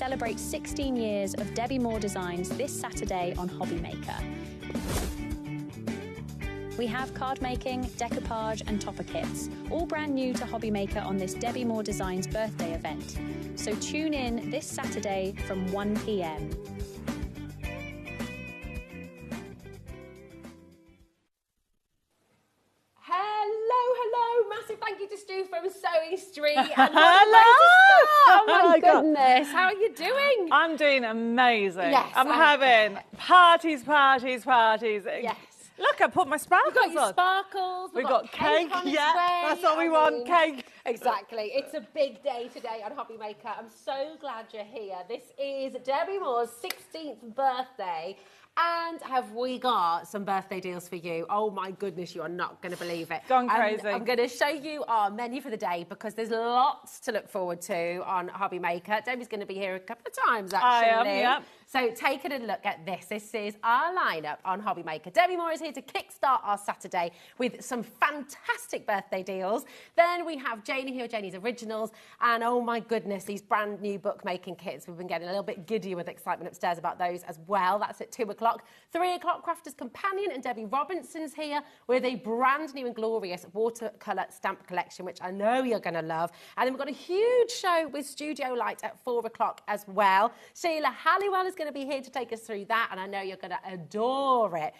celebrate 16 years of Debbie Moore designs this Saturday on HobbyMaker. We have card making, decoupage and topper kits, all brand new to HobbyMaker on this Debbie Moore Designs birthday event. So tune in this Saturday from 1 p.m. Hello, massive thank you to Stu from Sewing Street. And hello! Oh my goodness, how are you doing? I'm doing amazing. Yes, I'm having parties. Yes. Look, I put my sparkles We've got your on. sparkles. We've got cake. On its Yeah, way. that's what we want, cake. Exactly. It's a big day today on HobbyMaker. I'm so glad you're here. This is Debbie Moore's 16th birthday. And have we got some birthday deals for you? Oh my goodness, you are not going to believe it. Gone crazy. I'm going to show you our menu for the day because there's lots to look forward to on HobbyMaker. Debbie's going to be here a couple of times, actually. I am, yeah. So take a look at this. This is our lineup on HobbyMaker. Debbie Moore is here to kickstart our Saturday with some fantastic birthday deals. Then we have Janie here, Janie's Originals. And oh my goodness, these brand new bookmaking kits. We've been getting a little bit giddy with excitement upstairs about those as well. That's at 2 o'clock. 3 o'clock, Crafter's Companion and Debbie Robinson's here with a brand new and glorious watercolour stamp collection, which I know you're going to love. And then we've got a huge show with Studio Light at 4 o'clock as well. Sheila Halliwell is going to be here to take us through that, and I know you're going to adore it.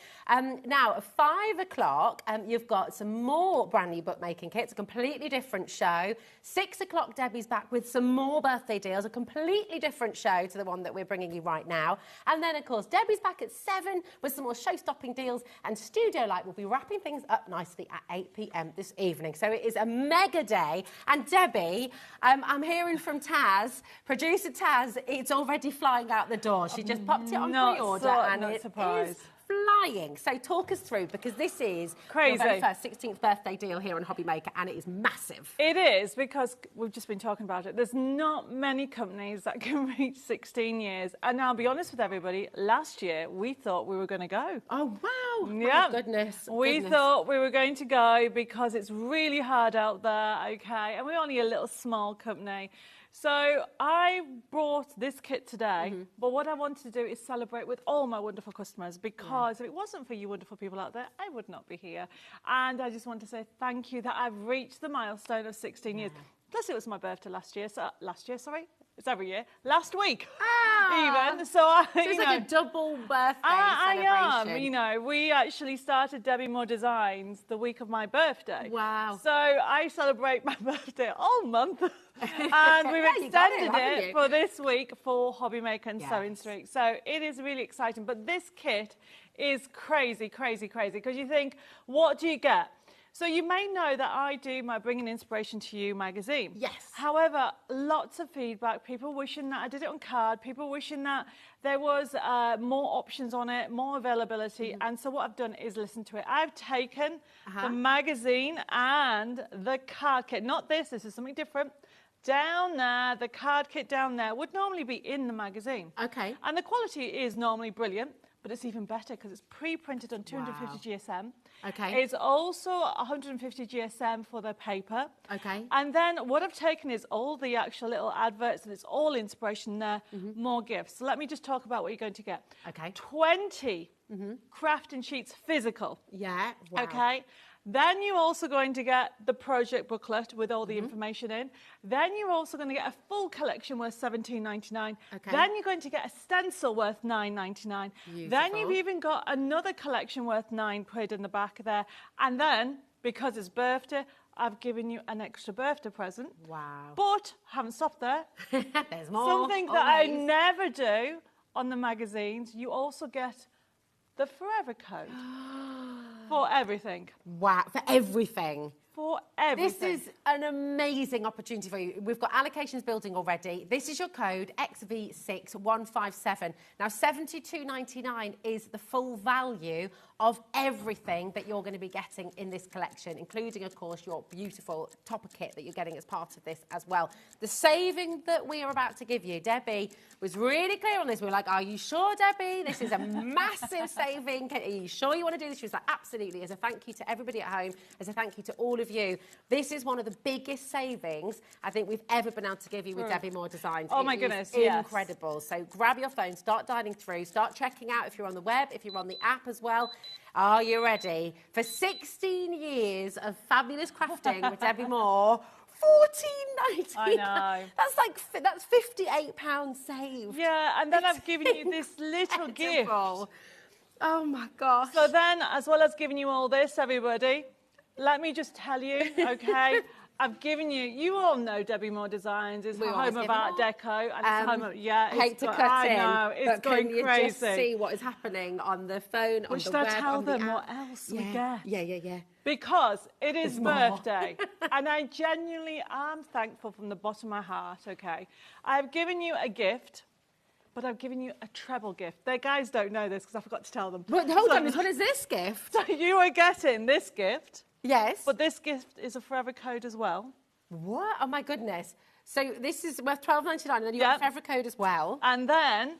Now, at 5 o'clock, you've got some more brand new bookmaking kits, a completely different show. 6 o'clock, Debbie's back with some more birthday deals, a completely different show to the one that we're bringing you right now. And then, of course, Debbie's back at 7 with some more show-stopping deals, and Studio Light will be wrapping things up nicely at 8 p.m. this evening. So it is a mega day. And Debbie, I'm hearing from Taz, producer Taz, it's already flying out the door. She just popped it on pre-order and it is flying. So talk us through, because this is crazy. Your very first 16th birthday deal here on HobbyMaker, and it is massive. It is, because we've just been talking about it. There's not many companies that can reach 16 years. And I'll be honest with everybody, last year we thought we were going to go. Oh, wow. Yeah. My goodness. We thought we were going to go because it's really hard out there, okay? And we're only a little small company. So I brought this kit today, but what I wanted to do is celebrate with all my wonderful customers, because if it wasn't for you wonderful people out there, I would not be here. And I just want to say thank you that I've reached the milestone of 16 years. Plus, it was my birthday last year. It's every year. Last week, even. So it's like a double birthday celebration. I am. You know, we actually started Debbie Moore Designs the week of my birthday. Wow. So I celebrate my birthday all month. And we've extended it for this week for HobbyMaker and Sewing Street. So it is really exciting. But this kit is crazy, because you think, what do you get? So you may know that I do my Bringing Inspiration to You magazine. Yes. However, lots of feedback, people wishing that I did it on card, people wishing that there was more options on it, more availability. And so what I've done is listen to it. I've taken the magazine and the card kit. Not this is something different. Down there, the card kit down there would normally be in the magazine. Okay. And the quality is normally brilliant, but it's even better because it's pre-printed on 250 GSM. Okay. It's also 150 GSM for the paper. Okay. And then what I've taken is all the actual little adverts, and it's all inspiration there, more gifts. So let me just talk about what you're going to get. Okay. 20 crafting sheets physical. Yeah. Wow. Okay. Then you're also going to get the project booklet with all the information in. Then you're also going to get a full collection worth $17.99. Okay. Then you're going to get a stencil worth $9.99. Then you've even got another collection worth £9 in the back there. And then, because it's birthday, I've given you an extra birthday present. Wow. But haven't stopped there. There's more. Something that I never do on the magazines, you also get the forever code. For everything. Wow, for everything. For everything. This is an amazing opportunity for you. We've got allocations building already. This is your code, XV6157. Now, $72.99 is the full value of everything that you're going to be getting in this collection, including, of course, your beautiful topper kit that you're getting as part of this as well. The saving that we are about to give you, Debbie was really clear on this. We were like, are you sure, Debbie? This is a massive saving. Are you sure you want to do this? She was like, absolutely. As a thank you to everybody at home, as a thank you to all of of you, this is one of the biggest savings I think we've ever been able to give you with Debbie Moore Designs. Oh my goodness, yes. Incredible. So grab your phone, start dialing through, start checking out if you're on the web, if you're on the app as well. Are you ready for 16 years of fabulous crafting with Debbie Moore? $14.99. I know. That's £58 saved. Yeah, and then I've given you this little gift. Oh my gosh. So then, as well as giving you all this, everybody, let me just tell you, okay, I've given you, you all know Debbie Moore Designs is home of Art Deco. And it's home of, yeah, hate to cut in, I know, it's going crazy. Can you just see what is happening on the phone, on the web, should I tell on the them app? what else we get? Yeah. Because it is birthday, and I genuinely am thankful from the bottom of my heart, okay? I've given you a gift, but I've given you a treble gift. The guys don't know this because I forgot to tell them. But hold on, what is this gift? So you are getting this gift. Yes. But this gift is a forever code as well. What? Oh my goodness. So this is worth $12.99 and then you got a forever code as well. And then,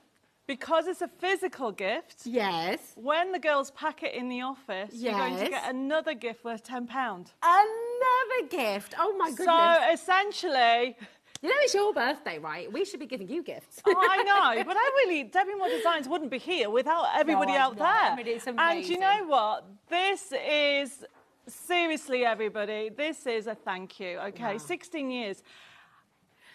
because it's a physical gift, yes, when the girls pack it in the office, you're going to get another gift worth £10. Another gift? Oh my goodness. So essentially... You know, it's your birthday, right? We should be giving you gifts. Oh, I know. But Debbie Moore Designs wouldn't be here without everybody out there. I mean, it's amazing. And you know what? This is, seriously, everybody, this is a thank you, okay? Wow. 16 years.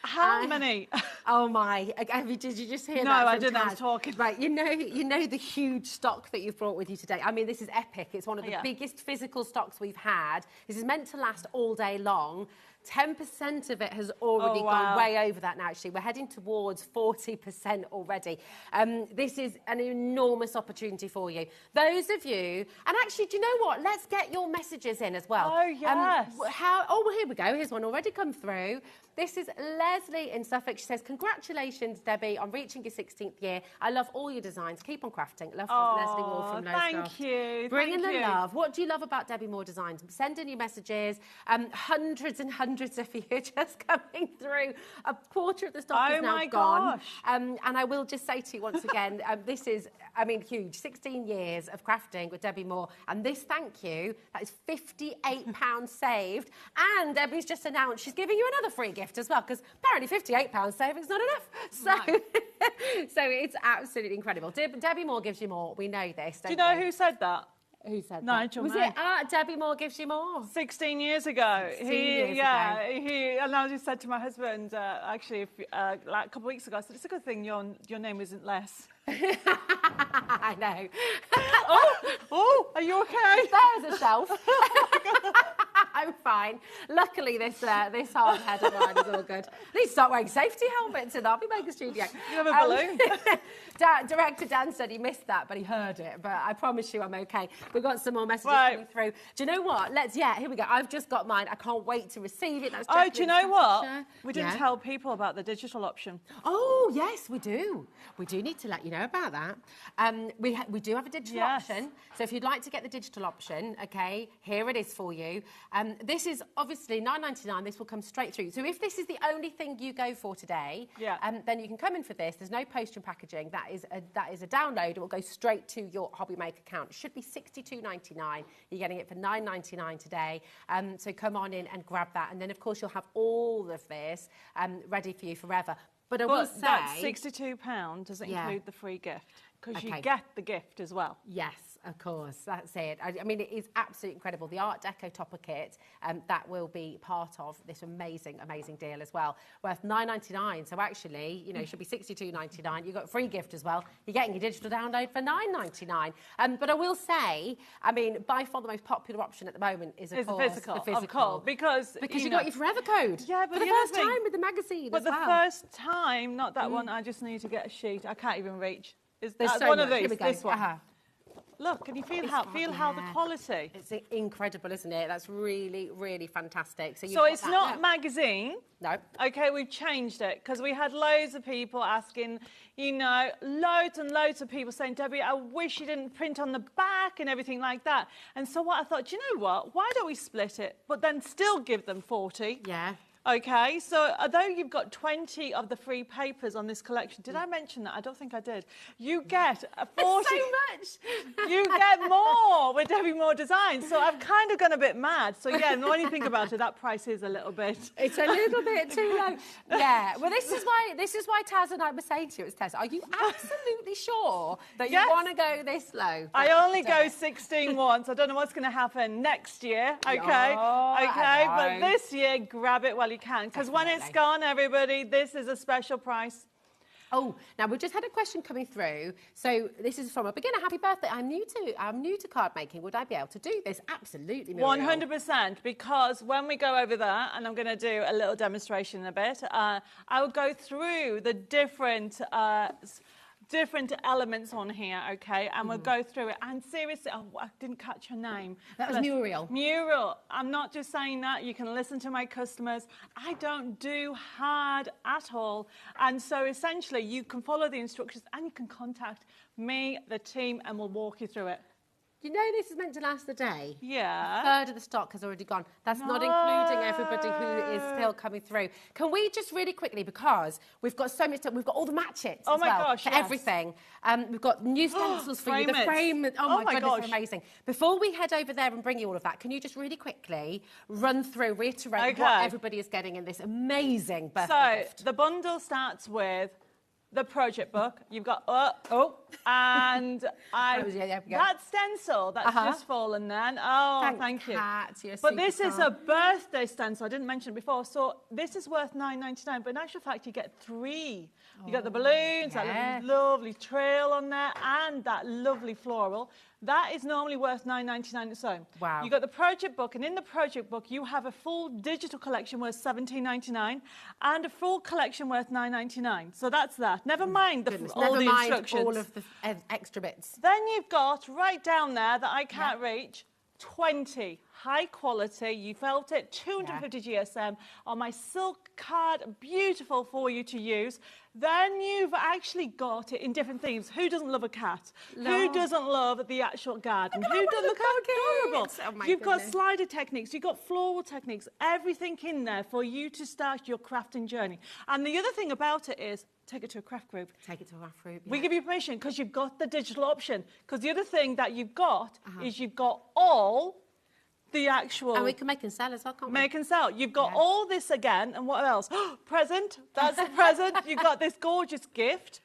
How many? Oh my! Did you just hear that? No, I didn't. I was talking. Right, you know the huge stock that you've brought with you today. I mean, this is epic. It's one of the biggest physical stocks we've had. This is meant to last all day long. 10% of it has already gone way over that now, actually. We're heading towards 40% already. This is an enormous opportunity for you. Those of you, and actually, do you know what? Let's get your messages in as well. Oh, yes. Well, here we go. Here's one already come through. This is Leslie in Suffolk. She says, congratulations, Debbie, on reaching your 16th year. I love all your designs. Keep on crafting. Love from Leslie Moore from Lowestoft. Thank you. Bring in the love. What do you love about Debbie Moore Designs? Send in your messages. Hundreds and hundreds of you just coming through. A quarter of the stock is now gone. And I will just say to you once again, this is, I mean, huge. 16 years of crafting with Debbie Moore. And this thank you, that is £58 saved. And Debbie's just announced she's giving you another free gift as well, because apparently £58 saving's not enough. So, so it's absolutely incredible. Debbie Moore gives you more. We know this. Do you know who said that? Who said Nigel that? Was it Debbie Moore gives you more? 16 years ago. 16 years ago. And I just said to my husband, actually, like a couple of weeks ago, I said, it's a good thing your name isn't Les. I know. Are you okay? There's a shelf. I'm fine. Luckily, this hard head of mine is all good. I need to start wearing safety helmets in the HobbyMaker studio. You have a balloon. Director Dan said he missed that, but he heard it. But I promise you I'm okay. We've got some more messages coming through. Do you know what? Here we go. I've just got mine. I can't wait to receive it. That's do you know what? We didn't tell people about the digital option. Oh, yes, we do. We do need to let you know about that. We do have a digital option. So if you'd like to get the digital option, okay, here it is for you. This is obviously $9.99. This will come straight through. So if this is the only thing you go for today, then you can come in for this. There's no post and packaging. That is a download. It will go straight to your HobbyMaker account. It should be $62.99. You're getting it for $9.99 today. So come on in and grab that. And then, of course, you'll have all of this ready for you forever. But I will say... that £62 doesn't include the free gift, because you get the gift as well. Yes. Of course, that's it. I mean, it is absolutely incredible. The Art Deco Topper Kit, that will be part of this amazing, amazing deal as well, worth $9.99. So actually, you know, it should be $62.99. You've got a free gift as well. You're getting your digital download for $9.99. But I will say, I mean, by far the most popular option at the moment is, of course, the physical. Of course, because you got your forever code. Yeah, but for the first time with the magazine But as the well. first time, not that one, I just need to get a sheet. I can't even reach. There's so one much. of these, Here we go. this one. Look, can you feel how the quality? It's incredible, isn't it? That's really, really fantastic. So it's not magazine. No. Okay, we've changed it because we had loads of people asking, you know, loads and loads of people saying, Debbie, I wish you didn't print on the back and everything like that. And so what I thought, do you know what? Why don't we split it, but then still give them 40? Yeah. Okay, so although you've got 20 of the free papers on this collection, did I mention that? I don't think I did. You get a 40. So much. You get more with Debbie Moore Designs. So I've kind of gone a bit mad. So yeah, when you think about it, that price is a little bit. It's a little bit too low. Yeah. Well, this is why Taz and I were saying to you, it's Taz, are you absolutely sure that you want to go this low? I only go 16 once. I don't know what's going to happen next year. Okay. Okay. But this year, grab it while you can, because when it's gone, everybody, this is a special price. Oh, now we've just had a question coming through. So this is from a beginner. Happy birthday! I'm new to card making. Would I be able to do this? Absolutely, Muriel. 100%. Because when we go over there, and I'm going to do a little demonstration in a bit, I will go through the different elements on here, okay, and we'll go through it. And seriously, I didn't catch her name. That was Muriel. Muriel. I'm not just saying that. You can listen to my customers. I don't do hard at all. And so essentially, you can follow the instructions and you can contact me, the team, and we'll walk you through it. You know this is meant to last a day? Yeah. A third of the stock has already gone. That's not including everybody who is still coming through. Can we just really quickly, because we've got so much stuff, we've got all the match-its oh as my well, gosh, for yes. everything. We've got new stencils for you. The frame. Oh my goodness, they're amazing. Before we head over there and bring you all of that, can you just really quickly run through, reiterate what everybody is getting in this amazing birthday gift? So the bundle starts with the project book. You've got and that stencil that's just fallen then. Oh, thank you. But this is a birthday stencil. I didn't mention it before. So this is worth $9.99. But in actual fact, you get 3. You got the balloons, that lovely trail on there, and that lovely floral. That is normally worth $9.99 its own. Wow. You got the project book, and in the project book, you have a full digital collection worth $17.99 and a full collection worth $9.99. So that's that. Never mind all the instructions. All of the extra bits. Then you've got right down there that I can't reach. 20 high quality, you felt it, 250 GSM on my silk card, beautiful for you to use. Then you've actually got it in different themes. Who doesn't love a cat? Who doesn't love the actual garden? Who doesn't look how adorable? Oh you've got slider techniques, you've got floral techniques, everything in there for you to start your crafting journey. And the other thing about it is, take it to a craft group. Take it to a craft group. We give you permission because you've got the digital option. Because the other thing that you've got is you've got all the actual... And we can make and sell as well, can't we? Make and sell. You've got all this again, and what else? Present. That's the present. You've got this gorgeous gift.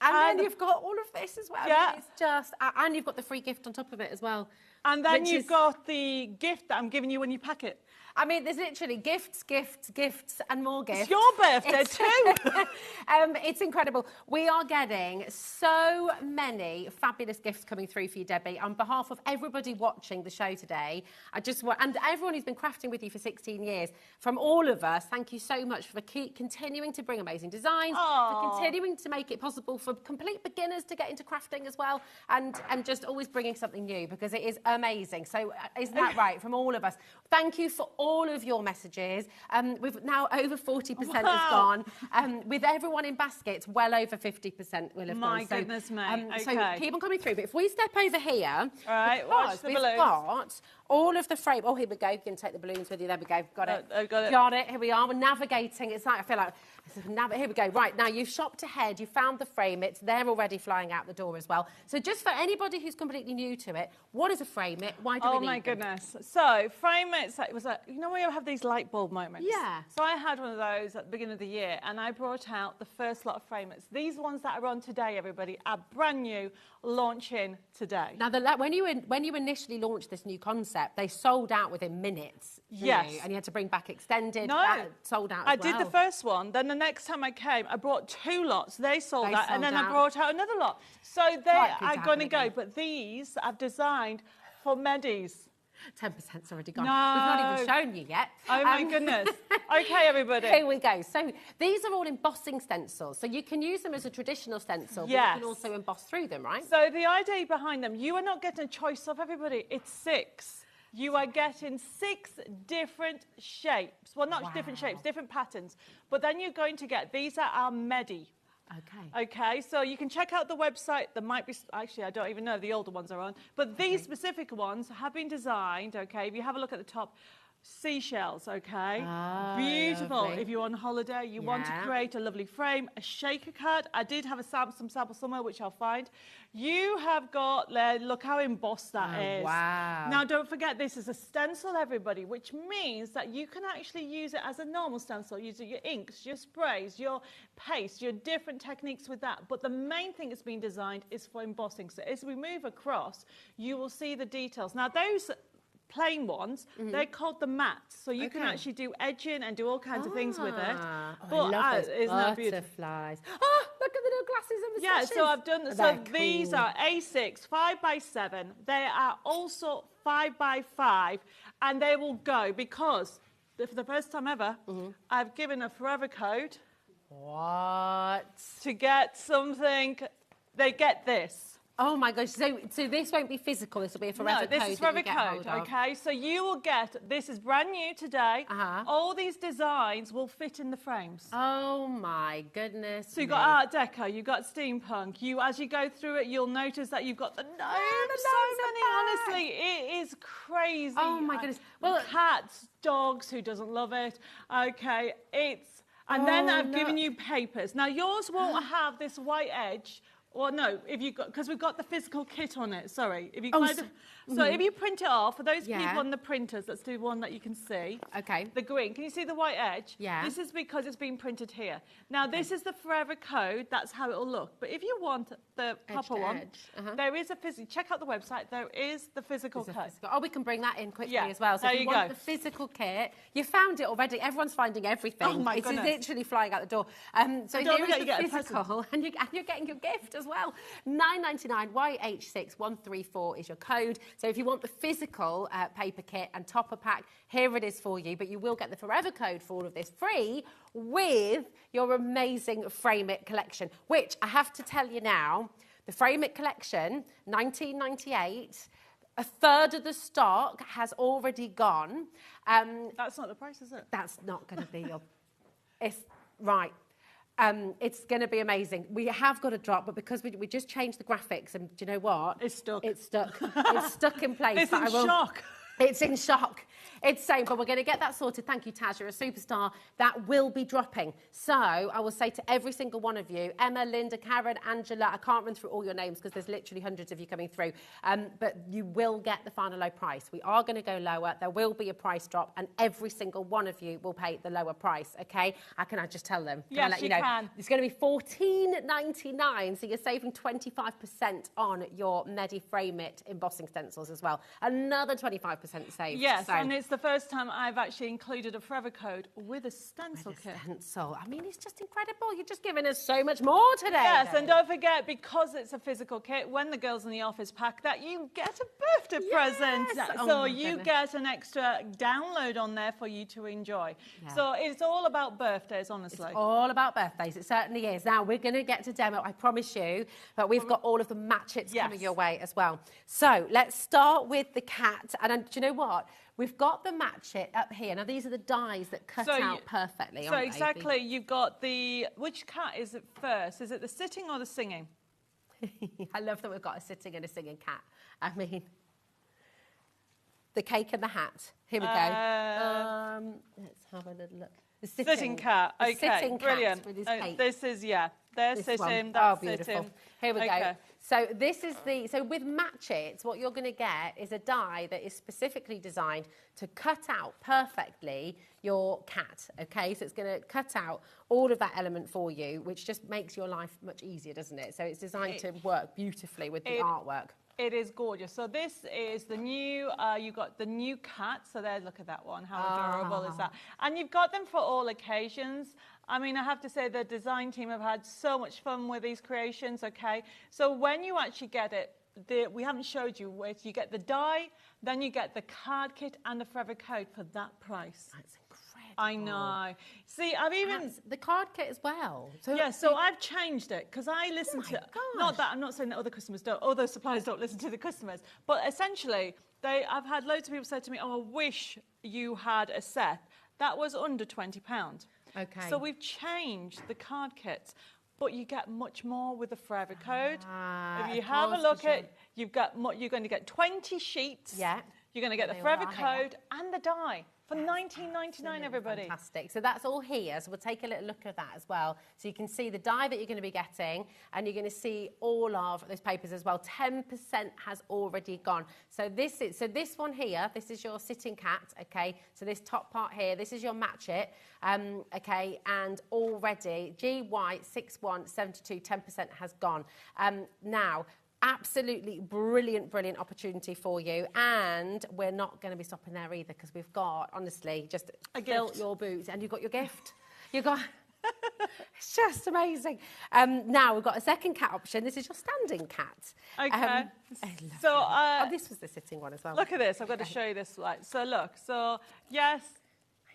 And then you've got all of this as well. Yeah. It's just... And you've got the free gift on top of it as well. And then you've got the gift that I'm giving you when you pack it. I mean, there's literally gifts, gifts, gifts, and more gifts. It's your birthday too. It's incredible. We are getting so many fabulous gifts coming through for you, Debbie. On behalf of everybody watching the show today, I just want, and everyone who's been crafting with you for 16 years, from all of us, thank you so much for continuing to bring amazing designs, for continuing to make it possible for complete beginners to get into crafting as well, and just always bringing something new, because it is amazing. So isn't that right? From all of us. Thank you for all of your messages. We've now over 40% has gone. With everyone in baskets, well over 50% will have gone. My goodness me. So keep on coming through. But if we step over here, all right, watch the balloons. We've got all of the frame. Oh, here we go. You can take the balloons with you. There we go. Got it. Got it. Got it. Here we are. We're navigating. It's like, I feel like, here we go. Right, now you've shopped ahead. You found the frame. It's there already flying out the door as well. So just for anybody who's completely new to it, what is a frame it? Why do we need Oh my them? goodness. So frame it was like, you know where you have these light bulb moments? Yeah. So I had one of those at the beginning of the year, and I brought out the first lot of frame-its. These ones that are on today, everybody, are brand new, launching today. Now, when you initially launched this new concept, they sold out within minutes. Yes. And you had to bring back extended. No. That sold out as I did the first one. Then the next time I came, I brought 2 lots. They sold out. And then I brought out another lot. So they are going to go. But these I've designed for Medis. 10%'s already gone. No. We've not even shown you yet. Oh, my goodness. Okay, everybody. Here we go. So these are all embossing stencils. So you can use them as a traditional stencil, but you can also emboss through them, right? So the idea behind them, you are not getting a choice of everybody. It's 6. You are getting 6 different shapes. Well, not different shapes, different patterns. But then you're going to get, these are our Medi. Okay, so you can check out the website. There might be, actually, I don't even know if the older ones are on. But these specific ones have been designed, okay, if you have a look at the top, seashells, okay? Oh, Beautiful. lovely. If you're on holiday, you want to create a lovely frame, a shaker card. I did have some sample somewhere, which I'll find. You have got, look how embossed that is. Wow. Now, don't forget, this is a stencil, everybody, which means that you can actually use it as a normal stencil. Use your inks, your sprays, your paste, your different techniques with that. But the main thing that's been designed is for embossing. So as we move across, you will see the details. Now, those plain ones, they're called the mats. So you can actually do edging and do all kinds of things with it. But I love those isn't that beautiful? butterflies. Oh, look at the little glasses and the Yeah, sashes. so I've done, so They're these cool. are A6, 5x7. They are also 5x5, and they will go because for the first time ever, I've given a forever code. What? To get something, they get this. Oh my gosh, so this won't be physical, this will be a forever code. No, this is that forever you get code, hold of. okay? So you will get, this is brand new today. All these designs will fit in the frames. Oh my goodness. So you've got Art Deco, you've got steampunk. As you go through it, you'll notice that you've got the gnomes. Honestly, it is crazy. Oh my goodness. Well, cats, dogs, who doesn't love it? Okay, and then I've given you papers. Now yours won't have this white edge. Well, no, because we've got the physical kit on it. Sorry, if you if you print it off for those people on the printers, let's do one that you can see. Okay. The green. Can you see the white edge? Yeah. This is because it's been printed here. Now this is the forever code. That's how it will look. But if you want the copper one, there is a physical. Check out the website. There is the physical code. Oh, we can bring that in quickly as well. So if you want the physical kit, you found it already. Everyone's finding everything. Oh my goodness. It's literally flying out the door. So here is the physical, and you're getting your gift as well. $9.99 YH6134 is your code. So if you want the physical paper kit and topper pack, here it is for you. But you will get the forever code for all of this free with your amazing Frame It collection, which I have to tell you now, the Frame It collection, 1998. A third of the stock has already gone. That's not the price, is it? That's not going to be your... It's right. It's going to be amazing. We have got a drop, but because we just changed the graphics, and do you know what? It's stuck. It's stuck. It's stuck in place. It's in shock. It's in shock. It's same, but we're going to get that sorted. Thank you, Taz. You're a superstar. That will be dropping. So I will say to every single one of you, Emma, Linda, Karen, Angela, I can't run through all your names because there's literally hundreds of you coming through, but you will get the final low price. We are going to go lower. There will be a price drop, and every single one of you will pay the lower price, okay? Can I just tell them? Yes, you can. It's going to be $14.99, so you're saving 25% on your Medi Frame It embossing stencils as well. Another 25% saved. Yes, and it's the first time I've actually included a forever code with a stencil kit. Stencil. I mean, it's just incredible. You're just giving us so much more today. Yes, and don't forget, because it's a physical kit, when the girls in the office pack that, you get a birthday present. So you get an extra download on there for you to enjoy. Yeah. So it's all about birthdays, honestly. It's all about birthdays. It certainly is. Now, we're going to get to demo, I promise you, but we've got all of the matchets coming your way as well. So let's start with the cat. And do you know what? We've got the matchet up here. Now, these are the dies that cut out perfectly, aren't they? So exactly, you've got the... Which cat is it first? Is it the sitting or the singing? I love that we've got a sitting and a singing cat. I mean, the cake and the hat. Here we go. Let's have a little look. The sitting cat. Okay, sitting brilliant. Cat with his cake. This is, they're this sitting, one. that's beautiful. sitting. Here we go. So this is so with matchets, what you're going to get is a die that is specifically designed to cut out perfectly your cat, okay? So it's going to cut out all of that element for you, which just makes your life much easier, doesn't it? So it's designed to work beautifully with the artwork. It is gorgeous. So this is the new, you've got the new cat. So there, look at that one. How adorable is that? And you've got them for all occasions. I mean, I have to say the design team have had so much fun with these creations, okay? So when you actually get it, we haven't showed you where you get the die, then you get the card kit and the forever code for that price. That's incredible. I know. See, I've even... the card kit as well. So I've changed it because I listen to... Not that, I'm not saying that other customers don't, other suppliers don't listen to the customers, but essentially, I've had loads of people say to me, oh, I wish you had a set. That was under £20. Okay. So we've changed the card kits, but you get much more with the forever code. If you have a look at, you're going to get 20 sheets. Yeah. You're going to get the They forever all are here. code and the die for $19.99, everybody. Fantastic. So that's all here. So we'll take a little look at that as well. So you can see the die that you're going to be getting, and you're going to see all of those papers as well. 10% has already gone. So this one here, this is your sitting cat, okay? So this top part here, this is your match it, okay? And already GY6172, 10% has gone. Now, absolutely brilliant opportunity for you, and we're not going to be stopping there either, because we've got, honestly, just fill your boots and you've got your gift. You've got it's just amazing. Now we've got a second cat option. This is your standing cat. Okay. So oh, this was the sitting one as well. Look at this. I've got to show you this slide. So look. So yes.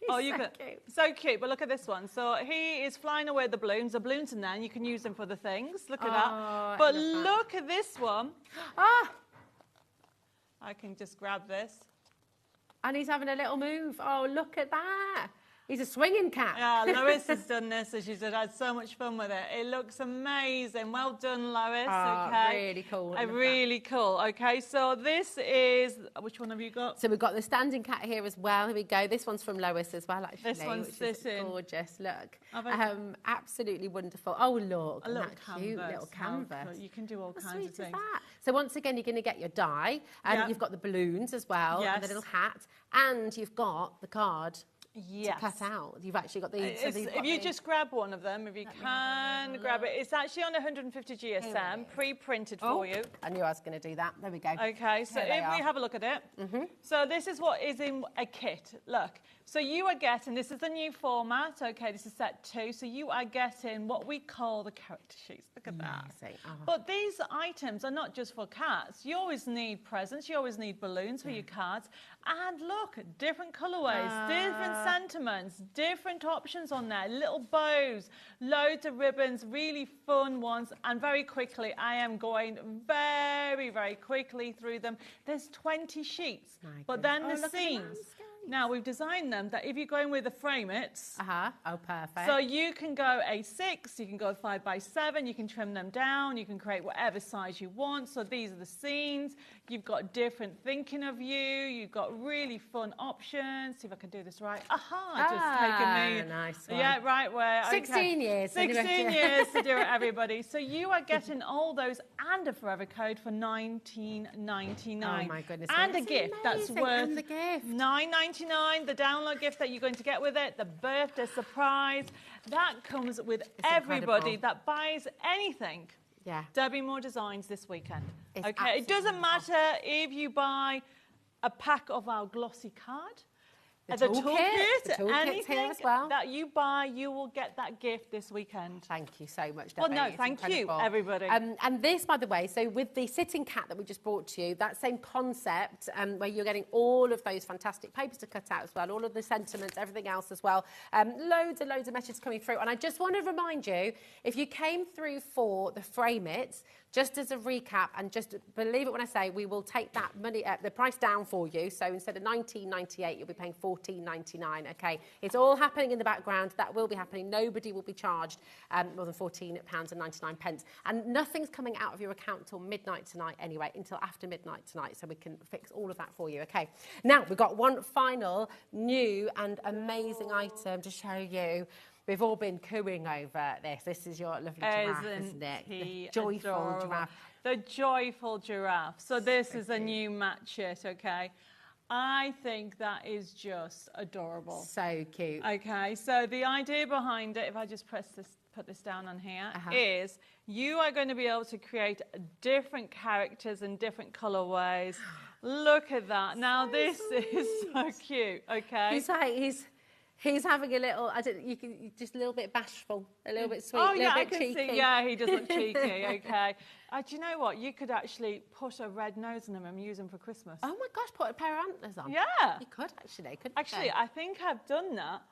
He's so cute. So cute, but look at this one. So he is flying away the balloons. The balloons in there, and you can use them for the things. Look at that. But look at this one. Ah! I can just grab this. And he's having a little move. Oh, look at that. He's a swinging cat. Yeah, Lois has done this, and she's had so much fun with it. It looks amazing. Well done, Lois. Oh, okay. really cool. Really cool. Okay, so this is, which one have you got? So we've got the standing cat here as well. Here we go. This one's from Lois as well, actually. This one's sitting. Gorgeous. Look. Absolutely wonderful. Oh, look. A little that cute little canvas. You can do all How kinds of sweet things. is that? So once again, you're going to get your die, and you've got the balloons as well, and the little hat, and you've got the card. Yes. To cut out. You've actually got the... If you just grab one of them, if you can grab it. It's actually on 150 GSM, pre-printed for you. I knew I was going to do that. There we go. Okay, so if we have a look at it. So this is what is in a kit. Look. So you are getting, this is the new format, okay, this is set 2, so you are getting what we call the character sheets. Look at that. But these items are not just for cats. You always need presents, you always need balloons for your cards. And look, different colourways, different sentiments, different options on there, little bows, loads of ribbons, really fun ones. And very quickly, I am going very quickly through them. There's 20 sheets, but then the seams. Now, we've designed them that if you're going with the frame it's... Oh, perfect. So you can go A6, you can go 5x7, you can trim them down, you can create whatever size you want. So these are the scenes. You've got different thinking of you. You've got really fun options. See if I can do this right. Just taking me... Nice one. Yeah, right where... 16 years. 16 years to do it, everybody. So you are getting all those and a forever code for $19.99. Oh, my goodness. And a gift that's worth and the gift. $9.99, the download gift that you're going to get with it, the birthday surprise. That comes with everybody that buys anything. Yeah. Debbie Moore Designs this weekend. It's okay, it doesn't matter if you buy a pack of our glossy card, the toolkit, anything here as well. that you buy, you will get that gift this weekend. Thank you so much, Well, Debbie. no, It's thank incredible. you, everybody. And this, by the way, so with the sitting cat that we just brought to you, that same concept where you're getting all of those fantastic papers to cut out as well, all of the sentiments, everything else as well. Loads and loads of messages coming through. And I just want to remind you, if you came through for the Frame It, just as a recap, and just believe it when I say we will take that money, the price down for you. So instead of $19.98, you'll be paying $14.99. Okay, it's all happening in the background. That will be happening. Nobody will be charged more than £14.99, and nothing's coming out of your account till midnight tonight. Anyway, until after midnight tonight, so we can fix all of that for you. Okay. Now we've got one final new and amazing item to show you. We've all been cooing over this. This is your lovely giraffe, isn't it? The joyful giraffe. The joyful giraffe. So this is a new match it, okay? I think that is just adorable. So cute. Okay, so the idea behind it, if I just put this down on here, is you are going to be able to create different characters in different colorways. Look at that. Now this is so cute, okay? He's having a little, just a little bit bashful, a little bit sweet, a little I bit can cheeky. see, yeah, he does look cheeky, okay. Do you know what? You could actually put a red nose on him and use him for Christmas. Oh my gosh, put a pair of antlers on. Yeah. You could actually, couldn't you? Actually, I think I've done that.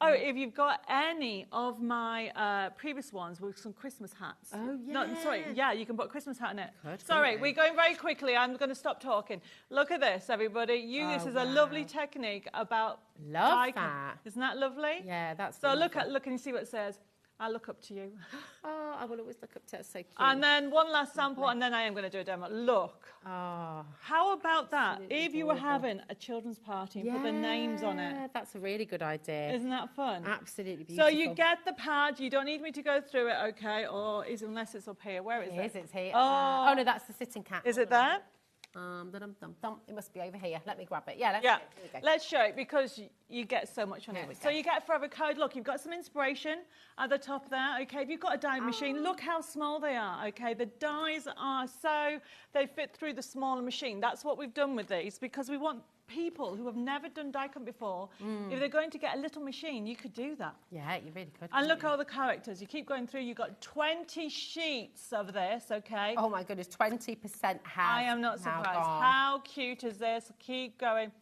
Oh, if you've got any of my previous ones with some Christmas hats. Oh, yeah. No, sorry, yeah, you can put a Christmas hat in it. Good, sorry, we're going very quickly. I'm going to stop talking. Look at this, everybody. This is a lovely technique about... Love that. Isn't that lovely? Yeah, that's So wonderful. look and you see what it says. I look up to you. Oh, I will always look up to it. So cute. And then one last sample, and then I am going to do a demo. Look. Oh, How about that? If you were adorable. having a children's party and put the names on it. That's a really good idea. Isn't that fun? Absolutely beautiful. So you get the pad. You don't need me to go through it, okay? Or unless it's up here. Where is it? It's here. Oh. Oh, no, that's the sitting cat. Is it there? It must be over here. Let me grab it. Yeah, Yeah, here we go. let's show it because you get so much on There it. we So go. you get forever code. Look, you've got some inspiration at the top there. Okay, if you've got a die machine, look how small they are. Okay, the dies are they fit through the smaller machine. That's what we've done with these because we want people who have never done die cut before. If they're going to get a little machine, you could do that. Yeah, you really could. And look at all the characters. You keep going through. You've got 20 sheets of this, okay? Oh, my goodness, 20% has I am not now surprised. gone. How cute is this? Keep going.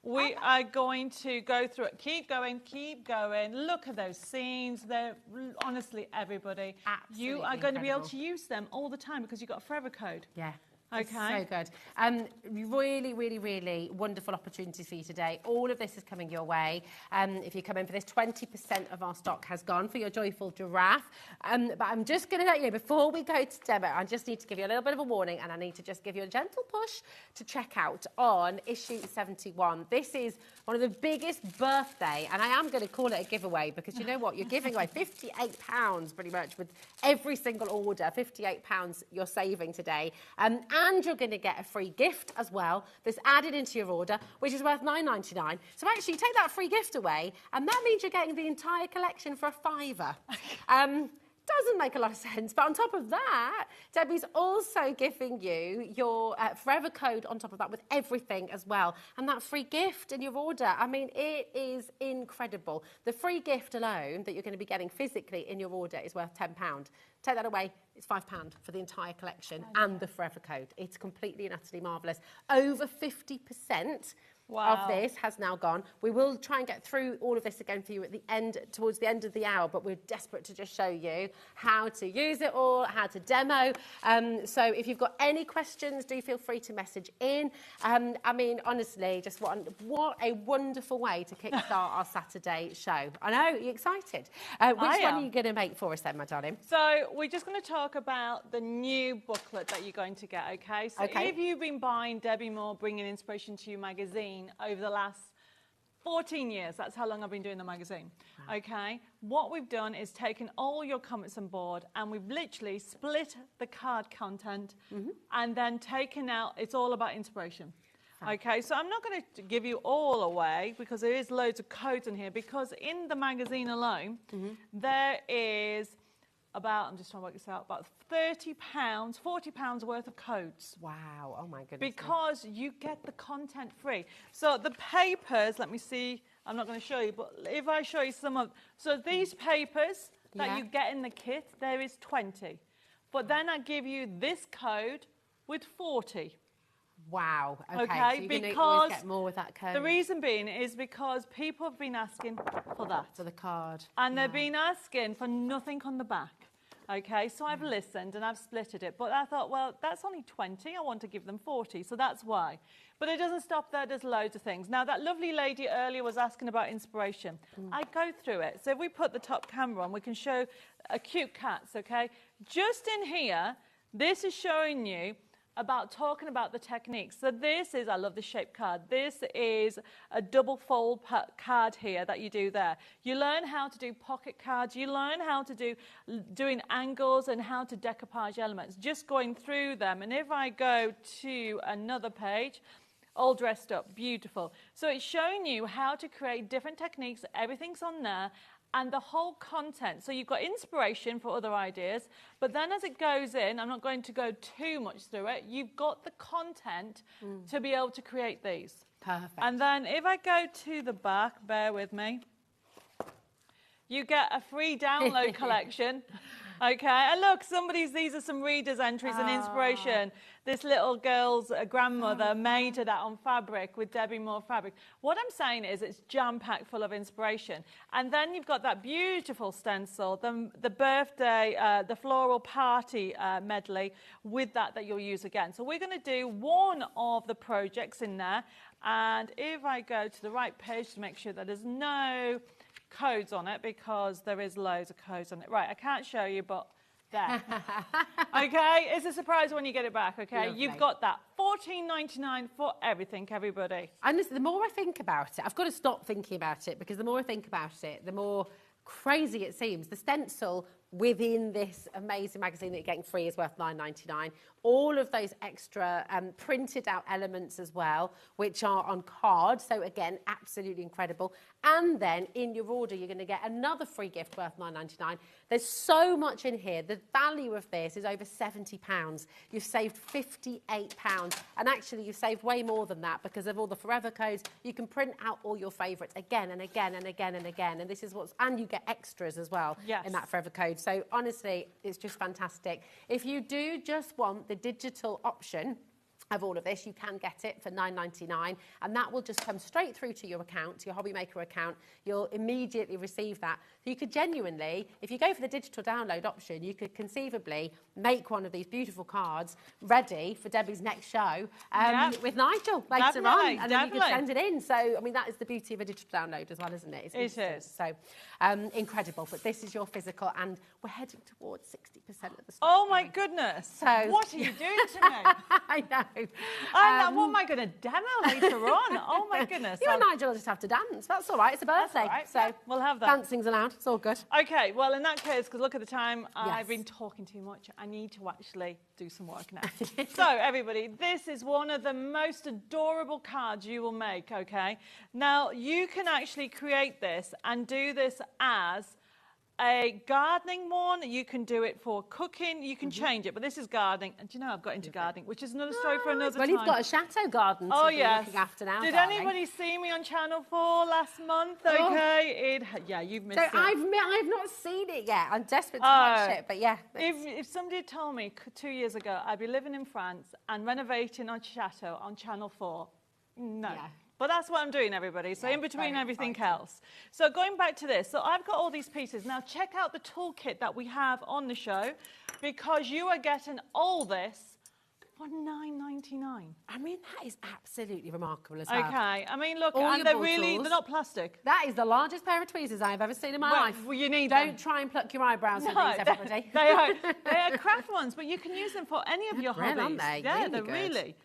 We are going to go through it. Keep going, keep going. Look at those scenes. They're honestly, everybody. Absolutely you are going to be able incredible. to use them all the time because you've got a forever code. Yeah. Okay. So good. Really, really, really wonderful opportunities for you today. All of this is coming your way. If you come in for this, 20% of our stock has gone for your joyful giraffe. But I'm just going to let you know, before we go to demo, I just need to give you a little bit of a warning, and I need to just give you a gentle push to check out on issue 71. This is one of the biggest birthday, and I am going to call it a giveaway because you know what? You're giving away £58 pretty much with every single order. £58 you're saving today. And you're going to get a free gift as well that's added into your order, which is worth £9.99. So actually, you take that free gift away, and that means you're getting the entire collection for £5. Doesn't make a lot of sense, but on top of that, Debbie's also giving you your forever code on top of that with everything as well, and that free gift in your order. I mean, it is incredible. The free gift alone that you're going to be getting physically in your order is worth £10. Take that away, it's £5 for the entire collection and the forever code. It's completely and utterly marvellous. Over 50% of this has now gone. We will try and get through all of this again for you at the end, towards the end of the hour, but we're desperate to just show you how to use it all, how to demo. So if you've got any questions, do feel free to message in. I mean, honestly, just what a wonderful way to kickstart our Saturday show. I know, you're excited. Which one are you going to make for us then, my darling? So we're just going to talk about the new booklet that you're going to get, okay? So if you've been buying Debbie Moore Bringing Inspiration to You magazine over the last 14 years, that's how long I've been doing the magazine, okay? What we've done is taken all your comments on board and we've literally split the card content and then taken out, it's all about inspiration. Okay, so I'm not going to give you all away because there is loads of codes in here because in the magazine alone, there is about, I'm just trying to work this out, about £30, £40 worth of codes. Wow, oh my goodness. Because you get the content free. So the papers, let me see, I'm not going to show you, but if I show you some of, so these papers that you get in the kit, there is 20. But then I give you this code with 40. Wow, okay, Okay, so you're going to because always get more with that code. The reason being is because people have been asking for that. For the card. And they've been asking for nothing on the back. Okay, so I've listened and I've splitted it. But I thought, well, that's only 20. I want to give them 40, so that's why. But it doesn't stop there. There's loads of things. Now, that lovely lady earlier was asking about inspiration. I go through it. So if we put the top camera on, we can show cute cats, okay? Just in here, this is showing you about talking about the techniques. So this is, I love the shaped card. This is a double fold card here that you do there. You learn how to do pocket cards. You learn how to do doing angles and how to decoupage elements, just going through them. And if I go to another page, all dressed up, beautiful. So it's showing you how to create different techniques. Everything's on there. And the whole content. So you've got inspiration for other ideas, but then as it goes in, I'm not going to go too much through it, you've got the content to be able to create these. Perfect. And then if I go to the back, bear with me, you get a free download collection. Okay, and look, these are some readers' entries and inspiration. This little girl's grandmother made that on fabric with Debbie Moore fabric. What I'm saying is it's jam-packed full of inspiration. And then you've got that beautiful stencil, the birthday, the floral party medley with that you'll use again. So we're going to do one of the projects in there. And if I go to the right page to make sure that there's no codes on it because there is loads of codes on it. Right, I can't show you, but there. Okay, it's a surprise when you get it back, okay? Lovely. You've got that. $14.99 for everything, everybody. And listen, the more I think about it, I've got to stop thinking about it, because the more I think about it, the more crazy it seems. The stencil within this amazing magazine that you're getting free is worth $9.99. All of those extra printed out elements as well, which are on card. So again, absolutely incredible. And then in your order, you're going to get another free gift worth $9.99. There's so much in here. The value of this is over £70. You've saved £58. And actually, you've saved way more than that because of all the forever codes. You can print out all your favourites again and again and again and again. And this is and you get extras as well in that forever code. So honestly, it's just fantastic. If you do just want the digital option of all of this, you can get it for $9.99, and that will just come straight through to your account, to your HobbyMaker account. You'll immediately receive that. You could genuinely, if you go for the digital download option, you could conceivably make one of these beautiful cards ready for Debbie's next show with Nigel later on, and then you can send it in. So, I mean, that is the beauty of a digital download as well, isn't it? It is. So, incredible. But this is your physical, and we're heading towards 60% of the stock. Oh, my goodness. So, what are you doing to me? I know. What am I going to demo later on? Oh, my goodness. You and Nigel will just have to dance. That's all right. It's a birthday. All right. So yeah, we'll have that. Dancing's allowed. It's all good. Okay, well, in that case, because look at the time, I've been talking too much. I need to actually do some work now. So, everybody, this is one of the most adorable cards you will make, okay? Now, you can actually create this and do this as a gardening one. You can do it for cooking. You can change it, but this is gardening. And do you know, I've got into gardening, which is another story for another time. Well, you've got a chateau garden to be looking after now, Did darling. anybody see me on Channel 4 last month? Okay, you've missed it. I've not seen it yet. I'm desperate to watch it, but yeah. If somebody had told me 2 years ago I'd be living in France and renovating a chateau on Channel 4, no. Yeah. But that's what I'm doing, everybody. So in between everything else. So going back to this. So I've got all these pieces. Now check out the toolkit that we have on the show, because you are getting all this for $9.99. I mean, that is absolutely remarkable as well. Okay. I mean, look, all and they're not plastic. That is the largest pair of tweezers I've ever seen in my life. Well, you need Don't try and pluck your eyebrows with these, everybody. They are craft ones, but you can use them for any of your hobbies. Aren't they? Yeah, really they're good. really.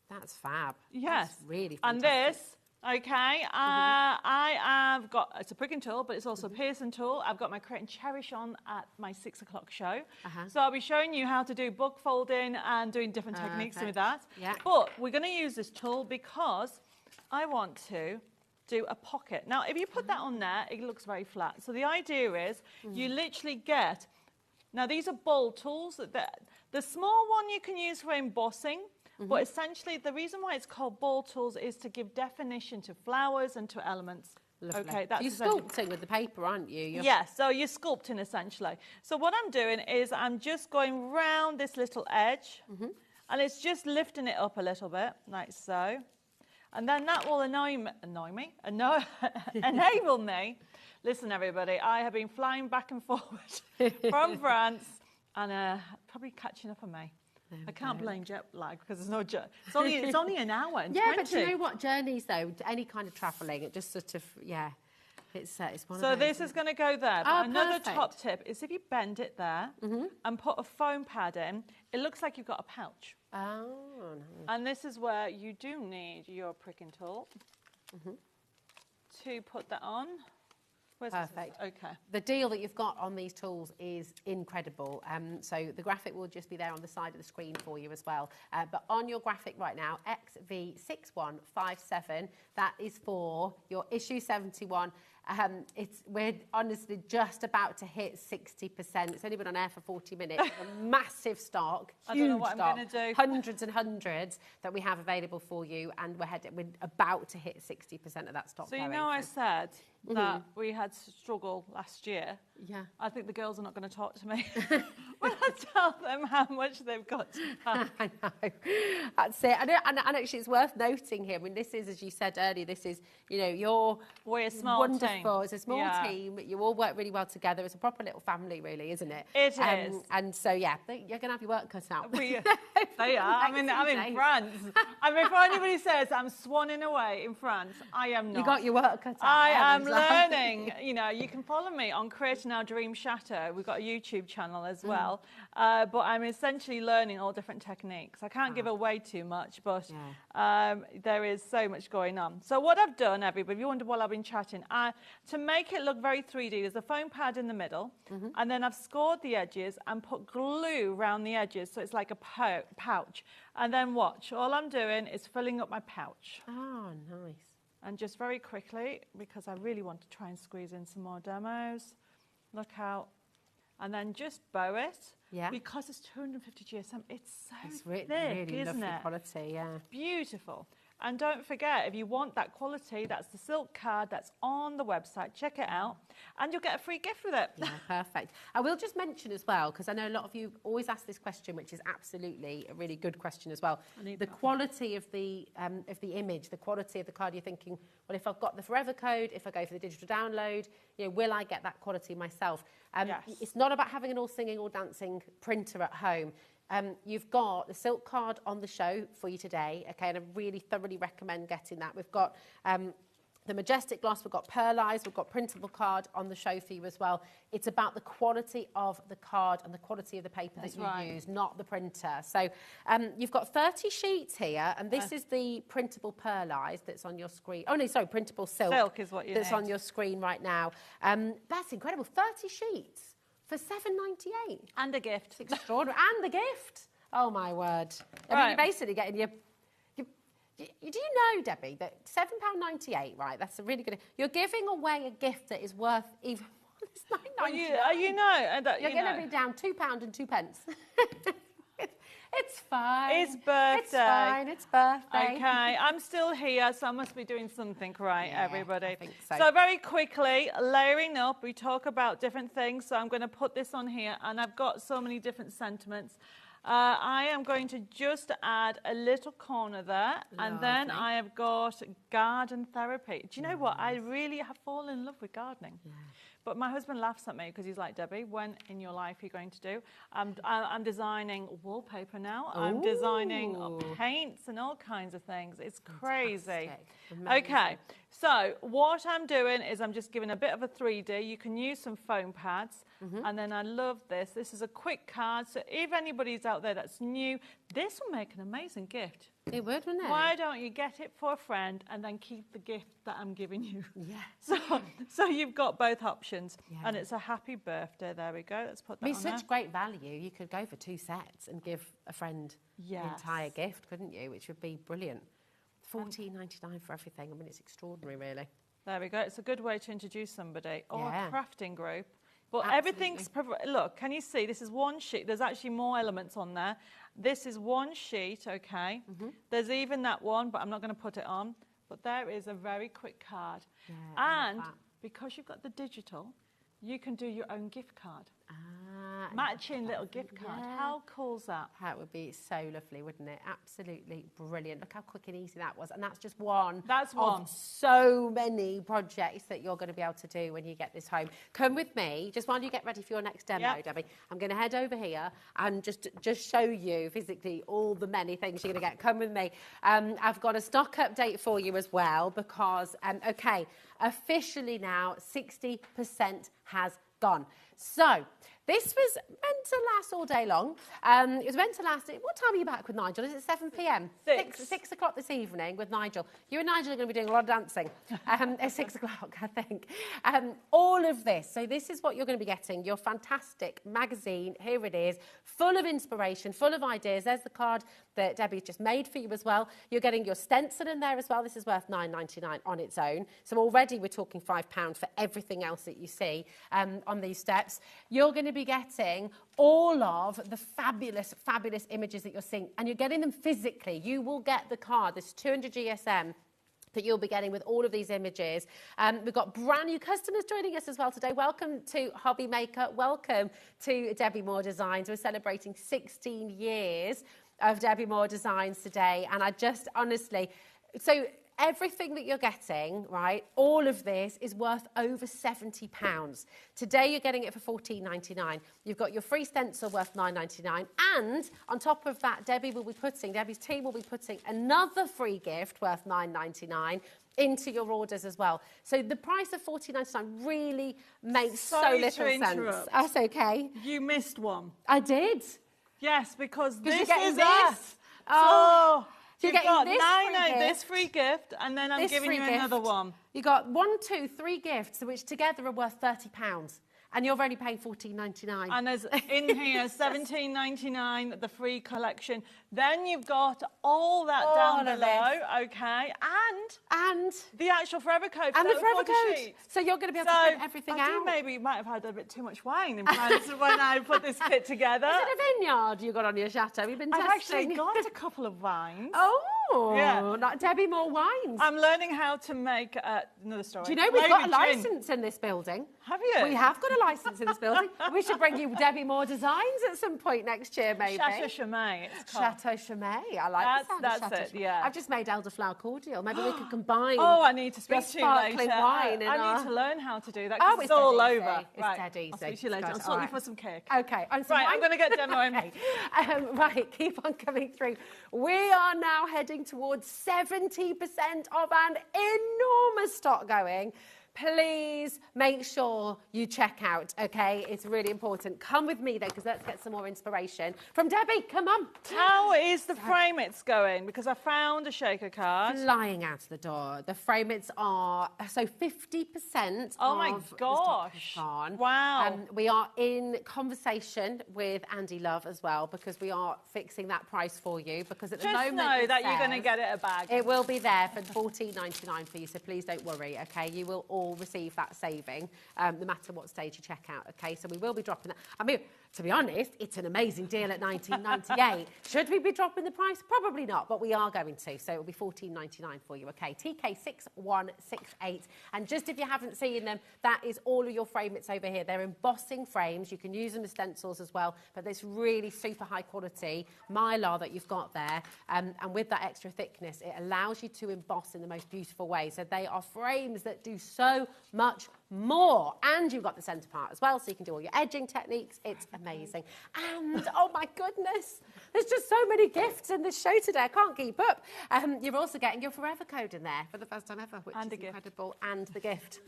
That's fab. Yes. That's really fantastic. And this, okay, I have got, it's a pricking tool, but it's also a piercing tool. I've got my Create and Cherish on at my 6 o'clock show. So I'll be showing you how to do book folding and doing different techniques with that. Yeah. But we're going to use this tool because I want to do a pocket. Now, if you put that on there, it looks very flat. So the idea is you literally get, now these are bold tools. The small one you can use for embossing. But essentially, the reason why it's called ball tools is to give definition to flowers and to elements. Lovely. Okay, that's you're sculpting with the paper, aren't you? Yes, so you're sculpting essentially. So what I'm doing is I'm just going round this little edge, and it's just lifting it up a little bit, like so. And then that will enable me. Listen, everybody, I have been flying back and forward from France, and probably catching up on me. I can't blame jet lag because there's no jet. It's only an hour and 20. But you know what, journeys though, any kind of travelling, it just sort of it's one of those. So this is going to go there. But another top tip is if you bend it there and put a foam pad in, it looks like you've got a pouch. Oh. And this is where you do need your pricking tool to put that on. Perfect. Okay. The deal that you've got on these tools is incredible. So the graphic will just be there on the side of the screen for you as well. But on your graphic right now, XV6157, that is for your issue 71. We're honestly just about to hit 60%. It's only been on air for 40 minutes. A massive stock, huge I don't know what stock, I'm going to do. hundreds and hundreds that we have available for you, and we're about to hit 60% of that stock. So you know I said that we had struggle last year. Yeah. I think the girls are not going to talk to me when I tell them how much they've got to pack. I know. That's it. And actually, it's worth noting here. I mean, this is, as you said earlier, this is, you know, We're a small wonderful. team. It's a small Yeah. team. You all work really well together. It's a proper little family, really, isn't it? It is. And so, yeah, you're going to have your work cut out. They are. I'm in France. I mean, if anybody says I'm swanning away in France, I am not. You got your work cut out. I am haven't you? learning. You know, you can follow me on Creating Our Dream Shatter. We've got a YouTube channel as well. But I'm essentially learning all different techniques. I can't give away too much, but there is so much going on. So what I've done, everybody, if you wonder while I've been chatting, to make it look very 3D, there's a foam pad in the middle, and then I've scored the edges and put glue around the edges, so it's like a pouch. And then watch, all I'm doing is filling up my pouch. Oh, nice. And just very quickly, because I really want to try and squeeze in some more demos, look out. And then just bow it. Yeah. Because it's 250 GSM, it's thick, really isn't lovely it? quality, yeah. Beautiful. And don't forget, if you want that quality, that's the silk card that's on the website. Check it out, and you'll get a free gift with it. Yeah, perfect. I will just mention as well, because I know a lot of you always ask this question, which is absolutely a really good question as well. The quality of the image, the quality of the card. You're thinking, well, if I've got the forever code, if I go for the digital download, you know, will I get that quality myself? Yes. It's not about having an all singing, all dancing printer at home. You've got the silk card on the show for you today, okay, and I really thoroughly recommend getting that. We've got the Majestic Gloss, we've got Pearlized, we've got printable card on the show for you as well. It's about the quality of the card and the quality of the paper that you use, not the printer. So you've got 30 sheets here, and this is the printable Pearlized that's on your screen. Oh, no, sorry, printable silk. Silk is what you That's need. on your screen right now. That's incredible, 30 sheets. For $7.98. And a gift. It's extraordinary. And the gift. Oh, my word. I mean, you're basically getting do you know, Debbie, that £7.98, right, that's a really good... You're giving away a gift that is worth even... It's $9.99. You know... You're going to be down £2 and 2 pence. It's fine. It's birthday. It's fine. It's birthday. Okay, I'm still here, so I must be doing something right, everybody. I think so. So very quickly, layering up, we talk about different things. So I'm going to put this on here, and I've got so many different sentiments. I am going to just add a little corner there, and then I have got garden therapy. Do you know what? I really have fallen in love with gardening. Yeah. But my husband laughs at me because he's like, Debbie, when in your life are you going to do? I'm designing wallpaper now. Ooh. I'm designing paints and all kinds of things. It's crazy. Okay, so what I'm doing is I'm just giving a bit of a 3D. You can use some foam pads. And then I love this. This is a quick card. So if anybody's out there that's new, this will make an amazing gift. It would, wouldn't it? Why don't you get it for a friend and then keep the gift that I'm giving you? Yeah. So you've got both options. Yeah. And it's a happy birthday. There we go. Let's put that on there. It's such great value. You could go for 2 sets and give a friend the entire gift, couldn't you? Which would be brilliant. $14.99 for everything. I mean, it's extraordinary, really. There we go. It's a good way to introduce somebody or a crafting group. But everything's... Look, can you see? This is one sheet. There's actually more elements on there. This is one sheet, okay? There's even that one, but I'm not going to put it on. But there is a very quick card. Yeah, and because you've got the digital, you can do your own gift card. Matching little gift card. Yeah. How cool is that? That would be so lovely, wouldn't it? Absolutely brilliant. Look how quick and easy that was. And that's just one of so many projects that you're going to be able to do when you get this home. Come with me, just while you get ready for your next demo, Debbie. I'm going to head over here and just show you physically all the many things you're going to get. Come with me. I've got a stock update for you as well because, officially now, 60% has gone. So, this was meant to last all day long. It was meant to last... What time are you back with Nigel? Is it 7 p.m? 6 o'clock this evening with Nigel. You and Nigel are going to be doing a lot of dancing at 6 o'clock, I think. All of this. So this is what you're going to be getting. Your fantastic magazine. Here it is. Full of inspiration, full of ideas. There's the card that Debbie's just made for you as well. You're getting your stencil in there as well. This is worth $9.99 on its own. So already we're talking £5 for everything else that you see on these steps. You're going to be getting all of the fabulous, fabulous images that you're seeing, and you're getting them physically. You will get the card. This 200 GSM that you'll be getting with all of these images. We've got brand new customers joining us as well today. Welcome to HobbyMaker. Welcome to Debbie Moore Designs. We're celebrating 16 years of Debbie Moore Designs today. And I just honestly, so everything that you're getting, right, all of this is worth over £70. Today you're getting it for $14.99. You've got your free stencil worth $9.99. And on top of that, Debbie's team will be putting another free gift worth $9.99 into your orders as well. So the price of $14.99 really makes so little sense. That's okay. You missed one. I did. Yes, because this is is this. us. Oh. So you've got this free gift, and then I'm giving you another one. You got 1, 2, 3 gifts, which together are worth £30. And you're only paying $14.99. And there's in here $17.99, the free collection. Then you've got all that down below, okay, and the actual forever code. And the forever code. So you're going to be able to print everything out. I do maybe might have had a bit too much wine in France when I put this kit together. Is it a vineyard you got on your chateau? You've been testing. I've actually got a couple of wines. Oh, yeah. Like Debbie Moore wines. I'm learning how to make another story. Do you know we've got a license in this building? Have you? We have got a license in this building. We should bring you Debbie Moore Designs at some point next year, maybe. Chateau Chimay, it's called. Chateau Chimay. I like the sound of Chateau Chimay. Yeah. I've just made elderflower cordial. Maybe we could combine. Oh, I need to speak to you sparkling later. wine. I need to learn how to do that. Oh, it's all dead over. Easy. It's right. dead easy. I'll speak to you later. I'll sort you for some cake. Okay. Right, I'm going to get demo in. Okay. Right, keep on coming through. We are now heading towards 70% of an enormous stock going. Please make sure you check out, okay? It's really important. Come with me, though, because let's get some more inspiration from Debbie. Come on. How is the frame it's going? Because I found a shaker card. Flying out the door. The frame it's are, so 50% oh my gosh. Wow. We are in conversation with Andy Love as well, because we are fixing that price for you, because at the moment... Just know that you're going to get it a bag. It will be there for $14.99 for you, so please don't worry, okay? You will all receive that saving, no matter what stage you check out, okay? So we will be dropping that. I mean, to be honest, it's an amazing deal at $19.98. Should we be dropping the price? Probably not, but we are going to. So it will be $14.99 for you, okay? TK6168. And just if you haven't seen them, that is all of your frame. It's over here. They're embossing frames. You can use them as stencils as well, but this really super high quality mylar that you've got there. And with that extra thickness, it allows you to emboss in the most beautiful way. So they are frames that do so much more. And you've got the centre part as well, so you can do all your edging techniques. It's amazing. And, oh my goodness, there's just so many gifts in this show today. I can't keep up. You're also getting your forever code in there for the first time ever, which is incredible. And the gift.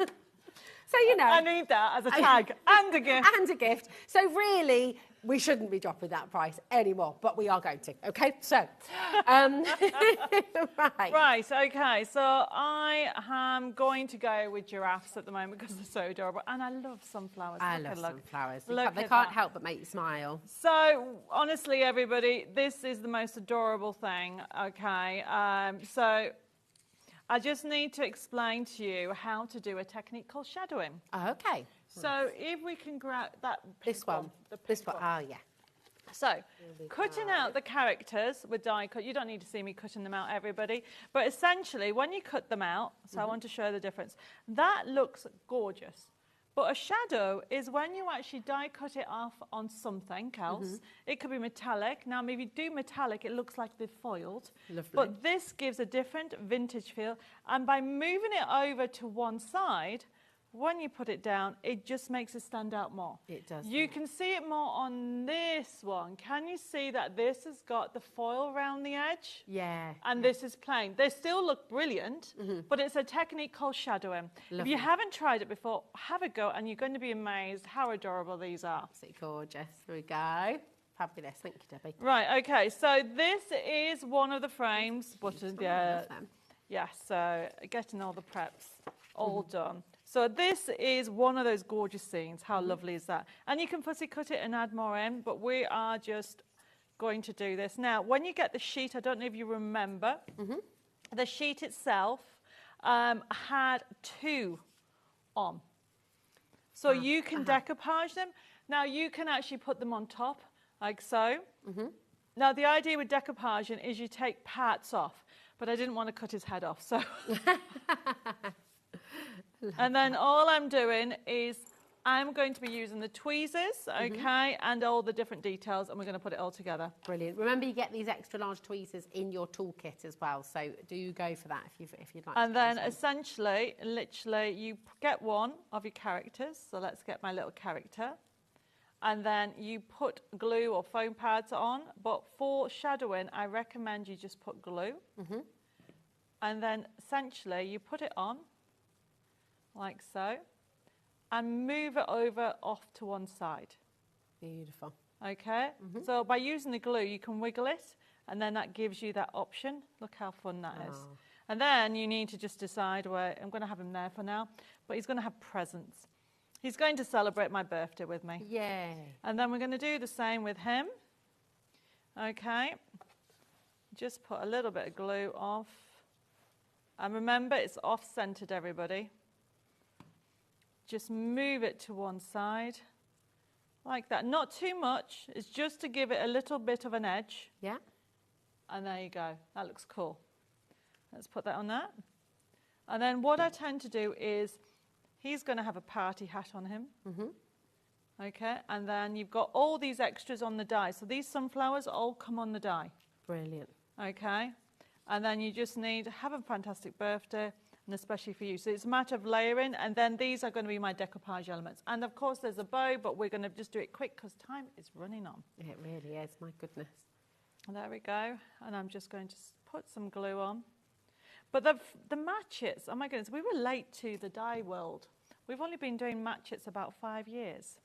So, you know. I need that as a tag. And a gift. And a gift. So, really, we shouldn't be dropping that price anymore, but we are going to, okay? So, right. Right, okay. So, I am going to go with giraffes at the moment because they're so adorable. And I love sunflowers. I love sunflowers. Look they can't help but make you smile. So, honestly, everybody, this is the most adorable thing, okay? So, I just need to explain to you how to do a technique called shadowing. Oh, okay. So if we can grab that this one. Oh, yeah. So, cutting out the characters with die cut, you don't need to see me cutting them out, everybody, but essentially when you cut them out, so I want to show the difference, that looks gorgeous. But a shadow is when you actually die cut it off on something else. It could be metallic. Now, if you do metallic, it looks like they've foiled. Lovely. But this gives a different vintage feel. And by moving it over to one side, when you put it down, it just makes it stand out more. It does. You can see it more on this one. Can you see that this has got the foil around the edge? Yeah. And this is plain. They still look brilliant, but it's a technique called shadowing. Lovely. If you haven't tried it before, have a go, and you're going to be amazed how adorable these are. Absolutely gorgeous. Here we go. Fabulous. Thank you, Debbie. Right, okay. So this is one of the frames. Yeah, so getting all the preps all done. So this is one of those gorgeous scenes. How lovely is that? And you can fussy cut it and add more in, but we are just going to do this. Now, when you get the sheet, I don't know if you remember, the sheet itself had 2 on. So you can decoupage them. Now, you can actually put them on top, like so. Now, the idea with decoupaging is you take parts off. but I didn't want to cut his head off. So, and then all I'm doing is I'm going to be using the tweezers, okay, and all the different details, and we're going to put it all together. Brilliant. Remember, you get these extra large tweezers in your toolkit as well, so do go for that if you'd like. And then essentially, literally, you get one of your characters. So let's get my little character. And then you put glue or foam pads on, but for shadowing, I recommend you just put glue. And then essentially, you put it on, like so, and move it over off to one side. Beautiful. Okay, so by using the glue, you can wiggle it, and then that gives you that option. Look how fun that is. And then you need to just decide where, I'm going to have him there for now, but he's going to have presents. He's going to celebrate my birthday with me. Yay. And then we're going to do the same with him. Okay, just put a little bit of glue off. And remember, it's off-centered, everybody. Just move it to one side, like that. Not too much, it's just to give it a little bit of an edge. Yeah. And there you go, that looks cool. Let's put that on that. And then what I tend to do is, he's going to have a party hat on him. Okay, and then you've got all these extras on the die. So these sunflowers all come on the die. Brilliant. Okay, and then you just need, have a fantastic birthday, and especially for you. So it's a matter of layering, and then these are going to be my decoupage elements. And of course there's a bow, but we're going to just do it quick because time is running on. It really is, my goodness. And there we go, and I'm just going to put some glue on. But the matchets, oh my goodness, we were late to the dye world. We've only been doing matchets about 5 years.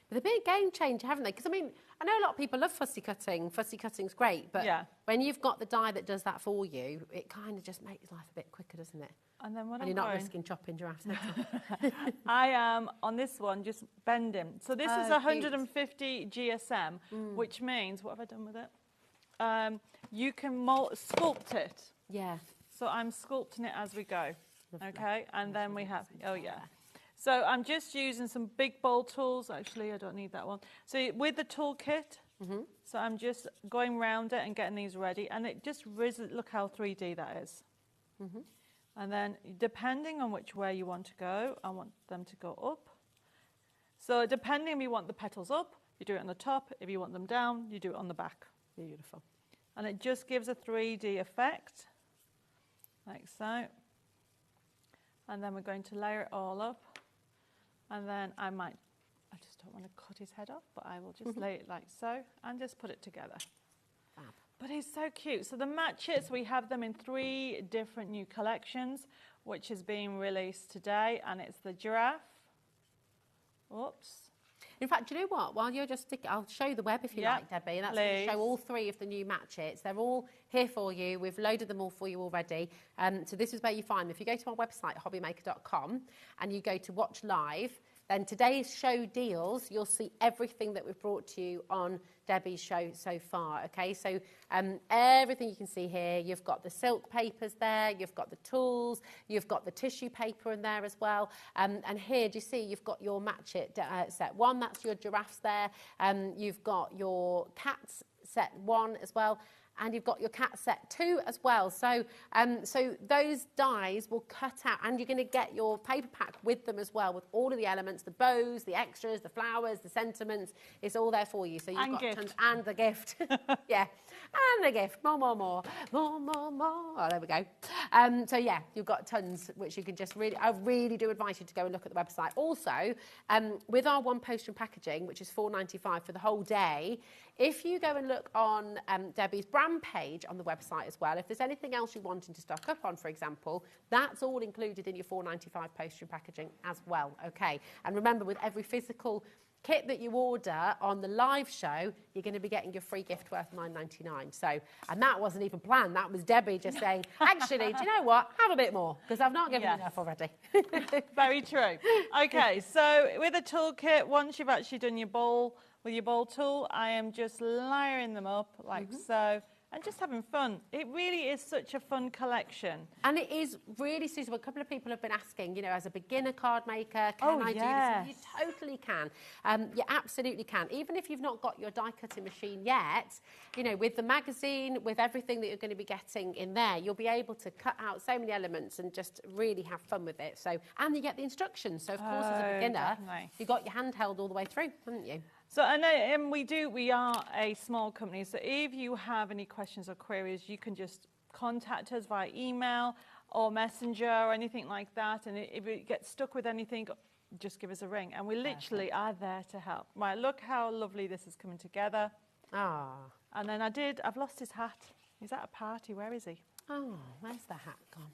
But they've been a game changer, haven't they? Because, I mean, I know a lot of people love fussy cutting. Fussy cutting's great, but when you've got the die that does that for you, it kind of just makes life a bit quicker, doesn't it? And then you're not risking chopping giraffes. I am, on this one, just bending. So this is 150 GSM, which means, what have I done with it? You can sculpt it. Yeah. So I'm sculpting it as we go. Lovely. Okay, and then we have, so I'm just using some big bowl tools. Actually, I don't need that one. So with the toolkit, so I'm just going around it and getting these ready. And it just, look how 3D that is. And then depending on which way you want to go, I want them to go up. So depending if you want the petals up, you do it on the top. If you want them down, you do it on the back. Beautiful. And it just gives a 3D effect, like so. And then we're going to layer it all up. And then I just don't want to cut his head off, but I will just lay it like so and just put it together. Fab. But he's so cute. So the matchets, we have them in 3 different new collections, which is being released today, and it's the giraffe. Oops. In fact, do you know what? While you're just sticking, I'll show you the web if you like, Debbie, and that's going to show all 3 of the new matchets. They're all here for you. We've loaded them all for you already. So this is where you find them. If you go to our website, hobbymaker.com, and you go to watch live, then today's show deals, you'll see everything that we've brought to you on Debbie's show so far, okay? So everything you can see here, you've got the silk papers there, you've got the tools, you've got the tissue paper in there as well. And here, do you see, you've got your matchet set 1, that's your giraffes there. You've got your cats set 1 as well. And you've got your cat set 2 as well. So so those dies will cut out, and you're going to get your paper pack with them as well, with all of the elements, the bows, the extras, the flowers, the sentiments. It's all there for you. So you've got tons, and the gift. Yeah, and the gift. More. Oh, there we go. So yeah, you've got tons, which you can just really, I really do advise you to go and look at the website. Also, with our one poster and packaging, which is $4.95 for the whole day, if you go and look on Debbie's brand page on the website as well, if there's anything else you're wanting to stock up on, for example, that's all included in your $4.95 poster and packaging as well, okay? And remember, with every physical kit that you order on the live show, you're going to be getting your free gift worth $9.99. So, and that wasn't even planned. That was Debbie just saying, actually, do you know what? Have a bit more, because I've not given enough already. Very true. Okay, so with a toolkit, once you've actually done your bowl, with your bowl tool, I am just layering them up like so. and just having fun. It really is such a fun collection. And it is really suitable. A couple of people have been asking, you know, as a beginner card maker, can Oh, I do yes. this? You totally can. You absolutely can. Even if you've not got your die cutting machine yet, you know, with the magazine, with everything that you're going to be getting in there, you'll be able to cut out so many elements and just really have fun with it. So, and you get the instructions. So, of course, as a beginner, definitely. you got your handheld all the way through, haven't you? So, and we are a small company, so if you have any questions or queries, you can just contact us via email or messenger or anything like that, and if you get stuck with anything, just give us a ring, and we literally are there to help. Right, look how lovely this is coming together. Ah. And then I've lost his hat. He's at a party, where is he? Oh, where's the hat gone?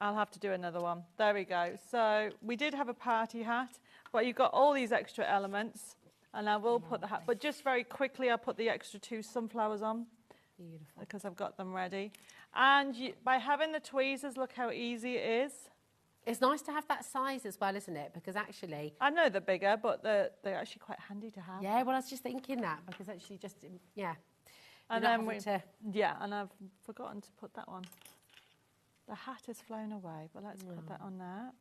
I'll have to do another one. There we go. So we did have a party hat, but you've got all these extra elements. And I will put the hat, but just very quickly, I'll put the extra 2 sunflowers on. Beautiful. Because I've got them ready. And by having the tweezers, look how easy it is. It's nice to have that size as well, isn't it? Because actually... I know they're bigger, but they're actually quite handy to have. Yeah, well, I was just thinking that, because actually just, yeah. And then yeah, and I've forgotten to put that one. The hat has flown away, but let's put that on there.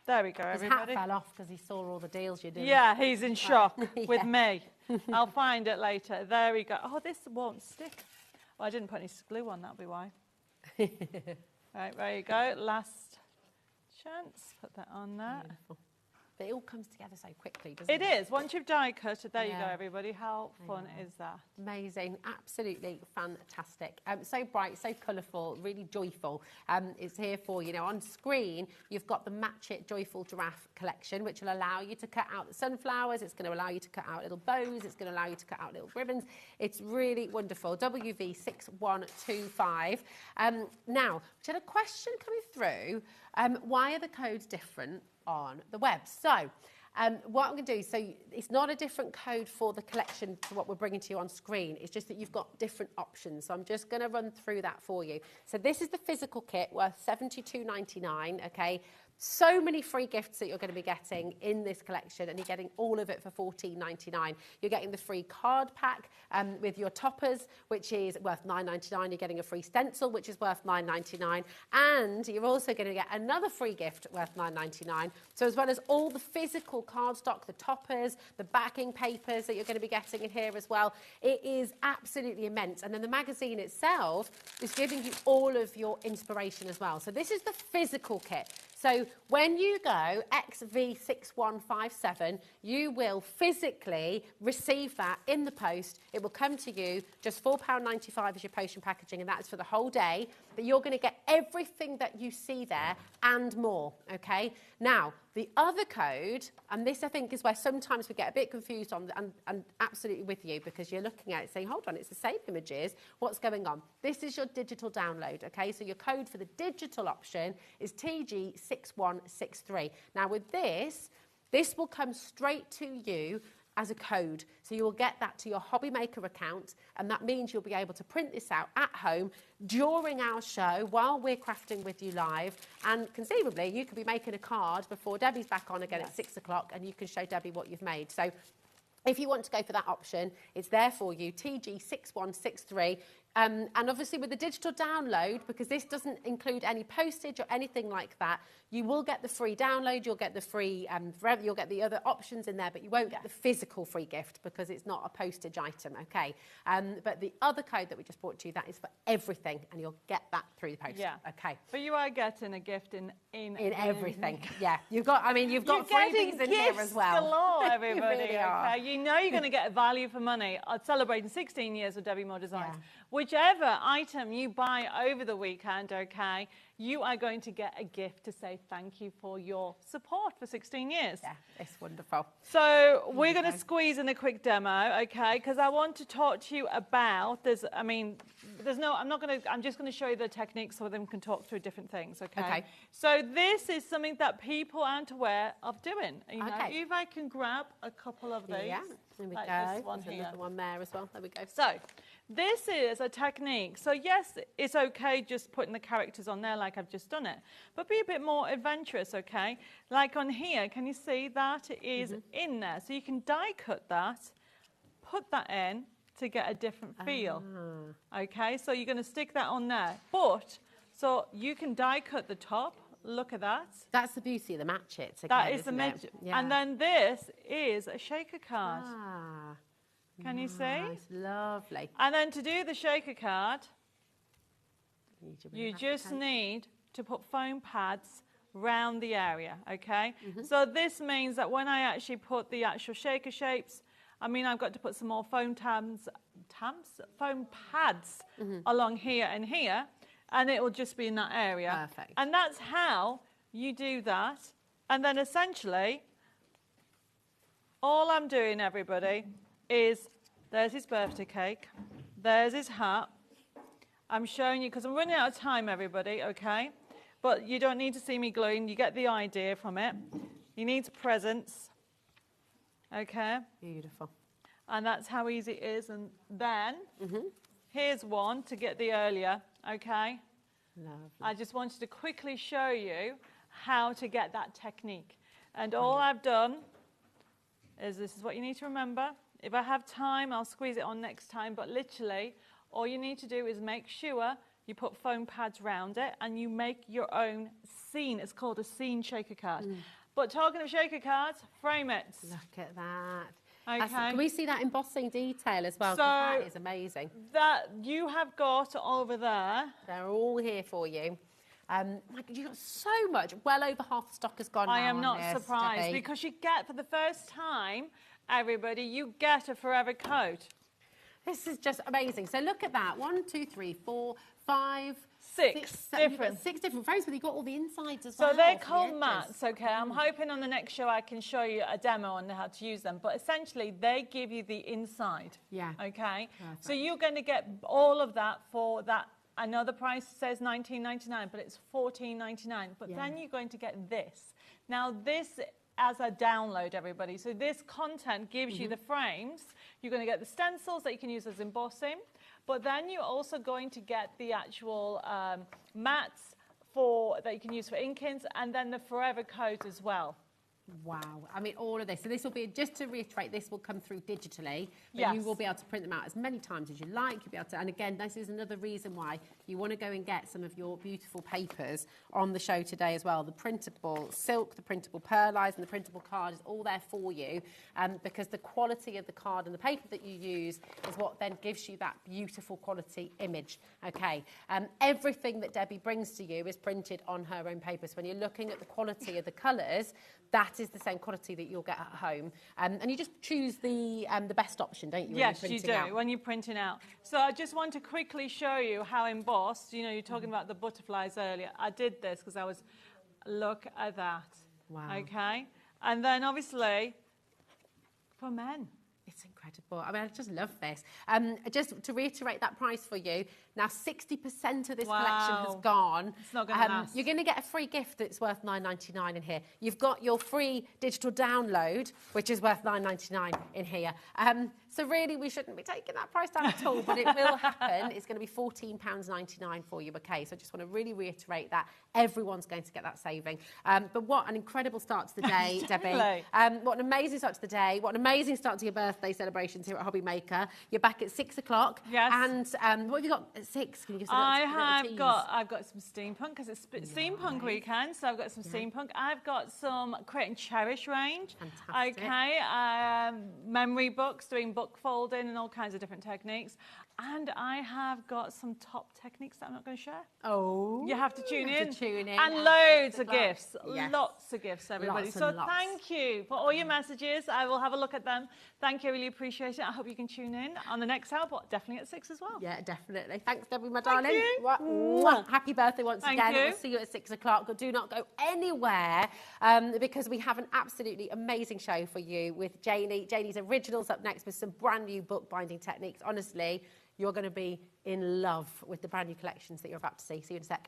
There we go, everybody. His hat fell off because he saw all the deals you're doing. Yeah, he's in shock with me. I'll find it later. There we go. Oh, this won't stick. Well, I didn't put any glue on, that'll be why. Right, there you go. Last chance. Put that on there. Beautiful. But it all comes together so quickly, doesn't it? It is. Once you've die cut it, there you go, everybody. How fun is that? Amazing. Absolutely fantastic. So bright, so colourful, really joyful. It's here for you. Now, on screen, you've got the Match It Joyful Giraffe collection, which will allow you to cut out the sunflowers. It's going to allow you to cut out little bows. It's going to allow you to cut out little ribbons. It's really wonderful. WV6125. Now, we had a question coming through. Why are the codes different on the web? So what I'm going to do, so it's not a different code for the collection to what we're bringing to you on screen. It's just that you've got different options. So I'm just going to run through that for you. So this is the physical kit worth $72.99, okay? So many free gifts that you're going to be getting in this collection, and you're getting all of it for $14.99. You're getting the free card pack with your toppers, which is worth $9.99. You're getting a free stencil, which is worth $9.99. And you're also going to get another free gift worth $9.99. So as well as all the physical cardstock, the toppers, the backing papers that you're going to be getting in here as well, it is absolutely immense. And then the magazine itself is giving you all of your inspiration as well. So this is the physical kit. So when you go XV6157, you will physically receive that in the post. It will come to you, just £4.95 as your post packaging, and that is for the whole day. But you're going to get everything that you see there and more, okay? Now, the other code, and this I think is where sometimes we get a bit confused on, and absolutely with you, because you're looking at it saying, hold on, it's the same images, what's going on? This is your digital download, okay? So your code for the digital option is TG6163. Now with this will come straight to you as a code. So you will get that to your HobbyMaker account, and that means you'll be able to print this out at home during our show while we're crafting with you live, and conceivably you could be making a card before Debbie's back on again at 6 o'clock, and you can show Debbie what you've made. So if you want to go for that option, it's there for you, TG6163. And obviously with the digital download, because this doesn't include any postage or anything like that, you will get the free download, you'll get the free, you'll get the other options in there, but you won't get the physical free gift because it's not a postage item, okay? But the other code that we just brought to you, that is for everything, and you'll get that through the post, okay? But you are getting a gift in everything, yeah. You've got freebies in here as well. Galore, everybody, You really are. okay? You know you're going to get value for money. Celebrating 16 years with Debbie Moore Designs. Yeah. Whichever item you buy over the weekend, okay, you are going to get a gift to say thank you for your support for 16 years. Yeah, it's wonderful. So we're going to squeeze in a quick demo, okay, because I want to talk to you about, I'm just going to show you the technique so them can talk through different things, okay? So this is something that people aren't aware of doing. You know, if I can grab a couple of these. Yeah, there we like go. This one There's here. another one there as well. There we go. So this is a technique. So yes, it's okay just putting the characters on there like I've just done it, but be a bit more adventurous, okay? Like on here, can you see that it is in there? So you can die cut that, put that in, to get a different feel. Okay, so you're going to stick that on there. But, so you can die cut the top. Look at that. That's the beauty of the match it. That is the match. Yeah. And then this is a shaker card. Ah, Can you see? nice, lovely. And then to do the shaker card, you just need to put foam pads round the area, okay? So this means that when I actually put the actual shaker shapes, I mean, I've got to put some more foam foam pads along here and here, and it will just be in that area. Perfect. And that's how you do that. And then essentially, all I'm doing, everybody, is there's his birthday cake, there's his hat. I'm showing you, because I'm running out of time, everybody, okay? But you don't need to see me gluing. You get the idea from it. He needs presents, okay? Beautiful. And that's how easy it is. And then here's one to get the earlier, okay? Lovely. I just wanted to quickly show you how to get that technique. And all I've done is, this is what you need to remember. If I have time, I'll squeeze it on next time. But literally, all you need to do is make sure you put foam pads round it and you make your own scene. It's called a scene shaker card. But talking of shaker cards, frame it. Look at that. Okay. Can we see that embossing detail as well? 'Cause So that is amazing. that you have got over there. They're all here for you. My God, you've got so much. Well over half the stock has gone I now am on not this, surprised Debbie. because you get, for the first time, everybody, you get a forever coat. This is just amazing. So look at that. 1, 2, 3, 4, 5, Six seven. different. You've got 6 different frames, but you've got all the insides as So well. they're for the called edges. mats, okay? I'm hoping on the next show I can show you a demo on how to use them. But essentially, they give you the inside. Yeah. Okay? Perfect. So you're going to get all of that for that. I know the price says $19.99, but it's $14.99. But then you're going to get this. Now, this as a download, everybody. So this content gives you the frames. You're going to get the stencils that you can use as embossing. But then you're also going to get the actual mats that you can use for inkings, and then the forever coat as well. Wow. I mean, all of this. So this will be, just to reiterate, this will come through digitally. But Yes. you will be able to print them out as many times as you like. You'll be able to, and again, this is another reason why you want to go and get some of your beautiful papers on the show today as well. The printable silk, the printable perlized, and the printable card is all there for you, because the quality of the card and the paper that you use is what then gives you that beautiful quality image. Okay. Everything that Debbie brings to you is printed on her own paper. So when you're looking at the quality of the colours, that is the same quality that you'll get at home. And you just choose the best option, don't you? Yes, when you you're do, printing out? when you're printing out. So I just want to quickly show you how embossed, you know, you're talking about the butterflies earlier. I did this because look at that. Wow. Okay? And then obviously, for men. It's incredible. I mean, I just love this. Just to reiterate that price for you, now 60% of this collection has gone. It's not going to last. You're going to get a free gift that's worth $9.99 in here. You've got your free digital download, which is worth $9.99 in here. So really, we shouldn't be taking that price down at all, but it will happen. It's going to be £14.99 for you, okay? So I just want to really reiterate that. Everyone's going to get that saving. But what an incredible start to the day, Debbie. What an amazing start to the day. What an amazing start to your birthday celebrations here at HobbyMaker. You're back at 6 o'clock. Yes. And what have you got at 6? Can you give us a little I've got some steampunk, because it's steampunk weekend, so I've got some steampunk. I've got some Create and Cherish range. Fantastic. Okay. Memory books, doing book folding and all kinds of different techniques. And I have got some top techniques that I'm not going to share. Oh. You have to tune in. And And loads of gifts. Yes. Lots of gifts, everybody. Lots so and lots. thank you for all your messages. I will have a look at them. Thank you. I really appreciate it. I hope you can tune in on the next hour, but definitely at 6 as well. Yeah, definitely. Thanks, Debbie, my Thank darling. you. Mwah. Happy birthday once Thank again. you. We'll see you at 6 o'clock. Do not go anywhere, because we have an absolutely amazing show for you with Janie. Janie's Originals up next with some brand new bookbinding techniques. Honestly, you're going to be in love with the brand new collections that you're about to see. See you in a sec.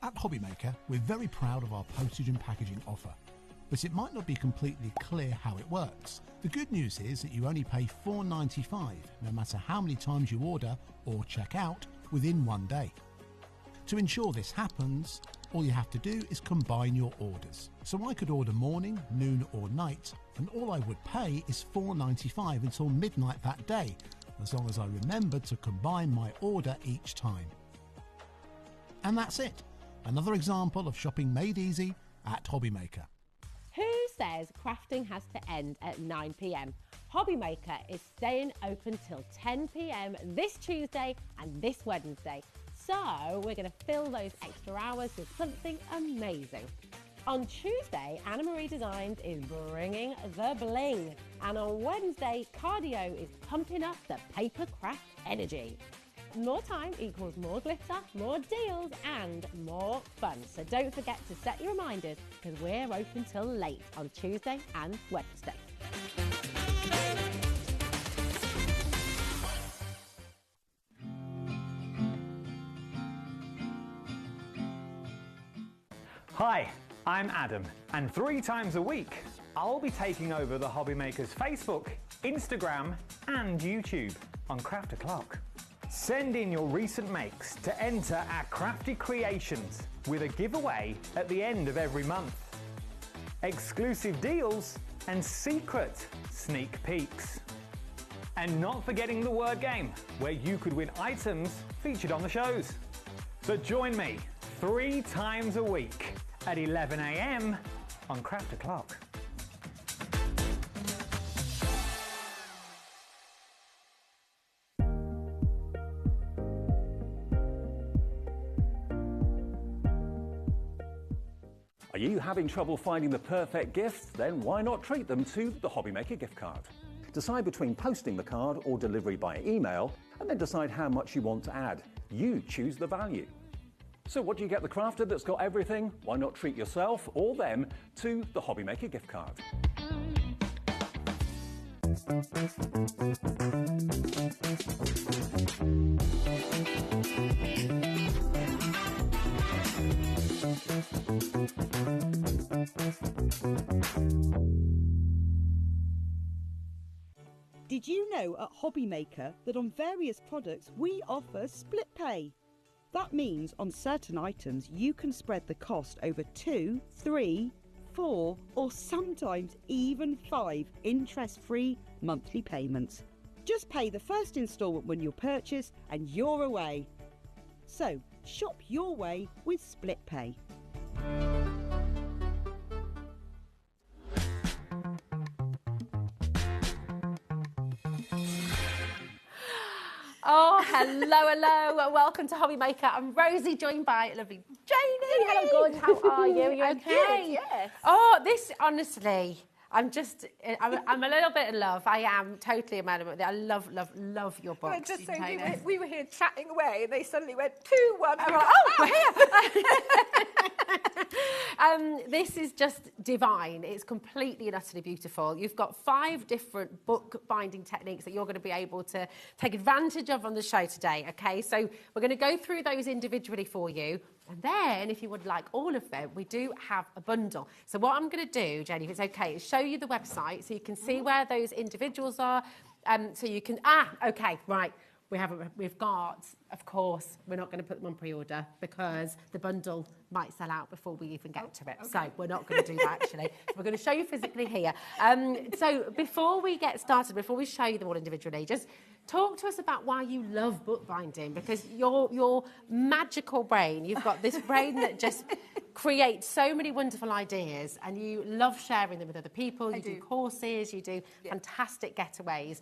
At HobbyMaker, we're very proud of our postage and packaging offer. but it might not be completely clear how it works. The good news is that you only pay $4.95 no matter how many times you order or check out within one day. To ensure this happens, all you have to do is combine your orders. So I could order morning, noon or night, and all I would pay is $4.95 until midnight that day, as long as I remembered to combine my order each time. And that's it. Another example of shopping made easy at HobbyMaker. Who says crafting has to end at 9 p.m? HobbyMaker is staying open till 10 p.m. this Tuesday and this Wednesday. So we're going to fill those extra hours with something amazing. On Tuesday, Anna Marie Designs is bringing the bling. And on Wednesday, Cardio is pumping up the paper craft energy. More time equals more glitter, more deals and more fun. So don't forget to set your reminders because we're open till late on Tuesday and Wednesday. Hi, I'm Adam, and 3 times a week I'll be taking over the HobbyMaker's Facebook, Instagram and YouTube on Craft O'Clock. Send in your recent makes to enter our crafty creations with a giveaway at the end of every month. Exclusive deals and secret sneak peeks. And not forgetting the word game, where you could win items featured on the shows. So join me 3 times a week at 11 a.m. on Craft O'Clock. Are you having trouble finding the perfect gift? Then why not treat them to the HobbyMaker gift card? Decide between posting the card or delivery by email, and then decide how much you want to add. You choose the value. So what do you get the crafter that's got everything? Why not treat yourself or them to the HobbyMaker gift card? Did you know at HobbyMaker that on various products we offer split pay? That means on certain items you can spread the cost over 2, 3, 4 or sometimes even 5 interest-free monthly payments. Just pay the first instalment when you purchase and you're away. So shop your way with split pay. Oh, hello. Welcome to HobbyMaker. I'm Rosie, joined by lovely Janie. Hello, gorge. How are you? Are you okay? Good, yes. Oh, this, honestly, I'm a little bit in love. I am totally a man. I love your books. Well, just so containers. we were here chatting away and they suddenly went 2, 1. Oh, oh, we're here. This is just divine. It's completely and utterly beautiful. You've got 5 different book binding techniques that you're going to be able to take advantage of on the show today, okay? So we're going to go through those individually for you. And then, if you would like all of them, we do have a bundle. So what I'm going to do, Jenny, if it's okay, is show you the website so you can see where those individuals are. So you can, okay, right. We've got, of course, we're not going to put them on pre-order because the bundle might sell out before we even get to it. Okay. So we're not going to do that, actually. We're going to show you physically here. So before we get started, before we show you them all individually, just talk to us about why you love bookbinding, because your magical brain, you've got this brain that just creates so many wonderful ideas and you love sharing them with other people. You do courses, you do fantastic getaways.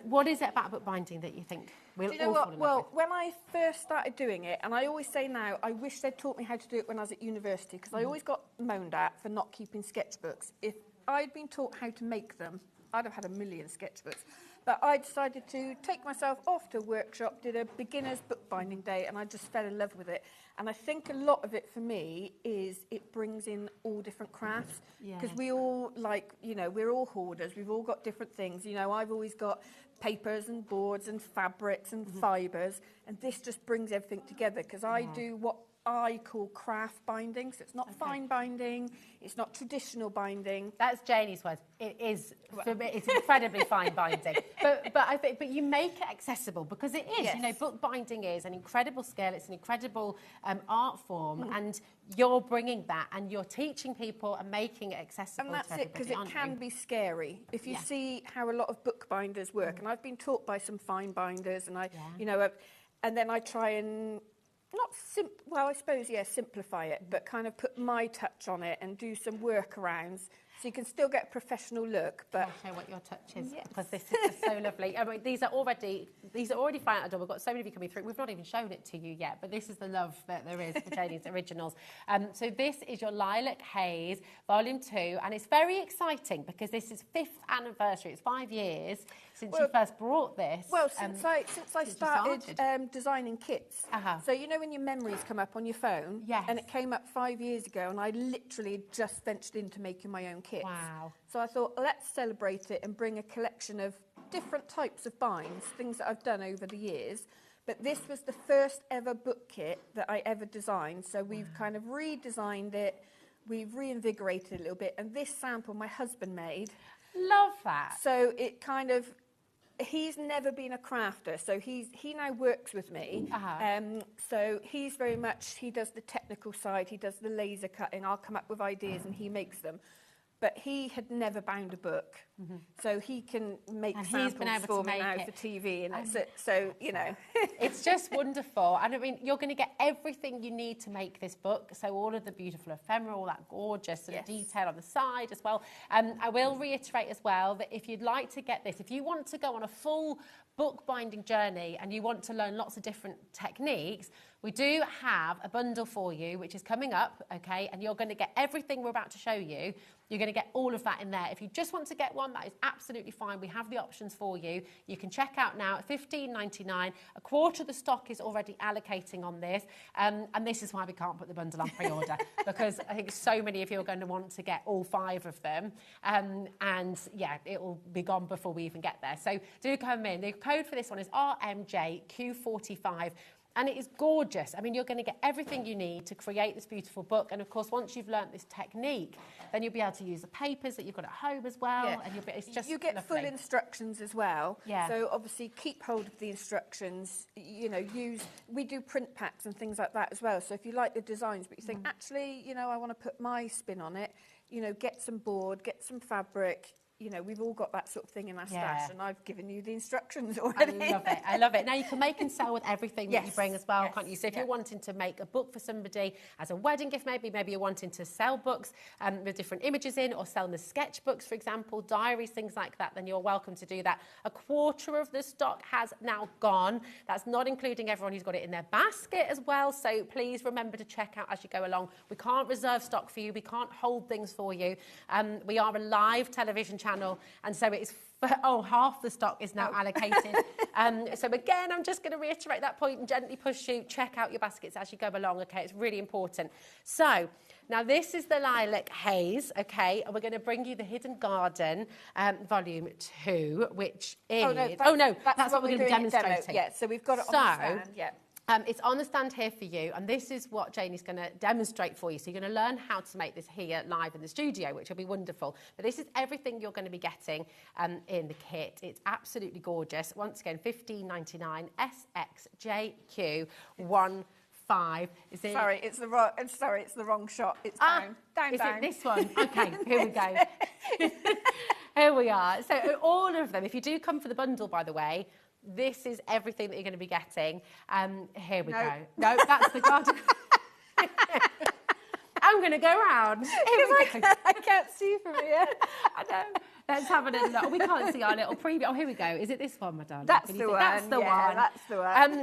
What is it about bookbinding that you think we'll all fall in love with? Well, when I first started doing it, and I always say now, I wish they'd taught me how to do it when I was at university, because I always got moaned at for not keeping sketchbooks. If I'd been taught how to make them, I'd have had a million sketchbooks. But I decided to take myself off to a workshop, did a beginner's bookbinding day, and I just fell in love with it. And I think a lot of it for me is it brings in all different crafts. Because we all, we're all hoarders. We've all got different things. You know, I've always got papers and boards and fabrics and fibres, and this just brings everything together, because I do what I call craft binding. So it's not fine binding, it's not traditional binding. That's Janie's words. It is, for me, it's incredibly fine binding. But I think, but you make it accessible, because it is. Yes. You know, book binding is an incredible skill. It's an incredible art form, and you're bringing that and you're teaching people and making it accessible. And that's to it, because it can be scary. If you see how a lot of book binders work, and I've been taught by some fine binders, and you know, and then I try and I suppose, simplify it, but kind of put my touch on it and do some workarounds, so you can still get a professional look. But I'll show what your touch is, because this is just so lovely. I mean, these are already flying out the door. We've got so many of you coming through. We've not even shown it to you yet, but this is the love that there is for Janie's Originals. So this is your Lilac Haze, Volume 2, and it's very exciting because this is 5th anniversary. It's 5 years since you first brought this. Well, since I started designing kits. So you know when your memories come up on your phone? Yes. And it came up 5 years ago, and I literally just ventured into making my own kits. Wow. So I thought, let's celebrate it and bring a collection of different types of binds, things that I've done over the years. But this was the first ever book kit that I ever designed. So we've kind of redesigned it. We've reinvigorated it a little bit. And this sample my husband made. Love that. So it kind of... He's never been a crafter, so he now works with me. So he's very much, he does the technical side, he does the laser cutting. I'll come up with ideas and he makes them. But he had never bound a book, so he can make samples for me now for TV, and that's it. So, you know. It's just wonderful. And I mean, you're going to get everything you need to make this book. So all of the beautiful ephemera, all that gorgeous sort of detail on the side as well. I will reiterate as well that if you'd like to get this, if you want to go on a full book binding journey and you want to learn lots of different techniques, we do have a bundle for you, which is coming up, okay? And you're going to get everything we're about to show you. You're going to get all of that in there. If you just want to get one, that is absolutely fine. We have the options for you. You can check out now at $15.99. A quarter of the stock is already allocating on this. And this is why we can't put the bundle on pre-order, because I think so many of you are going to want to get all 5 of them. And yeah, it will be gone before we even get there. So do come in. The code for this one is RMJQ45. And it is gorgeous. I mean, you're going to get everything you need to create this beautiful book. And of course, once you've learnt this technique, then you'll be able to use the papers that you've got at home as well. Yeah. And it's just you get lovely. full instructions as well. Yeah. So obviously keep hold of the instructions. You know, we do print packs and things like that as well. So if you like the designs, but you think, actually, you know, I want to put my spin on it, you know, get some board, get some fabric. You know, we've all got that sort of thing in our stash, and I've given you the instructions already. I love it. I love it. Now, you can make and sell with everything that you bring as well, can't you? So if you're wanting to make a book for somebody as a wedding gift, maybe you're wanting to sell books with different images in, or sell them as sketchbooks, for example, diaries, things like that, then you're welcome to do that. A quarter of the stock has now gone. That's not including everyone who's got it in their basket as well. So please remember to check out as you go along. We can't reserve stock for you. We can't hold things for you. We are a live television channel, and so it's half the stock is now allocated. So again, I'm just going to reiterate that point and gently push you. Check out your baskets as you go along, okay? It's really important. So now this is the Lilac Haze, okay? And we're going to bring you the Hidden Garden Volume 2, which is... that's what we're going to be demonstrating. Yeah, so we've got it on the stand, yeah. It's on the stand here for you, and this is what Janie's going to demonstrate for you. So you're going to learn how to make this here live in the studio, which will be wonderful. But this is everything you're going to be getting in the kit. It's absolutely gorgeous. Once again, $15.99, SXJQ15. Is it? Sorry, it's the wrong shot. It's down. Is it this one? Okay, here we go. Here we are. So all of them, if you do come for the bundle, by the way, this is everything that you're going to be getting. Here we go. No, that's the garden. I'm going to go round. I can't see from here. I know. Let's have a little look. We can't see our little preview. Oh, here we go. Is it this one, my darling? That's the one. That's the one. That's the one.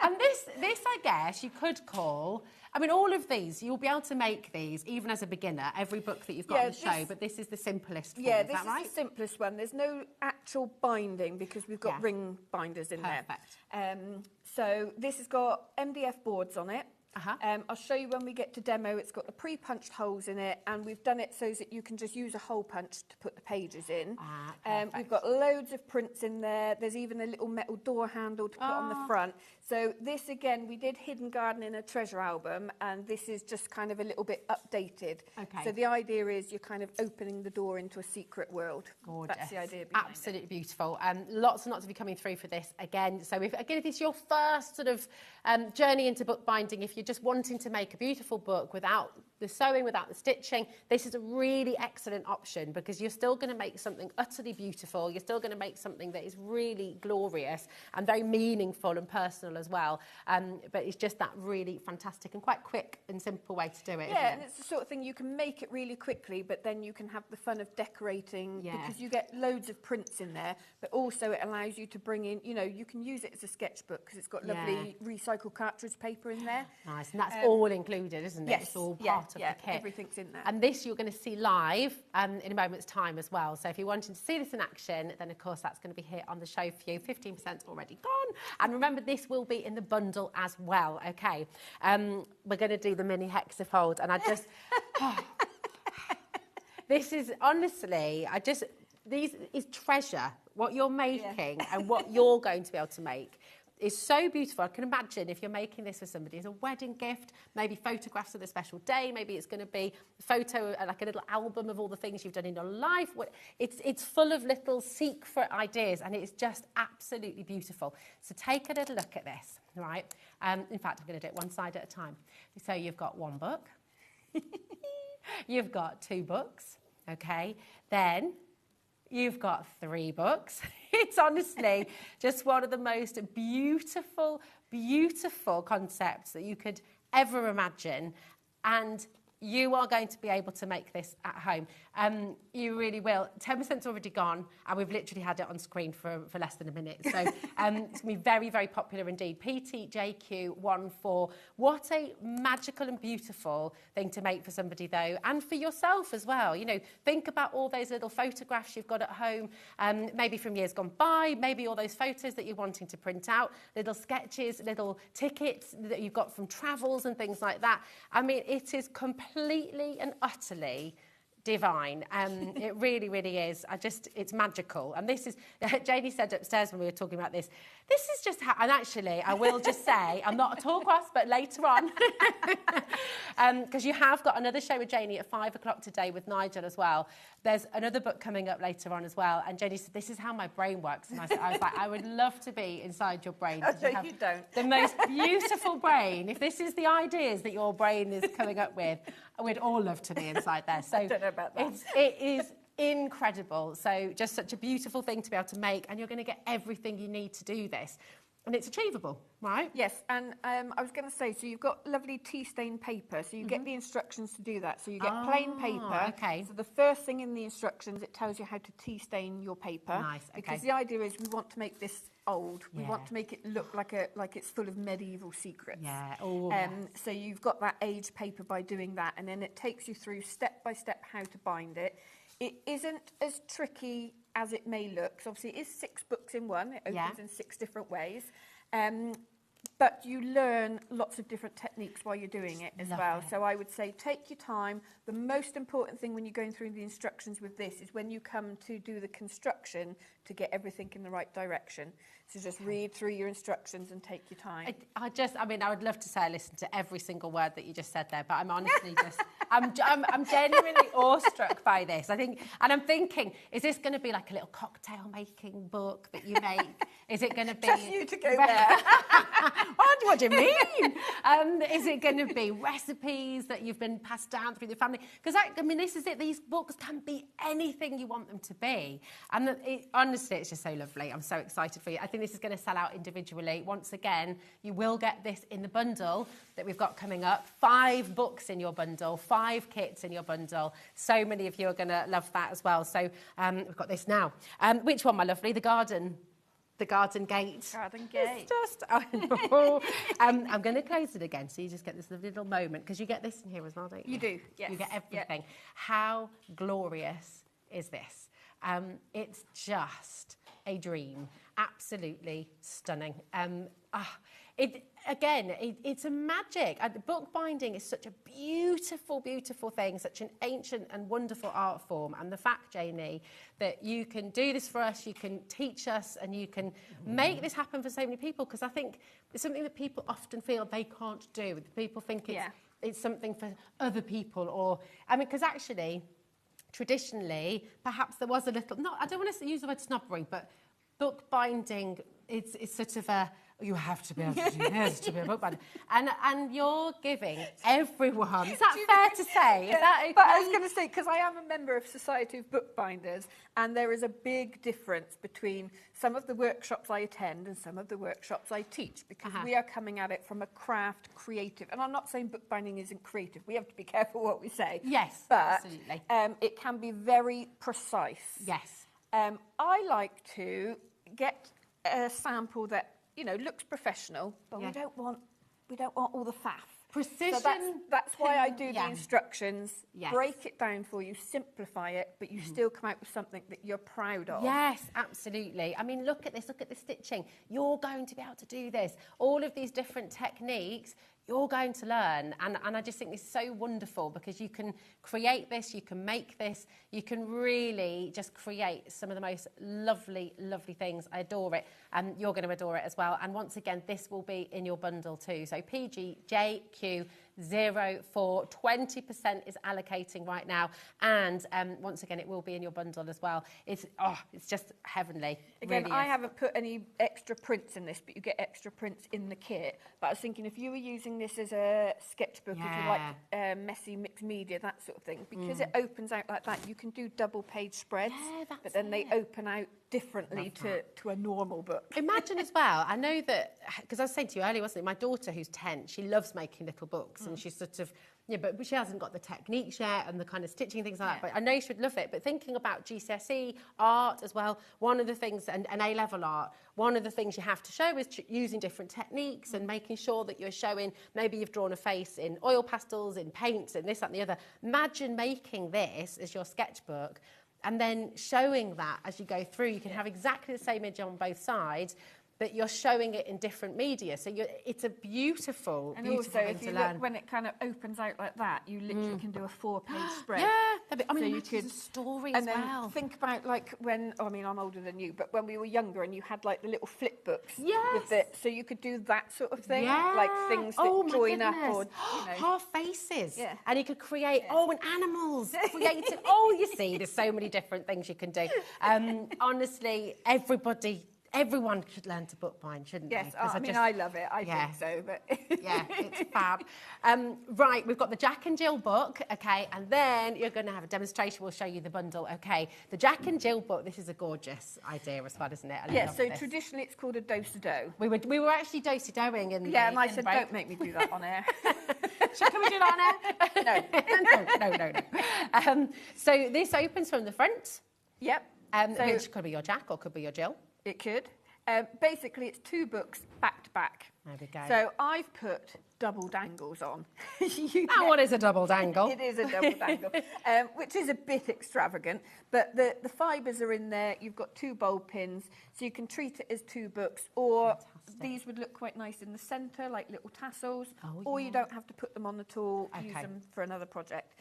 And this, I guess, you could call... I mean, all of these, you'll be able to make these, even as a beginner, every book that you've got on the show, but this is the simplest one, is that right? This is the simplest one. There's no actual binding because we've got ring binders in there. Perfect. So this has got MDF boards on it. I'll show you when we get to demo. It's got the pre-punched holes in it, and we've done it so that you can just use a hole punch to put the pages in. We've got loads of prints in there. There's even a little metal door handle to put on the front. So this, again, we did Hidden Garden in a treasure album, and this is just kind of a little bit updated. Okay. So the idea is you're kind of opening the door into a secret world. Gorgeous. That's the idea behind Absolutely beautiful. Lots and lots of you coming through for this again. So if this is your first sort of journey into bookbinding, if you're just wanting to make a beautiful book without the sewing, without the stitching, this is a really excellent option, because you're still going to make something utterly beautiful. You're still going to make something that is really glorious and very meaningful and personal as well. But it's just that really fantastic and quite quick and simple way to do it. Yeah, and it's the sort of thing you can make it really quickly, but then you can have the fun of decorating, because you get loads of prints in there, but also it allows you to bring in, you know, you can use it as a sketchbook because it's got lovely recycled cartridge paper in there. Nice, and that's all included, isn't it? Yes, It's all part of the kit. Everything's in there. And this you're going to see live in a moment's time as well. So if you're wanting to see this in action, then of course that's going to be here on the show for you. 15% already gone. And remember, this will be in the bundle as well, okay? We're going to do the mini hexafold, and I just... This is, honestly, these is treasure. What you're making and what you're going to be able to make is so beautiful. I can imagine if you're making this for somebody as a wedding gift, maybe photographs of a special day, maybe it's going to be a photo, like a little album of all the things you've done in your life. It's full of little secret ideas, and it's just absolutely beautiful. So take a little look at this, right? In fact, I'm going to do it one side at a time. So you've got one book. You've got 2 books, okay? Then you've got 3 books. It's honestly just one of the most beautiful, beautiful concepts that you could ever imagine. And you are going to be able to make this at home. You really will. 10%'s already gone, and we've literally had it on screen for less than a minute. So it's going to be very, very popular indeed. PTJQ14. What a magical and beautiful thing to make for somebody, though, and for yourself as well. You know, think about all those little photographs you've got at home, maybe from years gone by, maybe all those photos that you're wanting to print out, little sketches, little tickets that you've got from travels and things like that. I mean, it is completely and utterly divine. It really, really is. It's magical. And this is, Janie said upstairs when we were talking about this is just how, and actually, I will just say, I'm not at all cross, but later on, because you have got another show with Janie at 5 o'clock today with Nigel as well. There's another book coming up later on as well. And Janie said, this is how my brain works. And I was like, I would love to be inside your brain. No, you don't. The most beautiful brain. If this is the ideas that your brain is coming up with, we'd all love to be inside there. So I don't know about that. It is incredible. So just such a beautiful thing to be able to make, and you're going to get everything you need to do this. And it's achievable, right? Yes, and I was going to say, so you've got lovely tea-stained paper, so you get the instructions to do that. So you get plain paper. Okay. So the first thing in the instructions, it tells you how to tea-stain your paper. Nice, okay. Because the idea is we want to make this old. We want to make it look like it's full of medieval secrets. Yeah. Oh, So you've got that aged paper by doing that, and then it takes you through step by step how to bind it. It isn't as tricky as it may look. So obviously it is 6 books in one. It opens in 6 different ways. But you learn lots of different techniques while you're doing it as well. So I would say take your time. The most important thing when you're going through the instructions with this is when you come to do the construction to get everything in the right direction. So just read through your instructions and take your time. I would love to say I listened to every single word that you just said there, but I'm honestly just, I'm genuinely awestruck by this. I'm thinking, is this going to be like a little cocktail making book that you make? Is it going to be... Just you to go there. What do you mean? Is it going to be recipes that you've been passed down through the family? Because, this is it. These books can be anything you want them to be. And honestly, it's just so lovely. I'm so excited for you. I think this is going to sell out individually. Once again, you will get this in the bundle that we've got coming up. 5 books in your bundle, 5 kits in your bundle. So many of you are going to love that as well. So we've got this now. Which one, my lovely? The garden gate. Garden gate. It's just, I'm going to close it again so you just get this little moment, because you get this in here as well, don't you? You do, yes. You get everything. Yep. How glorious is this? It's just a dream. Absolutely stunning. again, it's a magic. And bookbinding is such a beautiful, beautiful thing, such an ancient and wonderful art form. And the fact, Janie, that you can do this for us, you can teach us, and you can make this happen for so many people, because I think it's something that people often feel they can't do. People think it's something for other people, or, I mean, because actually, traditionally, perhaps there was a little, I don't want to use the word snobbery, but bookbinding, it's sort of a, you have to be able to do this to be a bookbinder. And you're giving everyone, is that fair to say? Is that okay? But I was going to say, because I am a member of Society of Bookbinders, and there is a big difference between some of the workshops I attend and some of the workshops I teach, because we are coming at it from a craft, creative, and I'm not saying bookbinding isn't creative. We have to be careful what we say. Yes, but, absolutely. It can be very precise. Yes. I like to get a sample that, you know, looks professional, but we don't want all the faff. Precision. So that's why I do the instructions, Yes. break it down for you, simplify it, but you still come out with something that you're proud of. Yes, absolutely. I mean, look at this, look at the stitching. You're going to be able to do this. All of these different techniques, you're going to learn. And I just think this is so wonderful, because you can create this, you can make this, you can really just create some of the most lovely, lovely things. I adore it. And you're going to adore it as well. And once again, this will be in your bundle too. So PGJQ04, 20% is allocating right now. And once again, it will be in your bundle as well. It's just heavenly. Again, really I is. haven't put any extra prints in this, but you get extra prints in the kit. But I was thinking, if you were using this as a sketchbook, if you like messy mixed media, that sort of thing, because it opens out like that, you can do double page spreads, but then they open out differently to a normal book. Imagine as well, I know that, because I was saying to you earlier, wasn't it, my daughter who's 10, she loves making little books, and she's sort of, but she hasn't got the techniques yet and the kind of stitching things like that, but I know she would love it. But thinking about GCSE art as well, one of the things, and A-level art, one of the things you have to show is using different techniques and making sure that you're showing, maybe you've drawn a face in oil pastels, in paints, and this, that and the other. Imagine making this as your sketchbook, and then showing that as you go through. You can have exactly the same image on both sides, but you're showing it in different media. So it's a beautiful, and beautiful also, thing if to you learn. look, when it kind of opens out like that, you literally can do a 4-page spread. I mean, so you could a story as and then well. think about, like, when, I mean, I'm older than you, but when we were younger and you had like the little flip books. Yes. So you could do that sort of thing, Yeah. like things that join up, or half faces. Yeah. And you could create and animals. Creative. You see, there's so many different things you can do. Honestly, everyone should learn to bookbind, shouldn't they? Yes, I mean, I love it. I think so, but it's fab. Right, we've got the Jack and Jill book, okay, and then you're going to have a demonstration. We'll show you the bundle, okay. The Jack and Jill book. This is a gorgeous idea as well, isn't it? I love so this. Traditionally it's called a do-si-do. We were actually do-si-doing in and I said, don't make me do that on air. Can we do that on air? No. So this opens from the front. Yep. Which could be your Jack or could be your Jill. It could. Basically, it's 2 books back to back. There we go. So I've put double dangles on. What is a double dangle? It is a double dangle, which is a bit extravagant. But the fibres are in there. You've got 2 bulb pins, so you can treat it as 2 books. Or these would look quite nice in the centre, like little tassels. Or you don't have to put them on at all. Use them for another project.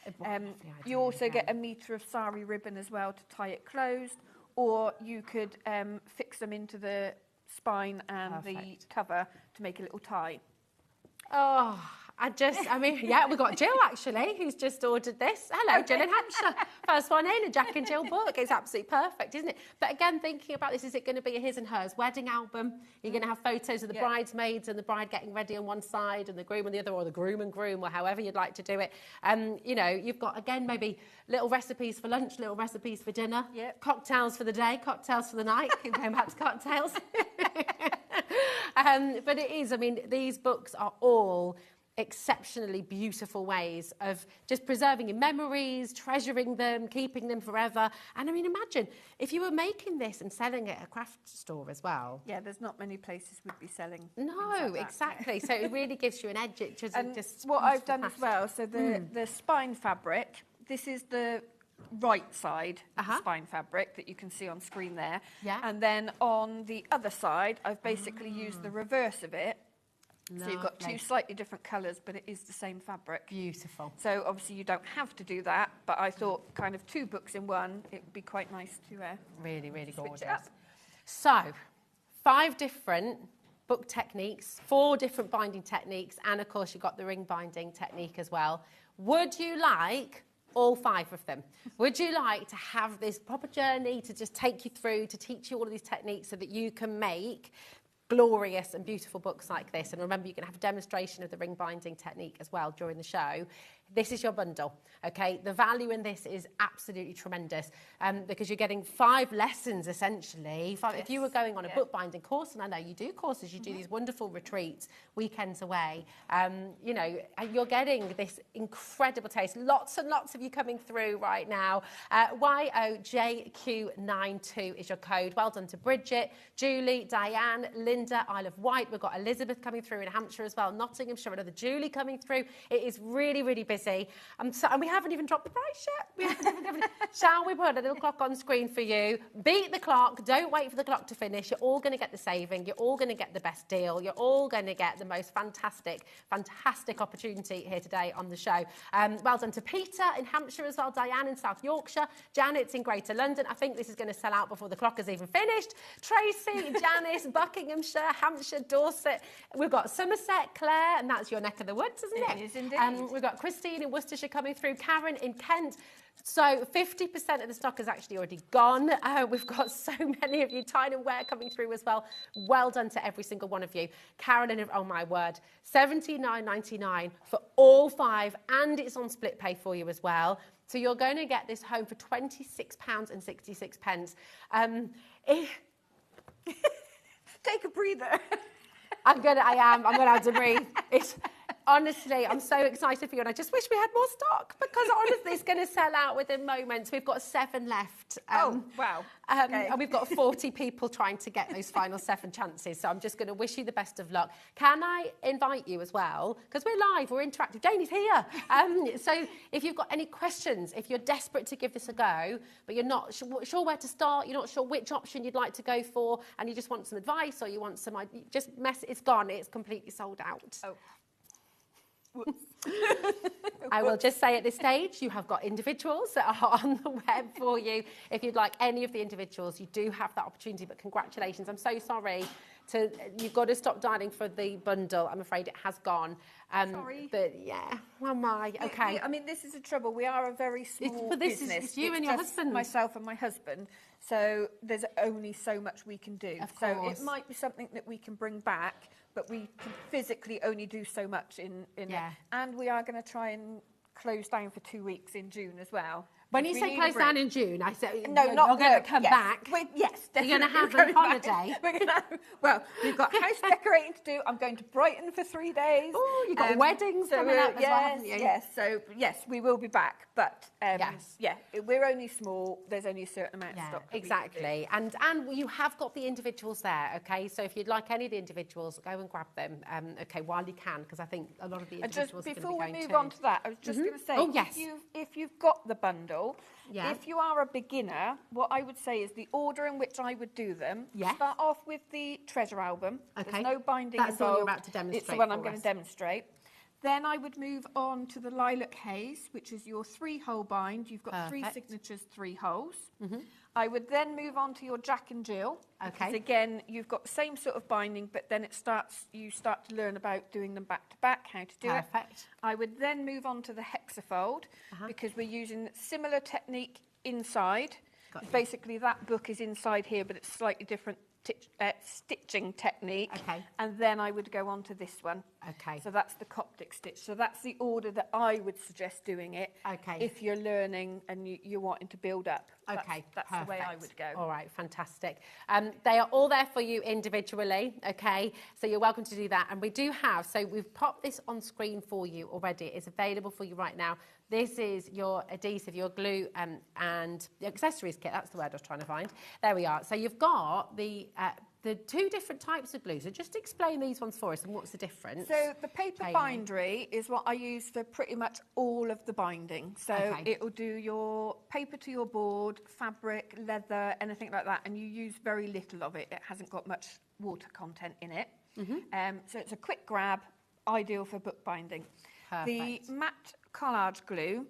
You also get a metre of sari ribbon as well to tie it closed. Or you could fix them into the spine and the cover to make a little tie. We've got Jill, actually, who's just ordered this. Hello, Jill in Hampshire. First one in, a Jack and Jill book. It's absolutely perfect, isn't it? But again, thinking about this, is it going to be a his and hers wedding album? You're going to have photos of the bridesmaids and the bride getting ready on one side and the groom on the other, or the groom and groom, or however you'd like to do it. You've got, again, maybe little recipes for lunch, little recipes for dinner, cocktails for the day, cocktails for the night. Going back to cocktails. But it is, I mean, these books are all exceptionally beautiful ways of just preserving your memories, treasuring them, keeping them forever. And I mean, imagine if you were making this and selling it at a craft store as well. Yeah, there's not many places would be selling. No, exactly. So it really gives you an edge. Just what I've done as well, so the spine fabric, this is the right side spine fabric that you can see on screen there. Yeah. And then on the other side, I've basically used the reverse of it So you've got two slightly different colours, but it is the same fabric. Beautiful. So obviously you don't have to do that, but I thought kind of 2 books in one, it would be quite nice to really, really switch gorgeous. it up. So, 5 different book techniques, 4 different binding techniques, and of course you've got the ring binding technique as well. Would you like all 5 of them? Would you like to have this proper journey to just take you through, to teach you all of these techniques so that you can make glorious and beautiful books like this? And remember, you can have a demonstration of the ring binding technique as well during the show. This is your bundle, okay? The value in this is absolutely tremendous because you're getting 5 lessons, essentially. If you were going on a bookbinding course, and I know you do courses, you do these wonderful retreats, weekends away, you know, you're getting this incredible taste. Lots and lots of you coming through right now. YOJQ92 is your code. Well done to Bridget, Julie, Diane, Linda, Isle of Wight. We've got Elizabeth coming through in Hampshire as well, Nottinghamshire, another Julie coming through. It is really, really busy. And we haven't even dropped the price yet. Shall we put a little clock on screen for you? Beat the clock. Don't wait for the clock to finish. You're all going to get the saving. You're all going to get the best deal. You're all going to get the most fantastic, fantastic opportunity here today on the show. Well done to Peter in Hampshire as well, Diane in South Yorkshire, Janet's in Greater London. I think this is going to sell out before the clock has even finished. Tracy, Janice, Buckinghamshire, Hampshire, Dorset. We've got Somerset, Claire, and that's your neck of the woods, isn't it? It is indeed. We've got Christine in Worcestershire coming through, Karen in Kent. So 50% of the stock is actually already gone. We've got so many of you. Tyne and Ware coming through as well. Well done to every single one of you. Carolyn, oh my word, $79.99 for all 5, and it's on split pay for you as well. So you're going to get this home for £26.66. Take a breather. I'm gonna have to breathe. Honestly, I'm so excited for you, and I just wish we had more stock because honestly, it's going to sell out within moments. We've got 7 left. Oh, wow. Okay. And we've got 40 people trying to get those final 7 chances. So I'm just going to wish you the best of luck. Can I invite you as well? Because we're live, we're interactive. Janie's here. So if you've got any questions, if you're desperate to give this a go, but you're not sure where to start, you're not sure which option you'd like to go for, and you just want some advice or you want some, it's gone. It's completely sold out. Oh. I will just say at this stage, you have got individuals that are on the web for you. If you'd like any of the individuals, you do have that opportunity, but congratulations. I'm so sorry. You've got to stop dialing for the bundle. I'm afraid it has gone. Sorry. But yeah, oh my, okay. I mean, this is the trouble. We are a very small business. It's you and your husband. Myself and my husband. So there's only so much we can do. Of so course. it might be something that we can bring back, but we can physically only do so much in it. And we are going to try and close down for 2 weeks in June as well. When you say close down in June, I said no, not you're going to come back. Yes, definitely. You're going to have a holiday. Well, we've got house decorating to do. I'm going to Brighton for 3 days. Oh, you've got weddings coming up as well, haven't you? Yes, so yes, we will be back. But we're only small. There's only a certain amount of stock. Exactly. And you have got the individuals there, okay? So if you'd like any of the individuals, go and grab them, okay, while you can, because I think a lot of the individuals are going to be going too. Before we move on to that, I was just going to say, if you've got the bundle, if you are a beginner, what I would say is the order in which I would do them. Start off with the treasure album. Okay. There's no binding That's involved. the one you're about to demonstrate. It's the one I'm going to demonstrate. Then I would move on to the Lilac Haze, which is your 3-hole bind. You've got 3 signatures, 3 holes. I would then move on to your Jack and Jill. Okay. Because again, you've got the same sort of binding, but then you start to learn about doing them back to back, how to do it. Perfect. I would then move on to the hexafold because we're using similar technique inside. Basically, that book is inside here, but it's slightly different stitching technique. Okay. And then I would go on to this one. Okay. So that's the Coptic stitch. So that's the order that I would suggest doing it. Okay. If you're learning and you're wanting to build up. Okay, that's the way I would go. All right, fantastic. They are all there for you individually, okay? So you're welcome to do that. And we do have, so we've popped this on screen for you already. It's available for you right now. This is your adhesive, your glue, and the accessories kit. That's the word I was trying to find. There we are. So you've got the 2 different types of glue. So just explain these ones for us and what's the difference. So the paper bindery is what I use for pretty much all of the binding. So it'll do your paper to your board, fabric, leather, anything like that, and you use very little of it. It hasn't got much water content in it. So it's a quick grab, ideal for bookbinding. Perfect. The matte collage glue,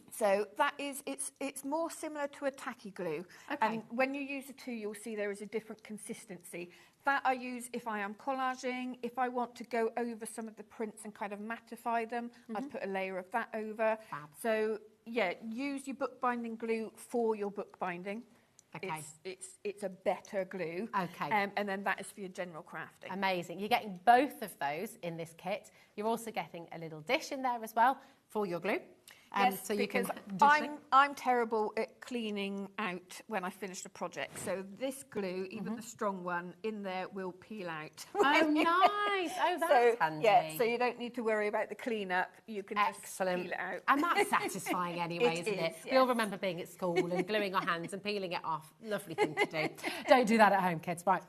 so that is, it's more similar to a tacky glue. Okay. And when you use the two, you'll see there is a different consistency. That I use if I am collaging, if I want to go over some of the prints and kind of mattify them, I'd put a layer of that over. Fab. So yeah, use your bookbinding glue for your bookbinding. Okay. It's a better glue. Okay. And then that is for your general crafting. Amazing. You're getting both of those in this kit. You're also getting a little dish in there as well for your glue. Yes, so you because can I'm terrible at cleaning out when I finish a project. So this glue, even the strong one, in there will peel out. Oh, nice. Oh, that's handy. Yeah, so you don't need to worry about the cleanup. You can just peel it out. And that's satisfying anyway, isn't it? Yes. We all remember being at school and gluing our hands and peeling it off. Lovely thing to do. Don't do that at home, kids. Right.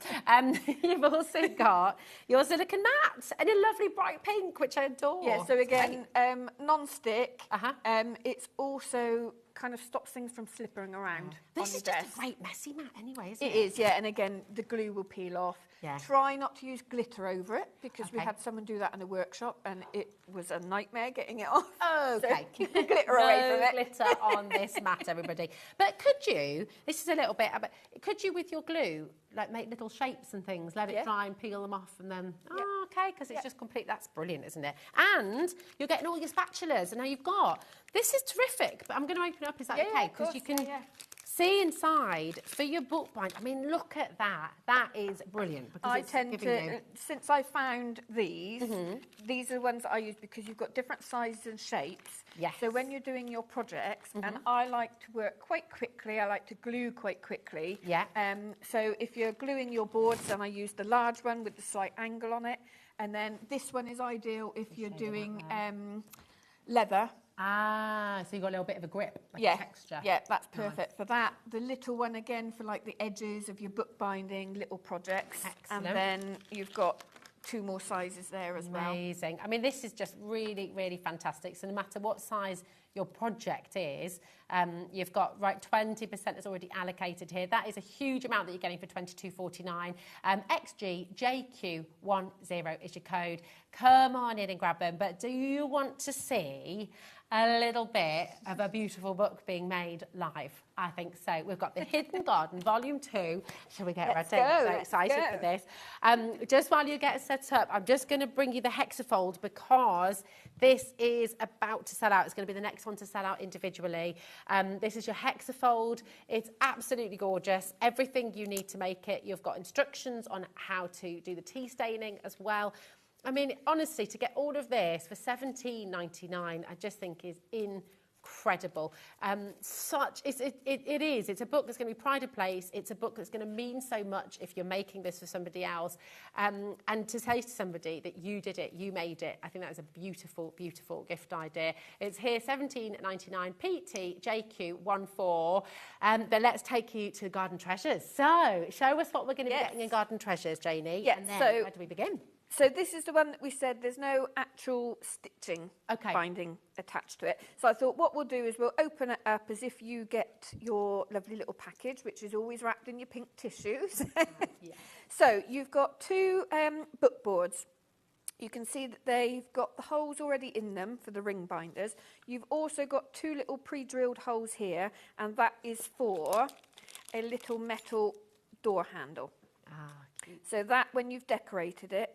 You've also got your silicone mat in a lovely bright pink, which I adore. Yeah, so again, non-stick. Uh-huh. It's also kind of stops things from slippering around. This on is your just desk. a great messy mat anyway, isn't it? It is, yeah, and again, the glue will peel off. Yeah. Try not to use glitter over it, because we Okay. had someone do that in a workshop, and it was a nightmare getting it off. Okay. So keep the glitter away from it. Glitter on this mat, everybody. But could you, this is a little bit, but could you with your glue, like make little shapes and things, let it Yeah. dry and peel them off and then, Yeah. okay, because it's Yeah. just complete, that's brilliant, isn't it? And you're getting all your spatulas, and now you've got, this is terrific, but I'm going to open it up, is that Yeah, okay? yeah, of Because you course, can yeah. see inside for your bookbind. I mean, look at that. That is brilliant. Because I it's tend giving to, you... since I found these are the ones that I use because you've got different sizes and shapes. Yes. So when you're doing your projects, and I like to work quite quickly, I like to glue quite quickly. Yeah. So if you're gluing your boards, then I use the large one with the slight angle on it. And then this one is ideal if you're doing leather. Ah, so you've got a little bit of a grip, like Yeah, a texture. yeah, that's perfect for that. The little one again for like the edges of your bookbinding, little projects. Excellent. And then you've got 2 more sizes there as well. Amazing. I mean, this is just really, really fantastic. So no matter what size your project is, you've got, right, 20% is already allocated here. That is a huge amount that you're getting for $22.49. XGJQ10 is your code. Come on in and grab them. But do you want to see a little bit of a beautiful book being made live? I think so. We've got The Hidden Garden, Volume 2. Shall we get Let's ready? I'm go, so let's excited go. for this. Just while you get set up, I'm just going to bring you the hexafold because this is about to sell out. It's going to be the next one to sell out individually. This is your hexafold. It's absolutely gorgeous. Everything you need to make it. You've got instructions on how to do the tea staining as well. I mean, honestly, to get all of this for $17.99, I just think is incredible. It is. It's a book that's going to be pride of place. It's a book that's going to mean so much if you're making this for somebody else. And to say to somebody that you did it, you made it, I think that is a beautiful, beautiful gift idea. It's here, $17.99, PTJQ14. But let's take you to Garden Treasures. So, show us what we're going to be getting in Garden Treasures, Janie. Yeah, and then so- where do we begin? So this is the one that we said there's no actual stitching binding attached to it. So I thought what we'll do is we'll open it up as if you get your lovely little package, which is always wrapped in your pink tissues. So you've got 2 book boards. You can see that they've got the holes already in them for the ring binders. You've also got 2 little pre-drilled holes here, and that is for a little metal door handle. So that, when you've decorated it,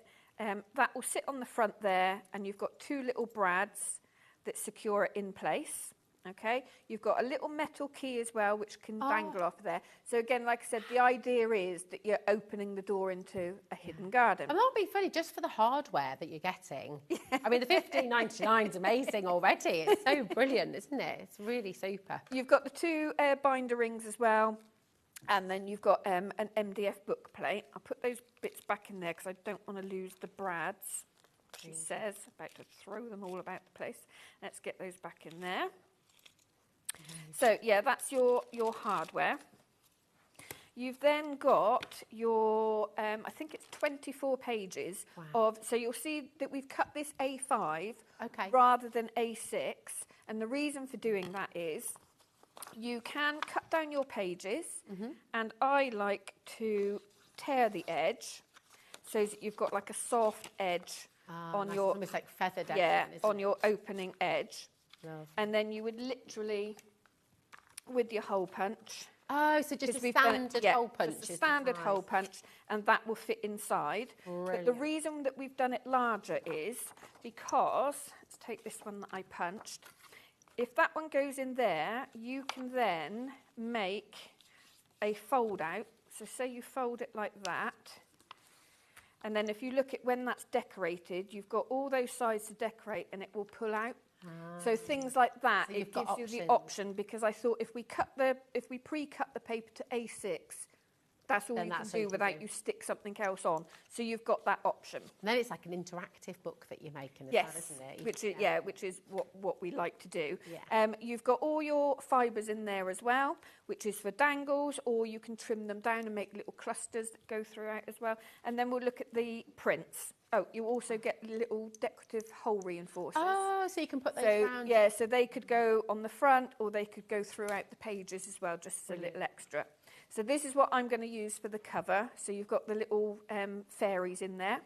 that will sit on the front there, and you've got 2 little brads that secure it in place. Okay, you've got a little metal key as well, which can dangle off there. So again, like I said, the idea is that you're opening the door into a hidden garden. And that'll be funny, just for the hardware that you're getting. I mean, the $15.99 is amazing already. It's so brilliant, isn't it? It's really super. You've got the 2 binder rings as well. And then you've got an MDF book plate. I'll put those bits back in there because I don't want to lose the brads. She says, about to throw them all about the place. Let's get those back in there. So, yeah, that's your hardware. You've then got your, I think it's 24 pages of, so you'll see that we've cut this A5 rather than A6. And the reason for doing that is you can cut down your pages, and I like to tear the edge so that you've got like a soft edge on nice, your, almost like feathered edge yeah, then, isn't on it? your opening edge. Lovely. And then you would literally, with your hole punch. Oh, so just a we've done standard yeah, hole punch. just a is standard nice. hole punch, and that will fit inside. But the reason that we've done it larger is because, let's take this one that I punched. If that one goes in there, you can then make a fold out. So say you fold it like that. And then if you look at when that's decorated, you've got all those sides to decorate and it will pull out. So things like that, So it gives you the option, because I thought if we pre-cut the paper to A6, that's all Then you that's can all you do can without do. you stick something else on. So you've got that option. And then it's like an interactive book that you're making as Yes, well, isn't it? which is what we like to do. Yeah. You've got all your fibres in there as well, which is for dangles, or you can trim them down and make little clusters that go throughout as well. And then we'll look at the prints. Oh, you also get little decorative hole reinforcers. Oh, so you can put those So around. yeah, so they could go on the front, or they could go throughout the pages as well, just a little extra. So this is what I'm going to use for the cover. So you've got the little fairies in there.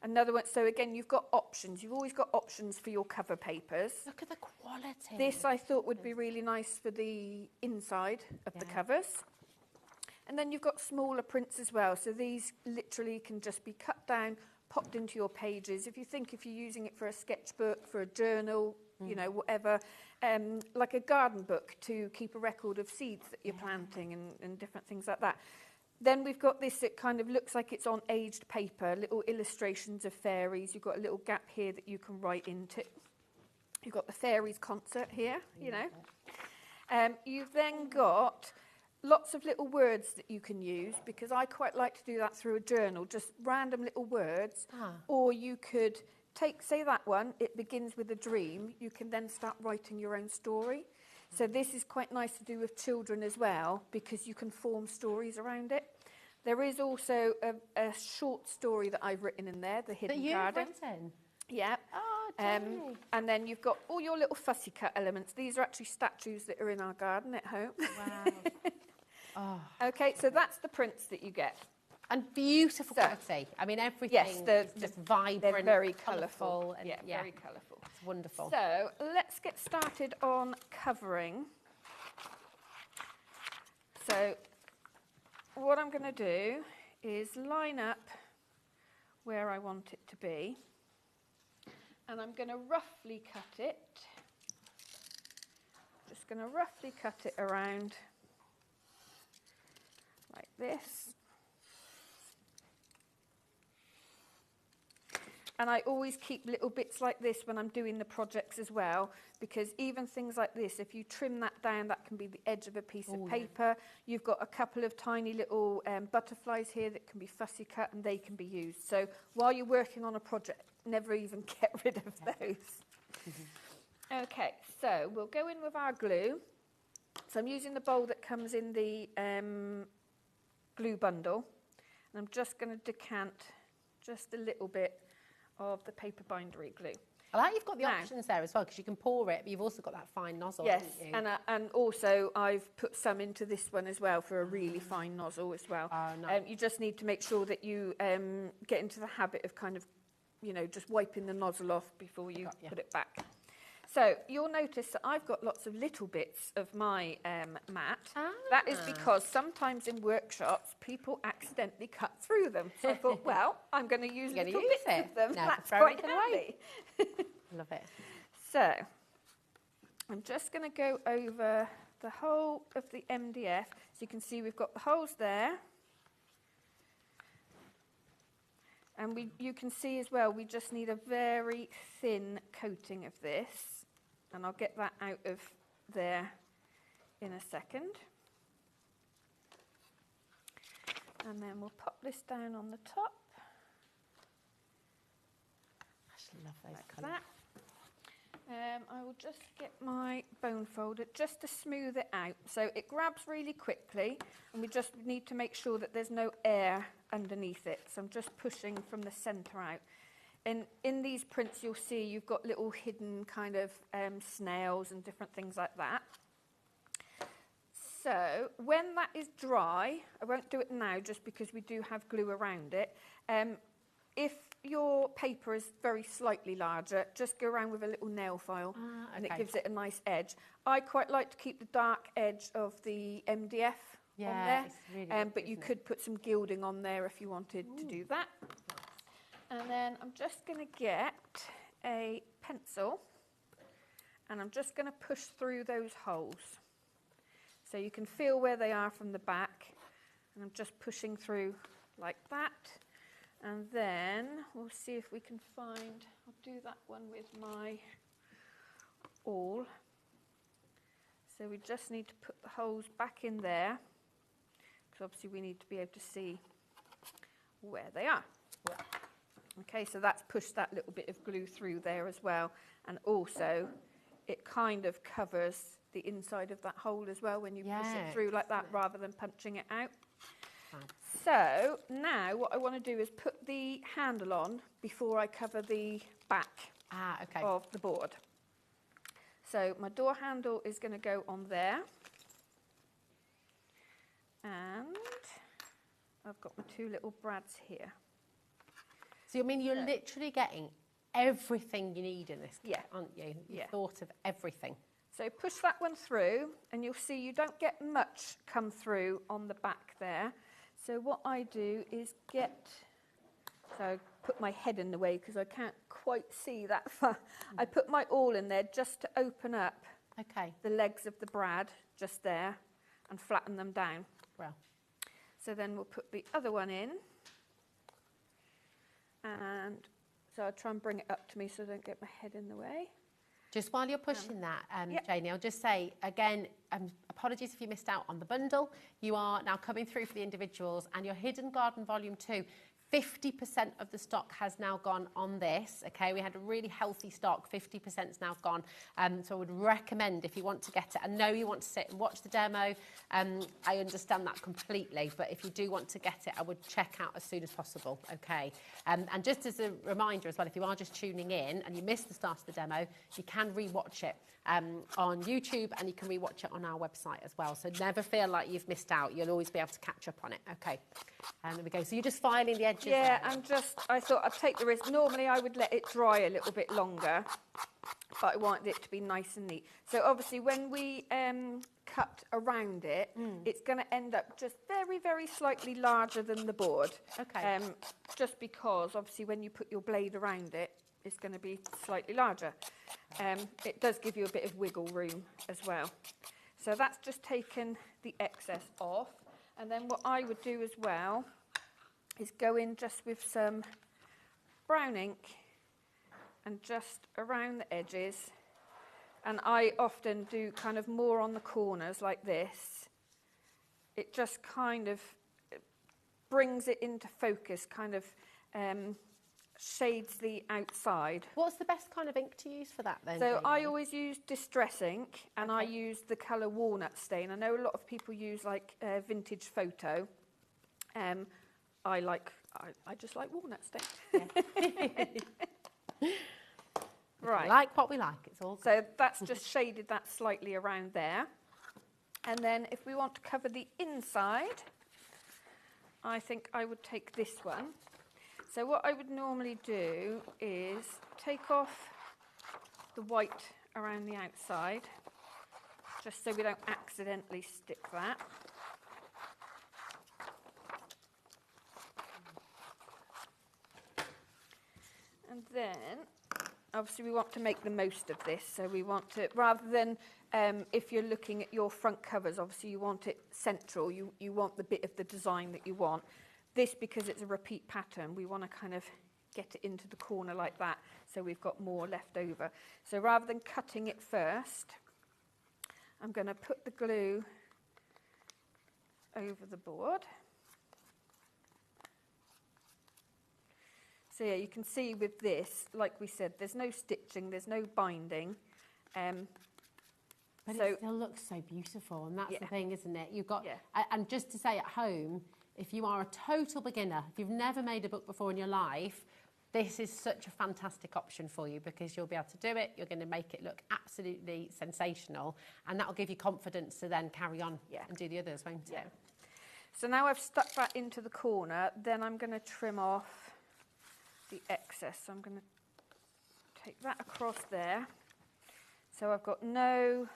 Another one. So again, you've got options. You've always got options for your cover papers. Look at the quality. This I thought would be really nice for the inside of the covers. And then you've got smaller prints as well. So these literally can just be cut down, popped into your pages. If you're using it for a sketchbook, for a journal, you know, whatever, like a garden book to keep a record of seeds that you're planting and different things like that. Then we've got this, it kind of looks like it's on aged paper, little illustrations of fairies. You've got a little gap here that you can write into. You've got the fairies concert here, you know. You've then got lots of little words that you can use, because I quite like to do that through a journal, just random little words. Or you could take, say that one, it begins with a dream. You can then start writing your own story. So this is quite nice to do with children as well, because you can form stories around it. There is also a short story that I've written in there, The Hidden Garden. Written? Yeah. Oh, Jenny. And then you've got all your little fussy cut elements. These are actually statues that are in our garden at home. Wow. Okay, so that's the prints that you get. And beautiful quality. I mean, everything is just vibrant, they're very colourful. And Very colourful. It's wonderful. So let's get started on covering. So what I'm going to do is line up where I want it to be. And I'm going to roughly cut it. Just going to roughly cut it around like this. And I always keep little bits like this when I'm doing the projects as well, because even things like this, if you trim that down, that can be the edge of a piece of paper. You've got a couple of tiny little butterflies here that can be fussy cut, and they can be used. So while you're working on a project, never even get rid of those. Okay, so we'll go in with our glue. So I'm using the bowl that comes in the glue bundle, and I'm just going to decant just a little bit of the paper bindery glue. I like you've got the options there as well, because you can pour it, but you've also got that fine nozzle, yes, haven't you? and also I've put some into this one as well for a really fine nozzle as well. You just need to make sure that you get into the habit of kind of, you know, just wiping the nozzle off before you put it back. So you'll notice that I've got lots of little bits of my mat. That is because sometimes in workshops, people accidentally cut through them. So I thought, well, I'm going to use little bits of them. No, that's throw quite it handy. Love it. So I'm just going to go over the whole of the MDF. So you can see we've got the holes there. And you can see as well, we just need a very thin coating of this. And I'll get that out of there in a second. And then we'll pop this down on the top. I just love those like colours. that. I will just get my bone folder just to smooth it out. So it grabs really quickly, and we just need to make sure that there's no air underneath it. So I'm just pushing from the centre out. And in these prints, you'll see you've got little hidden kind of snails and different things like that. So when that is dry, I won't do it now just because we do have glue around it. If your paper is very slightly larger, just go around with a little nail file and it gives it a nice edge. I quite like to keep the dark edge of the MDF on there, it's really but you could put some gilding on there if you wanted to do that. And then I'm just going to get a pencil and I'm just going to push through those holes. So you can feel where they are from the back, and I'm just pushing through like that. And then we'll see if we can find, I'll do that one with my awl. So we just need to put the holes back in there, because obviously we need to be able to see where they are. Okay, so that's pushed that little bit of glue through there as well. And also, it kind of covers the inside of that hole as well when you push it through like that rather than punching it out. So now what I want to do is put the handle on before I cover the back of the board. So my door handle is going to go on there. And I've got my two little brads here. So you mean you're literally getting everything you need in this kit, aren't you? You've thought of everything. So push that one through and you'll see you don't get much come through on the back there. So what I do is so I put my head in the way because I can't quite see that far. I put my awl in there just to open up the legs of the brad just there and flatten them down. Well. So then we'll put the other one in. And so I'll try and bring it up to me so I don't get my head in the way. Just while you're pushing that, Janie, I'll just say, again, apologies if you missed out on the bundle. You are now coming through for the individuals, and your Hidden Garden Volume 2, 50% of the stock has now gone on this, okay? We had a really healthy stock, 50% is now gone. So I would recommend, if you want to get it, I know you want to sit and watch the demo, I understand that completely, but if you do want to get it, I would check out as soon as possible, okay? And just as a reminder as well, if you are just tuning in and you missed the start of the demo, you can re-watch it on YouTube, and you can re-watch it on our website as well. So never feel like you've missed out. You'll always be able to catch up on it. Okay, and there we go. So you're just filing the edges. Yeah, and I thought I'd take the risk. Normally I would let it dry a little bit longer, but I wanted it to be nice and neat. So obviously when we cut around it, it's going to end up just very, very slightly larger than the board. Okay. Just because obviously when you put your blade around it, it's going to be slightly larger. It does give you a bit of wiggle room as well. So that's just taken the excess off. And then what I would do as well is go in just with some brown ink and just around the edges. And I often do kind of more on the corners like this. It just kind of brings it into focus, kind of shades the outside. What's the best kind of ink to use for that then? So Jamie? I always use distress ink, and I use the colour walnut stain. I know a lot of people use like vintage photo. I just like walnut stain. Yeah. Right. We like what we like. It's all good. So that's just shaded that slightly around there. And then if we want to cover the inside, I think I would take this one. So what I would normally do is take off the white around the outside, just so we don't accidentally stick that. And then, obviously we want to make the most of this, so we want to, rather than if you're looking at your front covers, obviously you want it central, you want the bit of the design that you want. This, because it's a repeat pattern, we want to kind of get it into the corner like that, so we've got more left over. So rather than cutting it first, I'm going to put the glue over the board. So yeah, you can see with this, like we said, there's no stitching, there's no binding. But so it still looks so beautiful, and that's the thing, isn't it? You've got, and just to say at home, if you are a total beginner, if you've never made a book before in your life, This is such a fantastic option for you because you'll be able to do it. You're going to make it look absolutely sensational, and that will give you confidence to then carry on and do the others, won't it? So now I've stuck that into the corner, then I'm going to trim off the excess. So I'm going to take that across there. So I've got no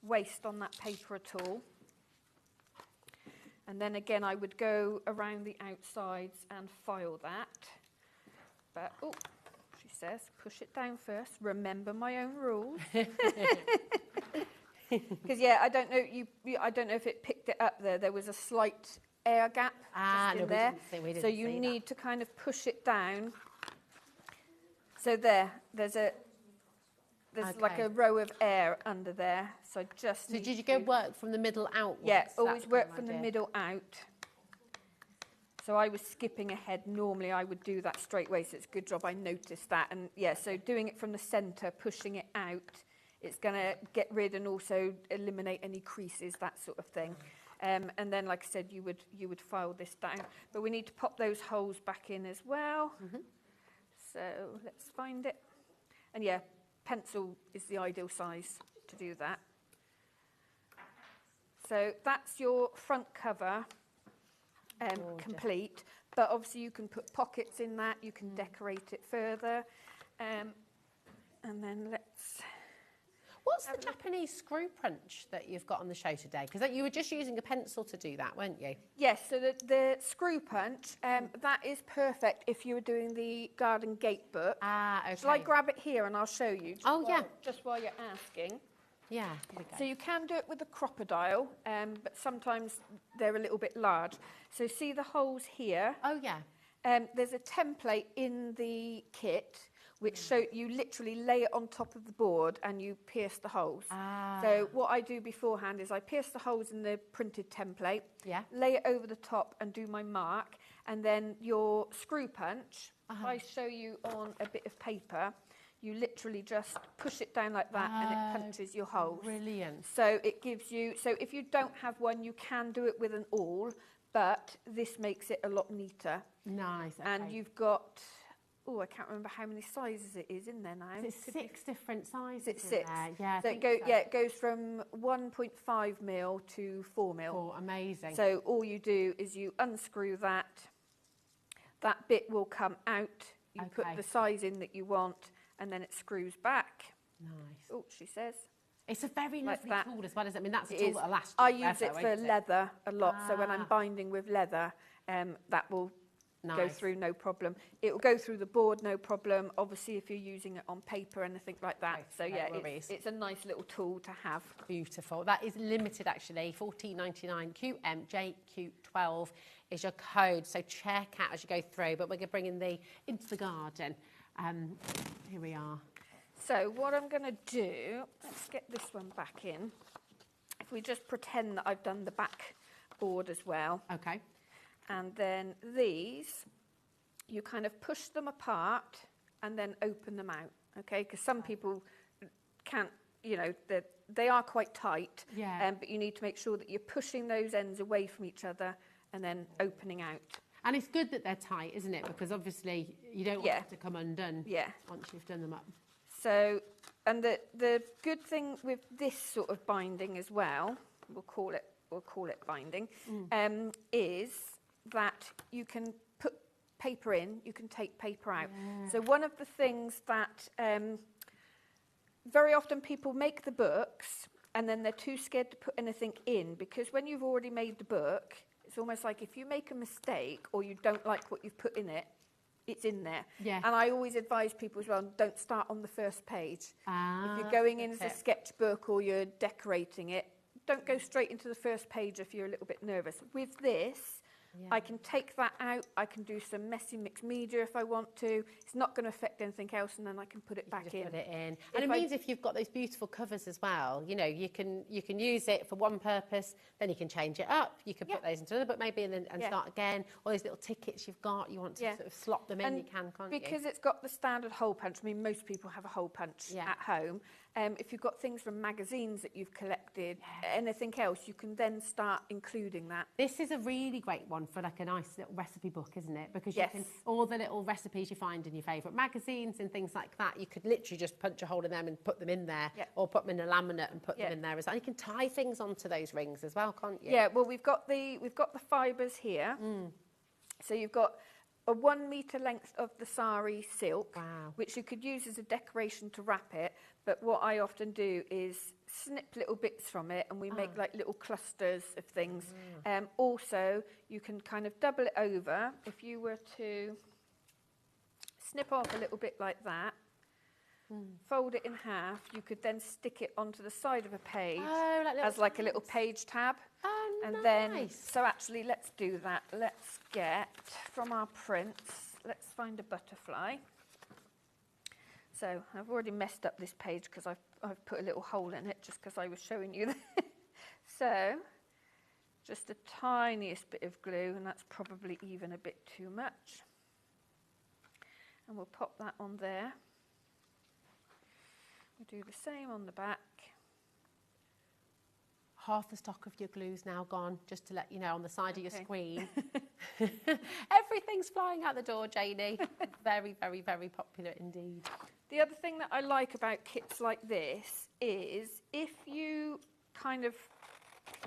waste on that paper at all. And then again, I would go around the outsides and file that. But, oh, she says, push it down first. Remember my own rules. Because, yeah, I don't know. I don't know if it picked it up there. There was a slight air gap just in there. So you need to kind of push it down. So there's like a row of air under there. So I just. So did you go work from the middle outwards? Yeah, always work from the middle out. So I was skipping ahead. Normally I would do that straight away, so it's a good job I noticed that. And yeah, so doing it from the centre, pushing it out, it's going to get rid and also eliminate any creases, that sort of thing. And then, like I said, you would file this down. But we need to pop those holes back in as well. So let's find it. And yeah, pencil is the ideal size to do that. So that's your front cover. Complete, but obviously you can put pockets in that, you can decorate it further, and then let's... What's the Japanese screw punch that you've got on the show today? Because you were just using a pencil to do that, weren't you? Yes, so the screw punch, that is perfect if you were doing the garden gate book. Ah, okay. Shall I grab it here and I'll show you? Just while you're asking. Yeah, here we go. So you can do it with a crocodile, but sometimes they're a little bit large. So see the holes here? Oh, yeah. There's a template in the kit which show you literally lay it on top of the board and you pierce the holes. So what I do beforehand is I pierce the holes in the printed template, lay it over the top and do my mark, and then your screw punch, I show you on a bit of paper. You literally just push it down like that and it punches your holes. Brilliant. So it gives you, so if you don't have one, you can do it with an awl, but this makes it a lot neater. Nice. Okay. And you've got, oh, I can't remember how many sizes it is in there now. It's 6 different sizes. It's 6. Yeah, so it goes from 1.5 mil to 4 mil. Oh, amazing. So all you do is you unscrew that. That bit will come out. You put the size in that you want, and then it screws back. Nice. Oh, she says. It's a very lovely tool as well, isn't it? I mean, that's a tool that'll last I use it for leather a lot, so when I'm binding with leather, that will go through no problem. It will go through the board, no problem. Obviously, if you're using it on paper, anything like that. So yeah, it's a nice little tool to have. Beautiful. That is limited, actually. $14.99. QMJQ12 is your code. So check out as you go through. But we're going to bring in the into the garden. Here we are. So what I'm going to do, let's get this one back in. If we just pretend that I've done the back board as well. Okay. And then these, you kind of push them apart and then open them out, okay? Because some people can't, you know, they are quite tight. Yeah. But you need to make sure that you're pushing those ends away from each other and then opening out. And it's good that they're tight, isn't it? Because obviously you don't want them to come undone once you've done them up. So, and the good thing with this sort of binding as well, we'll call it binding, is that you can put paper in, you can take paper out. Yeah. So one of the things that very often people make the books and then they're too scared to put anything in, because when you've already made the book, it's almost like if you make a mistake or you don't like what you've put in it, it's in there. Yeah. And I always advise people as well, don't start on the first page. If you're going in as a sketchbook or you're decorating it, don't go straight into the first page if you're a little bit nervous. With this, I can take that out, I can do some messy mixed media if I want to. It's not going to affect anything else, and then I can put it back in. Put it in. And it means if you've got those beautiful covers as well, you know, you can use it for one purpose, then you can change it up. You can put those into another book maybe and start again. Or those little tickets you've got, you want to sort of slot them in, you can, can't you? Because it's got the standard hole punch. I mean, most people have a hole punch at home. If you've got things from magazines that you've collected, anything else, you can then start including that. This is a really great one one for like a nice little recipe book, isn't it? Because Yes. you can, all the little recipes you find in your favourite magazines and things like that, you could literally just punch a hole in them and put them in there, Yeah. or put them in a laminate and put them Yeah. in there as well. And you can tie things onto those rings as well, can't you? Yeah, well, we've got the fibres here. So you've got a 1 metre length of the sari silk, Wow. which you could use as a decoration to wrap it. But what I often do is snip little bits from it, and we make like little clusters of things. Also, you can kind of double it over. If you were to snip off a little bit like that, fold it in half, you could then stick it onto the side of a page as like a little page tab. Oh, And nice. then, so actually, let's do that. Let's get, from our prints, let's find a butterfly. So I've already messed up this page because I've put a little hole in it just because I was showing you that. So, just the tiniest bit of glue, and that's probably even a bit too much. And we'll pop that on there. We'll do the same on the back. Half the stock of your glue's now gone, just to let you know, on the side of your Okay. screen. Everything's flying out the door, Janie. Very, very, very popular indeed. The other thing that I like about kits like this is if you kind of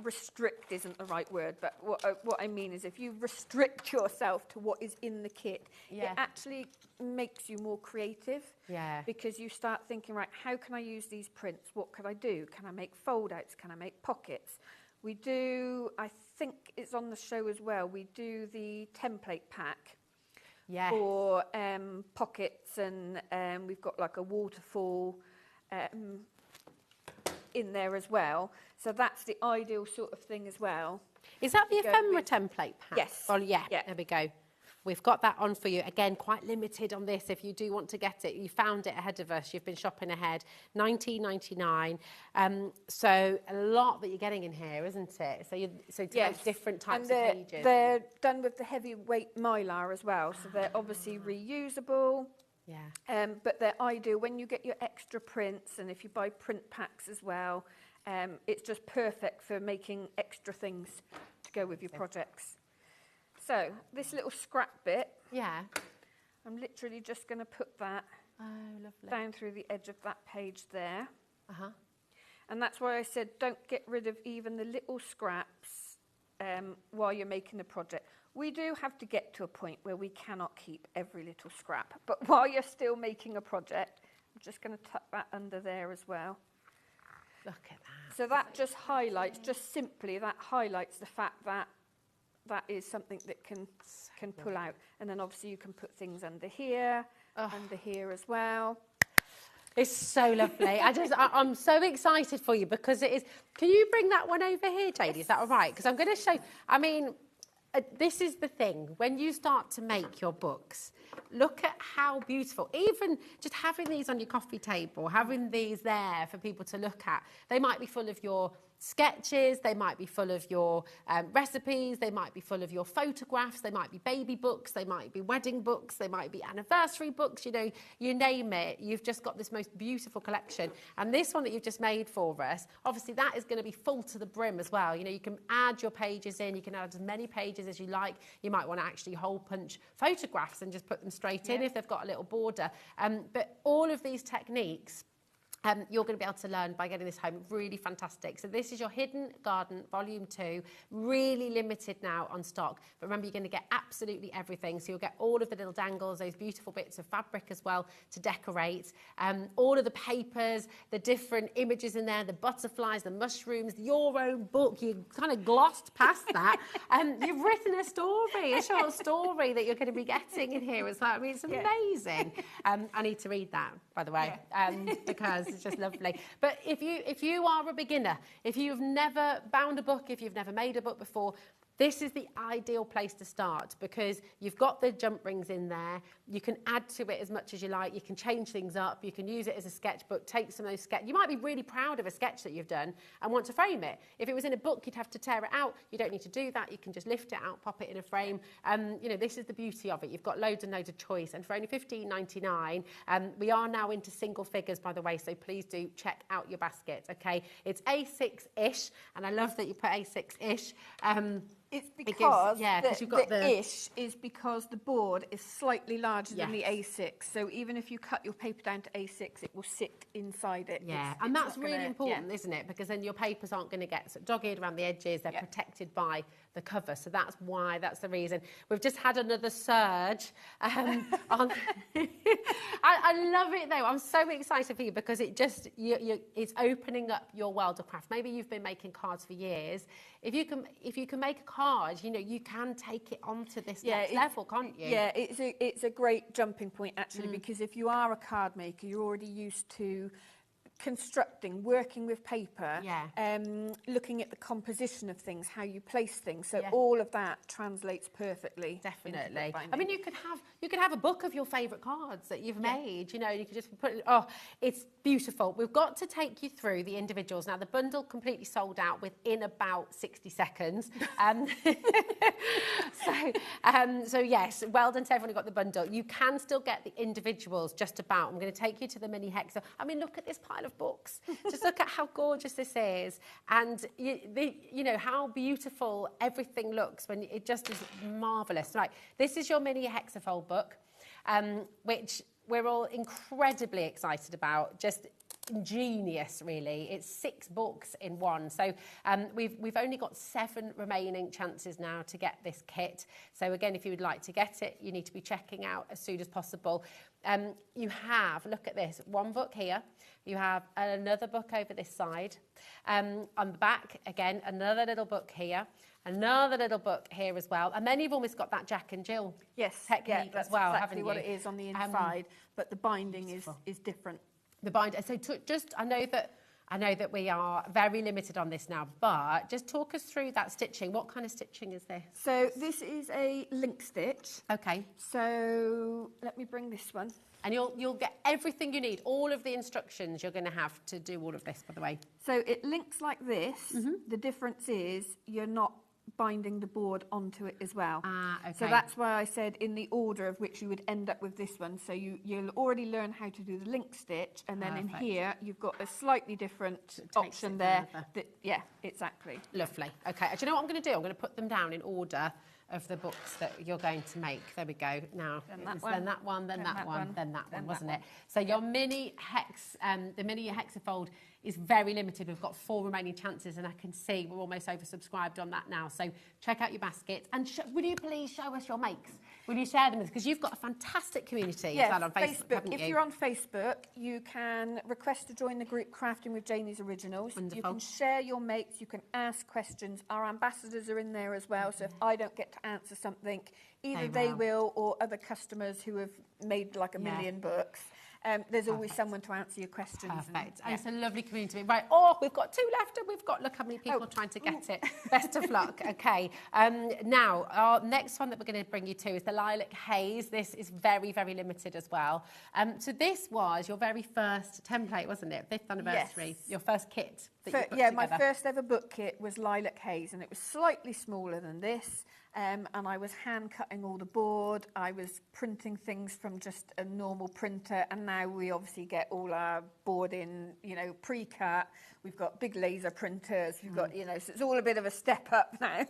restrict isn't the right word, but what I mean is if you restrict yourself to what is in the kit, Yeah. it actually makes you more creative. Yeah. Because you start thinking, right, how can I use these prints? What could I do? Can I make fold-outs? Can I make pockets? We do, I think it's on the show as well, we do the template pack. Yeah. For pockets, and we've got like a waterfall in there as well. So that's the ideal sort of thing as well. Is that the go ephemera with- template pack? Yes. Oh, yeah. Yeah. There we go. We've got that on for you. Again, quite limited on this. If you do want to get it, you found it ahead of us. You've been shopping ahead. $19.99. So a lot that you're getting in here, isn't it? So Yes. different types And of pages. they're done with the heavyweight mylar as well, so they're obviously reusable. Yeah. But they're ideal when you get your extra prints, and if you buy print packs as well. It's just perfect for making extra things to go with your projects. So this little scrap bit, Yeah. I'm literally just going to put that Oh, lovely. down through the edge of that page there. Uh-huh. And that's why I said don't get rid of even the little scraps while you're making the project. We do have to get to a point where we cannot keep every little scrap. But while you're still making a project, I'm just going to tuck that under there as well. Look at that. So that just highlights, just simply that highlights the fact that that is something that can pull out. And then obviously you can put things under here, under here as well. It's so lovely. I'm so excited for you because it is. Can you bring that one over here, Jadie? Is that all right? Because I'm going to show. I mean, this is the thing. When you start to make your books, look at how beautiful. Even just having these on your coffee table, having these there for people to look at. They might be full of your sketches, they might be full of your recipes, they might be full of your photographs, they might be baby books, they might be wedding books, they might be anniversary books, you know, you name it. You've just got this most beautiful collection. And this one that you've just made for us, obviously that is going to be full to the brim as well. You know, you can add your pages in, you can add as many pages as you like. You might want to actually hole punch photographs and just put them straight in if they've got a little border. But all of these techniques you're going to be able to learn by getting this home. Really fantastic. So this is your Hidden Garden Volume 2. Really limited now on stock. But remember, you're going to get absolutely everything. So you'll get all of the little dangles, those beautiful bits of fabric as well to decorate. All of the papers, the different images in there, the butterflies, the mushrooms, your own book. You kind of glossed past that. You've written a story, a short story that you're going to be getting in here as well. I mean, it's amazing. I need to read that, by the way, because it's just lovely. But if you are a beginner, if you've never bound a book, if you've never made a book before, this is the ideal place to start because you've got the jump rings in there. You can add to it as much as you like. You can change things up. You can use it as a sketchbook. Take some of those sketches. You might be really proud of a sketch that you've done and want to frame it. If it was in a book, you'd have to tear it out. You don't need to do that. You can just lift it out, pop it in a frame. You know, this is the beauty of it. You've got loads and loads of choice. And for only $15.99, we are now into single figures, by the way, so please do check out your basket, okay? It's A6-ish, and I love that you put A6-ish. It's because you've got the ish is because the board is slightly larger than the A6. So even if you cut your paper down to A6, it will sit inside it. Yeah, and that's really important, isn't it? Because then your papers aren't going to get sort of dog-eared around the edges. They're protected by the cover. So that's why, that's the reason. We've just had another surge on... I love it, though. I'm so excited for you because it just, it's opening up your world of craft. Maybe you've been making cards for years. If you can make a card, you know, you can take it onto this next level, can't you? Yeah, it's a great jumping point, actually, because if you are a card maker, you're already used to constructing, working with paper, looking at the composition of things, how you place things. So all of that translates perfectly. Definitely. I mean, you could have a book of your favourite cards that you've made. You know, you could just put it. Oh, it's beautiful. We've got to take you through the individuals. Now, the bundle completely sold out within about 60 seconds. So yes, well done to everyone who got the bundle. You can still get the individuals just about. I'm going to take you to the mini hexa. I mean, look at this pile of books. Just look at how gorgeous this is, and you know how beautiful everything looks when it just is marvellous. Right, this is your mini hexafold book, which we're all incredibly excited about. Just ingenious, really. It's 6 books in one. So we've only got 7 remaining chances now to get this kit. So again, if you would like to get it, you need to be checking out as soon as possible. You have, look at this, 1 book here. You have another book over this side. On the back, again, another little book here. Another little book here as well. And then you've almost got that Jack and Jill technique as well, haven't you? That's exactly what it is on the inside, but the binding is different. The binder. So I know that we are very limited on this now, but just talk us through that stitching. What kind of stitching is this? So this is a link stitch. Okay. So let me bring this one. And you'll get everything you need, all of the instructions you're going to have to do all of this, by the way. So it links like this. The difference is you're not binding the board onto it as well. Okay. So that's why I said in the order of which you would end up with this one. So you'll already learn how to do the link stitch, and then in here you've got a slightly different option there. Yeah, exactly. Lovely. Okay. Do you know what I'm going to do? I'm going to put them down in order of the books that you're going to make. There we go. Now, then that one, then that one, wasn't it? So your mini hex, the mini hexafold is very limited. We've got 4 remaining chances, and I can see we're almost oversubscribed on that now. So check out your basket, and will you please show us your makes? Will you share them with us? Because you've got a fantastic community as well on Facebook, haven't you? If you're on Facebook, you can request to join the group Crafting with Janie's Originals. Wonderful. You can share your makes, you can ask questions. Our ambassadors are in there as well, so if I don't get to answer something, either they will or other customers who have made like a million books. There's always someone to answer your questions. Perfect. And it's a lovely community. Right, we've got 2 left, and we've got, look how many people trying to get it. Best of luck. Okay. Now, our next one that we're going to bring you to is the Lilac Haze. This is very, very limited as well. So this was your very first template, wasn't it? 5th anniversary. Yes. Your first kit that you put together. My first ever book kit was Lilac Haze, and it was slightly smaller than this. And I was hand cutting all the board. I was printing things from just a normal printer, and now we obviously get all our board in, you know, pre-cut. We've got big laser printers. We've got, you know, so it's all a bit of a step up now.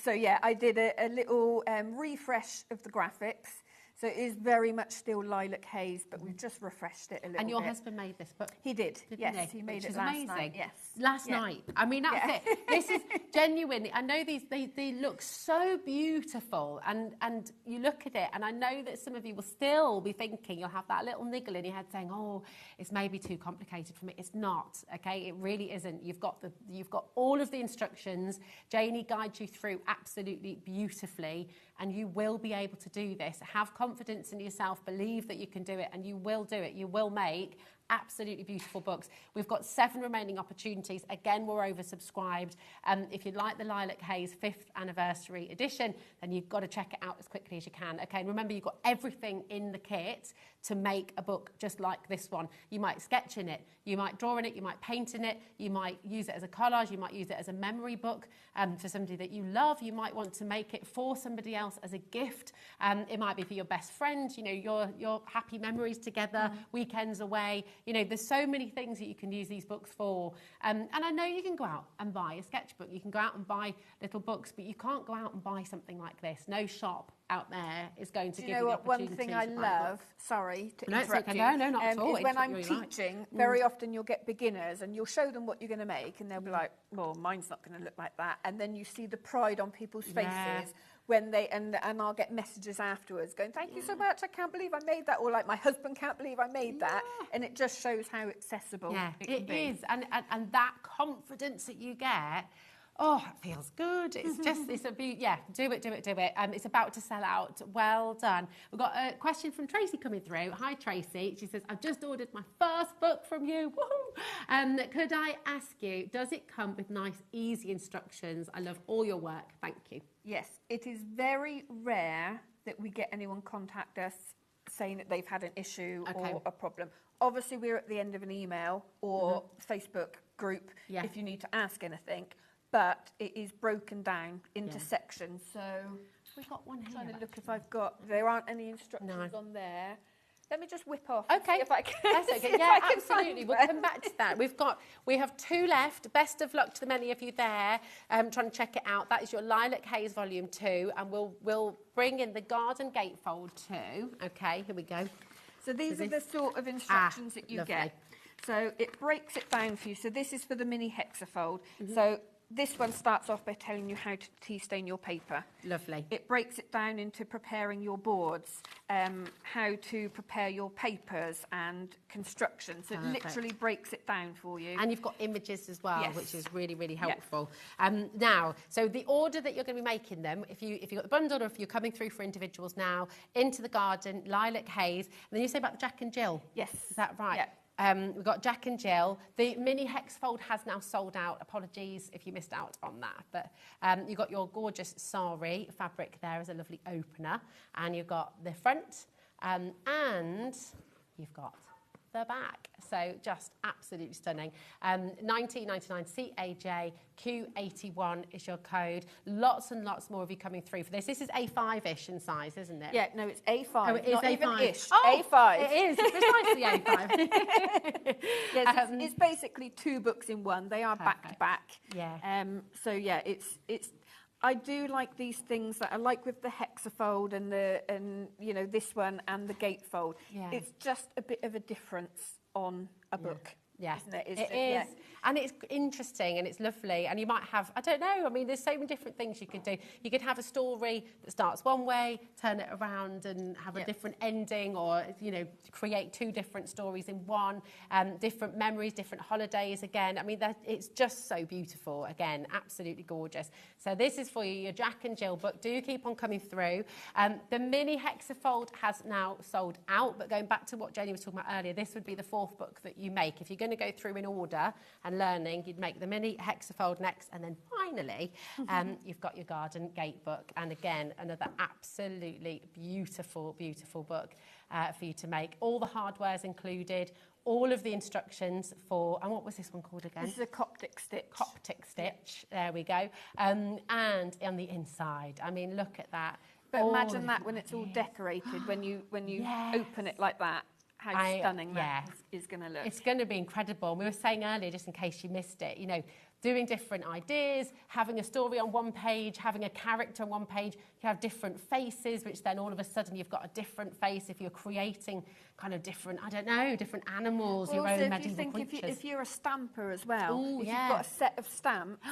So yeah, I did a little refresh of the graphics. So it is very much still Lilac Haze, but we've just refreshed it a little bit. And your husband made this book? He did, yes. He made it last night. Yes. Last night. I mean, that's it. This is genuinely, I know they look so beautiful, and you look at it, and I know that some of you will still be thinking, you'll have that little niggle in your head saying, oh, it's maybe too complicated for me. It's not, okay? It really isn't. You've got all of the instructions. Janie guides you through absolutely beautifully, and you will be able to do this. Have confidence in yourself, believe that you can do it, and you will do it. You will make absolutely beautiful books. We've got 7 remaining opportunities. Again, we're oversubscribed. If you'd like the Lilac Haze 5th anniversary edition, then you've got to check it out as quickly as you can. Okay, and remember, you've got everything in the kit to make a book just like this one. You might sketch in it, you might draw in it, you might paint in it, you might use it as a collage, you might use it as a memory book for somebody that you love. You might want to make it for somebody else as a gift. It might be for your best friend, you know, your happy memories together, weekends away. You know, there's so many things that you can use these books for. And I know you can go out and buy a sketchbook. You can go out and buy little books, but you can't go out and buy something like this. No shop out there is going to give you the opportunity. One thing I love, sorry to interrupt you, no, not at all. is when I'm teaching, very often you'll get beginners and you'll show them what you're going to make and they'll be like, well, mine's not going to look like that. And then you see the pride on people's faces when they, and I'll get messages afterwards going, thank you so much, I can't believe I made that. Or like, my husband can't believe I made that. And it just shows how accessible it is. And that confidence that you get, oh, it feels good. It's just, it's a beauty. Yeah, do it. It's about to sell out. Well done. We've got a question from Tracy coming through. Hi, Tracy. She says, I've just ordered my first book from you. Woohoo! Could I ask you, does it come with nice, easy instructions? I love all your work. Thank you. Yes, it is very rare that we get anyone contact us saying that they've had an issue or a problem. Obviously, we're at the end of an email or Facebook group if you need to ask anything. But it is broken down into sections. So we've got one here. I'm trying to look if I've got. There aren't any instructions on there. Let me just whip off. Okay, if I can. That's okay. Yeah, absolutely. We'll come back to that. We have 2 left. Best of luck to the many of you there. Trying to check it out. That is your Lilac Haze Volume 2, and we'll bring in the Garden Gatefold too. Okay, here we go. So these are the sort of instructions that you get. So it breaks it down for you. So this is for the mini hexafold. So this one starts off by telling you how to tea stain your paper. Lovely. It breaks it down into preparing your boards, how to prepare your papers and construction. So it literally breaks it down for you. And you've got images as well, which is really, really helpful. Now, so the order that you're going to be making them, if you've got the bundle or if you're coming through for individuals now, into the garden, Lilac Haze, and then you say about the Jack and Jill. Yes. Is that right? Yeah. We've got Jack and Jill. The mini hexafold has now sold out. Apologies if you missed out on that. But you've got your gorgeous sari fabric there as a lovely opener. And you've got the front and you've got the back. So just absolutely stunning. 19.99 CAJ Q81 is your code. Lots and lots more of you coming through for this. This is A5-ish in size, isn't it? Yeah, no, it's A5. Oh, it is not A5. Even ish. Oh, A5. It is precisely A5. Yes, it's basically 2 books in one. They are back to back. Yeah. So yeah, it's. I do like these things that I like with the hexafold and you know, this one and the gatefold. Yeah. It's just a bit of a difference on a book. Yeah, isn't it? It is. And it's interesting and it's lovely. And you might have, I don't know, I mean, there's so many different things you could do. You could have a story that starts one way, turn it around and have a different ending, or, you know, create 2 different stories in one, different memories, different holidays again. I mean, it's just so beautiful. Again, absolutely gorgeous. So this is for you, your Jack and Jill book. Do keep on coming through. The mini hexafold has now sold out, but going back to what Janie was talking about earlier, this would be the 4th book that you make. If you're going to go through in order and learning, you'd make the mini hexafold next, and then finally you've got your Garden Gate book. And again, another absolutely beautiful book for you to make. All the hardware's included, all of the instructions for, and what was this one called again? This is a Coptic stitch. Coptic stitch, there we go. And on the inside, I mean, look at that. But imagine that when it's all decorated, when you open it like that. How stunning that is going to look. It's going to be incredible. And we were saying earlier, just in case you missed it, you know, doing different ideas, having a story on one page, having a character on one page, you have different faces, which then all of a sudden you've got a different face if you're creating kind of different, I don't know, different animals, also, your own medieval creatures. If you're a stamper as well, Ooh, if you've got a set of stamps,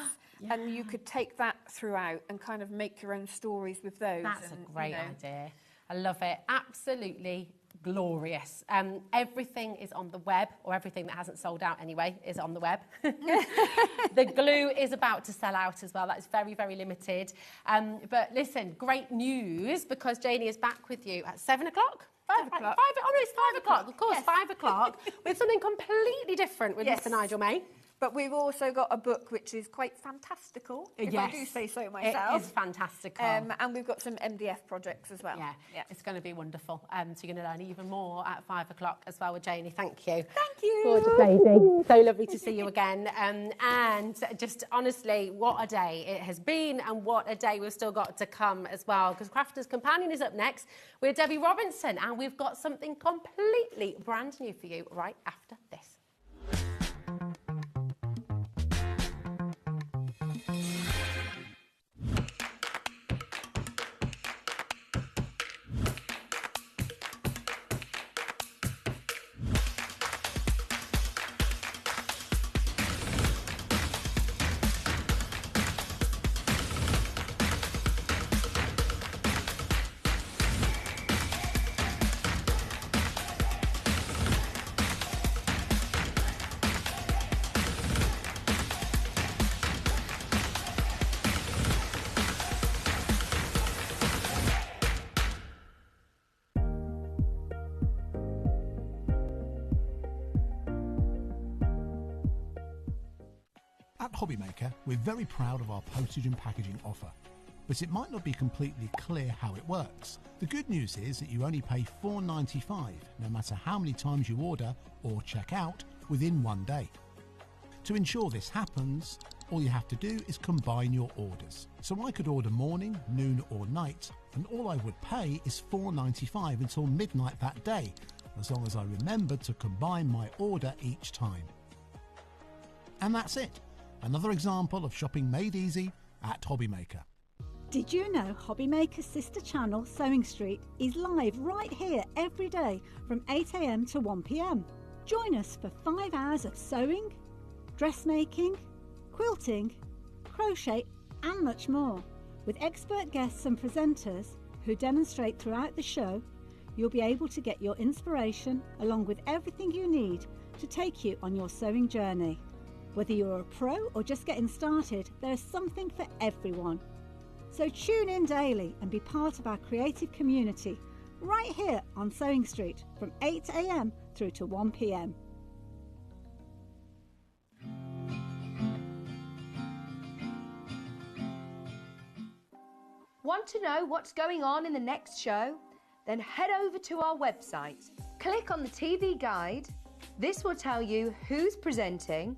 and you could take that throughout and kind of make your own stories with those. That's a great idea. I love it. Absolutely glorious. Everything is on the web, or everything that hasn't sold out anyway is on the web. The glue is about to sell out as well. That is very, very limited. But listen, great news, because Janie is back with you at 7 o'clock. 5 o'clock. Oh no, it's 5 o'clock. Of course, 5 o'clock with something completely different with Mr. Nigel May. But we've also got a book which is quite fantastical, if I do say so myself. It is fantastical. And we've got some MDF projects as well. Yeah, it's going to be wonderful. So you're going to learn even more at 5 o'clock as well with Janie. Thank you. Thank you. Gorgeous lady. So lovely to see you again. And just honestly, what a day it has been, and what a day we've still got to come as well. Because Crafter's Companion is up next with Debbie Robinson, and we've got something completely brand new for you right after this. At HobbyMaker, we're very proud of our postage and packaging offer, but it might not be completely clear how it works. The good news is that you only pay $4.95 no matter how many times you order or check out within 1 day. To ensure this happens, all you have to do is combine your orders. So I could order morning, noon or night, and all I would pay is $4.95 until midnight that day, as long as I remembered to combine my order each time. And that's it. Another example of shopping made easy at HobbyMaker. Did you know HobbyMaker's sister channel, Sewing Street, is live right here every day from 8 AM to 1 PM? Join us for 5 hours of sewing, dressmaking, quilting, crochet and much more. With expert guests and presenters who demonstrate throughout the show, you'll be able to get your inspiration along with everything you need to take you on your sewing journey. Whether you're a pro or just getting started, there is something for everyone. So tune in daily and be part of our creative community right here on Sewing Street from 8 AM through to 1 PM. Want to know what's going on in the next show? Then head over to our website. Click on the TV guide. This will tell you who's presenting,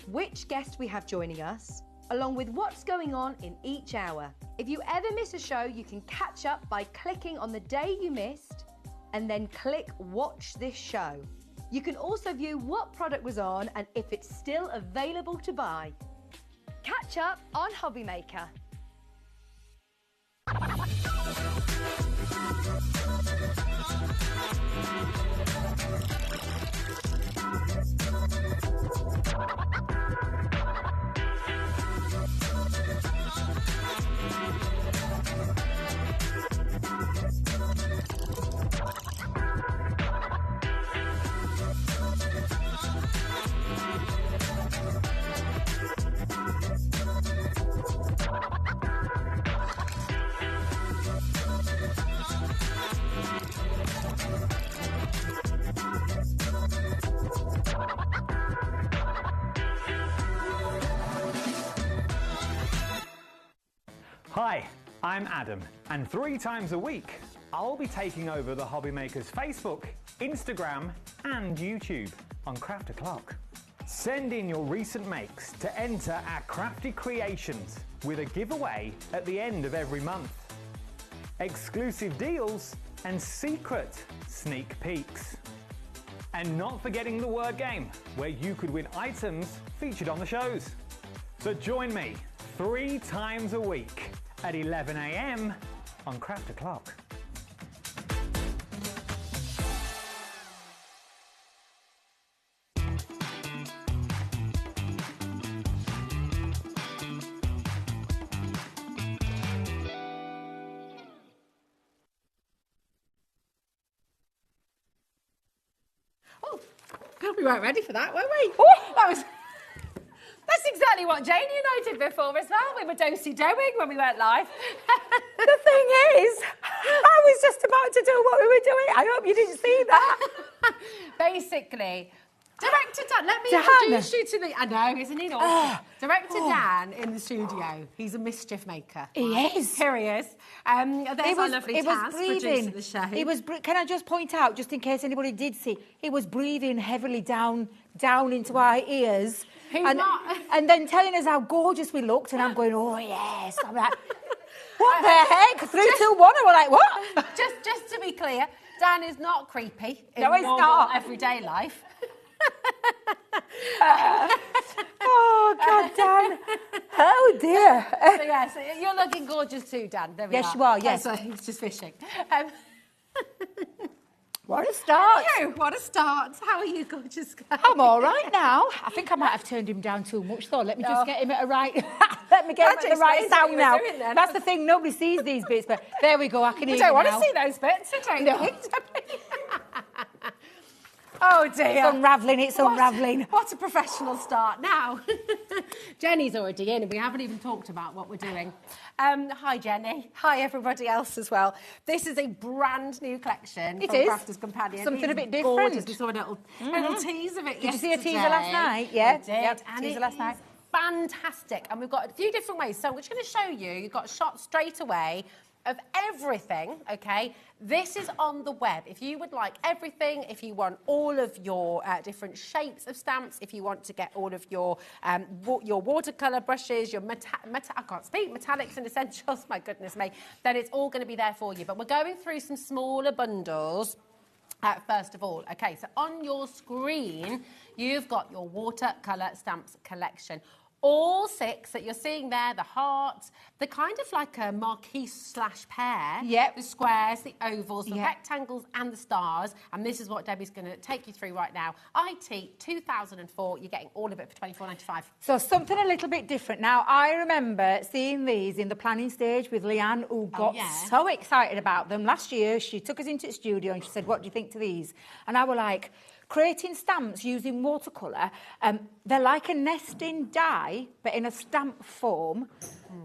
which guest we have joining us, along with what's going on in each hour. If you ever miss a show, you can catch up by clicking on the day you missed and then click Watch This Show. You can also view what product was on and if it's still available to buy. Catch up on HobbyMaker. Hi, I'm Adam, and 3 times a week, I'll be taking over the HobbyMaker's Facebook, Instagram, and YouTube on Craft O'Clock. Send in your recent makes to enter our crafty creations with a giveaway at the end of every month. Exclusive deals and secret sneak peeks. And not forgetting the word game, where you could win items featured on the shows. So join me 3 times a week at 11 AM on Craft O'Clock. Oh, God, we weren't ready for that, were we? Oh, that's exactly what Janie and I did before as well. We were do-si-doing when we went live. The thing is, I was just about to do what we were doing. I hope you didn't see that. Basically, Director Dan, let me Dan. introduce you to the... I know, isn't he awesome? Director Dan in the studio. He's a mischief maker. He right? is. Here he is. There's our lovely Taz, producing the show. He was. Can I just point out, just in case anybody did see, he was breathing heavily down into our ears, and then telling us how gorgeous we looked, and I'm going, oh yes. I'm like, what the heck? 3, 2, 1. And we're like, what? Just to be clear, Dan is not creepy in No, he's normal not. everyday life. Oh God, Dan. Oh dear. So yes, you're looking gorgeous too, Dan. There we Yes, are. you are, yes. So he's just fishing. What a start. What a start. How are you, gorgeous guy? I'm all right now. I think I might have turned him down too much, though. Let me just get him at a right... Let me get him at the right sound now. That's the thing. Nobody sees these bits, but there we go. I can hear you now. I don't want to see those bits. I don't think. Oh dear. It's unravelling, it's unravelling. What a professional start. Now, Jenny's already in and we haven't even talked about what we're doing. Hi Jenny. Hi everybody else as well. This is a brand new collection from Crafters Companion. Something a bit gorgeous. different. We saw a little tease of it Did you see yesterday. a teaser last night? Yeah. I did. Yep, And teaser it last night. is fantastic. And we've got a few different ways. So I'm just going to show you. You've got a shot straight away of everything, okay? This is on the web. If you would like everything, if you want all of your different shapes of stamps, if you want to get all of your watercolor brushes, your I can't speak, metallics and essentials, my goodness me, then it's all going to be there for you. But we're going through some smaller bundles. First of all, okay, so on your screen, you've got your watercolor stamps collection. All 6 that you're seeing there, the hearts, the kind of like a marquise/pear. Yep. The squares, the ovals, the rectangles and the stars. And this is what Debbie's going to take you through right now. IT 2004, you're getting all of it for £24.95. So something a little bit different. Now, I remember seeing these in the planning stage with Leanne, who got so excited about them. Last year, she took us into the studio and she said, what do you think to these? And I was like, creating stamps using watercolour, they're like a nesting die, but in a stamp form,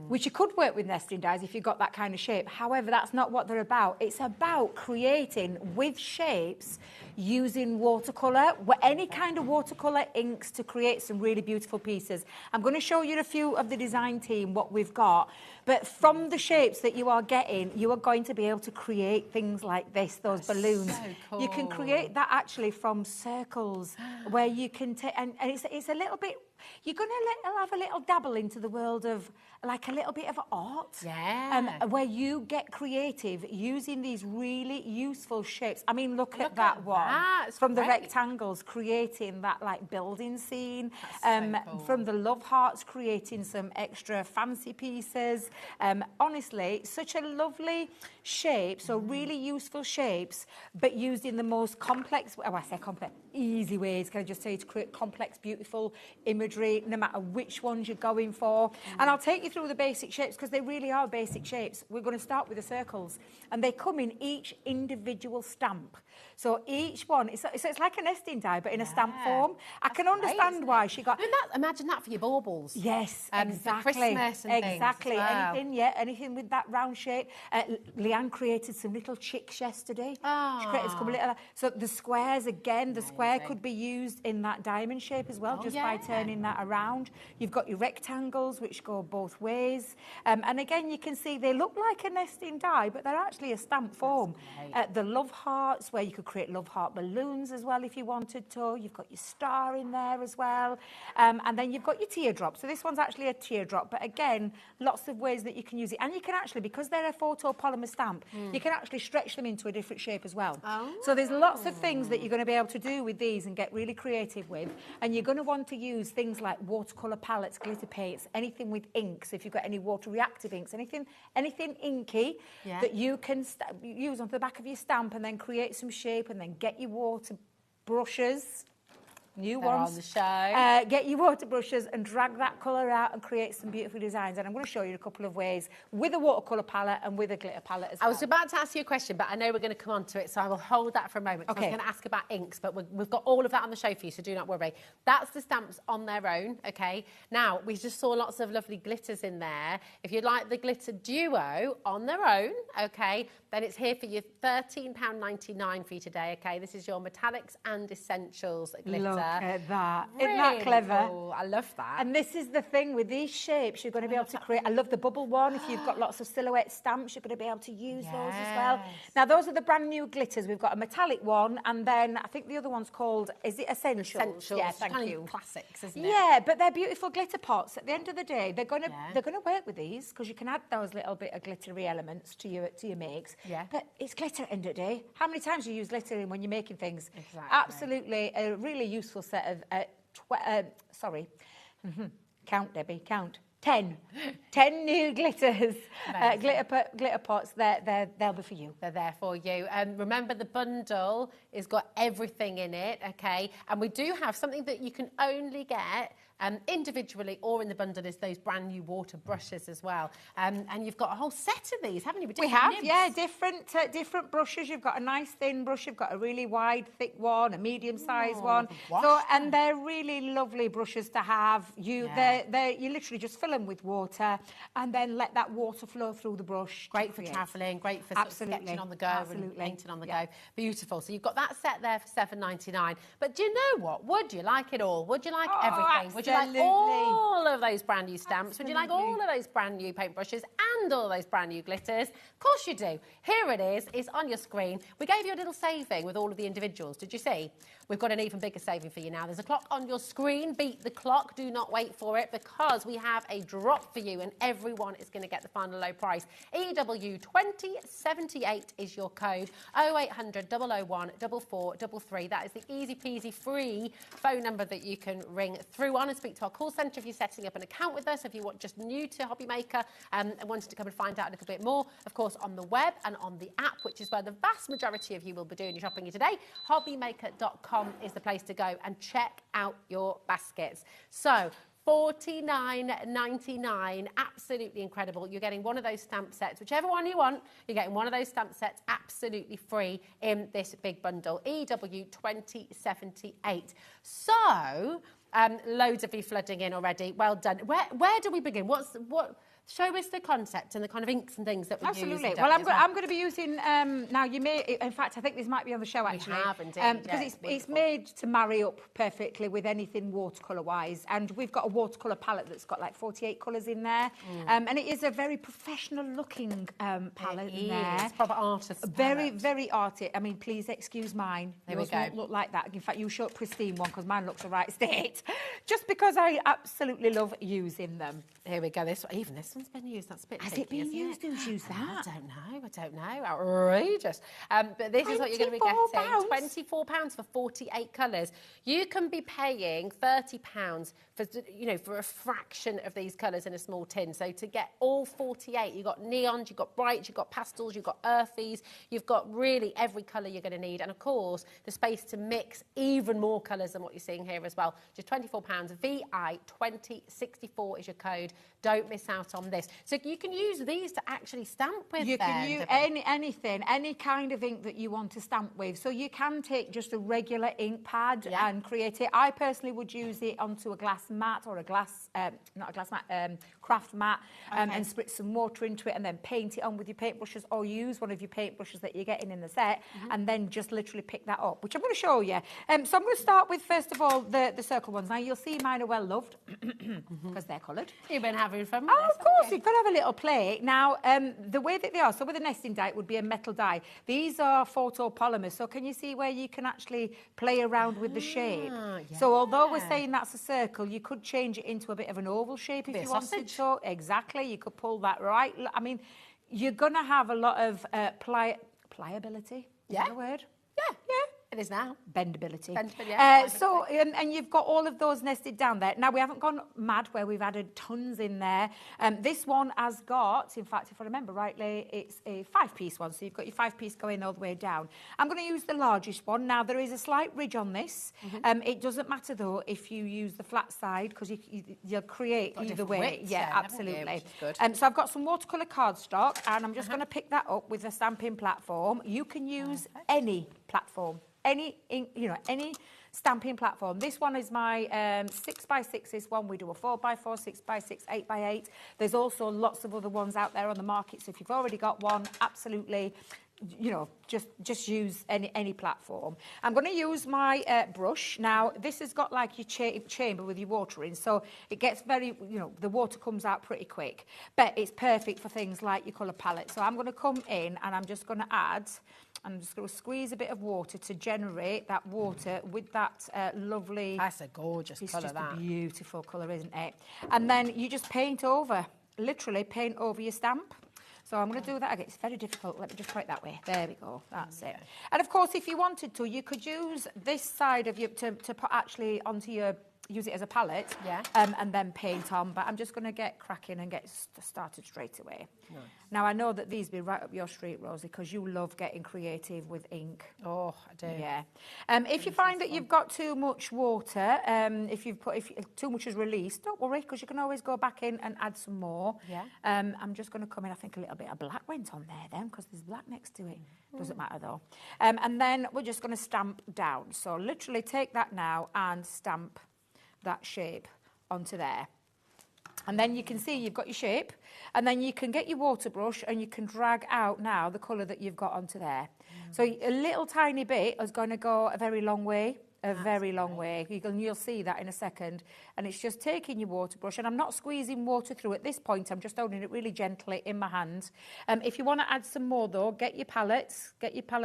which you could work with nesting dies if you got that kind of shape. However, that's not what they're about. It's about creating with shapes using watercolour, any kind of watercolour inks to create some really beautiful pieces. I'm going to show you a few of the design team, what we've got. But from the shapes that you are getting, you are going to be able to create things like this, those balloons. So cool. You can create that actually from circles, where you can take, and it's a little bit, you're going to have a little dabble into the world of like a little bit of art. Yeah. Where you get creative using these really useful shapes. I mean, look at that one. From the rectangles, creating that like building scene. So cool. From the love hearts, creating some extra fancy pieces. Honestly, such a lovely shape, so really useful shapes, but used in the most complex, oh, I say complex, easy ways, can I just say, to create complex, beautiful imagery, no matter which ones you're going for. And I'll take you through the basic shapes, because they really are basic shapes. We're going to start with the circles, and they come in each individual stamp. So each one, it's like a nesting die, but in a stamp form. I can understand why she got... Imagine that for your baubles. Yes, For exactly. Christmas and exactly. things as well. Anything with that round shape. Leanne created some little chicks yesterday. Oh. She created some little... So the squares, again, the square could be used in that diamond shape as well, by turning that around. You've got your rectangles, which go both ways. And again, you can see they look like a nesting die, but they're actually a stamp form. The love hearts, where you could create love heart balloons as well if you wanted to. You've got your star in there as well. And then you've got your teardrop. So this one's actually a teardrop, but again, lots of ways that you can use it. And you can actually, because they're a photopolymer stamp, you can actually stretch them into a different shape as well. So there's lots of things that you're going to be able to do with these and get really creative with. And you're going to want to use things like watercolour palettes, glitter paints, anything with inks, if you've got any water reactive inks, anything inky that you can use on the back of your stamp, and then create some shape, and then get your water brushes. New ones. On the show. Get your water brushes and drag that colour out and create some beautiful designs. And I'm going to show you a couple of ways with a watercolour palette and with a glitter palette as well. I was about to ask you a question, but I know we're going to come on to it, so I will hold that for a moment. Okay. I was going to ask about inks, but we've got all of that on the show for you, so do not worry. That's the stamps on their own, okay? Now, we just saw lots of lovely glitters in there. If you'd like the glitter duo on their own, okay, then it's here for you, £13.99 for you today, okay? This is your metallics and essentials glitter. at that. Really Isn't that clever? cool. I love that. And this is the thing with these shapes, you're going to be able to create. I love the bubble one. If you've got lots of silhouette stamps, you're going to be able to use those as well. Now, those are the brand new glitters. We've got a metallic one, and then I think the other one's called, is it Essentials? Essentials. Yeah, thank you. Classics, isn't it? Yeah, but they're beautiful glitter pots. At the end of the day, they're going to work with these because you can add those little bit of glittery elements to your makes. Yeah. But it's glitter at the end of the day. How many times do you use glitter when you're making things? Exactly. Absolutely, a really useful set of count, Debbie, count. 10 new glitters, glitter pots. They'll be for you. They're there for you. Remember, the bundle has got everything in it, okay? And we do have something that you can only get individually or in the bundle is those brand new water brushes as well. And you've got a whole set of these, haven't you? We have, yeah, different brushes. You've got a nice thin brush, you've got a really wide, thick one, a medium-sized one. So, and they're really lovely brushes to have. You literally just fill them with water and then let that water flow through the brush. Great for travelling, great for sort of sketching on the go and painting on the go. Beautiful. So you've got that set there for $7.99. But do you know what? Would you like it all? Would you like everything? Would you like all of those brand new stamps? Would you like all of those brand new paintbrushes and all those brand new glitters? Of course you do. Here it is. It's on your screen. We gave you a little saving with all of the individuals. Did you see? We've got an even bigger saving for you now. There's a clock on your screen. Beat the clock. Do not wait for it because we have a drop for you and everyone is going to get the final low price. EW2078 is your code. 0800 001 4433. That is the easy peasy free phone number that you can ring through on and speak to our call centre if you're setting up an account with us, if you want just new to HobbyMaker and wanted to come and find out a little bit more. Of course, on the web and on the app, which is where the vast majority of you will be doing your shopping today. HobbyMaker.com is the place to go and check out your baskets. So, $49.99, absolutely incredible. You're getting one of those stamp sets, whichever one you want, you're getting one of those stamp sets absolutely free in this big bundle, EW2078. So, loads of you flooding in already. Well done. Where do we begin? Show us the concept and the kind of inks and things that we use. Absolutely. Well, I'm going to be using, now you may, in fact, I think this might be on the show actually. We have indeed. Because it's made to marry up perfectly with anything watercolour-wise. And we've got a watercolour palette that's got like 48 colours in there. And it is a very professional-looking palette in there. It's proper artist Very, very arty. I mean, please excuse mine. Yours won't look like that. In fact, you show a pristine one because mine looks the right state. Just because I absolutely love using them. Here we go. Even this one's been used. That's a bit Has tricky, it been used? Who's used that? I don't know. Outrageous. But this is what you're going to be getting. £24 for 48 colours. You can be paying £30 for a fraction of these colours in a small tin. So to get all 48, you've got neons, you've got brights, you've got pastels, you've got earthies, you've got really every colour you're going to need. And of course, the space to mix even more colours than what you're seeing here as well. Just £24. VI2064 is your code. Don't miss out on this. So you can use these to actually stamp with. You can use anything, any kind of ink that you want to stamp with. So you can take just a regular ink pad and create it. I personally would use it onto a glass mat or a glass, not a glass mat, craft mat, and spritz some water into it and then paint it on with your paintbrushes, or use one of your paintbrushes that you're getting in the set and then just literally pick that up, which I'm going to show you. So I'm going to start with, first of all, the circle ones. Now, you'll see mine are well loved because they're coloured. You've been having fun with this, of course, you've got to have a little play. Now, the way that they are, so with a nesting die, it would be a metal die. These are photopolymers, so can you see where you can actually play around with the shape? So although we're saying that's a circle, you could change it into a bit of an oval shape if you wanted to. Exactly, you could pull that right. I mean, you're going to have a lot of pliability. Is that a word? Yeah. It is now. Bendability. So, and you've got all of those nested down there. Now, we haven't gone mad where we've added tons in there. This one has got, in fact, if I remember rightly, it's a 5-piece one. So you've got your 5-piece going all the way down. I'm going to use the largest one. Now, there is a slight ridge on this. It doesn't matter, though, if you use the flat side, because you'll create either way. Yeah, absolutely. So I've got some watercolour cardstock, and I'm just going to pick that up with a stamping platform. You can use any platform. Any stamping platform. This one is my 6x6 is one. We do a 4x4, 6x6, 8x8. There's also lots of other ones out there on the market. So if you've already got one, absolutely you know, just use any platform. I'm going to use my brush. Now, this has got like your chamber with your water in, so it gets very, you know, the water comes out pretty quick, but it's perfect for things like your colour palette. So I'm going to come in and I'm just going to add, I'm just going to squeeze a bit of water to generate that water with that lovely... That's a gorgeous colour, It's just a beautiful colour, isn't it? And then you just paint over, literally paint over your stamp. So I'm going to do that again. It's very difficult. Let me just put it that way. There we go. That's it. And of course, if you wanted to, you could use this side of you to put actually onto your, use it as a palette, and then paint on. But I'm just going to get cracking and get started straight away. Nice. Now, I know that these be right up your street, Rosie, because you love getting creative with ink. Oh, I do. Yeah. If you find that you've got too much water, if too much is released, don't worry, because you can always go back in and add some more. Yeah. I'm just going to come in. I think a little bit of black went on there then, because there's black next to it. Doesn't matter though. And then we're just going to stamp down. So literally take that now and stamp that shape onto there. And then you can see you've got your shape, and then you can get your water brush and you can drag out now the colour that you've got onto there. So a little tiny bit is going to go a very long way. A very long way. You'll see that in a second. And it's just taking your water brush, and I'm not squeezing water through at this point. I'm just holding it really gently in my hand. If you want to add some more though, get your palette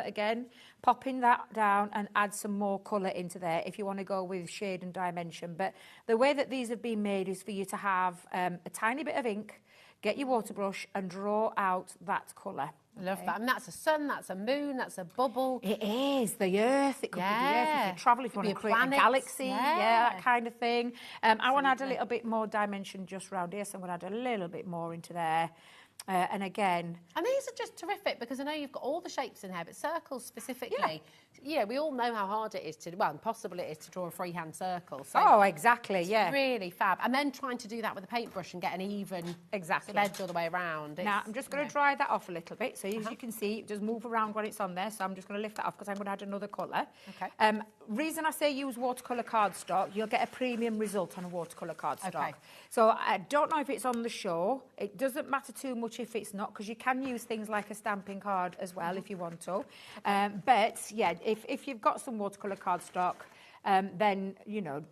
again, popping that down and add some more colour into there if you want to go with shade and dimension. But the way that these have been made is for you to have a tiny bit of ink, get your water brush and draw out that colour. Love that. And that's a sun, that's a moon, that's a bubble. It is, the earth. It could be the earth. If you travel, if you want to create a galaxy, that kind of thing. I want to add a little bit more dimension just around here, so I'm going to add a little bit more into there. And again... And these are just terrific, because I know you've got all the shapes in here, but circles specifically, yeah, we all know how hard it is to, well, impossible it is to draw a freehand circle. So oh, exactly, yeah. Really fab. And then trying to do that with a paintbrush and get an even edge all the way around. Now, I'm just going to dry that off a little bit. So as you can see, it does move around when it's on there. So I'm just going to lift that off because I'm going to add another colour. Okay. Reason I say use watercolour cardstock, you'll get a premium result on a watercolour cardstock. Okay. So I don't know if it's on the show. It doesn't matter too much if it's not, because you can use things like a stamping card as well if you want to. But yeah, if you've got some watercolour cardstock, then, you know,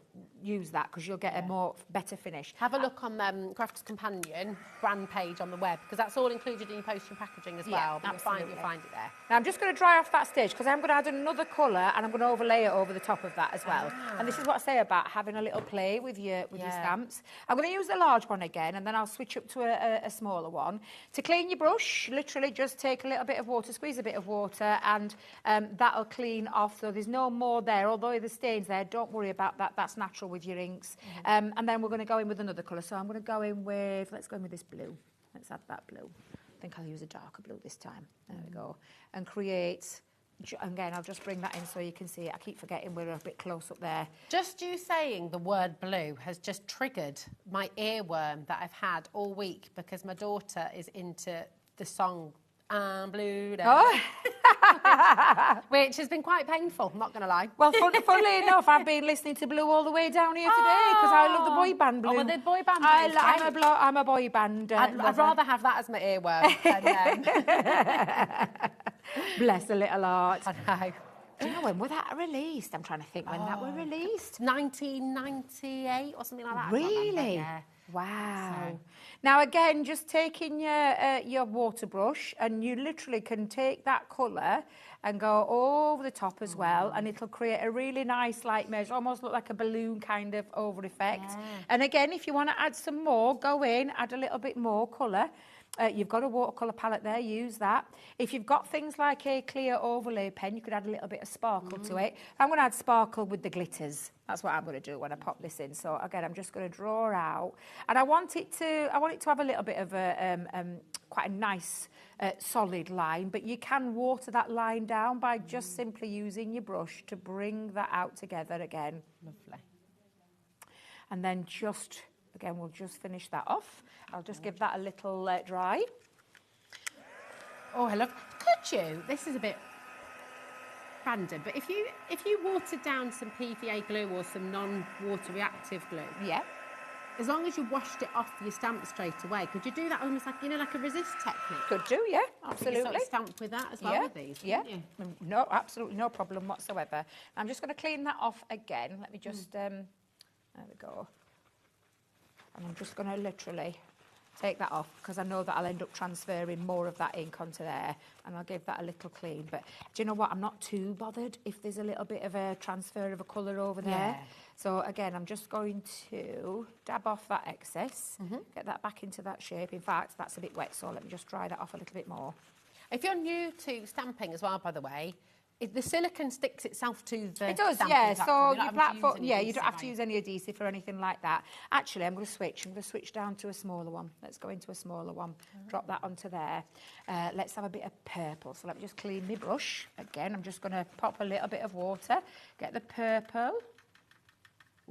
use that because you'll get a better finish. Have a look on Crafter's Companion brand page on the web, because that's all included in your postage and packaging as well. But you'll find it there. Now I'm just going to dry off that stage because I'm going to add another colour and I'm going to overlay it over the top of that as well. And this is what I say about having a little play with your stamps. I'm going to use the large one again, and then I'll switch up to a smaller one. To clean your brush, literally just take a little bit of water, squeeze a bit of water, and that'll clean off. So there's no more there, although the stains there, don't worry about that. That's natural with your inks. And then we're going to go in with another colour. So I'm going to go in with, let's go in with this blue. Let's add that blue. I think I'll use a darker blue this time. There we go. And create, again, I'll just bring that in so you can see it. I keep forgetting we're a bit close up there. Just you saying the word blue has just triggered my earworm that I've had all week, because my daughter is into the song I'm Blue Now. Which has been quite painful, I'm not going to lie. Well, funnily enough, I've been listening to Blue all the way down here today because I love the boy band Blue. Oh, the boy band Blue. I'm a boy band I'd rather have that as my earworm than bless the little heart. I know. Do you know when was that released? I'm trying to think when that was released. 1998 or something like that. Really? Yeah. Wow. So. Now again, just taking your water brush, and you literally can take that colour and go over the top as well, and it'll create a really nice light measure, almost look like a balloon kind of over effect. Yeah. And again, if you want to add some more, go in, add a little bit more colour. You've got a watercolour palette there, use that. If you've got things like a clear overlay pen, you could add a little bit of sparkle to it. I'm going to add sparkle with the glitters. That's what I'm going to do when I pop this in. So again, I'm just going to draw out, and I want it to have a little bit of a quite a nice solid line, but you can water that line down by just simply using your brush to bring that out together again. Lovely. And then just again, we'll just finish that off. I'll just give that a little dry. Oh, I love. Could you? This is a bit random, but if you watered down some PVA glue or some non-water reactive glue, As long as you washed it off your stamp straight away, could you do that almost like, like a resist technique? Could do, yeah, absolutely. You sort of stamp with that as well with these, yeah. You? No, absolutely no problem whatsoever. I'm just going to clean that off again. Let me just, there we go. And I'm just going to literally take that off because I know that I'll end up transferring more of that ink onto there, and I'll give that a little clean. But do you know what? I'm not too bothered if there's a little bit of a transfer of a colour over there. So again, I'm just going to dab off that excess, get that back into that shape. In fact, that's a bit wet, so let me just dry that off a little bit more. If you're new to stamping as well, by the way, the silicone sticks itself to the It does, stamp, yeah. exactly. So You don't your have to platform, use any you don't have to adhesive, use any adhesive or anything like that. Actually, I'm going to switch. I'm going to switch down to a smaller one. Let's go into a smaller one. Drop that onto there. Let's have a bit of purple. So let me just clean my brush. Again, I'm just going to pop a little bit of water, get the purple.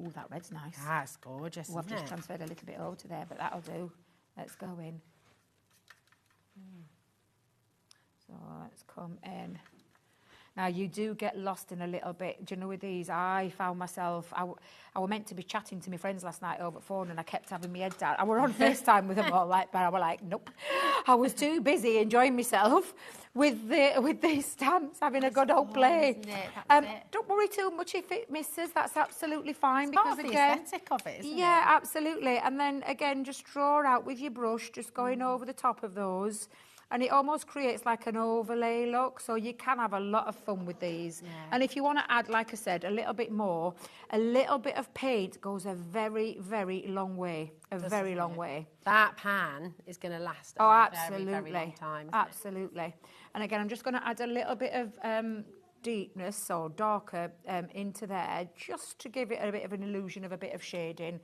Oh, that red's nice. That's gorgeous, I've just isn't it? transferred a little bit over to there, but that'll do. Let's go in. So let's come in. Now, you do get lost in a little bit. Do you know, with these, I found myself, I were meant to be chatting to my friends last night over the phone, and I kept having my head down. I were on FaceTime with them all, but I was like, nope. I was too busy enjoying myself with these stamps, having a good old play. Don't worry too much if it misses. That's absolutely fine. It's part of the aesthetic of it, isn't it? Yeah, absolutely. And then, again, just draw out with your brush, just going over the top of those. And it almost creates like an overlay look, so you can have a lot of fun with these. Yeah. And if you want to add, like I said, a little bit more, a little bit of paint goes a very, very long way. Very long way. That pan is going to last absolutely. very, very long time. Absolutely. And again, I'm just going to add a little bit of deepness or darker into there, just to give it a bit of an illusion of a bit of shading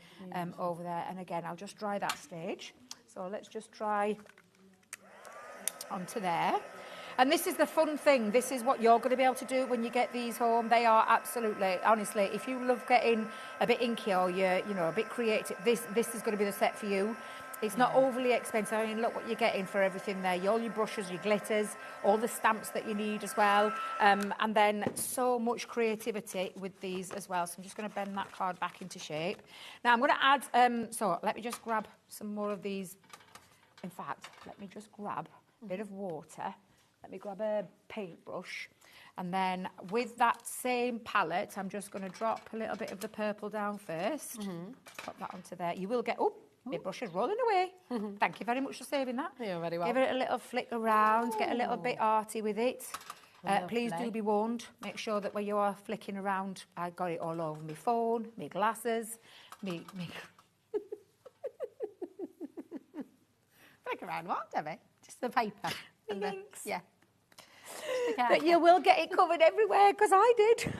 over there. And again, I'll just dry that stage. So let's just dry onto there. And this is the fun thing. This is what you're going to be able to do when you get these home. They are absolutely, honestly, if you love getting a bit inky or you're, a bit creative, this is going to be the set for you. It's not overly expensive. I mean, look what you're getting for everything there. All your brushes, your glitters, all the stamps that you need as well. And then so much creativity with these as well. So I'm just going to bend that card back into shape. Now I'm going to add, so let me just grab some more of these. In fact, let me just grab a bit of water. Let me grab a paintbrush. And then with that same palette, I'm just going to drop a little bit of the purple down first. Pop that onto there. You will get, my brush is rolling away. Thank you very much for saving that. You're very well. Give it a little flick around, get a little bit arty with it. Please do be warned. Make sure that when you are flicking around, I got it all over my phone, my glasses, me. Flick around what, Debbie? Just the paper. Thanks. Yeah. But you will get it covered everywhere, because I did.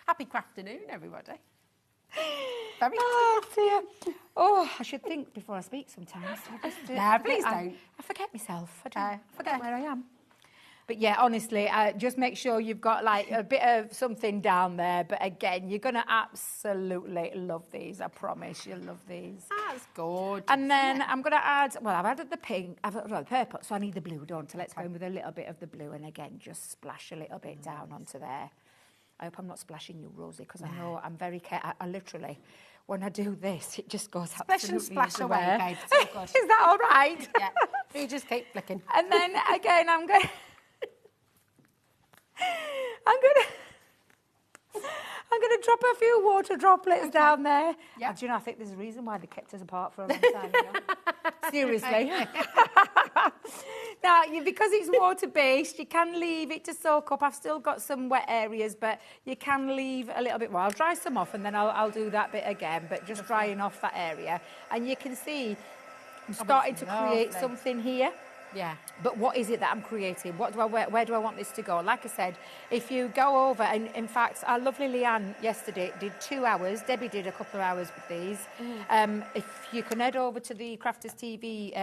Happy crafternoon, everybody. Very dear. Oh, I should think before I speak sometimes. No, please don't. I forget myself. I forget where I am. But yeah, honestly, just make sure you've got like a bit of something down there. But again, you're going to absolutely love these. I promise you'll love these. That's gorgeous. And then I'm going to add, well, I've added the pink, the purple, so I need the blue, don't I? Let's go in with a little bit of the blue. And again, just splash a little bit down onto there. I hope I'm not splashing you, Rosie, because I know I'm very careful. I literally, when I do this, it just goes absolutely splash everywhere. away, babe. It's all good. Is that all right? Yeah. You just keep flicking. And then again, I'm going to drop a few water droplets down there. Yep. Do you know, I think there's a reason why they kept us apart for a long time. Seriously. Now, because it's water-based, you can leave it to soak up. I've still got some wet areas, but you can leave a little bit more. I'll dry some off, and then I'll do that bit again, but just drying off that area. And you can see I'm starting to create something here. Yeah. But what is it that I'm creating? Where do I want this to go? Like I said, if you go over, and in fact, our lovely Leanne yesterday did 2 hours. Debbie did a couple of hours with these. If you can head over to the Crafters TV,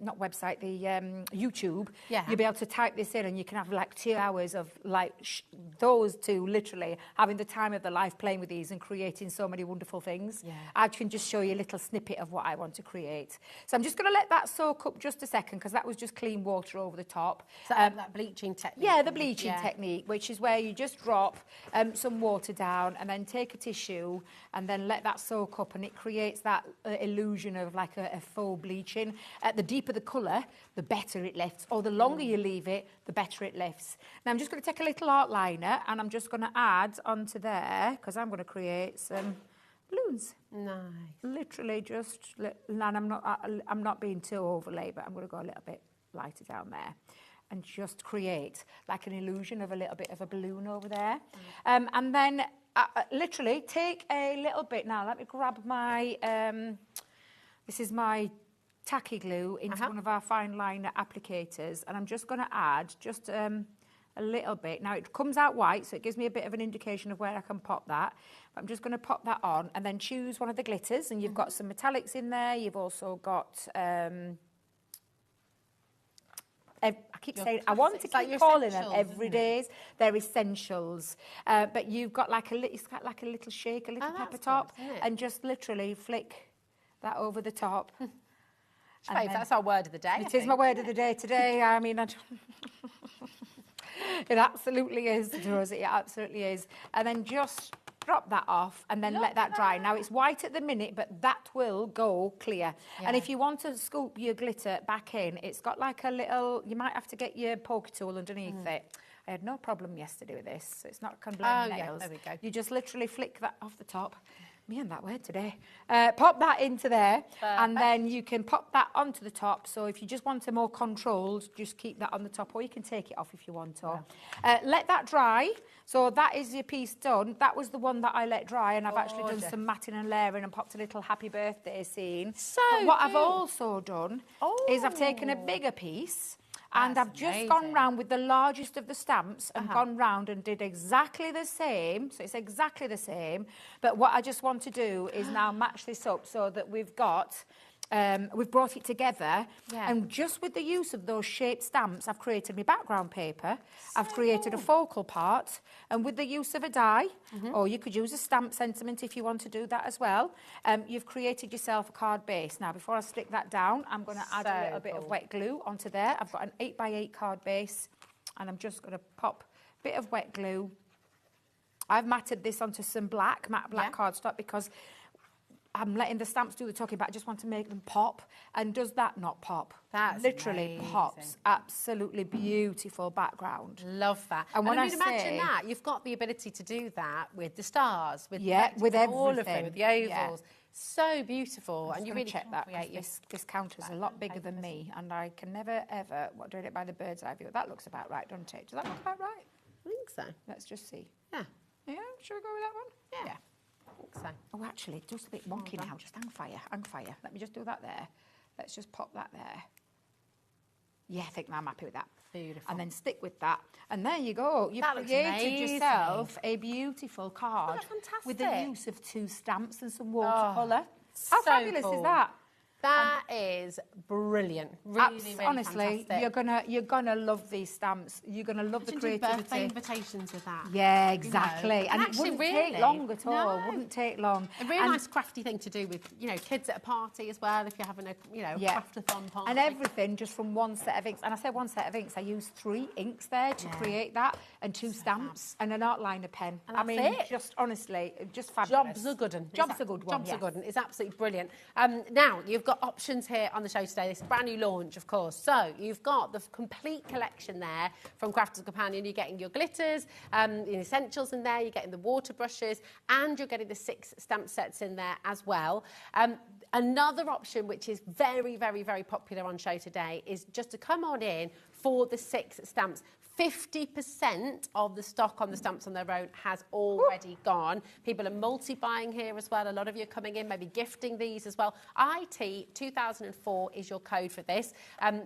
not website, the YouTube, you'll be able to type this in, and you can have like 2 hours of like those two literally having the time of their life playing with these and creating so many wonderful things. Yeah. I can just show you a little snippet of what I want to create. So I'm just going to let that soak up just a second, because that was just clean water over the top. So that bleaching technique. Yeah, the bleaching technique, which is where you just drop some water down and then take a tissue and then let that soak up, and it creates that illusion of like a faux bleaching. The deeper the colour, the better it lifts, or the longer you leave it, the better it lifts. Now I'm just going to take a little art liner and I'm just going to add onto there, because I'm going to create some balloons. Nice. Literally just, and I'm not being too overlay, but I'm going to go a little bit lighter down there and just create like an illusion of a little bit of a balloon over there. And then literally take a little bit. Now let me grab my, this is my tacky glue into one of our fine liner applicators, and I'm just going to add just a little bit. Now it comes out white, so it gives me a bit of an indication of where I can pop that. But I'm just going to pop that on and then choose one of the glitters, and you've got some metallics in there. You've also got I keep saying, I want to keep calling them everydays. They're essentials. But you've got like it's got like a little shake, a little pepper top, and just literally flick that over the top. That's our word of the day. It is my word of the day today. I mean, it absolutely is, Rosie. It absolutely is. And then just drop that off and then let that dry. Now, it's white at the minute, but that will go clear. Yeah. And if you want to scoop your glitter back in, it's got like a little, you might have to get your poker tool underneath it. I had no problem yesterday with this, so it's not going to blend nails. There we go. You just literally flick that off the top. Me and that word today. Pop that into there, and then you can pop that onto the top. So if you just want it more controlled, just keep that on the top, or you can take it off if you want to. Let that dry. So that is your piece done. That was the one that I let dry, and I've actually done some matting and layering and popped a little happy birthday scene. So but what I've also done is I've taken a bigger piece, and I've just gone round with the largest of the stamps and gone round and did exactly the same. So it's exactly the same. But what I just want to do is now match this up so that we've got, we've brought it together. Yeah. And just with the use of those shaped stamps, I've created my background paper. I've created a focal part. And with the use of a die, or you could use a stamp sentiment if you want to do that as well, you've created yourself a card base. Now, before I stick that down, I'm going to add a little bit of wet glue onto there. I've got an 8x8 card base, and I'm just going to pop a bit of wet glue. I've matted this onto some matte black cardstock because I'm letting the stamps do the talking, but I just want to make them pop. And does that not pop? That's literally amazing. Pops. Absolutely beautiful background. Love that. And when I imagine that, you've got the ability to do that with the stars, with with everything, all of them, with the ovals. Yeah. So beautiful. And you really check that. This counter's a lot bigger than me, and I can never ever doing it by the bird's eye view. That looks about right, doesn't it? Does that look about right? I think so. Let's just see. Yeah. Yeah. Should we go with that one? Yeah. So. Oh, actually, it does a bit wonky now. Just hang fire. Let me just do that there. Let's just pop that there. Yeah, I think I'm happy with that. Beautiful. And then stick with that. And there you go. You've created yourself a beautiful card with the use of 2 stamps and some watercolour. How fabulous is that? That is brilliant. Really, honestly, fantastic. you're gonna love these stamps. You're gonna love the creativity. Birthday invitations with that. Yeah, exactly. And it wouldn't take long at all. No. Wouldn't take long. A really nice crafty thing to do with kids at a party as well. If you're having a craftathon party. And everything just from one set of inks. And I say one set of inks. I use 3 inks there to create that, and 2 stamps and an art liner pen. And I mean, just honestly, just fabulous. Job's a good one. Job's a good one. Job's a good one. It's absolutely brilliant. Now you've got options here on the show today. This brand new launch, of course. So you've got the complete collection there from Crafter's Companion. You're getting your glitters, the essentials in there. You're getting the water brushes, and you're getting the 6 stamp sets in there as well. Another option, which is very, very, very popular on show today, is just to come on in for the 6 stamps. 50% of the stock on the stamps on their own has already gone. People are multi-buying here as well. A lot of you are coming in, maybe gifting these as well. IT 2004 is your code for this.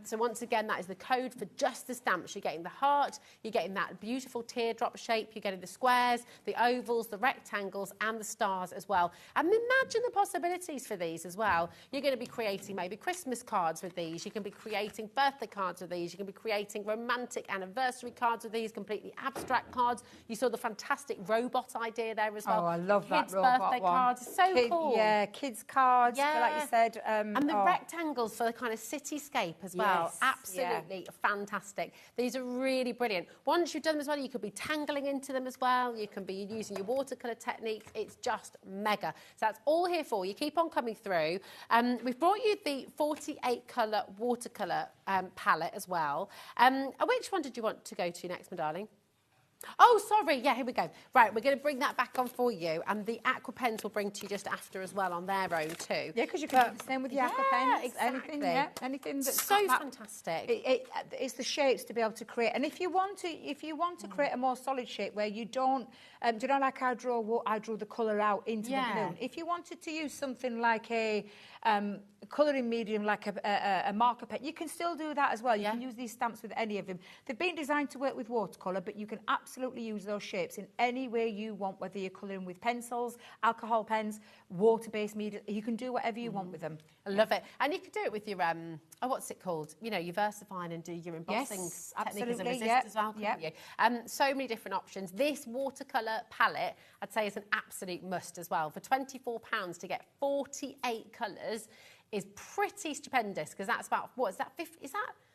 So once again, that is the code for just the stamps. You're getting the heart, you're getting that beautiful teardrop shape, you're getting the squares, the ovals, the rectangles, and the stars as well. And imagine the possibilities for these as well. You're going to be creating maybe Christmas cards with these. You can be creating birthday cards with these. You can be creating romantic anniversary anniversary cards with these, completely abstract cards. You saw the fantastic robot idea there as well. Oh, I love that kids' robot birthday one. cards. So cool. Yeah, kids' cards, like you said. And the rectangles for the kind of cityscape as well. Yes, Absolutely fantastic. These are really brilliant. Once you've done them as well, you could be tangling into them as well. You can be using your watercolour techniques. It's just mega. So that's all here for you. Keep on coming through. We've brought you the 48 colour watercolour palette as well. Which one did you want to go to next, my darling? Oh, sorry. Yeah, here we go. Right, we're going to bring that back on for you. And the aqua pens will bring to you just after as well on their own too. Yeah, because you can do the same with the aqua pens. Exactly. Anything that's so fantastic. It's the shapes to be able to create. And if you want to create a more solid shape where you don't, do you know, like I draw the colour out into the balloon. If you wanted to use something like a colouring medium, like a marker pen, you can still do that as well. You can use these stamps with any of them. They've been designed to work with watercolour, but you can absolutely use those shapes in any way you want, whether you're colouring with pencils, alcohol pens, water-based media. You can do whatever you want with them. I love it. And you can do it with your, what's it called? You know, your VersaFine and do your embossing technique as a resist as well, can't you? So many different options. This watercolour palette, I'd say, is an absolute must as well. For £24 to get 48 colours is pretty stupendous, because that's about, what is that, 50,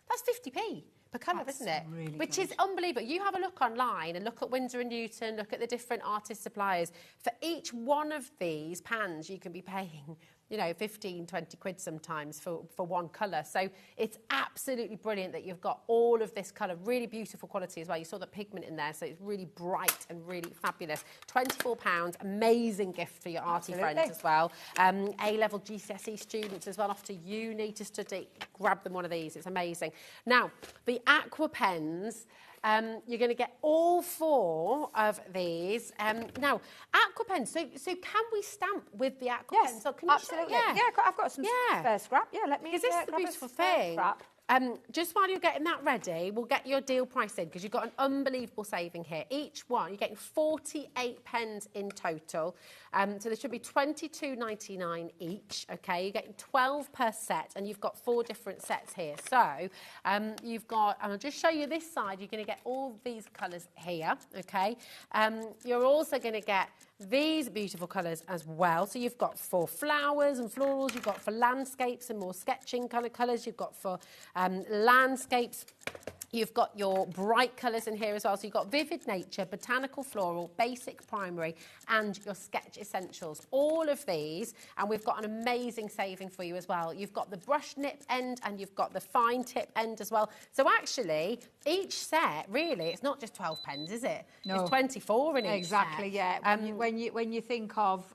that's 50p per colour, isn't it? Really Which good. is unbelievable. You have a look online and look at Winsor & Newton, look at the different artist suppliers. For each one of these pans, you can be paying, you know, 15, 20 quid sometimes for one colour. So it's absolutely brilliant that you've got all of this colour, really beautiful quality as well. You saw the pigment in there, so it's really bright and really fabulous. £24, amazing gift for your arty friends as well. A-level GCSE students as well, off to uni to study. Grab them one of these, it's amazing. Now, the aqua pens, you're going to get all 4 of these. Now, aqua pens, so can we stamp with the aqua pens? So can you absolutely. I've got some spare scrap. Yeah, let me. Because this is the beautiful thing. Just while you're getting that ready, we'll get your deal price in, because you've got an unbelievable saving here. Each one, you're getting 48 pens in total. So there should be £22.99 each, okay? You're getting 12 per set, and you've got 4 different sets here. So you've got, and I'll just show you this side, you're going to get all these colours here, okay? You're also going to get these beautiful colours as well. So you've got for flowers and florals, you've got for landscapes and more sketching kind of colours, you've got for landscapes. You've got your bright colours in here as well. So you've got vivid nature, botanical floral, basic primary, and your sketch essentials. All of these, and we've got an amazing saving for you as well. You've got the brush nip end and you've got the fine tip end as well. So actually, each set, really, it's not just 12 pens, is it? No. It's 24 in each Exactly, set. yeah. When you think of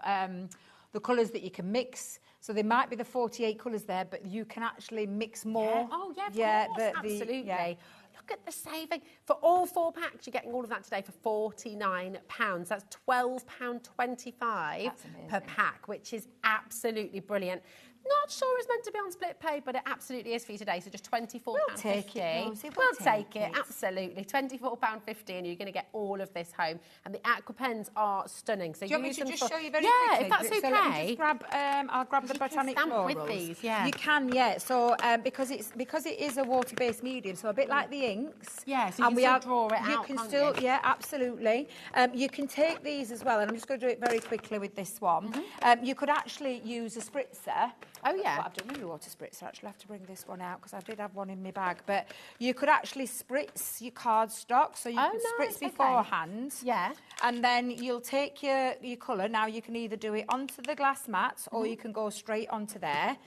the colours that you can mix, so there might be the 48 colours there, but you can actually mix more. Yeah. Oh, yeah, of course, absolutely. Look at the saving. For all 4 packs, you're getting all of that today for £49. That's £12.25 per pack, which is absolutely brilliant. Not sure it's meant to be on split pay, but it absolutely is for you today. So just £24.50. We'll take it, Rosie, We'll take it, absolutely. £24.50, and you're going to get all of this home. And the aqua pens are stunning. So do you want me to just show you very quickly? quickly? If that's okay. So let me just grab, I'll grab the botanic florals. With these, yeah. You can, yeah. So because it is a water-based medium, so a bit like the inks. Yeah, so you can still draw it out, You can still, you? yeah, absolutely. You can take these as well, and I'm just going to do it very quickly with this one. You could actually use a spritzer. Oh, yeah. What I've done with my water spritzer, actually, I have to bring this one out because I did have one in my bag. But you could actually spritz your cardstock, so you can spritz beforehand. Yeah. And then you'll take your colour. Now, you can either do it onto the glass mat or you can go straight onto there.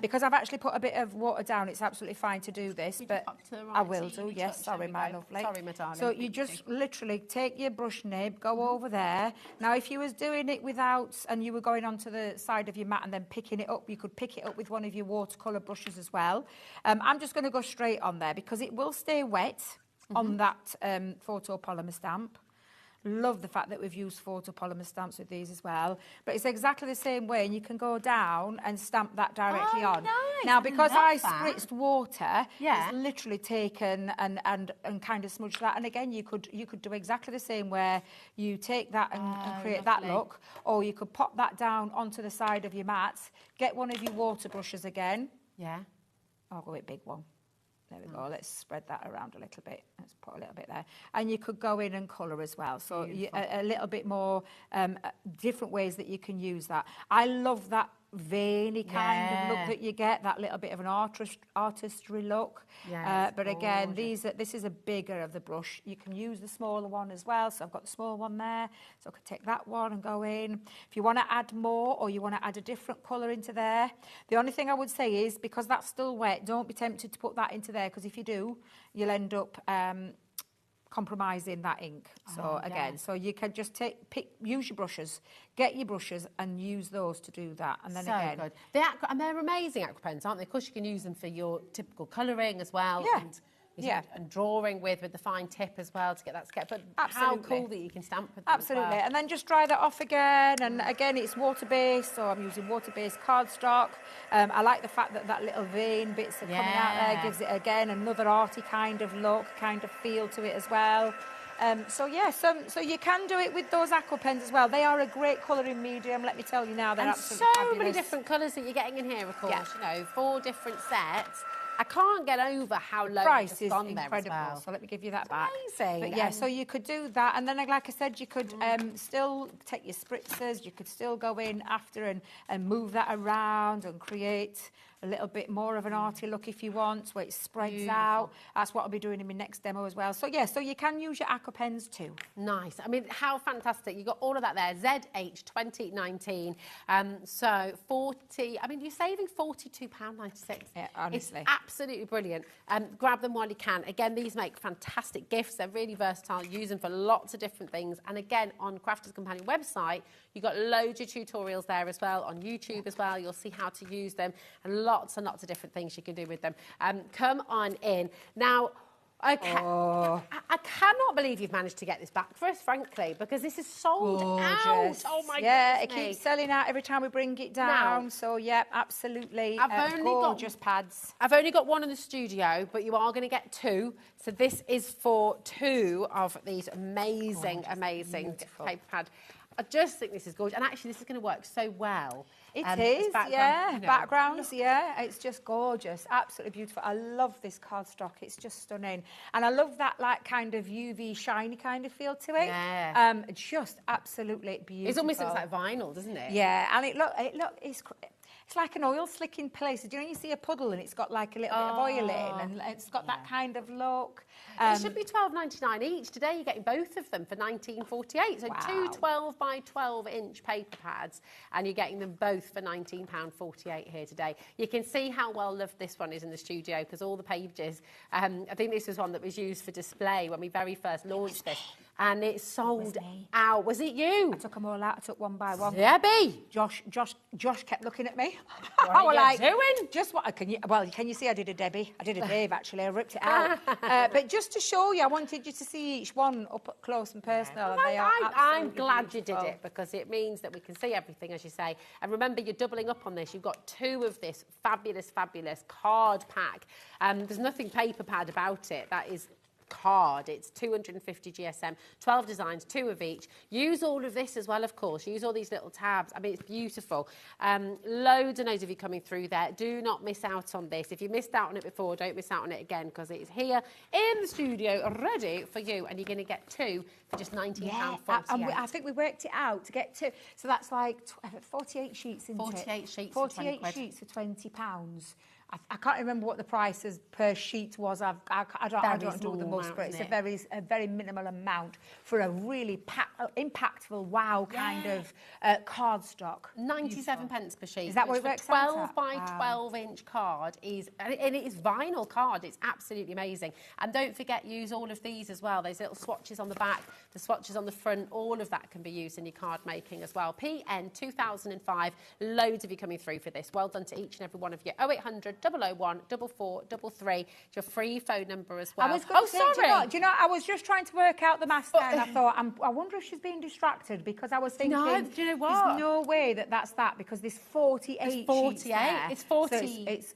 Because I've actually put a bit of water down, it's absolutely fine to do this. But I will do, yes, sorry, my lovely. Sorry, my darling. So you just literally take your brush nib, go over there. Now, if you was doing it without, and you were going onto the side of your mat and then picking it up, you could pick it up with one of your watercolour brushes as well. I'm just going to go straight on there because it will stay wet on that photopolymer stamp. Love the fact that we've used photopolymer stamps with these as well. But it's exactly the same way, and you can go down and stamp that directly on. Nice. Now, because I spritzed water, Yeah. it's literally taken and kind of smudged that. And again, you could do exactly the same where you take that and create that look, or you could pop that down onto the side of your mat, get one of your water brushes again. Yeah. I'll go with big one. There we go. Let's spread that around a little bit. Let's put a little bit there. And you could go in and colour as well. So a little bit more different ways that you can use that. I love that veiny kind of look that you get, that little bit of an artistry look. But again, this is a bigger of the brush. You can use the smaller one as well. So I've got the small one there. So I could take that one and go in. If you want to add more or you want to add a different colour into there, the only thing I would say is, because that's still wet, don't be tempted to put that into there, because if you do, you'll end up compromising that ink. So again, so you can just use your brushes, get your brushes and use those to do that. And then again, good. And they're amazing aqua pens, aren't they? Of course, you can use them for your typical colouring as well. And drawing with the fine tip as well to get that sketch. But how cool that you can stamp with them. Absolutely. And then just dry that off again. And again, it's water-based, so I'm using water-based cardstock. I like the fact that that little vein bits are coming out there, gives it, again, another arty kind of look, kind of feel to it as well. So you can do it with those aqua pens as well. They are a great colouring medium, let me tell you now. They're absolutely fabulous. So many different colours that you're getting in here, of course. You know, 4 different sets. I can't get over how low the price is gone incredible. There as well. So let me give you that back. Amazing. But yeah, so you could do that, and then like I said, you could still take your spritzers. You could still go in after and move that around and create a little bit more of an arty look if you want, where it spreads out. That's what I'll be doing in my next demo as well. So yeah, so you can use your aqua pens too. Nice. I mean, how fantastic. You got all of that there. ZH 2019. So 40, I mean, you're saving £42.96. Yeah, honestly. It's absolutely brilliant. Grab them while you can. Again, these make fantastic gifts. They're really versatile. Use them for lots of different things. And again, on Crafters Companion website, you've got loads of tutorials there as well. On YouTube as well, you'll see how to use them. And lots and lots of different things you can do with them. Come on in. Now, okay, I cannot believe you've managed to get this back for us, frankly, because this is sold out. Oh, my goodness. Yeah, it keeps selling out every time we bring it down. So, yeah, absolutely. Gorgeous pads. I've only got one in the studio, but you are going to get 2. So this is for 2 of these amazing paper pad. I just think this is gorgeous. And actually, this is going to work so well. It is, backgrounds, it's just gorgeous, absolutely beautiful. I love this cardstock, it's just stunning. And I love that like kind of UV shiny kind of feel to it. Yeah. Just absolutely beautiful. It almost looks like vinyl, doesn't it? Yeah, and it's like an oil slick in places. Do you know you see a puddle and it's got like a little bit of oil in, and it's got that kind of look. It should be $12.99 each. Today you're getting both of them for $19.48. So 2 12 by 12 inch paper pads, and you're getting them both for £19.48 here today. You can see how well loved this one is in the studio, because all the pages, I think this was one that was used for display when we very first launched this. And it sold out. Was it you? I took them all out. I took one by one. Debbie. Josh kept looking at me. What are you doing? Just what? Can you see? I did a Debbie. I did a Dave actually. I ripped it out. But just to show you, I wanted you to see each one up close and personal. I'm glad you did it, because it means that we can see everything, as you say. And remember, you're doubling up on this. You've got 2 of this fabulous card pack. There's nothing paper pad about it. That is card. It's 250 GSM, 12 designs, 2 of each. Use all of this as well, of course. Use all these little tabs. I mean, it's beautiful. Loads and loads of you coming through there. Do not miss out on this. If you missed out on it before, don't miss out on it again, because it's here in the studio ready for you, and you're going to get 2 for just £19.48. And I think we worked it out to get 2. So that's like 48 sheets, isn't 48 sheets 48 sheets for £20. I can't remember what the prices per sheet was. I don't do the most, but it's a very minimal amount for a really impactful, wow kind of cardstock. 97 pence per sheet. Is that what it works out at? 12 by 12 inch card and it is vinyl card. It's absolutely amazing. And don't forget, use all of these as well. Those little swatches on the back, the swatches on the front, all of that can be used in your card making as well. PN 2005. Loads of you coming through for this. Well done to each and every one of you. 0800 001 4433. It's your free phone number as well. Sorry. Do you know, I was just trying to work out the maths there, and I thought, I wonder if she's being distracted, because I was thinking, no, do you know what? There's no way that's that, because there's 48 sheets there. It's 40. So it's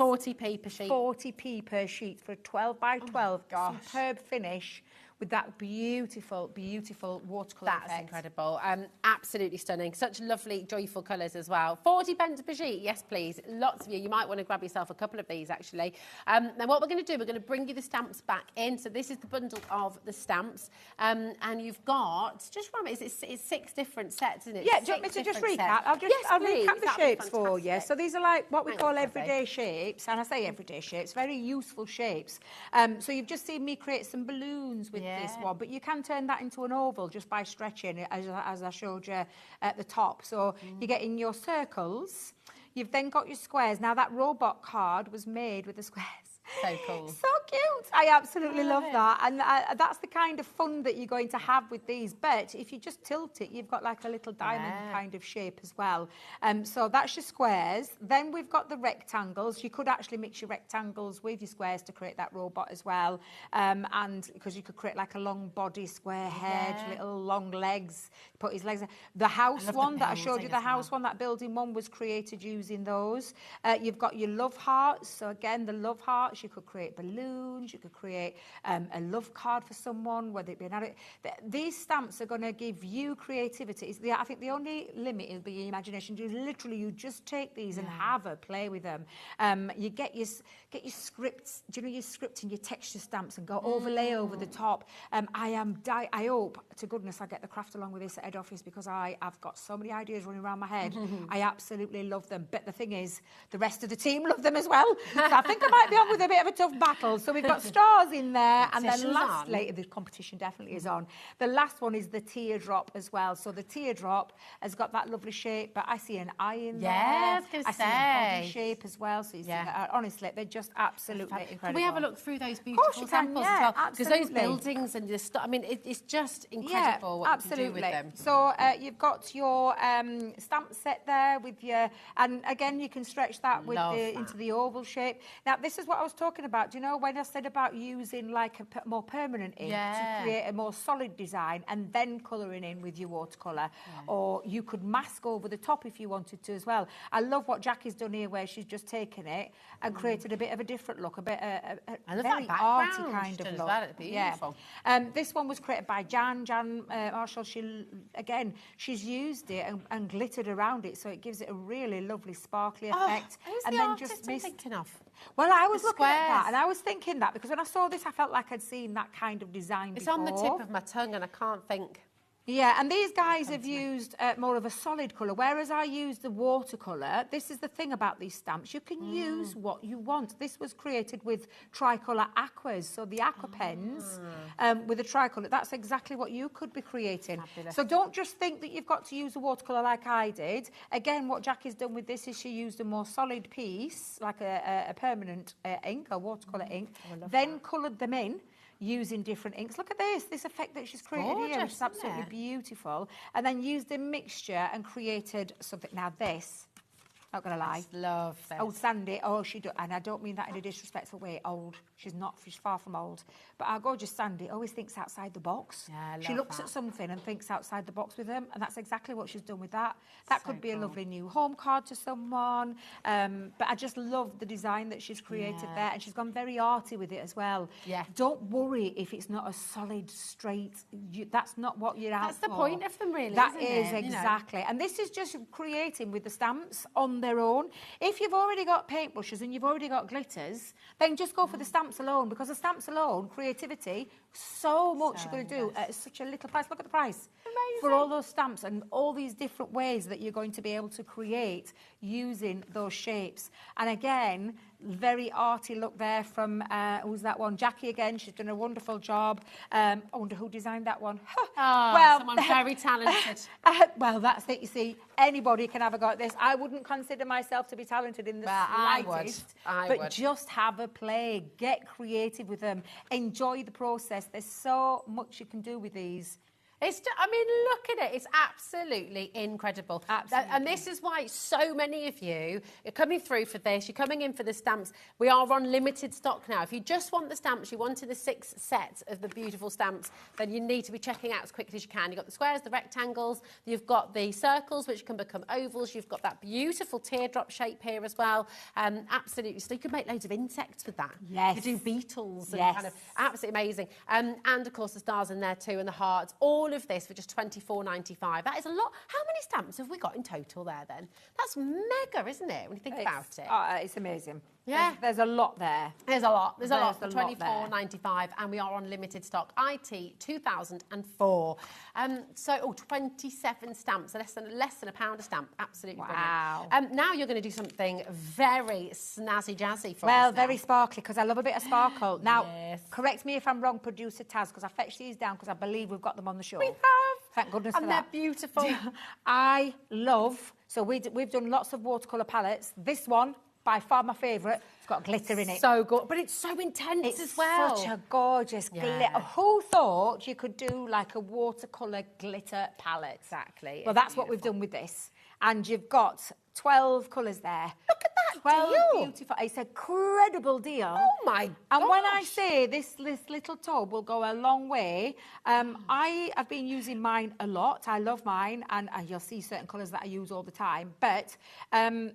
40p per sheet. 40p per sheet for a 12 by 12 superb finish with that beautiful, beautiful watercolour That's effect. incredible. Absolutely stunning. Such lovely, joyful colours as well. 40 pence per sheet. Yes, please. Lots of you. You might want to grab yourself a couple of these, actually. Now, what we're going to do, we're going to bring you the stamps back in. So this is the bundle of the stamps. And you've got, just remind me, it's 6 different sets, isn't it? Yeah, do you want me to just recap? I'll recap the shapes for you. So these are like what we call everyday shapes, and I say everyday shapes, very useful shapes. So you've just seen me create some balloons with this one, but you can turn that into an oval just by stretching it, as I showed you at the top. So you're getting your circles. You've then got your squares. Now that robot card was made with the squares. So cool. So cute. I absolutely love that. And that's the kind of fun that you're going to have with these. But if you just tilt it, you've got like a little diamond kind of shape as well. So that's your squares. Then we've got the rectangles. You could actually mix your rectangles with your squares to create that robot as well. And because you could create like a long body, square head, little long legs, put his legs in. The house one that I showed you, the house one, that building one was created using those. You've got your love hearts. So again, the love hearts, you could create balloons, you could create a love card for someone, whether it be an adult. These stamps are going to give you creativity. I think the only limit will be your imagination. You just take these and have a play with them. You get your scripts, do you know, your script and your texture stamps and go overlay over the top. I hope to goodness I get the craft along with this at head office, because I've got so many ideas running around my head. I absolutely love them. But the thing is, the rest of the team love them as well. So I think I might be on with a bit of a tough battle. So we've got stars in there, and then lastly, the competition definitely is on. The last one is the teardrop as well. So the teardrop has got that lovely shape, but I see an eye in there. I was going to see a body shape as well. So you see, honestly, they're just absolutely incredible. Can we have a look through those beautiful samples as well? Because those buildings and the stuff, I mean, it's just incredible what you can do with them. So you've got your stamp set there with your, and again, you can stretch that with into the oval shape. Now, this is what I was talking about. Do you know when I said about using like a more permanent ink to create a more solid design and then colouring in with your watercolour, or you could mask over the top if you wanted to as well. I love what Jackie's done here, where she's just taken it and created a bit of a different look, a bit a very arty kind of look. It's beautiful. This one was created by Jan Marshall. She's used it and glittered around it, so it gives it a really lovely sparkly effect. Who's and the then artist just I'm thinking of? Well, I was looking at that, and I was thinking that because when I saw this, I felt like I'd seen that kind of design before. It's on the tip of my tongue, and I can't think. Yeah, and these guys have used more of a solid colour, whereas I used the watercolour. This is the thing about these stamps. You can use what you want. This was created with tricolour aquas, so the aqua pens with the tricolour. That's exactly what you could be creating. Fabulous. So don't just think that you've got to use a watercolour like I did. Again, what Jackie's done with this is she used a more solid piece, like a permanent ink, a watercolour ink, then coloured them in using different inks. Look at this effect that she's created here, which is absolutely beautiful. And then used a mixture and created something. Now this, not going to lie. Love this. Old Sandy, she do, and I don't mean that in a disrespectful way, old. She's not, she's far from old. But our gorgeous Sandy always thinks outside the box. Yeah, she looks at something and thinks outside the box with them, and that's exactly what she's done with that. That could be a lovely new home card to someone. But I just love the design that she's created there, and she's gone very arty with it as well. Yeah. Don't worry if it's not a solid, straight, that's not what you're out for. That's the point of them, really, That isn't is, it? exactly. And this is just creating with the stamps on their own. If you've already got paintbrushes and you've already got glitters, then just go for the stamps alone, because the stamps alone, creativity, so much you're going to do at such a little price. Look at the price. Amazing. For all those stamps and all these different ways that you're going to be able to create using those shapes. And again, very arty look there from, who's that one? Jackie again. She's done a wonderful job. I wonder who designed that one. Well, someone very talented. Well, that's it. You see, anybody can have a go at this. I wouldn't consider myself to be talented in the slightest. I would. But just have a play. Get creative with them. Enjoy the process. There's so much you can do with these. It's just, I mean, look at it. It's absolutely incredible. Absolutely. And this is why so many of you are coming through for this. You're coming in for the stamps. We are on limited stock now. If you just want the stamps, you wanted the 6 sets of the beautiful stamps, then you need to be checking out as quickly as you can. You've got the squares, the rectangles, you've got the circles, which can become ovals. You've got that beautiful teardrop shape here as well. Absolutely. So you could make loads of insects with that. Yes. You could do beetles and Yes. kind of absolutely amazing. And of course the stars in there too and the hearts. All of this for just £24.95. That is a lot. How many stamps have we got in total there then? That's mega, isn't it, when you think about it? It's amazing. Yeah. There's a lot there. There's a lot. There's a lot for a lot there. £24.95, and we are on limited stock. IT 2004. 27 stamps, less than £1 a stamp. Absolutely Wow. brilliant. Now you're going to do something very snazzy jazzy for us. Well, now. very sparkly, because I love a bit of sparkle. Now, Yes. correct me if I'm wrong, producer Taz, because I fetched these down because I believe we've got them on the show. We have. Thank goodness And for they're that. beautiful. I love, so we've done lots of watercolour palettes. This one, by far my favourite, it's got glitter in it. So good, but it's so intense It's as well. such a gorgeous glitter. Who thought you could do like a watercolour glitter palette? Exactly. Well, that's what we've done with this. And you've got 12 colours there. Look at that 12 deal. beautiful. It's a credible deal. Oh my And when I gosh. say this little tub will go a long way, I have been using mine a lot. I love mine, and you'll see certain colours that I use all the time. But a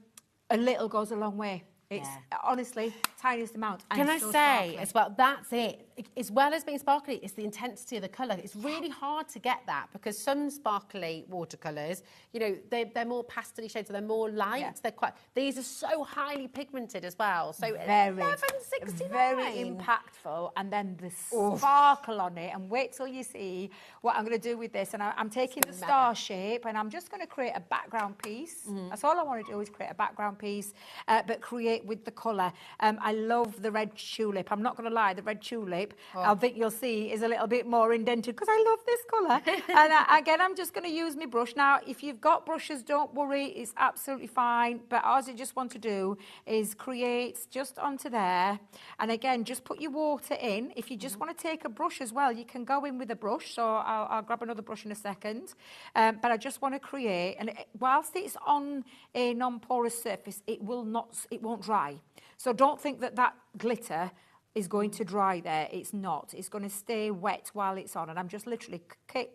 little goes a long way. It's honestly tiniest amount. Can I say as well, that's it. As well as being sparkly, it's the intensity of the colour. It's really hard to get that because some sparkly watercolours, you know, they're more pastel shades, so they're more light. Yeah. They're quite. These are so highly pigmented as well. So very £11.69. very impactful, and then the sparkle on it. And wait till you see what I'm going to do with this. And I'm taking the star shape, and I'm just going to create a background piece. That's all I want to do is create a background piece, but create with the colour. I love the red tulip. I'm not going to lie, the red tulip, I think you'll see, is a little bit more indented because I love this colour. And again, I'm just going to use my brush. Now, if you've got brushes, don't worry, it's absolutely fine. But all I just want to do is create just onto there. And again, just put your water in. If you just want to take a brush as well, you can go in with a brush. So I'll grab another brush in a second. But I just want to create, and whilst it's on a non-porous surface, it won't dry. So don't think that glitter is going to dry there. It's not. It's going to stay wet while it's on. And I'm just literally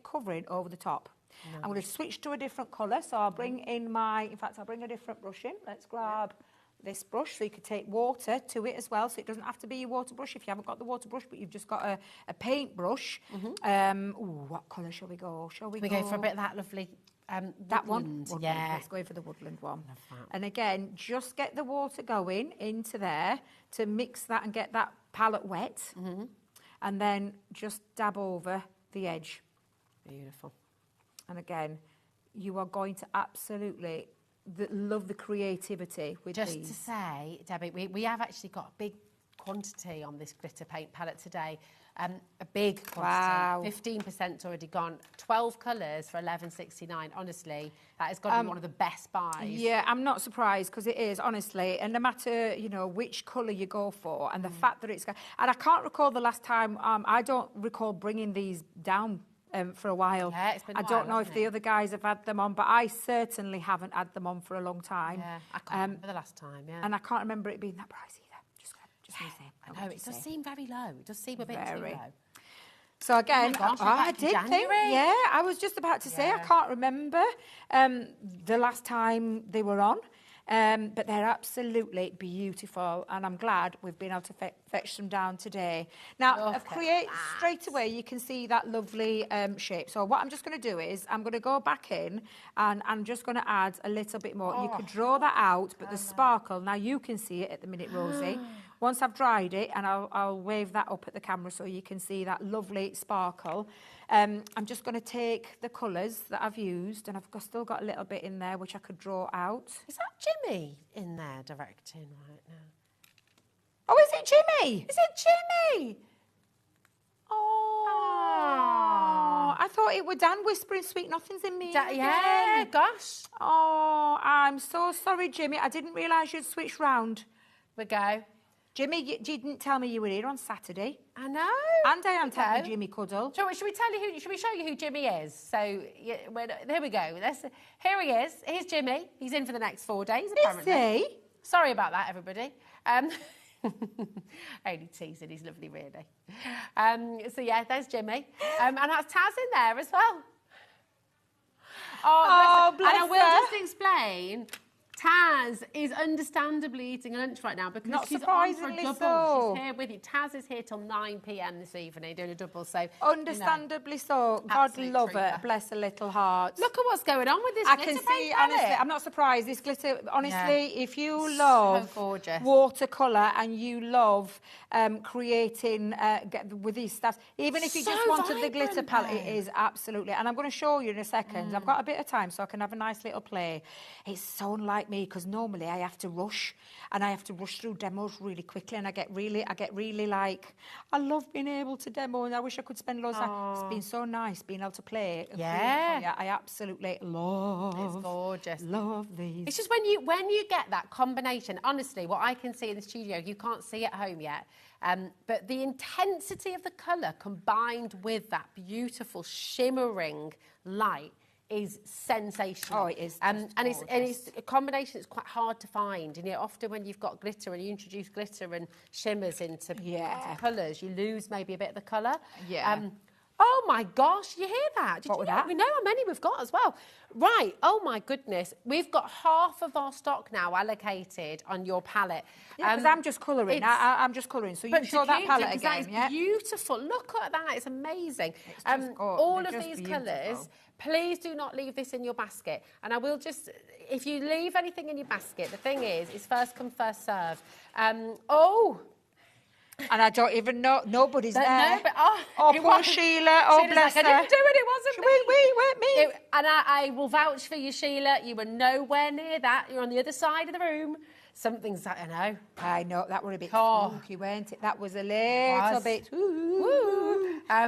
covering over the top. Nice. I'm going to switch to a different colour. So I'll bring in I'll bring a different brush in. Let's grab this brush. So you could take water to it as well. So it doesn't have to be your water brush if you haven't got the water brush, but you've just got a paint brush. What colour shall we go? Shall we go for a bit of that lovely... that one? Woodland, yeah. Let's go for the woodland one. And again, just get the water going into there to mix that and get that palette wet. And then just dab over the edge. Beautiful. And again, you are going to absolutely love the creativity with these. Just to say, Debbie, we have actually got a big quantity on this glitter paint palette today. A big quantity. 15% already gone. 12 colours for £11.69. Honestly, that has got to be one of the best buys. Yeah, I'm not surprised because it is, honestly. And no matter, you know, which colour you go for and the fact that it's... And I can't recall the last time... I don't recall bringing these down for a while. Yeah, it's been a I while, don't know if hasn't the it? other guys have had them on, but I certainly haven't had them on for a long time. Yeah, I can't remember the last time, yeah. And I can't remember it being that pricey either. Just saying. I know, it does seem very low. It does seem a bit too low. So again, Oh my gosh, we're I back to did think, January. I was just about to say, I can't remember the last time they were on, but they're absolutely beautiful, and I'm glad we've been able to fetch them down today. Now, create straight away, you can see that lovely shape. So what I'm just going to do is I'm going to go back in, and I'm just going to add a little bit more. You could draw that out, but the sparkle, now you can see it at the minute, Rosie. Once I've dried it, and I'll wave that up at the camera so you can see that lovely sparkle. I'm just going to take the colours that I've used, and I've still got a little bit in there which I could draw out. Is that Jimmy in there directing right now? Oh, is it Jimmy? Is it Jimmy? Oh, I thought it was Dan whispering sweet nothings in me. Yeah, gosh. Oh, I'm so sorry, Jimmy. I didn't realise you'd switched round. We go. Jimmy, you didn't tell me you were here on Saturday. I know. And I am taking Jimmy Cuddle. Should we show you who Jimmy is? So, yeah, there we go. Here he is. Here's Jimmy. He's in for the next 4 days, apparently. Is he? Sorry about that, everybody. Only teasing. He's lovely, really. So, yeah, there's Jimmy. And that's Taz in there as well. Oh, bless her. And I will just explain... Taz is understandably eating lunch right now because she's on for a double. So. She's here with you. Taz is here till 9 p.m. this evening doing a double. So understandably so. God love her. Bless her little heart. Look at what's going on with this I glitter can see, paint honestly, palette. I'm not surprised. This glitter, honestly, if you love watercolour and you love creating with these stuff, even if you just wanted the glitter palette, it is absolutely. And I'm going to show you in a second. I've got a bit of time so I can have a nice little play. It's so unlike me because normally I have to rush and I have to rush through demos really quickly and I get really like, I love being able to demo and I wish I could spend loads of time. It's been so nice being able to play. Yeah. I absolutely love. It's gorgeous. Love these. It's just when you get that combination, honestly, what I can see in the studio, you can't see at home yet, but the intensity of the colour combined with that beautiful shimmering light is sensational. Oh, it is. And it's a combination that's quite hard to find. And often when you've got glitter and you introduce glitter and shimmers into colours, you lose maybe a bit of the colour. Yeah. Oh my gosh, you hear that? What was that? We know how many we've got as well. Right, oh my goodness. We've got half of our stock now allocated on your palette. Yeah, because I'm just colouring. I'm just colouring. So you show that palette again, that is beautiful. Look at that, it's amazing. It's just all of these colours, please do not leave this in your basket. And I will just, if you leave anything in your basket, the thing is first come, first serve. And I don't even know, nobody's there. No, but, poor Sheila, oh bless her. I didn't do it, it wasn't me. Wait, me. And I will vouch for you, Sheila. You were nowhere near that. You're on the other side of the room. Something's, I know, that was a bit spooky, weren't it? That was a little bit,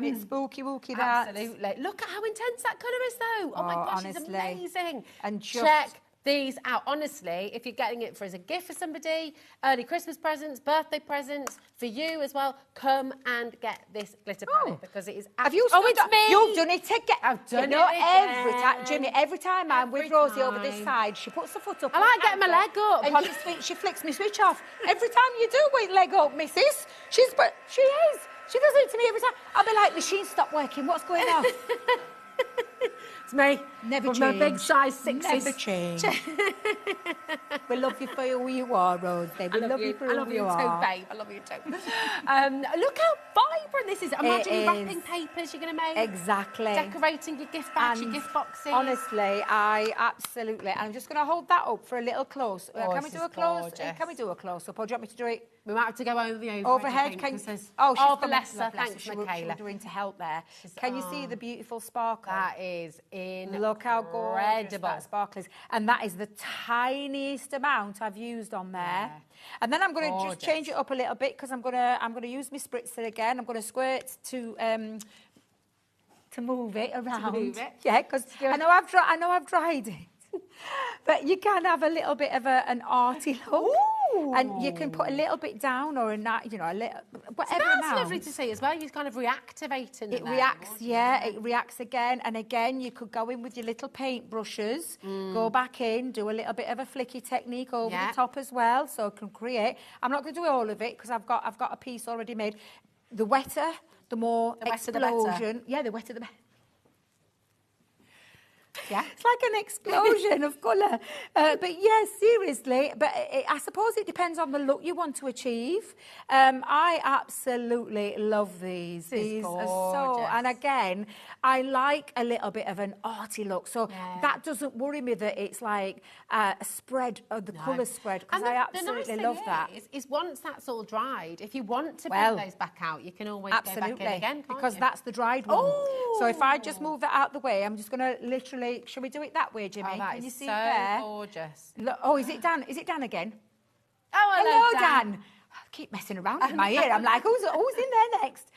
bit spooky wooky, that. Absolutely. Look at how intense that colour is, though. Oh my gosh, honestly. it's amazing. And check these out. Honestly, if you're getting it as a gift for somebody, early Christmas presents, birthday presents, for you as well, come and get this glitter palette because it is. Have you? It's me. You've done it again. I've done it every time, Jimmy. Every time I'm with Rosie over this side, she puts her foot up. I like getting my leg up, and she flicks me switch off. Every time you do with leg up, Mrs. She is. She does it to me every time. I'll be like, machine stopped working. What's going on? It's me. Never change. My big size 6s. Never change. We love you for who you are, Rosie. We love you for who you are. Babe. I love you too. Look how vibrant this is. Imagine wrapping papers you're going to make. Exactly. Decorating your gift bags, your gift boxes. Honestly, I absolutely. I'm just going to hold that up for a little close. Can we do a close? Can we do a close up, or do you want me to do it? We might have to go over the overhead. She's bless her. Thanks, Michaela. Shouldering to help there. Can you see the beautiful sparkle? That is incredible. Look how gorgeous that sparkle is. And that is the tiniest amount I've used on there. Yeah. And then I'm going to just change it up a little bit because I'm going to use my spritzer again. I'm going to squirt to move it around. Yeah, because I know I've dried it. But you can have a little bit of an arty look. Ooh. And you can put a little bit down or a little, whatever so that's amount. Lovely to see as well. You're kind of reactivating it. Reacts, it reacts again. And again, you could go in with your little paint brushes, go back in, do a little bit of a flicky technique over the top as well, so it can create. I'm not going to do all of it because I've got a piece already made. The wetter, the more explosion. The better. Yeah, the wetter the better. Yeah. It's like an explosion of colour. But yes, seriously. But I suppose it depends on the look you want to achieve. I absolutely love these. These are so... And again, I like a little bit of an arty look. So that doesn't worry me that it's like a spread of the colour spread. Because I absolutely love that. Is once that's all dried, if you want to bring those back out, you can always go back in again, because that's the dried one. So if I just move that out the way, I'm just going to literally... Shall we do it that way, Jimmy? Can you see it there? Gorgeous. Look, is it Dan? Is it Dan again? Oh, hello, Dan. I keep messing around with my ear. I'm like, who's in there next?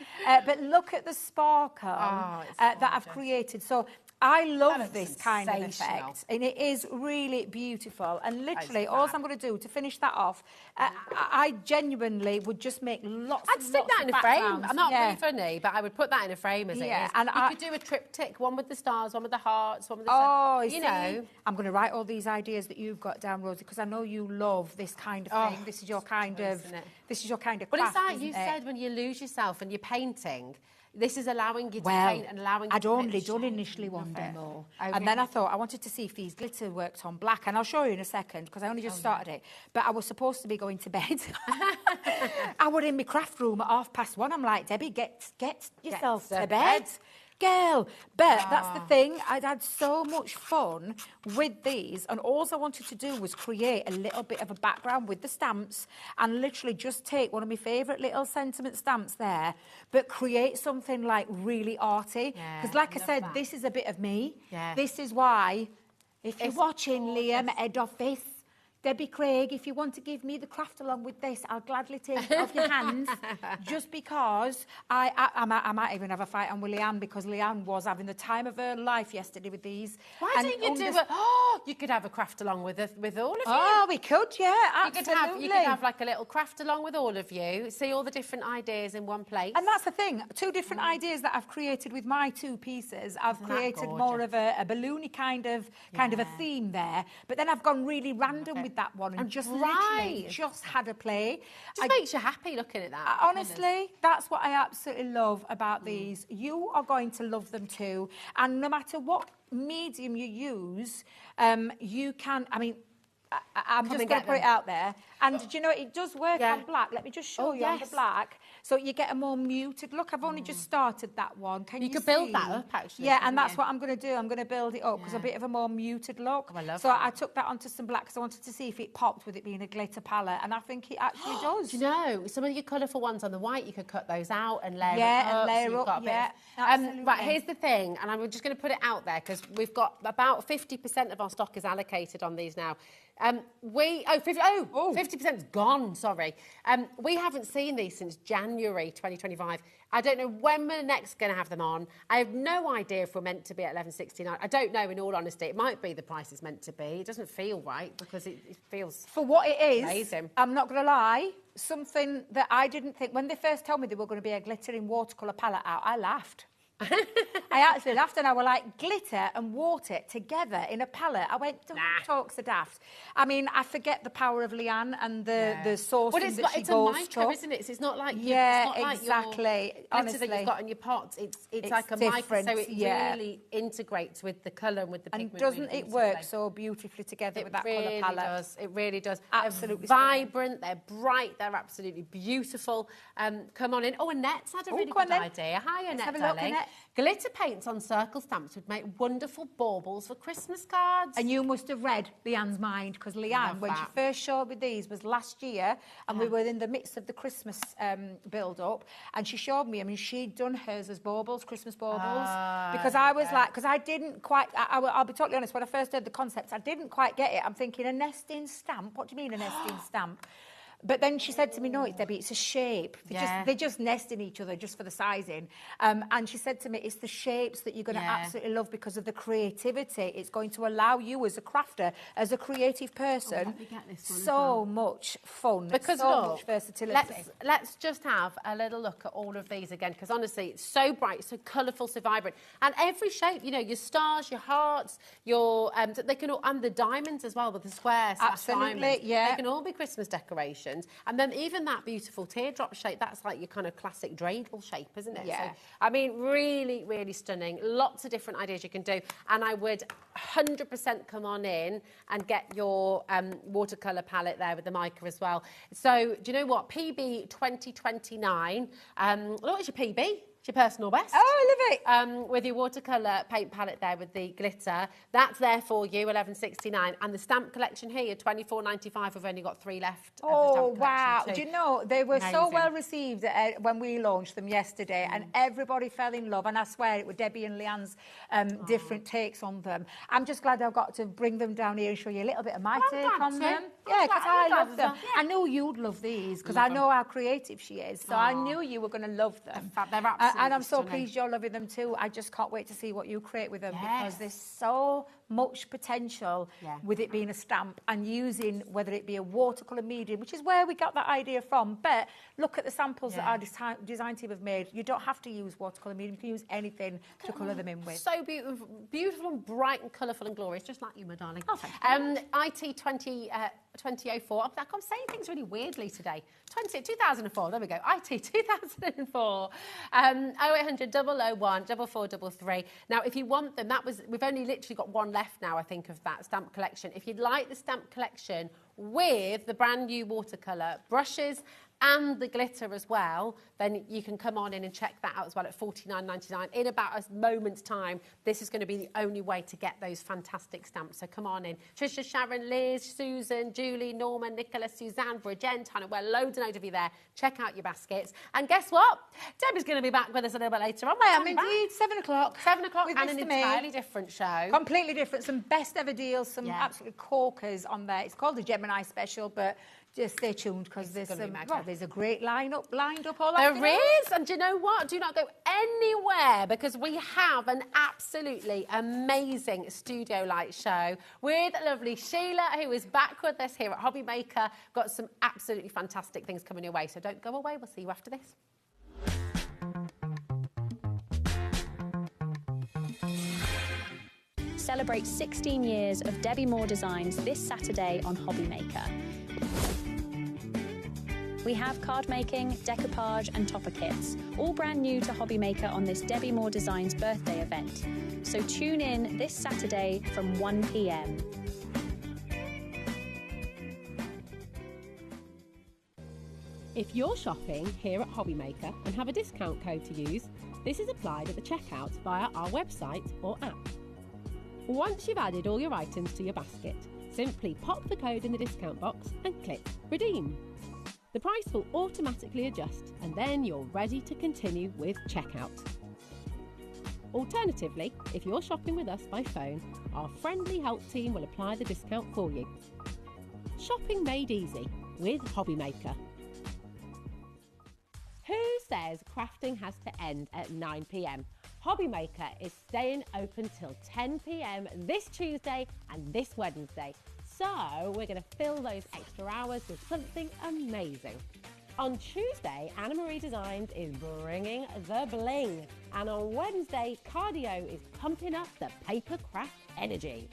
But look at the sparkle that I've created. So I That love looks this kind of sensational. effect, and it is really beautiful. And literally, all I'm going to do to finish that off, I genuinely would just make lots. I'd stick that in a frame. I'm not really funny, but I would put that in a frame as it is. And you could do a triptych, one with the stars, one with the hearts, one with the... you know. I'm going to write all these ideas that you've got down, Rosie, because I know you love this kind of thing. This is your kind of... This is your kind of craft, But it's like you said, when you lose yourself and you're painting... This is allowing you to well, paint and allowing you I'd to only done initially one demo. And then I thought I wanted to see if these glitter worked on black. And I'll show you in a second because I only just started it. But I was supposed to be going to bed. I was in my craft room at 1:30. I'm like, Debbie, get yourself to bed. Girl, but that's the thing. I'd had so much fun with these, and all I wanted to do was create a little bit of a background with the stamps and literally just take one of my favourite little sentiment stamps there, but create something like really arty. Because like I said, this is a bit of me. This is why, if you're watching Liam, head office, Debbie Craig, if you want to give me the craft along with this, I'll gladly take it off your hands. Just because I might even have a fight on with Leanne, because Leanne was having the time of her life yesterday with these. Why didn't you do it? Oh, you could have a craft along with all of you. Oh, we could, yeah, absolutely. You could have like a little craft along with all of you. See all the different ideas in one place. And that's the thing. 2 different ideas that I've created with my 2 pieces. I've created more of a balloony kind of a theme there. But then I've gone really random with that one and just literally just had a play. Just makes you happy looking at that. Honestly, that's what I absolutely love about these. You are going to love them too. And no matter what medium you use, you can, I mean, I'm just going to put it out there. And do you know, it does work on black. Let me just show you on the black. So you get a more muted look. I've only just started that one. Can you could see? build that up, actually. Yeah, and that's what I'm going to do. I'm going to build it up because a bit of a more muted look. I love so that. I took that onto some black because I wanted to see if it popped with it being a glitter palette. And I think it actually does. Do you know, some of your colourful ones on the white, you could cut those out and layer it up. And layer so you've up, got a bit absolutely. Right, here's the thing, and I'm just going to put it out there because we've got about 50% of our stock is allocated on these now. 50%'s gone, sorry. We haven't seen these since January 2025. I don't know when we're next going to have them on. I have no idea if we're meant to be at $11.69. I don't know, in all honesty. It might be the price is meant to be. It doesn't feel right because it feels for what it is. Amazing. I'm not going to lie. Something that I didn't think, when they first told me they were going to be a glittering watercolour palette out, I laughed. I actually laughed, and I was like, glitter and water together in a palette. I went, don't talk so daft. I mean, I forget the power of Leanne and the sourcing that she goes to. It's a mica, isn't it? So it's not like exactly. Like Honestly, glitter that you've got in your pots. It's like a mica, so it really integrates with the colour and with the pigment. And doesn't it work so beautifully together with that colour palette? It really does. Absolutely they're vibrant. They're bright. They're absolutely beautiful. Come on in. Oh, Annette's had a really good idea. Hi, Annette, darling. Glitter paints on circle stamps would make wonderful baubles for Christmas cards. And you must have read Leanne's mind, because Leanne, when she first showed me these, was last year, and we were in the midst of the Christmas build-up, and she showed me, I mean, she'd done hers as baubles, Christmas baubles, because I was like, because I didn't quite, I'll be totally honest, when I first heard the concept, I didn't quite get it. I'm thinking, a nesting stamp? What do you mean, a nesting stamp? But then she said to me, no, it's Debbie, it's a shape. They just nest in each other just for the sizing. And she said to me, it's the shapes that you're going to absolutely love because of the creativity. It's going to allow you as a crafter, as a creative person, so much fun, because so much versatility. Let's just have a little look at all of these again, because honestly, it's so bright, so colourful, so vibrant. And every shape, you know, your stars, your hearts, your they can all, and the diamonds as well, with the squares. Absolutely, diamonds. They can all be Christmas decorations. And then even that beautiful teardrop shape, that's like your kind of classic dreidel shape, isn't it? Yeah. So, I mean, really, really stunning. Lots of different ideas you can do. And I would 100% come on in and get your watercolour palette there with the mica as well. So, do you know what? PB 2029. What is your PB? It's your personal best. Oh, I love it. With your watercolour paint palette there with the glitter. That's there for you, $11.69. And the stamp collection here, $24.95. We've only got 3 left. Oh, wow. Do you know, they were so well received when we launched them yesterday, and everybody fell in love. And I swear it was Debbie and Leanne's different takes on them. I'm just glad I've got to bring them down here and show you a little bit of my take on them. Yeah, because I love them. I knew you'd love these, because I know how creative she is. So I knew you were going to love them. They're absolutely And I'm so pleased you're loving them too. I just can't wait to see what you create with them because there's so much potential with it being a stamp and using whether it be a watercolour medium, which is where we got that idea from. But look at the samples that our design team have made. You don't have to use watercolour medium. You can use anything to colour them in with. So beautiful, beautiful and bright and colourful and glorious, just like you, my darling. Oh, thank you. IT 2004. I'm saying things really weirdly today. 2004, there we go. IT 2004. 0800 001 4433. Now, if you want them, we've only literally got one left now, I think, of that stamp collection. If you'd like the stamp collection with the brand new watercolour brushes and the glitter as well, then you can come on in and check that out as well at $49.99. In about a moment's time, this is going to be the only way to get those fantastic stamps. So come on in. Trisha, Sharon, Liz, Susan, Julie, Norma, Nicola, Suzanne, Bridget, Hannah, we're loads and loads of you there. Check out your baskets. And guess what? Debbie's going to be back with us a little bit later on. I am indeed. 7 o'clock. 7 o'clock with and an Mr. May. entirely different show. Completely different. Some best ever deals, some absolutely corkers on there. It's called the Gemini Special, but just stay tuned because there's a great lineup lined up all afternoon. There is, and do you know what? Do not go anywhere because we have an absolutely amazing studio light show with lovely Sheila, who is back with us here at HobbyMaker. Got some absolutely fantastic things coming your way, so don't go away. We'll see you after this. Celebrate 16 years of Debbie Moore designs this Saturday on HobbyMaker. We have card making, decoupage and topper kits, all brand new to HobbyMaker on this Debbie Moore Designs birthday event. So tune in this Saturday from 1 p.m. If you're shopping here at HobbyMaker and have a discount code to use, this is applied at the checkout via our website or app. Once you've added all your items to your basket, simply pop the code in the discount box and click Redeem. The price will automatically adjust and then you're ready to continue with checkout. Alternatively, if you're shopping with us by phone, our friendly help team will apply the discount for you. Shopping made easy with HobbyMaker. Who says crafting has to end at 9 p.m? HobbyMaker is staying open till 10 p.m. this Tuesday and this Wednesday. So we're going to fill those extra hours with something amazing. On Tuesday, Anna Marie Designs is bringing the bling. And on Wednesday, Cardio is pumping up the paper craft energy.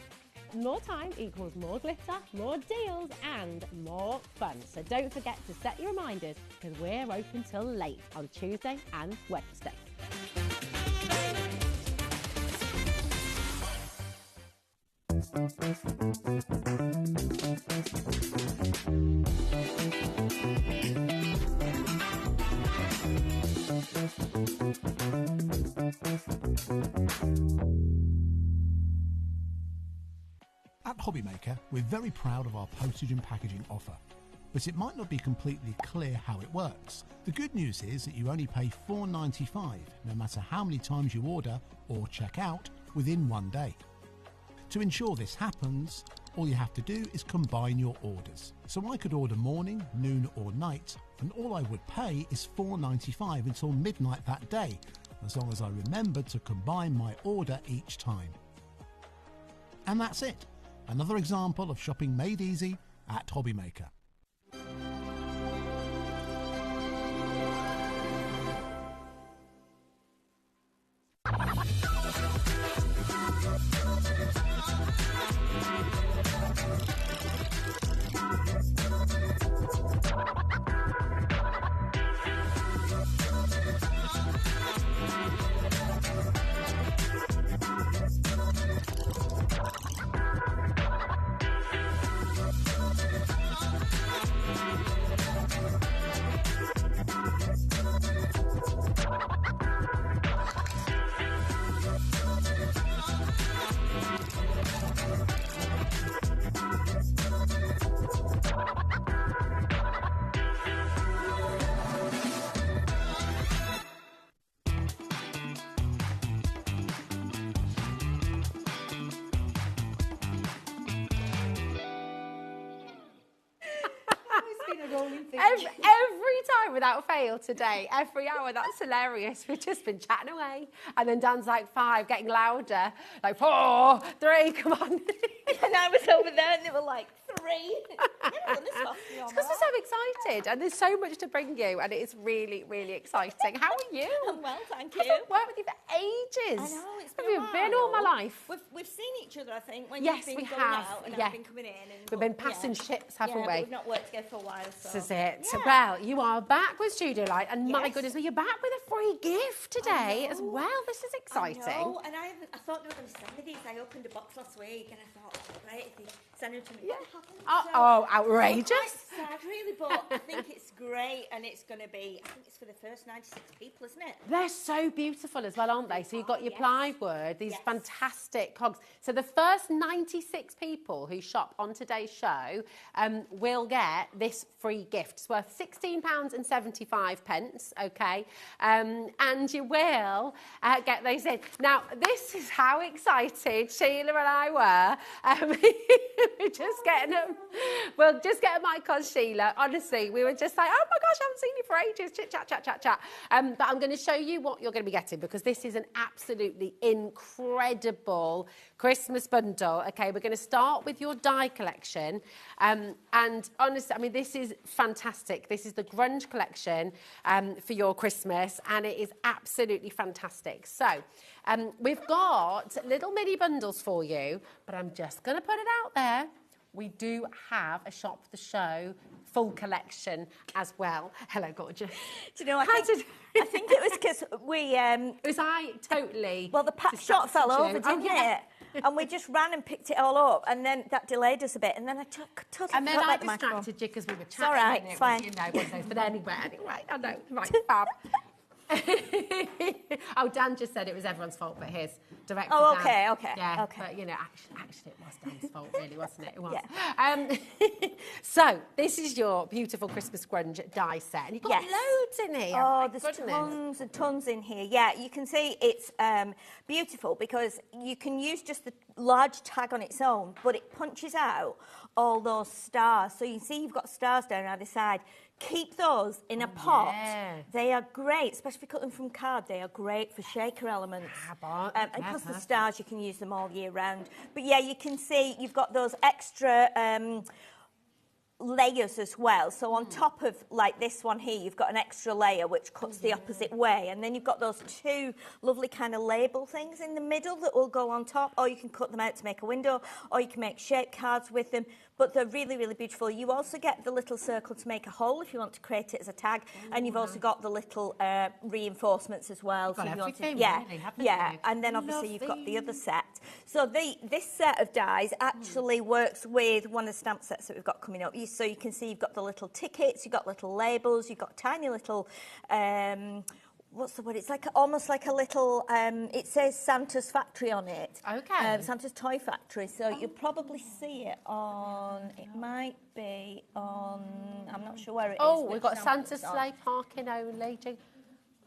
More time equals more glitter, more deals and more fun. So don't forget to set your reminders because we're open till late on Tuesday and Wednesday. At HobbyMaker, we're very proud of our postage and packaging offer, but it might not be completely clear how it works. The good news is that you only pay $4.95 no matter how many times you order or check out within 1 day. To ensure this happens, all you have to do is combine your orders. So I could order morning, noon or night, and all I would pay is $4.95 until midnight that day, as long as I remembered to combine my order each time. And that's it. Another example of shopping made easy at HobbyMaker. Every time without fail today, every hour. That's hilarious. We've just been chatting away. And then Dan's like 5, getting louder. Like 4, 3, come on. And I was over there and they were like 3. It's because we're so excited and there's so much to bring you and it is really, really exciting. How are you? I'm well, thank you. I've worked with you for ages. I know, it's been Have a you while. been all my life? We've seen each other, I think, when Yes, you've been we going have. out and Yeah. I've been coming in. And We've been passing ships, haven't we? But we've not worked together for a while, so. This is it. Yeah. Well, you are back with Studio Light and my Yes. goodness, well, you're back with a free gift today as well. This is exciting. I know, and I thought they were going to send me these. I opened a box last week and I thought, oh, great, if they send them to me. Oh, outrageous. I'm quite sad, really, but I think it's great and it's going to be, I think it's for the first 96 people, isn't it? They're so beautiful as well, aren't they? So you've got your plywood, these fantastic cogs. So the first 96 people who shop on today's show will get this free gift. It's worth £16.75, okay? And you will get those in. Now, this is how excited Sheila and I were. We're just getting them. We'll just get a mic on Sheila. Honestly, we were just like, oh my gosh, I haven't seen you for ages. Chit, chat, chat, chat, chat. But I'm going to show you what you're going to be getting because this is an absolutely incredible Christmas bundle. Okay, we're going to start with your die collection. And honestly, I mean, this is fantastic. This is the grunge collection for your Christmas, and it is absolutely fantastic. So we've got little mini bundles for you, but I'm just going to put it out there. We do have a shop the show full collection as well. Hello, gorgeous. Do you know, I think it was because we... was I totally... Well, the pack shot fell over, didn't Oh, yeah. it? And we just ran and picked it all up, and then that delayed us a bit, and then I totally And then forgot I about the microphone. distracted you because we were chatting. It's all right, and it's it was, fine. you know, one of those. But anyway, I know. Right, fab. Oh, Dan just said it was everyone's fault, but his director. Oh, Dan. okay. Yeah, okay. but you know, actually, it was Dan's fault, really, wasn't it? It was. Yeah. So this is your beautiful Christmas grunge die set, and you've got loads in here. Oh, My there's goodness. tons and tons in here. Yeah, you can see it's beautiful because you can use just the large tag on its own, but it punches out all those stars. So you can see you've got stars down either side. Keep those in a pot. Yeah. They are great, especially if you cut them from card. They are great for shaker elements. And plus the stars, you can use them all year round. But yeah, you can see you've got those extra layers as well. So on top of like this one here, you've got an extra layer which cuts the opposite way, and then you've got those 2 lovely kind of label things in the middle that will go on top, or you can cut them out to make a window, or you can make shape cards with them. But they're really, really beautiful. You also get the little circle to make a hole if you want to create it as a tag, and you've also got the little reinforcements as well. You've got if you everything, want to, really, haven't yeah, you? and then obviously you've got the other set. So this set of dies actually works with one of the stamp sets that we've got coming up. So you can see you've got the little tickets, you've got little labels, you've got tiny little... what's the word? It's like almost like a little. It says Santa's factory on it. Okay. Santa's toy factory. So you'll probably see it on. It might be on. I'm not sure where it is. Oh, we've which got stamp Santa it's on. sleigh parking only.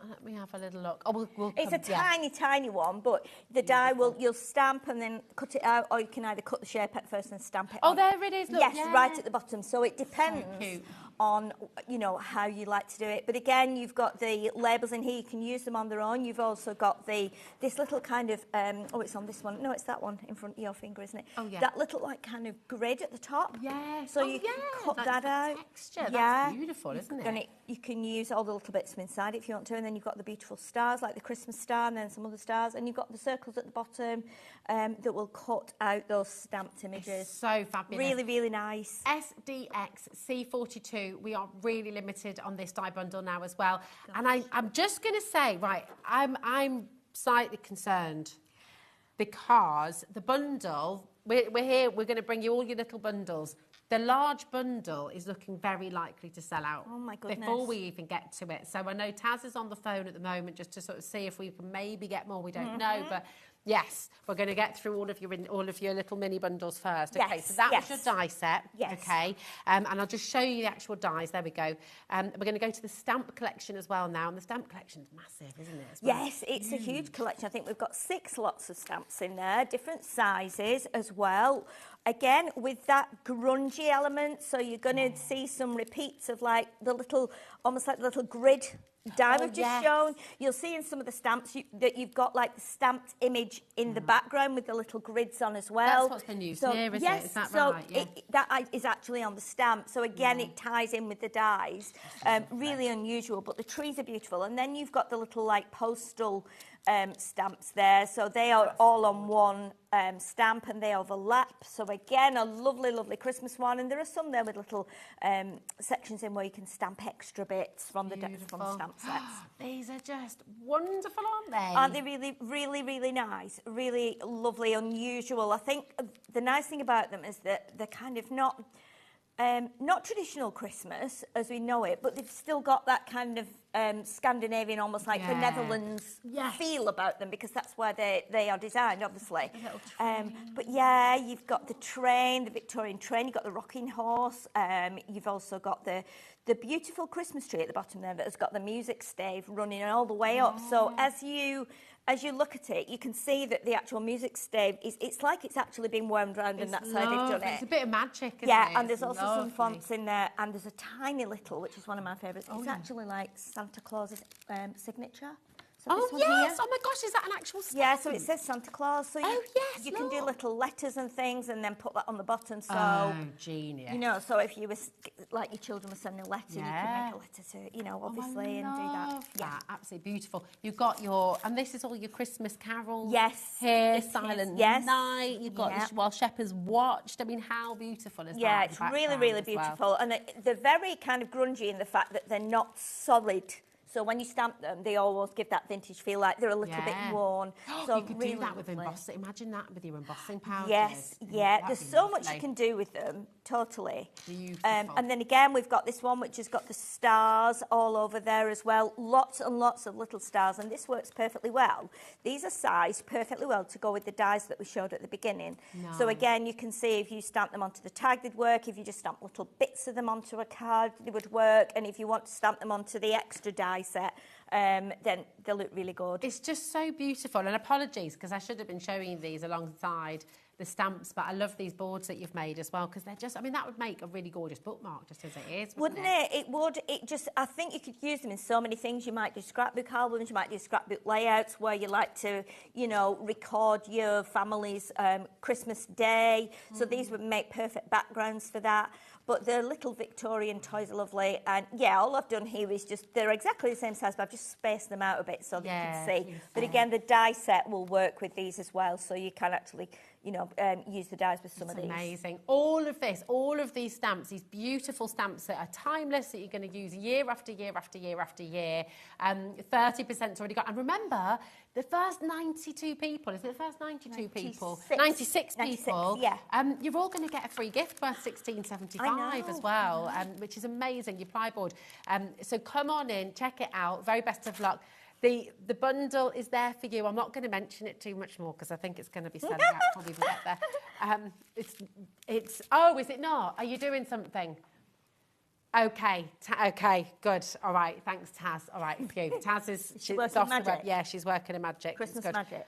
Let me have a little look. Oh, we'll It's come, a tiny one, but the die you'll stamp and then cut it out, or you can either cut the shape out first and stamp it. Oh, on. there it is. Look, Yes, yeah. right at the bottom. So it depends cute. on how you like to do it. But again, you've got the labels in here. You can use them on their own. You've also got this little kind of it's on this one. No, it's that one in front of your finger, isn't it? Oh yeah. That little like kind of grid at the top. Yeah. So you can cut that out. Texture. Yeah. That's beautiful, isn't it? And you can use all the little bits from inside if you want to, and then you've got the beautiful stars like the Christmas star and then some other stars, and you've got the circles at the bottom that will cut out those stamped images. It's so fabulous. Really, really nice. SDX C42. We are really limited on this die bundle now as well. And I'm just going to say, right, I'm slightly concerned because the bundle, we're here, we're going to bring you all your little bundles. The large bundle is looking very likely to sell out before we even get to it. So I know Taz is on the phone at the moment just to sort of see if we can maybe get more. We don't know, but Yes, we're going to get through all of your little mini bundles first. Okay, Yes, so that yes. was your die set. Yes. Okay, and I'll just show you the actual dies. There we go. We're going to go to the stamp collection as well now, and the stamp collection's massive, isn't it? As well? Yes, it's a huge collection. I think we've got 6 lots of stamps in there, different sizes as well. Again, with that grungy element, so you're going to see some repeats of like the little, almost like the little grid die we've just shown. You'll see in some of the stamps that you've got like the stamped image in the background with the little grids on as well. That's what's been used here, isn't it? Is that right? Yeah. That is actually on the stamp. So again, it ties in with the dies. Really unusual, but the trees are beautiful. And then you've got the little like postal stamps there. So they are all on one stamp and they overlap. So again, a lovely, lovely Christmas one. And there are some there with little sections in where you can stamp extra bits from the stamp sets. These are just wonderful, aren't they? Aren't they really, really, really nice? Really lovely, unusual. I think the nice thing about them is that they're kind of not traditional Christmas as we know it, but they've still got that kind of Scandinavian, almost like the Netherlands feel about them, because that's where they are designed, obviously. But yeah, you've got the train, the Victorian train, you've got the rocking horse, you've also got the beautiful Christmas tree at the bottom there that has got the music stave running all the way up. So as you look at it, you can see that the actual music stave it's like it's actually been wound round, and that's how they've done it. It's a bit of magic, isn't it? Yeah, and there's also some fonts in there, and there's a tiny little, which is one of my favourites. It's actually like Santa Claus's signature. So this one here. Oh my gosh, is that an actual stamp? Yeah, so it says Santa Claus. So you can do little letters and things and then put that on the bottom. So, genius. You know, so if you were, like your children were sending a letter, you can make a letter to, you know, obviously, and do that. Yeah, absolutely beautiful. You've got and this is all your Christmas carols. Yes. Here, Silent Night. You've got While Shepherds Watched. I mean, how beautiful is that? Yeah, it's really, really beautiful. And they're very kind of grungy in the fact that they're not solid. So when you stamp them, they always give that vintage feel, like they're a little bit worn. So you could do that with embossing. Imagine that with your embossing powders. Yes, there's so much you can do with them, totally. Beautiful. And then again, we've got this one which has got the stars all over there as well. Lots and lots of little stars, and this works perfectly well. These are sized perfectly well to go with the dies that we showed at the beginning. Nice. So again, you can see if you stamp them onto the tag, they'd work. If you just stamp little bits of them onto a card, they would work. And if you want to stamp them onto the extra die set, then they look really good. It's just so beautiful. And apologies, because I should have been showing these alongside the stamps, but I love these boards that you've made as well, because they're just, I mean, that would make a really gorgeous bookmark just as it is, wouldn't it? It would. It just, I think you could use them in so many things. You might do scrapbook albums, you might do scrapbook layouts where you like to, you know, record your family's Christmas day. So these would make perfect backgrounds for that. But the little Victorian toys are lovely. And yeah, all I've done here is just, they're exactly the same size, but I've just spaced them out a bit so that you can see. But again, the die set will work with these as well. So you can actually, you know, use the dies with some of these. Amazing. All of this, all of these stamps, these beautiful stamps that are timeless, that you're going to use year after year after year after year. 30%'s already got. And remember, the first 92 people, is it the first 92 people? 96 people. Yeah. You're all going to get a free gift worth $16.75 as well, which is amazing, your ply board. So come on in, check it out. Very best of luck. The bundle is there for you. I'm not going to mention it too much more because I think it's going to be selling out before we get there. Oh, is it not? Are you doing something? Okay, okay, good. All right, thanks, Taz. All right, phew. Taz is she's working magic. Yeah, she's working a magic. Christmas magic.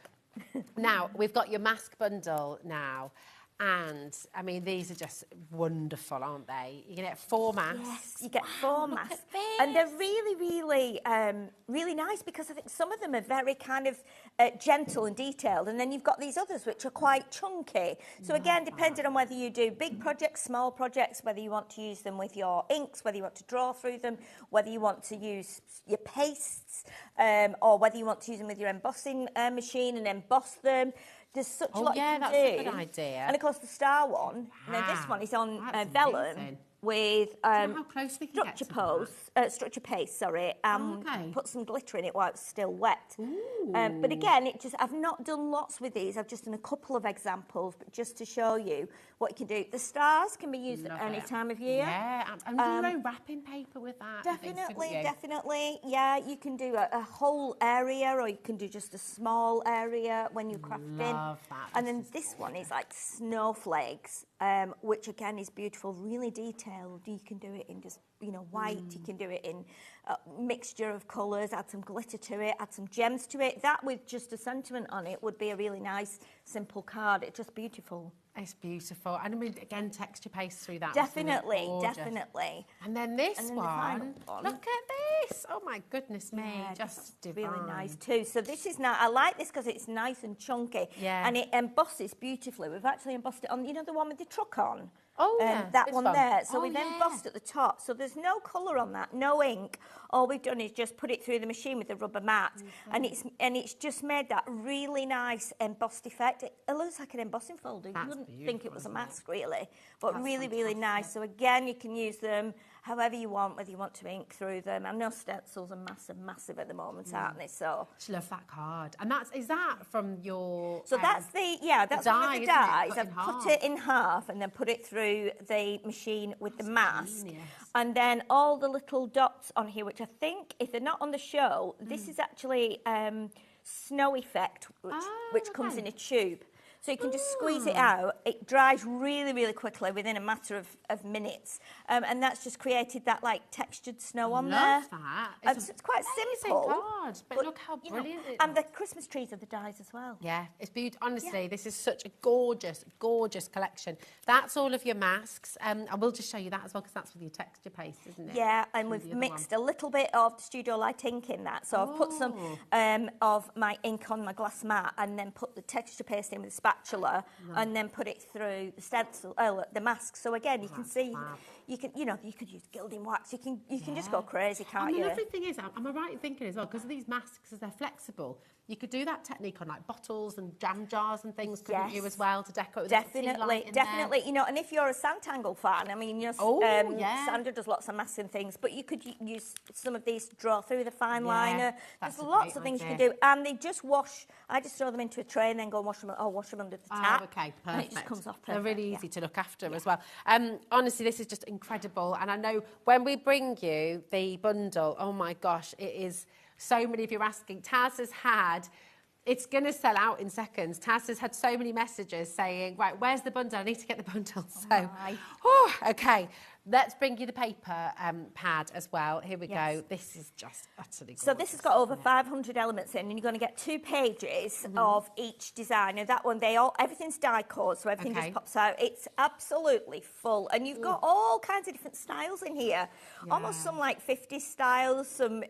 Now, we've got your mask bundle now. And, I mean, these are just wonderful, aren't they? You get 4 masks. Yes, you get 4 masks. And they're really, really, really nice, because I think some of them are very kind of gentle and detailed. And then you've got these others which are quite chunky. So again, depending on whether you do big projects, small projects, whether you want to use them with your inks, whether you want to draw through them, whether you want to use your pastes, or whether you want to use them with your embossing machine and emboss them. There's such a lot you can do. Yeah, that's a good idea. And of course, the star one, now this one is on vellum. with how close we can get to structure paste, sorry, and okay. put some glitter in it while it's still wet. But again, I've not done lots with these. I've just done a couple of examples, but just to show you what you can do. The stars can be used at any time of year. Yeah, and do your own wrapping paper with that. Definitely. Yeah, you can do a whole area, or you can do just a small area when you're crafting. Love that. And then this one is like snowflakes, which again is beautiful, really detailed. You can do it in just, white. You can do it in a mixture of colours, add some glitter to it, add some gems to it. That with just a sentiment on it would be a really nice, simple card. It's just beautiful. It's beautiful. And I mean, again, texture paste through that. Definitely. And then this and then one, look at this. Oh my goodness me, just divine. Really nice too. So this is now, I like this because it's nice and chunky. Yeah. And it embosses beautifully. We've actually embossed it on, the one with the truck on? Oh, yeah. That one there. So we've yeah. embossed at the top. So there's no colour on that, no ink. All we've done is just put it through the machine with the rubber mat, and it's just made that really nice embossed effect. It looks like an embossing folder. You wouldn't think it was a mask, really, but really nice. So again, you can use them however you want, whether you want to ink through them. I know stencils are massive at the moment, aren't they? So I love that card. And is that from your? So that's that's die, one of the dies. I've cut it in half and then put it through the machine with the mask. And then all the little dots on here, which I think, if they're not on the show, this is actually snow effect, which comes in a tube. So you can just squeeze it out. It dries really quickly within a matter of minutes. And that's just created that like textured snow on there. Love that. It's quite simple. Card, but look how brilliant it is. And the Christmas trees are the dies as well. Yeah, it's beautiful. Honestly, this is such a gorgeous collection. That's all of your masks. I will just show you that as well, because that's with your texture paste, isn't it? Yeah, and we've mixed a little bit of Studio Light ink in that. So I've put some of my ink on my glass mat and then put the texture paste in with a spatula and then put it through the stencil, the mask. So again, you can see, you could use gilding wax. You can just go crazy, can't you? And the lovely thing is, am I right in thinking as well, because of these masks, as they're flexible, you could do that technique on like bottles and jam jars and things, couldn't you, as well, to decorate with definitely. there. And if you're a Sanntangle fan, I mean, Sandra does lots of masks and things, but you could use some of these to draw through the fine liner. There's lots of things you can do, and they just wash. I just throw them into a tray and then go and wash them under the tap. Oh, okay, perfect. And it just comes off perfect. They're really easy to look after as well. Honestly, this is just incredible, and I know when we bring you the bundle, oh my gosh, it is. So many of you are asking. Taz has had, it's going to sell out in seconds. Taz has had so many messages saying, right, where's the bundle? I need to get the bundle. Okay, let's bring you the paper pad as well. Here we go. This is just utterly gorgeous. So this has got over 500 elements in, and you're going to get 2 pages of each design. And that one, everything's die cut, so everything just pops out. It's absolutely full, and you've got all kinds of different styles in here. Almost some like 50 styles. Some,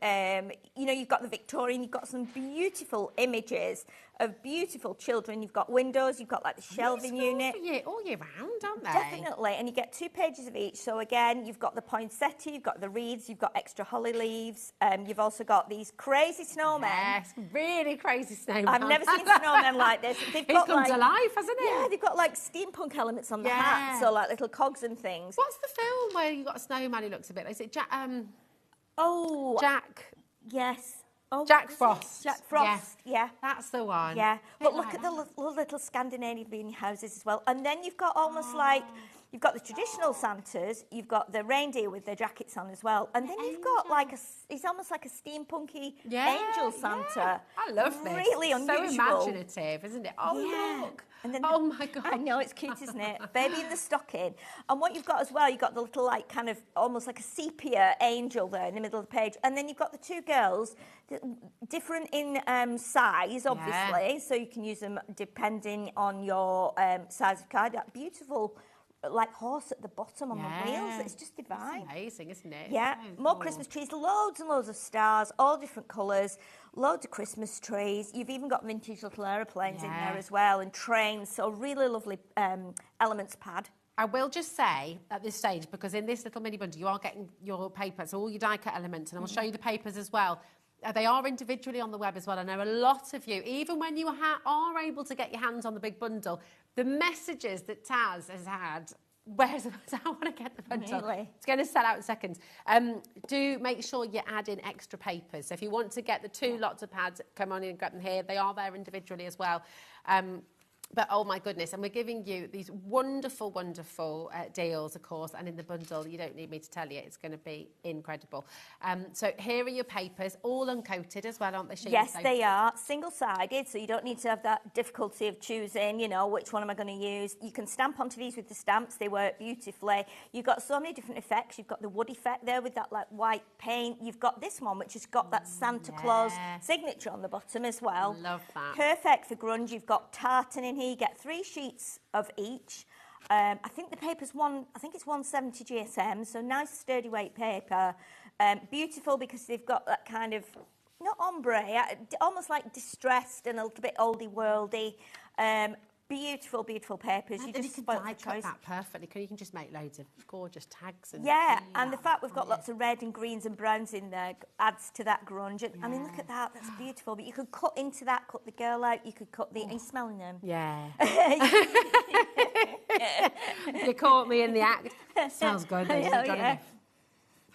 you've got the Victorian. You've got some beautiful images of beautiful children. You've got windows. You've got like the shelving unit. All year round, aren't they? Definitely, and you get 2 pages of each. So again, you've got the poinsettia, you've got the reeds, you've got extra holly leaves. You've also got these crazy snowmen. Yes, really crazy snowmen. I've never seen snowmen like this. It's come to life, hasn't it? Yeah, they've got like steampunk elements on the hat, so like little cogs and things. What's the film where you've got a snowman who looks a bit? Is it Jack? Jack. Yes. Oh, Jack Frost. Jack Frost, yeah. That's the one. Yeah, but look at the little Scandinavian houses as well. And then you've got almost like, you've got the traditional Santas, you've got the reindeer with their jackets on as well. And then you've got like it's almost like a steampunky angel Santa. I love this. Really unusual. So imaginative, isn't it? Oh, look. And then oh my God. I know, it's cute, isn't it? Baby in the stocking. And what you've got as well, you've got the little like kind of almost like a sepia angel there in the middle of the page. And then you've got the 2 girls, different in size, obviously. So you can use them depending on your size of card. That beautiful like horse at the bottom on the wheels. It's just divine. It's amazing, isn't it? Yeah, more Christmas trees, loads and loads of stars, all different colours, loads of Christmas trees. You've even got vintage little aeroplanes in there as well, and trains. So really lovely elements pad. I will just say at this stage, because in this little mini bundle you are getting your papers, all your die cut elements, and I will show you the papers as well. They are individually on the web as well. I know a lot of you, even when you are able to get your hands on the big bundle, the messages that Taz has had Where's the bundle? I want to get the bundle. Really? It's going to sell out in seconds. Do make sure you add in extra papers. So if you want to get the 2 lots of pads, come on in and grab them here. They are there individually as well. But oh my goodness, and we're giving you these wonderful, wonderful deals, of course, and in the bundle, you don't need me to tell you, it's going to be incredible. So here are your papers, all uncoated as well, aren't they, Sheila? Yes, they are. Single-sided, so you don't need to have that difficulty of choosing, you know, which one am I going to use. You can stamp onto these with the stamps. They work beautifully. You've got so many different effects. You've got the wood effect there with that, like, white paint. You've got this one, which has got that Santa Claus signature on the bottom as well. Love that. Perfect for grunge. You've got tartan in here. You get 3 sheets of each. I think the paper's I think it's 170 GSM, so nice sturdy weight paper. Beautiful because they've got that kind of, not ombre, almost like distressed and a little bit oldie-worldy. Beautiful, beautiful papers. And you then just you can spoilt die the cut choice. that perfectly. You can just make loads of gorgeous tags. And And the fact we've got lots of red and greens and browns in there adds to that grunge. I mean, look at that. That's beautiful. But you could cut into that, cut the girl out. You could cut the... Are you smelling them? Yeah. You caught me in the act. Smells good.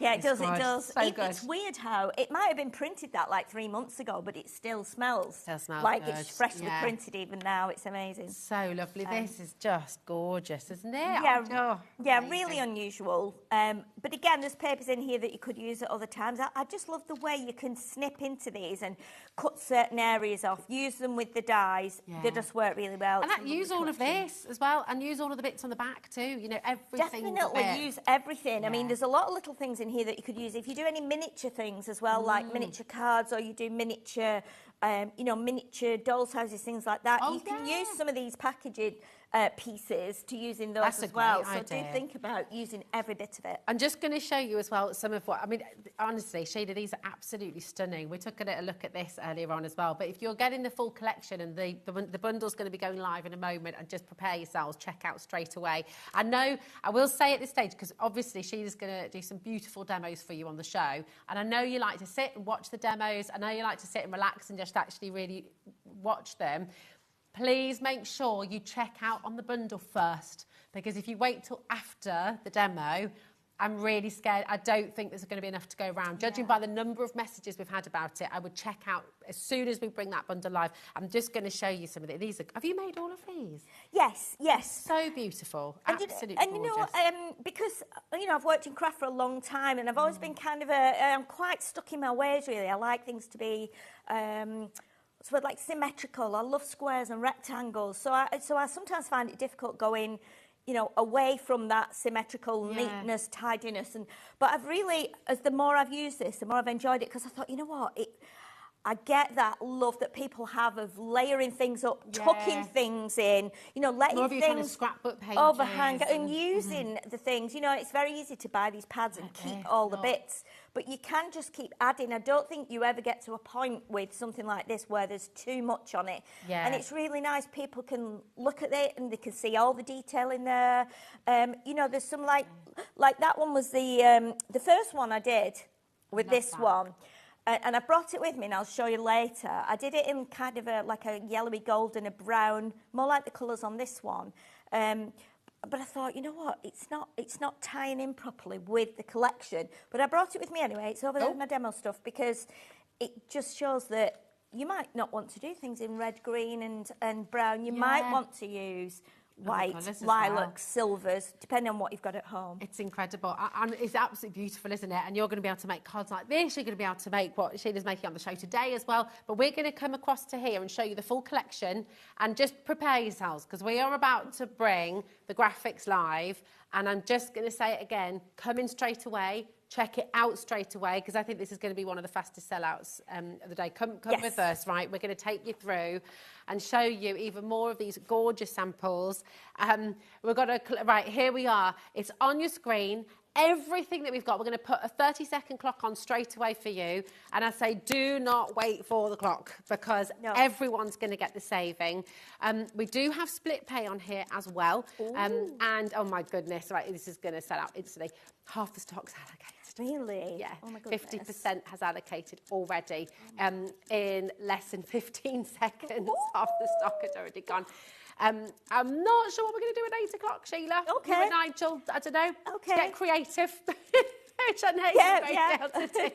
Yeah, it does, it good. does. So good. It's weird how it might have been printed that like 3 months ago, but it still smells. Still smells like good. it's freshly printed even now. It's amazing. So lovely. This is just gorgeous, isn't it? Yeah, really unusual. But again, there's papers in here that you could use at other times. I just love the way you can snip into these and cut certain areas off. Use them with the dies. They just work really well. And use all of this as well, and use all of the bits on the back too. You know, everything. Definitely use everything. I mean, there's a lot of little things in here that you could use. If you do any miniature things as well, like miniature cards, or you do miniature, miniature dolls' houses, things like that, you can use some of these packaging pieces to use in those as well. So do think about using every bit of it. I'm just going to show you as well some of what, I mean, honestly, Sheila, these are absolutely stunning. We took a look at this earlier on as well. But if you're getting the full collection, and the bundle's going to be going live in a moment, and just prepare yourselves, check out straight away. I will say at this stage, because obviously Sheila's going to do some beautiful demos for you on the show. And I know you like to sit and watch the demos. I know you like to sit and relax and just actually really watch them. Please make sure you check out on the bundle first, because if you wait till after the demo, I'm really scared. I don't think there's going to be enough to go around. Judging by the number of messages we've had about it, I would check out as soon as we bring that bundle live. I'm just going to show you some of it. Have you made all of these? Yes, yes. So beautiful. Absolutely gorgeous. You know, because, you know, I've worked in craft for a long time, and I've always been kind of I'm quite stuck in my ways, really. I like things to be... sort of like symmetrical. I love squares and rectangles. So I sometimes find it difficult going, you know, away from that symmetrical neatness, tidiness. But I've really, as the more I've used this, the more I've enjoyed it, because I thought, you know what, I get that love that people have of layering things up, tucking things in, you know, letting things kind of scrapbook pages overhang and using the things. You know, it's very easy to buy these pads and keep all the bits, but you can just keep adding. I don't think you ever get to a point with something like this where there's too much on it. Yeah. And it's really nice. People can look at it and they can see all the detail in there. You know, there's some like that one was the first one I did with this one. And I brought it with me, and I'll show you later. I did it in kind of like a yellowy gold and a brown, more like the colours on this one. But I thought, you know what, it's not tying in properly with the collection. But I brought it with me anyway. It's over there with my demo stuff, because it just shows that you might not want to do things in red, green and brown. You might want to use white, lilac, silvers, depending on what you've got at home. It's incredible. And it's absolutely beautiful, isn't it? And you're going to be able to make cards like this. You're going to be able to make what Sheila's making on the show today as well. But we're going to come across to here and show you the full collection, and just prepare yourselves, because we are about to bring the graphics live. And I'm just going to say it again, come in straight away. Check it out straight away, because I think this is going to be one of the fastest sellouts of the day. Come with us, right? We're going to take you through and show you even more of these gorgeous samples. We've got right, here we are. It's on your screen. Everything that we've got, we're going to put a 30-second clock on straight away for you. And I say, do not wait for the clock, because everyone's going to get the saving. We do have split pay on here as well. And, oh my goodness, right, this is going to sell out instantly. Half the stock's allocated. Really? Yeah. Oh my goodness. 50% has allocated already. In less than 15 seconds, half the stock has already gone. I'm not sure what we're going to do at 8 o'clock, Sheila. Okay. You and Nigel, I don't know. Okay. Get creative. Which I know you won't be able to do.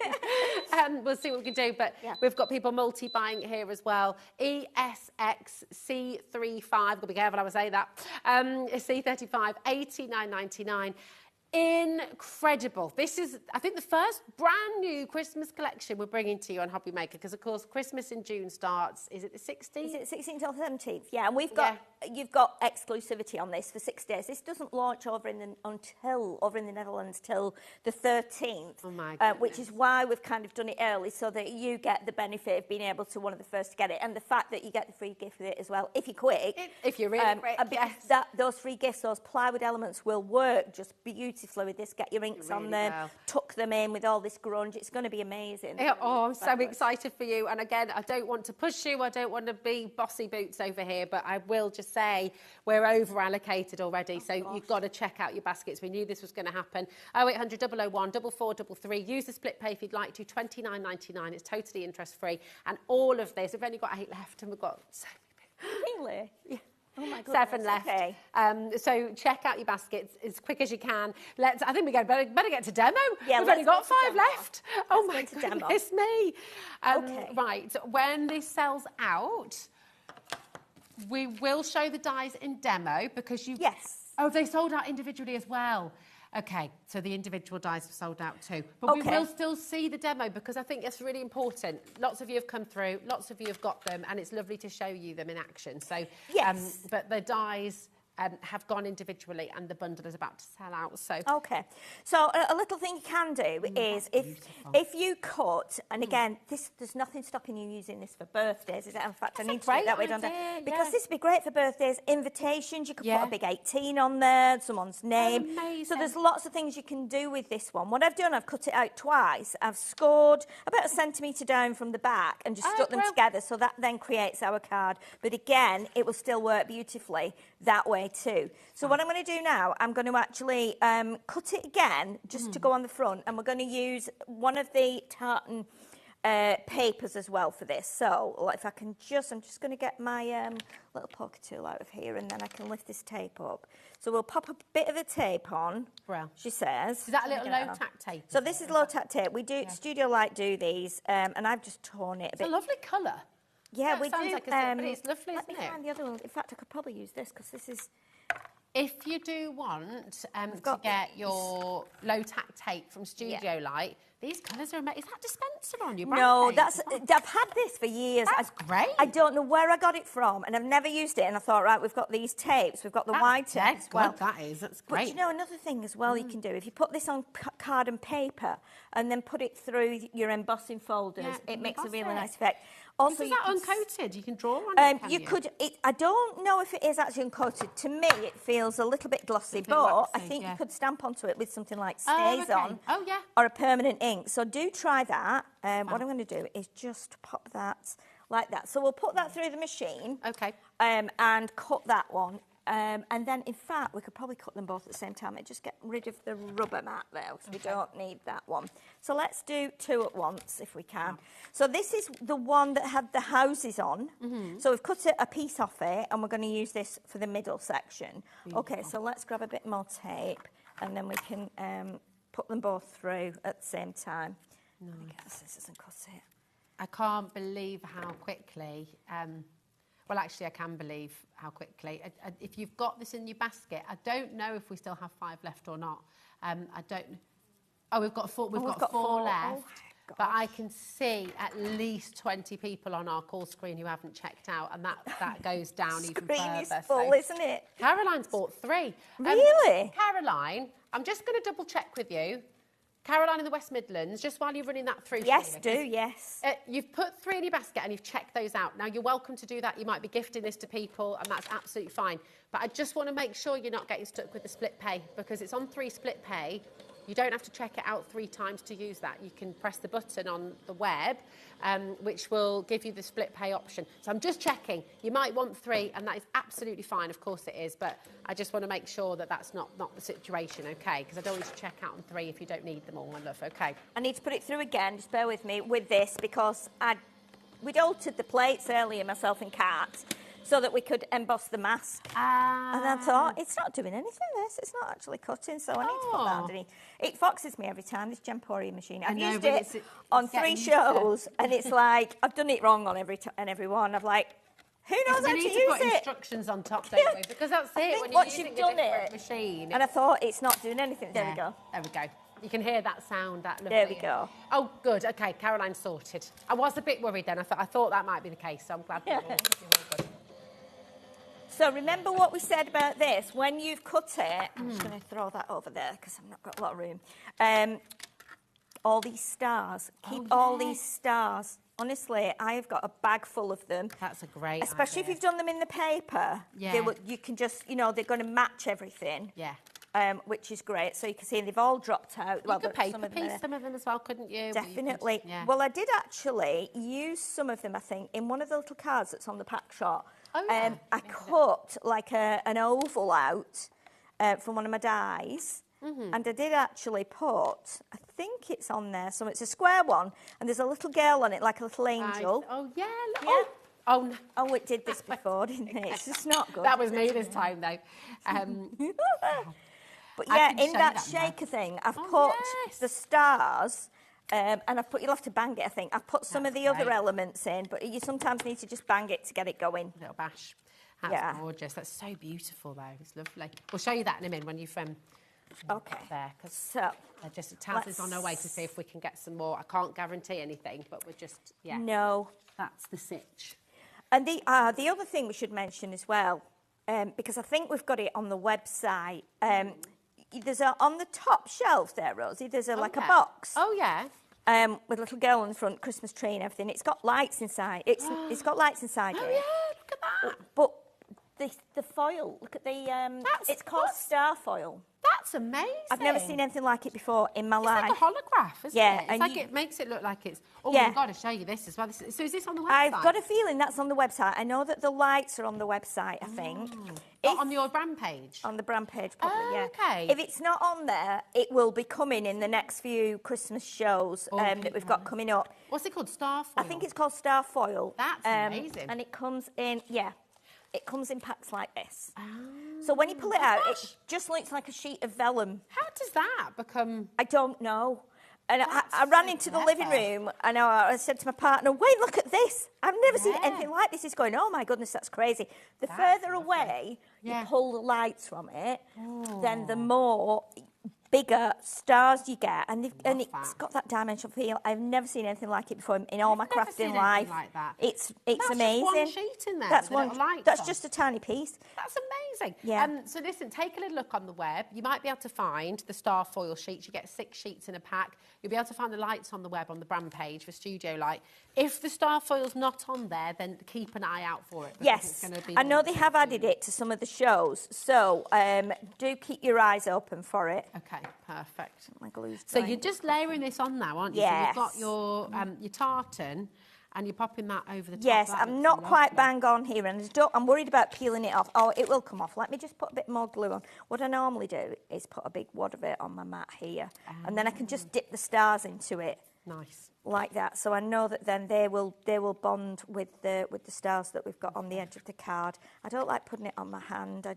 We'll see what we can do, but we've got people multi-buying here as well. ESXC35, gotta be careful how I say that. C35, $89.99. Incredible. This is, I think, the first brand new Christmas collection we're bringing to you on HobbyMaker, because, of course, Christmas in June starts, is it the 16th? Is it 16th or 17th? Yeah, and you've got exclusivity on this for 6 days. This doesn't launch over in the Netherlands till the 13th, oh my goodness. Which is why we've kind of done it early, so that you get the benefit of being able to one of the first to get it, and the fact that you get the free gift with it as well, if you're quick. If you're really quick, yes. Those free gifts, those plywood elements will work just beautifully with this. Get your inks on them, tuck them in with all this grunge. It's going to be amazing. Yeah, I'm so excited for you. And again, I don't want to push you. I don't want to be bossy boots over here, but I will just say we're over allocated already. So you've got to check out your baskets. We knew this was going to happen. 0800 001 4433. Use the split pay if you'd like to. $29.99. It's totally interest free. And all of this, we've only got 8 left, and we've got so many. Really? Yeah. Oh my goodness. 7 left. Okay. So check out your baskets as quick as you can. I think we better get to demo. Yeah, we've only got 5 demo. left. Oh my goodness me. Okay. Right, when this sells out, we will show the dies in demo, because you... Yes. Oh, they sold out individually as well. Okay, so the individual dies have sold out too. But we will still see the demo, because I think that's really important. Lots of you have come through, lots of you have got them, and it's lovely to show you them in action. So, yes. But the dies have gone individually, and the bundle is about to sell out. So okay, so a little thing you can do is if you cut, and again, there's nothing stopping you using this for birthdays. Is it? In fact, I need to do it that way, don't I? Because this would be great for birthdays, invitations. You could put a big 18 on there, someone's name. Amazing. So there's lots of things you can do with this one. What I've done, I've cut it out twice. I've scored about 1 centimetre down from the back and just stuck them together. So that then creates our card. But again, it will still work beautifully that way too. So what I'm going to do now, I'm going to actually cut it again just to go on the front, and we're going to use one of the tartan papers as well for this. So if I can I'm just going to get my little poker tool out of here, and then I can lift this tape up. So we'll pop a bit of the tape on, she says. Is that a little low-tack tape? So this is low-tack tape. We do, Studio Light do these, and I've just torn it a bit. It's a lovely colour. Yeah, we do. Like but it's lovely, let me find the other one. In fact, I could probably use this, because this is... If you do want to get your low-tack tape from Studio Light, these colours are amazing. Is that dispenser on your No, I've had this for years. That's great. I don't know where I got it from, and I've never used it. And I thought, right, we've got these tapes. We've got the white as well. That's great. But you know, another thing as well you can do, if you put this on card and paper and then put it through your embossing folders, it makes a really nice effect. Also, is that uncoated? You can draw on it, you could. I don't know if it is actually uncoated. To me, it feels a little bit glossy, but I think you could stamp onto it with something like Stays On, or a permanent ink. So do try that. What I'm going to do is just pop that like that. So we'll put that through the machine. Okay. And cut that one. And then, in fact, we could probably cut them both at the same time and just get rid of the rubber mat there, because we don't need that one. So let's do 2 at once, if we can. So this is the one that had the houses on. So we've cut a piece off it, and we're going to use this for the middle section. Okay, so let's grab a bit more tape, and then we can put them both through at the same time. Let me get the scissors and cut it. I can't believe how quickly... well, actually, I can believe how quickly. If you've got this in your basket, I don't know if we still have 5 left or not. I don't... Oh, we've got 4, we've got 4 left. But I can see at least 20 people on our call screen who haven't checked out, and that goes down even further. Screen is full, isn't it? Caroline's bought 3. Really? Caroline, I'm just going to double check with you. Caroline in the West Midlands, just while you're running that through. Yes, yes. You've put 3 in your basket and you've checked those out. Now, you're welcome to do that. You might be gifting this to people, and that's absolutely fine. But I just want to make sure you're not getting stuck with the split pay, because it's on 3 split pay. You don't have to check it out 3 times to use that. You can press the button on the web, which will give you the split pay option. So I'm just checking. You might want 3, and that is absolutely fine. Of course it is, but I just want to make sure that that's not the situation, okay? Because I don't want you to check out on 3 if you don't need them all, my love, okay? I need to put it through again. Just bear with me with this, because we'd altered the plates earlier, myself and Kat. so that we could emboss the mask. And I thought, it's not doing anything, this. It's not actually cutting, so I need to put that underneath. It foxes me every time, this Gemporium machine. I've used it on 3 shows, and it's like, I've done it wrong on every one. I'm like, who knows how to use it? We need to put instructions on top, don't we? Because that's it, when you're using a different machine. And I thought, it's not doing anything. There we go. There we go. You can hear that sound, that lovely. There we go. Oh, good. Okay, Caroline's sorted. I was a bit worried then. I thought that might be the case, so I'm glad you're all good. So remember what we said about this. When you've cut it, I'm just going to throw that over there because I've not got a lot of room. All these stars. Keep all these stars. Honestly, I have got a bag full of them. That's a great Especially if you've done them in the paper. Yeah. You can just, you know, they're going to match everything. Yeah. Which is great. So you can see they've all dropped out. You could paper piece some of them as well, couldn't you? Definitely. Yeah. Well, I did actually use some of them, I think, in one of the little cards that's on the pack shot. Oh, yeah. I cut like an oval out from one of my dies. And I did actually put, I think it's on there, so it's a square one, and there's a little girl on it, like a little angel. Oh, yeah. Oh, no. Oh, it did this before, didn't it? It's just not good. That was me this time, though. But yeah, in that shaker thing, I've put the stars, and I've put, you'll have to bang it, I think. I've put some of the other elements in, but you sometimes need to just bang it to get it going. A little bash. That's gorgeous. That's so beautiful, though. It's lovely. We'll show you that in a minute when you've okay. There, so just Taz is on her way to see if we can get some more. I can't guarantee anything, but we're just No, that's the sitch. And the other thing we should mention as well, because I think we've got it on the website. There's on the top shelf there, Rosie. There's like a box. Oh yeah. With a little girl on the front, Christmas tree and everything. It's got lights inside. It's got lights inside it. Oh yeah, look at that. But the foil. Look at the. It's called star foil. That's amazing. I've never seen anything like it before in my life. It's like a holograph, isn't it? It's like it makes it look like it's... Oh, we've got to show you this as well. So is this on the website? I've got a feeling that's on the website. I know that the lights are on the website, I think. On your brand page? On the brand page, probably, okay. If it's not on there, it will be coming in the next few Christmas shows that we've got coming up. What's it called? Star foil? I think it's called star foil. That's amazing. And it comes in, it comes in packs like this. So when you pull it out, it just looks like a sheet of vellum. How does that become... I don't know. And I ran into the living room and I said to my partner, wait, look at this. I've never seen anything like this. He's going, oh my goodness, that's crazy. The further away you pull the lights from it, then the more bigger stars you get, and it's got that dimensional feel. I've never seen anything like it before in all my crafting life. Like that. It's that's amazing. Just one sheet in there. That's one. That's just a tiny piece. That's amazing. Yeah. So listen, take a little look on the web. You might be able to find the star foil sheets. You get 6 sheets in a pack. You'll be able to find the lights on the web on the brand page for Studio Light. If the star foil's not on there, then keep an eye out for it. Yes, it's gonna be I know they have added it to some of the shows, so do keep your eyes open for it. Okay, perfect. My glue's so drying. you're just layering this on now, aren't you? Yes. So you've got your tartan, and you're popping that over the top. Yes, I'm not quite bang on here, and I'm worried about peeling it off. Oh, it will come off. Let me just put a bit more glue on. What I normally do is put a big wad of it on my mat here, and then I can just dip the stars into it. Nice. Like that, so I know that then they will bond with the stars that we've got on the edge of the card. I don't like putting it on my hand. I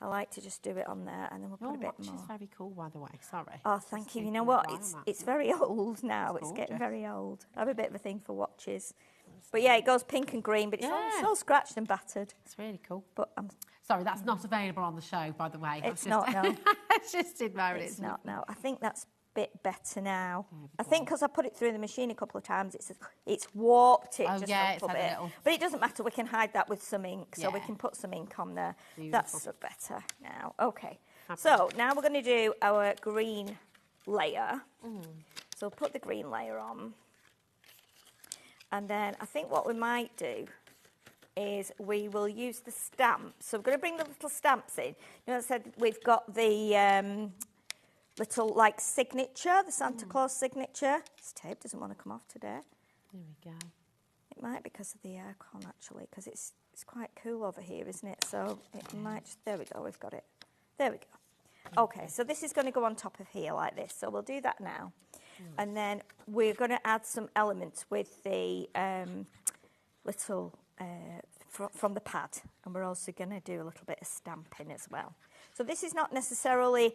like to just do it on there, and then we'll put a bit more. Your watch is very cool, by the way. Sorry. Oh, thank you. You know what? It's very old now. It's getting very old. I have a bit of a thing for watches. But yeah, it goes pink and green, but it's all scratched and battered. It's really cool. But sorry, that's not available on the show, by the way. It's not. No. It's just admiring it. It's not. No, I think that's bit better now. I think because I put it through the machine a couple of times, it's warped it just a little bit. But it doesn't matter. We can hide that with some ink, so we can put some ink on there. Beautiful. That's better now. Okay. So now we're going to do our green layer. So we'll put the green layer on, and then I think what we might do is we will use the stamps. So we're going to bring the little stamps in. You know, I said we've got the little like signature, the Santa Claus signature. This tape doesn't want to come off today. There we go. It might because of the aircon actually, because it's quite cool over here, isn't it? So it might just, there we go, we've got it. There we go. Okay, so this is going to go on top of here like this. So we'll do that now. And then we're going to add some elements with the little from the pad, and we're also going to do a little bit of stamping as well. So this is not necessarily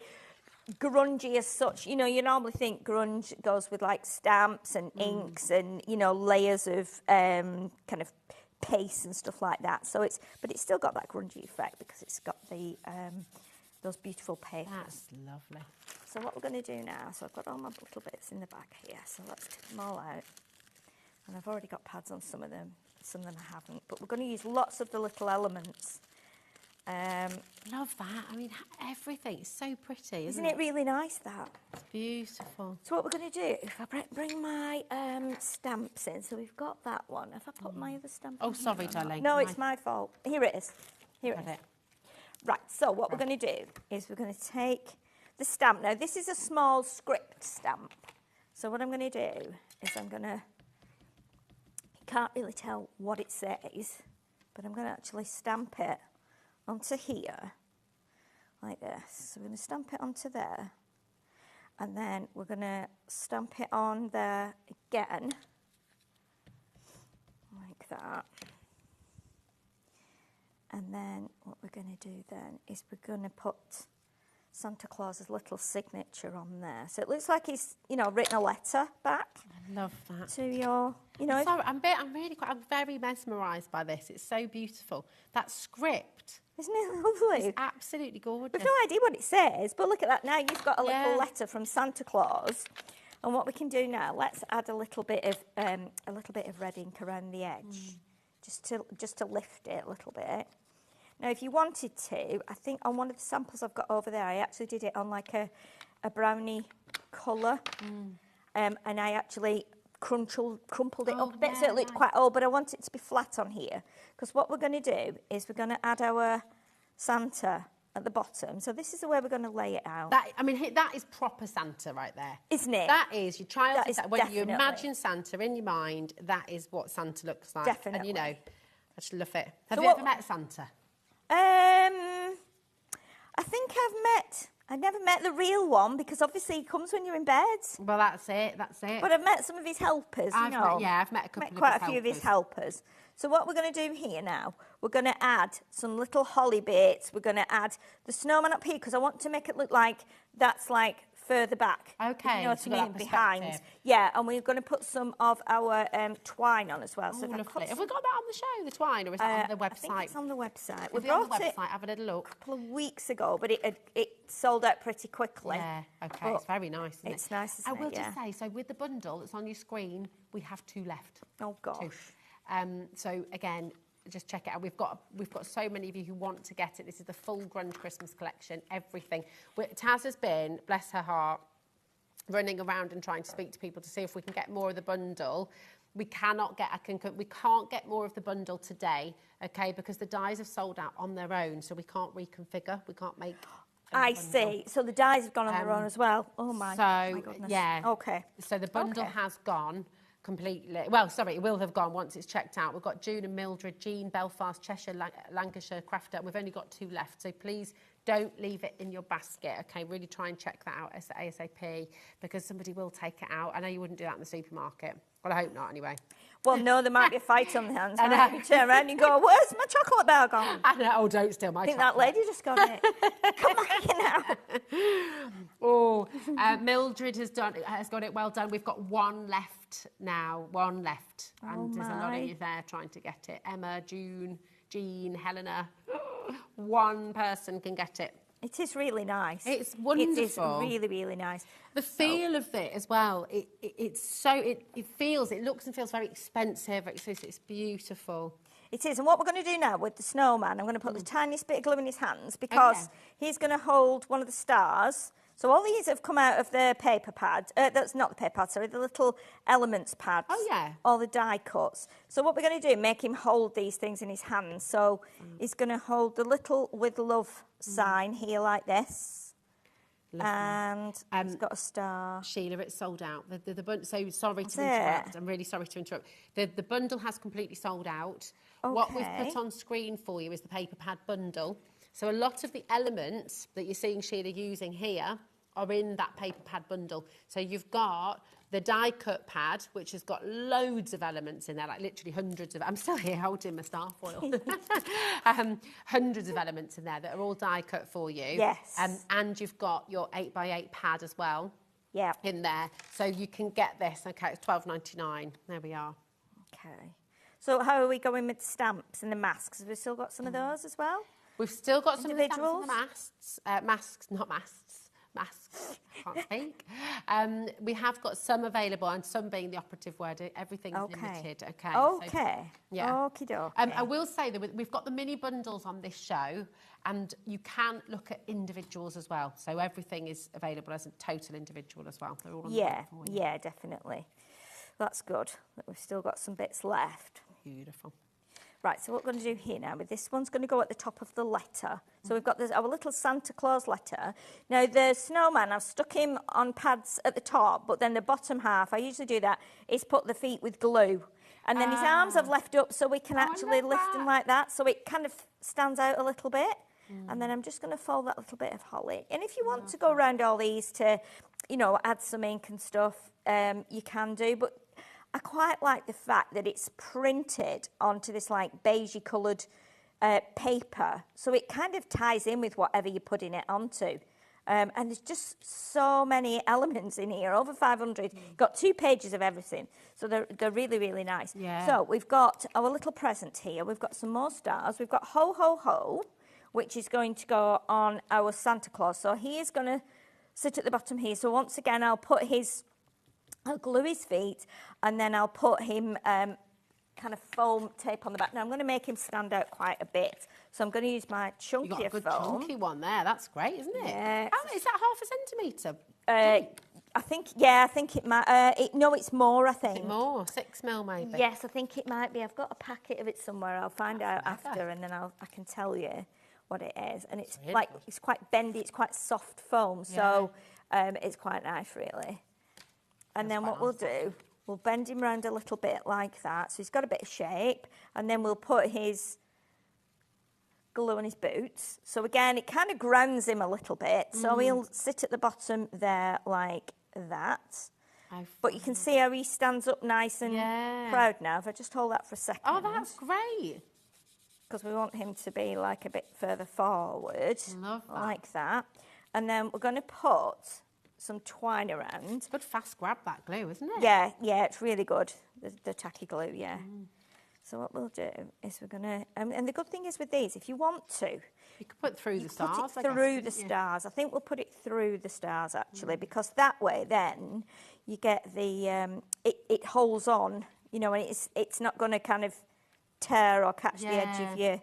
grungy as such. You know, you normally think grunge goes with like stamps and inks and, you know, layers of kind of paste and stuff like that. So but it's still got that grungy effect because it's got the those beautiful papers. That's lovely. So what we're going to do now, so I've got all my little bits in the bag here, so let's take them all out. And I've already got pads on some of them I haven't, but we're going to use lots of the little elements. Love that. I mean, everything is so pretty, Isn't it really nice, that? It's beautiful. So what we're going to do, if I bring my stamps in, so we've got that one. Have I put my other stamp in? Oh, sorry, darling. No, it's my fault. Here it is. Here it Got is. Right, so what we're going to do is we're going to take the stamp. Now, this is a small script stamp. So what I'm going to do is I'm going to... You can't really tell what it says, but I'm going to actually stamp it onto here, like this. So we're going to stamp it onto there, and then we're going to stamp it on there again, like that. And then what we're going to do then is we're going to put Santa Claus's little signature on there. So it looks like he's, you know, written a letter back. I love that. To your, you know. Sorry, I'm very mesmerised by this. It's so beautiful. That script. Isn't it lovely? It's absolutely gorgeous. We've no idea what it says, but look at that now. You've got a little letter from Santa Claus. And what we can do now, let's add a little bit of red ink around the edge, just to lift it a little bit. Now, if you wanted to, I think on one of the samples I've got over there, I actually did it on like a brownie colour, and I actually crumpled it up a bit so it looked quite old, but I want it to be flat on here, because what we're going to do is we're going to add our Santa at the bottom. So this is the way we're going to lay it out. That is proper Santa right there. Isn't it? That is your child. When you definitely. imagine Santa in your mind, that is what Santa looks like. Definitely. And you know, I just love it. Have you ever met Santa? I think I've never met the real one, because obviously he comes when you're in bed. Well, that's it. But I've met some of his helpers, I've met quite a few of his helpers. So what we're going to do here now, we're going to add some little holly bits. We're going to add the snowman up here, because I want to make it look like that's like further back. Okay. You know what I mean? Behind. Yeah, and we're going to put some of our twine on as well. So lovely. Have we got that on the show, the twine, or is that on the website? I think it's on the website. We brought it have a little look. A couple of weeks ago, but it sold out pretty quickly. Yeah, okay. It's very nice, isn't it? It's nice, isn't it? I will just say, so with the bundle that's on your screen, we have 2 left. Oh, gosh. 2. So, again, just check it out. We've got so many of you who want to get it. This is the full Grunge Christmas collection, everything. Taz has been, bless her heart, running around and trying to speak to people to see if we can get more of the bundle. We can't get more of the bundle today, okay, because the dies have sold out on their own, so we can't reconfigure, we can't make. I see. So the dies have gone on their own as well. Oh my goodness. Yeah. Okay. So the bundle has gone completely. Well, sorry, it will have gone once it's checked out. We've got June and Mildred, Jean, Belfast, Cheshire, Lancashire, Crafter. We've only got 2 left, so please don't leave it in your basket, okay? Really try and check that out ASAP, because somebody will take it out. I know you wouldn't do that in the supermarket. Well, I hope not, anyway. Well, no, there might be a fight on the hands. I know. You turn around and go, where's my chocolate bar gone? I know. Oh, don't steal my chocolate. I think that lady just got it. Come back here now. Oh, Mildred has got it. Well done. We've got 1 left now. 1 left. And there's a lot of you there trying to get it. Emma, June, Jean, Helena. 1 person can get it. It is really nice. It's wonderful. It is really, really nice. The feel of it as well, it looks and feels very expensive. It's beautiful. It is. And what we're going to do now with the snowman, I'm going to put the tiniest bit of glue in his hands, because he's going to hold one of the stars. So all these have come out of the paper pad. That's not the paper pad, sorry, the little elements pads. Oh, yeah. All the die cuts. So what we're going to do, make him hold these things in his hands. So he's going to hold the little with love sign here like this. Lovely. And he's got a star. Sheila, it's sold out. So sorry to interrupt. I'm really sorry to interrupt. The bundle has completely sold out. Okay. What we've put on screen for you is the paper pad bundle. So a lot of the elements that you're seeing Sheila using here are in that paper pad bundle. So you've got the die cut pad, which has got loads of elements in there, like literally hundreds of, I'm still here holding my star foil. Hundreds of elements in there that are all die cut for you. Yes. And you've got your 8x8 pad as well. Yeah. In there. So you can get this, okay, it's $12.99. There we are. Okay. So how are we going with the stamps and the masks? Have we still got some of those as well? We've still got some of the stamps Individuals? and the masks, masks, can't speak. We have got some available, and some being the operative word. Everything's limited. Okay. Okay. So, yeah. Okie dokie. I will say that we've got the mini bundles on this show, and you can look at individuals as well. So everything is available as a total individual as well. They're all on yeah, yeah, definitely. That's good that we've still got some bits left. Beautiful. Right, so what we're going to do here now, with this one's going to go at the top of the letter. So we've got our little Santa Claus letter. Now, the snowman, I've stuck him on pads at the top, but then the bottom half, I usually do that, is put the feet with glue. And then his arms I've left up so we can actually lift him like that, so it kind of stands out a little bit. And then I'm just going to fold that little bit of holly. And if you want to go around all these to, you know, add some ink and stuff, you can do, but I quite like the fact that it's printed onto this like beigey coloured paper, so it kind of ties in with whatever you're putting it onto. And there's just so many elements in here, over 500. Got 2 pages of everything, so they're really, really nice. Yeah. So we've got our little present here. We've got some more stars. We've got ho, ho, ho, which is going to go on our Santa Claus. So he is going to sit at the bottom here. So once again, I'll glue his feet, and then I'll put him kind of foam tape on the back. Now, I'm going to make him stand out quite a bit. So I'm going to use my chunkier foam. You've got a good chunky one there. That's great, isn't it? Yeah. Oh, is that half a centimetre? I think it might. No, it's more, I think. Is it more? 6 mil, maybe? Yes, I think it might be. I've got a packet of it somewhere. I'll find out after, and then I can tell you what it is. And it's really like, good. it's quite bendy. It's quite soft foam. So it's quite nice, really. And then what we'll do, we'll bend him round a little bit like that. So he's got a bit of shape. And then we'll put his glue on his boots. So again, it kind of grounds him a little bit. So he'll sit at the bottom there like that. But you can see how he stands up nice and proud now. If I just hold that for a second. Oh, that's great. Because we want him to be like a bit further forward. Love that. Like that. And then we're going to put some twine around. Good fast grab, that glue, isn't it? Yeah, it's really good, the tacky glue, yeah. So what we'll do is we're going to... and the good thing is with these, if you want to... You could put through the stars, put it through the stars. I think we'll put it through the stars, actually, because that way then you get the... it holds on, you know, and it's not going to kind of tear or catch the edge of your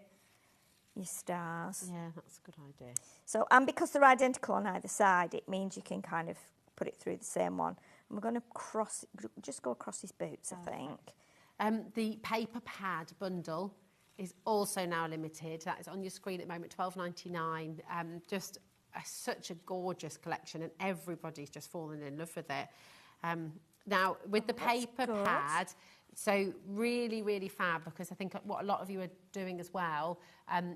stars. Yeah, that's a good idea. So, and because they're identical on either side, it means you can kind of put it through the same one. And we're going to just go across his boots, I think. The paper pad bundle is also now limited. That is on your screen at the moment, $12.99. Just such a gorgeous collection, and everybody's just fallen in love with it. Now, with the paper pad, so really, really fab, because I think what a lot of you are doing as well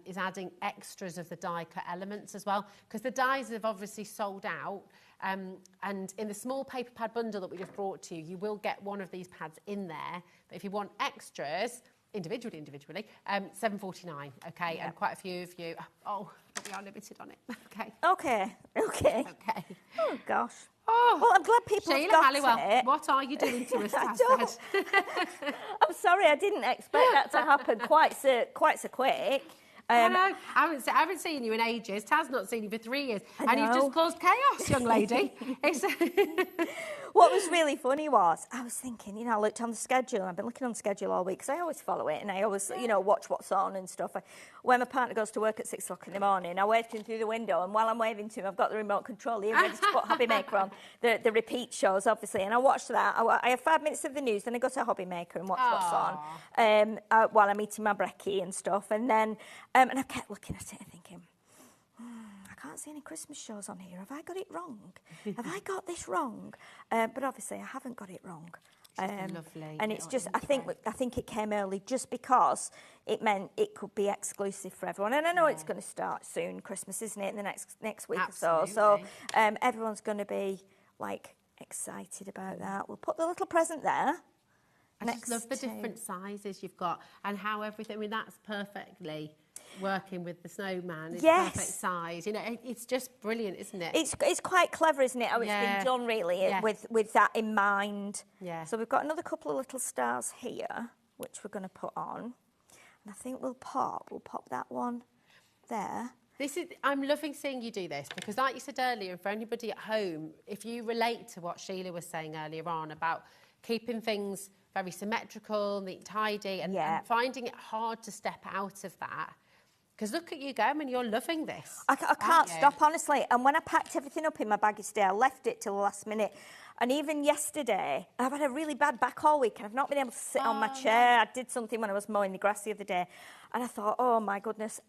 is adding extras of the die cut elements as well, because the dies have obviously sold out. And in the small paper pad bundle that we just brought to you, you will get one of these pads in there. But if you want extras, individually, $7.49, okay? Yeah. And quite a few of you, but we are limited on it, okay? Okay. Oh, gosh. Oh, well, I'm glad people Sheila have got Halliwell, it. what are you doing to us, I Taz? don't. I'm sorry, I didn't expect that to happen quite so quick. I know. I haven't seen you in ages. Taz not seen you for 3 years. And you've just caused chaos, young lady. What was really funny was, I was thinking, you know, I looked on the schedule. I've been looking on the schedule all week because I always follow it and I always, you know, watch what's on and stuff. When my partner goes to work at 6 o'clock in the morning, I wave to him through the window, and while I'm waving to him, I've got the remote control here ready to put HobbyMaker on, the repeat shows, obviously, and I watch that. I have 5 minutes of the news, then I go to HobbyMaker and watch what's on while I'm eating my brekkie and stuff, and then and I kept looking at it and thinking, I can't see any Christmas shows on here. Have I got it wrong? Have I got this wrong? But obviously, I haven't got it wrong. Lovely. And it's just, I think it came early just because it meant it could be exclusive for everyone. And I know it's going to start soon, Christmas, isn't it, in the next week or so. So everyone's going to be like excited about that. We'll put the little present there. I just love the different sizes you've got and how everything, I mean, that's perfectly working with the snowman. It's perfect size. You know, it's just brilliant, isn't it? It's quite clever, isn't it, how it's been done, really, with that in mind. Yeah. So we've got another couple of little stars here, which we're going to put on. And I think we'll pop that one there. I'm loving seeing you do this because, like you said earlier, for anybody at home, if you relate to what Sheila was saying earlier on about keeping things very symmetrical, neat, tidy, and finding it hard to step out of that. Because look at you go, I mean, you're loving this. I can't stop, honestly. And when I packed everything up in my baggy today, I left it till the last minute. And even yesterday, I've had a really bad back all week and I've not been able to sit on my chair. I did something when I was mowing the grass the other day. And I thought, oh, my goodness,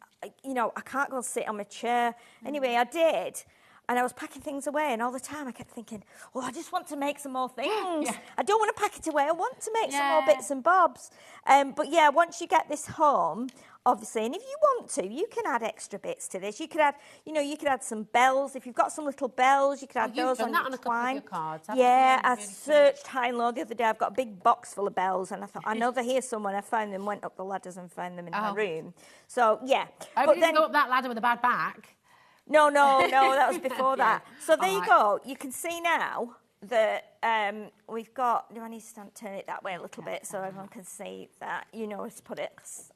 you know, I can't go and sit on my chair. Anyway, I did. And I was packing things away, and all the time I kept thinking, oh, I just want to make some more things. I don't want to pack it away. I want to make some more bits and bobs. But yeah, once you get this home, obviously, and if you want to, you can add extra bits to this. You could add, you know, you could add some bells. If you've got some little bells, you could add those on your twine. You've done that on a couple of your cards, Yeah, I searched high and low the other day. I've got a big box full of bells, and I thought, I know they're here somewhere. I found them, went up the ladders and found them in my room. So, yeah. But then go up that ladder with a bad back. No, that was before that. So there you go. You can see now that we've got... Do I need to turn it that way a little bit so everyone can see that? You know where to put it.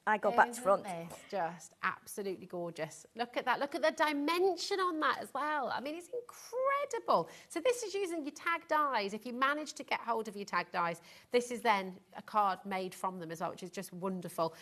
I go back to front. It's just absolutely gorgeous. Look at that. Look at the dimension on that as well. I mean, it's incredible. So this is using your tag dies. If you manage to get hold of your tag dies, this is then a card made from them as well, which is just wonderful.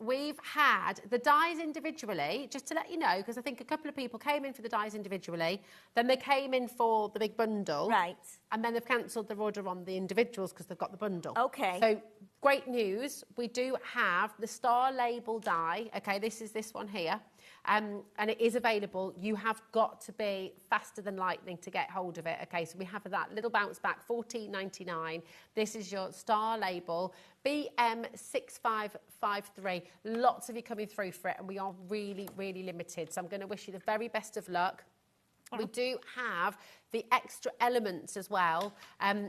We've had the dies individually, just to let you know, because I think a couple of people came in for the dies individually, then they came in for the big bundle. Right. And then they've cancelled their order on the individuals because they've got the bundle. Okay. So great news. We do have the star label die. Okay, this is this one here. And it is available. You have got to be faster than lightning to get hold of it. Okay, so we have that little bounce back, $14.99. This is your star label, BM6553. Lots of you coming through for it, and we are really, really limited. So I'm going to wish you the very best of luck. We do have the extra elements as well.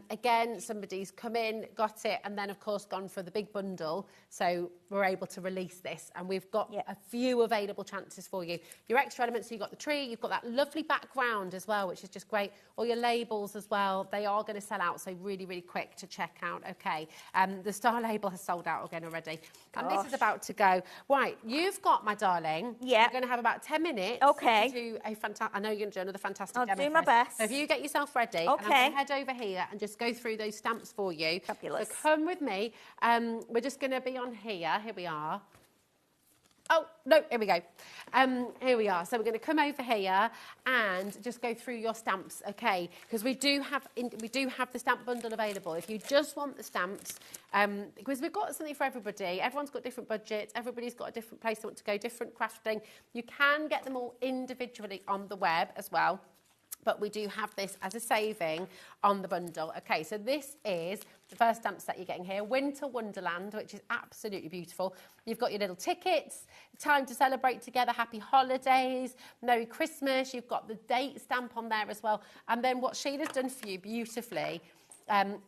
Again, somebody's come in, got it, and then, of course, gone for the big bundle. So we're able to release this, and we've got a few available chances for you. Your extra elements, so you've got the tree, you've got that lovely background as well, which is just great. All your labels as well, they are going to sell out, so really, really quick to check out. Okay, the star label has sold out again already. And this is about to go. Right, you've got, my darling, you're going to have about 10 minutes to do a fantastic... I know you're going to do another fantastic demo. I'll do my best. So if you get yourself ready, and I'm going to head over here and just go through those stamps for you. Fabulous. So come with me. We're just going to be on here. Here we are. Oh, no, here we go. Here we are. So we're going to come over here and just go through your stamps, okay? Because we do have the stamp bundle available. If you just want the stamps, because we've got something for everybody. Everyone's got different budgets. Everybody's got a different place they want to go, different crafting. You can get them all individually on the web as well. But we do have this as a saving on the bundle. Okay, so this is the first stamp set you're getting here, Winter Wonderland, which is absolutely beautiful. You've got your little tickets, time to celebrate together, happy holidays, Merry Christmas. You've got the date stamp on there as well. And then what Sheila's done for you beautifully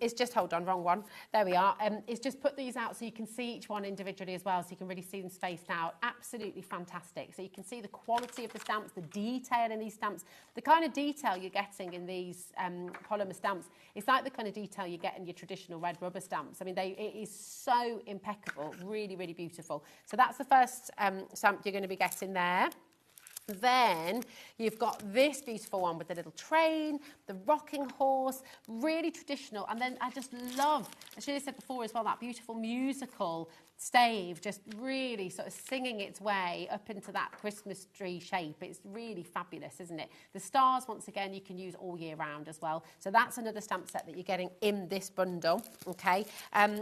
is just, hold on, wrong one. There we are. Is just put these out so you can see each one individually as well, so you can really see them spaced out. Absolutely fantastic. So you can see the quality of the stamps, the detail in these stamps, the kind of detail you're getting in these polymer stamps. It's like the kind of detail you get in your traditional red rubber stamps. I mean, it is so impeccable, really, really beautiful. So that's the first stamp you're going to be getting there. Then you've got this beautiful one with the little train, the rocking horse, really traditional. And then I just love, as Sheila said before as well, that beautiful musical stave just really sort of singing its way up into that Christmas tree shape. It's really fabulous, isn't it? The stars, once again, you can use all year round as well. So that's another stamp set that you're getting in this bundle, okay?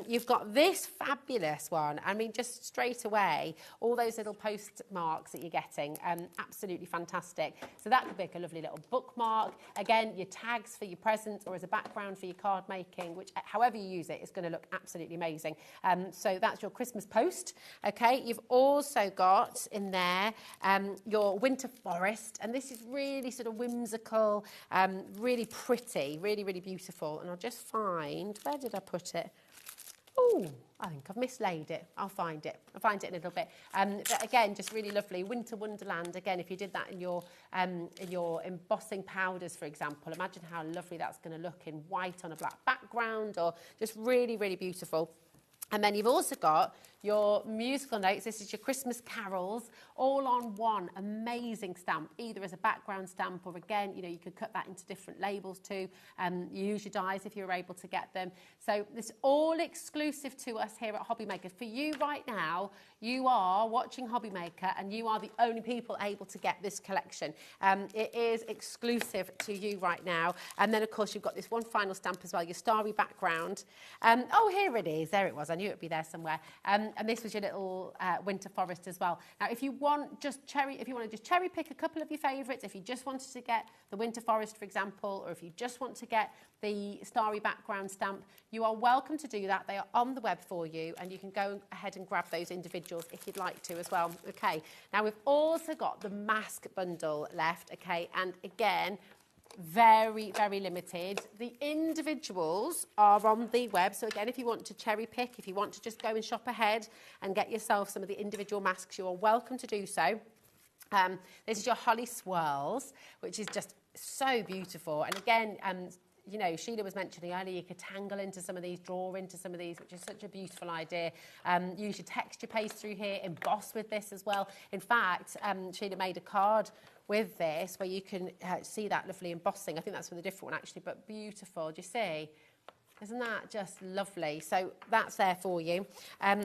You've got this fabulous one. I mean, just straight away, all those little postmarks that you're getting, absolutely fantastic. So that could make a lovely little bookmark. Again, your tags for your presents or as a background for your card making, which however you use it, it's going to look absolutely amazing. So that's your Christmas post, okay? You've also got in there your winter forest, and this is really sort of whimsical, really pretty, really, really beautiful. And I'll just find, where did I put it? Oh, I think I've mislaid it. I'll find it. I'll find it in a little bit. But again, just really lovely. Winter Wonderland. Again, if you did that in your embossing powders, for example, imagine how lovely that's going to look in white on a black background, or just really, really beautiful. And then you've also got your musical notes. This is your Christmas carols, all on one amazing stamp, either as a background stamp or, again, you know, you could cut that into different labels too. You use your dies if you're able to get them. So this is all exclusive to us here at HobbyMaker. For you right now, you are watching HobbyMaker and you are the only people able to get this collection. It is exclusive to you right now. And then, of course, you've got this one final stamp as well, your starry background. Oh, here it is. There it was. I knew it would be there somewhere. And this was your little winter forest as well. Now, if you want to just cherry pick a couple of your favourites, if you just wanted to get the winter forest, for example, or if you just want to get the starry background stamp, you are welcome to do that. They are on the web for you, and you can go ahead and grab those individuals if you'd like to as well. Okay. Now, we've also got the mask bundle left. Okay. And again, very, very limited. The individuals are on the web. So again, if you want to cherry pick, if you want to just go and shop ahead and get yourself some of the individual masks, you are welcome to do so. This is your Holly Swirls, which is just so beautiful. And again, you know, Sheila was mentioning earlier, you could tangle into some of these, draw into some of these, which is such a beautiful idea. Use your texture paste through here, emboss with this as well. In fact, Sheila made a card with this where you can see that lovely embossing. I think that's with a different one actually, but beautiful. Do you see? Isn't that just lovely? So that's there for you.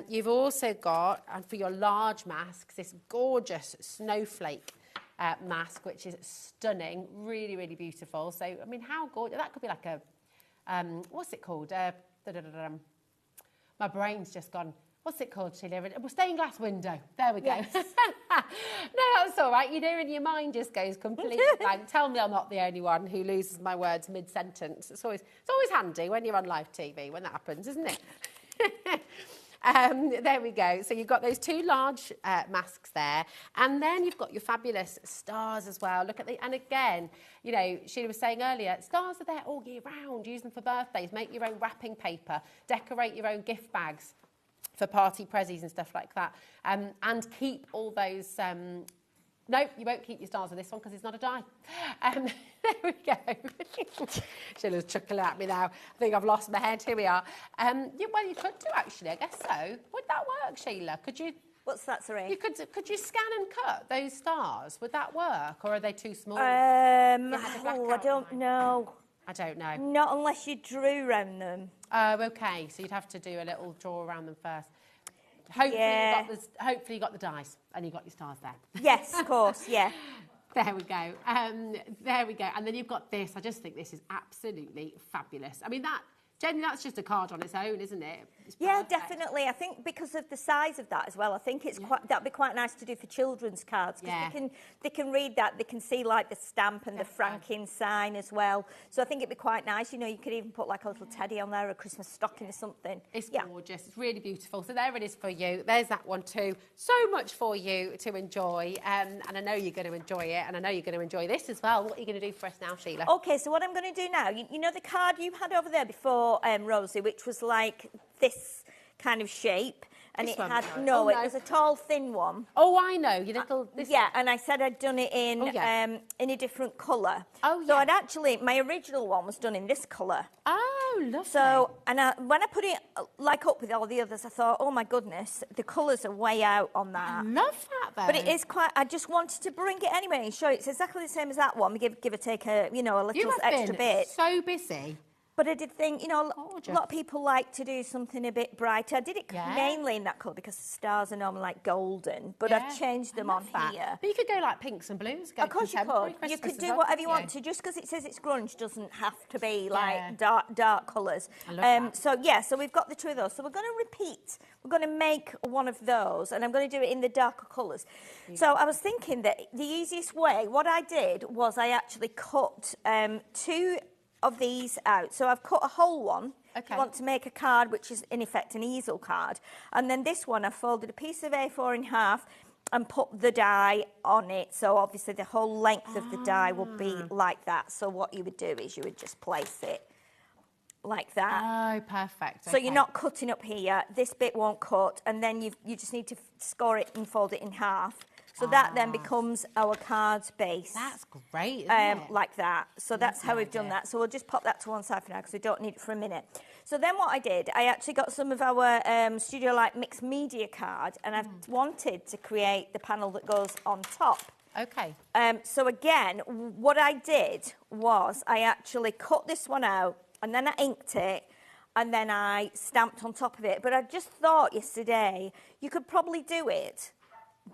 You've also got, and for your large masks, this gorgeous snowflake mask, which is stunning, really, really beautiful. So, I mean, how gorgeous. That could be like a, what's it called? My brain's just gone. What's it called, Sheila? A stained glass window. There we go. Yes. No, that's all right. You know, and your mind just goes completely blank. Tell me I'm not the only one who loses my words mid-sentence. It's always handy when you're on live TV when that happens, isn't it? There we go. So you've got those two large masks there. And then you've got your fabulous stars as well. Look at the, and again, you know, Sheila was saying earlier, stars are there all year round. Use them for birthdays. Make your own wrapping paper. Decorate your own gift bags for party prezzies and stuff like that. And keep all those... no, you won't keep your stars with this one because it's not a die. There we go. Sheila's chuckling at me now. I think I've lost my head. Here we are. Well, you could do, actually. I guess so. Would that work, Sheila? Could you... What's that, sorry? You could you scan and cut those stars? Would that work? Or are they too small? I don't know. I don't know. Not unless you drew around them. Oh, okay. So you'd have to do a little draw around them first. Hopefully you got the dice and you got your stars there. Yes, of course, yeah. There we go. There we go. And then you've got this. I just think this is absolutely fabulous. I mean, Jenny, that's just a card on its own, isn't it? Yeah, definitely. I think because of the size of that as well, I think it's that'd be quite nice to do for children's cards because they can read that, they can see like the stamp and the franking sign as well. So I think it'd be quite nice. You know, you could even put like a little teddy on there, a Christmas stocking or something. It's gorgeous. It's really beautiful. So there it is for you. There's that one too. So much for you to enjoy, and I know you're going to enjoy it, and I know you're going to enjoy this as well. What are you going to do for us now, Sheila? Okay, so what I'm going to do now, you know the card you had over there before, Rosie, which was like this kind of shape, and it had it was a tall, thin one. Oh, I know. Your little and I said I'd done it in a different colour. Oh, yeah. So I'd actually my original one was done in this colour. Oh, lovely. So when I put it like up with all the others, I thought, oh my goodness, the colours are way out on that. I love that though. But it is quite. I just wanted to bring it anyway and show you. It's exactly the same as that one. We give or take a little extra bit. So busy. But I did think, you know, a lot of people like to do something a bit brighter. I did it mainly in that colour because the stars are normally like golden, but I've changed them on here. But you could go like pinks and blues. Of course you could. You could do whatever you want to. Just because it says it's grunge doesn't have to be like dark colours. I love that. So yeah, so we've got the two of those. So we're going to repeat. We're going to make one of those, and I'm going to do it in the darker colours. So I was thinking that the easiest way, what I did was I actually cut two of these out. So I've cut a whole one. If you want to make a card, which is in effect an easel card. And then this one, I folded a piece of A4 in half and put the die on it. So obviously the whole length of the die will be like that. So what you would do is you would just place it like that. Oh, perfect. So you're not cutting up here. This bit won't cut. And then you just need to score it and fold it in half. So that then becomes our card's base. That's great, isn't it? Like that. So that's how we've done that. So we'll just pop that to one side for now because we don't need it for a minute. So then what I did, I actually got some of our Studio Light mixed media card, and I've wanted to create the panel that goes on top. Okay. So again, what I did was I actually cut this one out, and then I inked it, and then I stamped on top of it. But I just thought yesterday you could probably do it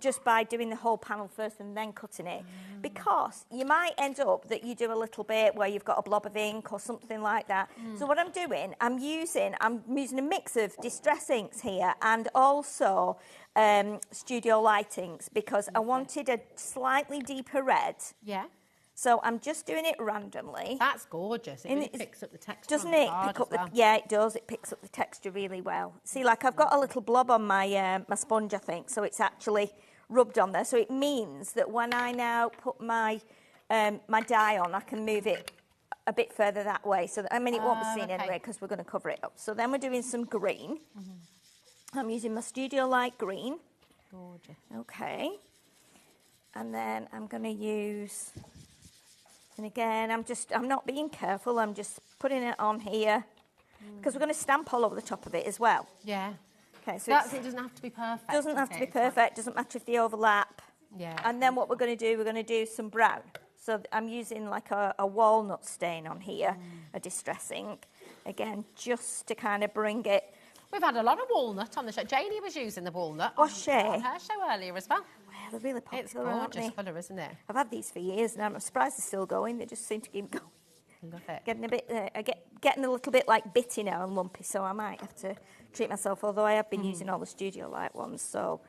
just by doing the whole panel first and then cutting it, because you might end up that you do a little bit where you've got a blob of ink or something like that. So what I'm doing, I'm using a mix of distress inks here and also Studio Light inks, because I wanted a slightly deeper red. Yeah. So I'm just doing it randomly. That's gorgeous. It really picks up the texture. Doesn't it pick up yeah, it does. It picks up the texture really well. See, like I've got a little blob on my my sponge, I think, so it's actually rubbed on there. So it means that when I now put my my die on, I can move it a bit further that way. So that, I mean, it won't be seen anyway because we're going to cover it up. So then we're doing some green. I'm using my Studio Light green. Gorgeous. Okay. And then I'm going to use. And again, I'm not being careful, I'm just putting it on here because we're going to stamp all over the top of it as well. Yeah. Okay, so it doesn't have to be perfect. Doesn't have to be perfect, doesn't matter if they overlap. Yeah. And then what we're going to do some brown. So I'm using like a walnut stain on here, a distress ink. Again, just to kind of bring it. We've had a lot of walnut on the show. Janie was using the walnut on her show earlier as well. They're really popular. It's gorgeous colour, isn't it? I've had these for years and I'm surprised they're still going. They just seem to keep going. I love it. Getting a bit, getting a little bit like bitty now and lumpy, so I might have to treat myself. Although I have been using all the Studio Light ones, so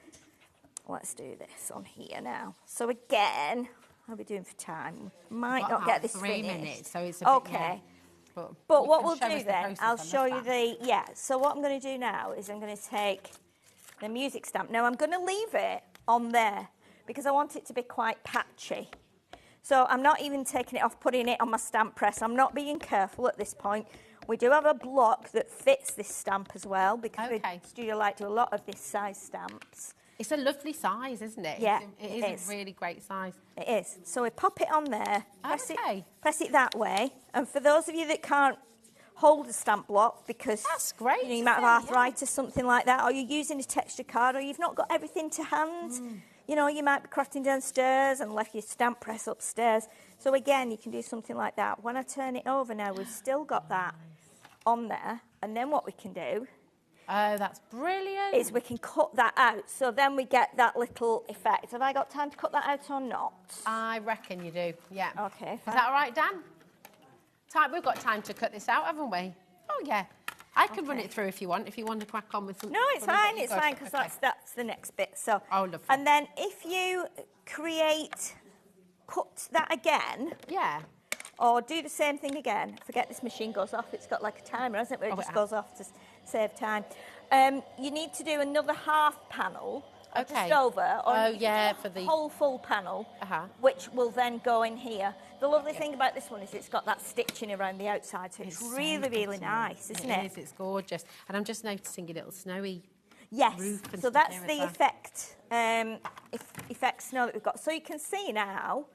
let's do this on here now. So again, how are we doing for time? Might not get this 3 finished. minutes, so it's a bit, okay. Yeah. But what we'll do then, I'll show you so what I'm going to do now is I'm going to take the music stamp. Now I'm going to leave it on there because I want it to be quite patchy. So I'm not even taking it off, putting it on my stamp press. I'm not being careful at this point. We do have a block that fits this stamp as well because Studio Light do a lot of this size stamps. It's a lovely size, isn't it? Yeah, it is a really great size. It is. So we pop it on there, press it that way. And for those of you that can't hold a stamp block because that's great, you might have arthritis, something like that, or you're using a texture card, or you've not got everything to hand. You know, you might be crafting downstairs and left your stamp press upstairs. So again, you can do something like that. When I turn it over now, we've still got that on there. And then what we can do... Oh, that's brilliant. ...is we can cut that out. So then we get that little effect. Have I got time to cut that out or not? I reckon you do, yeah. Okay. Is that all right, Dan? We've got time to cut this out, haven't we? Oh, yeah. I can run it through if you want to crack on with something. No, it's fine, because that's the next bit. So, lovely. And then if you cut that again. Yeah. Or do the same thing again. Forget this machine goes off. It's got like a timer, hasn't it, where it just goes off to save time. You need to do another half panel. Just over. Or for the whole full panel, which will then go in here. The lovely thing about this one is it's got that stitching around the outside, so it's really, really nice, isn't it? It is, it's gorgeous. And I'm just noticing a little snowy roof. So that's the effect, effect snow that we've got. So you can see now,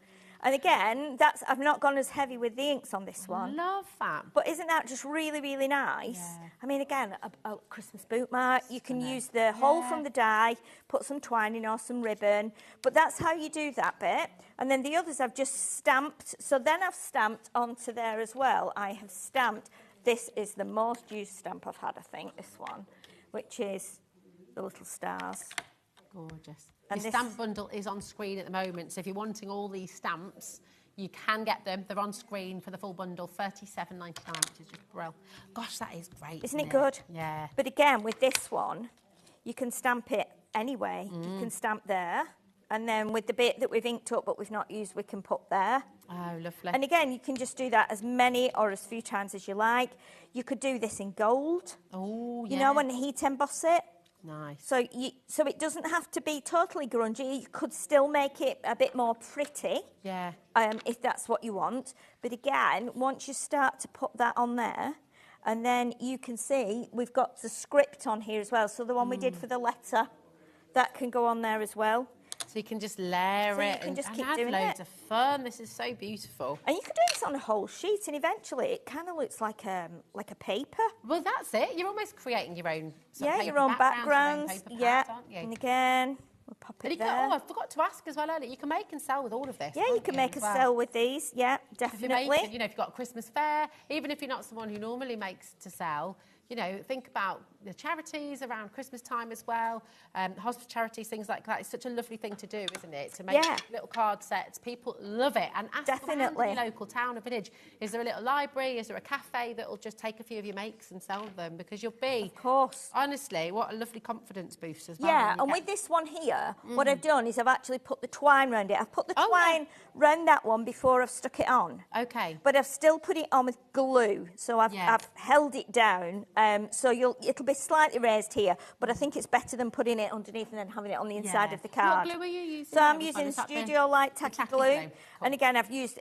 and again, I've not gone as heavy with the inks on this one. Love that. But isn't that just really, really nice? Yeah. I mean, again, a Christmas bookmark. You can use the hole from the die, put some twine in or some ribbon. But that's how you do that bit. And then the others I've just stamped. So then I've stamped onto there as well. I have stamped this is the most used stamp I've had, I think, this one, which is the little stars. Gorgeous. And the stamp bundle is on screen at the moment, so if you're wanting all these stamps, you can get them. They're on screen for the full bundle, $37.99, which is just brilliant. Gosh, that is great. Isn't it good? Yeah. But again, with this one, you can stamp it anyway. You can stamp there, and then with the bit that we've inked up but we've not used, we can put there. Oh, lovely. And again, you can just do that as many or as few times as you like. You could do this in gold. Oh, yeah. You know, and heat emboss it. Nice. So it doesn't have to be totally grungy. You could still make it a bit more pretty. Yeah. If that's what you want. But again, once you start to put that on there, and then you can see we've got the script on here as well. So the one we did for the letter, that can go on there as well. So you can just layer it and and keep have doing loads it. of fun. This is so beautiful. And you can do this on a whole sheet, and eventually it kind of looks like a paper. Well, that's it. You're almost creating your own sort of paper your own backgrounds, backgrounds. your own paper pads, aren't you? And again, we'll pop And it you there. can, I forgot to ask as well earlier, you can make and sell with all of this. Yeah, you can make a sell with these. Yeah, If you're definitely. making, you know, if you've got a Christmas fair, even if you're not someone who normally makes to sell, you know, think about the charities around Christmas time as well, hospital charities, things like that. It's such a lovely thing to do, isn't it? To make little card sets. People love it. And ask around your local town or village, is there a little library? Is there a cafe that will just take a few of your makes and sell them? Because you'll be... Of course. Honestly, what a lovely confidence boost as well. Yeah, and with this one here, what I've done is I've actually put the twine round it. I've put the twine round that one before I've stuck it on. Okay. But I've still put it on with glue, so I've held it down. So it'll be slightly raised here, but I think it's better than putting it underneath and then having it on the inside of the card. What glue are you using? So I'm using Studio Light Tacky glue. Cool. And again, I've used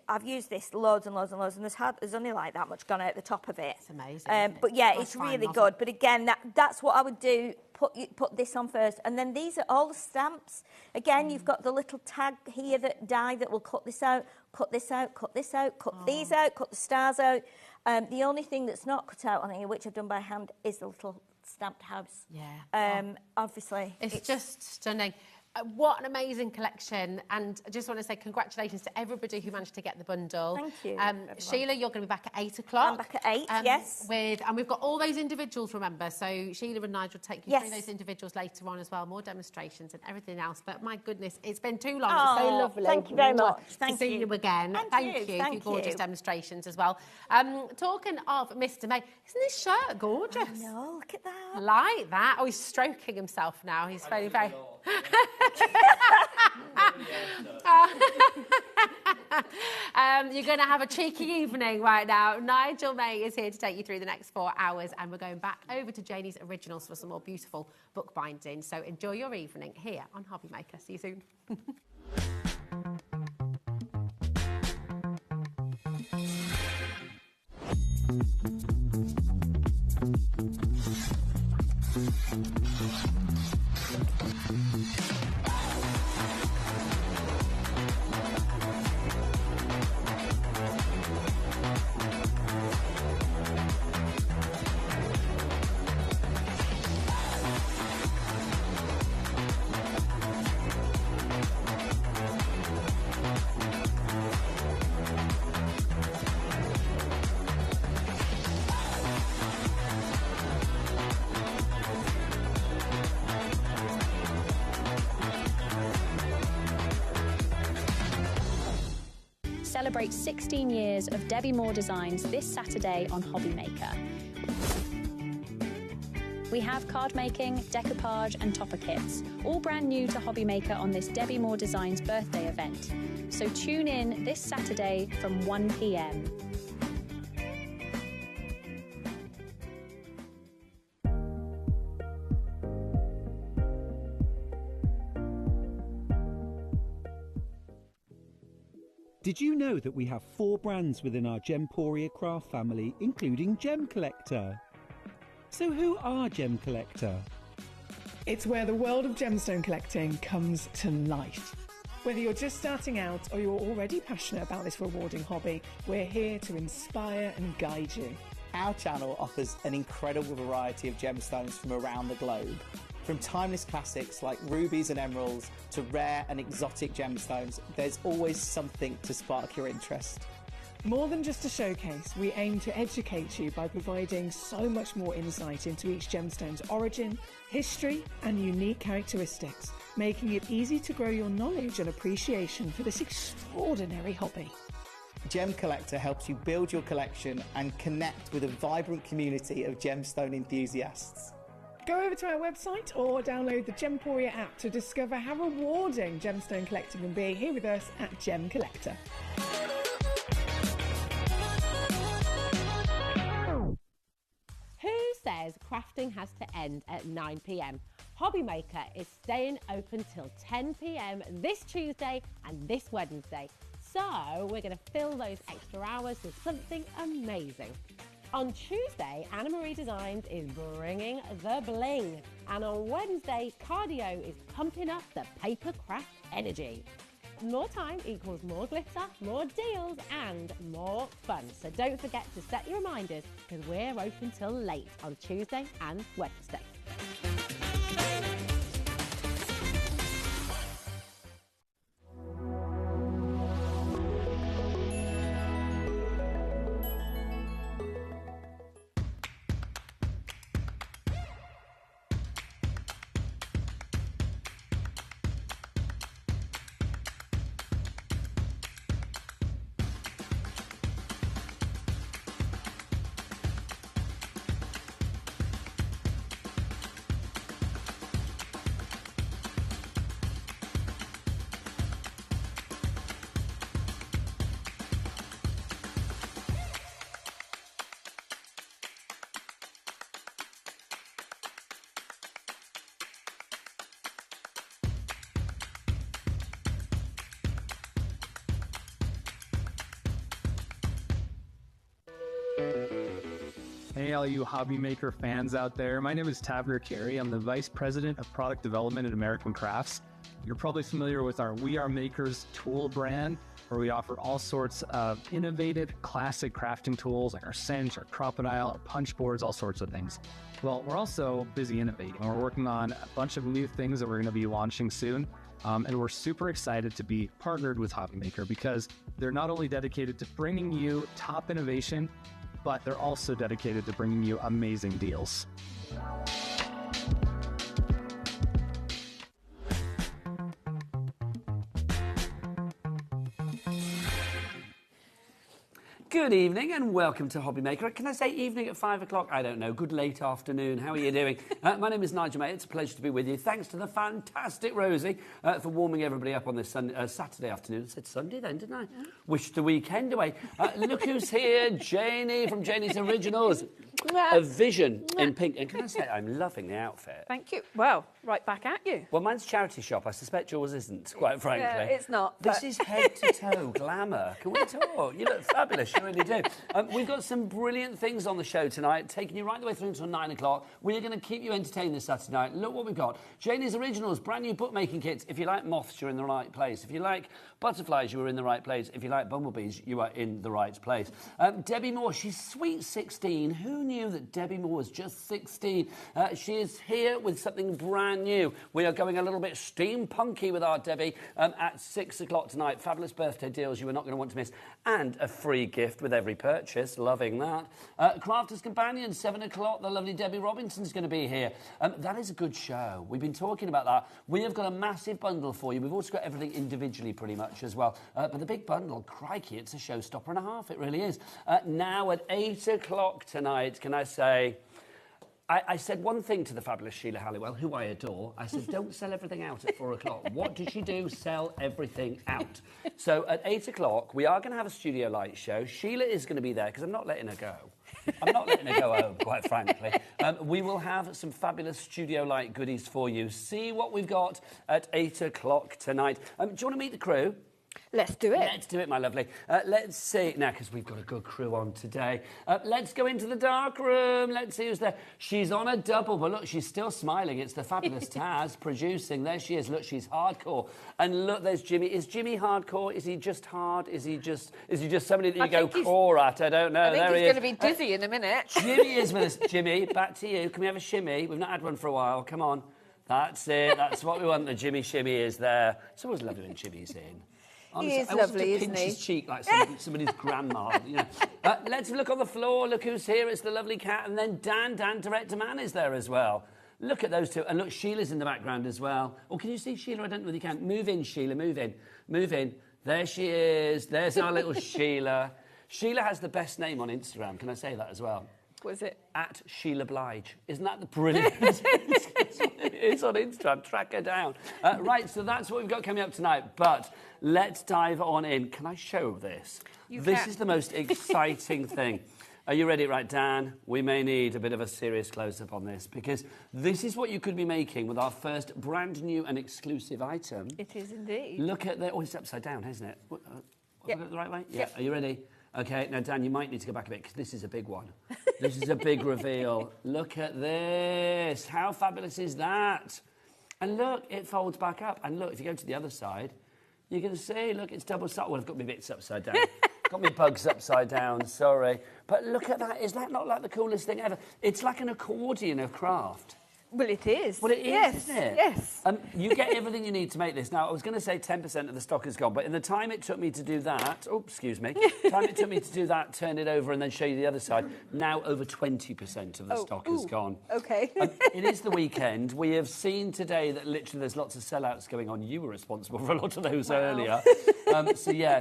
this loads and loads and loads, and there's only like that much gone out the top of it. It's amazing. But yeah, it's really good. But again, that's what I would do. Put this on first, and then these are all the stamps. Again, you've got the little tag here that will cut this out, cut this out, cut this out, cut these out, cut the stars out. The only thing that's not cut out on here, which I've done by hand, is the little stamped house. Yeah. Obviously. It's just stunning. What an amazing collection, and I just want to say congratulations to everybody who managed to get the bundle. Thank you. Sheila, you're going to be back at 8 o'clock. I'm back at 8, yes. And we've got all those individuals, remember, so Sheila and Nigel take you through those individuals later on as well, more demonstrations and everything else. But my goodness, it's been too long. It's so lovely. Thank you very much. To see you again. Thank you for your gorgeous demonstrations as well. Talking of Mr. May, isn't this shirt gorgeous? I know, look at that. Like that. Oh, he's stroking himself now. He's very, very... You're going to have a cheeky evening right now. Nigel May is here to take you through the next 4 hours, and we're going back over to Janie's Originals for some more beautiful bookbinding. So enjoy your evening here on HobbyMaker. See you soon. Celebrate 16 years of Debbie Moore designs this Saturday on HobbyMaker. We have card making, decoupage and topper kits, all brand new to HobbyMaker on this Debbie Moore Designs birthday event. So tune in this Saturday from 1 p.m. Did you know that we have 4 brands within our Gemporia craft family, including Gem Collector? So who are Gem Collector? It's where the world of gemstone collecting comes to life. Whether you're just starting out or you're already passionate about this rewarding hobby, we're here to inspire and guide you. Our channel offers an incredible variety of gemstones from around the globe. From timeless classics like rubies and emeralds to rare and exotic gemstones, there's always something to spark your interest. More than just a showcase, we aim to educate you by providing so much more insight into each gemstone's origin, history, and unique characteristics, making it easy to grow your knowledge and appreciation for this extraordinary hobby. Gem Collector helps you build your collection and connect with a vibrant community of gemstone enthusiasts. Go over to our website or download the Gemporia app to discover how rewarding gemstone collecting can be here with us at Gem Collector. Who says crafting has to end at 9 p.m? HobbyMaker is staying open till 10 p.m. this Tuesday and this Wednesday. So we're going to fill those extra hours with something amazing. On Tuesday, Anna Marie Designs is bringing the bling. And on Wednesday, Cardio is pumping up the paper craft energy. More time equals more glitter, more deals and more fun. So don't forget to set your reminders because we're open till late on Tuesday and Wednesday. Hey, all you HobbyMaker fans out there. My name is Tavner Carey. I'm the Vice President of Product Development at American Crafts. You're probably familiar with our We Are Makers tool brand, where we offer all sorts of innovative, classic crafting tools like our cinch, our crocodile, our punch boards, all sorts of things. Well, we're also busy innovating. We're working on a bunch of new things that we're going to be launching soon. And we're super excited to be partnered with HobbyMaker because they're not only dedicated to bringing you top innovation, but they're also dedicated to bringing you amazing deals. Good evening and welcome to HobbyMaker. Can I say evening at 5 o'clock? I don't know. Good late afternoon. How are you doing? My name is Nigel May. It's a pleasure to be with you. Thanks to the fantastic Rosie for warming everybody up on this Saturday afternoon. I said Sunday then, didn't I? Yeah. Wish the weekend away. Look who's here. Janie from Janie's Originals. A vision in pink. And can I say, I'm loving the outfit. Thank you. Well, right back at you. Well, mine's charity shop. I suspect yours isn't, quite frankly. Yeah, it's not. This is head-to-toe glamour. Can we talk? You look fabulous. You really do. We've got some brilliant things on the show tonight, taking you right the way through until 9 o'clock. We're going to keep you entertained this Saturday night. Look what we've got. Janie's Originals, brand new bookmaking kits. If you like moths, you're in the right place. If you like butterflies, you are in the right place. If you like bumblebees, you are in the right place. Debbie Moore, she's sweet 16. Who knew that Debbie Moore was just 16? She is here with something brand new. We are going a little bit steampunky with our Debbie at 6 o'clock tonight. Fabulous birthday deals you are not going to want to miss. And a free gift with every purchase. Loving that. Crafters Companion, 7 o'clock. The lovely Debbie Robinson's going to be here. That is a good show. We've been talking about that. We have got a massive bundle for you. We've also got everything individually pretty much as well. But the big bundle, crikey, it's a showstopper and a half. It really is. Now at 8 o'clock tonight, can I say... I said one thing to the fabulous Sheila Halliwell, who I adore. I said, don't sell everything out at 4 o'clock. What did she do? Sell everything out. So at 8 o'clock, we are going to have a studio light show. Sheila is going to be there because I'm not letting her go. I'm not letting her go home, quite frankly. We will have some fabulous studio light goodies for you. See what we've got at 8 o'clock tonight. Do you want to meet the crew? Let's do it. Let's do it, my lovely. Let's see. Now, because we've got a good crew on today. Let's go into the dark room. Let's see who's there. She's on a double, but look, she's still smiling. It's the fabulous Taz producing. There she is. Look, she's hardcore. And look, there's Jimmy. Is Jimmy hardcore? Is he just hard? Is he just somebody that you go core at? I don't know. I think he's going to be dizzy in a minute. Jimmy is with us. Jimmy, back to you. Can we have a shimmy? We've not had one for a while. Come on. That's it. That's what we want. The Jimmy shimmy is there. It's always lovely when Jimmy's in. Honestly, He is I want lovely, to isn't pinch he? his cheek like somebody's grandma. You know. Let's look on the floor. Look who's here. It's the lovely cat. And then Dan Director Man is there as well. Look at those two. And look, Sheila's in the background as well. Oh, can you see Sheila? I don't know whether you can. Move in, Sheila. Move in. Move in. There she is. There's our little Sheila. Sheila has the best name on Instagram. Can I say that as well? What is it? At Sheila Blige. Isn't that the brilliant? It's on Instagram. Track her down. Right, so that's what we've got coming up tonight. But let's dive on in. Can I show this? This is the most exciting thing. Are you ready? Right, Dan, we may need a bit of a serious close-up on this because this is what you could be making with our first brand new and exclusive item. It is indeed. Look at the... Oh, it's upside down, isn't it? Have I got it the right way? Yeah. Yep. Are you ready? OK, now, Dan, you might need to go back a bit because this is a big one. This is a big reveal. Look at this. How fabulous is that? And look, it folds back up. And look, if you go to the other side, you're going to see, look, it's double-sided. Well, I've got my bits upside down. Got me bugs upside down, sorry. But look at that. Is that not like the coolest thing ever? It's like an accordion of craft. Well, it is. Well, it is, isn't it? Yes. You get everything you need to make this. Now, I was going to say 10% of the stock is gone, but in the time it took me to do that, oh, excuse me, time it took me to do that, turn it over and then show you the other side, now over 20% of the stock is gone. OK. It is the weekend. We have seen today that literally there's lots of sellouts going on. You were responsible for a lot of those earlier.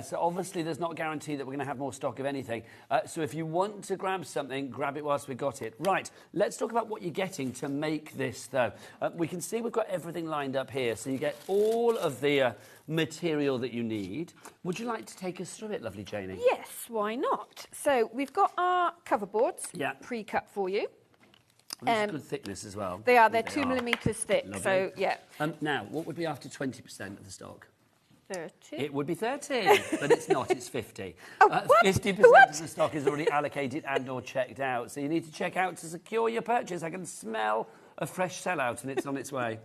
So obviously there's not a guarantee that we're going to have more stock of anything. So if you want to grab something, grab it whilst we've got it. Right, let's talk about what you're getting to make this, though. We can see we've got everything lined up here. So you get all of the material that you need. Would you like to take us through it, lovely Janie? Yes, why not? So we've got our cover boards pre-cut for you. This is good thickness as well. They are. They're 2 millimetres thick. Lovely. So, yeah. Now, what would be after 20% of the stock? 30. It would be 30, but it's not, it's 50. Oh, 50% of the stock is already allocated and or checked out. So you need to check out to secure your purchase. I can smell a fresh sellout and it's on its way.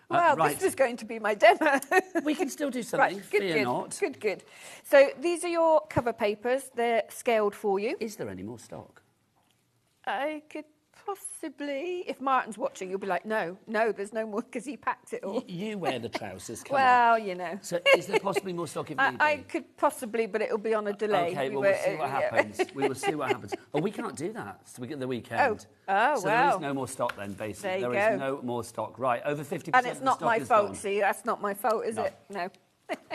Well, right. this is going to be my demo. We can still do something, right, good, fear good, not. Good, good. So these are your cover papers. They're scaled for you. Is there any more stock? I could possibly, if Martin's watching, you'll be like, no, there's no more because he packed it all. You wear the trousers, come well, on. you know. So is there possibly more stock if need be? I could possibly, but it'll be on a delay. OK, well, we'll see what happens. We will see what happens. Oh, we can't do that. So we get the weekend. Oh, so there is no more stock then, basically. There is no more stock. Right, over 50% and it's not my fault, gone. see, that's not my fault, is it? No.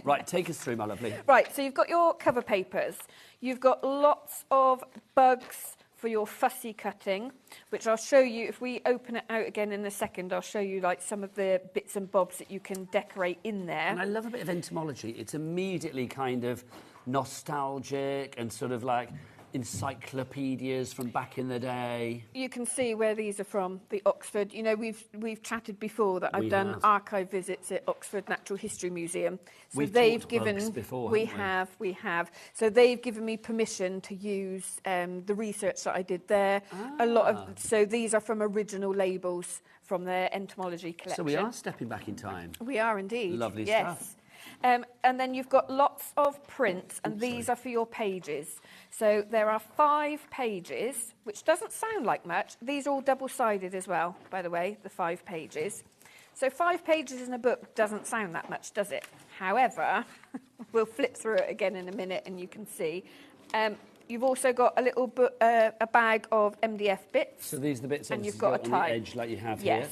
Right, take us through, my lovely. Right, so you've got your cover papers. You've got lots of bugs for your fussy cutting, which I'll show you. If we open it out again in a second, I'll show you like some of the bits and bobs that you can decorate in there. And I love a bit of entomology. It's immediately kind of nostalgic and sort of like encyclopedias from back in the day. You can see where these are from, the Oxford. You know, we've chatted before that I've done archive visits at Oxford Natural History Museum. So they've given before, we have. So they've given me permission to use the research that I did there. A lot of so these are from original labels from their entomology collection. So we are stepping back in time. We are indeed. Lovely yes. stuff. And then you've got lots of prints, and these are for your pages. So there are 5 pages, which doesn't sound like much. These are all double-sided as well, by the way, the 5 pages. So 5 pages in a book doesn't sound that much, does it? However, we'll flip through it again in a minute and you can see. You've also got a little a bag of MDF bits. So these are the bits and you've got got a on tie. the edge like you have yes. here.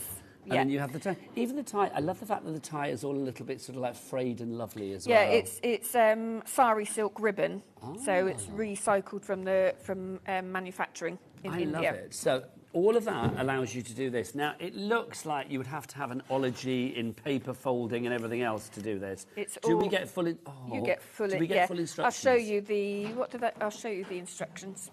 And then you have the tie. Even the tie, I love the fact that the tie is all a little bit sort of like frayed and lovely as well. Yeah, it's sari silk ribbon, so it's recycled from manufacturing in India. I love it. So all of that allows you to do this. Now, it looks like you would have to have an ology in paper folding and everything else to do this. We get full? You get full. Do we get full instructions? I'll show you I'll show you the instructions.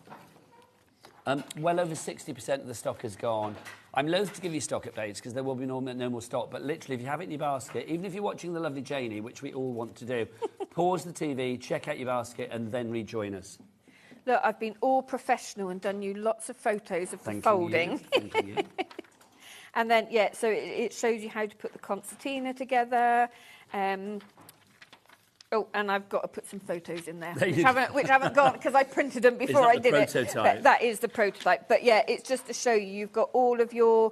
Well over 60% of the stock is gone. I'm loath to give you stock updates because there will be no more stock, but literally if you have it in your basket, even if you're watching the lovely Janie, which we all want to do, pause the TV, check out your basket and then rejoin us. Look, I've been all professional and done you lots of photos of the folding. Thank you. And then, so it shows you how to put the concertina together. Oh, and I've got to put some photos in there, which haven't gone because I printed them before I did it. That is the prototype. But yeah, it's just to show you. You've got all of your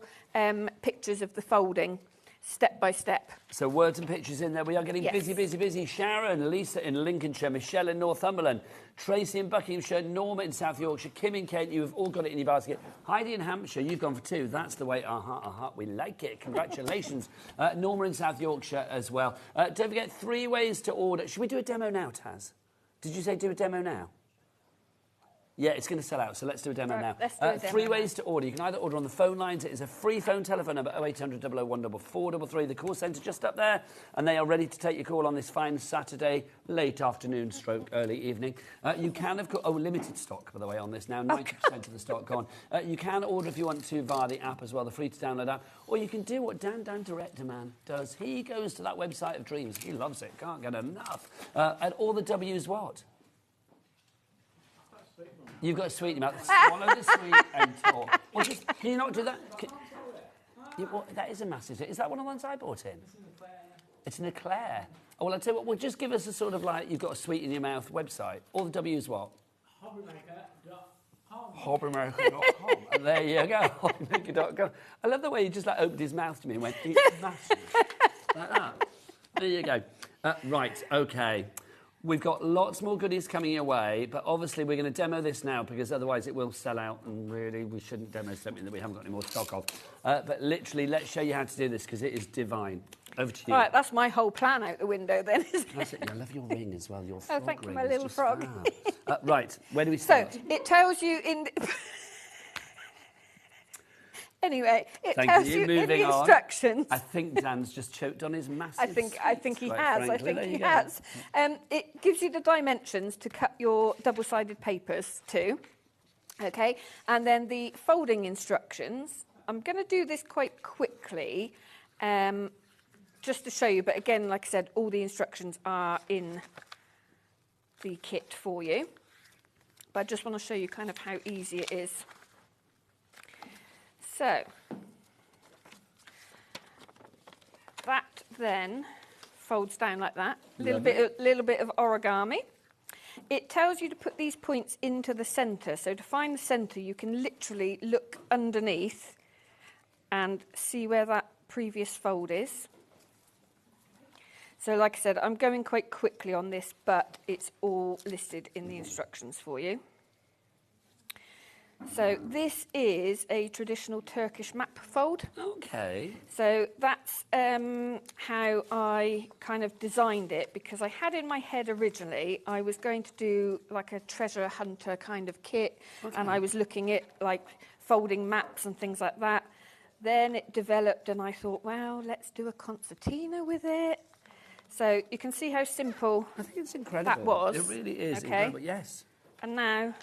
pictures of the folding. step by step. So words and pictures in there. We are getting Yes. busy, busy, busy. Sharon, Lisa in Lincolnshire, Michelle in Northumberland, Tracy in Buckinghamshire, Norma in South Yorkshire, Kim in Kent. You have all got it in your basket. Heidi in Hampshire, you've gone for 2. That's the way. We like it. Congratulations. Norma in South Yorkshire as well. Don't forget 3 ways to order. Should we do a demo now, Taz? Did you say do a demo now? Yeah, it's going to sell out, so let's do a demo now. Let's do a demo 3 ways to order. You can either order on the phone lines. It is a free phone telephone number, 0800 001 4433. The call centre just up there, and they are ready to take your call on this fine Saturday, late afternoon stroke, early evening. You can, of course... Oh, limited stock, by the way, on this now. 90% of the stock gone. You can order if you want to via the app as well, the free-to-download app. Or you can do what Dan Director Man does. He goes to that website of dreams. He loves it. Can't get enough. And all the W's what? You've got a sweet in your mouth. Swallow the sweet and talk. Well, just, can you not do that? That is a massive... Is that one of the ones I bought in? It's an eclair. Oh, well, I'll tell you what. Well, just give us a sort of like, you've got a sweet in your mouth website. All the W's what? HobbyMaker.com. HobbyMaker.com. And there you go. HobbyMaker.com. I love the way he just like opened his mouth to me and went, it's massive. Like that. There you go. Right, OK. We've got lots more goodies coming your way, but obviously we're going to demo this now because otherwise it will sell out, and really we shouldn't demo something that we haven't got any more stock of. But literally, let's show you how to do this because it is divine. Over to you. Right, that's my whole plan out the window then, isn't it? That's it. I love your ring as well, your frog thank you, ring my is little just frog. fab. Right, where do we start? So, it tells you in... Anyway, it Thank tells you. you in Moving the on. instructions. I think Dan's just choked on his massive I think he quite has. frankly. I think There he you go. has. It gives you the dimensions to cut your double-sided papers to. Okay, and then the folding instructions. I'm going to do this quite quickly, just to show you. But again, like I said, all the instructions are in the kit for you. But I just want to show you kind of how easy it is. So, that then folds down like that. Little bit of origami. It tells you to put these points into the centre. So to find the centre, you can literally look underneath and see where that previous fold is. So like I said, I'm going quite quickly on this, but it's all listed in the instructions for you. So this is a traditional Turkish map fold. Okay. So that's how I kind of designed it, because I had in my head originally I was going to do like a treasure hunter kind of kit, and I was looking at like folding maps and things like that. Then it developed and I thought, well, let's do a concertina with it. So you can see how simple I think it's incredible. that was. It really is okay? incredible, yes. And now...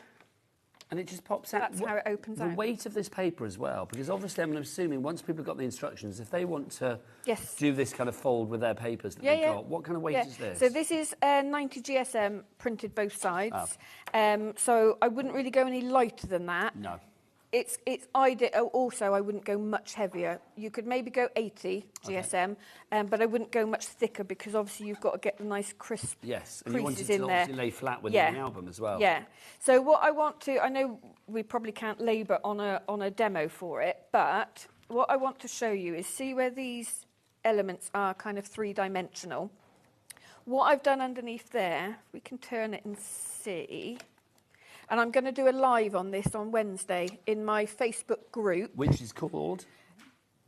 And it just pops out. That's how it opens out. The weight of this paper as well, because obviously I'm assuming once people have got the instructions, if they want to do this kind of fold with their papers that they've got, what kind of weight is this? So this is 90 GSM printed both sides. So I wouldn't really go any lighter than that. No. It's ideal. Also, I wouldn't go much heavier. You could maybe go 80 GSM, but I wouldn't go much thicker because obviously you've got to get the nice crisp Yes, and you want it creases to in there. obviously lay flat within the album as well. Yeah. So what I want to, I know we probably can't labour on a demo for it, but what I want to show you is see where these elements are kind of three-dimensional. What I've done underneath there, we can turn it and see. And I'm going to do a live on this on Wednesday in my Facebook group. Which is called?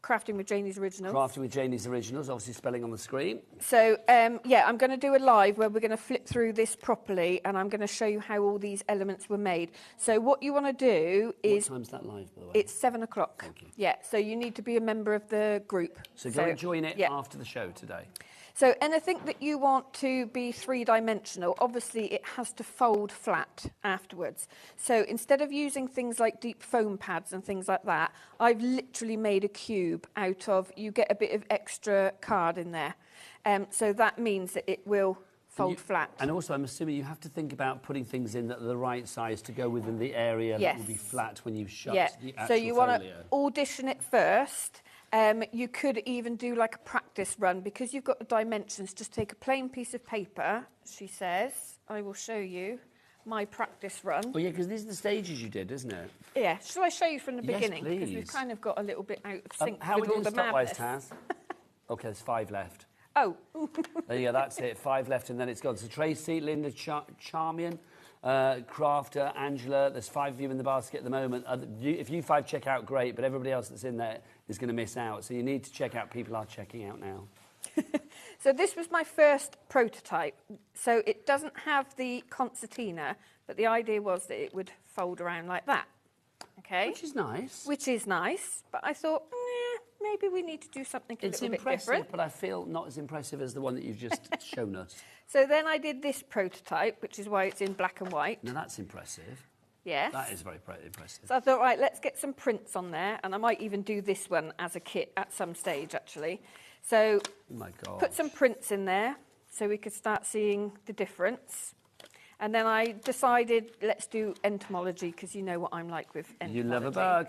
Crafting with Janie's Originals. Crafting with Janie's Originals, obviously spelling on the screen. So, yeah, I'm going to do a live where we're going to flip through this properly and I'm going to show you how all these elements were made. So what you want to do is... What time's that live, by the way? It's 7 o'clock. Thank you. Yeah, so you need to be a member of the group. So go and join it after the show today. So anything that you want to be three-dimensional, obviously it has to fold flat afterwards. So instead of using things like deep foam pads and things like that, I've literally made a cube out of, you get a bit of extra card in there. So that means that it will fold flat. And also, I'm assuming you have to think about putting things in that are the right size to go within the area that will be flat when you shut the actual So you want to folio. audition it first. You could even do like a practice run because you've got the dimensions. Just take a plain piece of paper, she says. I will show you my practice run. Oh, yeah, because these are the stages you did, isn't it? Yeah. Shall I show you from the Yes, beginning? Because please. we've kind of got a little bit out of sync How are with we all doing the stopwise, madness. Taz? Okay, there's 5 left. Oh. There you go, that's it. 5 left, and then it's gone. So Tracy, Linda, Charmian, Crafter, Angela. There's 5 of you in the basket at the moment. If you 5 check out, great, but everybody else that's in there is going to miss out. So you need to check out. People are checking out now. So this was my first prototype. So it doesn't have the concertina, but the idea was that it would fold around like that. Okay. Which is nice. Which is nice, but I thought, maybe we need to do something a little bit different. It's impressive, but I feel not as impressive as the one that you've just shown us. So then I did this prototype, which is why it's in black and white. Now that's impressive. Yes. That is very impressive. So I thought, right, let's get some prints on there, and I might even do this one as a kit at some stage, actually. So oh my God. Put some prints in there so we could start seeing the difference. And then I decided, let's do entomology, because you know what I'm like with entomology. You love a bug.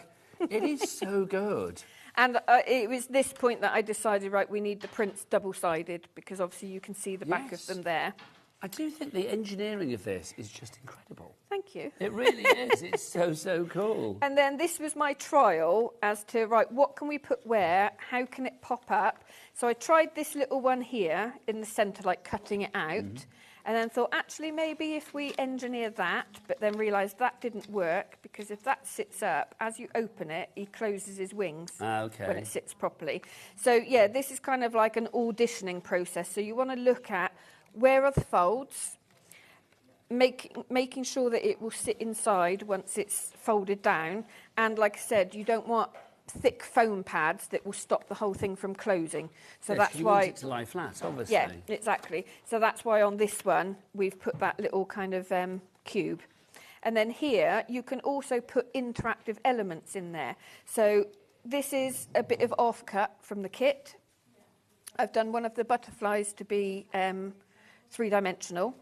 It is so good. And it was this point that I decided, right, we need the prints double-sided, because obviously you can see the back of them there. I do think the engineering of this is just incredible. Thank you. It really is. It's so cool. And then this was my trial as to, right, what can we put where? How can it pop up? So I tried this little one here in the centre, like cutting it out. And then thought, actually, maybe if we engineer that, but then realised that didn't work, because if that sits up, as you open it, he closes his wings when it sits properly. So, yeah, this is kind of like an auditioning process. So you want to look at where are the folds, making sure that it will sit inside once it's folded down. And like I said, you don't want thick foam pads that will stop the whole thing from closing. So that's you why want it to lie flat, obviously. Yeah, exactly. So that's why on this one we've put that little kind of cube. And then here you can also put interactive elements in there. So this is a bit of offcut from the kit. I've done one of the butterflies to be 3-dimensional,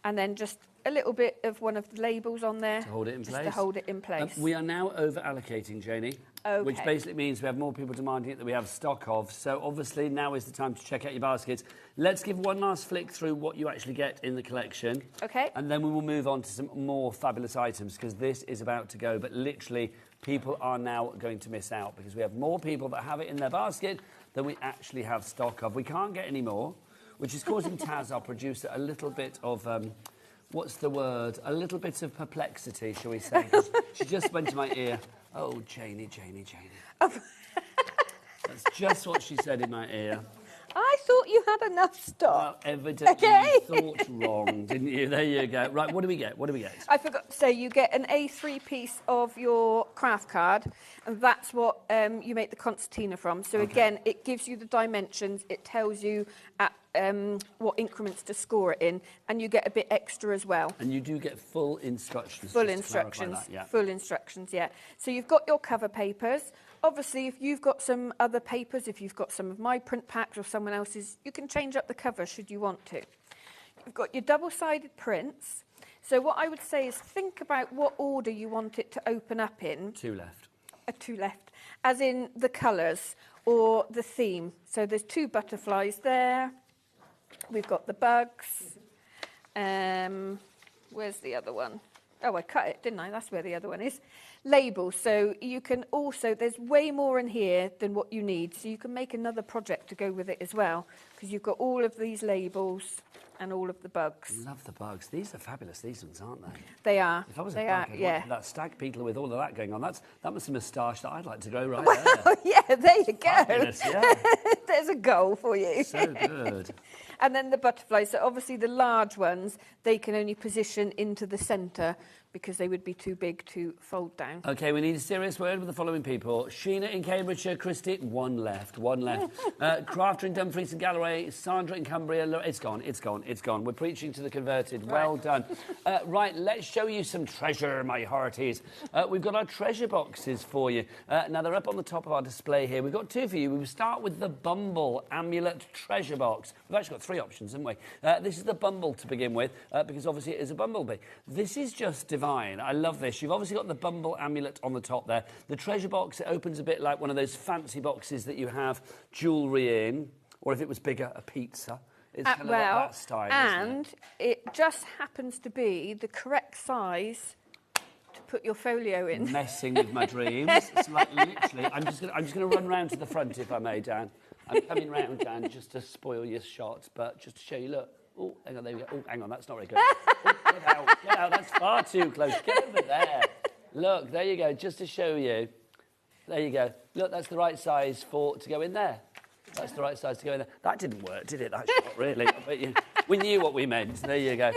and then just a little bit of one of the labels on there to hold it in just place. To hold it in place. We are now over allocating, Janie. Okay. Which basically means we have more people demanding it than we have stock of. So obviously now is the time to check out your baskets. Let's give one last flick through what you actually get in the collection. Okay. And then we will move on to some more fabulous items, because this is about to go. But literally, people are now going to miss out, because we have more people that have it in their basket than we actually have stock of. We can't get any more, which is causing Taz, our producer, a little bit of... what's the word? A little bit of perplexity, shall we say. She just went to my ear. Oh, Janie. That's just what she said in my ear. I thought you had enough stock. Well, evidently you thought wrong, didn't you? There you go. Right, what do we get? I forgot to say, you get an A3 piece of your craft card, and that's what you make the concertina from. So again, it gives you the dimensions, it tells you at what increments to score it in, and you get a bit extra as well. And you do get full instructions. Full instructions, full instructions, yeah. So you've got your cover papers. Obviously, if you've got some other papers, if you've got some of my print packs or someone else's, you can change up the cover should you want to. You've got your double-sided prints. So what I would say is think about what order you want it to open up in. 2 left. 2 left. As in the colours or the theme. So there's 2 butterflies there. We've got the bugs. Where's the other one? Oh, I cut it, didn't I? That's where the other one is. Labels. So you can also, there's way more in here than what you need. So you can make another project to go with it as well, because you've got all of these labels and all of the bugs. Love the bugs. These are fabulous, these ones, aren't they? They are. If I was they a bug, are, I'd yeah. want that stag beetle with all of that going on. That must be a moustache that I'd like to grow right well, there. yeah, there you go. Fabulous, yeah. There's a goal for you. So good. And then the butterflies. So obviously the large ones, they can only position into the centre because they would be too big to fold down. OK, we need a serious word with the following people. Sheena in Cambridgeshire, Christy, 1 left. Crafter in Dumfries and Galloway, Sandra in Cumbria. It's gone. We're preaching to the converted. Right. Well done. Right, let's show you some treasure, my hearties. We've got our treasure boxes for you. Now, they're up on the top of our display here. We've got 2 for you. We will start with the Bumble Amulet Treasure Box. We've actually got 3 options, haven't we? This is the Bumble to begin with, because obviously it is a bumblebee. This is just divine. I love this. You've obviously got the Bumble Amulet on the top there. The treasure box, it opens a bit like one of those fancy boxes that you have jewellery in, or if it was bigger, a pizza. It's kind of like that style, and isn't it? It just happens to be the correct size to put your folio in. Messing with my dreams. It's like literally, I'm just going to run round to the front, if I may, Dan. I'm coming round, Dan, just to spoil your shot, but just to show you, look. Oh, hang on, there we go. Oh, hang on, that's not very good. Oh, get out, that's far too close. Get over there. Look, there you go, just to show you. There you go. Look, that's the right size to go in there. That's the right size to go in there. That didn't work, did it, that shot, really? But we knew what we meant. There you go.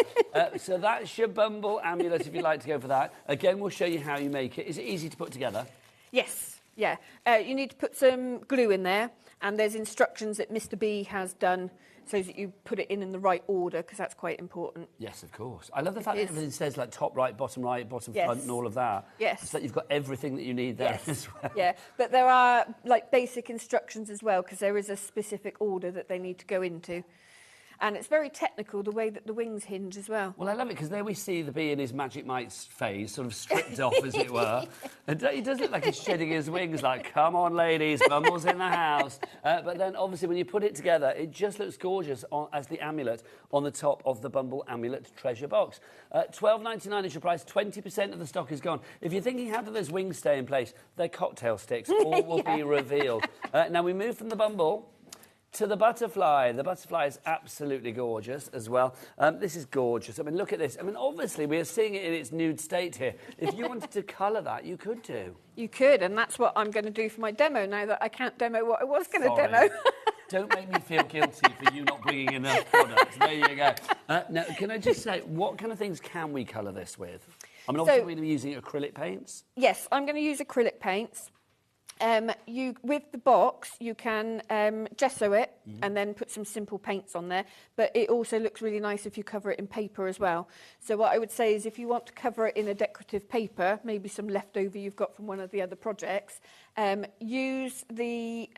So that's your bumble amulet, if you'd like to go for that. Again, we'll show you how you make it. Is it easy to put together? Yes, yeah. You need to put some glue in there, and there's instructions that Mr. B has done so that you put it in the right order, because that's quite important. Yes, of course. I love the fact that everything says like top right, bottom front, and all of that. Yes. So that you've got everything that you need there as well. Yeah, but there are like basic instructions as well, because there is a specific order that they need to go into. And it's very technical, the way that the wings hinge as well. Well, I love it, because there we see the bee in his Magic Mike's phase, sort of stripped off, as it were. And he does look like he's shedding his wings, like, come on, ladies, Bumble's in the house. But then, obviously, when you put it together, it just looks gorgeous as the amulet on the top of the Bumble Amulet Treasure Box. $12.99 is your price. 20% of the stock is gone. If you're thinking, how do those wings stay in place? They're cocktail sticks. All will be revealed. Now, we move from the Bumble to the butterfly. The butterfly is absolutely gorgeous as well. This is gorgeous. I mean, look at this. I mean, obviously, we are seeing it in its nude state here. If you wanted to colour that, you could do. You could, and that's what I'm going to do for my demo now that I can't demo what I was going to demo. Don't make me feel guilty for you not bringing enough products. There you go. Now, can I just say, what kind of things can we colour this with? I mean, obviously, we're going to be using acrylic paints. Yes, I'm going to use acrylic paints. With the box, you can gesso it and then put some simple paints on there, but it also looks really nice if you cover it in paper as well. So what I would say is, if you want to cover it in a decorative paper, maybe some leftover you've got from one of the other projects, use the,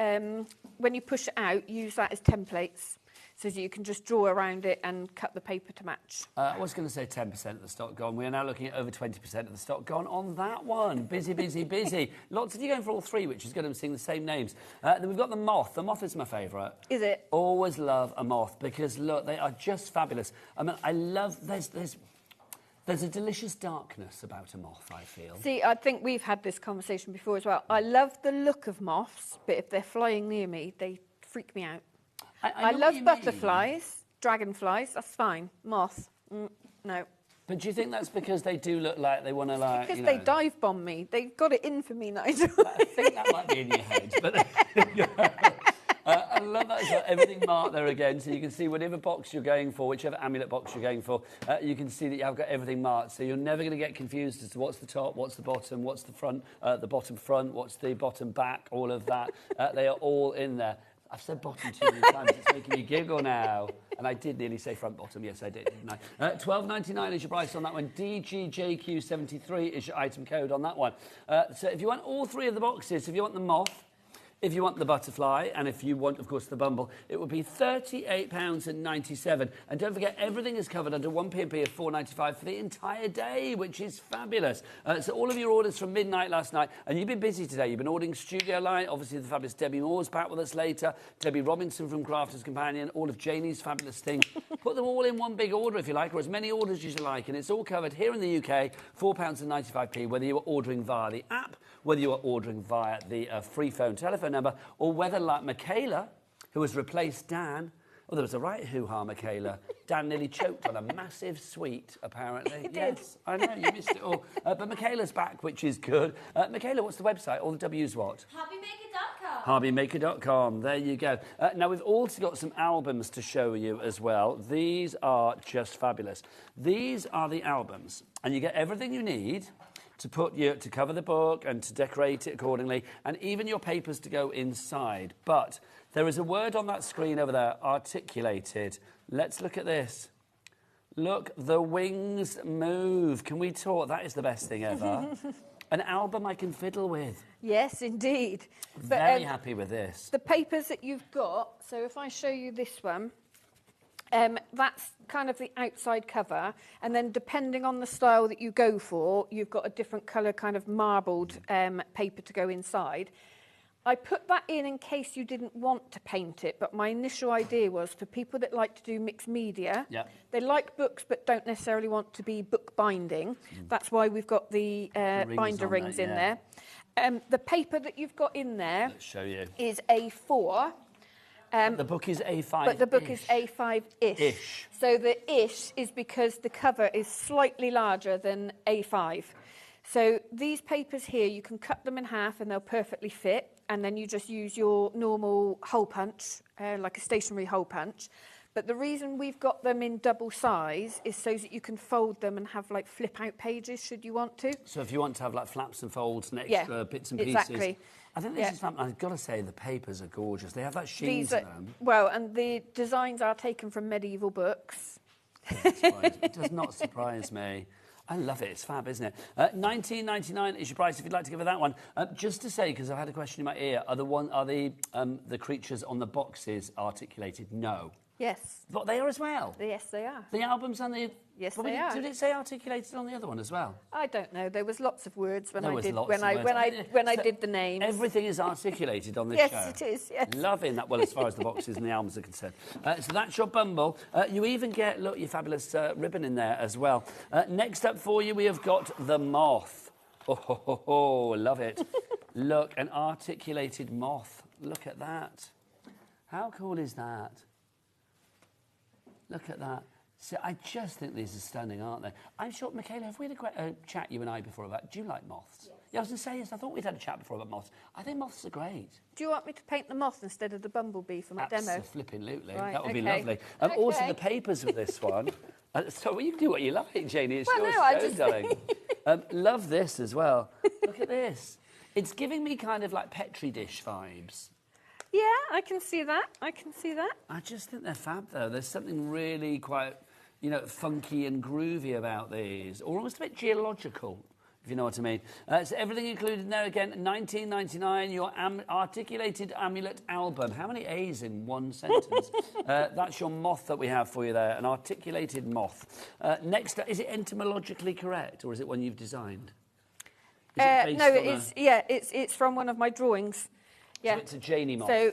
when you push it out, use that as templates, so that you can just draw around it and cut the paper to match. I was going to say 10% of the stock gone. We are now looking at over 20% of the stock gone on that one. Busy, busy, busy. Lots of you going for all three, which is good. I'm seeing the same names. Then we've got the moth. The moth is my favourite. Is it? Always love a moth, because, look, they are just fabulous. I mean, I love... There's a delicious darkness about a moth, I feel. See, I think we've had this conversation before as well. I love the look of moths, but if they're flying near me, they freak me out. I love butterflies, dragonflies, that's fine. Moth, no. But do you think that's because they do look like they want to, like, because they dive bomb me. They've got it in for me, Nigel. I think that might be in your head, but... I love that. So everything marked there again, so you can see whatever box you're going for, whichever amulet box you're going for, you can see that you have got everything marked. So you're never going to get confused as to what's the top, what's the bottom, what's the front, the bottom front, what's the bottom back, all of that. They are all in there. I've said bottom too many times, it's making me giggle now. And I did nearly say front bottom, yes I did, didn't I? $12.99 is your price on that one. DGJQ73 is your item code on that one. So if you want all three of the boxes, if you want the moth, if you want the butterfly, and if you want, of course, the bumble, it would be £38.97. And don't forget, everything is covered under one P&P of $4.95 for the entire day, which is fabulous. So all of your orders from midnight last night, and you've been busy today. You've been ordering Studio Light, obviously the fabulous Debbie Moore's back with us later, Debbie Robinson from Crafter's Companion, all of Janie's fabulous things. Put them all in one big order if you like, or as many orders as you like, and it's all covered here in the UK, £4.95, whether you are ordering via the app, whether you are ordering via the free telephone number, or whether, like Michaela, who has replaced Dan. Oh, there was a right hoo-ha, Michaela. Dan nearly choked on a massive sweet, apparently. Yes, I know, you missed it all. But Michaela's back, which is good. Michaela, what's the website? All the W's what? HobbyMaker.com. HobbyMaker.com, there you go. Now, we've also got some albums to show you as well. These are just fabulous. These are the albums, and you get everything you need to cover the book and to decorate it accordingly, and even your papers to go inside. But there is a word on that screen over there, articulated. Let's look at this. Look, the wings move. Can we talk? That is the best thing ever. An album I can fiddle with. Yes, indeed. Very happy with this. The papers that you've got, so if I show you this one, that's kind of the outside cover, and then depending on the style that you go for, you've got a different colour kind of marbled paper to go inside. I put that in case you didn't want to paint it, but my initial idea was for people that like to do mixed media. Yep. They like books but don't necessarily want to be book binding. That's why we've got the binder rings in there. The paper that you've got in there Let's show you. is A4. The book is A5. But the book is A5-ish. Ish. So the ish is because the cover is slightly larger than A5. So these papers here, you can cut them in half and they'll perfectly fit. And then you just use your normal hole punch, like a stationary hole punch. But the reason we've got them in double size is so that you can fold them and have like flip out pages should you want to. So if you want to have like flaps and folds and extra bits and pieces. Exactly. I think this is something, I've got to say, the papers are gorgeous. They have that sheen to them. Well, and the designs are taken from medieval books. It does not surprise me. I love it. It's fab, isn't it? $19.99 is your price if you'd like to give her that one. Just to say, because I had a question in my ear, are the creatures on the boxes articulated? No. Yes. But they are as well? Yes, they are. The albums and the... Yes, they are. Did it say articulated on the other one as well? I don't know. There was lots of words when I So did the names. Everything is articulated on this show. Yes, it is. Yes. Loving that. Well, as far as the boxes and the albums are concerned. So that's your bundle. You even get, look, your fabulous ribbon in there as well. Next up for you, we have got the moth. Oh, love it. Look, an articulated moth. Look at that. How cool is that? Look at that. So I just think these are stunning, aren't they? I'm sure, Michaela, have we had a chat, you and I, before about, do you like moths? Yes. Yeah, I was going to say, yes, I thought we'd had a chat before about moths. I think moths are great. Do you want me to paint the moth instead of the bumblebee for my demo? Absolutely. Right, that would be lovely. Also, the papers with this one. So you can do what you like, Janie. It's your show, darling. Love this as well. Look at this. It's giving me kind of like Petri dish vibes. Yeah, I can see that. I can see that. I just think they're fab, though. There's something really quite, you know, funky and groovy about these, or almost a bit geological, if you know what I mean. So everything included in there again, $19.99, your articulated amulet album. How many A's in one sentence? That's your moth that we have for you there, an articulated moth. Next, is it entomologically correct, or is it one you've designed? No, it is. Yeah, it's from one of my drawings. Yeah. So it's a Janie moth. So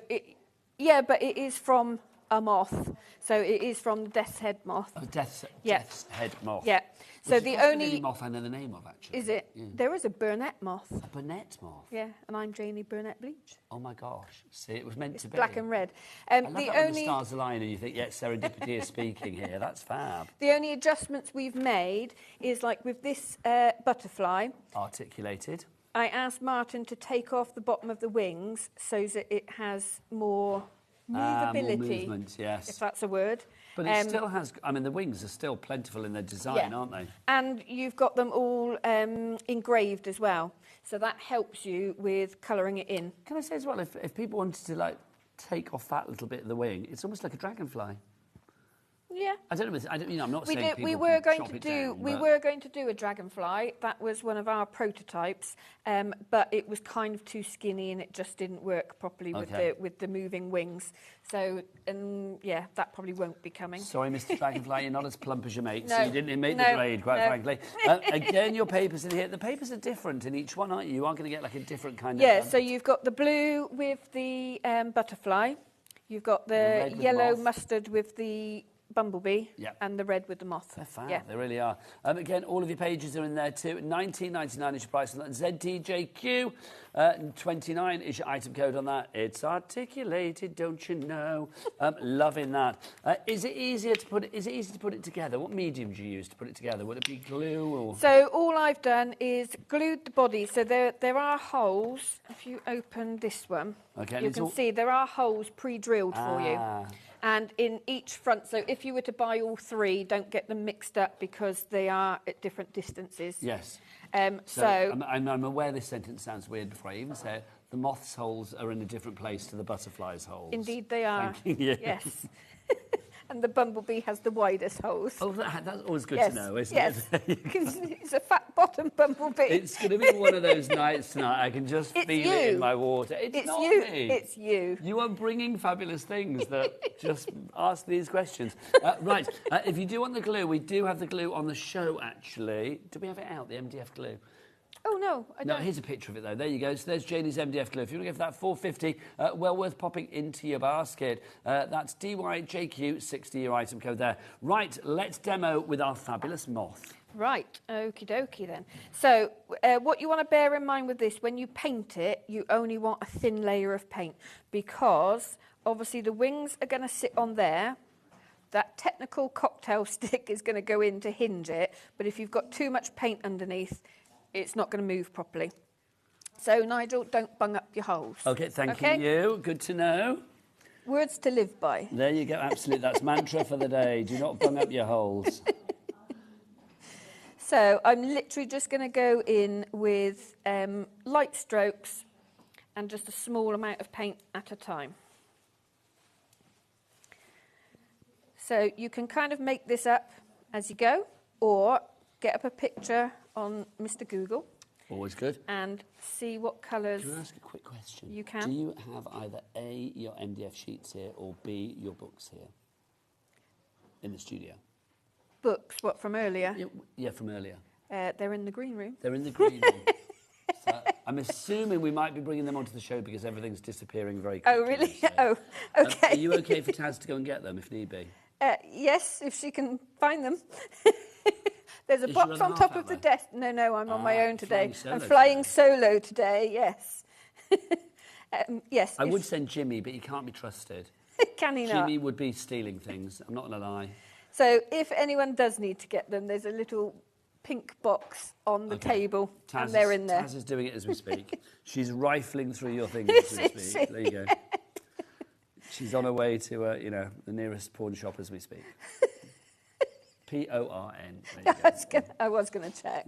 but it is from a moth. So it is from the death's head moth. Oh, death's head moth. Yeah. So the only moth I know the name of, actually. Is it? Yeah. There is a Burnet moth. A Burnet moth. Yeah, and I'm Janie Burnet Bleach. Oh my gosh! See, it was meant to be. Black and red. I love that when the stars align and you think, yes, serendipity is speaking here. That's fab. The only adjustments we've made is like with this butterfly. Articulated. I asked Martin to take off the bottom of the wings so that it has more movability. More movement, yes. If that's a word. But it still has, I mean, the wings are still plentiful in their design, aren't they? And you've got them all engraved as well. So that helps you with colouring it in. Can I say as well, if people wanted to, like, take off that little bit of the wing, it's almost like a dragonfly. Yeah. I don't know, I'm not saying people we were going chop to it do down, we but... were going to do a dragonfly. That was one of our prototypes, but it was kind of too skinny and it just didn't work properly with the moving wings. So that probably won't be coming. Sorry, Mr. Dragonfly, you're not as plump as your mates. No. So you didn't make the grade, quite frankly. Again, your papers in here. The papers are different in each one, aren't you? You are going to get like a different kind of... Yeah. So you've got the blue with the butterfly. You've got the yellow mustard with the bumblebee and the red with the moth. They're fab, they really are. Again, all of your pages are in there too. $19.99 is your price on that. ZTJQ, 29 is your item code on that. It's articulated, don't you know? Loving that. Is it easy to put it together? What medium do you use to put it together? Would it be glue or? So all I've done is glued the body. So there are holes. If you open this one, you can see there are holes pre-drilled for you. And in each front, so if you were to buy all three, don't get them mixed up because they are at different distances. Yes. So I'm aware this sentence sounds weird before I even say it. The moth's holes are in a different place to the butterfly's holes. Indeed they are. Thank you. Yes. And the bumblebee has the widest holes. Oh, that's always good to know, isn't it? Because it's a fat bottom bumblebee. It's going to be one of those nights tonight. I can just feel it in my water. It's not you. Me. It's you. You are bringing fabulous things that just ask these questions. Right. If you do want the glue, we do have the glue on the show, actually. Do we have it out, the MDF glue? Oh, no, I don't. No, here's a picture of it, though. There you go. So there's Janie's MDF glue. If you want to go for that $4.50, well worth popping into your basket. That's DYJQ, 60, your item code there. Right, let's demo with our fabulous moth. Right, okie dokie then. So what you want to bear in mind with this, when you paint it, you only want a thin layer of paint because obviously the wings are going to sit on there. That technical cocktail stick is going to go in to hinge it, but if you've got too much paint underneath, it's not going to move properly. So, Nigel, don't bung up your holes. Okay, thank you. Good to know. Words to live by. There you go, absolutely. That's mantra for the day. Do not bung up your holes. So, I'm literally just going to go in with light strokes and just a small amount of paint at a time. So you can kind of make this up as you go, or get up a picture on Mr. Google. Always good. And see what colours. Can I ask a quick question? You can. Do you have either A, your MDF sheets here, or B, your books here in the studio? Books, what, from earlier? Yeah, from earlier. They're in the green room. They're in the green room. So I'm assuming we might be bringing them onto the show because everything's disappearing very quickly. Oh, really? So. Oh, okay. Are you okay for Taz to go and get them if need be? Yes, if she can find them. There's a Is box she on on top half of the hour? desk. No, I'm on my own today. I'm flying flying solo today, yes. Yes. I would send Jimmy, but he can't be trusted. Can he not? Jimmy would be stealing things. I'm not going to lie. So if anyone does need to get them, there's a little pink box on the table, and they're in there. Taz is doing it as we speak. She's rifling through your things as we speak. There you go. She's on her way to, the nearest pawn shop as we speak. P-O-R-N. I was going to check.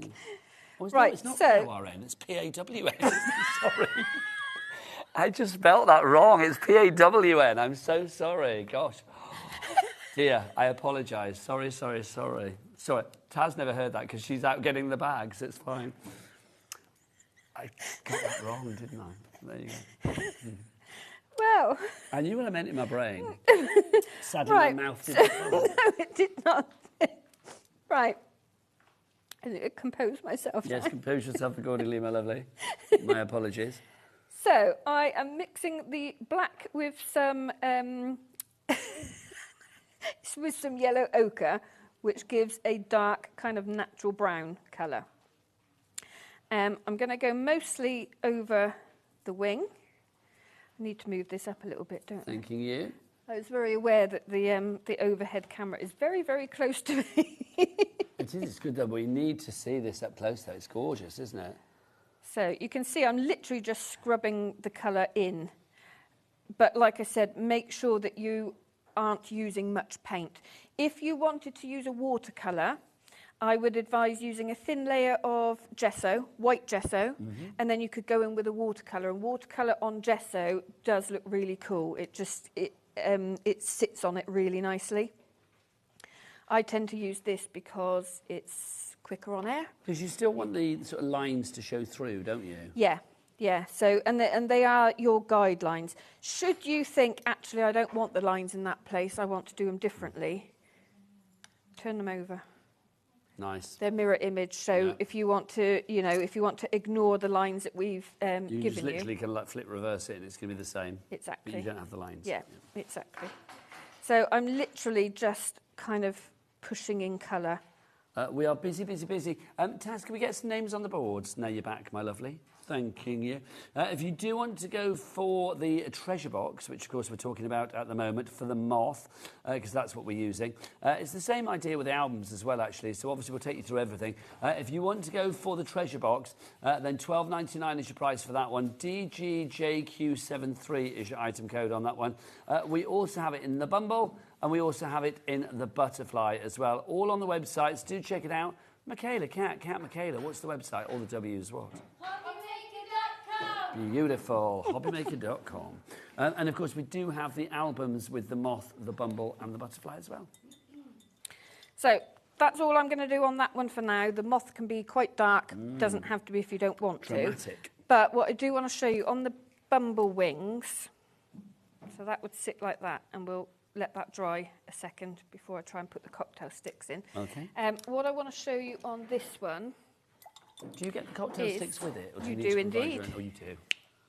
Right, it's not P-O-R-N, it's P-A-W-N. Sorry. I just spelt that wrong. It's P-A-W-N. I'm so sorry. Gosh. Dear, I apologise. Sorry. Sorry, Taz never heard that because she's out getting the bags. It's fine. I got that wrong, didn't I? There you go. Well. I knew what I meant in my brain. Sadly, right. my mouth didn't. No, it did not. Right. I need to compose myself. Yes, now. compose yourself accordingly, my lovely. My apologies. So I am mixing the black with some yellow ochre, which gives a dark kind of natural brown colour. I'm going to go mostly over the wing. I need to move this up a little bit, don't I? Thanking you. I was very aware that the overhead camera is very, very close to me. It is. It's good, though. We need to see this up close, though. It's gorgeous, isn't it? So you can see I'm literally just scrubbing the colour in. But like I said, make sure that you aren't using much paint. If you wanted to use a watercolour, I would advise using a thin layer of gesso, white gesso, and then you could go in with a watercolour. And watercolour on gesso does look really cool. It sits on it really nicely. I tend to use this because it's quicker on air. Because you still want the sort of lines to show through, don't you? Yeah. So and they are your guidelines. Should you think actually I don't want the lines in that place, I want to do them differently, turn them over. Nice. They're mirror image, so if you want to, ignore the lines that we've given you. You just literally can flip reverse it and it's going to be the same. Exactly. But you don't have the lines. Yeah, exactly. So I'm literally just kind of pushing in colour. We are busy. Taz, can we get some names on the boards? Now you're back, my lovely. Thanking you. If you do want to go for the treasure box, which of course we're talking about at the moment, for the moth, because that's what we're using, it's the same idea with the albums as well, actually. So obviously we'll take you through everything. If you want to go for the treasure box, then $12.99 is your price for that one. DGJQ73 is your item code on that one. We also have it in the bumble, and we also have it in the butterfly as well. All on the websites. Do check it out. Michaela, Cat Michaela, what's the website? All the W's, what? Beautiful. HobbyMaker.com. And of course, we do have the albums with the moth, the bumble, and the butterfly as well. So that's all I'm going to do on that one for now. The moth can be quite dark. Doesn't have to be if you don't want Dramatic. to. But what I do want to show you on the bumble wings, so that would sit like that, and we'll let that dry a second before I try and put the cocktail sticks in. Okay. What I want to show you on this one. Do you get the cocktail sticks with it? Or do you need do to provide indeed. your own? Oh, you do.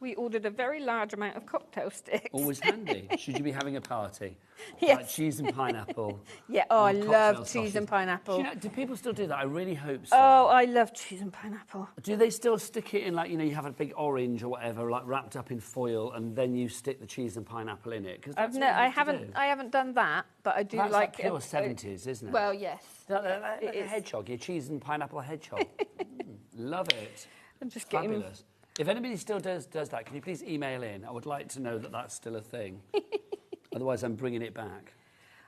We ordered a very large amount of cocktail sticks. Always handy. Should you be having a party? Yes. Like cheese and pineapple. Yeah, oh, I cocktail love sausages. cheese and pineapple. Do, you know, do people still do that? I really hope so. Oh, I love cheese and pineapple. Do they still stick it in, like, you know, you have a big orange or whatever, like wrapped up in foil, and then you stick the cheese and pineapple in it? 'Cause that's what you I have to do. haven't done that, but I do That's like pure 70s, isn't it? Well, yes. Like It a is. hedgehog, your cheese and pineapple hedgehog. Love it. I'm just getting- Fabulous. If anybody still does that, can you please email in? I would like to know that that's still a thing. Otherwise, I'm bringing it back.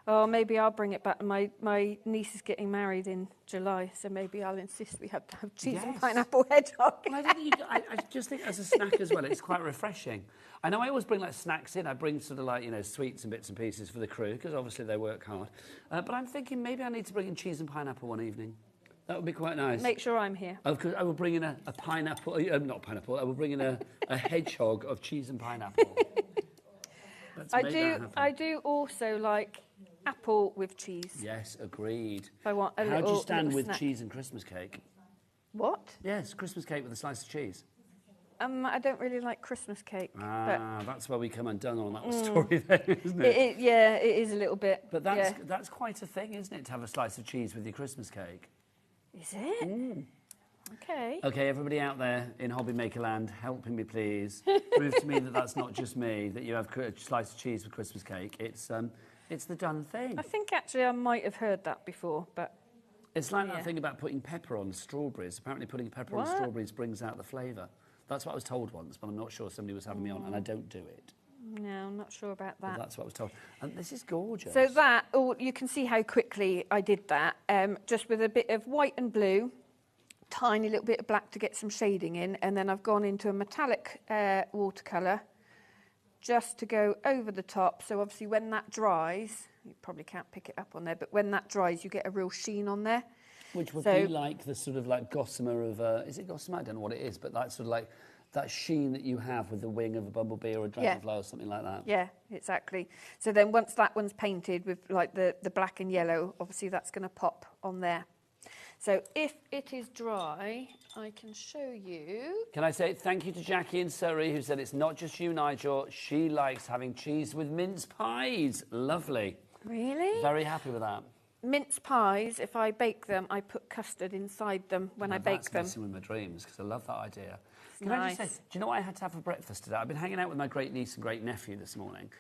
Oh, maybe I'll bring it back. My niece is getting married in July, so maybe I'll insist we have to have cheese and Yes. pineapple hedgehog. Well, I, don't think I just think as a snack as well, it's quite refreshing. I know I always bring like snacks in. I bring sort of like, you know, sweets and bits and pieces for the crew, because obviously they work hard. But I'm thinking maybe I need to bring in cheese and pineapple one evening. That would be quite nice. Make sure I'm here. Of course, I will bring in a pineapple, not pineapple, I will bring in a hedgehog of cheese and pineapple. Let's make that happen. I do also like apple with cheese. Yes, agreed. If I want a How do you little stand with snack. cheese and Christmas cake? What? Yes, Christmas cake with a slice of cheese. I don't really like Christmas cake. That's where we come undone on that Mm. story there, isn't it? Yeah, it is a little bit. But that's quite a thing, isn't it, to have a slice of cheese with your Christmas cake? Is it? Mm. Okay. Okay, everybody out there in HobbyMaker land, helping me, please. Prove to me that that's not just me, that you have a slice of cheese with Christmas cake. It's the done thing. I think actually I might have heard that before, but... It's like that thing about putting pepper on strawberries. Apparently putting pepper on What? strawberries brings out the flavour. That's what I was told once, but I'm not sure somebody was having me on, and I don't do it. No, I'm not sure about But that. that's what I was told. And this is gorgeous. So that, you can see how quickly I did that, just with a bit of white and blue, tiny little bit of black to get some shading in, and then I've gone into a metallic watercolour just to go over the top. So obviously when that dries, you probably can't pick it up on there, but when that dries, you get a real sheen on there. Which would be like the sort of like gossamer of, is it gossamer? I don't know what it is, but that sort of like, that sheen that you have with the wing of a bumblebee or a dragonfly or something like that. Yeah, exactly. So then once that one's painted with like the black and yellow, obviously that's going to pop on there. So if it is dry, I can show you. Can I say thank you to Jackie in Surrey, who said it's not just you, Nigel. She likes having cheese with mince pies. Lovely. Really? Very happy with that. Mince pies, if I bake them, I put custard inside them when I bake them. That's messing with my dreams, because I love that idea. It's Can I just nice. say, do you know what I had to have for breakfast today? I've been hanging out with my great niece and great nephew this morning,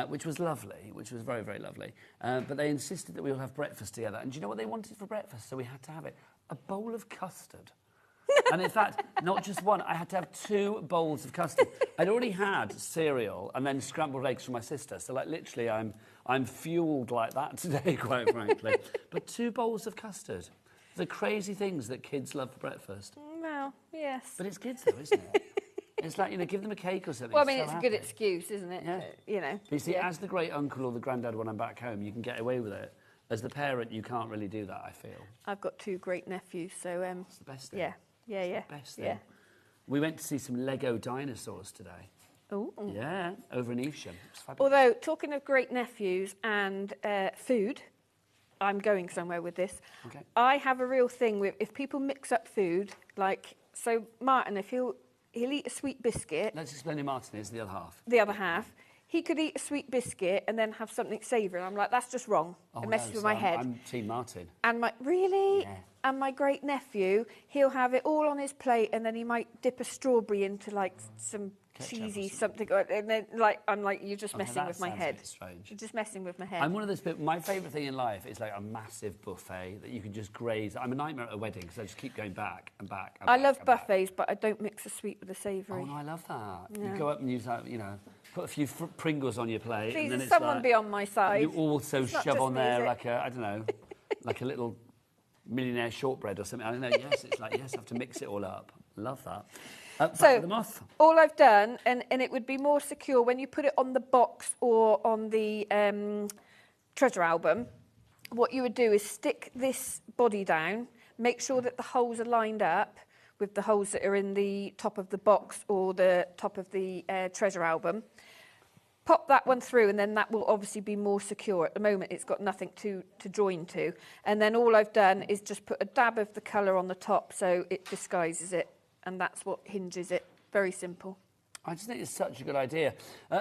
which was lovely, which was very, very lovely. But they insisted that we all have breakfast together. And do you know what they wanted for breakfast? So we had to have it. A bowl of custard. And in fact, not just one, I had to have 2 bowls of custard. I'd already had cereal and then scrambled eggs from my sister. So, like, literally, I'm fueled like that today, quite frankly. But 2 bowls of custard. The crazy things that kids love for breakfast. Well, yes. But it's kids, though, isn't it? It's like, you know, give them a cake or something. Well, I mean, so it's a happy. good excuse, isn't it? Yeah. You know. But you see, yeah. as the great uncle or the granddad when I'm back home, you can get away with it. As the parent, you can't really do that, I feel. I've got 2 great nephews, so... It's the best thing. Yeah. Best thing. Yeah. We went to see some Lego dinosaurs today. Oh. Yeah, over in Evesham. It's fabulous. Although, talking of great nephews and food, I'm going somewhere with this. Okay. I have a real thing with, if people mix up food, like, so Martin, if he'll eat a sweet biscuit... Let's explain who Martin is, the other half. The other half. He could eat a sweet biscuit and then have something savoury. I'm like, that's just wrong. Oh, it messes no, with so my head. I'm Team Martin. And really? Yeah. And my great nephew, he'll have it all on his plate, and then he might dip a strawberry into like some Ketchup cheesy something, and then like I'm like, you're just Okay, messing that with my sounds a head. bit strange. You're just messing with my head. I'm one of those people, my favourite thing in life is like a massive buffet that you can just graze. I'm a nightmare at a wedding because I just keep going back and back and I back love and back. buffets, but I don't mix the sweet with the savoury. Oh, no, I love that. Yeah. You go up and use that, you know, put a few Pringles on your plate. Please, and then if it's someone like, be on my side. You also It's not shove just on me, there is it? like a, I don't know, like a little millionaire shortbread or something. I don't know. Yes, it's like, yes, I have to mix it all up. Love that. Back So, to the moth. all I've done, and it would be more secure when you put it on the box or on the treasure album, what you would do is stick this body down, make sure that the holes are lined up with the holes that are in the top of the box or the top of the treasure album. Pop that one through, and then that will obviously be more secure. At the moment, it's got nothing to join to. And then all I've done is just put a dab of the colour on the top so it disguises it. And that's what hinges it. Very simple. I just think it's such a good idea.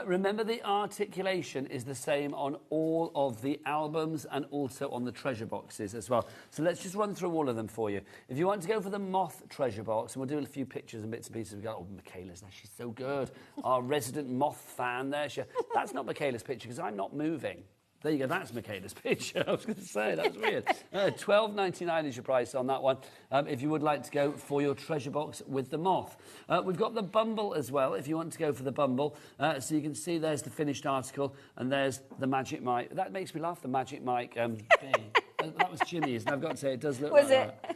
Remember, the articulation is the same on all of the albums and also on the treasure boxes as well. So let's just run through all of them for you. If you want to go for the moth treasure box, and we'll do a few pictures and bits and pieces. We've got, oh, Michaela's there. She's so good. Our resident moth fan there. That's not Michaela's picture because I'm not moving. There you go, that's Michaela's picture. I was going to say, that was weird. $12.99 is your price on that one, if you would like to go for your treasure box with the moth. We've got the bumble as well, if you want to go for the bumble. So you can see there's the finished article, and there's the Magic Mike. That makes me laugh, the Magic Mike that was Jimmy's, and I've got to say, it does look like that.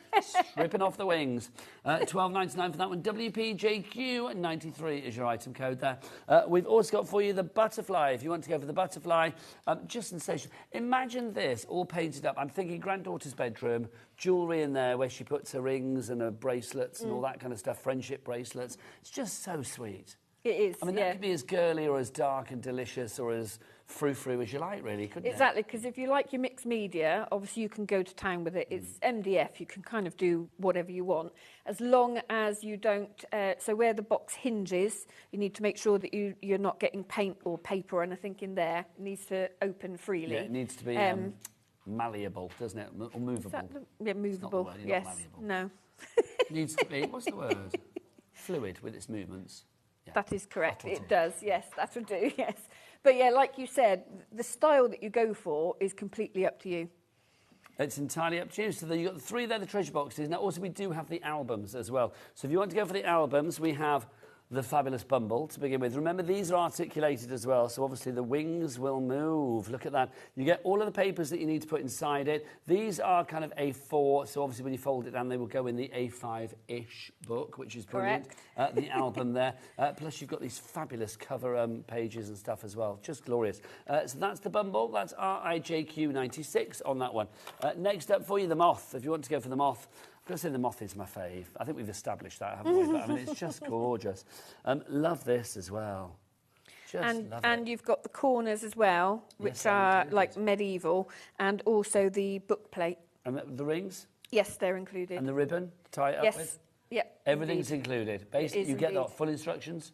Stripping off the wings. $12.99 for that one. WPJQ93 is your item code there. We've also got for you the butterfly. If you want to go for the butterfly, just sensational. Imagine this all painted up. I'm thinking granddaughter's bedroom, jewellery in there where she puts her rings and her bracelets and all that kind of stuff, friendship bracelets. It's just so sweet. It is, I mean, that could be as girly or as dark and delicious or as frou-frou as you like, really, couldn't it? Exactly, because if you like your mixed media, obviously you can go to town with it. It's MDF, you can kind of do whatever you want, as long as you don't... so where the box hinges, you need to make sure that you're not getting paint or paper or anything in there. It needs to open freely. Yeah, it needs to be malleable, doesn't it? Or movable. Yeah, movable, It's not yes. malleable. No. It needs to be, what's the word? Fluid with its movements. Yeah. That is correct. It does, yes, that would do, yes. But yeah, like you said, the style that you go for is completely up to you. It's entirely up to you. So you've got the three there, the treasure boxes. Now, also, we do have the albums as well. So if you want to go for the albums, we have the fabulous bumble to begin with. Remember, these are articulated as well, so obviously the wings will move. Look at that. You get all of the papers that you need to put inside it. These are kind of A4, so obviously when you fold it down, they will go in the A5-ish book, which is brilliant. The album there. Plus, you've got these fabulous cover pages and stuff as well. Just glorious. So that's the bumble. That's RIJQ96 on that one. Next up for you, the moth. If you want to go for the moth, I've got to say the moth is my fave. I think we've established that, haven't we? But I mean, it's just gorgeous. Love this as well. And you've got the corners as well, which are like medieval, and also the book plate. And the rings? Yes, they're included. And the ribbon to tie it up with? Yeah. Everything's included. Basically, you get full instructions?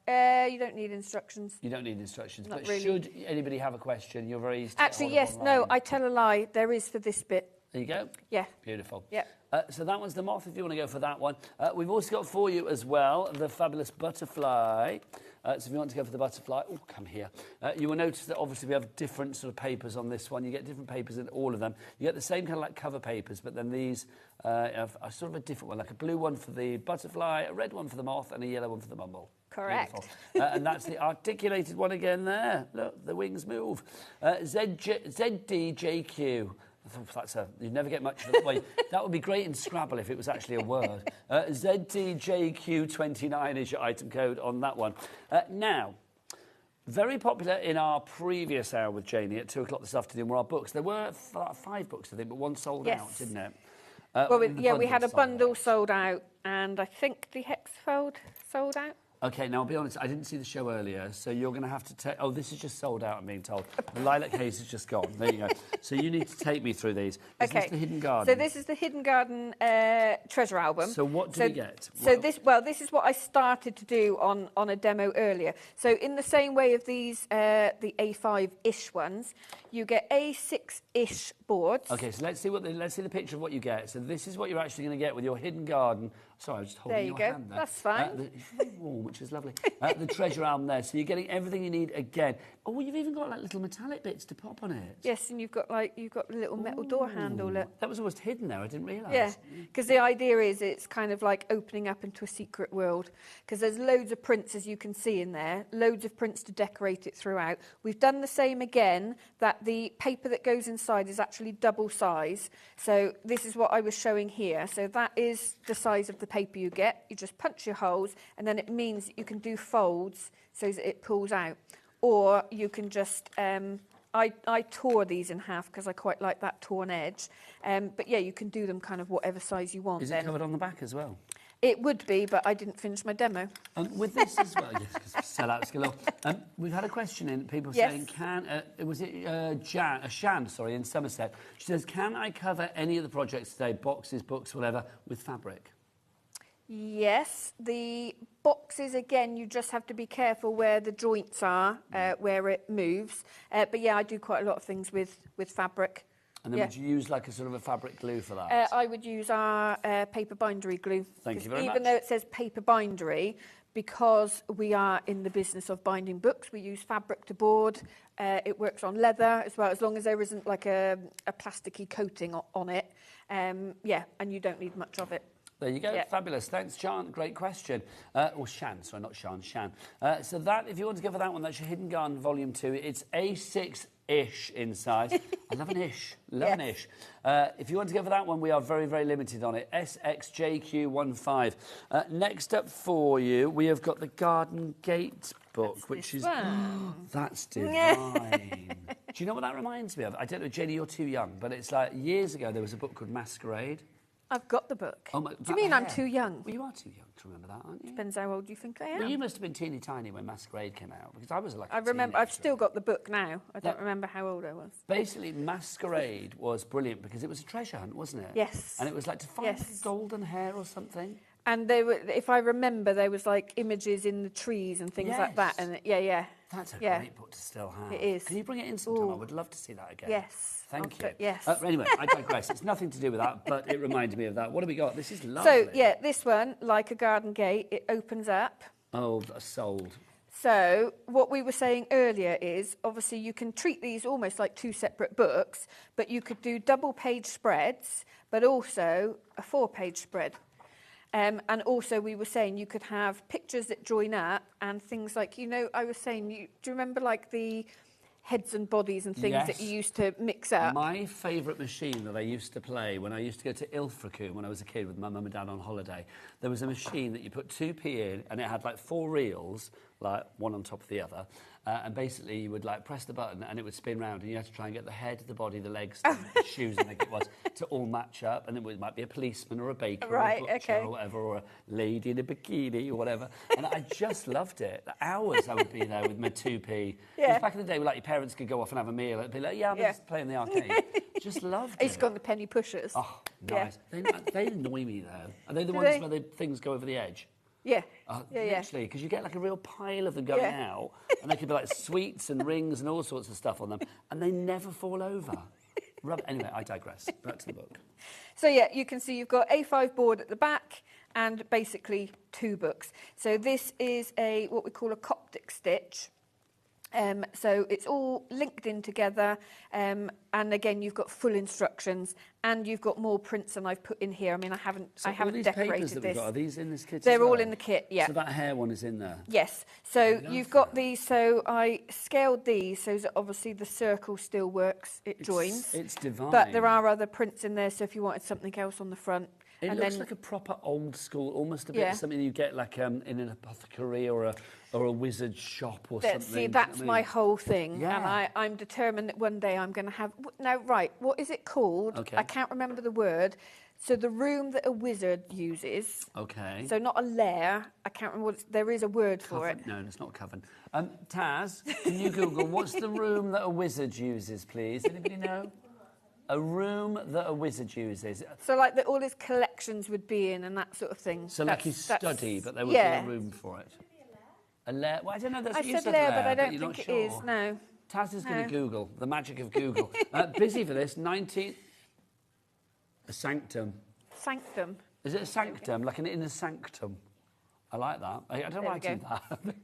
You don't need instructions. You don't need instructions. Not but really. Should anybody have a question, you're very easy to Actually, yes. No, I tell a lie. There is for this bit. There you go. Yeah. Beautiful. Yeah. So that one's the moth, if you want to go for that one. We've also got for you as well the fabulous butterfly. So if you want to go for the butterfly, oh, come here. You will notice that obviously we have different sort of papers on this one. You get different papers in all of them. You get the same kind of like cover papers, but then these are sort of a different one, like a blue one for the butterfly, a red one for the moth, and a yellow one for the bumble. Correct. And that's the articulated one again there. Look, the wings move. ZDJQ. You'd never get much of it. Well, that would be great in Scrabble if it was actually a word. ZDJQ29 is your item code on that one. Now, very popular in our previous hour with Janie at 2 o'clock this afternoon were our books. There were 5 books, I think, but one sold out, didn't it? We had a bundle sold out, and I think the hexafold sold out. OK, now I'll be honest, I didn't see the show earlier, so you're going to have to take... Oh, this is just sold out, I'm being told. The lilac haze is just gone. There you go. So you need to take me through these. Is this the Hidden Garden? So this is the Hidden Garden treasure album. So what do we get? So this is what I started to do on a demo earlier. So in the same way of these, the A5-ish ones, you get A6-ish boards. OK, so let's see the picture of what you get. So this is what you're actually going to get with your Hidden Garden. Sorry, I was just holding your hand there. That's fine. It's very warm, which is lovely. The treasure album there. So you're getting everything you need again. Oh, you've even got like little metallic bits to pop on it. Yes, and you've got a little metal door handle. Look. That was almost hidden there. I didn't realise. Yeah, because the idea is it's kind of like opening up into a secret world. Because there's loads of prints, as you can see in there, loads of prints to decorate it throughout. We've done the same again, that the paper that goes inside is actually double size. So this is what I was showing here. So that is the size of the paper you get. You just punch your holes, and then it means that you can do folds so that it pulls out. Or you can just... I tore these in half because I quite like that torn edge. But yeah, you can do them kind of whatever size you want. Is it covered on the back as well? It would be, but I didn't finish my demo. With this as well, yes, because sellouts galore. We've had a question in, people saying, Shan, in Somerset. She says, can I cover any of the projects today, boxes, books, whatever, with fabric? Yes, the boxes, again, you just have to be careful where the joints are, where it moves. But yeah, I do quite a lot of things with fabric. And then would you use like a sort of a fabric glue for that? I would use our paper bindery glue. Thank you very much. Even though it says paper bindery, because we are in the business of binding books, we use fabric to board. It works on leather as well, as long as there isn't like a plasticky coating on it. Yeah, and you don't need much of it. There you go. Yeah. Fabulous. Thanks, John. Great question. Or Shan. Sorry, not Sean. Shan. So that, if you want to go for that one, that's your Hidden Garden Volume 2. It's A6-ish in size. I love an ish. Love an ish. If you want to go for that one, we are very, very limited on it. SXJQ15. Next up for you, we have got the Garden Gate book, which is... That's divine. Do you know what that reminds me of? I don't know, Jenny, you're too young, but it's like years ago there was a book called Masquerade. I've got the book. Oh, my, do you mean I'm too young? Well, you are too young to remember that, aren't you? Depends how old you think I am. Well, you must have been teeny tiny when Masquerade came out, because I was like I remember, I've still got the book now. I don't remember how old I was. Basically, Masquerade was brilliant because it was a treasure hunt, wasn't it? Yes. And it was like to find golden hair or something. And they were, if I remember, there was like images in the trees and things like that. And yeah. That's a great book to still have. It is. Can you bring it in sometime? I would love to see that again. Yes. Thank you. Yes. Anyway, I digress. It's nothing to do with that, but it reminded me of that. What have we got? This is lovely. So, yeah, this one, like a garden gate, it opens up. Oh, sold. So, what we were saying earlier is, obviously, you can treat these almost like two separate books, but you could do double-page spreads, but also a 4-page spread. And also, we were saying you could have pictures that join up and things like, you know, I was saying, do you remember like the heads and bodies and things that you used to mix up? My favourite machine that I used to play when I used to go to Ilfracombe when I was a kid with my mum and dad on holiday, there was a machine that you put 2p in and it had like 4 reels, like one on top of the other. And basically you would like press the button and it would spin round and you had to try and get the head, the body, the legs, the shoes, I think it was, to all match up. And it might be a policeman or a baker or a butcher or whatever, or a lady in a bikini or whatever. And I just loved it. The hours I would be there with my 2p. Because back in the day, like your parents could go off and have a meal. It'd be like, I'm just playing the arcade. Just loved it. It's got the penny pushers. Oh, nice. They annoy me though. Are they the ones where the things go over the edge? Yeah. Literally, because you get like a real pile of them going out, and they could be like sweets and rings and all sorts of stuff on them, and they never fall over. Anyway, I digress. Back to the book. So yeah, you can see you've got A5 board at the back and basically 2 books. So this is what we call a Coptic stitch. So it's all linked in together, and again you've got full instructions, and you've got more prints than I've put in here. I mean, I haven't decorated papers that this. We've got, are these in this kit? They're all in the kit, yeah. So that hair one is in there. Yes. So you've got these. So I scaled these so that obviously the circle still works. It joins. It's divine. But there are other prints in there. So if you wanted something else on the front. It looks like a proper old school, almost a bit something you get like in an apothecary or a wizard shop or something. See, that's my whole thing. Yeah. And I'm determined that one day I'm going to have... Now, right, what is it called? Okay. I can't remember the word. So the room that a wizard uses. Okay. So not a lair. I can't remember there is a word for it. No, it's not a coven. Taz, can you Google what's the room that a wizard uses, please? Anybody know? A room that a wizard uses. So like all his collections would be in and that sort of thing. So like his study, but there would be a room for it. A lair? Well, I don't know. I said lair, but I don't think it is. No. Taz is going to Google. The magic of Google. Busy for this. 19... A sanctum. Sanctum. Is it a sanctum? Like an inner sanctum? I like that. I don't know why I do that.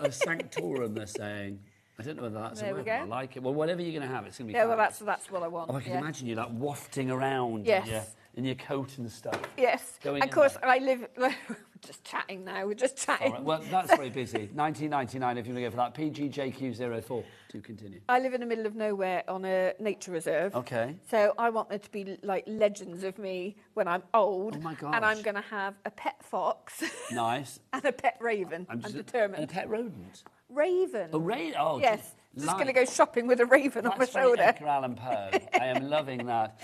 A sanctorum, they're saying. I don't know whether that's a word, but I like it. Well, whatever you're going to have, it's going to be well, that's what I want. Oh, I can imagine you like wafting around in your coat and stuff. Yes. Of course, I live... We're just chatting now. We're just chatting. All right. Well, that's very busy. 1999, if you want to go for that. PGJQ04. To continue. I live in the middle of nowhere on a nature reserve. Okay. So I want there to be like legends of me when I'm old. Oh, my gosh. And I'm going to have a pet fox. Nice. And a pet raven. I'm determined. And a pet rodent. Raven. A raven? Oh, yes. Just going to go shopping with a raven on my shoulder. Edgar Allan Poe. I am loving that.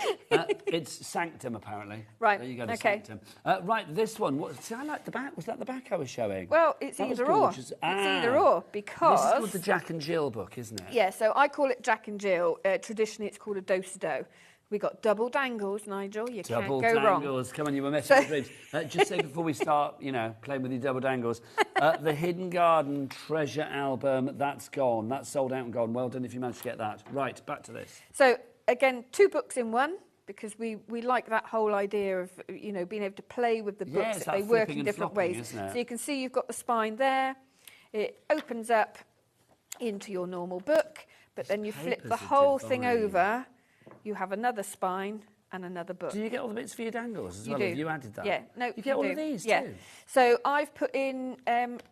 It's Sanctum, apparently. Right. There you go, Sanctum. Right, this one. See, I like the back. Was that the back I was showing? Well, it's either or. It's either or because... This is called the Jack and Jill book, isn't it? Yeah, so I call it Jack and Jill. Traditionally, it's called a do-si-do We got double dangles, Nigel. You Double can't go wrong. dangles. Come on, you were messing with dreams. Just say before we start, you know, playing with your double dangles, the Hidden Garden Treasure Album, that's gone. That's sold out and gone. Well done if you managed to get that. Right, back to this. So, again, 2 books in one, because we like that whole idea of, you know, being able to play with the books. It's That they that work flipping in and different flopping, ways. isn't it? So you can see you've got the spine there. It opens up into your normal book, but then you flip the papers are whole thing divine. over. You have another spine and another book. Do you get all the bits for your dangles as You well? do. Have you added that? Yeah. No, You get all do. of these yeah. too? So I've put in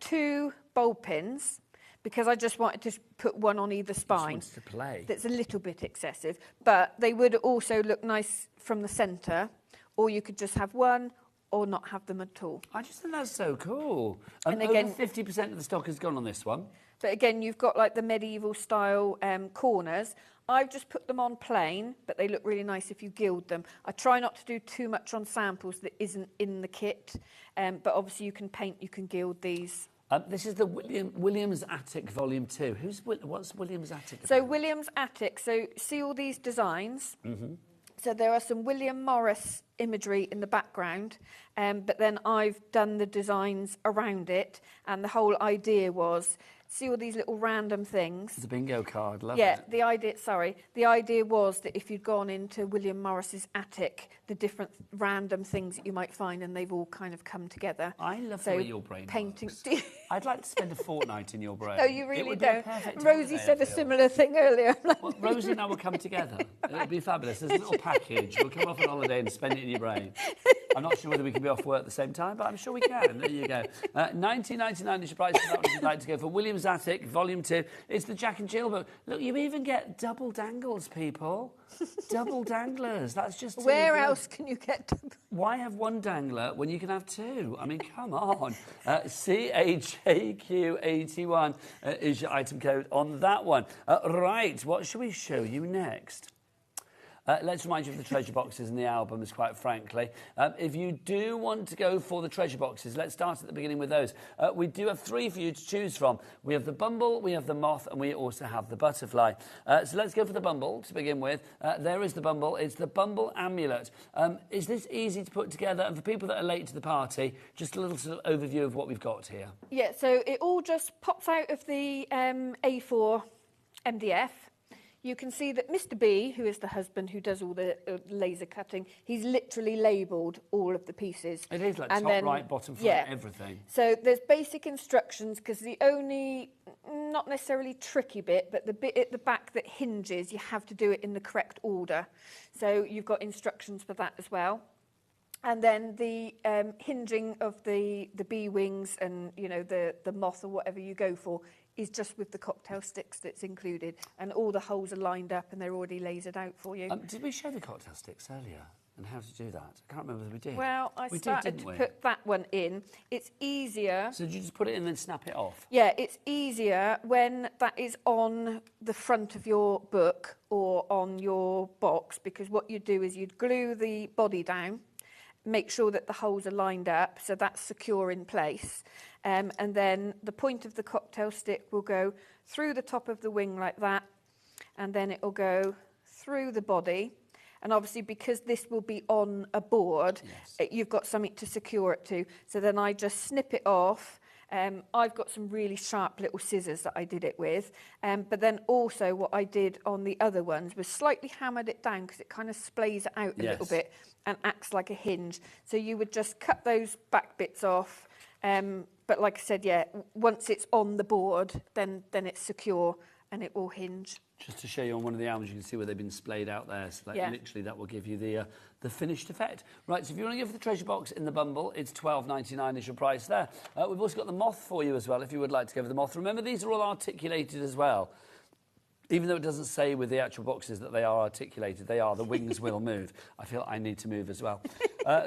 2 bulb pins because I just wanted to put one on either spine. Just wanted to play. That's a little bit excessive, but they would also look nice from the centre, or you could just have one or not have them at all. I just think that's so cool. And Over again- 50% of the stock has gone on this one. But again, you've got like the medieval style corners. I've just put them on plain, but they look really nice if you gild them. I try not to do too much on samples that isn't in the kit, but obviously you can paint, you can gild these. This is the Williams Attic Volume 2. What's Williams Attic? So Williams Attic, so see all these designs? Mm-hmm. So there are some William Morris imagery in the background, but then I've done the designs around it, and the whole idea was, see all these little random things? It's a bingo card, love Yeah, it. the idea was that if you'd gone into William Morris's attic, the different random things that you might find, and they've all kind of come together. I love so the way your brain painting. I'd like to spend a fortnight in your brain. No, you It really would be a don't. perfect Rosie holiday, said I a feel. similar thing earlier. Well, Rosie and I will come together. It'll be fabulous. There's a little package. We'll come off on holiday and spend it in your brain. I'm not sure whether we can be off work at the same time, but I'm sure we can. There you go. 19.99 is your price for that if you'd like to go for Williams Attic, Volume 2. It's the Jack and Jill book. Look, you even get double dangles, people. Double danglers. That's just too Where good. else can you get? Why have one dangler when you can have 2? I mean, come on. CHAQ81 is your item code on that one. Right, what shall we show you next? Let's remind you of the treasure boxes in the albums, quite frankly. If you do want to go for the treasure boxes, let's start at the beginning with those. We do have 3 for you to choose from. We have the bumble, we have the moth, and we also have the butterfly. So let's go for the bumble to begin with. There is the bumble. It's the bumble amulet. Is this easy to put together? And for people that are late to the party, just a little sort of overview of what we've got here. Yeah, so it all just pops out of the A4 MDF. You can see that Mr. B, who is the husband who does all the laser cutting, he's literally labelled all of the pieces. It is like And top, then- right, bottom, front, yeah. everything. So there's basic instructions, because the only, not necessarily tricky bit, but the bit at the back that hinges, you have to do it in the correct order. So you've got instructions for that as well. And then the hinging of the bee wings and, you know, the moth or whatever you go for is just with the cocktail sticks that's included. And all the holes are lined up and they're already lasered out for you. Did we show the cocktail sticks earlier and how to do that? I can't remember if we did. Well, I We started did, to didn't we? put that one in. It's easier. So did you just put it in and then snap it off? Yeah, it's easier when that is on the front of your book or on your box, because what you do is you'd glue the body down, make sure that the holes are lined up so that's secure in place, and then the point of the cocktail stick will go through the top of the wing like that, and then it will go through the body. And obviously, because this will be on a board, you've got something to secure it to. So then I just snip it off. I've got some really sharp little scissors that I did it with. But then also what I did on the other ones was slightly hammered it down because it kind of splays it out a little bit and acts like a hinge. So you would just cut those back bits off. But like I said, yeah, once it's on the board, then it's secure and it will hinge. Just to show you on one of the albums, you can see where they've been splayed out there. So that literally that will give you the finished effect. Right, so if you want to go for the treasure box in the bumble, it's $12.99 is your price there. We've also got the moth for you as well, if you would like to go for the moth. Remember, these are all articulated as well. Even though it doesn't say with the actual boxes that they are articulated, they are. The wings will move. I feel I need to move as well.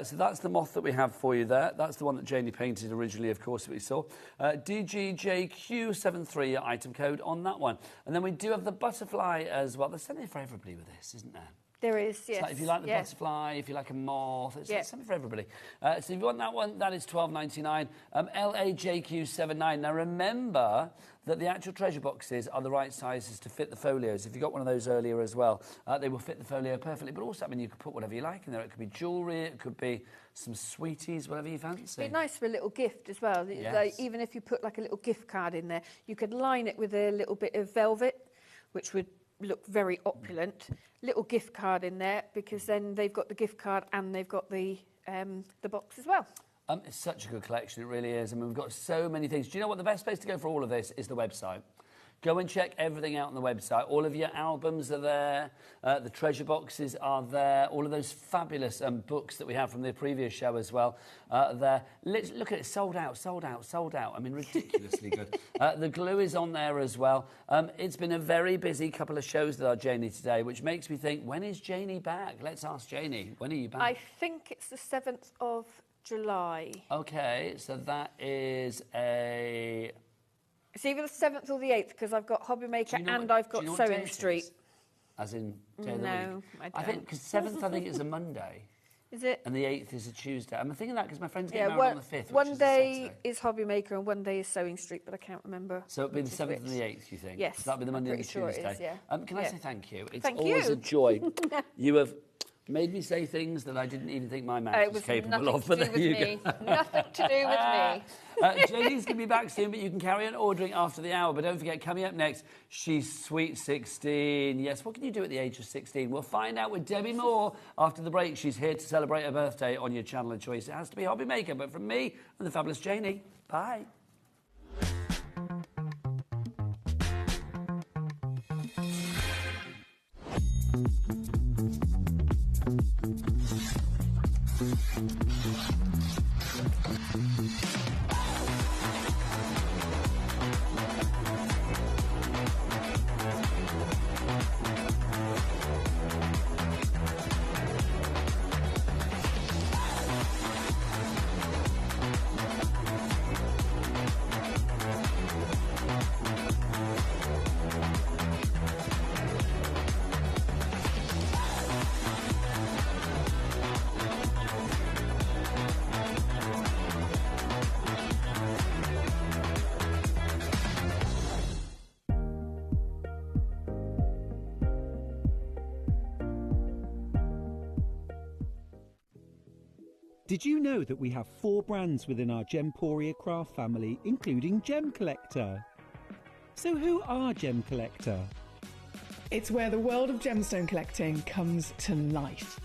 So that's the moth that we have for you there. That's the one that Janie painted originally, of course, that we saw. DGJQ73 item code on that one. And then we do have the butterfly as well. There's something for everybody with this, isn't there? There is, yes. So if you like the butterfly, if you like a moth, it's something for everybody. So if you want that one, that is $12.99. LAJQ79. Now remember that the actual treasure boxes are the right sizes to fit the folios. If you got one of those earlier as well, they will fit the folio perfectly. But also, I mean, you could put whatever you like in there. It could be jewellery, it could be some sweeties, whatever you fancy. It'd be nice for a little gift as well. Yes. Like, even if you put like a little gift card in there, you could line it with a little bit of velvet, which would look very opulent. Little gift card in there, because then they've got the gift card and they've got the box as well. It's such a good collection, it really is. I mean, we've got so many things. Do you know what? The best place to go for all of this is the website. Go and check everything out on the website. All of your albums are there. The treasure boxes are there. All of those fabulous books that we have from the previous show as well are there. Look at it, sold out, sold out, sold out. I mean, ridiculously good. The glue is on there as well. It's been a very busy couple of shows with our Janie today, which makes me think, when is Janie back? Let's ask Janie. When are you back? I think it's the 7th of July. Okay, so that is a... It's either the 7th or the 8th, because I've got HobbyMaker and I've got Sewing Street. As in day of the No, week? I don't. I think, because 7th, I think, is a Monday. Is it? And the 8th is a Tuesday. I'm thinking that because my friend's getting married one, on the 5th, one which is day is HobbyMaker and one day is Sewing Street, but I can't remember. So it'll be the which is 7th and which. the 8th, you think? Yes. So that'll be the Monday and the I'm pretty Tuesday. sure it is, yeah. Can I Yeah. say thank you? It's Thank always you. a joy. You have made me say things that I didn't even think my mouth was capable of, but there you go. Nothing to do with me. Janie's going to be back soon, but you can carry on ordering after the hour. But don't forget, coming up next, she's Sweet 16. Yes, what can you do at the age of 16? We'll find out with Debbie Moore after the break. She's here to celebrate her birthday on your channel of choice. It has to be HobbyMaker, but from me and the fabulous Janie. Bye. Did you know that we have 4 brands within our Gemporia craft family, including Gem Collector? So who are Gem Collector? It's where the world of gemstone collecting comes to life.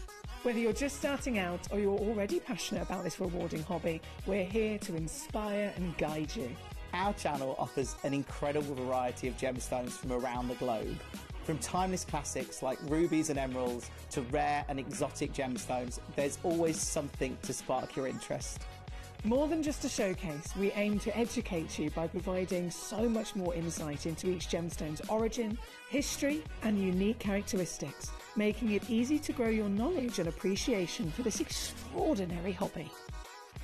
Whether you're just starting out or you're already passionate about this rewarding hobby, we're here to inspire and guide you. Our channel offers an incredible variety of gemstones from around the globe. From timeless classics like rubies and emeralds to rare and exotic gemstones, there's always something to spark your interest. More than just a showcase, we aim to educate you by providing so much more insight into each gemstone's origin, history, and unique characteristics, making it easy to grow your knowledge and appreciation for this extraordinary hobby.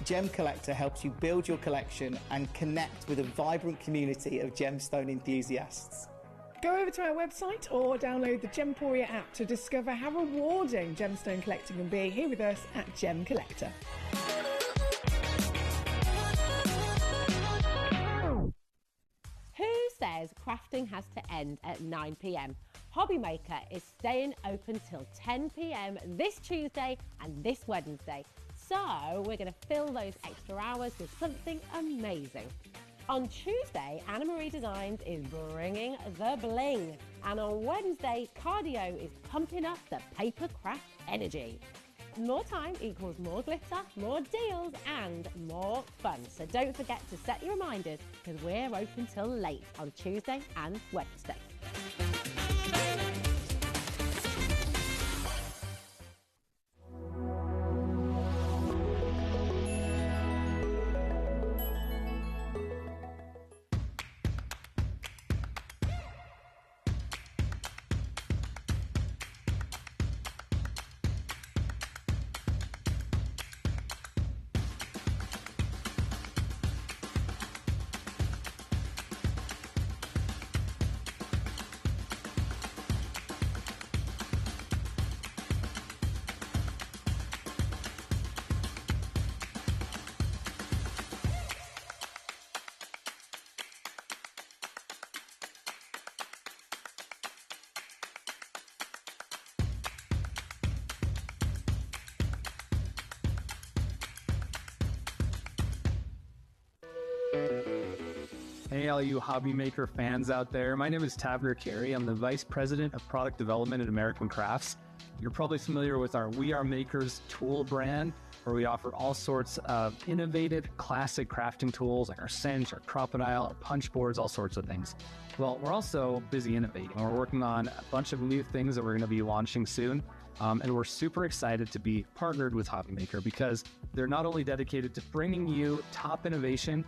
Gem Collector helps you build your collection and connect with a vibrant community of gemstone enthusiasts. Go over to our website or download the Gemporia app to discover how rewarding gemstone collecting can be here with us at Gem Collector. Who says crafting has to end at 9 p.m? HobbyMaker is staying open till 10 p.m. this Tuesday and this Wednesday. So we're going to fill those extra hours with something amazing. On Tuesday, Anna Marie Designs is bringing the bling. And on Wednesday, Cardio is pumping up the paper craft energy. More time equals more glitter, more deals, and more fun. So don't forget to set your reminders because we're open till late on Tuesday and Wednesday. Hey, all you HobbyMaker fans out there. My name is Taver Carey. I'm the Vice President of Product Development at American Crafts. You're probably familiar with our We Are Makers tool brand, where we offer all sorts of innovative, classic crafting tools like our cinch, our crocodile, our punch boards, all sorts of things. Well, we're also busy innovating. We're working on a bunch of new things that we're going to be launching soon. And we're super excited to be partnered with HobbyMaker because they're not only dedicated to bringing you top innovation,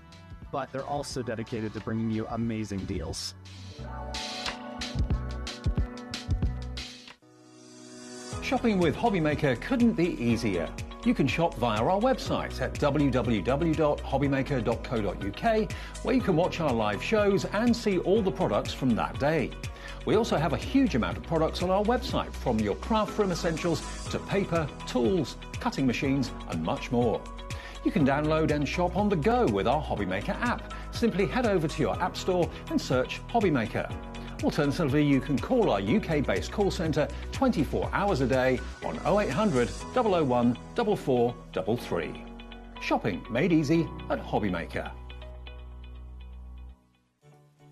but they're also dedicated to bringing you amazing deals. Shopping with HobbyMaker couldn't be easier. You can shop via our website at www.hobbymaker.co.uk, where you can watch our live shows and see all the products from that day. We also have a huge amount of products on our website, from your craft room essentials to paper, tools, cutting machines and much more. You can download and shop on the go with our HobbyMaker app. Simply head over to your app store and search HobbyMaker. Alternatively, you can call our UK-based call centre 24 hours a day on 0800 001 4433. Shopping made easy at HobbyMaker.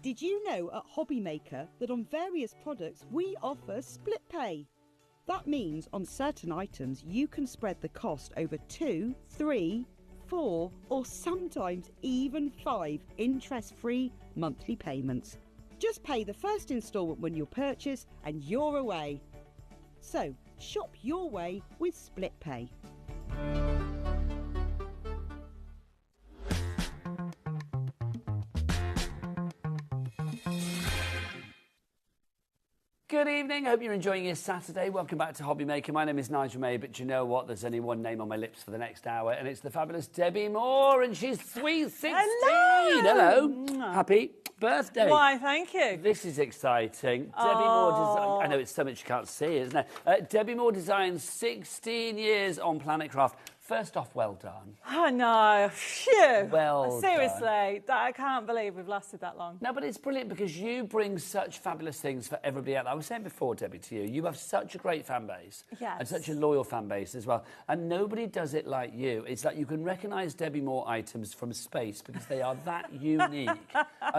Did you know at HobbyMaker that on various products we offer split pay? That means on certain items you can spread the cost over 2, 3, 4 or sometimes even 5 interest-free monthly payments. Just pay the first instalment when you purchase and you're away. So shop your way with split pay. Good evening, hope you're enjoying your Saturday. Welcome back to HobbyMaker. My name is Nigel May, but you know what? There's only one name on my lips for the next hour, and it's the fabulous Debbie Moore, and she's sweet 16. Hello. Happy birthday. Why, thank you. This is exciting. Debbie Moore Design. I know it's so much you can't see, isn't it? Debbie Moore Design, 16 years on Planet Craft. First off, well done. Oh, no. Phew. Well Seriously, I can't believe we've lasted that long. No, but it's brilliant because you bring such fabulous things for everybody out there. I was saying before, Debbie, to you, you have such a great fan base. Yes. And such a loyal fan base as well. And nobody does it like you. It's like you can recognise Debbie Moore items from space because they are that unique.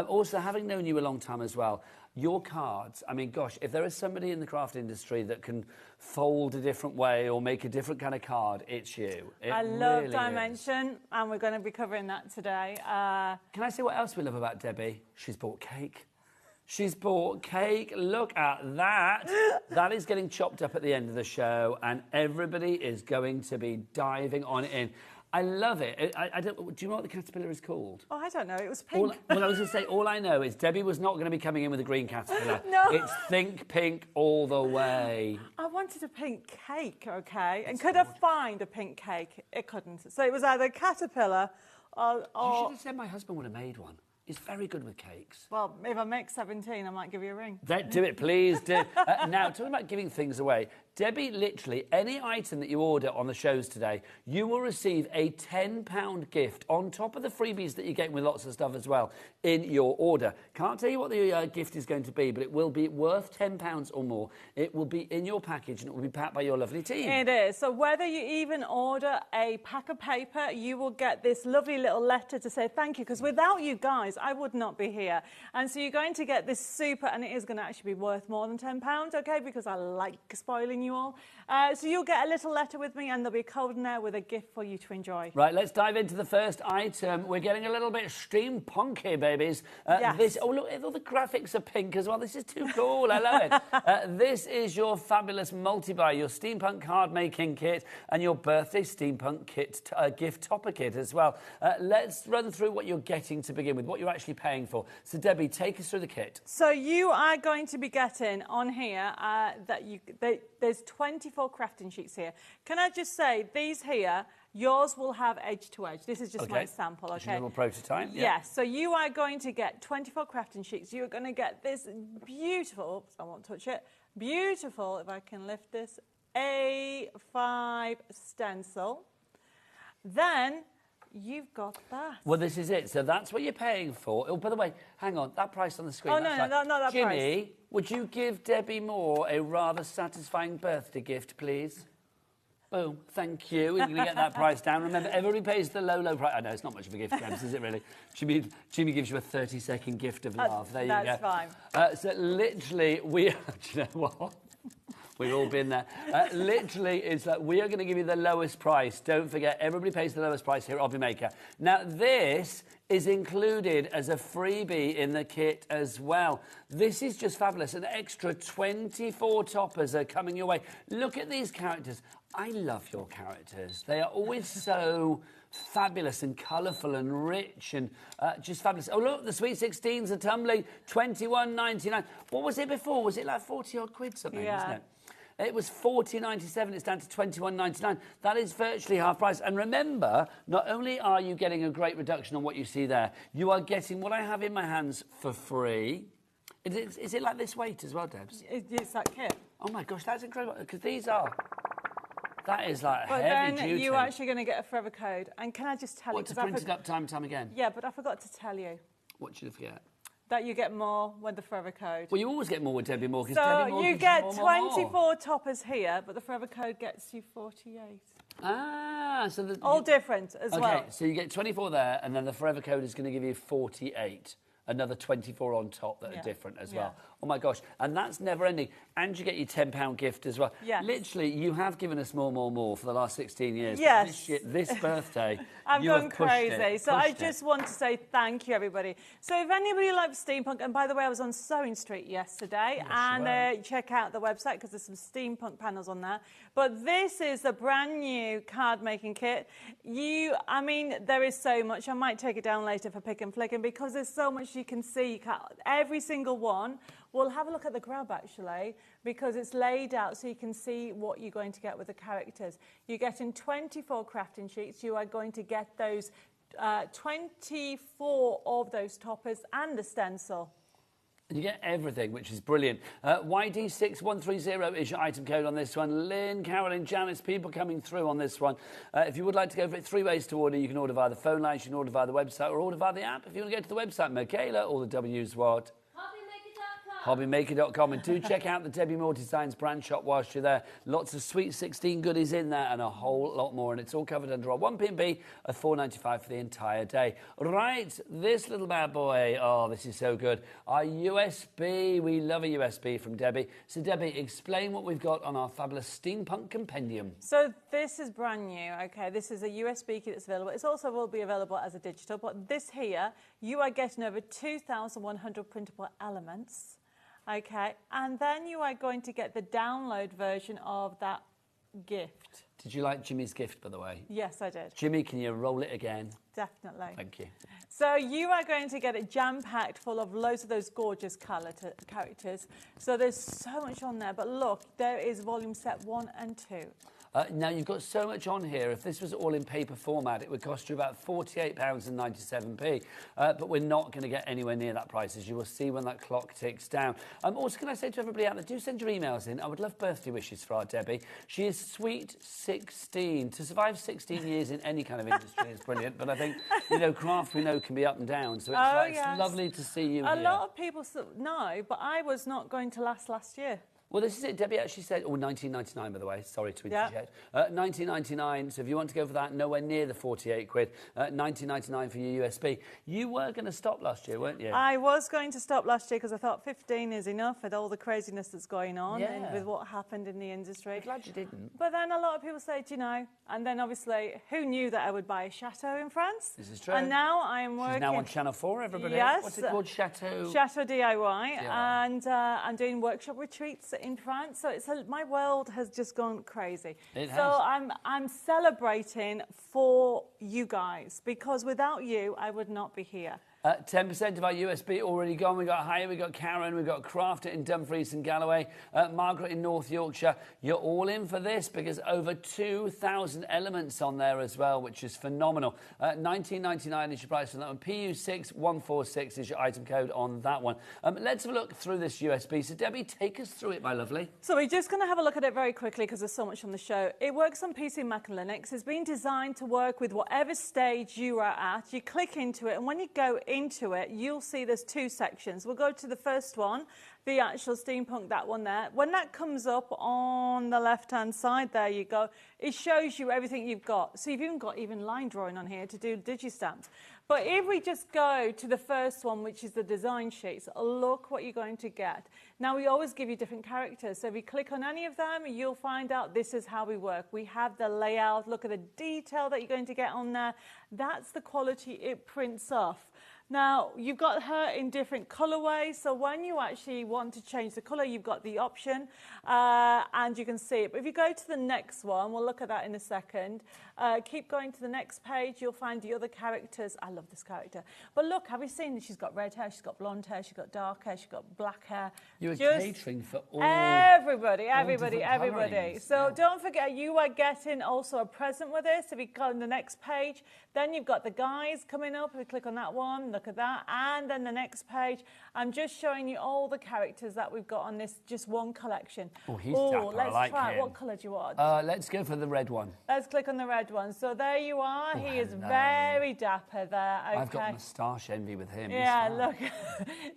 Also, having known you a long time as well, your cards, I mean, gosh, if there is somebody in the craft industry that can fold a different way or make a different kind of card, it's you. I love Dimension, and we're going to be covering that today. Can I say what else we love about Debbie? She's bought cake. She's bought cake. Look at that. That is getting chopped up at the end of the show, and everybody is going to be diving on it in. I love it. I don't. Do you know what the caterpillar is called? Oh, I don't know. It was pink. Well, I was going to say, all I know is Debbie was not going to be coming in with a green caterpillar. No. It's Think Pink all the way. I wanted a pink cake, OK? And could I find a pink cake? It couldn't. So it was either a caterpillar or... You should have said my husband would have made one. He's very good with cakes. Well, if I make 17, I might give you a ring. Do it, please do. Now, talking about giving things away, Debbie, literally, any item that you order on the shows today, you will receive a £10 gift on top of the freebies that you get with lots of stuff as well in your order. Can't tell you what the gift is going to be, but it will be worth £10 or more. It will be in your package and it will be packed by your lovely team. It is. So whether you even order a pack of paper, you will get this lovely little letter to say thank you, because without you guys, I would not be here. And so you're going to get this super, and it is going to actually be worth more than £10, OK, because I like spoiling you all. So you'll get a little letter with me, and there'll be a code in there with a gift for you to enjoy. Right, let's dive into the first item. We're getting a little bit steampunk here, babies. Yes. Oh, look, all the graphics are pink as well. This is too cool. I love it. This is your fabulous multi-buy, your steampunk card-making kit and your birthday steampunk kit gift topper kit as well. Let's run through what you're getting to begin with, what you're actually paying for. So, Debbie, take us through the kit. So you are going to be getting on here there's 24 crafting sheets here. Can I just say, these here, yours will have edge to edge. This is just my sample, Just a little prototype. Yes, so you are going to get 24 crafting sheets. You're going to get this beautiful, oops, I won't touch it, beautiful, if I can lift this, A5 stencil. Then you've got that. Well, this is it. So that's what you're paying for. Oh, by the way, hang on. That price on the screen. Oh, no, not that Jimmy, price. Jimmy, would you give Debbie Moore a rather satisfying birthday gift, please? Boom, thank you. We're going to get that price down. Remember, everybody pays the low, low price. I know, it's not much of a gift, James, is it really? Jimmy gives you a 30-second gift of love. There you go. That's fine. So literally, do you know what? We've all been there. Literally, it's like we are going to give you the lowest price. Don't forget, everybody pays the lowest price here at HobbyMaker. Now, this is included as a freebie in the kit as well. This is just fabulous. An extra 24 toppers are coming your way. Look at these characters. I love your characters. They are always so fabulous and colourful and rich and just fabulous. Oh, look, the Sweet 16s are tumbling. $21.99. What was it before? Was it like 40-odd quid something, wasn't it? It was $40.97. It's down to $21.99. That is virtually half price. And remember, not only are you getting a great reduction on what you see there, you are getting what I have in my hands for free. Is it like this weight as well, Debs? It's that kit. Oh, my gosh, that's incredible. Because these are... That is like but heavy then duty. you're actually going to get a forever code. And can I just tell you... What, to print it up time and time again? Yeah, but I forgot to tell you. What did you forget? That you get more with the forever code. Well, you always get more with Debbie Moore. So Debbie Moore you get more, 24 toppers here, but the forever code gets you 48. Ah, so... All different as well. Okay, so you get 24 there, and then the forever code is going to give you 48. Another 24 on top that are different as well. Oh, my gosh. And that's never ending. And you get your £10 gift as well. Yes. Literally, you have given us more for the last 16 years. Yes. This birthday, I'm you going have pushed crazy. it, So I pushed just want to say thank you, everybody. So if anybody likes steampunk, and by the way, I was on Sewing Street yesterday, check out the website because there's some steampunk panels on there. But this is a brand new card making kit. I mean, there is so much. I might take it down later for pick and flicking because there's so much you can see. Every single one. We'll have a look at the grab, actually, because it's laid out so you can see what you're going to get with the characters. You're getting 24 crafting sheets. You are going to get those 24 of those toppers and the stencil. You get everything, which is brilliant. YD6130 is your item code on this one. Lynn, Carolyn, Janice, people coming through on this one. If you would like to go for it, 3 ways to order. You can order via the phone lines, you can order via the website, or order via the app. If you want to go to the website, Michaela, all the W's what? HobbyMaker.com. And do check out the Debbie Moore Designs brand shop whilst you're there. Lots of Sweet 16 goodies in there and a whole lot more. And it's all covered under our 1P&B of $4.95 for the entire day. Right, this little bad boy. Oh, this is so good. Our USB. We love a USB from Debbie. So, Debbie, explain what we've got on our fabulous steampunk compendium. So this is brand new, okay? This is a USB kit that's available. It also will be available as a digital. But this here, you are getting over 2,100 printable elements. Okay, and then you are going to get the download version of that gift. Did you like Jimmy's gift, by the way? Yes, I did. Jimmy, can you roll it again? Definitely. Thank you. So you are going to get it jam-packed full of loads of those gorgeous characters. So there's so much on there, but look, there is volume set 1 and 2. Now, you've got so much on here. If this was all in paper format, it would cost you about £48.97. But we're not going to get anywhere near that price, as you will see when that clock ticks down. Also, can I say to everybody out there, do send your emails in. I would love birthday wishes for our Debbie. She is sweet 16. To survive 16 years in any kind of industry is brilliant. But I think, craft we know can be up and down. So it's lovely to see you here. A lot of people know, but I was not going to last year. Well, this is it. Debbie actually said, 19.99, by the way. Sorry to interject. 19.99. So if you want to go for that, nowhere near the 48 quid. 19.99 for your USB. You were going to stop last year, weren't you? I was going to stop last year because I thought 15 is enough with all the craziness that's going on and with what happened in the industry. I'm glad you didn't. But then a lot of people say, and then obviously, who knew that I would buy a chateau in France? This is true. And now I am working. She's now on Channel 4, everybody. Yes. What's it called? Chateau? Chateau DIY. And I'm doing workshop retreats in France. So my world has just gone crazy. It has. So I'm celebrating for you guys because without you, I would not be here. 10% of our USB already gone. We've got Haya, we've got Karen, we've got Crafter in Dumfries and Galloway, Margaret in North Yorkshire. You're all in for this because over 2,000 elements on there as well, which is phenomenal. 19.99 is your price on that one. PU6146 is your item code on that one. Let's have a look through this USB. So, Debbie, take us through it, my lovely. So we're just going to have a look at it very quickly because there's so much on the show. It works on PC, Mac and Linux. It's been designed to work with whatever stage you are at. You click into it, and when you go into it, you'll see there's two sections. We'll go to the first one, the actual steampunk, that one there. When that comes up on the left-hand side, there you go, it shows you everything you've got. So you've even got line drawing on here to do digistamps. But if we just go to the first one, which is the design sheets, look what you're going to get. Now, we always give you different characters. So if you click on any of them, you'll find out this is how we work. We have the layout. Look at the detail that you're going to get on there. That's the quality it prints off. Now, you've got her in different colorways, so when you actually want to change the color, you've got the option, and you can see it. But if you go to the next one, we'll look at that in a second. Keep going to the next page, you'll find the other characters. I love this character. But look, have you seen she's got red hair, she's got blonde hair, she's got dark hair, she's got black hair. You're catering for all everybody. different colourings. So don't forget, you are getting also a present with this. If you go on the next page, then you've got the guys coming up. If we click on that one, look at that. And then the next page, I'm just showing you all the characters that we've got on this just one collection. Oh, he's dapper. Let's I like try. him. What colour do you want? Let's go for the red one. Let's click on the red one. So there you are. Oh, he is hello. very dapper there. Okay. I've got moustache envy with him. Yeah, look.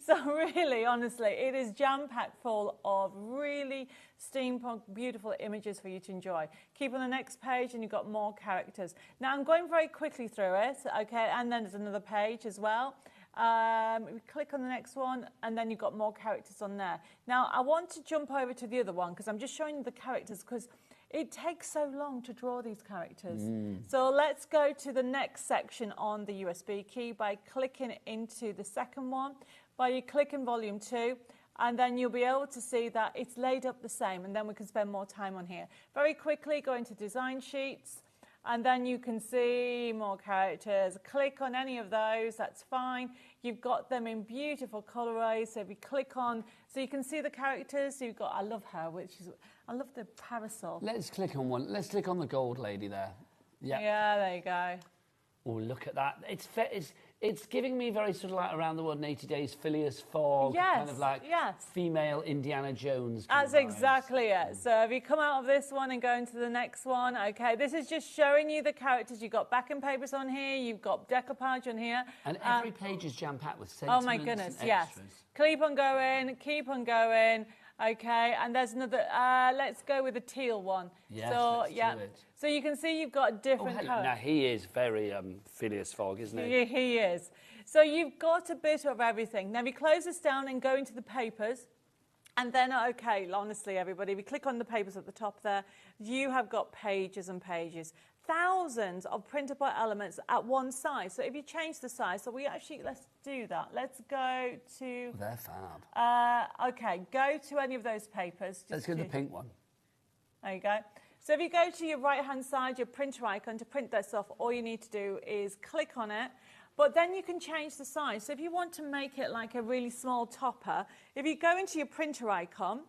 So really, honestly, it is jam-packed full of really steampunk, beautiful images for you to enjoy. Keep on the next page and you've got more characters. Now, I'm going very quickly through it, okay, and then there's another page as well. We click on the next one and then you've got more characters on there. Now, I want to jump over to the other one because I'm just showing you the characters because it takes so long to draw these characters. So let's go to the next section on the USB key by clicking into the second one, by clicking volume 2, and then you'll be able to see that it's laid up the same, and then we can spend more time on here. Very quickly, go into design sheets, and then you can see more characters. Click on any of those, that's fine. You've got them in beautiful colorways, so if you click on, so you can see the characters. So you've got, I love her, I love the parasol. Let's click on one. Let's click on the gold lady there. Yeah. Yeah, there you go. Oh, look at that. It's giving me very sort of like Around the World in 80 Days, Phileas Fogg, kind of like female Indiana Jones. That's exactly it. So if you come out of this one and go into the next one, okay, this is just showing you the characters. You've got backing papers on here, you've got decoupage on here. And every page is jam-packed with sentiments. Oh my goodness, and yes. extras. Keep on going. Okay, and there's another, let's go with the teal one. Yes, so, let's do it. So you can see you've got different colours. Now, he is very Phileas Fogg, isn't he? Yeah, he is. So you've got a bit of everything. Now, we close this down and go into the papers. And then, okay, honestly, everybody, we click on the papers at the top there. You have got pages and pages. Thousands of printable elements at one size. So if you change the size, so let's do that. Let's go to... Oh, they're fab. Okay, go to any of those papers. Let's go to the pink one. There you go. So if you go to your right-hand side, your printer icon, to print this off, all you need to do is click on it. But then you can change the size. So if you want to make it like a really small topper, if you go into your printer icon,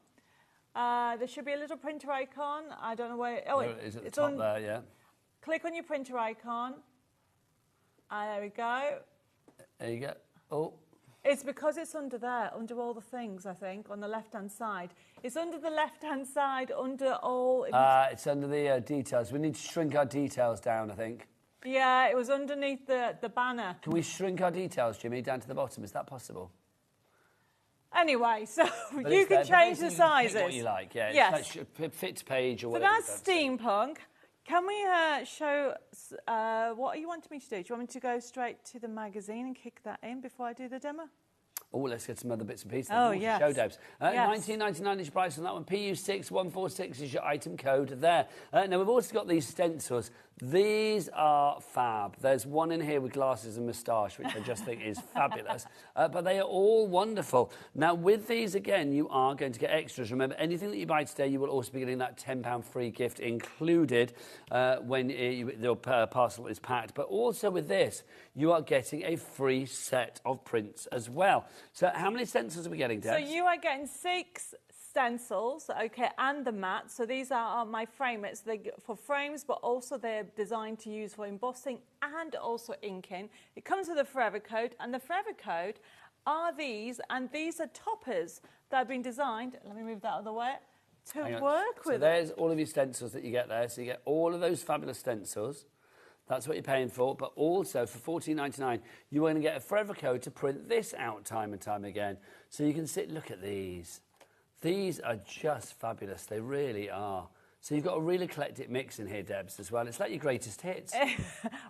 there should be a little printer icon. I don't know where... Oh, it's at the top there, yeah. Click on your printer icon. There we go. There you go. Oh. It's because it's under there, under all the things, I think, on the left-hand side. It's under the left-hand side, under all... It's under the details. We need to shrink our details down, I think. Yeah, it was underneath the banner. Can we shrink our details, Jimmy, down to the bottom? Is that possible? Anyway, so you can change the sizes. Pick what you like, yeah. Yes. It's like fit to page or so whatever. So that's steampunk. Can we show what you wanted me to do? Do you want me to go straight to the magazine and kick that in before I do the demo? Oh, let's get some other bits and pieces. Oh, yes. Show debs. Yes. $19.99 is your price on that one. PU6146 is your item code there. Now, we've also got these stencils. These are fab. There's one in here with glasses and moustache, which I just think is fabulous. But they are all wonderful. Now, with these, again, you are going to get extras. Remember, anything that you buy today, you will also be getting that £10 free gift included when your parcel is packed. But also with this, you are getting a free set of prints as well. So how many stencils are we getting, Debs? So you are getting 6 stencils, okay, and the mats. So these are my framers. They're for frames, but also they're designed to use for embossing and also inking. It comes with a forever code, and the forever code are these, and these are toppers that have been designed, let me move that out of the way, to work with. So there's all of your stencils that you get there. So you get all of those fabulous stencils. That's what you're paying for. But also for $14.99, you're going to get a forever code to print this out time and time again. So you can sit, look at these. These are just fabulous. They really are. So you've got a really eclectic mix in here, Debs, as well. It's like your greatest hits.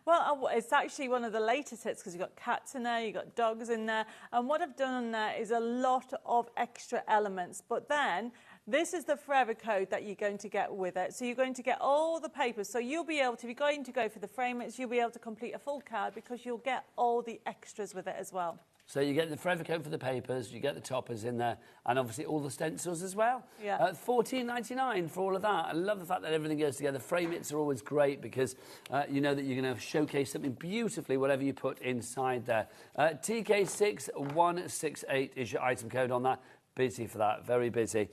Well, it's actually one of the latest hits because you've got cats in there, you've got dogs in there. And what I've done on there is a lot of extra elements. But then this is the forever code that you're going to get with it. So you're going to get all the papers. So you'll be able to, if you're going to go for the framelits, you'll be able to complete a full card because you'll get all the extras with it as well. So you get the forever code for the papers, you get the toppers in there, and obviously all the stencils as well. Yeah. $14.99 for all of that. I love the fact that everything goes together. Framelits are always great because you know that you're going to showcase something beautifully, whatever you put inside there. TK6168 is your item code on that. Busy for that, very busy.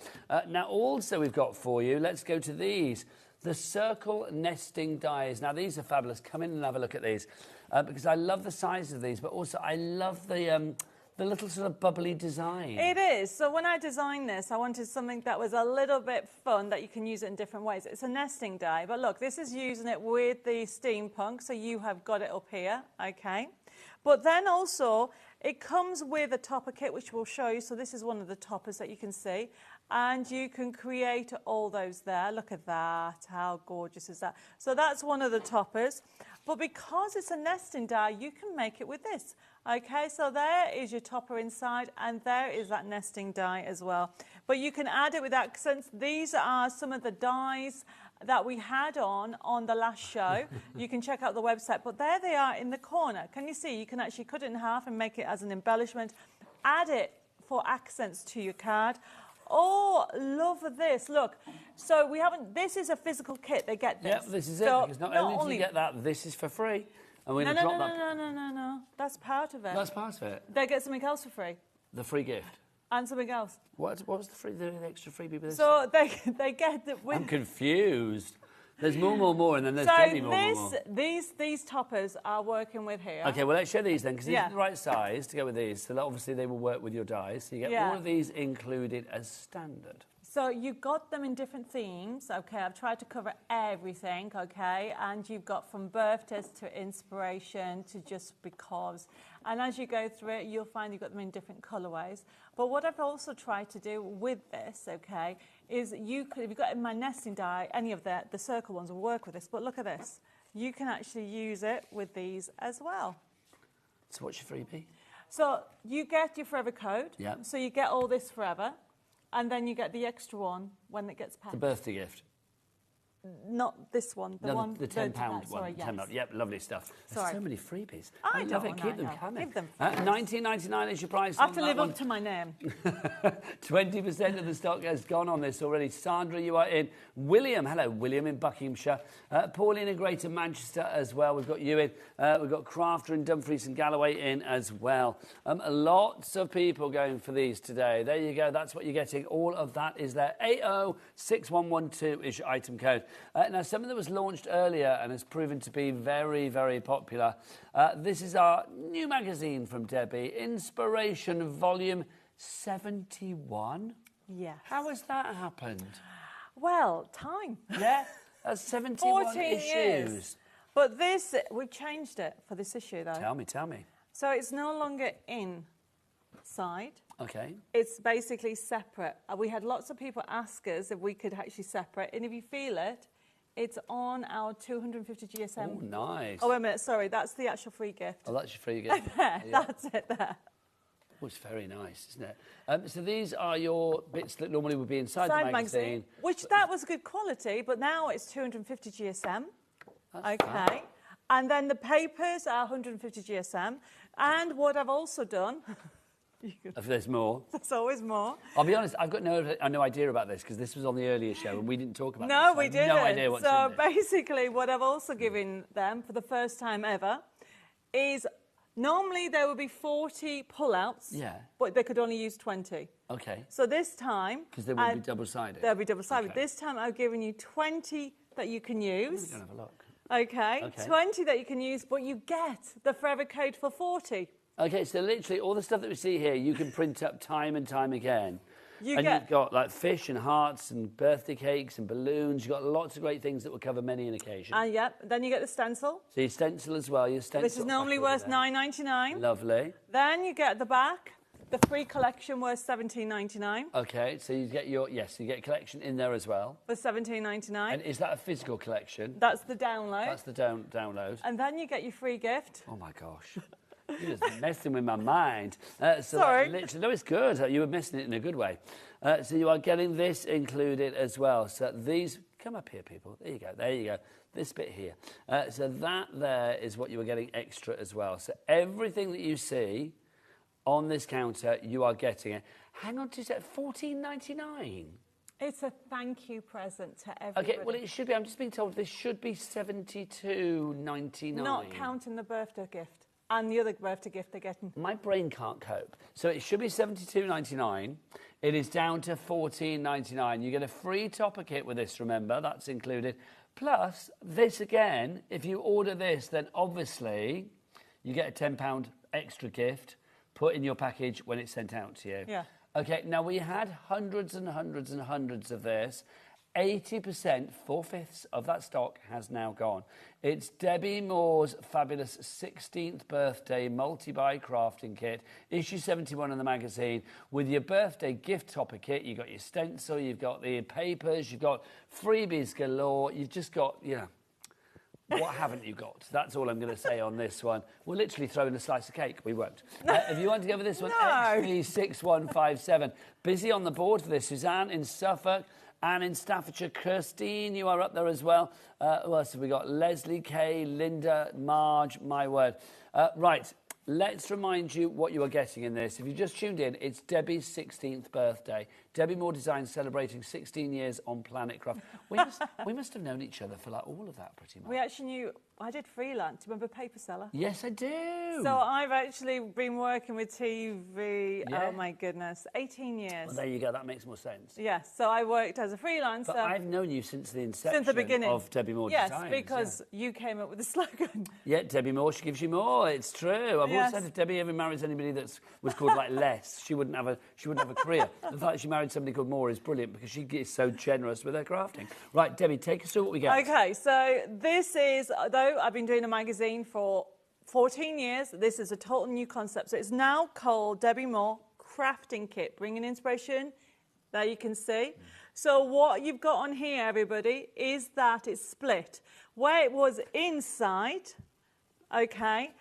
Now also we've got for you, let's go to these. The circle nesting dies. Now these are fabulous. Come in and have a look at these because I love the size of these, but also I love the little sort of bubbly design. It is. So when I designed this, I wanted something that was a little bit fun, that you can use it in different ways. It's a nesting die, but look, this is using it with the steampunk, so you have got it up here, okay? But then also, it comes with a topper kit, which we'll show you. So this is one of the toppers that you can see. And you can create all those there. Look at that. How gorgeous is that? So that's one of the toppers. But because it's a nesting die, you can make it with this. Okay, so there is your topper inside, and there is that nesting die as well. But you can add it with accents. These are some of the dies that we had on the last show. You can check out the website, but there they are in the corner. Can you see? You can actually cut it in half and make it as an embellishment. Add it for accents to your card. Oh, love this. Look, so we haven't, this is a physical kit. They get this. Yep, this is it. So Because not only do you get that, this is for free. And we're going to drop that. No. That's part of it. That's part of it. They get something else for free. The free gift. And something else. What was the extra freebie with this? So they get the... I'm confused. There's more, and then there's plenty more. These toppers are working with here. Okay, well, let's show these then, because these are the right size to go with these. So obviously they will work with your dies. So you get all of these included as standard. So you've got them in different themes, okay? I've tried to cover everything, okay? And you've got from birthdays to inspiration to just because. And as you go through it, you'll find you've got them in different colourways. But what I've also tried to do with this, okay, is you could, if you've got in my nesting die, any of the circle ones will work with this. But look at this. You can actually use it with these as well. So what's your freebie? So you get your forever code. Yeah. So you get all this forever. And then you get the extra one when it gets packed. The birthday gift. Not this one, the one. The £10 one. Sorry, yes. £10. Yep, lovely stuff. There's Sorry. so many freebies. I love don't it. Keep them know. coming. Give them $19.99 is your price. I have on to that live one. up to my name. 20% of the stock has gone on this already. Sandra, you are in. William, hello, William in Buckinghamshire. Pauline in Greater Manchester as well. We've got you in. We've got Crafter in Dumfries and Galloway in as well. Lots of people going for these today. There you go. That's what you're getting. All of that is there. 806112 is your item code. Now, something that was launched earlier and has proven to be very, very popular. This is our new magazine from Debbie, Inspiration Volume 71. Yes. How has that happened? Well, time. Yeah, that's 71 14 issues. years. But this, we changed it for this issue, though. Tell me. So it's no longer inside. Okay. It's basically separate. We had lots of people ask us if we could actually separate. And if you feel it, it's on our 250 GSM. Oh, nice. Oh, wait a minute. Sorry, that's the actual free gift. Oh, that's your free gift. There, that's it there. Oh, it's very nice, isn't it? So these are your bits that normally would be inside the magazine. Which that was good quality, but now it's 250 GSM. That's okay. fab. And then the papers are 150 GSM. And what I've also done... If there's more. There's always more. I'll be honest, I've got no idea about this because this was on the earlier show and we didn't talk about this. No, So we I have didn't. no idea what's in So this. basically what I've also given them for the first time ever is normally there would be 40 pull-outs, Yeah. but they could only use 20. Okay. So this time... Because they will be double-sided. They'll be double-sided. Okay. This time I've given you 20 that you can use. Go and have a look. Okay. 20 that you can use, but you get the forever code for 40. Okay, so literally all the stuff that we see here, you can print up time and time again. You've got like fish and hearts and birthday cakes and balloons. You've got lots of great things that will cover many an occasion. Yep. Then you get the stencil. So your stencil as well. Your stencil. This is normally worth $9.99. Lovely. Then you get the back. The free collection worth $17.99. Okay, so you get you get a collection in there as well. For $17.99. And is that a physical collection? That's the download. That's the download. And then you get your free gift. Oh my gosh. You're just messing with my mind. Sorry. Literally, no, it's good. You were missing it in a good way. So you are getting this included as well. So these, come up here, people. There you go. There you go. This bit here. So that there is what you were getting extra as well. So everything that you see on this counter, you are getting it. Hang on to that, $14.99. It's a thank you present to everybody. Okay, well, it should be. I'm just being told this should be $72.99. Not counting the birthday gift and the other birthday gift they're getting. My brain can't cope. So it should be $72.99. It is down to $14.99. You get a free topper kit with this, remember, that's included. Plus, this again, if you order this, then obviously you get a £10 extra gift put in your package when it's sent out to you. Yeah. Okay, now we had hundreds and hundreds and hundreds of this. 80%, 4/5 of that stock has now gone. It's Debbie Moore's fabulous 16th birthday multi-buy crafting kit, issue 71 in the magazine, with your birthday gift topper kit. You've got your stencil, you've got the papers, you've got freebies galore, you've just got, you know, what haven't you got? That's all I'm going to say on this one. We'll literally throw in a slice of cake. We won't. If you want to go for this one, XP6157. Busy on the board for this. Suzanne in Suffolk. Anne in Staffordshire. Kirstine, you are up there as well. Who else have we got? Leslie Kay, Linda, Marge, my word. Right. Let's remind you what you are getting in this. If you just tuned in, it's Debbie's 16th birthday. Debbie Moore Designs celebrating 16 years on Planet Craft. We must have known each other for like all of that pretty much. We actually knew, I did freelance, remember Paper Seller? Yes, I do. So I've actually been working with TV, Yeah. oh my goodness, 18 years. Well, there you go, that makes more sense. Yes, so I worked as a freelancer. But I've known you since the inception Since the beginning of Debbie Moore Yes, Designs. because you came up with the slogan. Yeah, Debbie Moore, she gives you more. It's true. I've always said if Debbie ever marries anybody that was called like Les, she wouldn't have a career. The fact that she married somebody called Moore is brilliant because she is so generous with her crafting. Right, Debbie, take us through what we get. Okay, so this is, though I've been doing a magazine for 14 years, this is a total new concept. So it's now called Debbie Moore Crafting Kit, bringing inspiration. There you can see. So what you've got on here, everybody, is that it's split. Where it was inside, okay,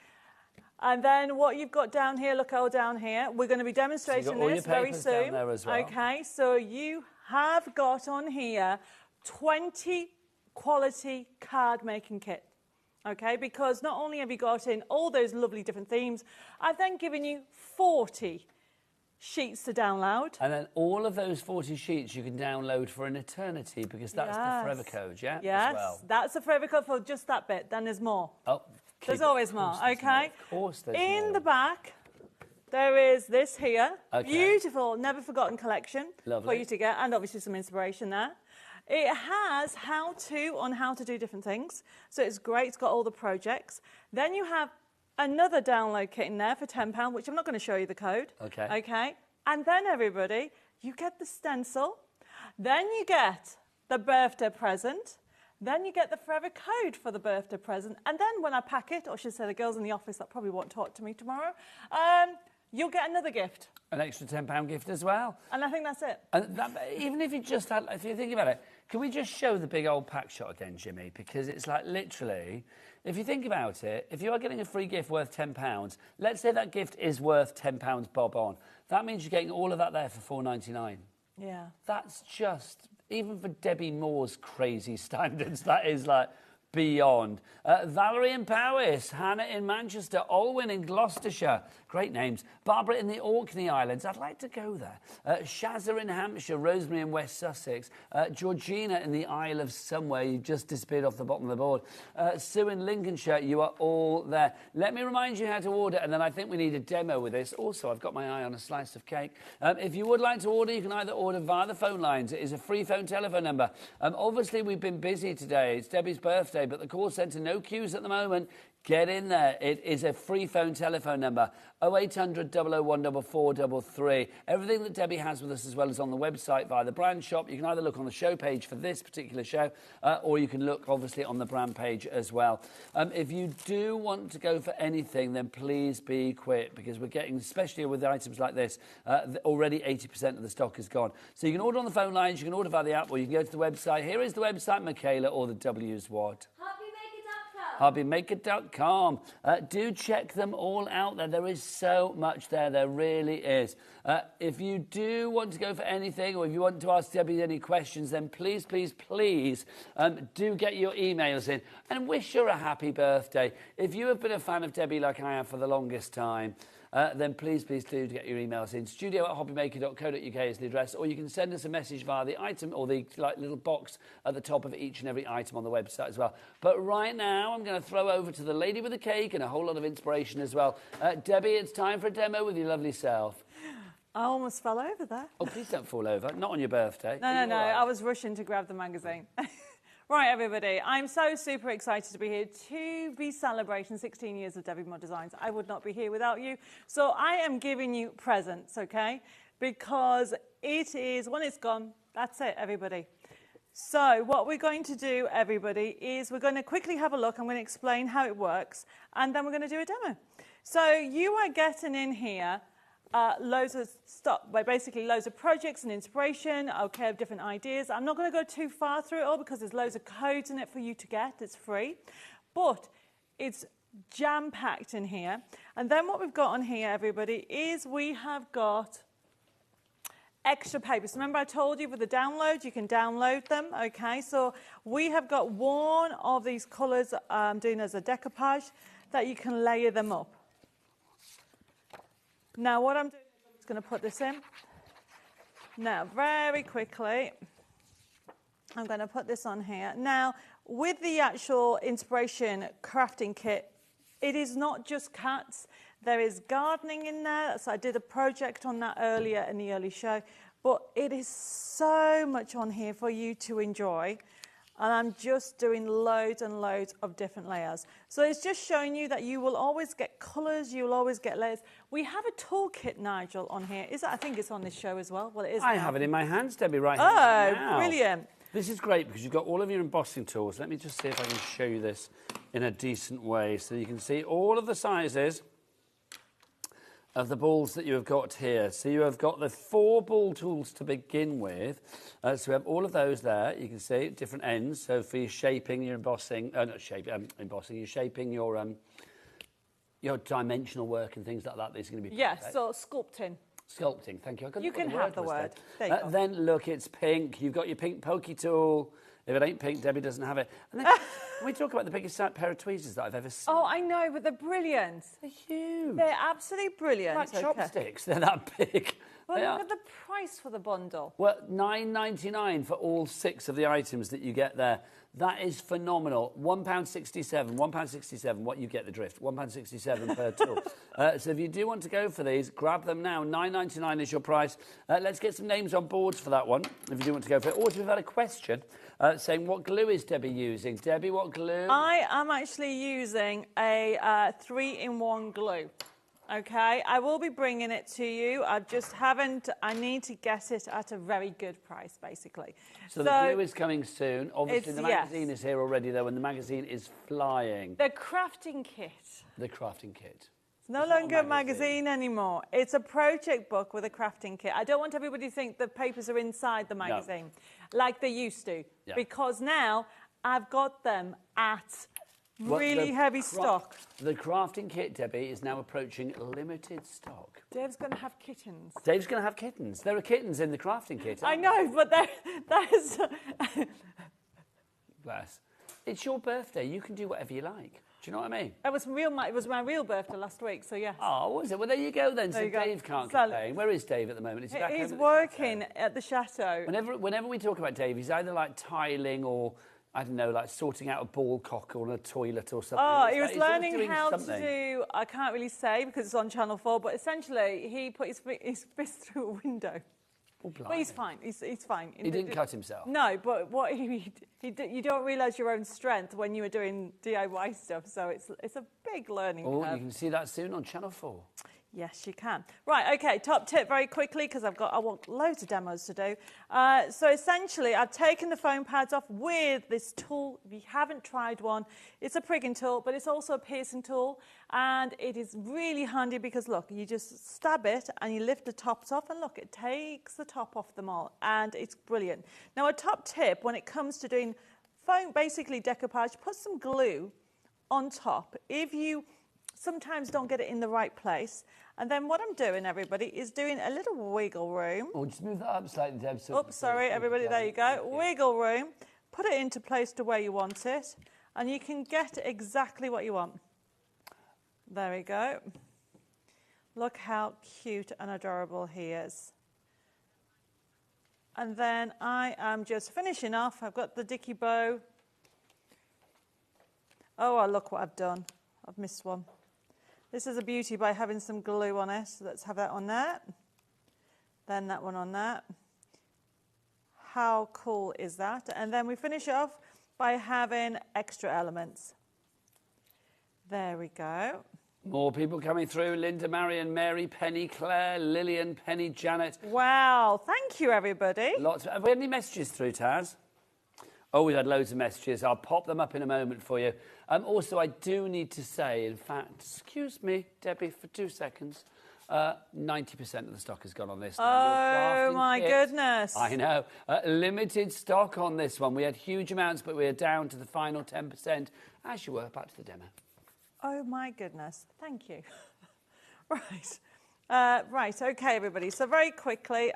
and then what you've got down here, look all down here, we're going to be demonstrating this very soon. Down there as well. Okay, so you have got on here 20 quality card making kit. Okay, because not only have you got in all those lovely different themes, I've then given you 40 sheets to download. And then all of those 40 sheets you can download for an eternity because that's the forever code, yeah? Yes, as well. that's the forever code for just that bit. Then there's more. Oh, there's always more, okay? Of course there's in more. the back, there is this here. Okay. Beautiful, never forgotten collection Lovely. for you to get, and obviously some inspiration there. It has how-to on how to do different things. So it's great, it's got all the projects. Then you have another download kit in there for £10, which I'm not going to show you the code. Okay. Okay. And then, everybody, you get the stencil. Then you get the birthday present. Then you get the forever code for the birthday present. And then when I pack it, or I should say the girls in the office that probably won't talk to me tomorrow, you'll get another gift. An extra £10 gift as well. And I think that's it. And even if you just had, if you think about it, can we just show the big old pack shot again, Jimmy? Because it's like literally, if you think about it, if you are getting a free gift worth £10, let's say that gift is worth £10 bob on. That means you're getting all of that there for $4.99. Yeah. That's just, even for Debbie Moore's crazy standards, that is like beyond. Valerie in Powys, Hannah in Manchester, Olwyn in Gloucestershire. Great names. Barbara in the Orkney Islands. I'd like to go there. Shazza in Hampshire, Rosemary in West Sussex, Georgina in the Isle of Somewhere. You've just disappeared off the bottom of the board. Sue in Lincolnshire, you are all there. Let me remind you how to order, and then I think we need a demo with this. Also, I've got my eye on a slice of cake. If you would like to order, you can either order via the phone lines. It is a free phone telephone number. Obviously, we've been busy today. It's Debbie's birthday, but the call centre, no queues at the moment. Get in there. It is a free phone telephone number, 0800 001 4433. Everything that Debbie has with us as well is on the website via the brand shop. You can either look on the show page for this particular show, or you can look, obviously, on the brand page as well. If you do want to go for anything, then please be quick, because we're getting, especially with items like this, already 80% of the stock is gone. So you can order on the phone lines, you can order via the app, or you can go to the website. Here is the website, Michaela, or the W's what? HobbyMaker.com. Do check them all out there. There is so much there. There really is. If you do want to go for anything, or if you want to ask Debbie any questions, then please, please, please do get your emails in and wish her a happy birthday. If you have been a fan of Debbie like I have for the longest time, then please, please do get your emails in. studio@hobbymaker.co.uk is the address, or you can send us a message via the item or the little box at the top of each and every item on the website as well. But right now, I'm going to throw over to the lady with the cake and a whole lot of inspiration as well. Debbie, it's time for a demo with your lovely self. I almost fell over there. Oh, please don't fall over. Not on your birthday. No. I was rushing to grab the magazine. Right, everybody, I'm so super excited to be here to be celebrating 16 years of Debbie Moore Designs. I would not be here without you. So I am giving you presents, okay? Because it is, when it's gone, that's it, everybody. So what we're going to do, everybody, is we're going to quickly have a look. I'm going to explain how it works, and then we're going to do a demo. So you are getting in here loads of stuff, basically loads of projects and inspiration, okay, of different ideas. I'm not going to go too far through it all because there's loads of codes in it for you to get. It's free. But it's jam-packed in here. And then what we've got on here, everybody, is we have got extra papers. Remember I told you with the download, you can download them, okay? So we have got one of these colours doing as a decoupage that you can layer them up. Now, what I'm doing is I'm just going to put this in. Now, very quickly, I'm going to put this on here. Now, with the actual inspiration crafting kit, it is not just cats. There is gardening in there. So I did a project on that earlier in the early show. But it is so much on here for you to enjoy. And I'm just doing loads and loads of different layers. So it's just showing you that you will always get colours, you will always get layers. We have a toolkit, Nigel, on here. Is that? I think it's on this show as well. Well, it is. I have it in my hands, Debbie, right now. Oh, brilliant. This is great because you've got all of your embossing tools. Let me just see if I can show you this in a decent way so you can see all of the sizes of the balls that you have got here. So you have got the 4 ball tools to begin with. So we have all of those there. You can see different ends. So for your shaping, your embossing, embossing, you're shaping your dimensional work and things like that. These are going to be perfect. So sculpting. Sculpting, thank you. You can have the word. There you go. Then look, it's pink. You've got your pink pokey tool. If it ain't pink, Debbie doesn't have it. And then can we talk about the biggest pair of tweezers that I've ever seen? Oh, I know, but they're brilliant. They're huge. They're absolutely brilliant. Like chopsticks. They're that big. Well, look at the price for the bundle. Well, $9.99 for all 6 of the items that you get there. That is phenomenal. £1.67. £1.67. What you get the drift. £1.67 per tool. So if you do want to go for these, grab them now. $9.99 is your price. Let's get some names on boards for that one. If you do want to go for it, or if you've had a question saying what glue is Debbie using? Debbie, what glue? I am actually using a 3-in-1 glue. Okay, I will be bringing it to you. I just haven't, I need to get it at a very good price, basically. So the glue is coming soon. Obviously, the magazine is here already, though, and the magazine is flying. The crafting kit. The crafting kit. It's no longer a magazine anymore. It's a project book with a crafting kit. I don't want everybody to think the papers are inside the magazine like they used to, because now I've got them at really heavy stock. The crafting kit, Debbie, is now approaching limited stock. Dave's going to have kittens. Dave's going to have kittens. There are kittens in the crafting kit. I know, but there's... Bless. It's your birthday. You can do whatever you like. Do you know what I mean? It was my real birthday last week, so yes. Oh, was it? Well, there you go then. So Dave can't complain. Where is Dave at the moment? Is he back He's working at the chateau. Whenever we talk about Dave, he's either like tiling or... I don't know, like sorting out a ball cock or a toilet or something. Oh, he was learning how to do, I can't really say because it's on Channel 4, but essentially he put his fist through a window. But he's fine. He's fine. He didn't cut himself. No, but what you don't realise your own strength when you were doing DIY stuff. So it's a big learning curve. Oh, you can see that soon on Channel 4. Yes, you can. Right, okay, top tip very quickly because I want loads of demos to do. So essentially, I've taken the foam pads off with this tool. If you haven't tried one, it's a prigging tool, but it's also a piercing tool. And it is really handy because, look, you just stab it and you lift the tops off and look, it takes the top off them all. And it's brilliant. Now, a top tip when it comes to doing foam, basically decoupage, put some glue on top. If you sometimes don't get it in the right place. And then what I'm doing, everybody, is doing a little wiggle room. Oh, just move that up slightly, Deb. So oops, sorry, everybody, there you go. Wiggle room. Put it into place to where you want it. And you can get exactly what you want. There we go. Look how cute and adorable he is. And then I am just finishing off. I've got the dicky bow. Oh, look what I've done. I've missed one. This is a beauty by having some glue on it. So let's have that on that. Then that one on that. How cool is that? And then we finish off by having extra elements. There we go. More people coming through. Linda, Marion, Mary, Penny, Claire, Lillian, Penny, Janet. Wow, thank you, everybody. Lots. Have we had any messages through, Taz? Oh, we've had loads of messages. I'll pop them up in a moment for you. Also, I do need to say, in fact, excuse me, Debbie, for 2 seconds, 90% of the stock has gone on this. Oh, my goodness. I know. Limited stock on this one. We had huge amounts, but we are down to the final 10%. As you were, back to the demo. Oh, my goodness. Thank you. Right. Right, OK, everybody. So very quickly,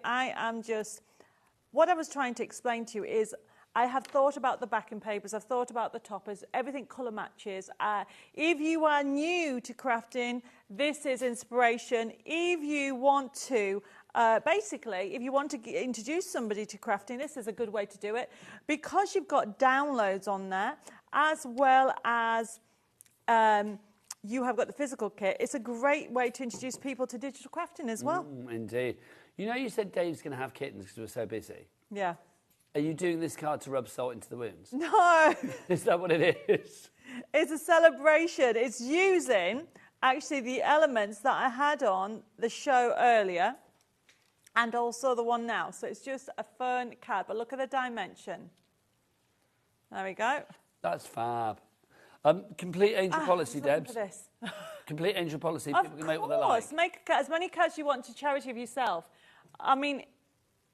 what I was trying to explain to you is I have thought about the backing papers, I've thought about the toppers, everything colour matches. If you are new to crafting, this is inspiration. If you want to, basically, if you want to introduce somebody to crafting, this is a good way to do it. Because you've got downloads on there, as well as you have got the physical kit, it's a great way to introduce people to digital crafting as well. Indeed. You know, you said Dave's going to have kittens because we're so busy. Yeah. Are you doing this card to rub salt into the wounds? No. Is that what it is? It's a celebration. It's using, actually, the elements that I had on the show earlier and also the one now. So it's just a fun card. But look at the dimension. There we go. That's fab. Complete angel policy, Debs. This. Complete angel policy. Of People can make what they course. like. Make as many cards you want to charity of yourself. I mean,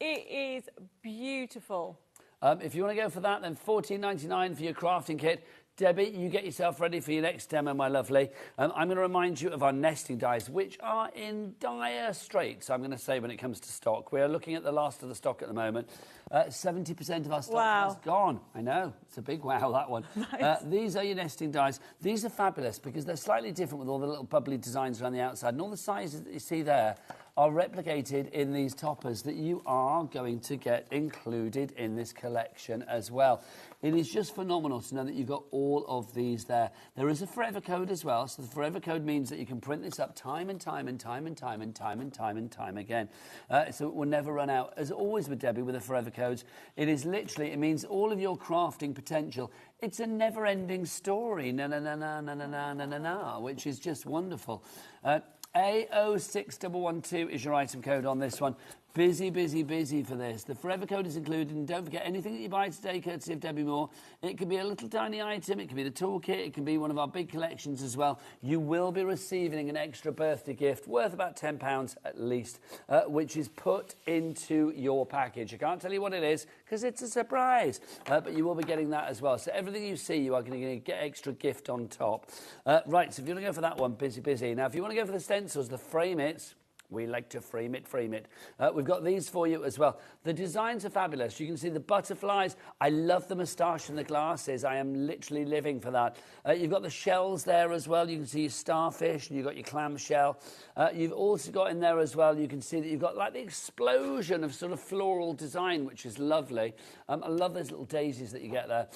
it is beautiful. If you want to go for that, then $14.99 for your crafting kit. Debbie, you get yourself ready for your next demo, my lovely. I'm going to remind you of our nesting dies, which are in dire straits, I'm going to say, when it comes to stock. We are looking at the last of the stock at the moment. 70% of our stock has gone. I know, it's a big wow, that one. Nice. These are your nesting dies. These are fabulous because they're slightly different with all the little bubbly designs around the outside. And all the sizes that you see there are replicated in these toppers that you are going to get included in this collection as well. It is just phenomenal to know that you've got all of these there. There is a forever code as well, so the forever code means that you can print this up time and time and time and time and time and time and time again. So it will never run out. As always with Debbie, with the forever codes, it is literally, it means all of your crafting potential. It's a never-ending story, which is just wonderful. A06112 is your item code on this one. Busy, busy, busy for this. The forever code is included, and don't forget anything that you buy today, courtesy of Debbie Moore. It can be a little tiny item, it can be the toolkit, it can be one of our big collections as well. You will be receiving an extra birthday gift worth about £10 at least, which is put into your package. I can't tell you what it is because it's a surprise, but you will be getting that as well. So everything you see, you are going to get extra gift on top. Right, so if you want to go for that one, busy, busy. Now, if you want to go for the stencils, the frame it's. We like to frame it, frame it. We've got these for you as well. The designs are fabulous. You can see the butterflies. I love the moustache and the glasses. I am literally living for that. You've got the shells there as well. You can see your starfish and you've got your clam shell. You've also got in there as well, you can see that you've got like the explosion of sort of floral design, which is lovely. I love those little daisies that you get there.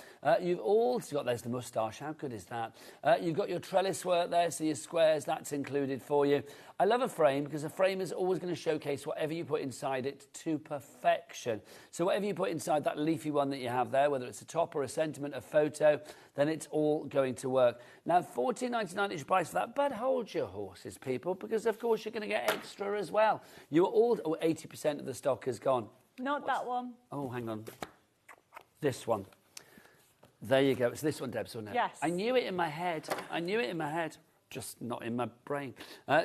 You've also got, there's the moustache. How good is that? You've got your trellis work there, so your squares, that's included for you. I love a frame because a frame is always going to showcase whatever you put inside it to perfection. So whatever you put inside that leafy one that you have there, whether it's a top or a sentiment, a photo, then it's all going to work. Now, $14.99 is your price for that, but hold your horses, people, because of course you're going to get extra as well. You are all, 80% of the stock is gone. Not that one. Oh, hang on. This one. There you go. It's this one, Deb, wasn't it? Yes. I knew it in my head. I knew it in my head. Just not in my brain.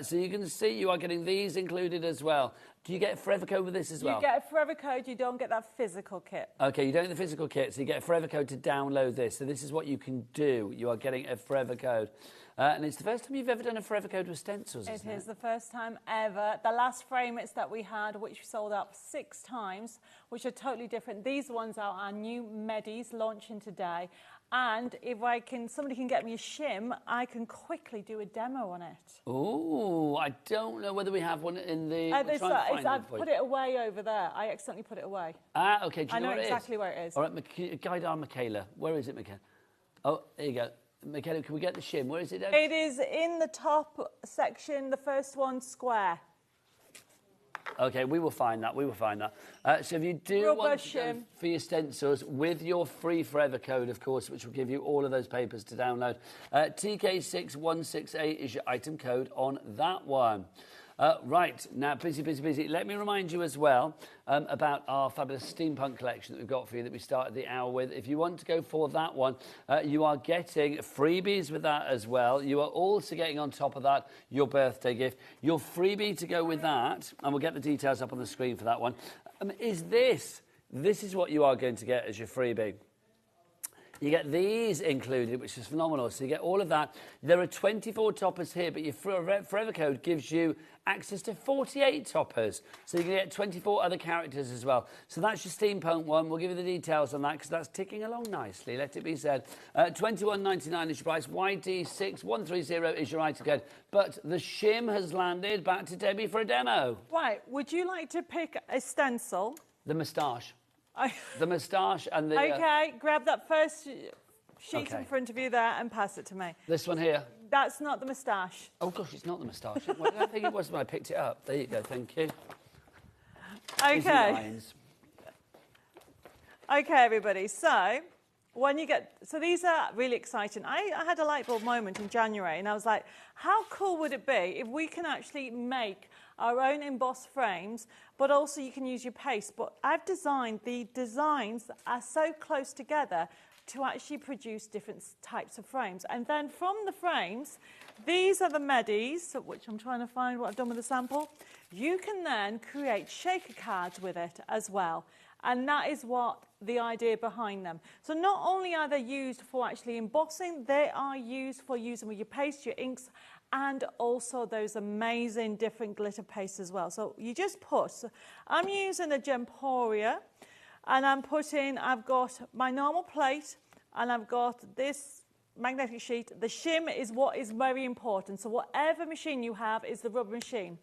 So you can see you are getting these included as well. Do you get a forever code with this as well? You get a forever code, you don't get that physical kit. Okay, you don't get the physical kit, so you get a forever code to download this. So this is what you can do. You are getting a forever code. And it's the first time you've ever done a forever code with stencils, isn't it? It is the first time ever. The last frames that we had, which we sold out 6 times, which are totally different. These ones are our new Medis launching today. And if somebody can get me a shim, I can quickly do a demo on it. Oh, I don't know whether we have one in the... I've put it away over there. I accidentally put it away. Ah, okay. Do you know I know where exactly where it is. All right, guide our Michaela. Where is it, Michaela? Oh, there you go. Michaela, can we get the shim? Where is it? It is in the top section, the first one, square. Okay, we will find that. We will find that. So if you do want to go for your stencils with your free forever code, of course, which will give you all of those papers to download, TK6168 is your item code on that one. Right, now, busy. Let me remind you as well about our fabulous steampunk collection that we've got for you that we started the hour with. If you want to go for that one, you are getting freebies with that as well. You are also getting on top of that your birthday gift. Your freebie to go with that, and we'll get the details up on the screen for that one, is this. This is what you are going to get as your freebie. You get these included, which is phenomenal. So you get all of that. There are 24 toppers here, but your forever code gives you access to 48 toppers. So you can get 24 other characters as well. So that's your steampunk one. We'll give you the details on that because that's ticking along nicely, let it be said. $21.99 is your price. YD6130 is your item code. But the shim has landed. Back to Debbie for a demo. Right. Would you like to pick a stencil? The moustache. The moustache and the... Okay, grab that first sheet in front of you there and pass it to me. This one here? That's not the moustache. Oh, gosh, it's not the moustache. Well, I think it was when I picked it up. There you go, thank you. Okay. Okay, everybody, so when you get... So these are really exciting. I had a light bulb moment in January and I was like, how cool would it be if we can actually make our own embossed frames, but also you can use your paste. But I've designed, the designs are so close together to actually produce different types of frames. And then from the frames, these are the Medis, which I'm trying to find what I've done with the sample. You can then create shaker cards with it as well. And that is what the idea behind them. So not only are they used for actually embossing, they are used for using with your paste, your inks, and also those amazing different glitter pastes as well. So you just put, I'm using a Gemporia, and I've got my normal plate, and I've got this magnetic sheet. The shim is what is very important. So whatever machine you have is the rubber machine.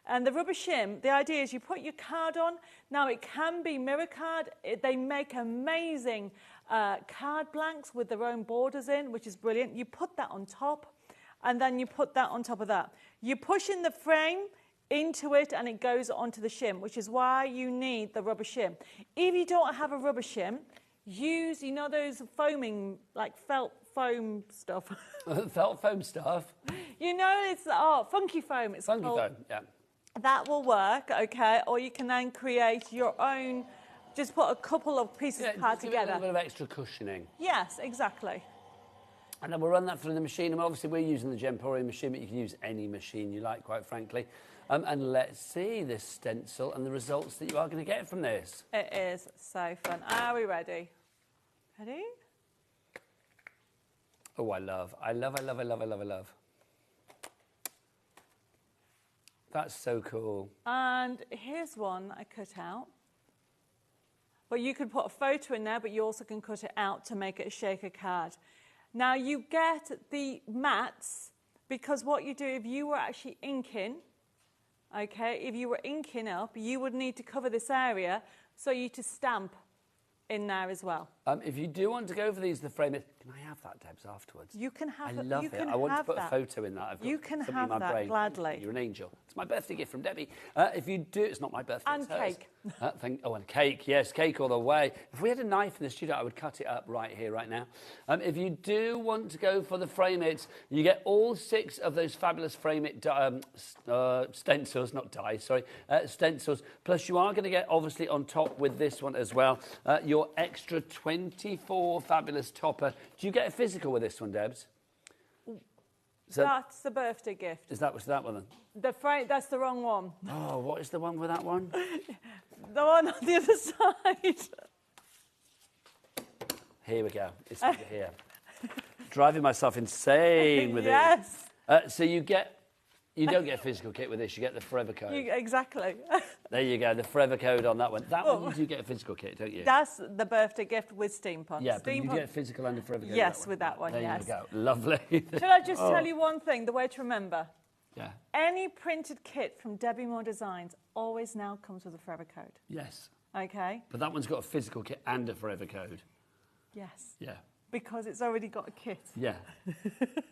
And the rubber shim, the idea is you put your card on. Now it can be mirror card. They make amazing card blanks with their own borders in, which is brilliant. You put that on top, and then you put that on top of that. You push in the frame into it, and it goes onto the shim, which is why you need the rubber shim. If you don't have a rubber shim, use, you know, those foaming, like felt foam stuff. Felt foam stuff? You know, it's funky foam. It's funky foam, yeah. That will work, okay? Or you can then create your own, just put a couple of pieces of card together. A little bit of extra cushioning. Yes, exactly. And then we'll run that through the machine. And obviously, we're using the Gemporia machine, but you can use any machine you like, quite frankly. And let's see this stencil and the results that you are going to get from this. It is so fun. Are we ready? Ready? Oh, I love. That's so cool. And here's one I cut out. But you could put a photo in there, but you also can cut it out to make it a shaker card. Now, you get the mats, because what you do, if you were actually inking, okay, if you were inking up, you would need to cover this area so you to stamp in there as well. If you do want to go for these, the frame it. Can I have that, Debs, afterwards? You can have I it. love You it. can I want to have put that. a photo in that. I've got You can something have in my that, brain. gladly. You're an angel. It's my birthday gift from Debbie. If you do, it's not my birthday. And it's hers. cake. And cake. Yes, cake all the way. If we had a knife in the studio, I would cut it up right here, right now. If you do want to go for the frame it, you get all 6 of those fabulous frame it stencils, not dies, sorry, stencils. Plus, you are going to get, obviously, on top with this one as well, your extra 24 fabulous topper. Do you get a physical with this one, Debs? So, that's the birthday gift. Is that that one then? The frame, that's the wrong one. Oh, what is the one with that one? The one on the other side. Here we go. It's here. Driving myself insane with yes. it. So you don't get a physical kit with this. You get the Forever Code. Exactly. There you go. The Forever Code on that one. That one you do get a physical kit, don't you? That's the birthday gift with steampunk. Yeah, but you get a physical and a Forever Code. Yes, with that one. There yes. you go. Lovely. Shall I just tell you one thing? The way to remember. Yeah. Any printed kit from Debbie Moore Designs always now comes with a Forever Code. Yes. Okay. But that one's got a physical kit and a Forever Code. Yes. Yeah. Because it's already got a kit. Yeah.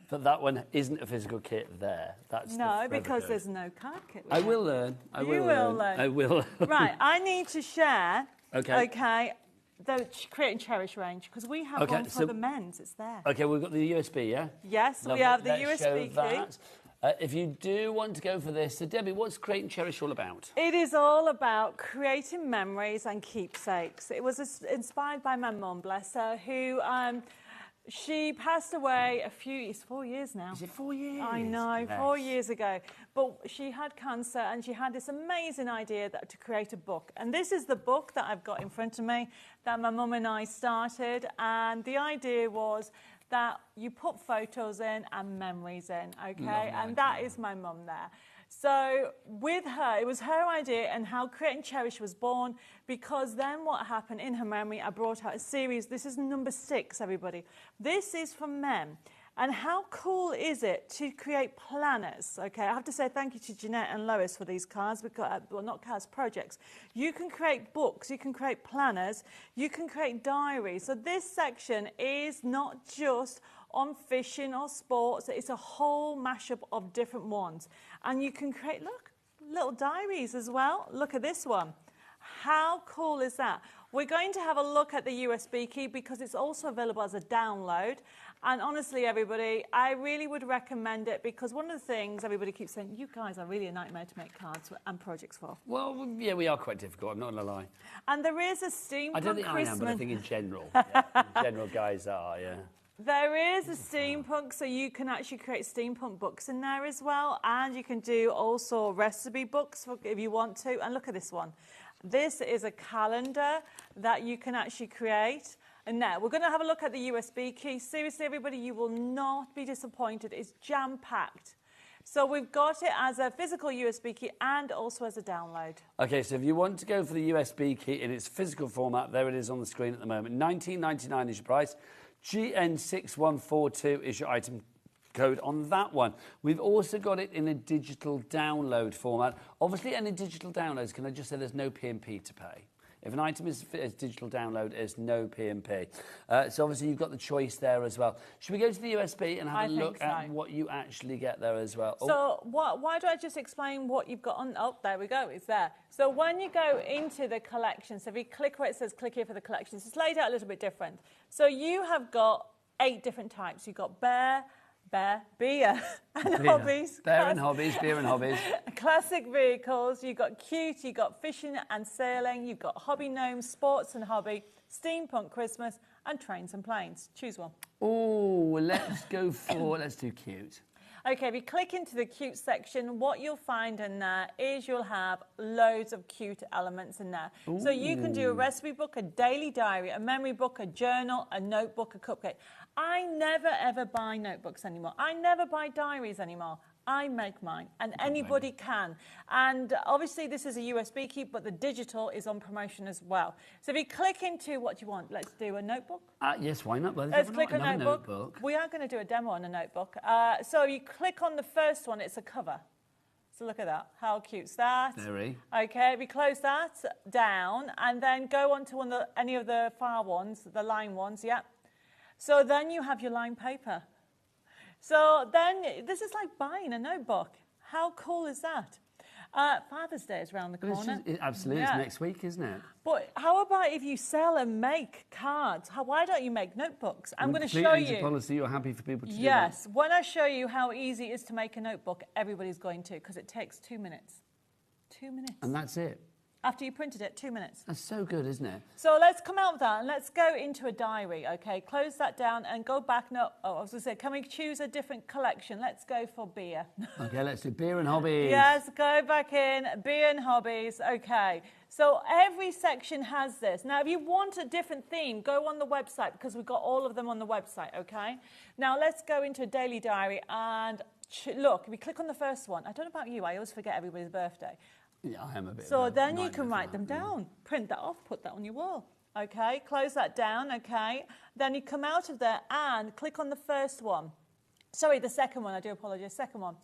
But that one isn't a physical kit there. That's no, the because code. there's no card kit. I will learn. I will learn. I will. Right, I need to share. Okay. Okay. The Create and Cherish range because we have one for the men's. It's there. Okay, we've got the USB, yeah. Yes, Lovely. we have the Let's USB show key. that. If you do want to go for this, so Debbie, what's Create and Cherish all about? It is all about creating memories and keepsakes. It was inspired by my mum, bless her, who she passed away it's 4 years now. Is it 4 years? I know, Yes. 4 years ago. But she had cancer and she had this amazing idea to create a book. And this is the book that I've got in front of me that my mum and I started. And the idea was that you put photos in and memories in, okay? And that is my mum there. So with her, it was her idea and how Create and Cherish was born, because then what happened in her memory, I brought out a series. This is number 6, everybody. This is for men. And how cool is it to create planners? Okay, I have to say thank you to Jeanette and Lois for these cards, because, well, not cards, projects. You can create books, you can create planners, you can create diaries. So this section is not just on fishing or sports, it's a whole mashup of different ones. And you can create, look, little diaries as well. Look at this one. How cool is that? We're going to have a look at the USB key because it's also available as a download. And honestly, everybody, I really would recommend it because one of the things everybody keeps saying, you guys are really a nightmare to make cards and projects for. Well, yeah, we are quite difficult, I'm not going to lie. And there is a steampunk I don't think Christmas. I am, but I think in general. Yeah, in general, guys are, yeah. There is a steampunk, so you can actually create steampunk books in there as well. And you can do also recipe books if you want to. And look at this one. This is a calendar that you can actually create. And now we're going to have a look at the USB key. Seriously, everybody, you will not be disappointed. It's jam-packed. So we've got it as a physical USB key and also as a download. Okay, so if you want to go for the USB key in its physical format, there it is on the screen at the moment. $19.99 is your price. GN6142 is your item code on that one. We've also got it in a digital download format. Obviously, any digital downloads, can I just say there's no P&P to pay? If an item is digital download, there's no P&P. So obviously you've got the choice there as well. Should we go to the USB and have a look at what you actually get there as well? So why do I just explain what you've got on? Oh, there we go, it's there. So when you go into the collection, so if you click where it says click here for the collections, it's laid out a little bit different. So you have got 8 different types. You've got beer, and hobbies. Bear and hobbies, beer and hobbies. Classic vehicles. You've got cute, you've got fishing and sailing, you've got hobby gnomes, sports and hobby, steampunk Christmas, and trains and planes. Choose one. Oh, let's go for, let's do cute. Okay, if you click into the cute section, what you'll find in there is you'll have loads of cute elements in there. Ooh. So you can do a recipe book, a daily diary, a memory book, a journal, a notebook, a cupcake. I never ever buy notebooks anymore. I never buy diaries anymore. I make mine, and anybody can. And obviously this is a USB key, but the digital is on promotion as well. So if you click into what you want, let's do a notebook. Yes, why not? Well, let's click on notebook. We are going to do a demo on a notebook. So you click on the first one, it's a cover. So look at that. How cute's that? Very. Okay, we close that down and then go on to any of the far ones, the line ones, yeah. So then you have your lined paper. So then this is like buying a notebook. How cool is that? Father's Day is around the corner. Absolutely, it's next week, isn't it? But how about if you sell and make cards? Why don't you make notebooks? I'm going to show you. Policy, you're happy for people to do that? Yes. When I show you how easy it is to make a notebook, everybody's going to, because it takes 2 minutes. 2 minutes. And that's it? After you printed it, 2 minutes. That's so good, isn't it? So let's come out of that and let's go into a diary, okay? Close that down and go back. No, I was going to say, can we choose a different collection? Let's go for beer. Okay, let's do beer and hobbies. Yes, go back in, beer and hobbies. Okay, so every section has this. Now, if you want a different theme, go on the website because we've got all of them on the website, okay? Now, let's go into a daily diary and look, if we click on the first one, I don't know about you, I always forget everybody's birthday. Yeah, I am a bit. So then you can write them down, print that off, put that on your wall. Okay, close that down, okay. Then you come out of there and click on the first one. Sorry, the second one, I do apologise, second one.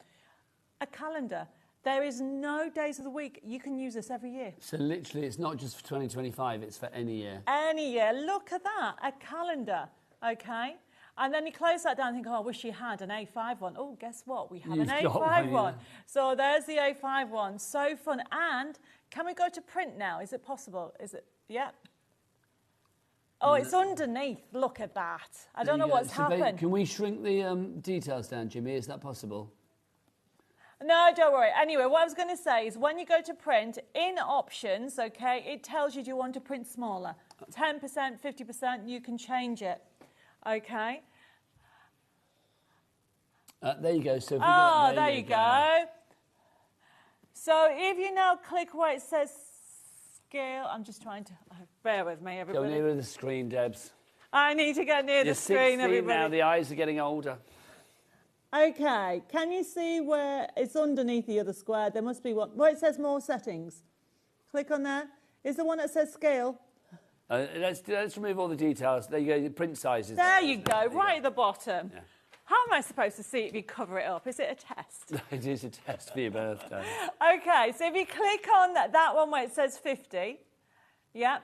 A calendar. There is no days of the week. You can use this every year. So literally, it's not just for 2025, it's for any year. Any year. Look at that, a calendar, okay. And then you close that down and think, oh, I wish you had an A5 one. Oh, guess what? We have an A5 one. So there's the A5 one. So fun. And can we go to print now? Is it possible? Is it? Yeah. Oh, it's underneath. Look at that. I don't know what's happened. Can we shrink the details down, Jimmy? Is that possible? No, don't worry. Anyway, what I was going to say is when you go to print, in options, okay, it tells you, do you want to print smaller? 10%, 50%, you can change it. Okay. There you go. So there you go. So if you now click where it says scale, I'm just trying to bear with me, everybody. Go nearer the screen, Debs. I need to get near the screen, everybody. Now the eyes are getting older. Okay. Can you see where it's underneath the other square? There must be one where it says more settings. Click on there. Is the one that says scale? Let's remove all the details. There you go, the print sizes. There you go, right at the bottom. Yeah. How am I supposed to see it if you cover it up? Is it a test? It is a test for your birthday. Okay, so if you click on that one where it says 50, yeah,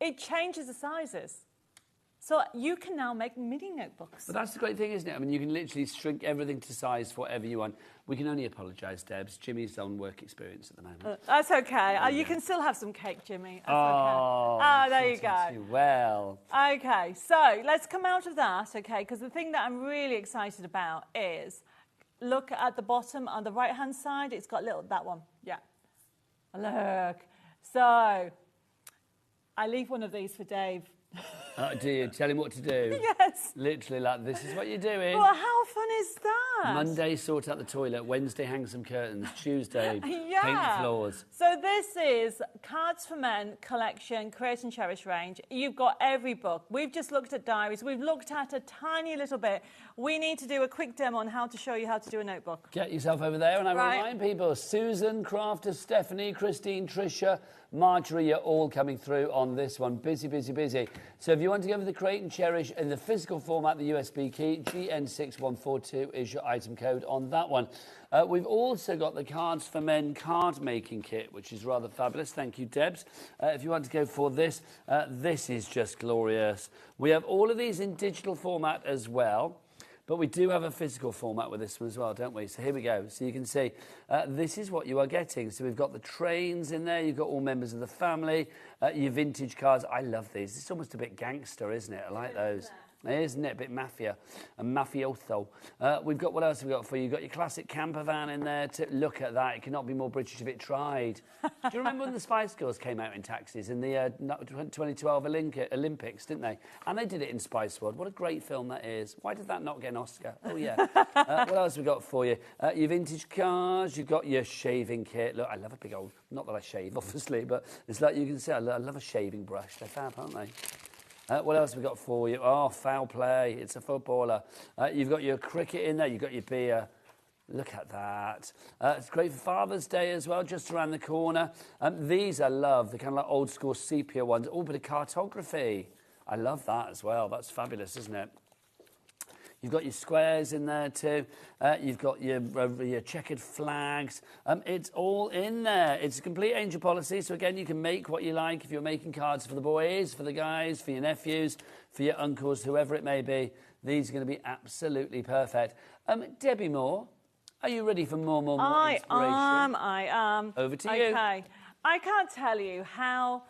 it changes the sizes. So you can now make mini notebooks. But that's the great thing, isn't it? I mean, you can literally shrink everything to size for whatever you want. We can only apologise, Debs. Jimmy's on work experience at the moment. That's okay. You can still have some cake, Jimmy. That's okay. There you go. Too well. Okay, so let's come out of that, okay, because the thing that I'm really excited about is, look at the bottom on the right-hand side. It's got that one. Yeah. Look. So I leave one of these for Dave. Do you tell him what to do? Yes. Literally, like, this is what you're doing. Well, how fun is that? Monday, sort out the toilet. Wednesday, hang some curtains. Tuesday, paint the floors. So this is Cards for Men collection, Create and Cherish range. You've got every book. We've just looked at diaries. We've looked at a tiny little bit. We need to do a quick demo on how to show you how to do a notebook. Get yourself over there, and I remind people, Susan, Crafter, Stephanie, Christine, Tricia, Marjorie, you're all coming through on this one. Busy, busy, busy. So if you want to go for the Create and Cherish in the physical format, the USB key, GN6142 is your item code on that one. We've also got the Cards for Men card making kit, which is rather fabulous. Thank you, Debs. If you want to go for this, this is just glorious. We have all of these in digital format as well. But we do have a physical format with this one as well, don't we? So here we go. So you can see this is what you are getting. So we've got the trains in there. You've got all members of the family. Your vintage cars. I love these. It's almost a bit gangster, isn't it? I like those. Isn't it? A bit mafia and mafioso. We've got, what else have we got for you? You've got your classic camper van in there. Look at that. It cannot be more British if it tried. Do you remember when the Spice Girls came out in taxis in the 2012 Olympics, didn't they? And they did it in Spice World. What a great film that is. Why did that not get an Oscar? Oh, yeah. What else have we got for you? Your vintage cars. You've got your shaving kit. Look, I love a big old... Not that I shave, obviously, but it's like you can see, I love a shaving brush. They're fab, aren't they? What else have we got for you? Oh, foul play. It's a footballer. You've got your cricket in there. You've got your beer. Look at that. It's great for Father's Day as well, just around the corner. These I love, the kind of like old school sepia ones. Oh, bit of cartography. I love that as well. That's fabulous, isn't it? You've got your squares in there too. You've got your checkered flags. It's all in there. It's a complete angel policy. So again, you can make what you like. If you're making cards for the boys, for the guys, for your nephews, for your uncles, whoever it may be, these are going to be absolutely perfect. Debbie Moore, are you ready for more inspiration? I am. Over to you. Okay. I can't tell you how,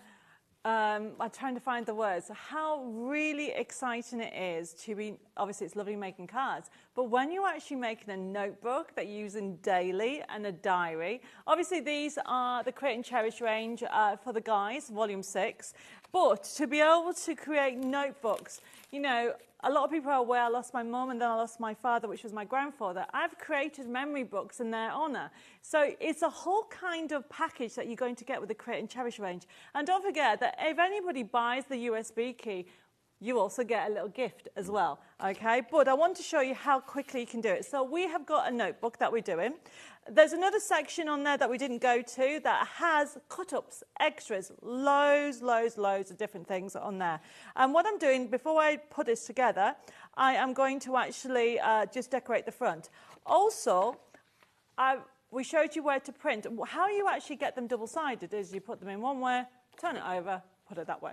I'm trying to find the words, how really exciting it is to be, obviously it's lovely making cards, but when you're actually making a notebook that you're using daily and a diary, obviously these are the Create and Cherish range for the guys, volume 6, but to be able to create notebooks, you know, a lot of people are aware I lost my mum and then I lost my father, which was my grandfather. I've created memory books in their honour. So it's a whole kind of package that you're going to get with the Create and Cherish range. And don't forget that if anybody buys the USB key, you also get a little gift as well, okay? But I want to show you how quickly you can do it. So we have got a notebook that we're doing. There's another section on there that we didn't go to that has cut-ups, extras, loads of different things on there. And what I'm doing, before I put this together, I am going to actually just decorate the front. Also, we showed you where to print. How you actually get them double-sided is you put them in one way, turn it over, put it that way.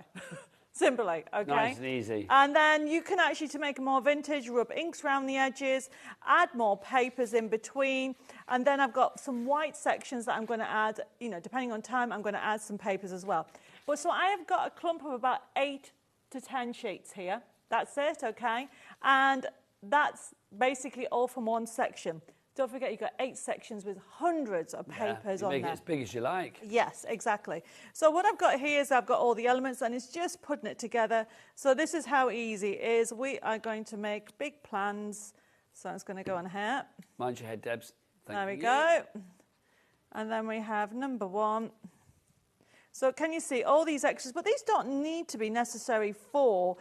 Simply, okay? Nice and easy. And then you can actually, to make it more vintage, rub inks around the edges, add more papers in between, and then I've got some white sections that I'm going to add, you know, depending on time, I'm going to add some papers as well. But so I have got a clump of about 8 to 10 sheets here. That's it, okay? And that's basically all from one section. Don't forget, you've got 8 sections with hundreds of papers on there. Make it as big as you like. Yes, exactly. So what I've got here is I've got all the elements and it's just putting it together. So this is how easy it is. We are going to make big plans. So it's going to go on here. Mind your head, Debs. There we go. And then we have number 1. So can you see all these extras? But these don't need to be necessary for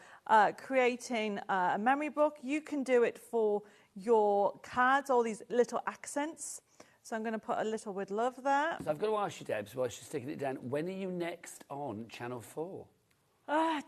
creating a memory book. You can do it for your cards, all these little accents. So I'm going to put a little with love there. So I've got to ask you, Debs, while she's sticking it down, when are you next on Channel 4?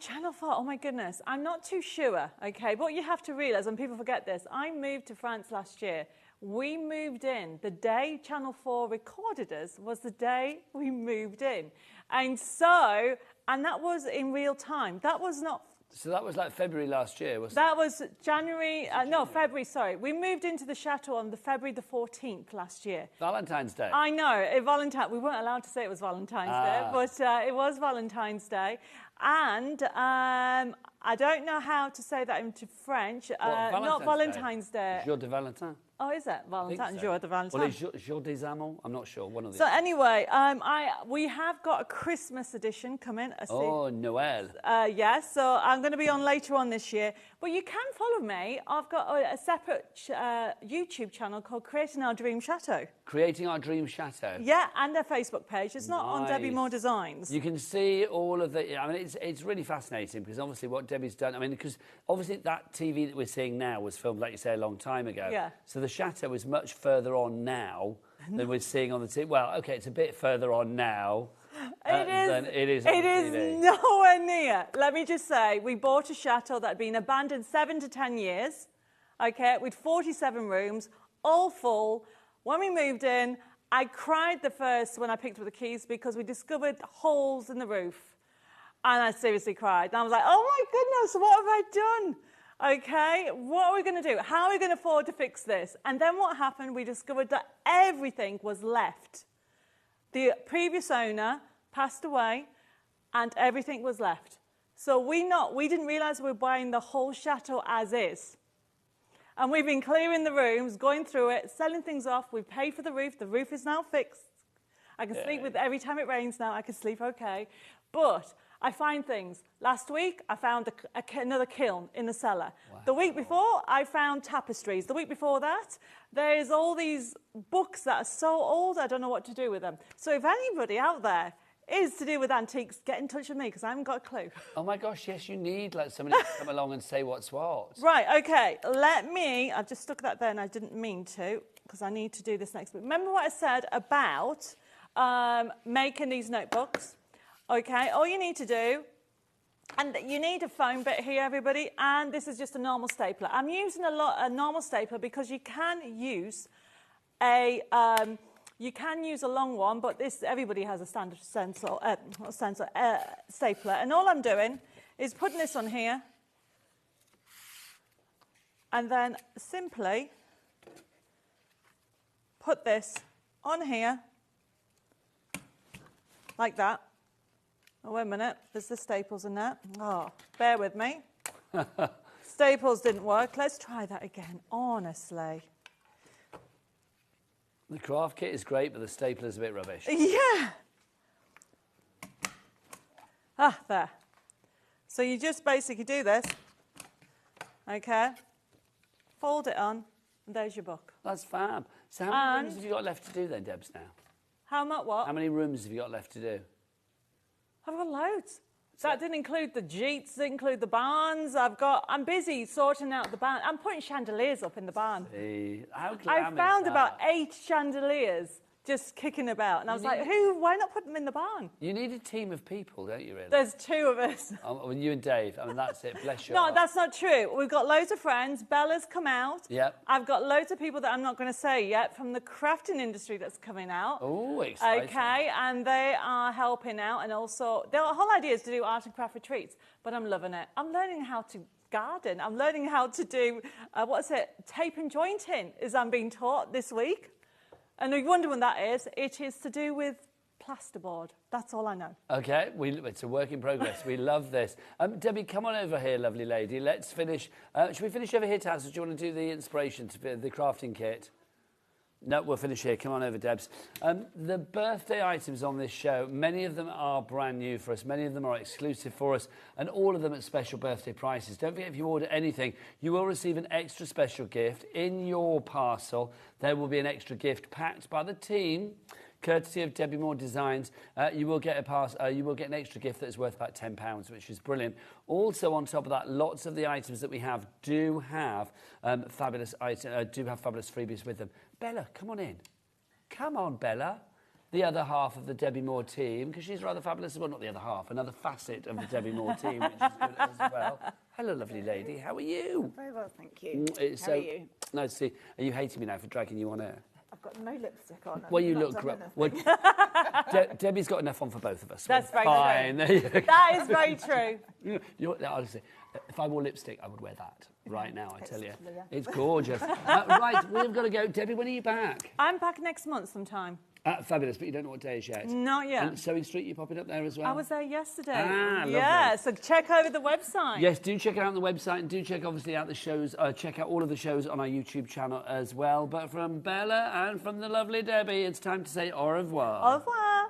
Channel 4, oh my goodness. I'm not too sure, okay? But you have to realise, and people forget this, I moved to France last year. We moved in. The day Channel 4 recorded us was the day we moved in. And so, and that was in real time. That was not... So that was like February last year, wasn't it? That was January, no, February, sorry. We moved into the chateau on February the 14th last year. Valentine's Day. I know, we weren't allowed to say it was Valentine's Day, but it was Valentine's Day. And I don't know how to say that into French. Not Valentine's Day. Jour de Valentin. Oh, is it? Valentine, so. Jour de Valentin. Well, it's Jour des Amants. I'm not sure. One of the So anyway, we have got a Christmas edition coming. Oh, Noel. Yes, so I'm going to be on later on this year. But you can follow me. I've got a separate YouTube channel called Creating Our Dream Chateau. Creating Our Dream Chateau. Yeah, and a Facebook page. It's not on Debbie Moore Designs. You can see all of the... I mean, it's really fascinating because obviously what Debbie's done... I mean, because obviously that TV that we're seeing now was filmed, like you say, a long time ago. Yeah. So the chateau is much further on now than we're seeing on the TV. Well, OK, it's a bit further on now than it is on the TV. It is nowhere near. Let me just say, we bought a chateau that had been abandoned 7 to 10 years, OK, with 47 rooms, all full. When we moved in, I cried when I picked up the keys because we discovered holes in the roof. And I seriously cried. And I was like, oh my goodness, what have I done? Okay, what are we going to do? How are we going to afford to fix this? And then what happened, we discovered that everything was left. The previous owner passed away and everything was left. So we didn't realise we were buying the whole chateau as is. And we've been clearing the rooms, going through it, selling things off. We've paid for the roof. The roof is now fixed. I can sleep with every time it rains now. I can sleep okay. But I find things. Last week, I found another kiln in the cellar. Wow. The week before, I found tapestries. The week before that, there's all these books that are so old, I don't know what to do with them. So if anybody out there is to do with antiques, get in touch with me, because I haven't got a clue. Oh, my gosh, yes, you need somebody to come along and say what's what. Right, OK, I've just stuck that there, and I didn't mean to, because I need to do this next week. Remember what I said about making these notebooks? Okay, all you need to do And you need a foam bit here, everybody, and this is just a normal stapler. I'm using a normal stapler because you can use a long one, but everybody has a standard stapler. And all I'm doing is putting this on here, and then simply put this on here, like that. Oh, wait a minute, there's the staples in there. Oh, bear with me. Staples didn't work. Let's try that again, honestly. The craft kit is great, but the stapler's a bit rubbish. Yeah. Ah, there. So you just basically do this, okay, fold it on, and there's your book. That's fab. So how many rooms have you got left to do then, Debs, now? How much what? How many rooms have you got left to do? I've got loads. That didn't include the jeets, didn't include the barns. I'm busy sorting out the barn. I'm putting chandeliers up in the barn. Hey, how I found about 8 chandeliers just kicking about. And I was like, why not put them in the barn? You need a team of people, don't you, really? There's 2 of us. Oh, you and Dave. I mean, that's it. Bless you. No, that's not true. We've got loads of friends. Bella's come out. Yep. I've got loads of people that I'm not going to say yet from the crafting industry that's coming out. Oh, exciting. Okay, and they are helping out. And also, the whole idea is to do art and craft retreats. But I'm loving it. I'm learning how to garden. I'm learning how to do, tape and jointing, as I'm being taught this week. And you wonder what that is. It is to do with plasterboard. That's all I know. OK, it's a work in progress. We love this. Debbie, come on over here, lovely lady. Let's finish. Should we finish over here, Taz, or do you want to do the inspiration to the crafting kit? No, we'll finish here. Come on over, Debs. The birthday items on this show, many of them are brand new for us. Many of them are exclusive for us, and all of them at special birthday prices. Don't forget, if you order anything, you will receive an extra special gift in your parcel. There will be an extra gift packed by the team, courtesy of Debbie Moore Designs. You will get an extra gift that is worth about £10, which is brilliant. Also, on top of that, lots of the items that we have do have fabulous freebies with them. Bella, come on in. Come on, Bella. The other half of the Debbie Moore team, because she's rather fabulous. Well, not the other half, another facet of the Debbie Moore team, which is good as well. Hello, lovely lady. How are you? Very well, thank you. How are you? Nice to see. Are you hating me now for dragging you on air? I've got no lipstick on. Well, you look great. Well, Debbie's got enough on for both of us. That's very fine. true. That is very true. Honestly, if I wore lipstick, I would wear that right now, I tell you. It's gorgeous. Right, we've got to go. Debbie, when are you back? I'm back next month sometime. Fabulous, but you don't know what day is yet. Not yet. And Sewing Street, you popping up there as well? I was there yesterday. Lovely. Yeah, so check over the website. Yes, do check it out on the website, and do check, obviously, out the shows. Check out all of the shows on our YouTube channel as well. But from Bella and from the lovely Debbie, it's time to say au revoir. Au revoir.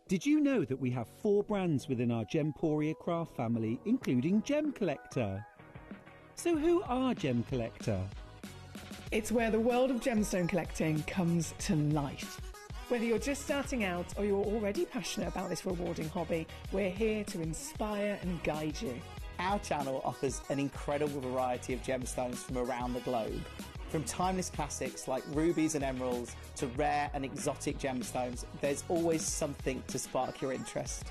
Did you know that we have 4 brands within our Gemporia craft family, including Gem Collector? So who are Gem Collector? It's where the world of gemstone collecting comes to life. Whether you're just starting out or you're already passionate about this rewarding hobby, we're here to inspire and guide you. Our channel offers an incredible variety of gemstones from around the globe. From timeless classics like rubies and emeralds to rare and exotic gemstones, there's always something to spark your interest.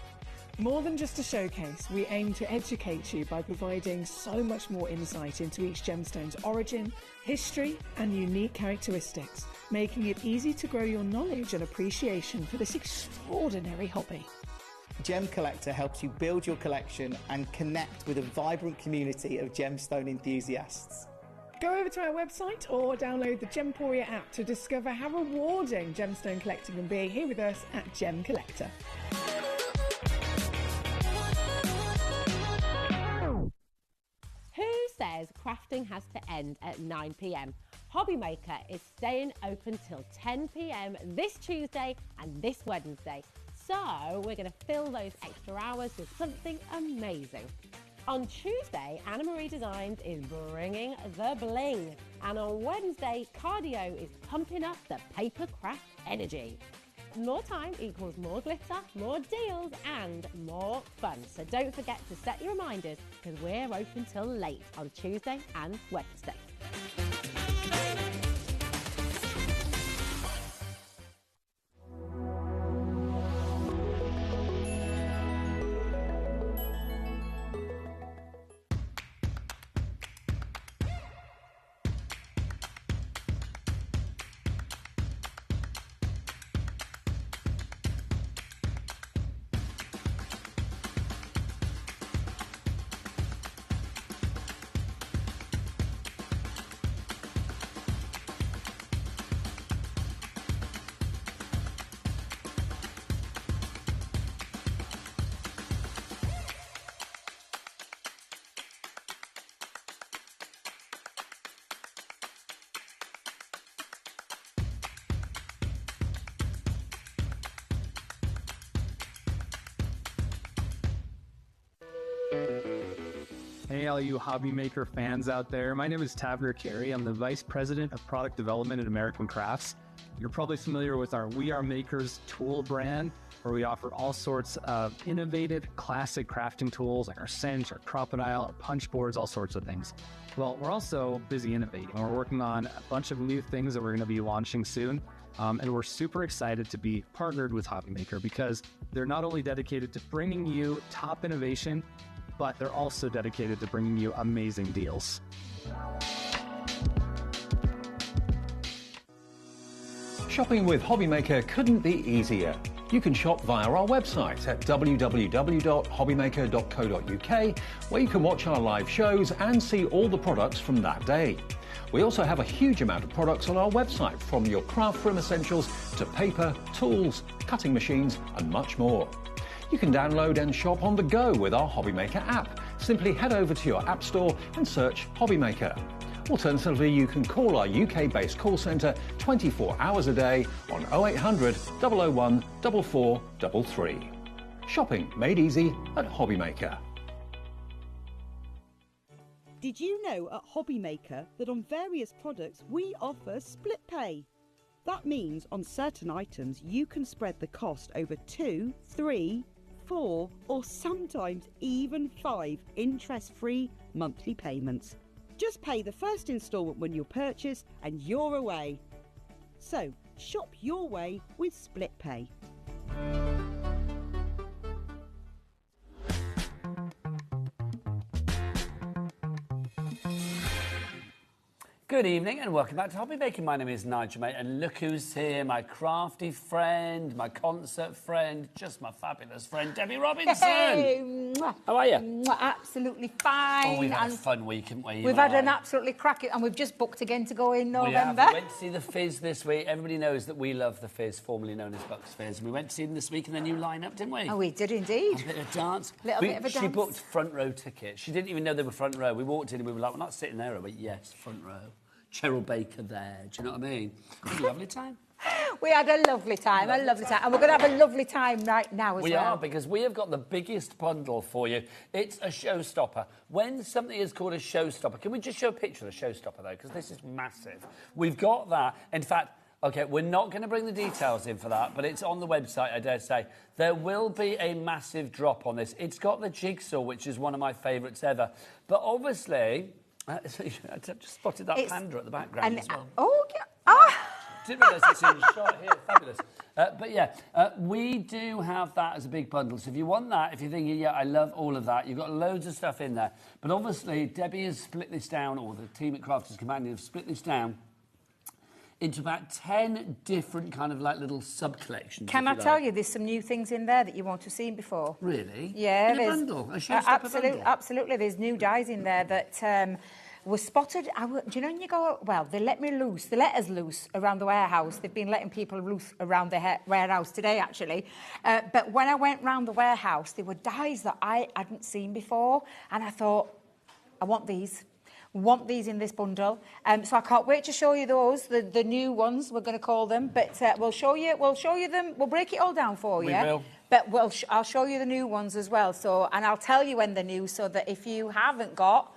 More than just a showcase, we aim to educate you by providing so much more insight into each gemstone's origin, history, and unique characteristics, making it easy to grow your knowledge and appreciation for this extraordinary hobby. Gem Collector helps you build your collection and connect with a vibrant community of gemstone enthusiasts. Go over to our website or download the Gemporia app to discover how rewarding gemstone collecting can be here with us at Gem Collector. Who says crafting has to end at 9 p.m? HobbyMaker is staying open till 10 p.m. this Tuesday and this Wednesday. So we're going to fill those extra hours with something amazing. On Tuesday, Anna Marie Designs is bringing the bling. And on Wednesday, Cardio is pumping up the paper craft energy. More time equals more glitter, more deals and more fun. So don't forget to set your reminders because we're open till late on Tuesday and Wednesday. Hey, all you HobbyMaker fans out there. My name is Tavner Carey. I'm the Vice President of Product Development at American Crafts. You're probably familiar with our We Are Makers tool brand, where we offer all sorts of innovative, classic crafting tools like our cinch, our crocodile, our punch boards, all sorts of things. Well, we're also busy innovating. We're working on a bunch of new things that we're going to be launching soon. And we're super excited to be partnered with HobbyMaker because they're not only dedicated to bringing you top innovation, but they're also dedicated to bringing you amazing deals. Shopping with HobbyMaker couldn't be easier. You can shop via our website at www.hobbymaker.co.uk, where you can watch our live shows and see all the products from that day. We also have a huge amount of products on our website, from your craft room essentials to paper, tools, cutting machines and much more. You can download and shop on the go with our HobbyMaker app. Simply head over to your app store and search HobbyMaker. Alternatively, you can call our UK-based call centre 24 hours a day on 0800 001 4433. Shopping made easy at HobbyMaker. Did you know at HobbyMaker that on various products we offer split pay? That means on certain items you can spread the cost over 2, 3, 4 or sometimes even 5 interest-free monthly payments. Just pay the first instalment when you purchase and you're away. So shop your way with split pay. Good evening and welcome back to HobbyMaker. My name is Nigel, mate, and look who's here, my crafty friend, my concert friend, just my fabulous friend, Debbie Robinson. Hey, how are you? Absolutely fine. Oh, we've had a fun week, haven't we? We've had an absolutely cracking, and we've just booked again to go in November. We went to see the Fizz this week. Everybody knows that we love the Fizz, formerly known as Bucks Fizz. We went to see them this week in their new lineup, didn't we? Oh, we did indeed. A bit of dance. Little bit of a dance. She booked front row tickets. She didn't even know they were front row. We walked in and we were like, we're not sitting there. I went, yes, front row. Cheryl Baker there. Do you know what I mean? It was a lovely time. We had a lovely time, And we're going to have a lovely time right now as well. We are, because we have got the biggest bundle for you. It's a showstopper. When something is called a showstopper, can we just show a picture of the showstopper, though? Because this is massive. We've got that. In fact, OK, we're not going to bring the details in for that, but it's on the website, I dare say. There will be a massive drop on this. It's got the jigsaw, which is one of my favourites ever. But obviously... I just spotted that panda at the background as well. Oh, yeah. Ah! Didn't realise it's in shot here. Fabulous. But yeah, we do have that as a big bundle. So if you want that, if you're thinking, yeah, I love all of that, you've got loads of stuff in there. But obviously, Debbie has split this down, or the team at Crafters Companion have split this down into about 10 different kind of like little sub-collections. Can I tell you, there's some new things in there that you won't have seen before. Really? Yeah. In a bundle? A showstopper bundle? Absolutely. There's new dies in there that was spotted. Do you know when you go, well, they let us loose around the warehouse. They've been letting people loose around the warehouse today, actually. But when I went round the warehouse, there were dies that I hadn't seen before. And I thought, I want these in this bundle. So I can't wait to show you those, the new ones, we're going to call them. But we'll show you them. We'll break it all down for you. We will. But I'll show you the new ones as well. So, and I'll tell you when they're new, so that if you haven't got,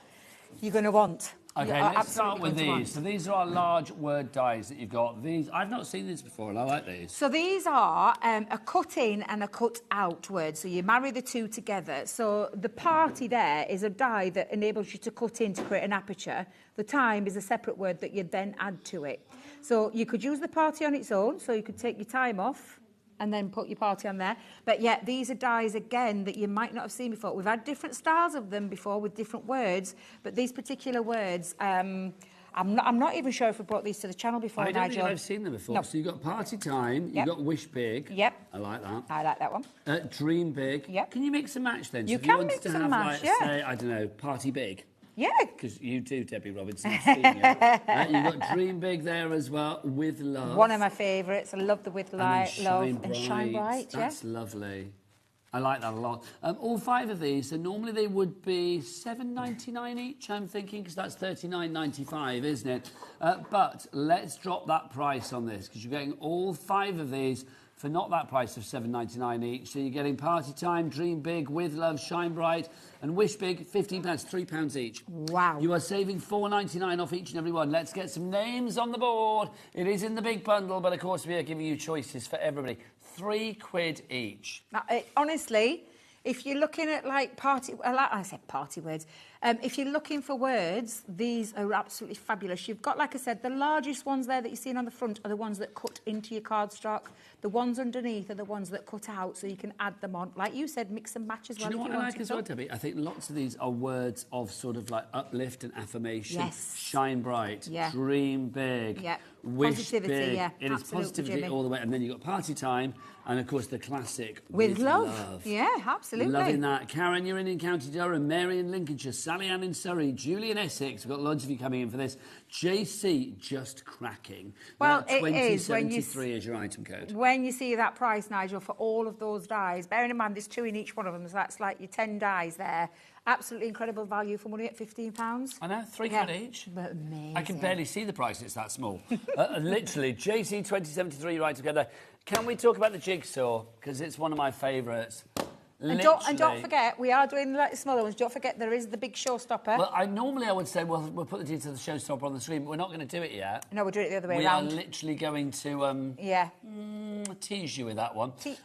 you're going to want. Okay, let's start with these. So these are our large word dies that you've got. These, I've not seen these before, and I like these. So these are a cut-in and a cut-out word. So you marry the two together. So the party there is a die that enables you to cut in to create an aperture. The time is a separate word that you then add to it. So you could use the party on its own. So you could take your time off and then put your party on there. But yeah, these are dies, again, that you might not have seen before. We've had different styles of them before with different words, but these particular words, I'm not even sure if we brought these to the channel before, Nigel. I don't Nigel. think I've seen them before. No. So you've got party time, you've got wish big. Yep. I like that. I like that one. Dream big. Yep. Can you mix and match then? So You if can wanted mix to and have, match, like, yeah. say, I don't know, party big. Yeah. Because you do, Debbie Robinson, senior. You've got dream big there as well, with love. One of my favourites. I love the with light, love, Shine and shine bright. That's lovely. I like that a lot. All 5 of these, so normally they would be $7.99 each, I'm thinking, because that's $39.95, isn't it? But let's drop that price on this, because you're getting all 5 of these for not that price of $7.99 each. So you're getting Party Time, Dream Big, With Love, Shine Bright, and Wish Big, £15, £3 each. Wow. You are saving $4.99 off each and every one. Let's get some names on the board. It is in the big bundle, but of course we are giving you choices for everybody. £3 each. Now, honestly, if you're looking at like I said party words. If you're looking for words, these are absolutely fabulous. You've got, like I said, the largest ones there that you're seeing on the front are the ones that cut into your cardstock. The ones underneath are the ones that cut out, so you can add them on. Like you said, mix and match as well. Do you know if what you I want like as well, Debbie? I think lots of these are words of sort of like uplift and affirmation. Yes. Shine bright. Yeah. Dream big. Yeah. Wish Positivity, big. yeah, It is absolutely, positivity Jimmy. all the way. And then you've got party time and, of course, the classic With love. Yeah, absolutely. Loving that. Karen, you're in County Durham. Mary in Lincolnshire. Sally Ann in Surrey. Julie in Essex. We've got loads of you coming in for this. JC, just cracking. Well, it is when you 2073 is your item code. When you see that price, Nigel, for all of those dies, bearing in mind there's 2 in each one of them, so that's like your 10 dies there. Absolutely incredible value for money at £15. I know, £3 each. But amazing. I can barely see the price, it's that small. Literally, JC 2073 right together. Can we talk about the jigsaw? Because it's one of my favourites. And don't forget, we are doing like the smaller ones. Don't forget, there is the big Showstopper. Well, I would say, well, we'll put the details of the Showstopper on the screen, but we're not going to do it yet. No, we're doing it the other way around. around. We are literally going to tease you with that one. Tease.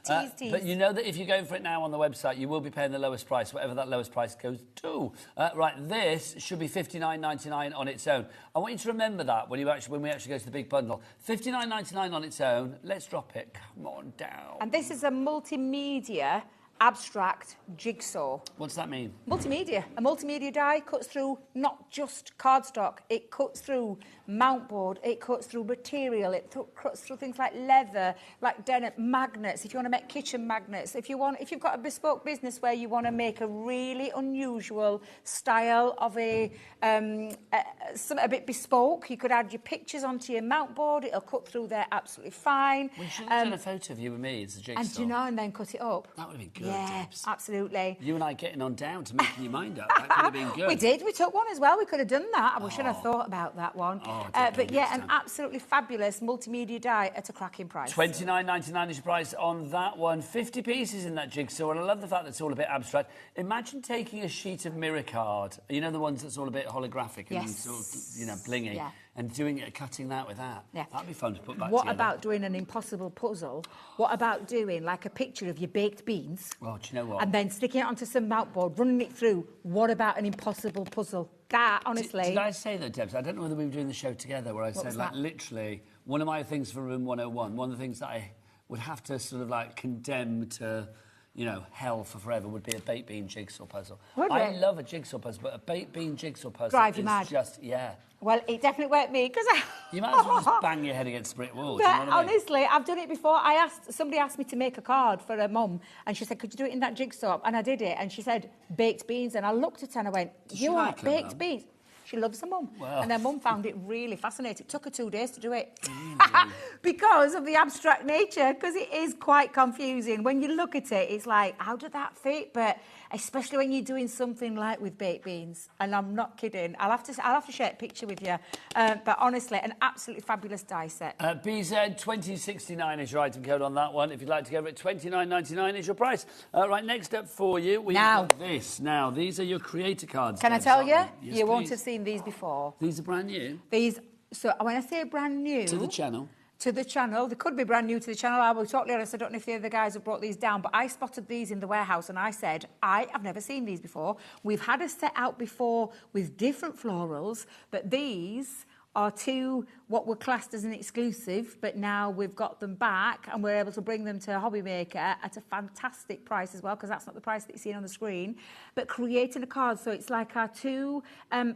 But you know that if you're going for it now on the website, you will be paying the lowest price, whatever that lowest price goes to. Right, this should be $59.99 on its own. I want you to remember that when we actually go to the big bundle. $59.99 on its own. Let's drop it. Come on down. And this is a multimedia abstract jigsaw. What's that mean? Multimedia. A multimedia die cuts through not just cardstock, it cuts through mount board, it cuts through material, it cuts through things like leather, like denim, magnets, if you want to make kitchen magnets, if you've got a bespoke business where you want to make a really unusual style of something a bit bespoke, you could add your pictures onto your mount board, it'll cut through there absolutely fine. We should have done a photo of you and me as a jigsaw. And do you know, and then cut it up. That would have been good. Yeah, Debs. absolutely. You and I getting on down to making your mind up. That could have been good. We did. We took one as well. We could have done that. We should have thought about that one. But yeah, an absolutely fabulous multimedia die at a cracking price. $29.99 is your price on that one. 50 pieces in that jigsaw, and I love the fact that it's all a bit abstract. Imagine taking a sheet of mirror card, you know, the ones that's all a bit holographic and sort of, you know, blingy, and cutting that with that. Yeah. That'd be fun to put back What together. about doing an impossible puzzle? What about doing like a picture of your baked beans? Well, do you know what? And then sticking it onto some mount board, running it through. What about an impossible puzzle? That, honestly... Did I say that, Debs? I don't know whether we were doing the show together where I said, like, literally, one of my things for Room 101, one of the things that I would have to sort of, like, condemn to, you know, hell for forever would be a baked bean jigsaw puzzle. I love a jigsaw puzzle, but a baked bean jigsaw puzzle Drive you is mad. just, yeah. Well, it definitely worked me, because You might as well just bang your head against a brick wall. Do you know what I mean? Honestly, I've done it before. Somebody asked me to make a card for a mum, and she said, could you do it in that jigsaw? And I did it, and she said, baked beans, and I looked at her and I went, you want baked beans? She loves her mum. Wow. And her mum found it really fascinating. It took her 2 days to do it. Because of the abstract nature, because it is quite confusing. When you look at it, it's like, how did that fit? But especially when you're doing something like with baked beans, and I'm not kidding. I'll have to share a picture with you. But honestly, an absolutely fabulous die set. BZ 2069 is your item code on that one. If you'd like to go over it, $29.99 is your price. Right, next up for you, we've got this. Now, these are your creator cards. Can I tell you? Yes, You won't please. have seen these before. These are brand new? So when I say brand new... To the channel? To the channel. They could be brand new to the channel. I will be totally honest, I don't know if the other guys have brought these down, but I spotted these in the warehouse and I said, I have never seen these before. We've had a set out before with different florals, but these are 2 what were classed as an exclusive, but now we've got them back and we're able to bring them to HobbyMaker at a fantastic price as well, because that's not the price that you're seeing on the screen. But creating a card, so it's like our 2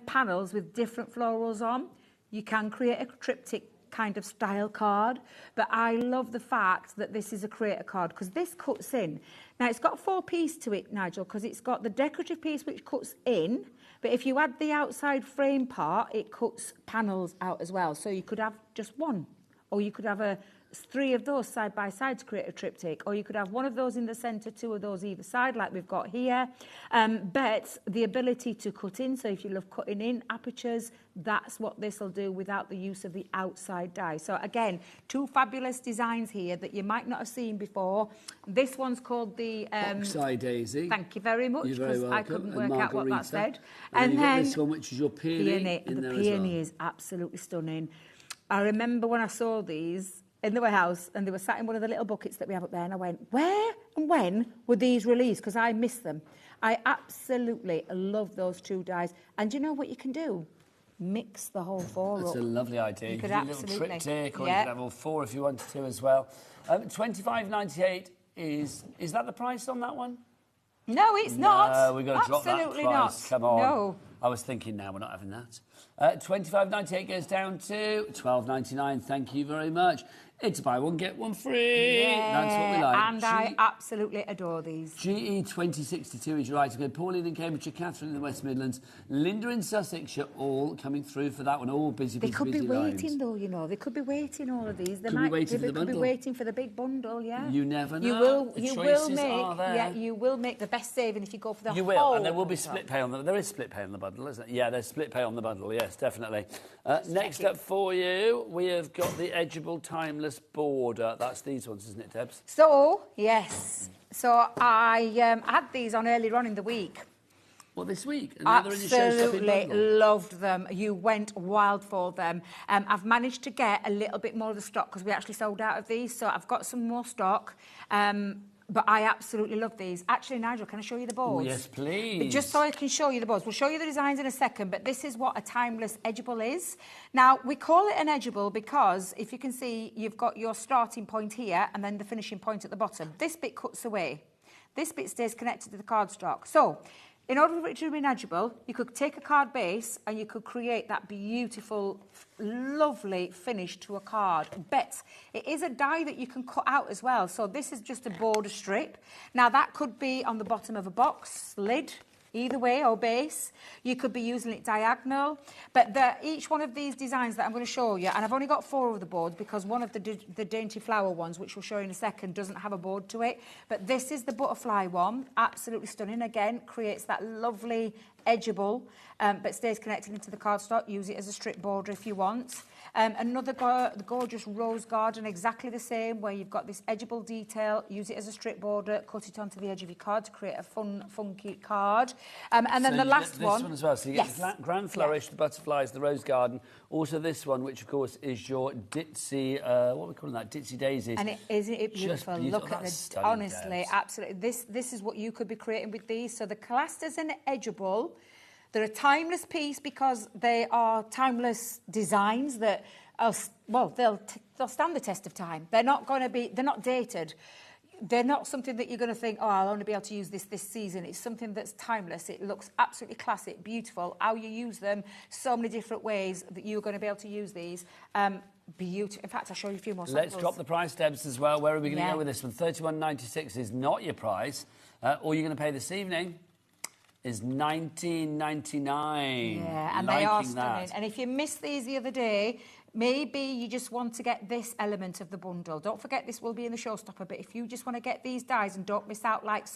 panels with different florals on. You can create a triptych kind of style card, but I love the fact that this is a creator card because this cuts in. Now it's got 4 pieces to it, Nigel, because it's got the decorative piece which cuts in, but if you add the outside frame part, it cuts panels out as well. So you could have just 1, or you could have 3 of those side by side to create a triptych, or you could have 1 of those in the centre, 2 of those either side like we've got here. But the ability to cut in, so if you love cutting in apertures, that's what this will do without the use of the outside die. So again, 2 fabulous designs here that you might not have seen before. This one's called the Box-eye daisy. Thank you very much, You're very because I welcome. couldn't And work out what that Margarita. said. And then you've got this one, which is your peony. In The there peony as is absolutely stunning. I remember when I saw these in the warehouse and they were sat in one of the little buckets that we have up there, and I went, where and when were these released? Because I missed them. I absolutely love those 2 dies. And do you know what you can do? Mix the whole 4 That's up. a lovely idea. You could do a absolutely. little triptych, or Yeah. you could have all 4 if you wanted to as well. $25.98 is that the price on that one? No, it's not. No, we've got to drop that Absolutely price. not. Come on. No. I was thinking now we're not having that. $25.98 goes down to $12.99. Thank you very much. It's buy one, get one free. Yeah, That's what we like. and I absolutely adore these. GE 2062 is your item code. Pauline in Cambridgeshire, Catherine in the West Midlands, Linda in Sussex, all coming through for that one. All busy, They busy, could be busy waiting, lines. though, you know. They could be waiting, all of these. They Could be waiting for the They could be bundle. waiting for the big bundle, yeah. You never know. You will, The you will choices make, are there. yeah, you will make the best saving if you go for the You whole will, and there will be bundle. split pay on the... There is split pay on the bundle, isn't it? Yeah, there's split pay on the bundle, yes, definitely. Next up for you, we have got the Edgeable Timeless Border. That's these ones, isn't it, Debs? So, yes. So I had these on earlier on in the week. Well, this week? And now they're in your Showstopper Absolutely bundle. loved them. You went wild for them. I've managed to get a little bit more of the stock because we actually sold out of these. So I've got some more stock. But I absolutely love these. Actually, Nigel, can I show you the boards? Oh, yes, please. But just so I can show you the boards. We'll show you the designs in a second, but this is what a timeless edgeable is. Now, we call it an edgeable because, if you can see, you've got your starting point here and then the finishing point at the bottom. This bit cuts away. This bit stays connected to the cardstock. So, in order for it to be edgeable, you could take a card base and you could create that beautiful, lovely finish to a card. But it is a die that you can cut out as well. So this is just a border strip. Now that could be on the bottom of a box, lid, either way, or base. You could be using it diagonal. But each one of these designs that I'm going to show you, and I've only got 4 of the boards because one of the dainty flower ones, which we'll show you in a second, doesn't have a board to it. But this is the butterfly one, absolutely stunning. Again, creates that lovely edgeable, but stays connected into the cardstock. Use it as a strip border if you want. Another gorgeous rose garden, exactly the same, where you've got this edgeable detail. Use it as a strip border, cut it onto the edge of your card to create a fun, funky card. And then So the you last get this one as well. So you get yes. the Grand Flourish, the butterflies, the rose garden. Also this one, which of course is your ditzy, what are we calling that? Ditzy daisies. And isn't it Just beautiful? beautiful. Look at That's the, stunning, honestly, Debs. absolutely. This is what you could be creating with these. So they're classed as an edgeable. They're a timeless piece because they are timeless designs that are, well, they'll stand the test of time. They're not going to be, they're not dated. They're not something that you're going to think, oh, I'll only be able to use this season. It's something that's timeless. It looks absolutely classic, beautiful. How you use them, so many different ways that you're going to be able to use these. Beautiful. In fact, I'll show you a few more samples. Let's drop the price, Debs, as well. Where are we going to Yeah. go with this one? $31.96 is not your price. All you're going to pay this evening is $19.99. Yeah, and they are stunning. And if you missed these the other day, maybe you just want to get this element of the bundle. Don't forget this will be in the Showstopper, but if you just want to get these dies and don't miss out like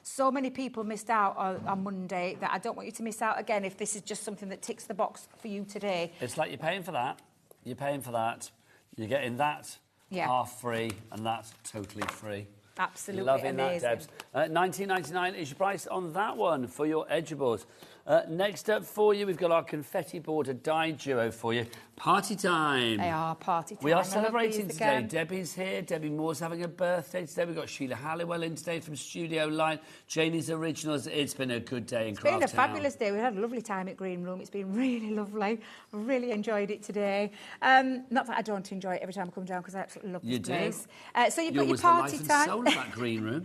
so many people missed out on Monday, that I don't want you to miss out again if this is just something that ticks the box for you today. It's like you're paying for that, you're getting that half free and that's totally free. Absolutely Loving amazing. that, Debs. $19.99 is your price on that one for your Edgeables. Next up for you, we've got our confetti border die duo for you. Party time. They are party time. We are celebrating today. Again. Debbie's here. Debbie Moore's having a birthday today. We've got Sheila Halliwell in today from Studio Line. Janie's Originals. It's been a good day in Craft Town. It's been a fabulous day. We had a lovely time at Green Room. It's been really lovely. I really enjoyed it today. Not that I don't enjoy it every time I come down because I absolutely love this place. So you've got your party time. The life and soul of that Green Room.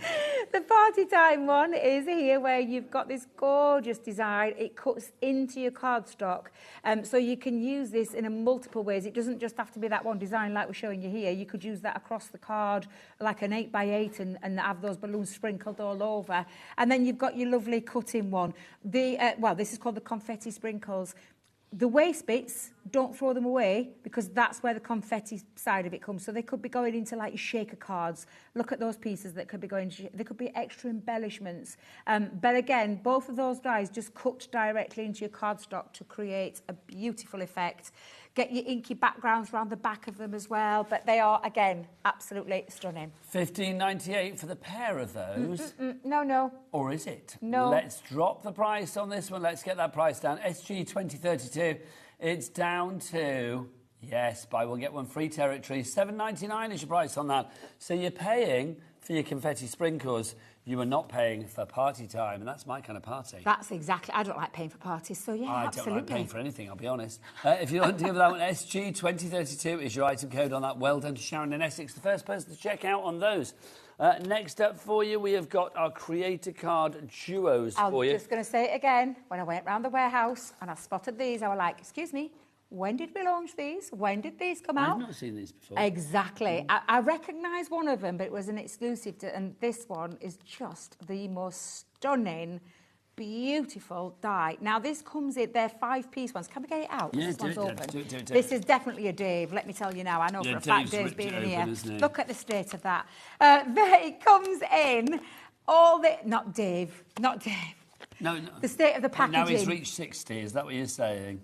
The party time one is here where you've got this gorgeous design. It cuts into your cardstock. So you can use this in multiple ways. It doesn't just have to be that one design like we're showing you here. You could use that across the card like an 8x8 and have those balloons sprinkled all over. And then you've got your lovely cutting one. This is called the confetti sprinkles. The waste bits, don't throw them away because that's where the confetti side of it comes. So they could be going into like your shaker cards. Look at those pieces that could be going. There could be extra embellishments. But again, both of those dies just cut directly into your cardstock to create a beautiful effect. Get your inky backgrounds around the back of them as well. But they are, again, absolutely stunning. $15.98 for the pair of those. No. Or is it? No. Let's drop the price on this one. Let's get that price down. SG 2032. It's down to, yes, buy one, get one free territory. $7.99 is your price on that. So you're paying for your confetti sprinkles. You are not paying for party time, and that's my kind of party. That's exactly. I don't like paying for parties, so yeah, absolutely. I don't like paying for anything, I'll be honest. If you want to give that one, SG 2032 is your item code on that. Well done to Sharon in Essex, the first person to check out on those. Next up for you, we have got our creator card duos for you. I'm just going to say it again. When I went round the warehouse and I spotted these, I was like, excuse me, when did we launch these? When did these come out? I've not seen these before. Exactly. I recognise one of them, but it was an exclusive, and this one is just the most stunning, beautiful die. Now, this comes in, they're 5-piece ones. Can we get it out? Yeah, this one's open. Do it. This is definitely a Dave, let me tell you now. I know for a fact Dave's been in here. Look at the state of that. It comes in all the... Not Dave. No. The state of the packaging. Now he's reached 60, is that what you're saying?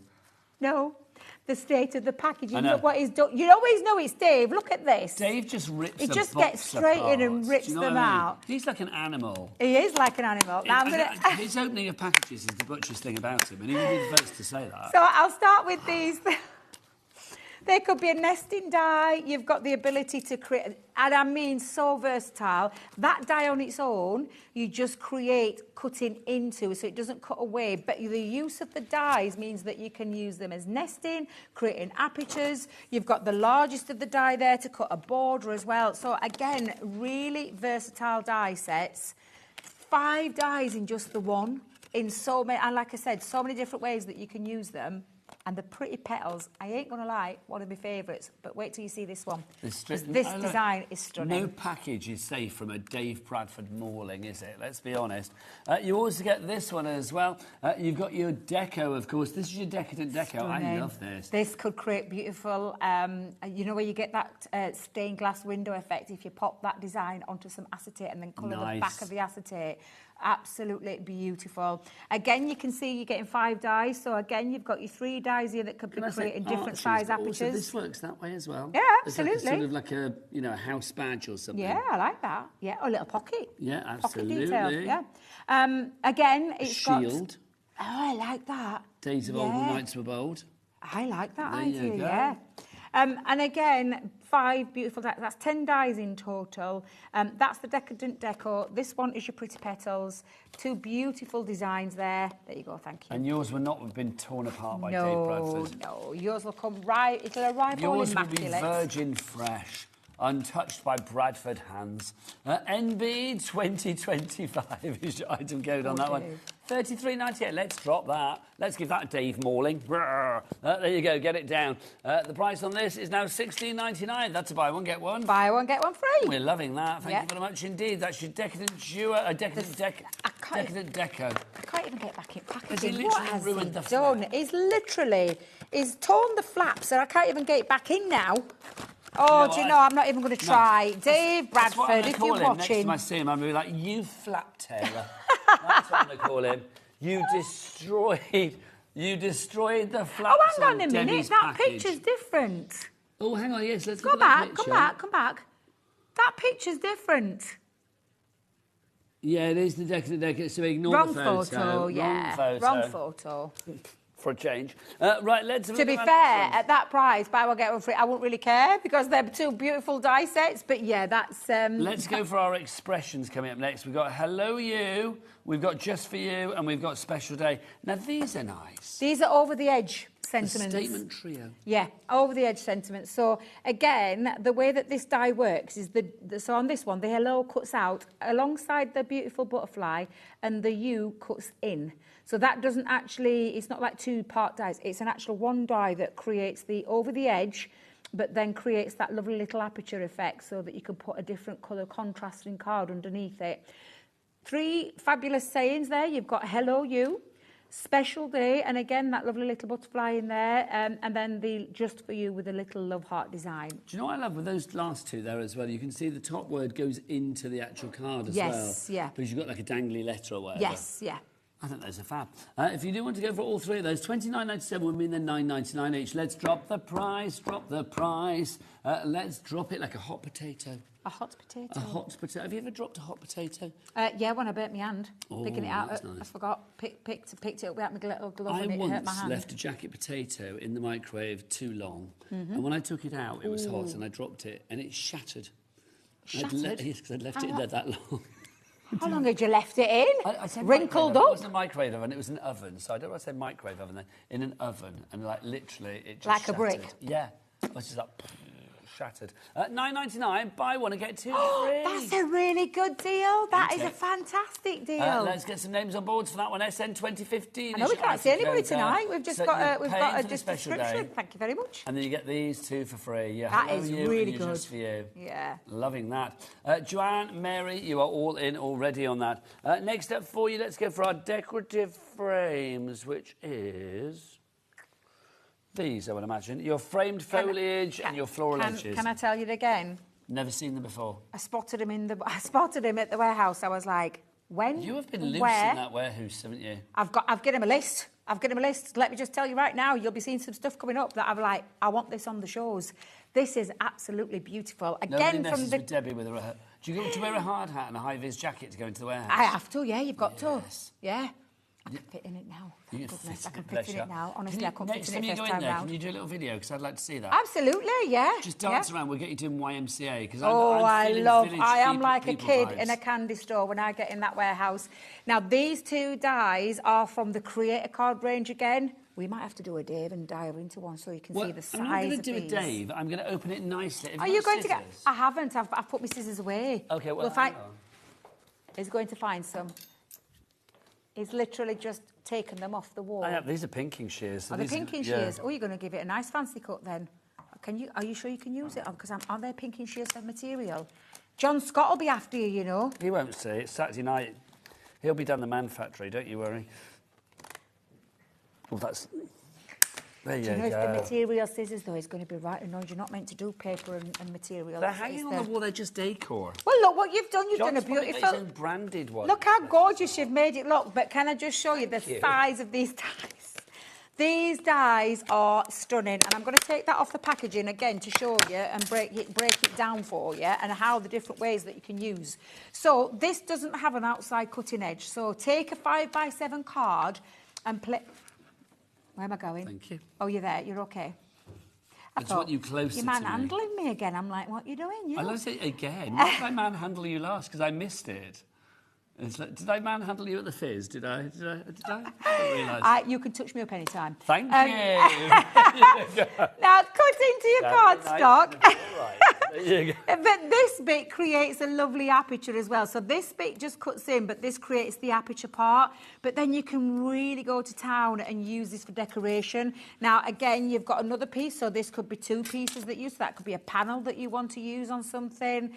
No. The state of the packaging. Look what he's done. You always know it's Dave. Look at this. Dave just rips He the just box gets straight apart. in and rips them out. He's like an animal. He is like an animal. Now His opening of packages is the butcherest thing about him, and he would be the first to say that. So I'll start with these. They could be a nesting die. You've got the ability to create, and I mean so versatile. That die on its own, you just create cutting into, so it doesn't cut away. But the use of the dies means that you can use them as nesting, creating apertures. You've got the largest of the die there to cut a border as well. So again, really versatile die sets. 5 dies in just the one, in so many, and like I said, so many different ways that you can use them. And the pretty petals, I ain't going to lie, one of my favourites. But wait till you see this one. This design is stunning. No package is safe from a Dave Bradford mauling, is it? Let's be honest. You also get this one as well. You've got your deco, of course. This is your decadent deco. Stunning. I love this. This could create beautiful, you know where you get that stained glass window effect if you pop that design onto some acetate and then colour the back of the acetate. Absolutely beautiful. Again, you can see you're getting 5 dies. So again, you've got your 3 dies here that could be creating different size apertures. Also, this works that way as well. Yeah, absolutely. It's like sort of like a house badge or something. Yeah, I like that. Yeah, or a little pocket. Yeah, absolutely. Pocket detail. Yeah. Again, it's shield. Oh, I like that. Days of old and nights were bold. I like that there idea. You go. Yeah. And again, 5 beautiful dies. That's 10 dies in total. That's the decadent deco. This one is your pretty petals. 2 beautiful designs there. There you go, thank you. And yours will not have been torn apart by Dave Bradford. No, yours will come right. It'll arrive all immaculate. Yours will be virgin fresh, untouched by Bradford hands. NB 2025 is your item code on that one. $33.98. Let's drop that. Let's give that a Dave mauling. There you go. Get it down. The price on this is now $16.99. That's a buy one, get one. Buy one, get one free. We're loving that. Thank you very much indeed. That's your decadent duo, decadent deck. I Decadent Deco. I can't even get back in packaging. Has he What literally has ruined he the done? He's torn the flaps and I can't even get it back in now. Oh, do you know, I'm not even going to try. Dave Bradford, if you're watching. Next time I see him, I'm going to be like, you flap tearer. That's what I'm going to call him. You destroyed the flaps. Oh, hang on a minute. Debbie's That package. picture's different. Oh, hang on, yes, let's Go look at that back, picture. come back. That picture's different. Yeah, it is the Decadent Deco, so ignore Wrong the photo. photo, yeah. Wrong photo. For a change. Right, let's have a To look be at fair, at that price, buy one, get one free, I wouldn't really care because they're two beautiful die sets, but yeah, that's... Let's go for our expressions coming up next. We've got Hello You, we've got Just For You, and we've got Special Day. Now, these are nice. These are over-the-edge sentiments. The statement trio. Yeah, over-the-edge sentiments. So, again, the way that this die works is, so on this one, the hello cuts out alongside the beautiful butterfly and the you cuts in. So that doesn't actually, it's not like two-part dies. It's an actual one die that creates the over-the-edge, but then creates that lovely little aperture effect so that you can put a different colour contrasting card underneath it. 3 fabulous sayings there. You've got Hello You, Special Day, and again, that lovely little butterfly in there, and then the Just For You with a little love heart design. Do you know what I love with those last two there as well? You can see the top word goes into the actual card as well. Yes, yeah. Because you've got like a dangly letter or whatever. Yes, yeah. I think those are fab. If you do want to go for all 3 of those, $29.97 would mean they're $9.99 each. Let's drop the price, let's drop it like a hot potato. A hot potato? A hot potato. Have you ever dropped a hot potato? Yeah, when I burnt my hand, picking it out. that's nice. I forgot, picked it up without my little glove I and it hurt my once hand. left a jacket potato in the microwave too long, and when I took it out, it was hot, and I dropped it, and it shattered. Shattered? Yes, because I'd left it in there that long. How long had you left it in? I said Wrinkled microwave oven. up? It wasn't a microwave oven, it was an oven. So I don't want to say microwave oven then. In an oven, and like literally it just Like a shattered. brick? Yeah. It was just like shattered. $9.99, buy one and get 2 free. That's a really good deal. That is a fantastic deal. Let's get some names on boards for that one. SN 2015. I know we can't see anybody tonight. We've just got a a description. Thank you very much. And then you get these 2 for free. Yeah, That Hello is You really and good. Just For You. Yeah. Loving that. Joanne, Mary, you are all in already on that. Next up for you, let's go for our decorative frames, which is... These, I would imagine. Your framed foliage and your floral edges. Can I tell you again? Never seen them before. I spotted him at the warehouse. I was like, when? You have been loose where? in that warehouse, haven't you? I've given him a list. Let me just tell you right now, you'll be seeing some stuff coming up that I'm like, I want this on the shows. This is absolutely beautiful. Nobody messes with Debbie with her. Do you go to wear a hard hat and a high-vis jacket to go into the warehouse? I have to, yeah, you've got to. Yeah. I can fit in it now. You can Goodness, I fit can it, fit bless in you. it now. Honestly, I couldn't fit Next in time it you first go in time there, round. can you do a little video? Because I'd like to see that. Absolutely, yeah. Just dance around. We'll get you doing YMCA. Because I am like a kid vibes. in a candy store when I get in that warehouse. Now, these 2 dies are from the Creator card range again. We might have to do a Dave and dive into one so you can see the size of these. I'm not going to do a Dave. I'm going to open it nicely. Are you going to get... I haven't. I've put my scissors away. OK, well, we'll find... He's going to find some. He's literally just taken them off the wall. These are pinking shears. So Are they pinking shears? Oh, you're going to give it a nice fancy cut then. Are you sure you can use it? Because aren't there pinking shears for material? John Scott will be after you, you know. He won't see. It's Saturday night. He'll be down the Man Factory, don't you worry. Well, that's... There you go. Do you know if the material scissors, though, is going to be right annoyed? You're not meant to do paper and material. They're hanging on the wall. They're just decor. Well, look what you've done. You've John's done a beautiful... got his own branded one. Look how gorgeous you've made it look. But can I just show you the size of these dies? These dies are stunning. And I'm going to take that off the packaging again to show you and break it down for you and how the different ways that you can use. So this doesn't have an outside cutting edge. So take a 5x7 card and play... Where am I going? Thank you. Oh, you're there. You're okay. I just want you closer you're to me. manhandling me again. I'm like, what are you doing? I love it again. Why did I manhandle you last? Because I missed it. It's like, did I manhandle you at the Fizz? Did I? I didn't realise. You can touch me up any time. Thank you. Now, cut into your cardstock. But this bit creates a lovely aperture as well. So this bit just cuts in, but this creates the aperture part. But then you can really go to town and use this for decoration. Now, again, you've got another piece. So this could be 2 pieces that you use. So that could be a panel that you want to use on something.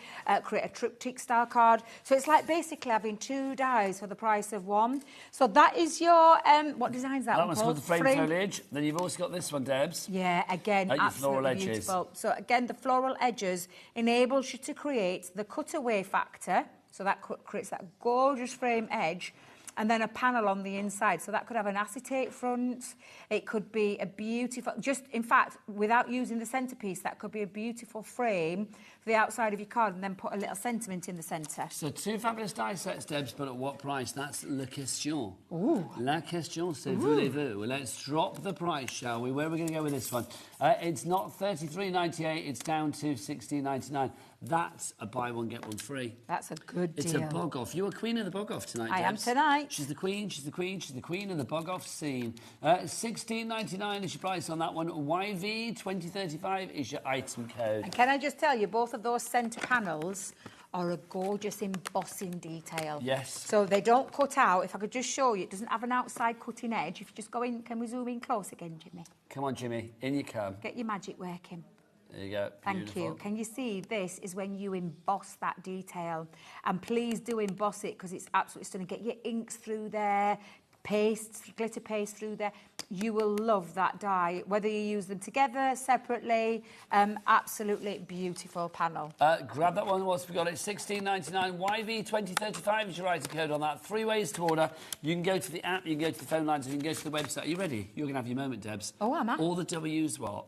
Create a triptych style card. So it's like basically having 2 dies for the price of 1. So that is your, what design's that one one's called? called the frame foliage. Then you've also got this one, Debs. Yeah, again, Your absolutely floral edges. beautiful. So again, the floral edges enables you to create the cutaway factor. So that creates that gorgeous frame edge. And then a panel on the inside. So that could have an acetate front. It could be a beautiful, just in fact, without using the centerpiece, that could be a beautiful frame for the outside of your card and then put a little sentiment in the centre. So 2 fabulous die sets, Debs, but at what price? That's la question. Ooh. La question, c'est voulez-vous. Well, let's drop the price, shall we? Where are we going to go with this one? It's not $33.98, it's down to $16.99. That's a buy one, get one free. That's a good deal. It's a bog-off. You are queen of the bog-off tonight, I am Debs. tonight. She's the queen, she's the queen, she's the queen of the bog-off scene. $16.99 is your price on that one. YV2035 is your item code. And can I just tell you, both of those centre panels are a gorgeous embossing detail. Yes. So they don't cut out. If I could just show you, it doesn't have an outside cutting edge. If you just go in, can we zoom in close again, Jimmy? Come on, Jimmy, in you come. Get your magic working. There you go. Thank Beautiful. you. Can you see this is when you emboss that detail? And please do emboss it because it's absolutely stunning. Get your inks through there, pastes, glitter paste through there. You will love that die, whether you use them together, separately. Absolutely beautiful panel. Grab that one whilst we got it. $16.99. YV2035 is your item code on that. 3 ways to order. You can go to the app, you can go to the phone lines, you can go to the website. Are you ready? You're going to have your moment, Debs. Oh, am I? All the W's what?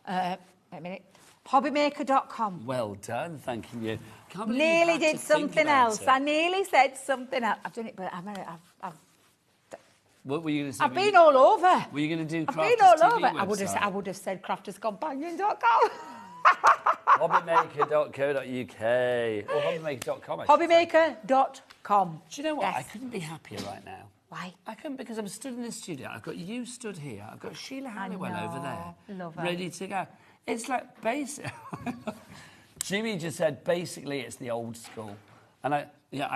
Wait a minute. HobbyMaker.com. Well done, thank you. Can't believe Nearly you had did to think something about else. it. I nearly said something else. I've done it, but What were you going to say? I've been all over. Were you going to do I've Crafters been all TV over. website? I would have said crafterscompanion.com. HobbyMaker.co.uk or HobbyMaker.com. HobbyMaker.com. Do you know what? Yes. I couldn't be happier right now. Why? I couldn't, because I'm stood in the studio. I've got you stood here. I've got Sheila Halliwell over there. Love her. Ready to go. It's like basic. Jimmy just said basically it's the old school. And I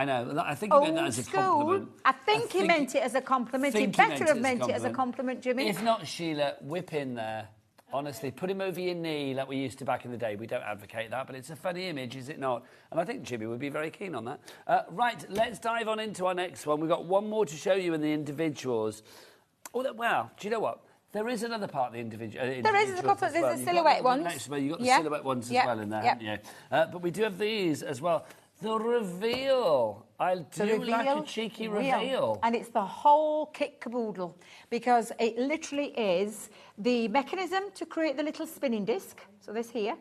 know. I think he meant that as a compliment. I think he meant it as a compliment. He better have meant it as a compliment, Jimmy. If not, Sheila, whip in there. Honestly, put him over your knee like we used to back in the day. We don't advocate that, but it's a funny image, is it not? And I think Jimmy would be very keen on that. Right, let's dive on into our next one. We've got one more to show you in the individuals. Well, do you know what? There is another part of the individual. There is a couple. There's the silhouette ones. You've got the silhouette ones as well in there, haven't you? But we do have these as well. The reveal. I do like a cheeky reveal. And it's the whole kit caboodle because it literally is the mechanism to create the little spinning disc. So this here.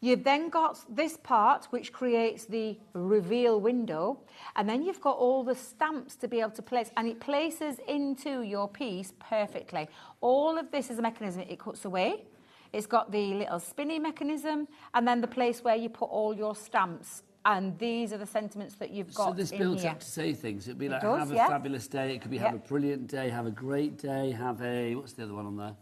You've then got this part which creates the reveal window, and then you've got all the stamps to be able to place, and it places into your piece perfectly. All of this is a mechanism. It cuts away. It's got the little spinning mechanism, and then the place where you put all your stamps. And these are the sentiments that you've got. So this builds up to say things. It'd be like, have a fabulous day. It could be have a brilliant day, have a great day, have a... What's the other one on there?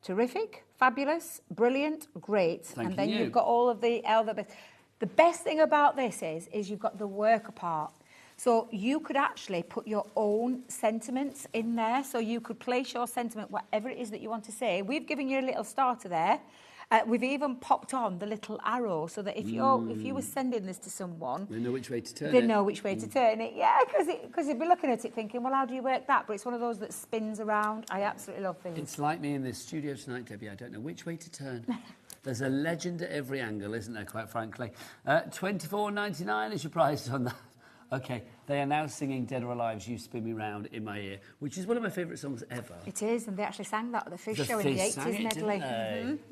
Terrific, fabulous, brilliant, great. Thank then you. you've got all of the other bits. The best thing about this is you've got the worker part. So you could actually put your own sentiments in there. So you could place your sentiment, whatever it is that you want to say. We've given you a little starter there. We've even popped on the little arrow so that if you were sending this to someone... They know which way to turn it. They know which way to turn it, yeah, because you'd be looking at it thinking, well, how do you work that? But it's one of those that spins around. I absolutely love these. It's like me in this studio tonight, Debbie. I don't know which way to turn. There's a legend at every angle, isn't there, quite frankly? $24.99 is your price on that. OK, they are now singing Dead or Alive's You Spin Me Round in My Ear, which is one of my favourite songs ever. It is, and they actually sang that at the Fish Show in the 80s medley.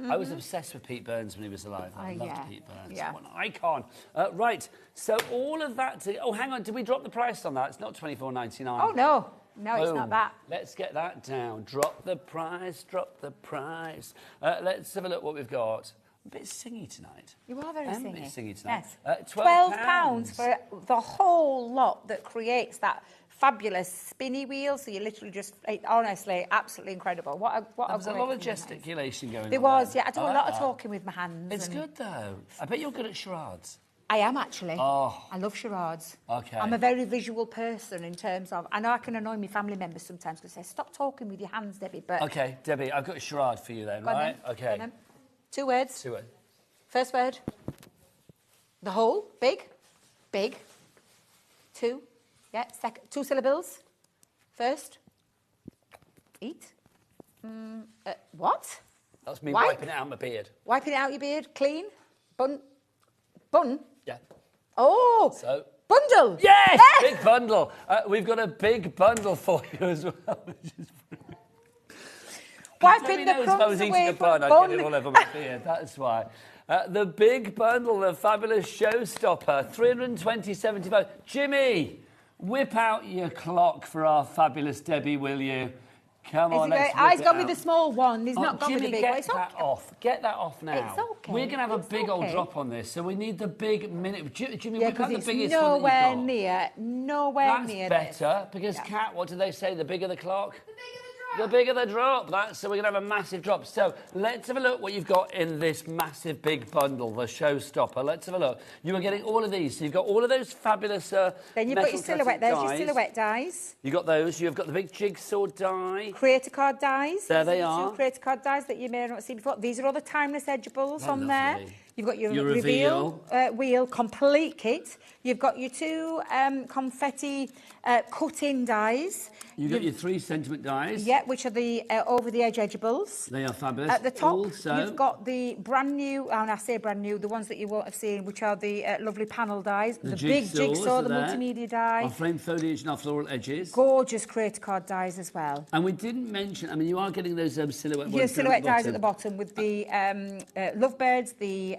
I was obsessed with Pete Burns when he was alive. I loved Pete Burns. Yeah. What an icon. Right, so all of that... Oh, hang on, did we drop the price on that? It's not $24.99. Oh, no. No, it's not that. Let's get that down. Drop the price, drop the price. Let's have a look what we've got. I'm a bit singy tonight. You are very I'm singy. a bit singy tonight. Yes. £12 £12 for the whole lot that creates that fabulous spinny wheel, so you literally just, honestly, absolutely incredible. What a There's a great lot of thing. gesticulation going on. There was, yeah. I do like a lot of that. talking with my hands. It's and- good, though. I bet you're good at charades. I am, actually. Oh. I love charades. Okay. I'm a very visual person in terms of... I know I can annoy my family members sometimes because they say, stop talking with your hands, Debbie, but... Okay, Debbie, I've got a charade for you then, Go on right? then. Okay. Go on then. 2 words. 2 words. First word. The whole. Big. Big. 2. Yeah, second. 2 syllables. First. Eat. What? That's me Wipe. wiping it out my beard. Wiping it out your beard. Clean. Bun. Bun. Yeah. Oh. So. Bundle. Yes! Big bundle. We've got a big bundle for you as well. Wiping the If I crumbs was eating away a from bun, I'd bun. get it all over my beard. That's why. The big bundle, the fabulous Showstopper, 320.75. Jimmy, whip out your clock for our fabulous Debbie, will you? Come on, let's I've whip gone it with the out. small one. He's not gone Jimmy, with the big get one. It's that okay. off. Get that off now. It's okay. We're going to have a It's big old okay. drop on this, so we need the big minute. Jimmy, Yeah, whip out because the it's biggest one that you've got. nowhere That's near better, this. because, Kat, what do they say? The bigger the clock? The bigger the drop. So we're going to have a massive drop. So let's have a look what you've got in this massive big bundle, the Showstopper. Let's have a look. You are getting all of these. So you've got all of those fabulous Then you've got your silhouette. There's your silhouette dies. You got those. You've got the big jigsaw die. Creator card dies. There they These are. 2 creator card dies that you may not have seen before. These are all the timeless edgeables They're on there. lovely. You've got your, Your reveal wheel complete kit. You've got your 2 confetti cut-in dies. You've got your 3 sentiment dies. Yeah, which are the over-the-edge edgeables. They are fabulous. At the top, Also, you've got the brand new, and I say brand new, the ones that you won't have seen, which are the lovely panel dies. The big jigsaw, are the there. multimedia die. Our flame foliage and our floral edges. Gorgeous creator card dies as well. And we didn't mention, I mean, you are getting those silhouette ones Your down silhouette dies at the bottom. bottom with the lovebirds, the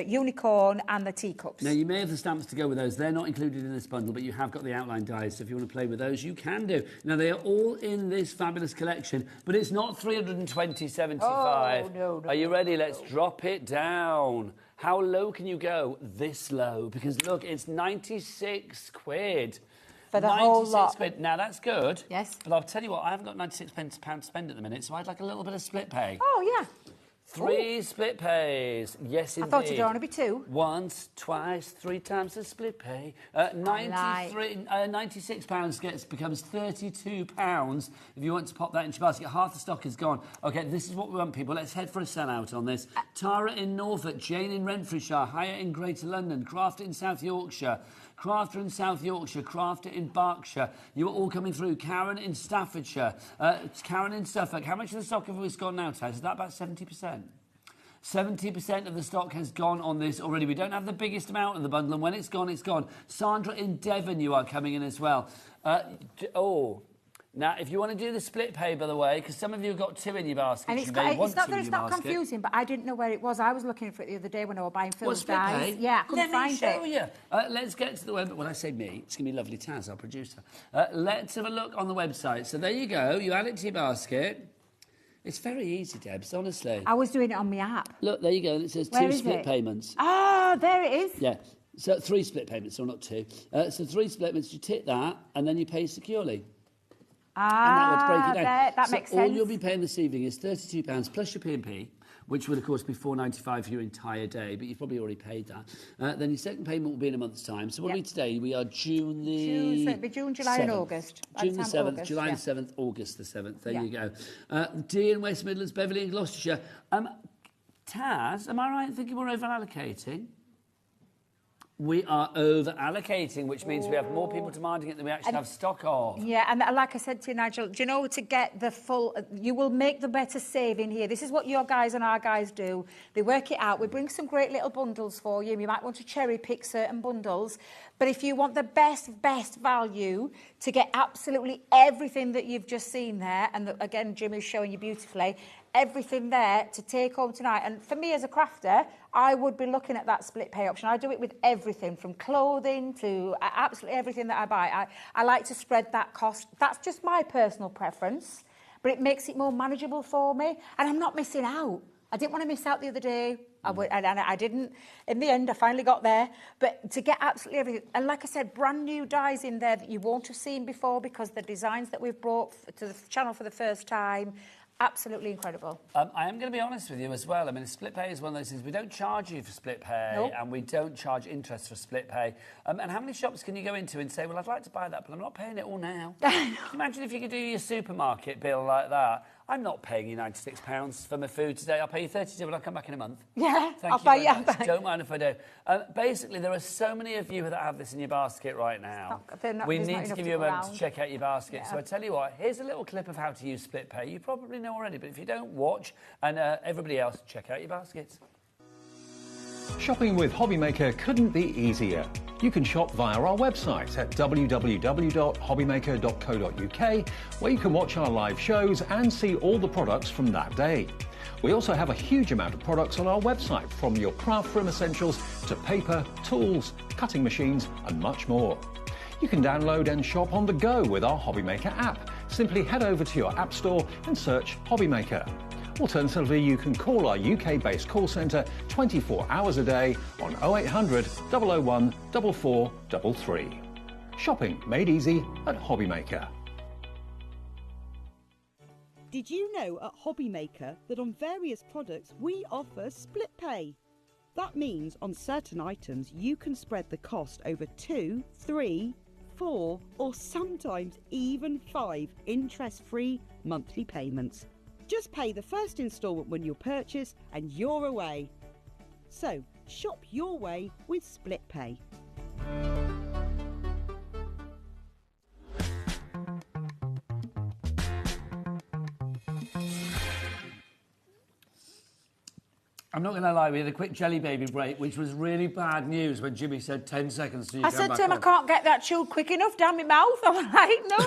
unicorn, and the teacups. Now, you may have the stamps to go with those. They're not included in this bundle, but you have got the outline dies, so if you want to play with those, you can do. Now, they are all in this fabulous collection, but it's not 320.75. Oh, no. Are you ready? Let's drop it down. How low can you go? This low, because look, it's 96 quid. For the whole lot. £96. Now, that's good. Yes. But I'll tell you what, I haven't got £96 to spend at the minute, so I'd like a little bit of split pay. Oh, yeah. 3 split pays. Yes, indeed. I thought you'd only be 2. Once, twice, 3 times the split pay. £96 becomes £32 if you want to pop that into your basket. Half the stock is gone. OK, this is what we want, people. Let's head for a sell-out on this. Tara in Norfolk, Jane in Renfrewshire, Hire in Greater London, Crafter in South Yorkshire, Crafter in South Yorkshire, Crafter in Berkshire. You are all coming through. Karen in Staffordshire, Karen in Suffolk. How much of the stock have we got now, Taz? Is that about 70%? 70% of the stock has gone on this already. We don't have the biggest amount of the bundle, and when it's gone, it's gone. Sandra in Devon, you are coming in as well. Now, if you want to do the split pay, by the way, because some of you have got 2 in your basket. And it's not that it's not confusing, but I didn't know where it was. I was looking for it the other day when I was buying Phil's dies. Yeah, I couldn't find it. Let me show you. Let's get to the web. When I say me, it's going to be lovely Taz, our producer. Let's have a look on the website. So there you go. You add it to your basket. It's very easy, Debs, honestly. I was doing it on my app. Look, there you go. And it says Where 2 is split it? payments. Ah, there it is. Yeah. So 3 split payments, or not 2. So 3 split payments, you tick that, and then you pay securely. And that would break it down. That makes sense. All you'll be paying this evening is £32 plus your P&P, which will, of course, be $4.95 for your entire day, but you've probably already paid that. Then your second payment will be in a month's time. So what are we today? We are June the... June, July 7th. and August. June the 7th, August, July yeah. the 7th, August the 7th. There Yeah. you go. D in West Midlands, Beverley in Gloucestershire. Taz, am I right in thinking we're over-allocating? We are over-allocating, which means we have more people demanding it than we actually have stock of. Yeah, and like I said to you, Nigel, do you know, to get the full... You will make the better saving here. This is what your guys and our guys do. They work it out. We bring some great little bundles for you. You might want to cherry-pick certain bundles. But if you want the best value to get absolutely everything that you've just seen there, and again, Jim is showing you beautifully, everything there to take home tonight. And for me as a crafter, I would be looking at that split pay option. I do it with everything from clothing to absolutely everything that I buy. I like to spread that cost. That's just my personal preference, but it makes it more manageable for me. And I'm not missing out. I didn't want to miss out the other day. And I didn't. In the end, I finally got there. But to get absolutely everything, and like I said, brand new dies in there that you won't have seen before, because the designs that we've brought to the channel for the first time, absolutely incredible. I am going to be honest with you as well. I mean, split pay is one of those things. We don't charge you for split pay, Nope. and we don't charge interest for split pay. And how many shops can you go into and say, well, I'd like to buy that, but I'm not paying it all now? Imagine if you could do your supermarket bill like that. I'm not paying you £96 for my food today. I'll pay you $32 when I come back in a month. Yeah, Thank I'll you pay very you much. back. Don't mind if I do. Basically, there are so many of you that have this in your basket right now. We need to give you a moment to check out your basket. Yeah. So I tell you what, here's a little clip of how to use split pay. You probably know already, but if you don't, watch. And everybody else, check out your baskets. Shopping with HobbyMaker couldn't be easier. You can shop via our website at www.hobbymaker.co.uk, where you can watch our live shows and see all the products from that day. We also have a huge amount of products on our website, from your craft room essentials to paper, tools, cutting machines and much more. You can download and shop on the go with our HobbyMaker app. Simply head over to your app store and search HobbyMaker. Alternatively, you can call our UK-based call centre 24 hours a day on 0800 001 4433. Shopping made easy at HobbyMaker. Did you know at HobbyMaker that on various products we offer split pay? That means on certain items you can spread the cost over 2, 3, 4 or sometimes even 5 interest-free monthly payments. Just pay the first instalment when you purchase and you're away. So, shop your way with split pay. I'm not going to lie, we had a quick jelly baby break, which was really bad news when Jimmy said 10 seconds to you. I said to him, I can't get that chewed quick enough down my mouth. I'm like, no.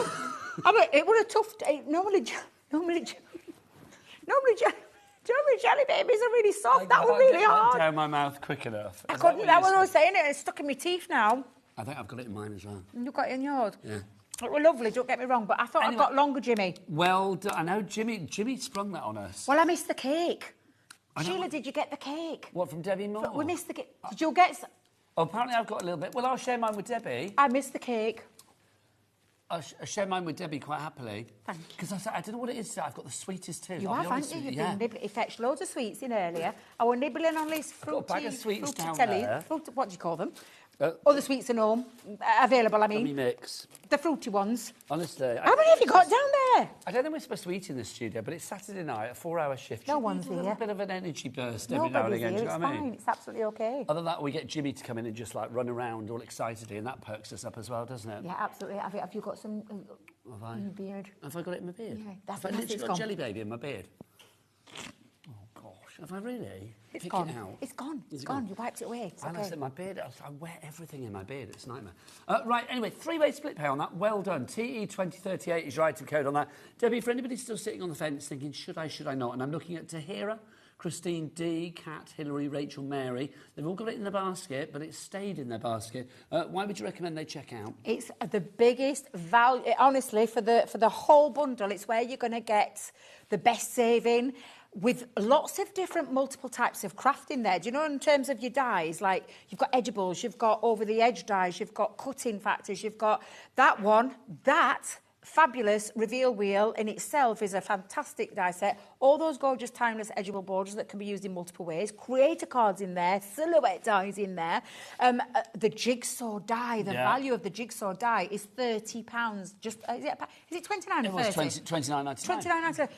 It was a tough day. Normally jelly babies are really soft. That was really hard. Down my mouth quick enough. I couldn't. That was what I was saying. It's stuck in my teeth now. I think I've got it in mine as well. You've got it in yours. Yeah. It was lovely. Don't get me wrong, but I thought I'd got longer, Jimmy. Well done. I know Jimmy sprung that on us. Well, I missed the cake. Sheila, did you get the cake? What, from Debbie Moore? We missed the cake. Did you get? Oh, apparently I've got a little bit. Well, I'll share mine with Debbie. I missed the cake. I'll share mine with Debbie quite happily. Thank you. Because I don't know what it is today. I've got the sweetest too. You I'll have, be honest haven't you? with You've been nibbling. He fetched loads of sweets in earlier. I was nibbling on these fruity... Got a bag of sweets down telly. there. What do you call them? Other sweets are home. Available, I mean. Gummy mix. The fruity ones. Honestly. How many have you got down there? I don't know we're supposed to eat in the studio, but it's Saturday night, a 4-hour shift. No one's A little here. bit of an energy burst every now and Nobody's again. here. Do you know It's what I mean? fine. It's absolutely okay. Other than that, we get Jimmy to come in and just like run around all excitedly, and that perks us up as well, doesn't it? Yeah, absolutely. Have you got some Have I? in your beard? Have I got it in my beard? Yeah, Have I literally got a jelly baby in my beard? Oh gosh, have I really? It's Pick gone. It out. It's gone. Is It's it gone. You wiped it away. It's And okay. I said my beard, I wear everything in my beard. It's a nightmare. Right, anyway, 3-way split pay on that. Well done. TE2038 is your item code on that. Debbie, for anybody still sitting on the fence thinking, should I not? And I'm looking at Tahira, Christine D, Kat, Hilary, Rachel, Mary. They've all got it in the basket, but it's stayed in their basket. Why would you recommend they check out? It's the biggest value, honestly, for the whole bundle. It's where you're going to get the best saving, with lots of different multiple types of craft in there. Do you know, in terms of your dies, like you've got edibles, you've got over-the-edge dies, you've got cutting factors, you've got that one, that fabulous reveal wheel in itself is a fantastic die set. All those gorgeous timeless edgeable borders that can be used in multiple ways. Creator cards in there, silhouette dies in there. The jigsaw die, the value of the jigsaw die is £30. Just is it 29 It or was 30? $29.99. $29.99.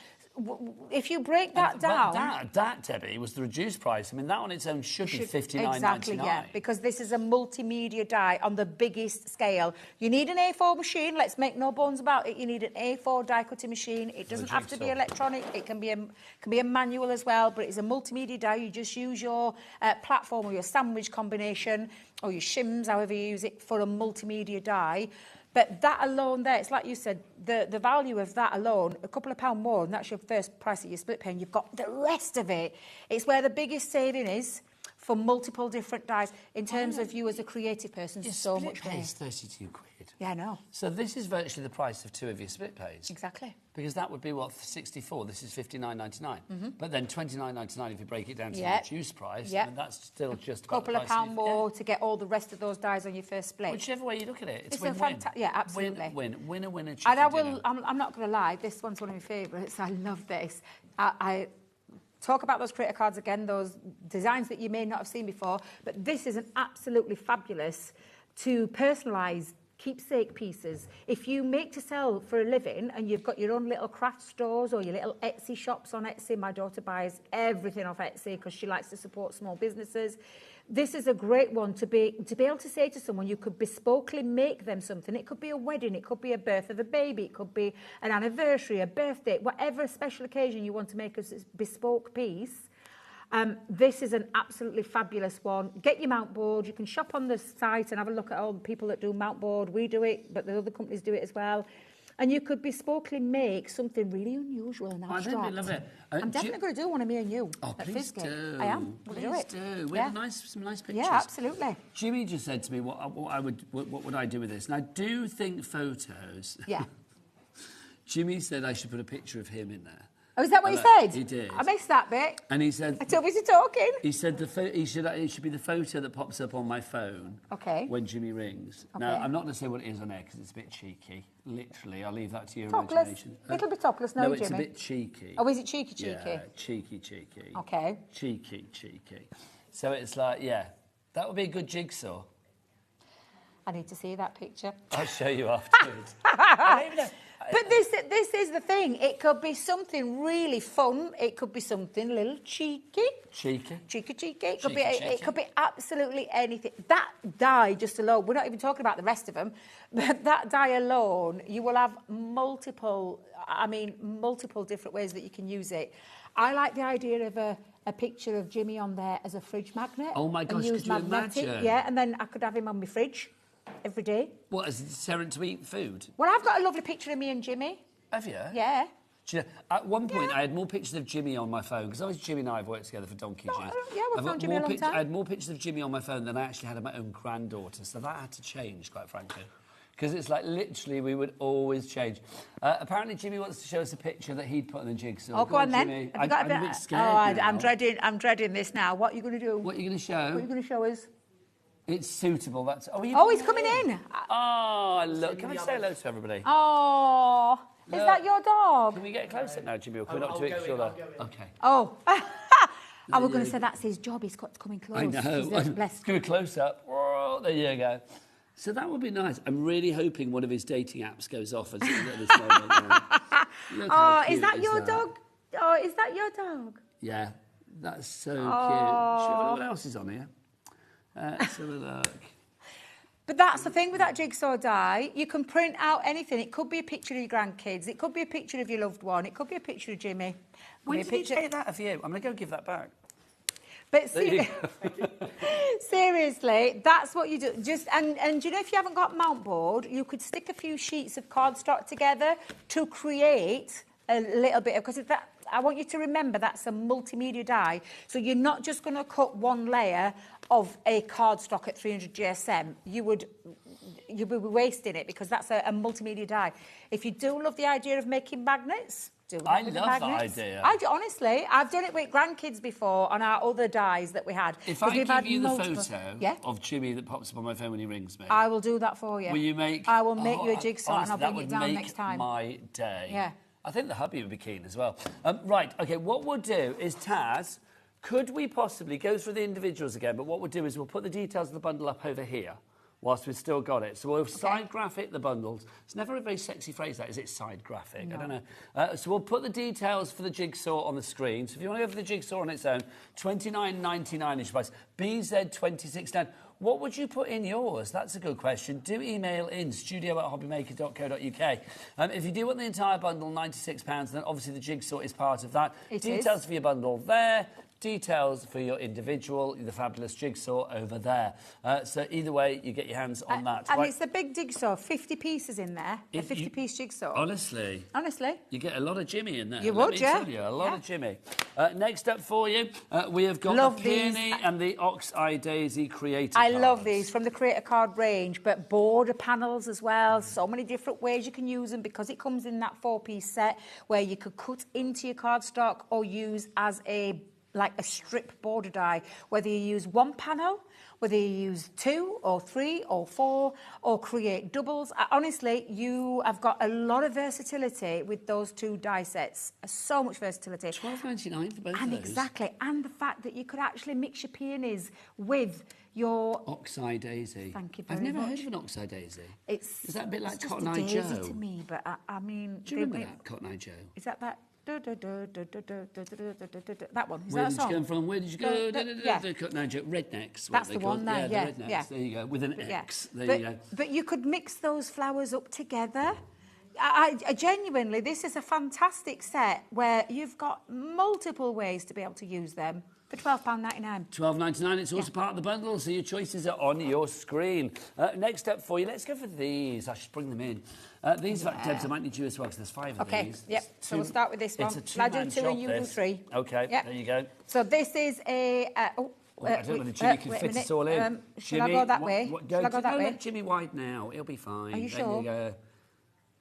If you break that down... That, Debbie, was the reduced price. I mean, that on its own should be $59.99. Exactly, yeah, because this is a multimedia die on the biggest scale. You need an A4 machine, let's make no bones about it. You need an A4 die cutting machine. It doesn't have to be electronic. It can be a manual as well, but it's a multimedia die. You just use your platform or your sandwich combination or your shims, however you use it, for a multimedia die. But that alone there, it's like you said, the value of that alone, a couple of pound more, and that's your first price that you split pay, and you've got the rest of it. It's where the biggest saving is. for multiple different dies. In terms of you as a creative person, so much Split more. pays 32 quid. Yeah, I know. So this is virtually the price of 2 of your split pays. Exactly. Because that would be, what, 64? This is 59.99. But then 29.99 if you break it down to the Yep. reduced price, Yep. and that's still just A about couple the of price pound more to get all the rest of those dies on your first split. Whichever way you look at it, it's a win-win. yeah, absolutely. Win-win. Winner, winner, chicken And I dinner. will. I'm not going to lie. This one's one of my favourites. I love this. I talk about those creator cards again. Those designs that you may not have seen before. But this is an absolutely fabulous to personalise keepsake pieces. If you make to sell for a living and you've got your own little craft stores or your little Etsy shops on Etsy, my daughter buys everything off Etsy because she likes to support small businesses. This is a great one to be able to say to someone, you could bespokely make them something. It could be a wedding, it could be a birth of a baby, it could be an anniversary, a birthday, whatever special occasion you want to make a bespoke piece. This is an absolutely fabulous one. Get your mount board. You can shop on the site and have a look at all the people that do mount board. We do it, but the other companies do it as well. And you could bespokely make something really unusual and abstract. I think we love it. I'm definitely going to do one of me and you. Oh, at please Fizgate. do. I am. We'll do Please it. do. We have some nice pictures. Yeah, absolutely. Jimmy just said to me, what would I do with this? And I do think photos. Yeah. Jimmy said I should put a picture of him in there. Oh, is that what he said? He did. I missed that bit. And he said... I too busy talking. He said it should be the photo that pops up on my phone when Jimmy rings. Okay. Now, I'm not going to say what it is on air because it's a bit cheeky. Literally, I'll leave that to your Topless. imagination. Little bit topless, no, No, it's Jimmy. a bit cheeky. Oh, is it cheeky? Yeah, cheeky. Okay. Cheeky. So it's like, yeah, that would be a good jigsaw. I need to see that picture. I'll show you afterwards. I don't even know. But this is the thing. It could be something really fun. It could be something a little cheeky. Cheeky. It could be absolutely anything. That die just alone, we're not even talking about the rest of them, but that die alone, you will have multiple different ways that you can use it. I like the idea of a picture of Jimmy on there as a fridge magnet. Oh my gosh, and use could you magnetic. imagine? Yeah, and then I could have him on my fridge every day. What, as a deterrent to eat food? Well, I've got a lovely picture of me and Jimmy. Have you? Yeah. Do you know, at one point, I had more pictures of Jimmy on my phone, because obviously Jimmy and I have worked together for donkey's years. Yeah, we've known Jimmy a long time. I had more pictures of Jimmy on my phone than I actually had of my own granddaughter, so that had to change, quite frankly. Because it's like, literally, we would always change. Apparently, Jimmy wants to show us a picture that he'd put in the jigsaw. Oh, go on then. Jimmy. Have you got I'm a bit scared now. I'm dreading this now. What are you going to do? What are you going to show? What are you going to show us? It's suitable. That's. He's coming in. Oh, look. Can we say hello to everybody? Oh, is that your dog? Can we get a close-up now, Jimmy? Or can we not do it? Okay. Oh. I was going to say that's his job. He's got to come in close. I know. Bless. Give a close-up. Oh, there you go. So that would be nice. I'm really hoping one of his dating apps goes off at this moment. Oh, is that your dog? Oh, is that your dog? Yeah, that's so cute. Should we have a look what else is on here? Let's have a look. But that's the thing with that jigsaw die. You can print out anything. It could be a picture of your grandkids. It could be a picture of your loved one. It could be a picture of Jimmy. When did you take that of you? I'm going to go give that back. But seriously, that's what you do. And you know, if you haven't got mount board, you could stick a few sheets of cardstock together to create a little bit of, because I want you to remember that's a multimedia die. So you're not just going to cut one layer of a cardstock at 300 GSM. You would be wasting it, because that's a multimedia die. If you do love the idea of making magnets, I love that idea. Honestly, I've done it with grandkids before on our other dies that we had. If I give you the photo of Jimmy that pops up on my phone when he rings me, I will do that for you. Will you make? I will make you a jigsaw, honestly, and I'll bring it down next time. That would make my day. Yeah. I think the hubby would be keen as well. Right, okay, what we'll do is, Taz, could we possibly go through the individuals again, but what we'll do is we'll put the details of the bundle up over here whilst we've still got it. So we'll side graphic the bundles. It's never a very sexy phrase, that, is it? Side graphic. No. I don't know. So we'll put the details for the jigsaw on the screen. So if you want to go for the jigsaw on its own, $29.99 is price. BZ26.9. What would you put in yours? That's a good question. Do email in studio@hobbymaker.co.uk. If you do want the entire bundle, £96, then obviously the jigsaw is part of that. Details for your bundle there. details for your individual, the fabulous jigsaw over there. So either way, you get your hands on that. And it's the big jigsaw, 50 pieces in there, a 50-piece jigsaw. Honestly. You get a lot of Jimmy in there. You Let would, me yeah. tell you, a lot of Jimmy. Next up for you, we have got the peony and the ox-eye daisy creator I cards. love these from the creator card range, but border panels as well. So many different ways you can use them because it comes in that 4-piece set where you could cut into your cardstock or use as a strip border die, whether you use one panel, whether you use 2 or 3 or 4 or create doubles. Honestly, you have got a lot of versatility with those 2 die sets. So much versatility. $12.99 for both and of those. Exactly. And the fact that you could actually mix your peonies with your... Ox-eye daisy. Thank you very I've never much. heard of an ox-eye daisy. Is that a bit like just Cotton a Eye daisy Joe? to me, but I mean... Do you remember that, Cotton Eye Joe? Is that that? That one. Is Where that a did song? you come from? Where did you go? Yeah. Cotton Eye Joe. Rednecks. That's what the they one called. there, Yeah, yeah, the rednecks. yeah. There you go. With an But X. yeah. There you go. But you could mix those flowers up together. I genuinely, this is a fantastic set where you've got multiple ways to be able to use them for £12.99. $12.99. It's also part of the bundle, so your choices are on your screen. Next up for you, let's go for these. I should bring them in. These, in fact, Debs, I might need you as well because there's 5 of these. Yep. So we'll start with this one. It's a Shall I do two-man 2 job, and you do this. 3? Okay, Yep. there you go. So this is a... I don't know whether Jimmy can wait a fit minute. us all in. Shall I go that way? Shall I go that way? Let Jimmy wide now. He'll be fine. Are you There sure? You go.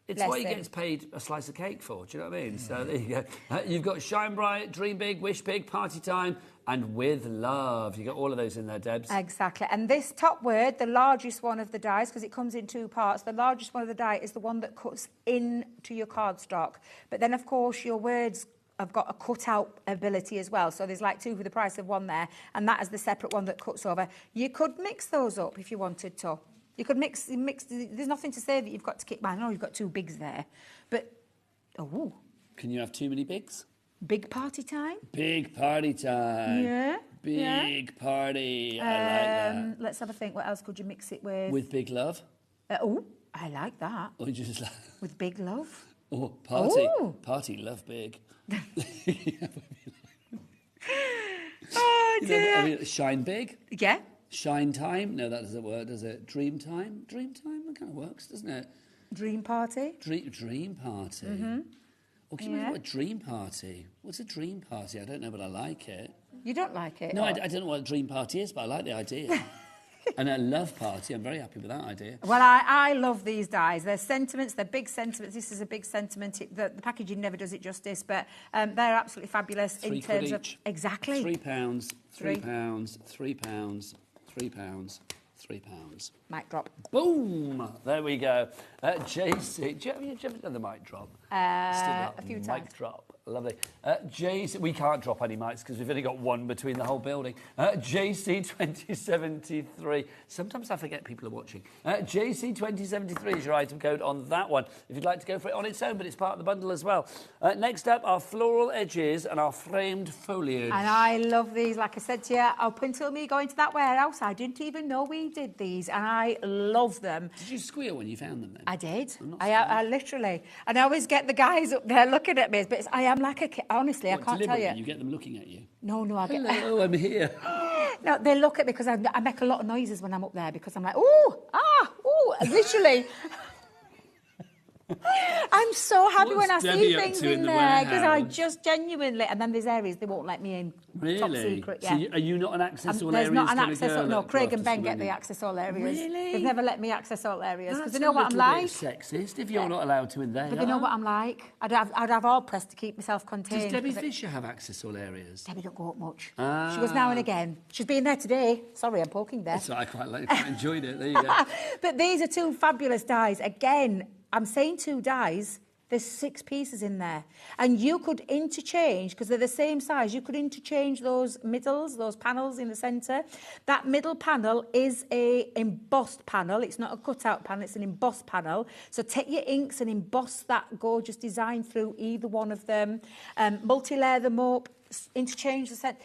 It's Bless what he him. gets paid a slice of cake for. Do you know what I mean? So there you go. You've got Shine Bright, Dream Big, Wish Big, Party Time, and With Love. You got all of those in there, Debs. Exactly. And this top word, the largest one of the dies, because it comes in 2 parts, the largest one of the die is the one that cuts into your cardstock. But then, of course, your words have got a cut-out ability as well. So there's like 2 for the price of 1 there, and that is the separate one that cuts over. You could mix those up if you wanted to. You could mix. There's nothing to say that you've got to keep... I know you've got 2 bigs there, but... Oh. Can you have too many bigs? Big party time? Big party time. Yeah. Big party. I like that. Let's have a think. What else could you mix it with? With Big Love? I like that. Or just like... With Big Love? Oh, party. Ooh. Party, love big. Oh, dear. Shine big? Yeah. Shine time? No, that doesn't work, does it? Dream time? Dream time? That kind of works, doesn't it? Dream party? Dream party. Mm-hmm. Or can you remember what a dream party? What's a dream party? I don't know, but I like it. You don't like it? No, I don't know what a dream party is, but I like the idea. And a love party, I'm very happy with that idea. Well, I love these dies. They're sentiments, they're big sentiments. This is a big sentiment. The packaging never does it justice, but they're absolutely fabulous in terms of... Exactly. £3, £3, £3, £3, £3. Mic drop. Boom! There we go. JC, have you ever done the mic drop? A few times. Mic drop. Lovely. JC, we can't drop any mics because we've only got one between the whole building. JC 2073. Sometimes I forget people are watching. JC 2073 is your item code on that one. If you'd like to go for it on its own, but it's part of the bundle as well. Next up, our floral edges and our framed foliage. And I love these. Like I said to you, up until me going to that warehouse, I didn't even know we did these, and I love them. Did you squeal when you found them then? I did. I literally. And I always get the guys up there looking at me, but I am like a kid. Honestly, I can't tell you. You get them looking at you? No, I get... Hello, I'm here. No, they look at me because I make a lot of noises when I'm up there because I'm like, ooh, literally. I'm so happy when I see things in there because I just genuinely... And then there's areas they won't let me in. Really? Top secret, yeah. So are you not an access all there's areas? There's not an access all... No, Craig and Ben get the access all areas. Really? They've never let me access all areas because they know what I'm like. That's a little bit sexist if you're not allowed to in there. But they know what I'm like. I'd have all pressed to keep myself contained. Does Debbie Fisher have access all areas? Debbie don't go up much. She goes now and again. She's been there today. Sorry, I'm poking there. That's what I quite enjoyed it. There you go. But these are 2 fabulous dies. Again, I'm saying 2 dies. There's 6 pieces in there. And you could interchange, because they're the same size, you could interchange those middles, those panels in the centre. That middle panel is a embossed panel. It's not a cut-out panel, it's an embossed panel. So take your inks and emboss that gorgeous design through either one of them. Multi-layer them up, interchange the set,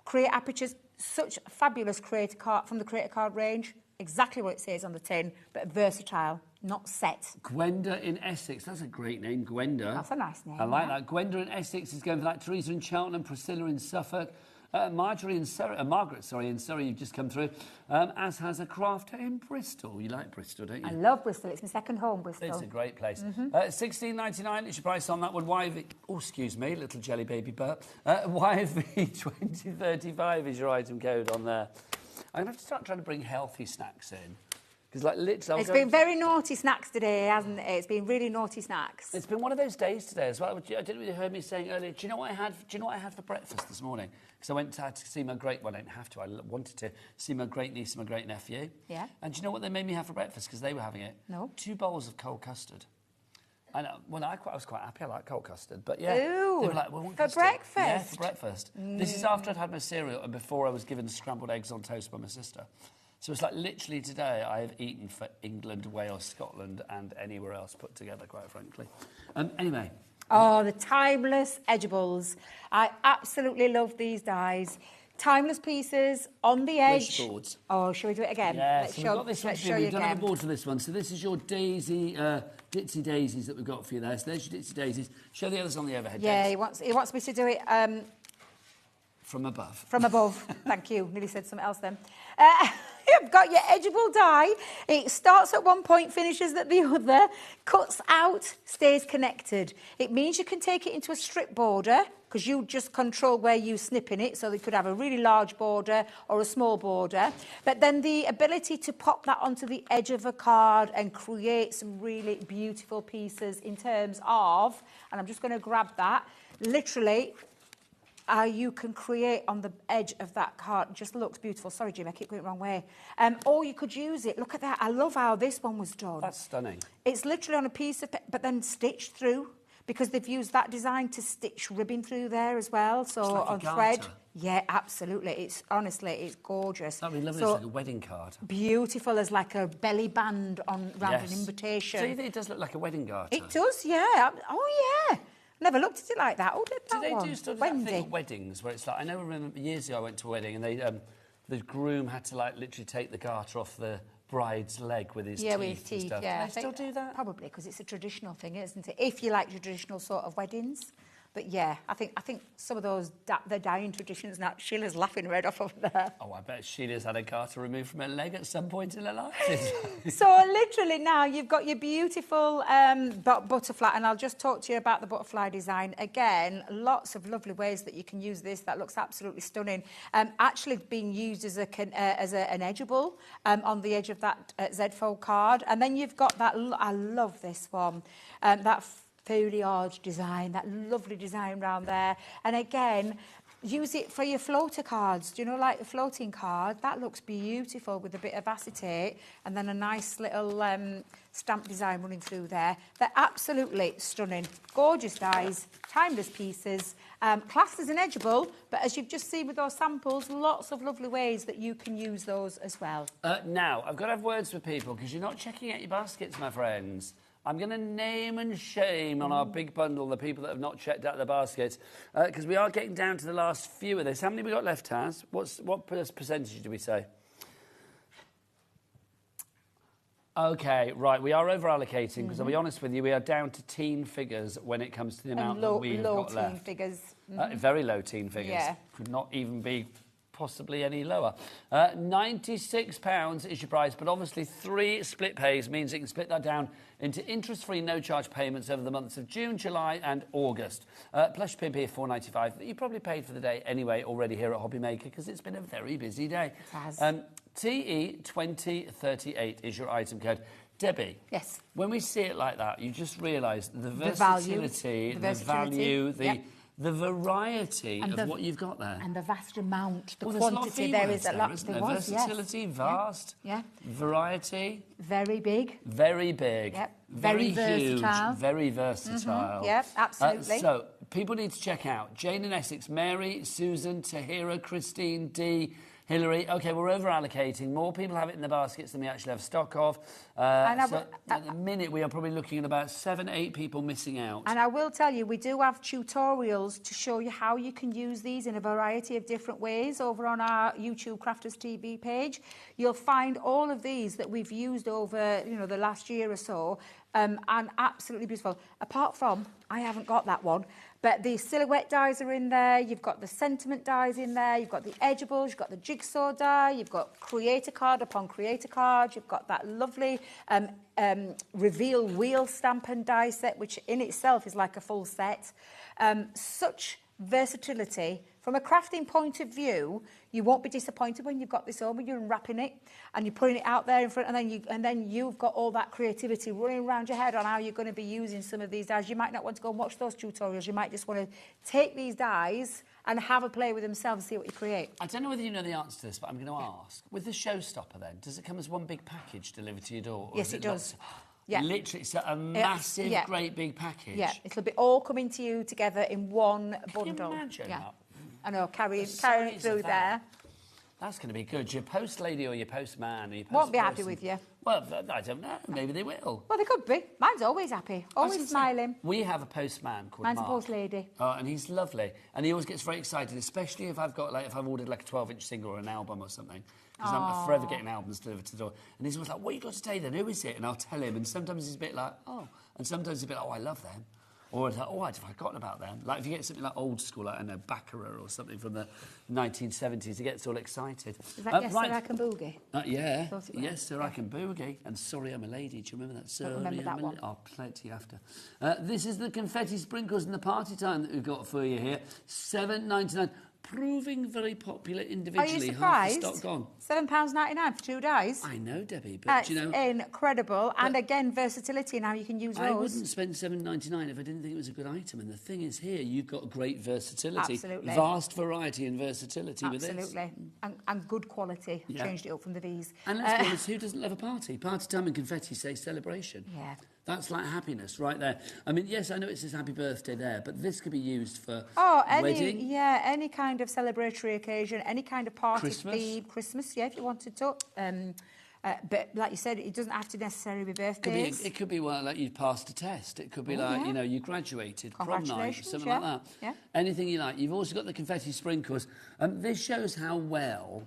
create apertures. Such fabulous creator card from the creator card range. exactly what it says on the tin, but versatile, not set. Gwenda in Essex. That's a great name, Gwenda. That's a nice name. I like that. Gwenda in Essex is going for that. Teresa in Cheltenham, Priscilla in Suffolk. Marjorie in Surrey, Margaret, sorry, in Surrey, you've just come through, as has a craft in Bristol. You like Bristol, don't you? I love Bristol. It's my second home, Bristol. It's a great place. $16.99 is your price on that one. YV, oh, excuse me, little jelly baby burp. YV2035 is your item code on there. I'm going to have to start trying to bring healthy snacks in. Because, like, literally... It's been very naughty snacks today, hasn't it? It's been really naughty snacks. It's been one of those days today as well. I didn't really hear me saying earlier, do you know what I had for breakfast this morning? Because I went to see my great... Well, I didn't have to. I wanted to see my great niece and my great nephew. Yeah. And do you know what they made me have for breakfast? Because they were having it. No. 2 bowls of cold custard. I know. Well, I was quite happy. I like cold custard. But, yeah. Ooh, they were like, well, for breakfast? Yeah, for breakfast. This is after I'd had my cereal and before I was given scrambled eggs on toast by my sister. So it's like literally today I have eaten for England, Wales, Scotland and anywhere else put together, quite frankly. Anyway. Oh, the timeless edibles. I absolutely love these dies. Timeless pieces on the edge. Wish boards. Oh, shall we do it again? Yeah, so we've got this one to do. We've done again. a board for this one. So this is your daisy, Ditsy Daisies that we've got for you there. So there's your Ditsy Daisies. Show the others on the overhead. Yeah, Daisy. he wants me to do it... From above. From above. Thank you. Nearly said something else then. You've got your edgeable die. It starts at one point, finishes at the other, cuts out, stays connected. It means you can take it into a strip border because you just control where you snip in it. So they could have a really large border or a small border. But then the ability to pop that onto the edge of a card and create some really beautiful pieces in terms of, and I'm just going to grab that, literally... you can create on the edge of that card. It just looks beautiful. Sorry, Jim, I keep going the wrong way. Or you could use it. Look at that. I love how this one was done. That's stunning. It's literally on a piece of... but then stitched through because they've used that design to stitch ribbon through there as well. So like on thread. Yeah, absolutely. It's honestly, it's gorgeous. That'd be lovely. So, it's like a wedding card. Beautiful as like a belly band on round an invitation. So you think it does look like a wedding garter? It does, yeah. Oh, yeah. Never looked at it like that. Oh, did that Do they one? do still do that thing at weddings where it's like... I remember years ago I went to a wedding and they the groom had to like literally take the garter off the bride's leg with his teeth. Yeah, with his teeth, and stuff. yeah. Do they still do that? Probably, because it's a traditional thing, isn't it? If you like traditional sort of weddings. But yeah, I think some of those they're dying traditions now. Sheila's laughing right off over there. Oh, I bet Sheila's had a garter removed from her leg at some point in her life. So literally now you've got your beautiful butterfly, and I'll just talk to you about the butterfly design again. Lots of lovely ways that you can use this. That looks absolutely stunning. Actually being used as an edgeable on the edge of that Z-fold card, and then you've got that. I love this one. That foliage design, that lovely design round there. And again, use it for your floater cards. Do you know, like a floating card? That looks beautiful with a bit of acetate and then a nice little stamp design running through there. They're absolutely stunning. Gorgeous dies, timeless pieces, classed as an edgeable, but as you've just seen with those samples, lots of lovely ways that you can use those as well. Now, I've got to have words with people because you're not checking out your baskets, my friends. I'm going to name and shame on our big bundle the people that have not checked out the baskets because we are getting down to the last few of this. How many have we got left, Taz? What percentage do we say? OK, right, we are over-allocating because I'll be honest with you, we are down to teen figures when it comes to the amount that we've got left. Low teen figures. Very low teen figures. Yeah. Could not even be possibly any lower. £96 is your price, but obviously 3 split pays means you can split that down into interest-free, no-charge payments over the months of June, July and August. Plus your P&P of $4.95 that you probably paid for the day anyway already here at HobbyMaker because it's been a very busy day. It has. TE2038 is your item code. Debbie. Yes. When we see it like that, you just realise the versatility, the value, the variety of what you've got there. And the vast amount, the quantity. There is a lot. Versatility, vast. Yeah. Variety. Very big. Very big. Yep. Very versatile. Huge. Very versatile. Yep, absolutely. So, people need to check out Jane in Essex, Mary, Susan, Tahira, Christine, Dee, Hillary, OK, we're over-allocating. More people have it in the baskets than we actually have stock of. And so at the minute, we are probably looking at about 7, 8 people missing out. And I will tell you, we do have tutorials to show you how you can use these in a variety of different ways over on our YouTube Crafters TV page. You'll find all of these that we've used over, you know, the last year or so, and absolutely beautiful. Apart from, I haven't got that one, but the silhouette dies are in there, you've got the sentiment dies in there, you've got the edgeables, you've got the jigsaw die, you've got creator card upon creator card, you've got that lovely reveal wheel stamp and die set, which in itself is like a full set. Such versatility. From a crafting point of view, you won't be disappointed when you've got this on, when you're unwrapping it and you're putting it out there in front, and then you've got all that creativity running around your head on how you're going to be using some of these dies. You might not want to go and watch those tutorials. You might just want to take these dies and have a play with themselves and see what you create. I don't know whether you know the answer to this, but I'm going to ask. With the Showstopper, then, does it come as one big package delivered to your door? Or Yes, it does. Yeah. Literally, it's a massive, great big package. Yeah, it'll be all coming to you together in one bundle. Can you imagine that? I know, carrying it through there. That's going to be good. Your post lady or your postman or your post Won't be happy person. with you. Well, I don't know. Maybe they will. Well, they could be. Mine's always happy, always smiling. We have a postman called Mine's Mark. a post lady. And he's lovely. And he always gets very excited, especially if I've got if I've ordered like a 12-inch single or an album or something. Because I'm forever getting albums delivered to the door. And he's always like, what you got today then? Who is it? And I'll tell him. And sometimes he's a bit like, oh. And sometimes he's a bit like, oh, I love them. Or it's like, oh, I'd forgotten about them. Like if you get something like old school, like, I don't know, Baccarat or something from the 1970s, he gets all excited. Is that Yes, Sir, I Can Boogie? Yeah. Yes, Sir, I Can Boogie. And Sorry, I'm a Lady. Do you remember that? Sorry, remember that one. I'll play it to you after. This is the confetti sprinkles and the party time that we've got for you here. $7.99. Proving very popular individually. Are you surprised? Half the stock gone. £7.99 for 2 dies. I know, Debbie, but That's you know, incredible. And again, versatility in how you can use those. I wouldn't spend $7.99 if I didn't think it was a good item. And the thing is, here you've got great versatility, Absolutely. vast variety and versatility with this. Absolutely, and good quality. Yeah. Changed it up from the V's. And let's be honest, who doesn't love a party? Party time and confetti say celebration. Yeah. That's like happiness right there. I mean, yes, I know it says happy birthday there, but this could be used for wedding. Any kind of celebratory occasion, any kind of party theme, Christmas, if you wanted to. But like you said, it doesn't have to necessarily be birthdays. It could be like you passed a test. It could be you know, you graduated, prom night, something like that. Yeah. Anything you like. You've also got the confetti sprinkles. This shows how well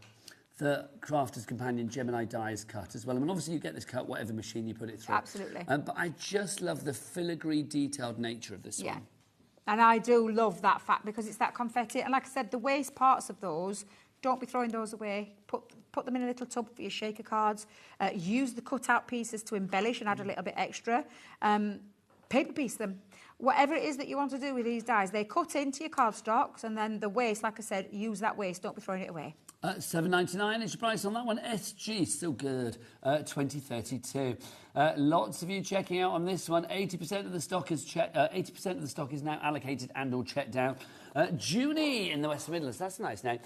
the Crafter's Companion Gemini die is cut as well. I mean, obviously you get this cut whatever machine you put it through. Absolutely. But I just love the filigree detailed nature of this one. And I do love that fact because it's that confetti. And like I said, the waste parts of those, don't be throwing those away. Put them in a little tub for your shaker cards. Use the cut-out pieces to embellish and add a little bit extra. Paper piece them. Whatever it is that you want to do with these dies, they cut into your cardstocks, and then the waste, like I said, use that waste. Don't be throwing it away. $7.99 is your price on that one. SG, still good. 2032. Lots of you checking out on this one. 80% of the stock is 80% of the stock is now allocated and/or checked out. Junie in the West Midlands, that's a nice name.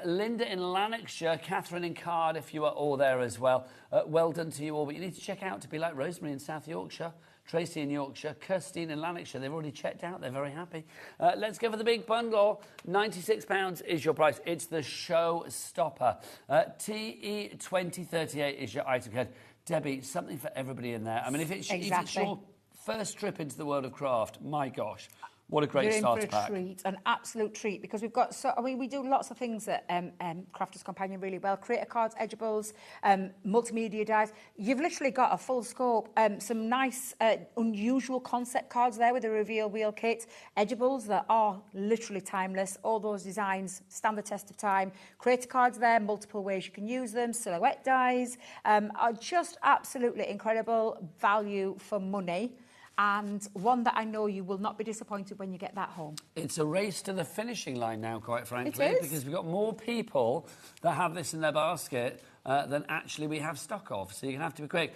Linda in Lanarkshire, Catherine in Cardiff, you are all there as well. Well done to you all, but you need to check out to be like Rosemary in South Yorkshire. Tracy in Yorkshire, Kirstine in Lanarkshire, they've already checked out, they're very happy. Let's go for the big bundle. £96 is your price. It's the Showstopper. TE2038 is your item code. Debbie, something for everybody in there. I mean, if it's your first trip into the world of craft, my gosh. What a great starter pack. You're in for a treat, an absolute treat, because we've got we do lots of things at Crafter's Companion really well. Creator cards, edgeables, multimedia dies. You've literally got a full scope. Some nice, unusual concept cards there with a reveal wheel kit. Edgeables that are literally timeless. All those designs stand the test of time. Creator cards there, multiple ways you can use them. Silhouette dies are just absolutely incredible value for money. And one that I know you will not be disappointed when you get that home. It's a race to the finishing line now, quite frankly, It is. because we've got more people that have this in their basket than actually we have stock of, so you're going to have to be quick.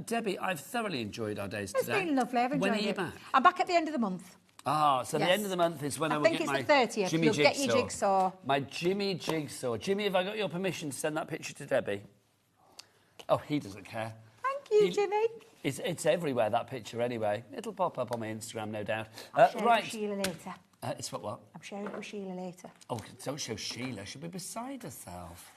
Debbie, I've thoroughly enjoyed our days today. It's been lovely, I've enjoyed it. When are you back? I'm back at the end of the month. Ah, so Yes. the end of the month is when I will think get it's my the 30th. Jimmy You'll jigsaw. get your jigsaw. My Jimmy jigsaw. Jimmy, have I got your permission to send that picture to Debbie? Oh, he doesn't care. Thank you, Jimmy. It's everywhere, that picture, anyway. It'll pop up on my Instagram, no doubt. I'll share Right. it with Sheila later. It's what? I'm sharing it with Sheila later. Oh, don't show Sheila. She'll be beside herself.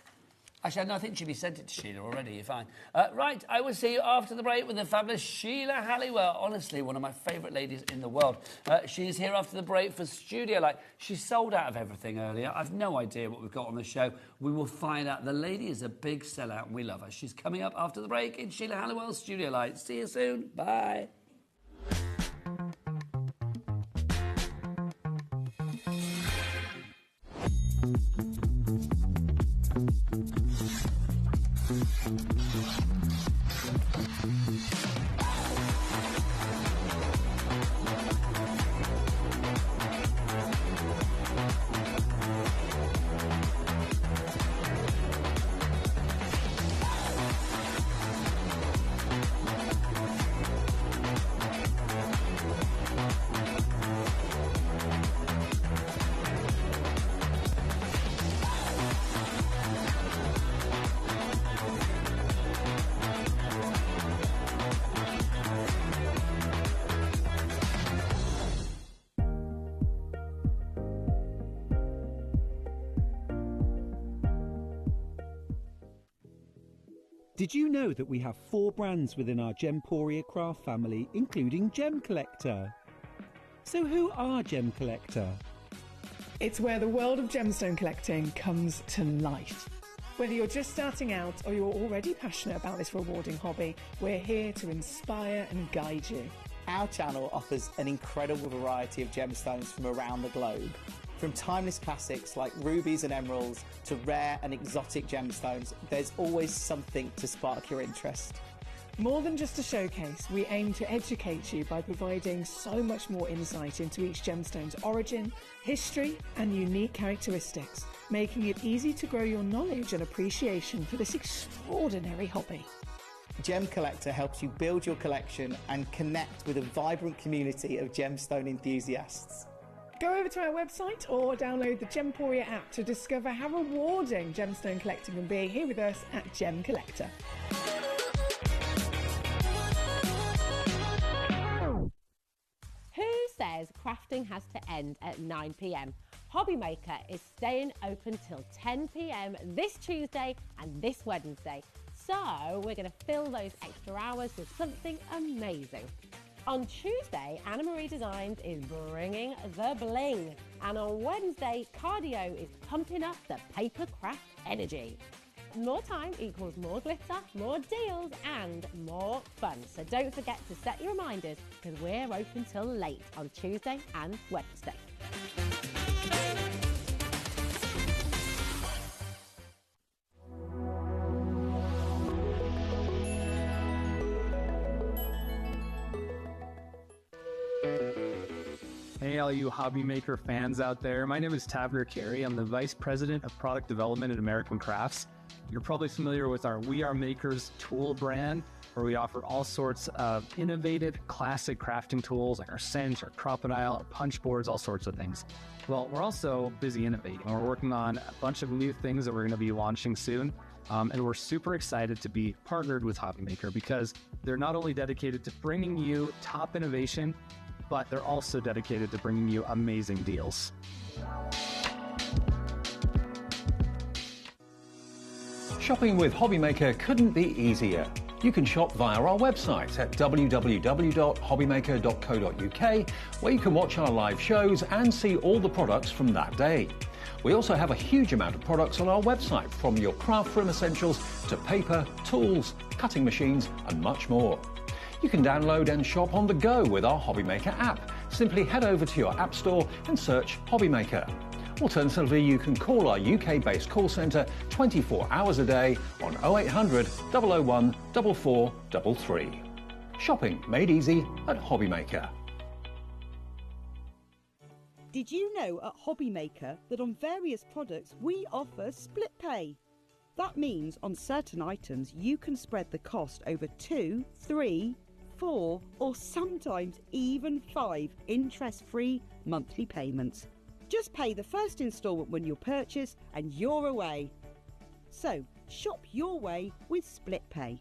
Actually, no, I think Jimmy sent it to Sheila already. You're fine. Right, I will see you after the break with the fabulous Sheila Halliwell. Honestly, one of my favourite ladies in the world. She's here after the break for Studio Light. She sold out of everything earlier. I've no idea what we've got on the show. We will find out. The lady is a big sellout and we love her. She's coming up after the break in Sheila Halliwell's Studio Light. See you soon. Bye. Did you know that we have 4 brands within our Gemporia craft family, including Gem Collector? So who are Gem Collector? It's where the world of gemstone collecting comes to life. Whether you're just starting out or you're already passionate about this rewarding hobby, we're here to inspire and guide you. Our channel offers an incredible variety of gemstones from around the globe. From timeless classics like rubies and emeralds to rare and exotic gemstones, there's always something to spark your interest. More than just a showcase, we aim to educate you by providing so much more insight into each gemstone's origin, history, and unique characteristics, making it easy to grow your knowledge and appreciation for this extraordinary hobby. Gem Collector helps you build your collection and connect with a vibrant community of gemstone enthusiasts. Go over to our website or download the Gemporia app to discover how rewarding gemstone collecting can be here with us at Gem Collector. Who says crafting has to end at 9 p.m? HobbyMaker is staying open till 10 p.m. this Tuesday and this Wednesday. So we're going to fill those extra hours with something amazing. On Tuesday, Anna Marie Designs is bringing the bling. And on Wednesday, Cardio is pumping up the paper craft energy. More time equals more glitter, more deals and more fun. So don't forget to set your reminders because we're open till late on Tuesday and Wednesday. Hey, all you HobbyMaker fans out there. My name is Tavner Carey. I'm the Vice President of Product Development at American Crafts. You're probably familiar with our We Are Makers tool brand, where we offer all sorts of innovative, classic crafting tools like our cinch, our crocodile, our punch boards, all sorts of things. Well, we're also busy innovating. We're working on a bunch of new things that we're going to be launching soon. And we're super excited to be partnered with HobbyMaker because they're not only dedicated to bringing you top innovation, but they're also dedicated to bringing you amazing deals. Shopping with HobbyMaker couldn't be easier. You can shop via our website at www.hobbymaker.co.uk, where you can watch our live shows and see all the products from that day. We also have a huge amount of products on our website, from your craft room essentials to paper, tools, cutting machines and much more. You can download and shop on the go with our HobbyMaker app. Simply head over to your app store and search HobbyMaker. Alternatively, you can call our UK-based call centre 24 hours a day on 0800 001 4433. Shopping made easy at HobbyMaker. Did you know at HobbyMaker that on various products we offer split pay? That means on certain items you can spread the cost over 2, 3, 4 or sometimes even 5 interest-free monthly payments. Just pay the first instalment when you purchase and you're away. So shop your way with split pay.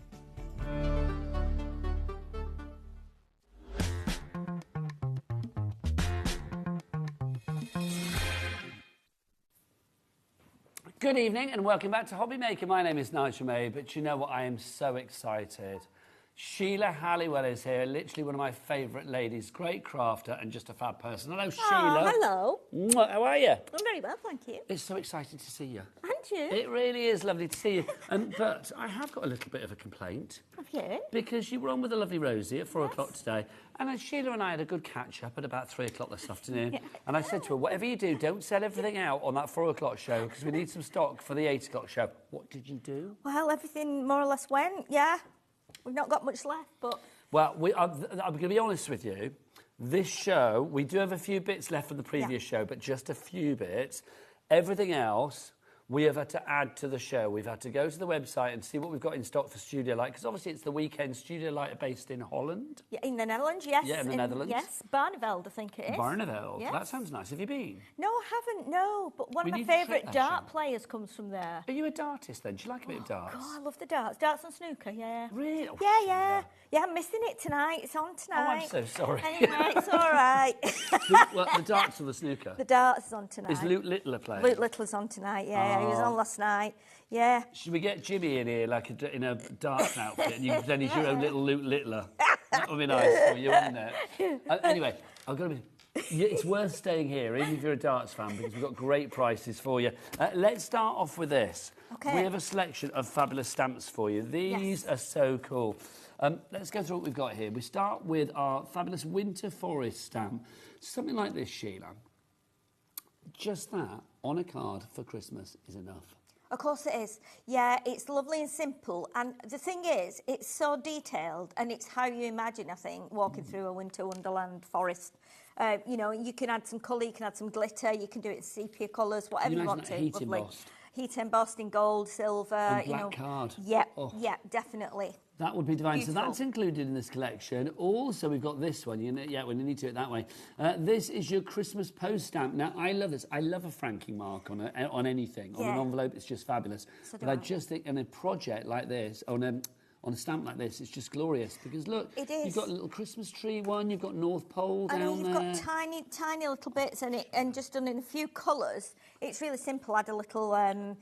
Good evening and welcome back to HobbyMaker. My name is Nigel May, but you know what? I am so excited. Sheila Halliwell is here, literally one of my favourite ladies, great crafter and just a fab person. Hello, Sheila. Hello. Mwah, how are you? I'm very well, thank you. It's so exciting to see you. And you? It really is lovely to see you. But I have got a little bit of a complaint. Have you? Because you were on with the lovely Rosie at 4 o'clock today, and Sheila and I had a good catch-up at about 3 o'clock this afternoon, and I said to her, whatever you do, don't sell everything out on that 4 o'clock show, because we need some stock for the 8 o'clock show. What did you do? Well, everything more or less went, yeah. We've not got much left, but... Well, I'm going to be honest with you. This show, we do have a few bits left from the previous show, but just a few bits. Everything else, we have had to add to the show. We've had to go to the website and see what we've got in stock for Studio Light, because obviously it's the weekend. Studio Light are based in Holland. Yeah, in the Netherlands, yes. Yeah, in the Netherlands. Yes, Barneveld, I think it is. Barneveld. Yes. That sounds nice. Have you been? No, I haven't, no. But one We of my need to trip favourite that dart show. players comes from there. Are you a dartist then? Do you like a bit of darts? Oh, I love the darts. Darts and snooker, yeah. Really? Oh, Yeah. Yeah, I'm missing it tonight. It's on tonight. I'm so sorry. Anyway, it's all right. Well, the darts or the snooker? The darts is on tonight. Is Luke Littler playing? Luke Littler's on tonight, yeah. He was Oh. on last night. Yeah. Should we get Jimmy in here, like in a darts outfit, and then he's your own little Luke Littler? That would be nice for you, wouldn't it? Anyway, I've got to be... Yeah, it's worth staying here, even if you're a darts fan, because we've got great prices for you. Let's start off with this. Okay. We have a selection of fabulous stamps for you. These are so cool. Let's go through what we've got here. We start with our fabulous Winter Forest stamp. Something like this, Sheila. Just that on a card for Christmas is enough. Of course it is. Yeah, it's lovely and simple. And the thing is, it's so detailed, and it's how you imagine, I think, walking through a winter wonderland forest. You know, you can add some colour, you can add some glitter, you can do it in sepia colours, whatever you want to. Heat Lovely. embossed. Heat embossed in gold, silver. And you black know. card. Yeah, Oh. yeah, definitely. That would be divine. Beautiful. So that's included in this collection. Also, we've got this one. Yeah, we need to do it that way. This is your Christmas post stamp. Now, I love this. I love a franking mark on anything. On an envelope, it's just fabulous. So but I just think in a project like this, on a stamp like this, it's just glorious. Because look, It is. you've got a little Christmas tree one, you've got North Pole I down know you've there. got tiny little bits and just done in a few colours. It's really simple. Add a little a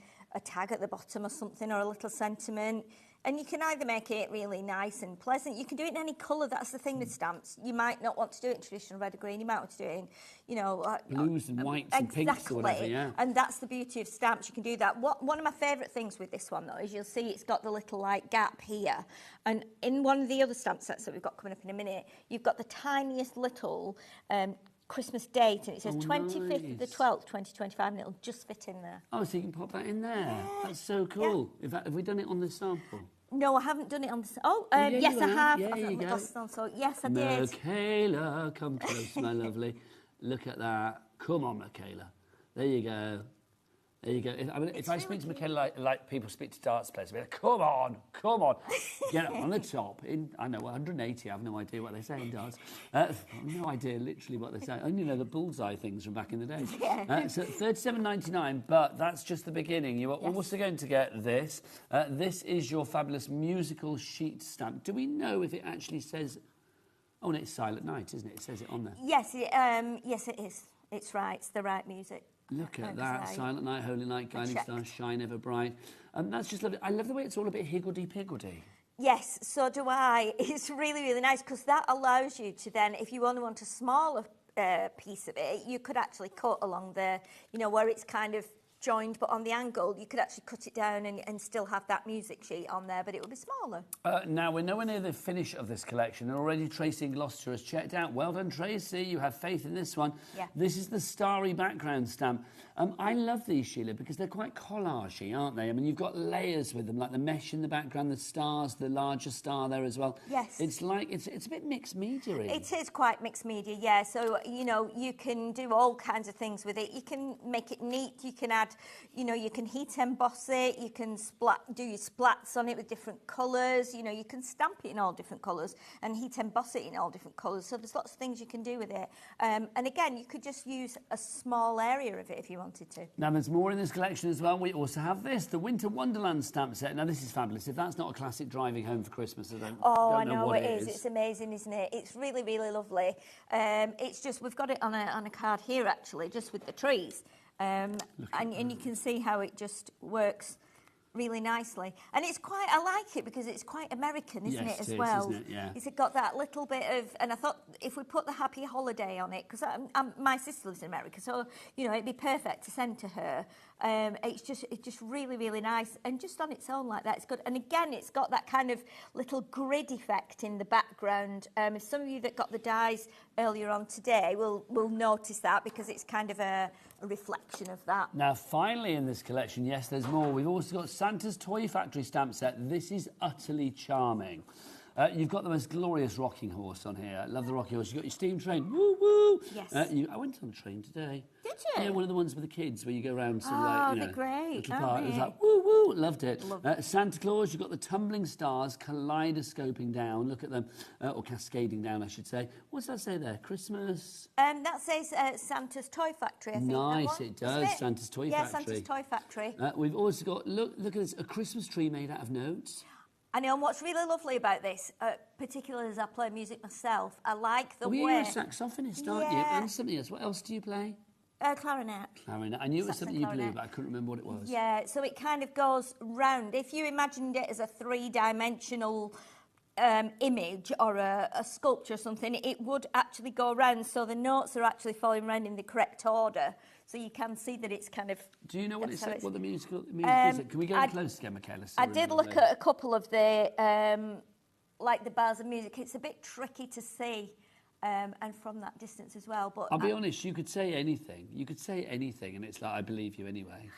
tag at the bottom or something, or a little sentiment. And you can either make it really nice and pleasant. You can do it in any colour. That's the thing with stamps. You might not want to do it in traditional red or green. You might want to do it in, you know... Blues and whites and pinks or whatever, yeah. And that's the beauty of stamps. You can do that. One of my favourite things with this one, though, is you'll see it's got the little, like, gap here. And in one of the other stamp sets that we've got coming up in a minute, you've got the tiniest little... Christmas date, and it says 25th of the 12th, 2025, and it'll just fit in there. Oh, so you can pop that in there. That's so cool. In fact, have we done it on this sample? No, I haven't done it on this. Oh, Yeah, yes, you I have. Yeah, I've you got my go. glasses on, so yes, I did. Michaela, come close, my lovely. Look at that. Come on, Michaela. There you go. There you go. If I speak to Michaela like people speak to darts players, I'll be like, come on. Get up on the top. I know, 180, I have no idea what they say in darts. No idea literally what they say. I only know the bullseye things from back in the day. Yeah. So $37.99, but that's just the beginning. You are also going to get this. This is your fabulous musical sheet stamp. Do we know if it actually says... Oh, and it's Silent Night, isn't it? It says it on there. Yes, yes, it is. It's right. It's the right music. Look at that. Silent Night, Holy Night, Guiding Stars, Shine Ever Bright. That's just lovely. I love the way it's all a bit higgledy-piggledy. Yes, so do I. It's really, really nice, because that allows you to then, if you only want a smaller piece of it, you could actually cut along the, you know, where it's kind of joined but on the angle, you could actually cut it down and still have that music sheet on there, but it would be smaller. Now, we're nowhere near the finish of this collection, and already Tracy in Gloucester has checked out. Well done, Tracy. You have faith in this one. Yeah. This is the starry background stamp. I love these, Sheila, because they're quite collagey, aren't they? I mean, you've got layers with them, like the mesh in the background, the stars, the larger star there as well. Yes. It's like, it's a bit mixed media-y. It is quite mixed media, yeah. So, you know, you can do all kinds of things with it. You can make it neat. You can add, you know, you can heat emboss it. You can do your splats on it with different colours. You know, you can stamp it in all different colours and heat emboss it in all different colours. So there's lots of things you can do with it. And again, you could just use a small area of it if you wanted to. Now, there's more in this collection as well. We also have this, the Winter Wonderland stamp set. Now, this is fabulous. If that's not a classic driving home for Christmas, I know what it is. It's amazing, isn't it? It's really, really lovely. It's just, we've got it on a card here, actually, just with the trees. and you can see how it just works really nicely. And it's quite, I like it because it's quite American, isn't it, as well? Isn't it? Yeah. It's got that little bit of, and I thought if we put the happy holiday on it, because my sister lives in America, so, you know, it'd be perfect to send to her. It's just really, really nice. And just on its own like that, it's good. And again, it's got that kind of little grid effect in the background. If some of you that got the dies earlier on today will notice that, because it's kind of a reflection of that. Now, finally in this collection, yes, there's more. We've also got Santa's Toy Factory stamp set. This is utterly charming. You've got the most glorious rocking horse on here. I love the rocking horse. You've got your steam train. Woo, woo. Yes. I went on the train today. Did you? Yeah, one of the ones with the kids where you go around sort of Oh, like, they're great, little aren't park. It was they? like, woo, woo. Loved it. Santa Claus, you've got the tumbling stars kaleidoscoping down. Look at them. Or cascading down, I should say. What's that say there? Christmas? That says Santa's Toy Factory, I think. Nice, that one, it does. Santa's Toy Yeah, Factory. Santa's Toy Factory. We've also got, look at this, a Christmas tree made out of notes. I know, and what's really lovely about this, particularly as I play music myself, I like the way... You're a saxophonist, aren't you? And something else. What else do you play? Clarinet. Clarinet. I knew it was Saxophone, something you blew, clarinet. but I couldn't remember what it was. Yeah, so it kind of goes round. If you imagined it as a three-dimensional image or a sculpture or something, it would actually go round, so the notes are actually falling round in the correct order. So you can see that it's kind of... Do you know what that's it's how like, what the music is? Can we go close again, Michaela? I did look at a couple of the, like the bars of music. It's a bit tricky to see, and from that distance as well. But I'll be honest, you could say anything. You could say anything, and it's like, I believe you anyway.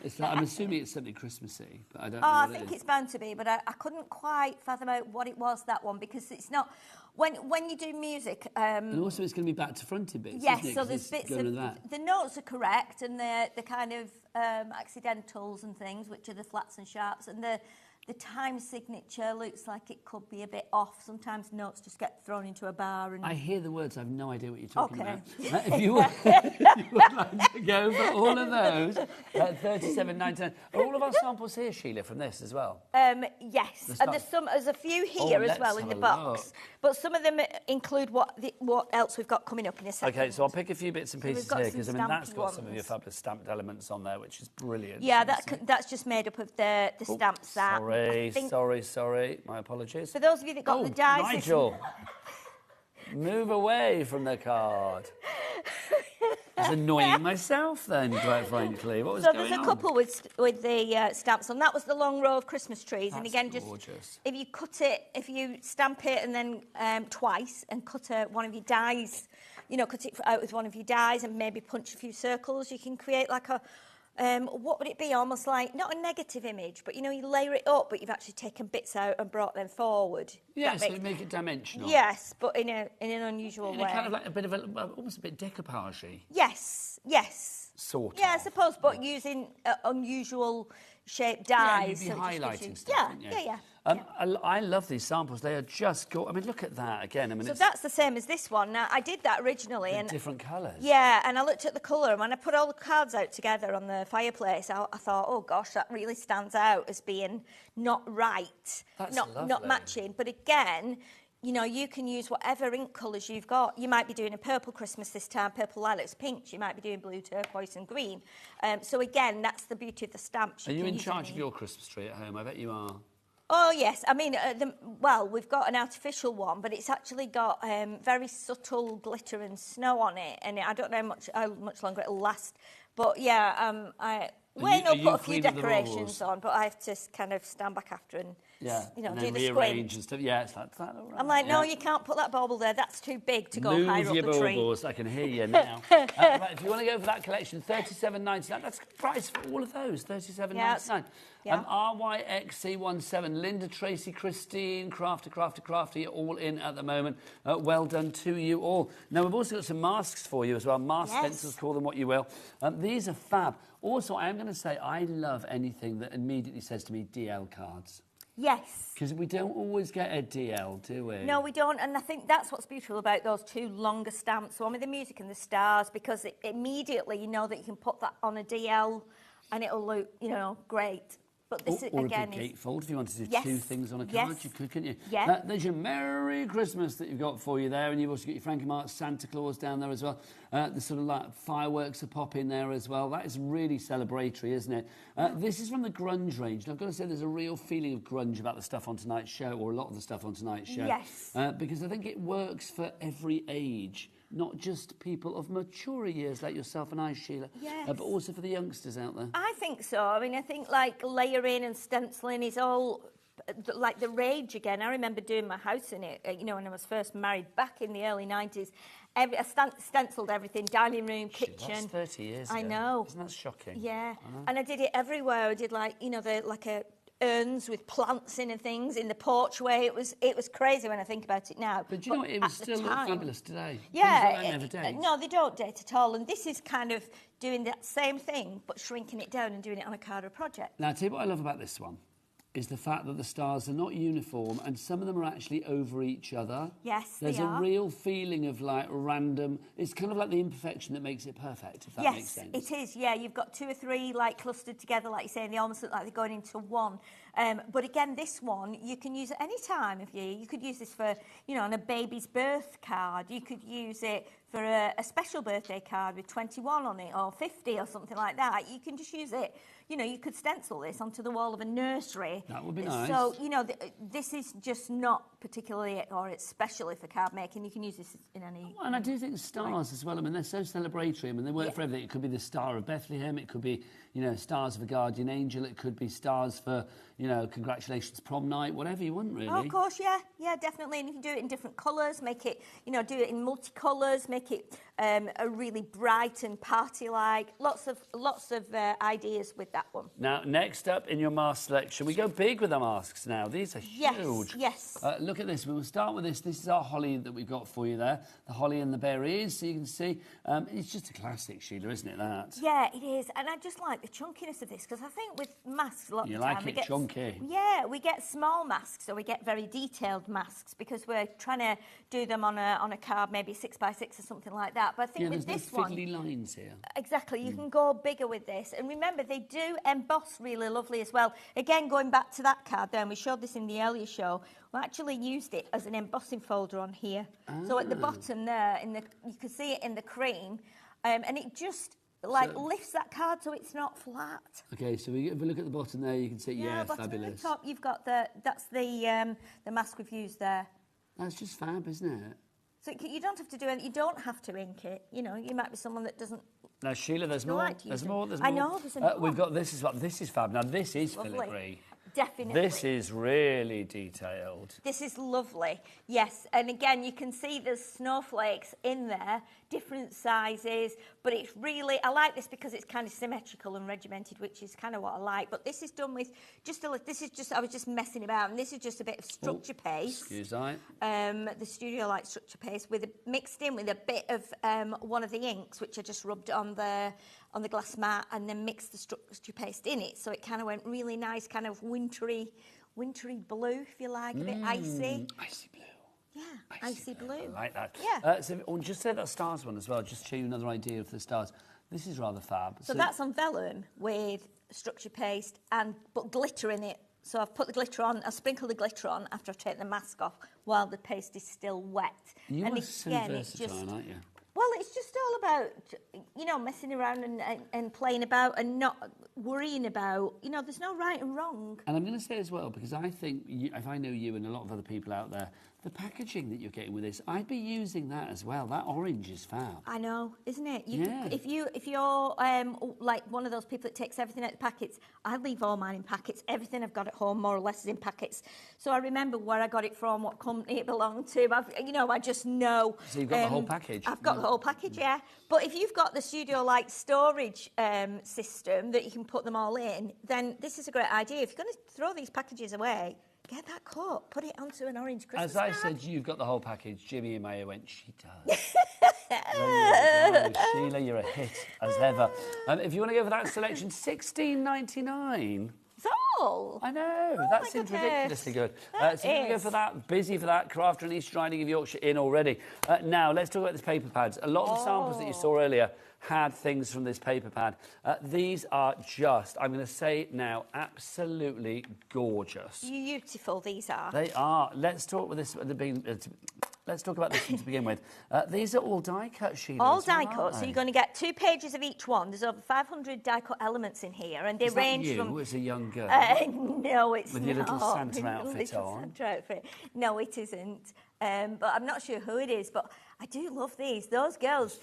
It's like, I'm assuming it's something Christmassy, but I don't know I what think it is. it's bound to be, but I couldn't quite fathom out what it was, that one, because it's not... When you do music... and also it's going to be back to fronted bits, yes, isn't it? so 'Cause there's it's bits going of... to that. The notes are correct, and the kind of accidentals and things, which are the flats and sharps, and the time signature looks like it could be a bit off. Sometimes notes just get thrown into a bar. And I hear the words, I have no idea what you're talking Okay. about. If you would like to go for all of those, at $37.99. Are all of our samples here, Sheila, from this as well? Yes, and there's a few here as let's well in have the a box. look. But some of them include what else we've got coming up in a second. Okay, so I'll pick a few bits and So we've pieces got here, some because I mean that's stampy got some of ones. your fabulous stamped elements on there, which is brilliant. Yeah, that's just made up of the stamps that... Sorry, my apologies. For those of you that got the dice... Nigel, move away from the card. I was annoying myself then, quite frankly. What was So going there's a on? couple with the stamps on. That was the long row of Christmas trees. That's and again, just gorgeous. if you cut it, if you stamp it and then twice and cut one of your dies, you know, cut it out with one of your dies and maybe punch a few circles, you can create like a... what would it be? Almost like, not a negative image, but, you know, you layer it up, but you've actually taken bits out and brought them forward. Yeah, so you make it dimensional. Yes, but in an unusual In way. a kind of like a bit of almost a bit decoupage-y. Yes. Sort Yeah, I suppose, but using unusual shaped dies. Yeah, you'd be so it just gives highlighting you- stuff, wouldn't you? Yeah. I love these samples. They are just gorgeous. I mean, look at that again. I mean, So it's that's the same as this one. Now, I did that originally. in and different colours. Yeah, and I looked at the colour, and when I put all the cards out together on the fireplace, I thought, oh gosh, that really stands out as being not right, That's not lovely. matching. But again, you know, you can use whatever ink colours you've got. You might be doing a purple Christmas this time, purple lilacs, pinks. You might be doing blue, turquoise and green. So again, that's the beauty of the stamps. Are you can in use charge any. of your Christmas tree at home? I bet you are. Oh, yes. I mean, well, we've got an artificial one, but it's actually got very subtle glitter and snow on it, and I don't know how much longer it'll last. But, yeah, Wayne will put a few decorations on, but I have to kind of stand back after and, you know, and do then the rearrange squint. and stuff. Yeah, it's like that. All right. I'm like, no, Yeah. you can't put that bauble there. That's too big to go Move higher up your the tree. baubles. I can hear you now. Right, if you want to go for that collection, $37.99. That's the price for all of those. $37.99. Yeah. RYXC17, Linda, Tracy, Christine, Crafter, you're all in at the moment. Well done to you all. Now, we've also got some masks for you as well. Mask stencils, call them what you will. These are fab. Also, I am going to say I love anything that immediately says to me DL cards. Yes. Because we don't always get a DL, do we? No, we don't, and I think that's what's beautiful about those two longer stamps, one with the music and the stars, because immediately you know that you can put that on a DL and it'll look, you know, great. But this or again a big gatefold if you wanted to do Yes, 2 things on a yes. card, you could, couldn't you? Yeah. There's your Merry Christmas that you've got for you there, and you've also got your Frankie Mark Santa Claus down there as well. The sort of like fireworks are popping there as well. That is really celebratory, isn't it? This is from the grunge range. And I've got to say there's a real feeling of grunge about the stuff on tonight's show, or a lot of the stuff on tonight's show. Yes. Because I think it works for every age. Not just people of mature years like yourself and I, Sheila, Yes. but also for the youngsters out there. I think so. I mean, I think like layering and stenciling is all like the rage again. I remember doing my house in it, you know, when I was first married back in the early 90s. I stenciled everything, dining room, kitchen. That's 30 years ago. I know. Isn't that shocking? Yeah. I know. And I did it everywhere. I did like, you know, urns with plants in and things in the porchway. It was crazy when I think about it now. But do you know what? It would still look fabulous today. Yeah. Things like that never date. No, they don't date at all. And this is kind of doing that same thing, but shrinking it down and doing it on a card or project. Now, I'll tell you what I love about this one is the fact that the stars are not uniform and some of them are actually over each other. Yes, There's they a are. real feeling of like random. It's kind of like the imperfection that makes it perfect, if that makes sense. Yes, it is. Yeah, you've got 2 or 3 like clustered together, like you say, and they almost look like they're going into one. But again, this one you can use at any time of year. You could use this for, you know, on a baby's birth card. You could use it for a special birthday card with 21 on it or 50 or something like that. You can just use it. You know, you could stencil this onto the wall of a nursery. That would be nice. So, you know, this is just not particularly, or it's specially for card making. You can use this in any... And I do think stars as well. I mean, they're so celebratory. I mean, they work for everything. It could be the Star of Bethlehem. It could be, you know, stars of a guardian angel. It could be stars for, you know, congratulations prom night, whatever you want, really. Oh, of course, yeah. Yeah, definitely. And you can do it in different colours, make it, you know, do it in multicolours, make it a really bright and party-like. Lots of ideas with that one. Now, next up in your mask selection, we go big with the masks now. These are huge. Yes. Look at this. We will start with this. This is our holly that we've got for you there. The holly and the berries, so you can see. It's just a classic, Sheila, isn't it, that? Yeah, it is. And I just like the chunkiness of this, because I think with masks a lot of the time... You like it chunky? Yeah, we get small masks, or we get very detailed masks, because we're trying to do them on a card, maybe 6x6 or something like that. But I think with this one... fiddly lines here. Exactly, you can go bigger with this. And remember, they do emboss really lovely as well. Again, going back to that card there, and we showed this in the earlier show, we actually used it as an embossing folder on here. So at the bottom there, you can see it in the cream, and it just lifts that card so it's not flat. Okay, so if we look at the bottom there, you can see, bottom fabulous. and the top, you've got that's the mask we've used there. That's just fab, isn't it? So you don't have to do anything. You don't have to ink it. You know, you might be someone that doesn't. Now, Sheila, there's more. There's more. I know. There's more. We've got this as well. This is fab. Now, this is filigree. Definitely. This is really detailed. This is lovely, yes. And again, you can see there's snowflakes in there, different sizes, but it's really, I like this because it's kind of symmetrical and regimented, which is kind of what I like. But this is done with I was just messing about, and this is just a bit of structure paste. Excuse me. The Studio Light structure paste mixed in with a bit of one of the inks, which I just rubbed on the glass mat, and then mixed the structure paste in it, so it kind of went really nice, kind of wintry blue, if you like, a bit icy. Icy blue. Yeah, icy blue. I like that. Yeah. So just say that stars one as well, just to show you another idea of the stars. This is rather fab. So that's on vellum with structure paste but glitter in it. So I've put the glitter on, I sprinkle the glitter on after I've taken the mask off while the paste is still wet. You are so versatile, aren't you? Well, it's just all about, you know, messing around and playing about and not worrying about, you know, there's no right and wrong. And I'm going to say as well, because I think, if I know you and a lot of other people out there, the packaging that you're getting with this, I'd be using that as well. That orange is fab. I know, isn't it? Yeah. If you're like one of those people that takes everything out of packets, I leave all mine in packets. Everything I've got at home more or less is in packets. So I remember where I got it from, what company it belonged to. I just know. So you've got the whole package? I've got the whole package, yeah. But if you've got the Studio Light storage system that you can put them all in, then this is a great idea. If you're going to throw these packages away, get that cut, put it onto an orange Christmas As I card. said, you've got the whole package. Jimmy and Maya went, she does. There you go. Sheila, you're a hit, as ever. If you want to go for that selection, $16.99. That's all? I know, that seems ridiculously good. So you can go for that, busy for that, Crafter and East Riding of Yorkshire in already. Now, let's talk about these paper pads. A lot of the samples that you saw earlier had things from this paper pad. These are just, I'm going to say it now, absolutely gorgeous. Beautiful, these are. They are. Let's talk with this at the beginning. Let's talk about this one to begin with. These are all die cut, Sheila. All die cut, so you're going to get 2 pages of each one. There's over 500 die cut elements in here, and they range you from. as a young girl? No, it's with your not. little Santa outfit on. Santa outfit. No, it isn't. But I'm not sure who it is. But I do love these. Those girls,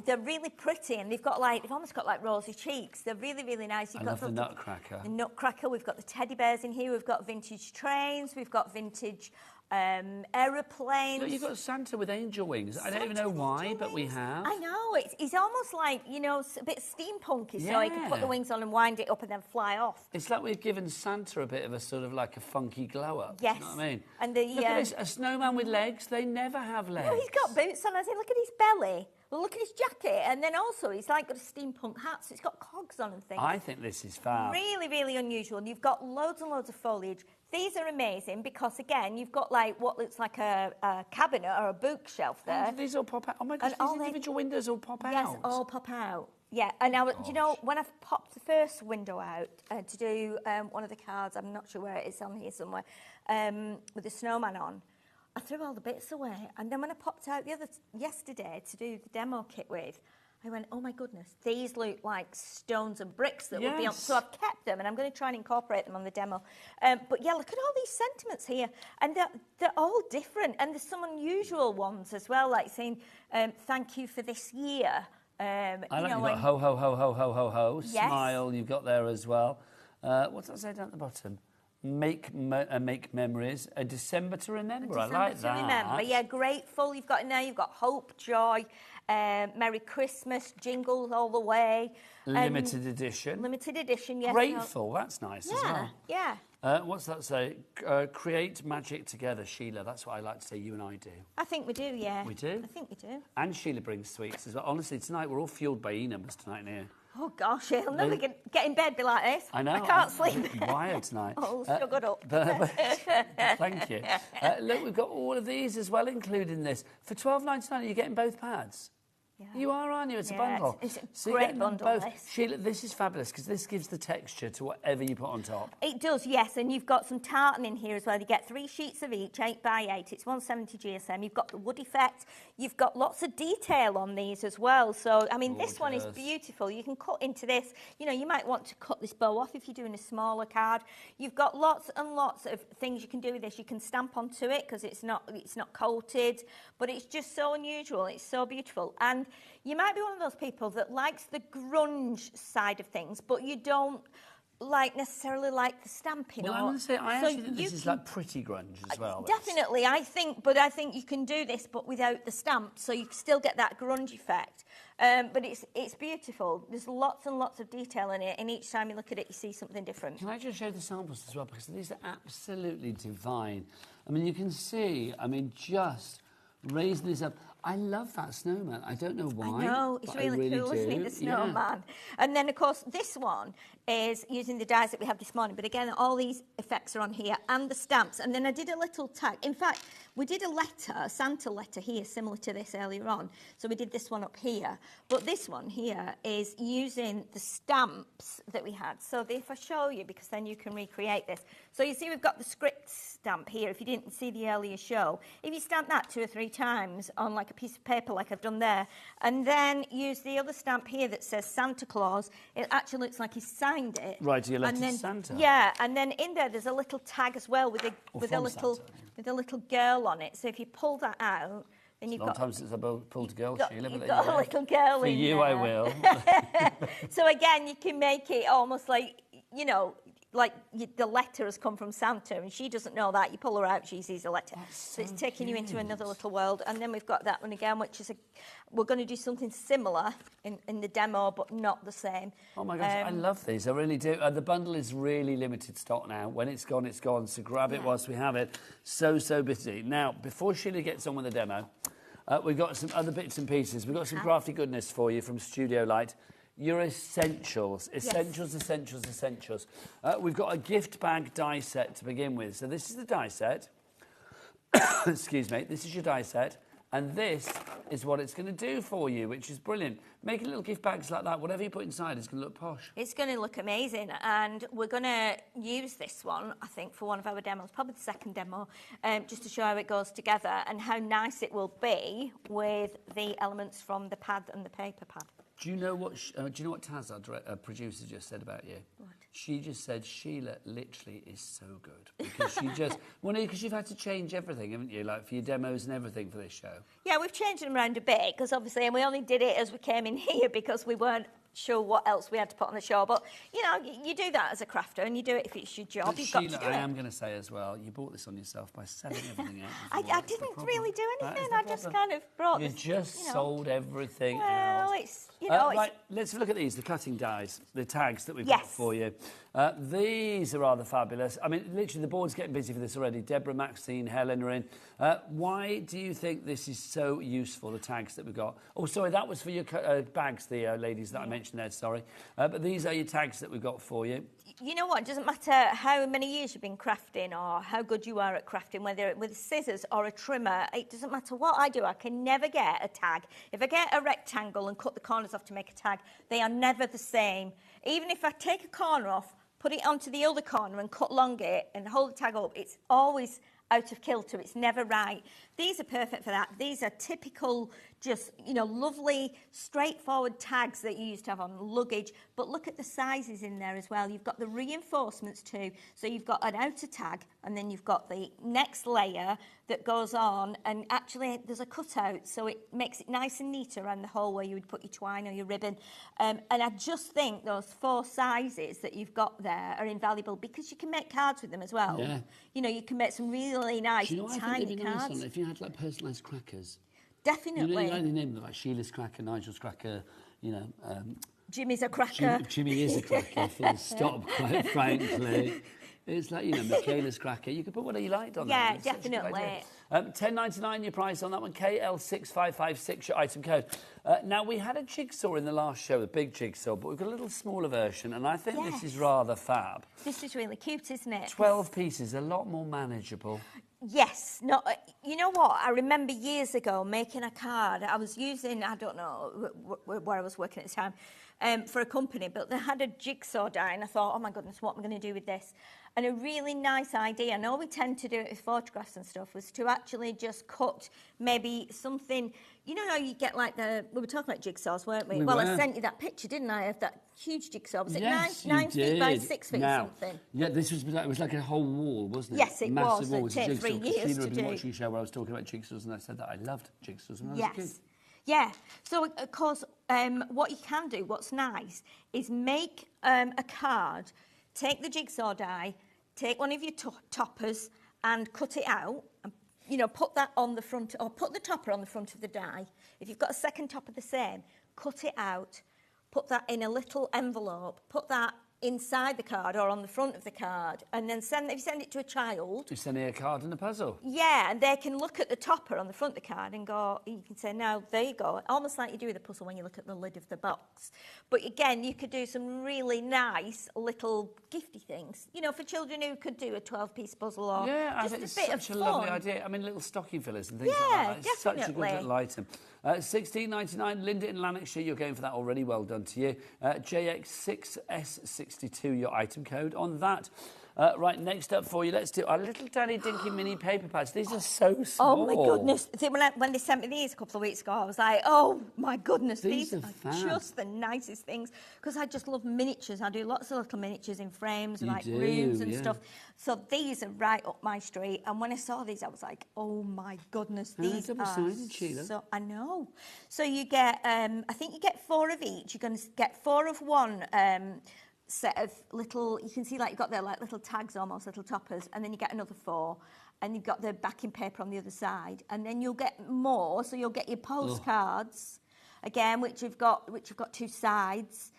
they're really pretty, and they've almost got like rosy cheeks. They're really, really nice. I love the Nutcracker. The Nutcracker. We've got the teddy bears in here. We've got vintage trains. We've got vintage aeroplanes. Look, you've got Santa with angel wings. I don't even know why, but we have. I know. He's almost like, you know, a bit steampunky, so he can put the wings on and wind it up and then fly off. It's like we've given Santa a bit of a sort of like a funky glow up. Yes. You know what I mean? And the, look at this, a snowman with legs. They never have legs. No, he's got boots on. I say, look at his belly. Well, look at his jacket. And then also, he's like got a steampunk hat, so it's got cogs on and things. I think this is fab. Really, really unusual. And you've got loads and loads of foliage. These are amazing because, again, you've got like what looks like a cabinet or a bookshelf there. And these all pop out. Oh my gosh, these individual windows all pop out. Yes, all pop out. Yeah, and now, do you know, when I've popped the first window out to do one of the cards, I'm not sure where it is on here somewhere, with the snowman on, I threw all the bits away. And then when I popped out yesterday to do the demo kit with, I went, oh my goodness, these look like stones and bricks that would be on. So I've kept them, and I'm going to try and incorporate them on the demo. But yeah, look at all these sentiments here, and they're all different, and there's some unusual ones as well, like saying thank you for this year. I like you've got ho ho ho ho ho ho ho. Yes. Smile, you've got there as well. What's that say down at the bottom? Make memories. A December to remember. I like that. December to remember. Yeah, grateful. You've got in there. You've got hope, joy, Merry Christmas, jingles all the way. Limited edition. Limited edition. Yes. Grateful. That's nice as well. Yeah. What's that say? Create magic together, Sheila. That's what I like to say. You and I do. I think we do. Yeah. We do. I think we do. And Sheila brings sweets as well. Honestly, tonight we're all fueled by E-numbers tonight in here. Oh gosh, I'll never get in bed be like this. I know. I can't sleep. I'm wired tonight. Oh, struggled up. Thank you. Look, we've got all of these as well, including this. For $12.99, are you getting both pads? Yeah. You are, aren't you? It's a bundle. It's a so great bundle. Sheila, this is fabulous because this gives the texture to whatever you put on top. It does, yes, and you've got some tartan in here as well. You get 3 sheets of each, 8x8. It's 170 GSM. You've got the wood effect. You've got lots of detail on these as well. So, I mean, this one is beautiful. You can cut into this. You know, you might want to cut this bow off if you're doing a smaller card. You've got lots and lots of things you can do with this. You can stamp onto it because it's not coated, but it's just so unusual. It's so beautiful. And you might be one of those people that likes the grunge side of things, but you don't necessarily like the stamping. Well, I'm going to say, I actually think this is like pretty grunge as well. Definitely, I think you can do this, but without the stamp, so you still get that grunge effect. But it's beautiful. There's lots and lots of detail in it, and each time you look at it, you see something different. Can I just show the samples as well, because these are absolutely divine. I mean, you can see, just raising this up. I love that snowman. I don't know why. I know, it's really cool, isn't it, the snowman? Yeah. And then, of course, this one is using the dies that we have this morning. But again, all these effects are on here and the stamps. And then I did a little tag. In fact, we did a Santa letter here, similar to this earlier on. So we did this one up here. But this one here is using the stamps that we had. So if I show you, because then you can recreate this. So you see we've got the script stamp here, if you didn't see the earlier show. If you stamp that 2 or 3 times on like a piece of paper like I've done there, and then use the other stamp here that says Santa Claus, it actually looks like he signed it. Right, you left it Santa. Yeah, and then in there's a little tag as well with a little girl on it. So if you pull that out, then you've got... Sometimes it's a pulled a girl, Sheila. You've got a little girl for in you, there. I will. So again, you can make it almost like, the letter has come from Santa, and she doesn't know that. You pull her out, she sees a letter. So it's taking you into another little world. And then we've got that one again, which is we're going to do something similar in the demo, but not the same. Oh my gosh, I love these. I really do. The bundle is really limited stock now. When it's gone, it's gone. So grab it whilst we have it. So busy. Now, before Sheila gets on with the demo, we've got some other bits and pieces. We've got some crafty goodness for you from Studio Light. Your essentials. Essentials. We've got a gift bag die set to begin with. So this is the die set. Excuse me. This is your die set. And this is what it's going to do for you, which is brilliant. Making little gift bags like that, whatever you put inside is going to look posh. It's going to look amazing, and we're going to use this one, I think, for one of our demos, probably the second demo, just to show how it goes together and how nice it will be with the elements from the pad and the paper pad. Do you know what Taz, our producer, just said about you? What? She just said Sheila literally is so good because she just because you've had to change everything, haven't you? Like for your demos and everything for this show. Yeah, we've changed them around a bit because obviously, and we only did it as we came in here because we weren't sure what else we had to put on the show. But you know, you do that as a crafter, and you do it if it's your job. But You've Sheila, got to do it. I am going to say as well, you bought this on yourself by selling everything out. I didn't really do anything. I just kind of brought You this. just sold everything Well, out. it's it's. Right, let's look at these, the cutting dies, the tags that we've got for you. These are rather fabulous. I mean, literally, the board's getting busy for this already. Deborah, Maxine, Helen are in. Why do you think this is so useful, the tags that we've got? Oh, sorry, that was for your bags, the ladies that I mentioned there, sorry. But these are your tags that we've got for you. You know what? It doesn't matter how many years you've been crafting or how good you are at crafting, whether with scissors or a trimmer. It doesn't matter what I do. I can never get a tag. If I get a rectangle and cut the corners off to make a tag, they are never the same. Even if I take a corner off, put it onto the other corner and cut along it and hold the tag up, it's always out of kilter. It's never right. These are perfect for that. These are typical, just, lovely, straightforward tags that you used to have on luggage. But look at the sizes in there as well. You've got the reinforcements too. So you've got an outer tag, and then you've got the next layer that goes on, and actually there's a cutout, so it makes it nice and neat around the hole where you would put your twine or your ribbon. And I just think those 4 sizes that you've got there are invaluable because you can make cards with them as well. Yeah. You can make some really nice, Do you know what tiny I think would be nice cards. on it? If you had like personalised crackers. Definitely. You only name them like Sheila's cracker, Nigel's cracker, Jimmy's a cracker. Jimmy is a cracker, full stop, quite frankly. It's like, Michaela's cracker. You could put whatever you liked on Yeah, that. It's such a good definitely. idea. $10.99 your price on that one. KL6556 your item code. Now, we had a jigsaw in the last show, a big jigsaw, but we've got a little smaller version, and I think this is rather fab. This is really cute, isn't it? 12 pieces, a lot more manageable. Yes. No, you know what? I remember years ago making a card. I was using, I don't know where I was working at the time, for a company, but they had a jigsaw die, and I thought, oh my goodness, what am I going to do with this? And a really nice idea, I know we tend to do it with photographs and stuff, was to actually just cut maybe something, you know how you get like we were talking about jigsaws, weren't we? Well, I sent you that picture, didn't I, of that huge jigsaw. Was it 9 feet by 6 feet or something? Yeah, it was like a whole wall, wasn't it? Yes, it Massive was. wall. It took 3 years Christina to had been do. watching a show where I was talking about jigsaws, and I said that I loved jigsaws when I was a kid. Yeah, so of course, what you can do, what's nice, is make a card, take the jigsaw die, take one of your toppers and cut it out, and put that on the front, or put the topper on the front of the die. If you've got a second topper the same, cut it out, put that in a little envelope, put that inside the card or on the front of the card, and then if you send it to a child... You're sending a card and a puzzle. Yeah, and they can look at the topper on the front of the card and go, you can say, now, there you go, almost like you do with a puzzle when you look at the lid of the box. But again, you could do some really nice little gifty things, for children who could do a 12-piece puzzle or just a bit of such a lovely idea. I mean, little stocking fillers and things like that. It's definitely. Such a good little item. $16.99, Linda in Lanarkshire, you're going for that already. Well done to you. JX6S62, your item code on that. Right, next up for you, let's do our little tiny dinky mini paper pads. These are so small. Oh, my goodness. See, when they sent me these a couple of weeks ago, I was like, oh, my goodness. These are just the nicest things, because I just love miniatures. I do lots of little miniatures in frames, rooms and stuff. So these are right up my street. And when I saw these, I was like, oh, my goodness. These are double-sided, Sheila. so... I know. So you get, I think you get 4 of each. You're going to get 4 of one set of little, you can see like you've got there like little tags almost, little toppers, and then you get another 4, and you've got the backing paper on the other side, and then you'll get more, so you'll get your postcards again, which have got 2 sides.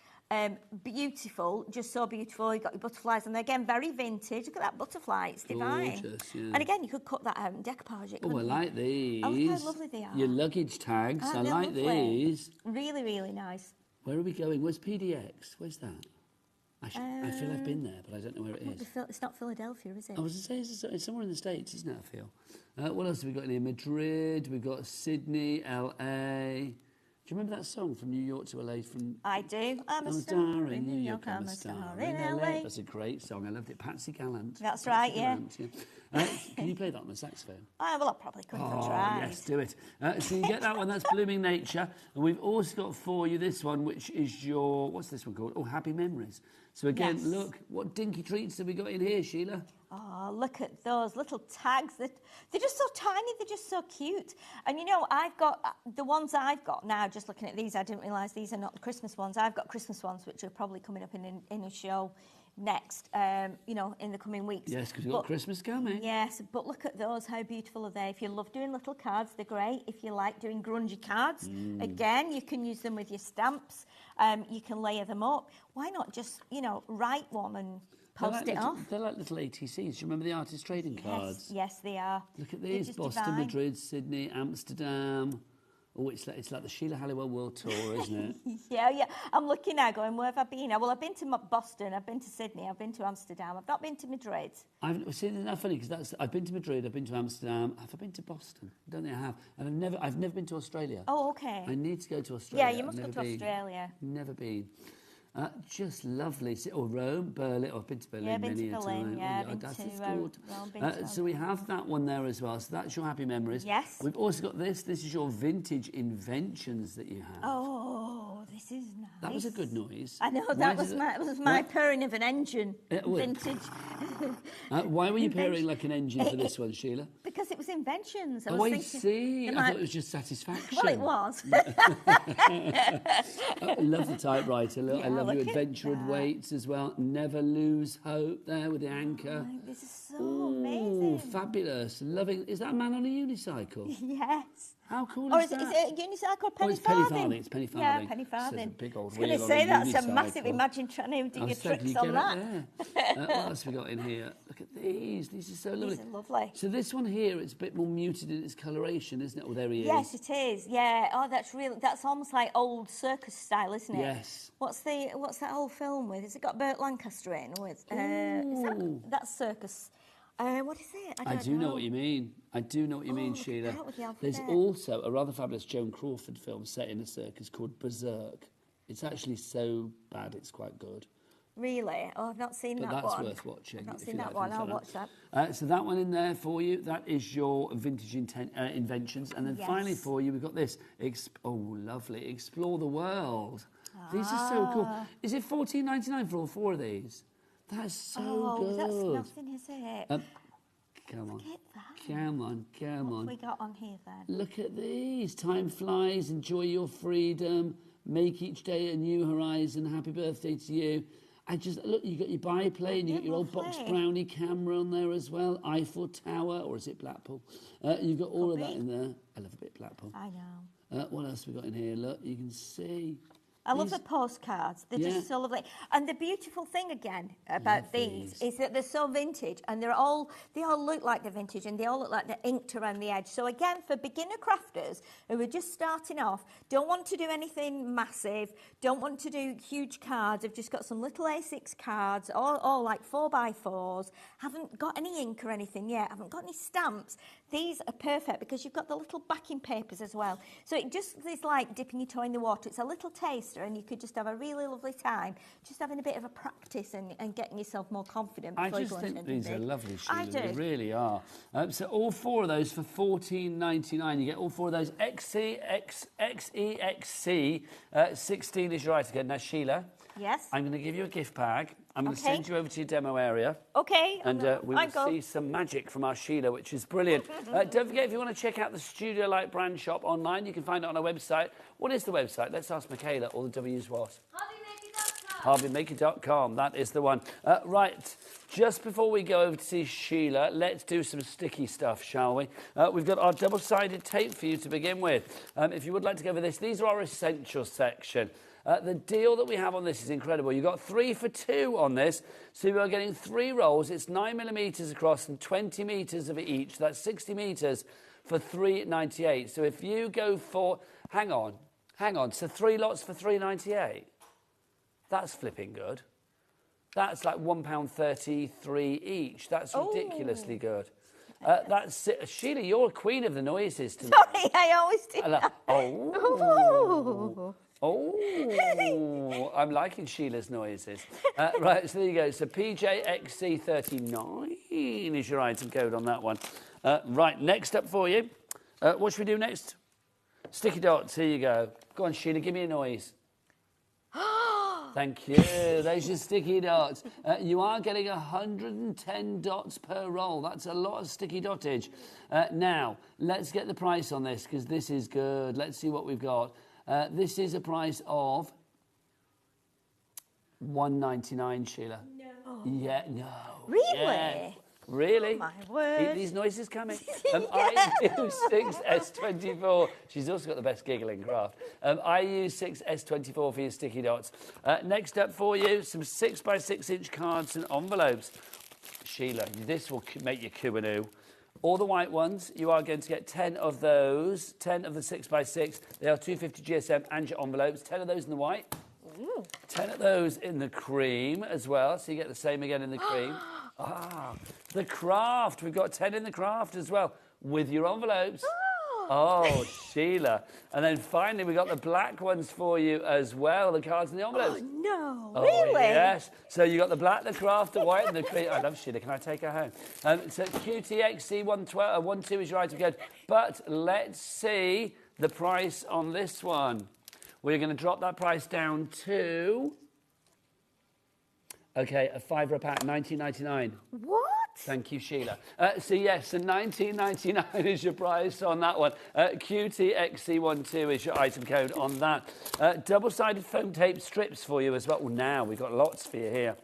Beautiful, just so beautiful. You've got your butterflies, and they're again very vintage. Look at that butterfly, it's divine. Gorgeous, yeah. And again, you could cut that out and decoupage it. Oh, I like these. Oh, look how lovely they are. Your luggage tags, I Aren't they like lovely? these. Really, really nice. Where are we going? Where's PDX? Where's that? I feel I've been there, but I don't know where it is. It's not Philadelphia, is it? I was going to say, it's somewhere in the States, isn't it, I feel? What else have we got in here? Madrid, we've got Sydney, LA. Do you remember that song, From New York to LA? I do. I'm a star in New York, I'm a star in LA. That's a great song. I loved it. Patsy Gallant. That's right, Gallant, yeah. Can you play that on the saxophone? Well, I probably could if I tried. Yes, do it. So you get that one, that's Blooming Nature. And we've also got for you this one, which is your, what's this one called? Oh, Happy Memories. So again, look, what dinky treats have we got in here, Sheila? Oh, look at those little tags. They're just so tiny. They're just so cute. And, you know, I've got the ones I've got now, just looking at these, I didn't realise these are not the Christmas ones. I've got Christmas ones, which are probably coming up in a show next, you know, in the coming weeks. Yes, because we've got Christmas coming. Yes, but look at those. How beautiful are they? If you love doing little cards, they're great. If you like doing grungy cards, again, you can use them with your stamps. You can layer them up. Why not just, you know, write one and post it off? They're like little ATCs. Do you remember the artist trading cards? Yes, they are. Look at these. Boston, divine. Madrid, Sydney, Amsterdam. Oh, it's like the Sheila Halliwell World Tour, isn't it? Yeah. I'm looking now going, where have I been? Well, I've been to Boston, I've been to Sydney, I've been to Amsterdam. I've not been to Madrid. Isn't that funny? Because I've been to Madrid, I've been to Amsterdam. Have I been to Boston? I don't think I have. And I've never been to Australia. Oh, okay. I need to go to Australia. Yeah, you must go to Australia. Never been. Just lovely. Or Rome, Berlin. I've been to Berlin many a time. Yeah, oh, that's good. So we have that one there as well. So that's your Happy Memories. Yes. We've also got this. This is your vintage inventions that you have. Oh, this is nice. That was a good noise. I know, that was my purring of an engine. Vintage. Why were you purring like an engine for this one, Sheila? Because it was inventions. I see. I thought it was just satisfaction. Well, it was. I love the typewriter. Look, I love your adventure weights as well. Never lose hope there with the anchor. Oh, this is so amazing. Fabulous. Loving. Is that a man on a unicycle? Yes. How cool or is that? Is it a unicycle or penny it's penny farthing? It's penny farthing. Yeah, penny farthing. So it's a big old I was going to say that's a massive. Imagine trying to do your tricks on that. What else have we got in here? Look at these. These are so lovely. These are lovely. So this one here, it's a bit more muted in its coloration, isn't it? Oh, there he is. Yes, it is. Yeah. Oh, that's almost like old circus style, isn't it? Yes. What's that old film with? Has it got Burt Lancaster in with? That's circus. What is it? I do know what you mean. I do know what you mean, Sheila. There's also a rather fabulous Joan Crawford film set in a circus called Berserk. It's actually so bad it's quite good. Really? Oh, I've not seen that one. But that's worth watching. I've not seen that one. I'll watch that. So that one in there for you. That is your vintage inventions. And then finally for you, we've got this. Lovely. Explore the world. These are so cool. Is it $14.99 for all four of these? That's so good. That's nothing, is it? Come on. Look at that. Come on. What have we got on here then? Look at these. Time flies. Enjoy your freedom. Make each day a new horizon. Happy birthday to you. Look, you got your biplane, you got your old box brownie camera on there as well. Eiffel Tower, or is it Blackpool? You've got all of that in there. I love a bit of Blackpool. I know. What else have we got in here? Look, you can see. I love the postcards. They're just so lovely. And the beautiful thing again about these is that they're so vintage, and they all look like they're vintage, and they all look like they're inked around the edge. So again, for beginner crafters who are just starting off, don't want to do anything massive, don't want to do huge cards, have just got some little A6 cards, all like 4x4s, haven't got any ink or anything yet, haven't got any stamps. These are perfect because you've got the little backing papers as well. So it just is like dipping your toe in the water. It's a little taster, and you could just have a really lovely time just having a bit of a practice and getting yourself more confident. I just think these are lovely, Sheila. I do. They really are. So all four of those for $14.99. You get all four of those. XEXC 16 is your item again. Now, Sheila. Yes. I'm going to give you a gift bag. I'm going to send you over to your demo area. Okay. And we will see some magic from our Sheila, which is brilliant. Don't forget, if you want to check out the Studio Light brand shop online, you can find it on our website. What is the website? Let's ask Michaela. All the W's what? HobbyMaker.com. That is the one. Right. Just before we go over to see Sheila, let's do some sticky stuff, shall we? We've got our double-sided tape for you to begin with. If you would like to go over this, these are our essentials section. The deal that we have on this is incredible. You've got 3 for 2 on this. So you are getting 3 rolls. It's 9mm across and 20 metres of each. That's 60 metres for $3.98. So if you go for... Hang on. So 3 lots for $3.98. That's flipping good. That's like £1.33 each. That's ridiculously good. That's it. Sheila, you're a queen of the noises tonight. Sorry, I always do that. Oh, I'm liking Sheila's noises. Right, so there you go. So PJXC39 is your item code on that one. Right, next up for you. What should we do next? Sticky dots, here you go. Go on, Sheila, give me a noise. Thank you. There's your sticky dots. You are getting 110 dots per roll. That's a lot of sticky dottage. Now, let's get the price on this because this is good. Let's see what we've got. This is a price of $1.99, Sheila. No. Yeah, no. Really? Yeah. Really? Oh, my word. Keep these noises coming. IU6S24. She's also got the best giggle in craft. IU6S24 for your sticky dots. Next up for you, some 6x6 inch cards and envelopes. Sheila, this will make you coo and ooh. All the white ones, you are going to get 10 of those, 10 of the 6x6. They are 250 GSM and your envelopes. 10 of those in the white. Ooh. 10 of those in the cream as well, so you get the same again in the cream. The craft. We've got 10 in the craft as well, with your envelopes. Oh, Sheila. And then finally, we got the black ones for you as well, the cards and the envelopes. Oh, no. Oh, Really? Yes. So you got the black, the craft, the white, and the cream. I love Sheila. Can I take her home? So QTXC12 is your item code. But let's see the price on this one. We're going to drop that price down to... Okay, a £5 a pack, $19.99. What? Thank you, Sheila. So yes, so $19.99 is your price on that one. QTXC12 is your item code on that. Double-sided foam tape strips for you as well. Well, now we've got lots for you here.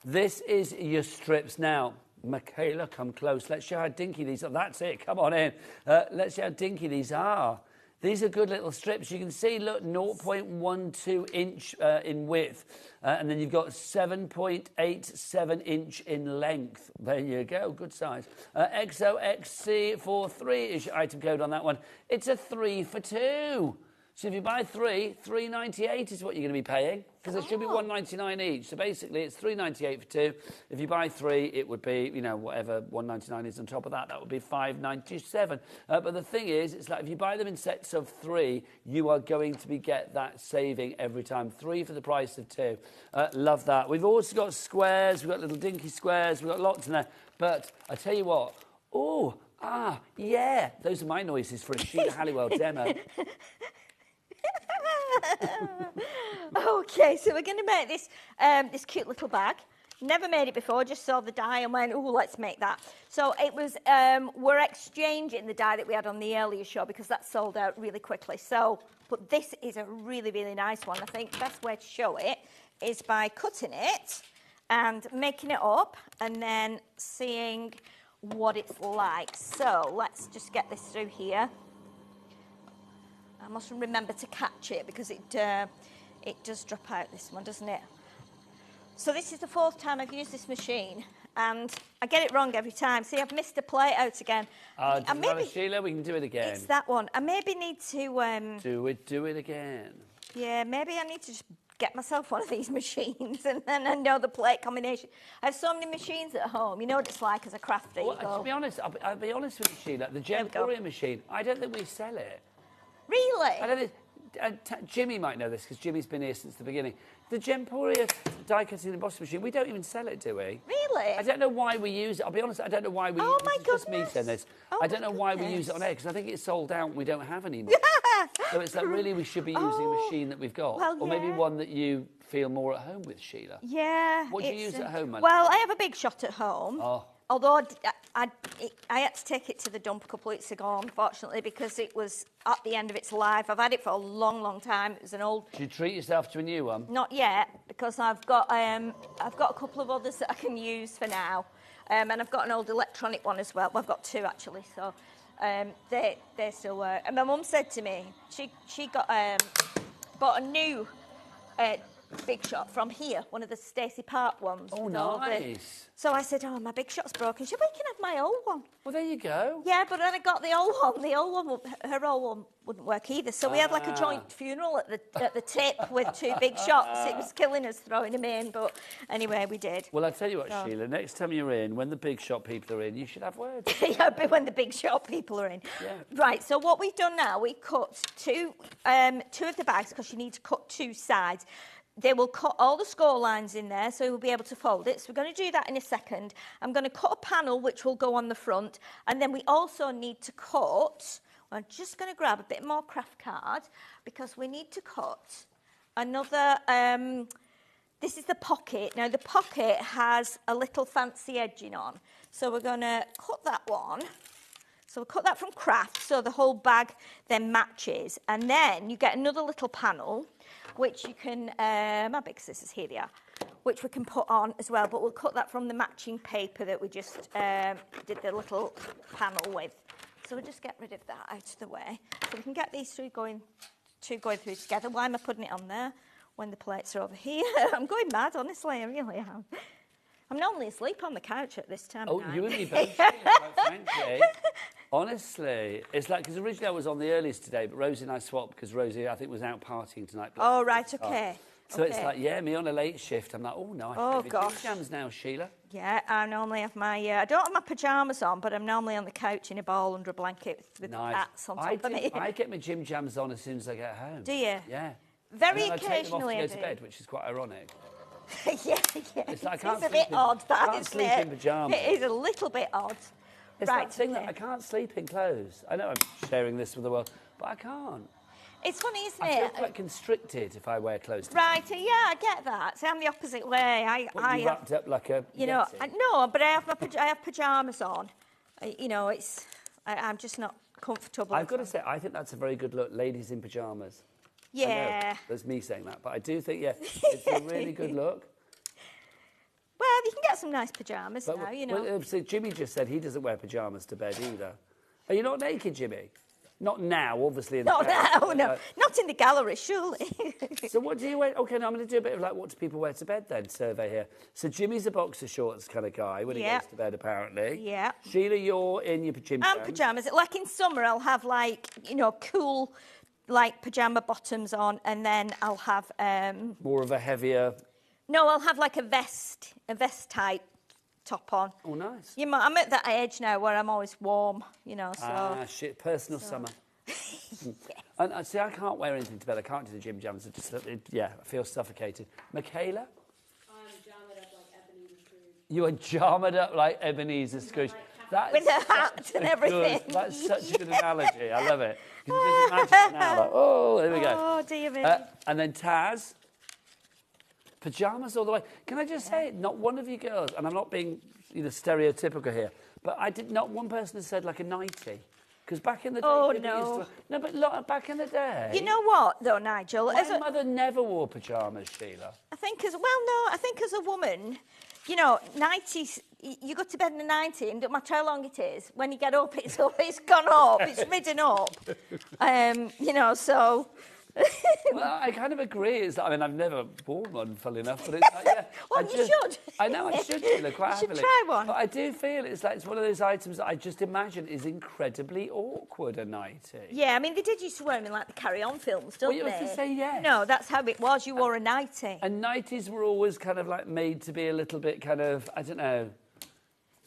This is your strips now. Michaela, come close. Let's show how dinky these are. That's it. Come on in. Let's see how dinky these are. These are good little strips. You can see, look, 0.12 inch in width. And then you've got 7.87 inch in length. There you go. Good size. XOXC43 is your item code on that one. It's a 3 for 2. So if you buy three, $3.98 is what you're going to be paying, because it should be $1.99 each. So basically, it's $3.98 for 2. If you buy 3, it would be, you know, whatever $1.99 is on top of that. That would be $5.97. But the thing is, it's like if you buy them in sets of 3, you are going to get that saving every time. 3 for the price of 2. Love that. We've also got squares. We've got little dinky squares. We've got lots in there. But I tell you what. Yeah. Those are my noises for a Sheila Halliwell demo. Okay, so we're going to make this this cute little bag. Never made it before, just saw the die and went, oh, let's make that. So it was, we're exchanging the die that we had on the earlier show because that sold out really quickly. So, but this is a really, really nice one. I think the best way to show it is by cutting it and making it up and then seeing what it's like. So let's just get this through here. I must remember to catch it because it does drop out, this one, doesn't it? So this is the 4th time I've used this machine and I get it wrong every time. See, I've missed a plate out again. Doesn't matter, Sheila, we can do it again. It's that one. I maybe need to... Do it again. Yeah, maybe I need to just get myself one of these machines and then I know the plate combination. I have so many machines at home. You know what it's like as a crafter. Well, to be honest, I'll be honest with you, Sheila. The Gemporia machine, I don't think we sell it. Really? I don't think... Jimmy might know this because Jimmy's been here since the beginning. The Gemporia die cutting and embossing machine, we don't even sell it, do we? Really? I don't know why we use it. I'll be honest, I don't know why we use it. my It's just me saying this. I don't know why we use it on air because I think it's sold out and we don't have any more. So it's like, really, we should be using a machine that we've got. Well, or maybe one that you feel more at home with, Sheila. Yeah. What do you use at home, man? Well, I have a big shot at home. Oh. Although I had to take it to the dump a couple of weeks ago, unfortunately, because it was at the end of its life. I've had it for a long, long time. It was an old... Did you treat yourself to a new one? Not yet, because I've got a couple of others that I can use for now. And I've got an old electronic one as well. Well, I've got 2, actually, so they still work. And my mum said to me, she got bought a new big shot from here, one of the Stacey Park ones. Oh, with all nice. So I said, oh, my big shot's broken. She said, well, you can have my old one. Well, there you go. Yeah, but when I got the old one, her old one wouldn't work either. So we had like a joint funeral at the tip with 2 big shots. It was killing us throwing them in, but anyway, we did. Well, I'll tell you what, So- Sheila, next time you're in, when the big shot people are in, you should have words. Yeah, but when the big shot people are in. Yeah. Right, so what we've done now, we cut two of the bags because you need to cut 2 sides. They will cut all the score lines in there, so we'll be able to fold it. So we're going to do that in a second. I'm going to cut a panel which will go on the front, and then we also need to cut. I'm just going to grab a bit more craft card because we need to cut another. This is the pocket. Now the pocket has a little fancy edging on, so we're going to cut that one. So we'll cut that from craft, so the whole bag then matches, and then you get another little panel, which you can, my big scissors, here they are, which we can put on as well, but we'll cut that from the matching paper that we just did the little panel with. So we'll just get rid of that out of the way. So we can get these two going through together. Why am I putting it on there when the plates are over here? I'm going mad, honestly, I really am. I'm normally asleep on the couch at this time of night. You and me both, quite frankly. Honestly, it's like, because originally I was on the earliest today, but Rosie and I swapped because Rosie, I think, was out partying tonight. Oh, right, okay. So it's like, yeah, me on a late shift. I'm like, oh, no, I have my jams now, Sheila. Yeah, I normally have my, I don't have my pyjamas on, but I'm normally on the couch in a ball under a blanket with hats on top of me. I get my gym jams on as soon as I get home. Do you? Yeah. Very and then occasionally I I take them off to do. go to bed, which is quite ironic. yeah. It's like, It's a bit odd, that, isn't sleep it? in pyjamas. It is a little bit odd. It's Right, that thing that I can't sleep in clothes. I know I'm sharing this with the world, but I can't. It's funny, isn't I feel it? quite constricted if I wear clothes. Right, yeah, I get that. See, I'm the opposite way. I You wrapped up like a you know, Yeti. no, but I have pyjamas on. You know, I'm just not comfortable. I've got to say, I think that's a very good look, ladies in pyjamas. I know, Yeah. that's me saying that, but I do think, yeah, it's a really good look. Well, you can get some nice pyjamas But, now, you know. well, so Jimmy just said he doesn't wear pyjamas to bed either. Are you not naked, Jimmy? Not now, obviously. No, not in the gallery, surely. So what do you wear? Okay, now I'm going to do a bit of like, what do people wear to bed then, survey here. So Jimmy's a boxer shorts kind of guy when he Yeah. goes to bed, apparently. Yeah. Sheila, you're in your pyjamas. And pyjamas. Like in summer, I'll have like, you know, cool, like pyjama bottoms on, and then I'll have... More of a heavier... No, I'll have like a vest type top on. Oh, nice. You know, I'm at that age now where I'm always warm, you know, so... Ah, shit, personal summer. And see, I can't wear anything to bed. I can't do the gym jams. I just, I feel suffocated. Michaela? You are jammed up like Ebenezer Scrooge. That's with a hat and everything. That's such a good analogy. I love it. You can just imagine it now, like, oh, there we go. Oh, dear me. And then Taz, pyjamas all the way. Can I just say, not one of you girls, and I'm not being stereotypical here, but not one person has said like a nightie. Because back in the day... Oh, people no. used to, no, but back in the day... You know what, though, Nigel? My mother never wore pyjamas, Sheila. I think as a woman, you know, 90s, you go to bed in a 90, and no matter how long it is, when you get up, it's gone up, it's ridden up. You know, so... Well, I kind of agree. I've never worn one, funnily enough, but it's like, yeah. Well, you should. I know I should, Sheila, quite You should happily. try one. But I do feel it's one of those items that I just imagine is incredibly awkward, a nightie. Yeah, I mean, they did used to wear them in, like, the Carry On films, don't Well, you they? have to say yes. No, that's how it was. You wore a nightie. And nighties were always kind of like made to be a little bit kind of, I don't know,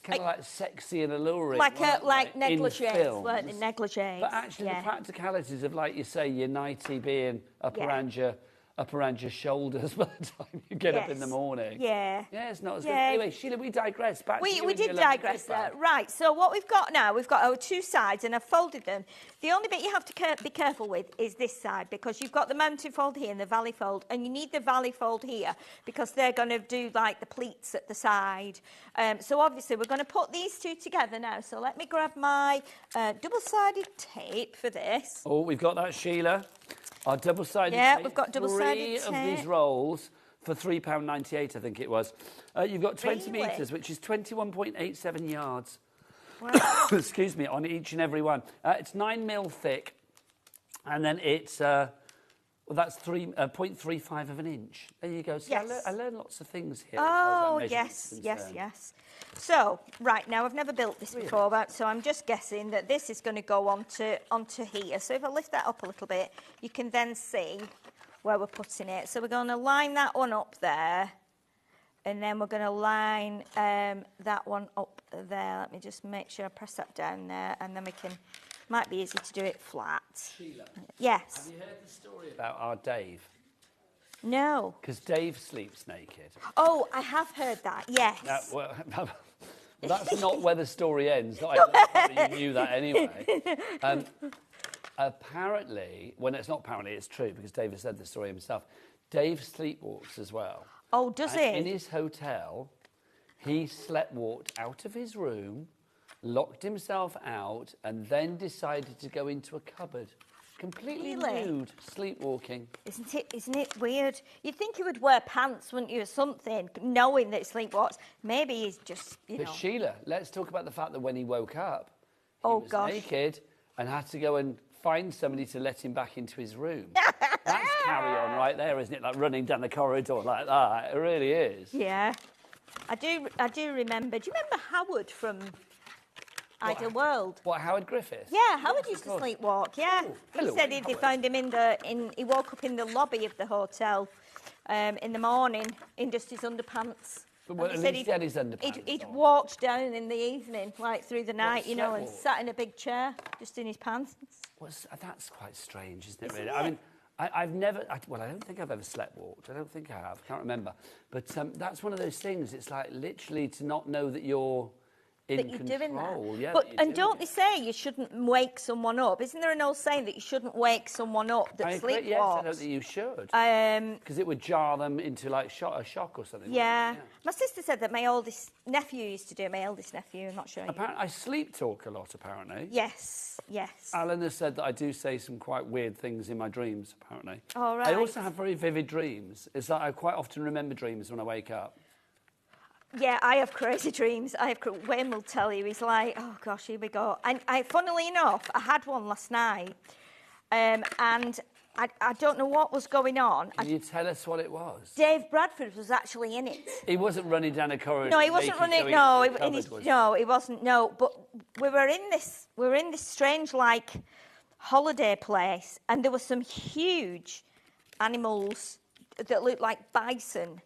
kind of like sexy and alluring. Like in negligees, films. weren't they? Negligees. But actually, yeah. the practicalities of, like you say, your nightie being up around your shoulders by the time you get up in the morning. Yeah. Yeah, it's not as Yeah. good. Anyway, Sheila, we digress. Back to you We and your did lovely digress gift there. bag. Right, so what we've got now, we've got our 2 sides, and I've folded them. The only bit you have to be careful with is this side, because you've got the mountain fold here and the valley fold, and you need the valley fold here, because they're going to do, like, the pleats at the side. So, obviously, we're going to put these 2 together now. So, let me grab my double-sided tape for this. Oh, we've got that, Sheila. Our double-sided Yeah, tape. we've got double-sided 3 of tape. these rolls for £3.98, I think it was. You've got 20 Really? metres, which is 21.87 yards. Wow. Excuse me, on each and every one. It's 9mm thick, and then it's Well, that's 0.35 of an inch. There you go. See, Yes. I learned lots of things here. Oh, yes. So, right, now I've never built this before, so I'm just guessing that this is going to go onto here. So if I lift that up a little bit, you can then see where we're putting it. So we're going to line that one up there, and then we're going to line that one up there. Let me just make sure I press that down there, and then we can... Might be easy to do it flat. Sheila. Yes. Have you heard the story about our Dave? No. Because Dave sleeps naked. Oh, I have heard that, yes. That's not where the story ends. You knew that anyway. Apparently, it's not apparently, it's true, because Dave has said the story himself. Dave sleepwalks as well. Oh, does he? In his hotel, he sleepwalked out of his room, locked himself out, and then decided to go into a cupboard. Completely nude, sleepwalking. Isn't it weird? You'd think he would wear pants, wouldn't you, or something, knowing that he sleepwalks. Maybe he's just, But Sheila, let's talk about the fact that when he woke up, he was naked and had to go and find somebody to let him back into his room. That's carry on right there, isn't it? Like running down the corridor like that. It really is. Yeah. I do remember. Do you remember Howard from... Ideal World. What, Howard Griffith? Yeah, Howard used to sleepwalk, yeah. Hello, He said they found him he woke up in the lobby of the hotel in the morning in just his underpants. But at least he had his underpants He'd walked down in the evening, like through the night, and sat in a big chair, just in his pants. That's quite strange, isn't it, really? I mean, I've never... I don't think I've ever sleptwalked. I don't think I have. Can't remember. But that's one of those things. It's like literally to not know that you're... that you're doing that. Yeah, don't they say you shouldn't wake someone up? Isn't there an old saying that you shouldn't wake someone up that sleepwalks? Yes, I don't think you should. Because it would jar them into like a shock or something. Yeah. My sister said that my oldest nephew used to do it. My eldest nephew, I'm not sure. Apparently, I sleep talk a lot, apparently. Yes. Alan has said that I do say some quite weird things in my dreams, apparently. All right. I also have very vivid dreams. It's like I quite often remember dreams when I wake up. Yeah, I have crazy dreams. Wayne will tell you. He's like, oh gosh, here we go. And funnily enough, I had one last night, and I don't know what was going on. Can you tell us what it was? Dave Bradford was actually in it. He wasn't running down a corridor. No, he wasn't running. No, he wasn't. No, but we were in this strange like holiday place, and there were some huge animals that looked like bison.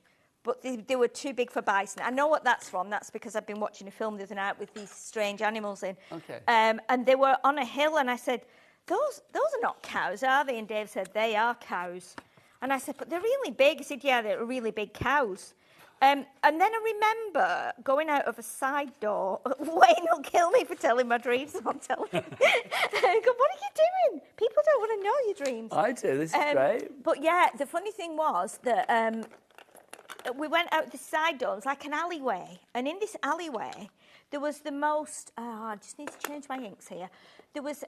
But they were too big for bison. I know what that's from. That's because I've been watching a film the other night with these strange animals in. Okay. And they were on a hill, and I said, those are not cows, are they? And Dave said, they are cows. And I said, but they're really big. He said, yeah, they're really big cows. And then I remember going out of a side door. Wayne will kill me for telling my dreams on television. I go, what are you doing? People don't want to know your dreams. I do. This is great. But yeah, the funny thing was that... we went out the side door. It was like an alleyway. And in this alleyway, there was the most... I just need to change my inks here. There was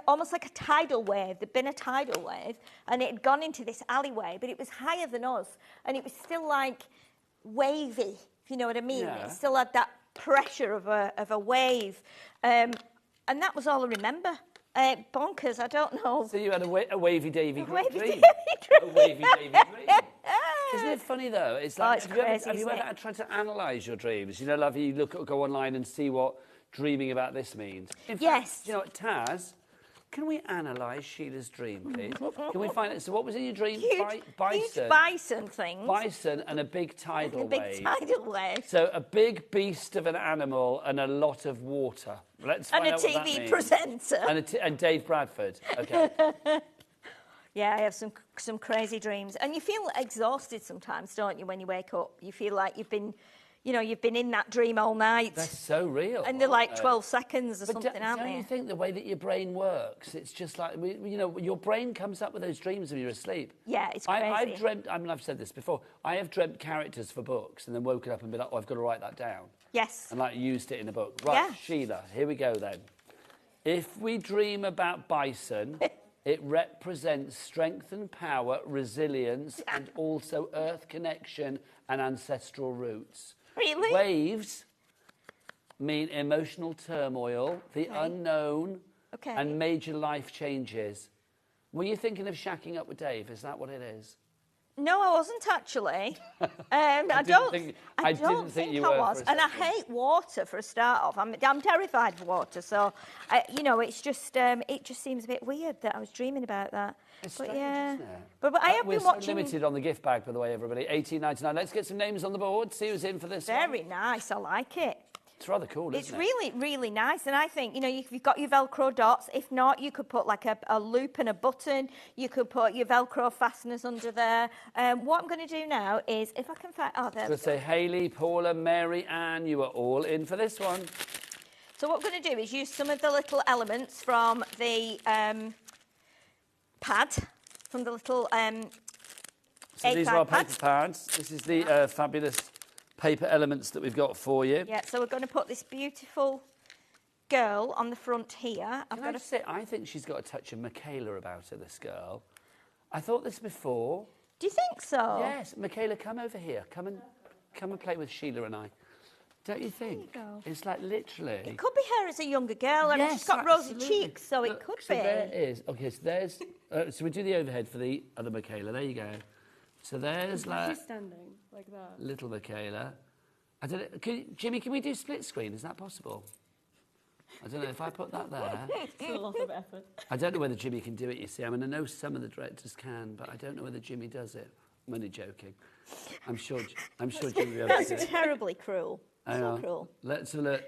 almost like a tidal wave. There'd been a tidal wave, and it had gone into this alleyway, but it was higher than us, and it was still, like, wavy, if you know what I mean. Yeah. It still had that pressure of a wave. And that was all I remember. Bonkers, I don't know. So you had a wavy Davy dream. Wavy Davy A wavy Davy dream. Isn't it funny though? It's like it's crazy, have you ever tried to analyse your dreams? You know, like you go online and see what dreaming about this means. In fact, you know what, Taz? Can we analyse Sheila's dream, please? Can we find it? So what was in your dream? Bison. Huge bison things. Bison and a big tidal wave. A big tidal wave. So a big beast of an animal and a lot of water. Let's find out what that means. And a TV presenter. And Dave Bradford. Okay. Yeah, I have some crazy dreams. And you feel exhausted sometimes, don't you, when you wake up? You feel like you've been in that dream all night. That's so real. And they're like 12 seconds or something, aren't they? Don't you think the way that your brain works, it's just like, your brain comes up with those dreams when you're asleep. Yeah, it's crazy. I've dreamt, I've said this before, I have dreamt characters for books and then woken up and been like, oh, I've got to write that down. Yes. And used it in a book. Right, Sheila, here we go then. If we dream about bison... It represents strength and power, resilience, and also earth connection and ancestral roots. Really? Waves mean emotional turmoil, the unknown, and major life changes. Were you thinking of shacking up with Dave? Is that what it is? No, I wasn't actually. I don't think I was. And I hate water for a start off. I'm terrified of water. So, you know, it just seems a bit weird that I was dreaming about that. It's but strange, yeah, isn't it? but I have we're been watching. So limited on the gift bag, by the way, everybody. $18.99. Let's get some names on the board. See who's in for this. Very nice. I like it. It's rather cool, isn't it? It's really, really nice. And I think, you know, you've got your Velcro dots. If not, you could put like a loop and a button. You could put your Velcro fasteners under there. What I'm going to do now is, if I can find... Oh, there we go. Say Hayley, Paula, Mary, Ann, you are all in for this one. So what we're going to do is use some of the little elements from the pad, from the little so these are our paper pads. This is the fabulous paper elements that we've got for you. Yeah, so we're going to put this beautiful girl on the front here. Can I just say, I think she's got a touch of Michaela about her, this girl. I thought this before. Do you think so? Yes. Michaela, come over here. Come and play with Sheila and I. Don't you think? It's like literally... It could be her as a younger girl, and she's got rosy cheeks, so it could be. There it is. OK, so there's... so we do the overhead for the other Michaela. There you go. So there's like... She's standing like that. Little Michaela. I don't know. Jimmy, can we do split screen? Is that possible? I don't know if I put that there. It's a lot of effort. I don't know whether Jimmy can do it, you see. I mean, I know some of the directors can, but I don't know whether Jimmy does it. I'm only joking. I'm sure Jimmy will be able to do it. That's terribly cruel. So cruel. Let's have a look.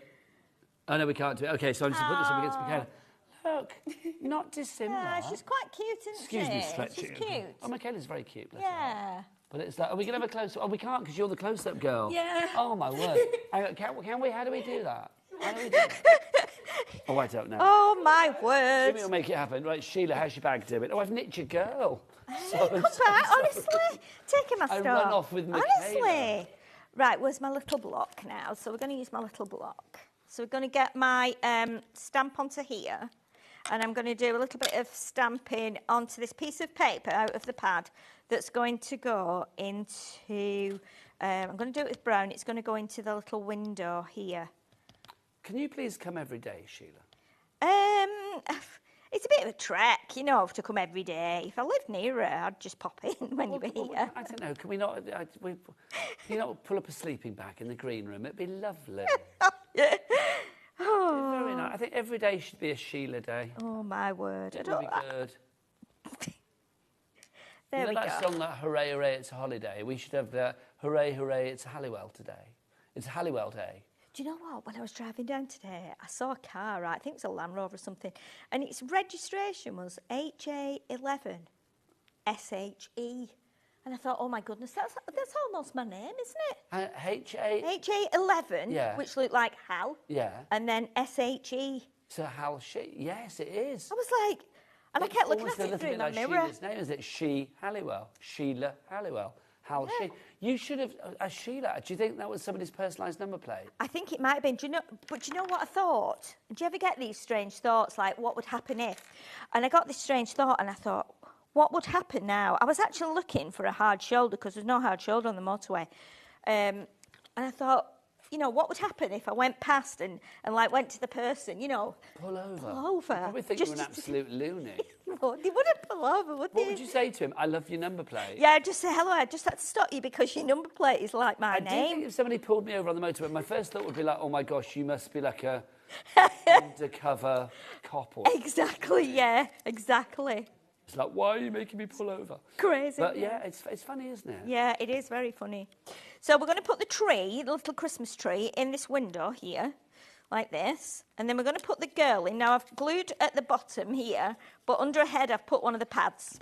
Oh, no, we can't do it. OK, so I'm just going to put this up against Michaela. Look, not dissimilar. Yeah, she's quite cute, isn't Excuse she? me, stretching. She's cute. Oh, Michaela's very cute. Yeah. But it's like, are we going to have a close-up? Oh, we can't because you're the close-up girl. Yeah. Oh, my word. Can we? How do we do that? How do we do that? Oh, I don't know. Oh, my word. Jimmy will make it happen. Right, Sheila, how's your bag doing? Oh, I've nicked your girl. Come back, honestly. Taking my I stuff. run off with Michaela. Honestly. Right, where's my little block now? So we're going to use my little block. So we're going to get my stamp onto here. And I'm going to do a little bit of stamping onto this piece of paper out of the pad that's going to go into... I'm going to do it with brown. It's going to go into the little window here. Can you please come every day, Sheila? It's a bit of a trek, you know, to come every day. If I lived near her, I'd just pop in when you were here. I don't know. Can we not... can you not pull up a sleeping bag in the green room? It'd be lovely. Oh. Very nice. I think every day should be a Sheila day. Oh, my word. It would be good. There we go. That song, that Hooray, Hooray, It's a Holiday. We should have the Hooray, Hooray, It's a Halliwell today. It's a Halliwell day. Do you know what? When I was driving down today, I saw a car, right? I think it was a Land Rover or something. And its registration was HA11 SHE. And I thought, oh, my goodness, that's almost my name, isn't it? HA11, yeah. which looked like Hal. Yeah. And then SHE. So Hal She. Yes, it is. I was like... And I kept looking at it through my mirror. Sheila's name, is it? She Halliwell. Sheila Halliwell. Hal She. You should have... Sheila, do you think that was somebody's personalised number plate? I think it might have been. But do you know what I thought? Do you ever get these strange thoughts, like, what would happen if? And I got this strange thought, and I thought, what would happen now? I was actually looking for a hard shoulder, because there's no hard shoulder on the motorway. And I thought, you know, what would happen if I went past and like, went to the person, you know... Pull over. Pull over. I probably think you're an absolute loony. No, they wouldn't pull over, would they? What would you say to him? I love your number plate. Yeah, I'd just say, hello, I just had to stop you because your number plate is like my name. I do think if somebody pulled me over on the motorway, my first thought would be like, oh, my gosh, you must be like a undercover cop. Exactly, yeah, exactly. It's like, why are you making me pull over? Crazy. But yeah, it's funny, isn't it? Yeah, it is very funny. So we're going to put the tree, the little Christmas tree, in this window here, like this. And then we're going to put the girl in. Now, I've glued at the bottom here, but under her head, I've put one of the pads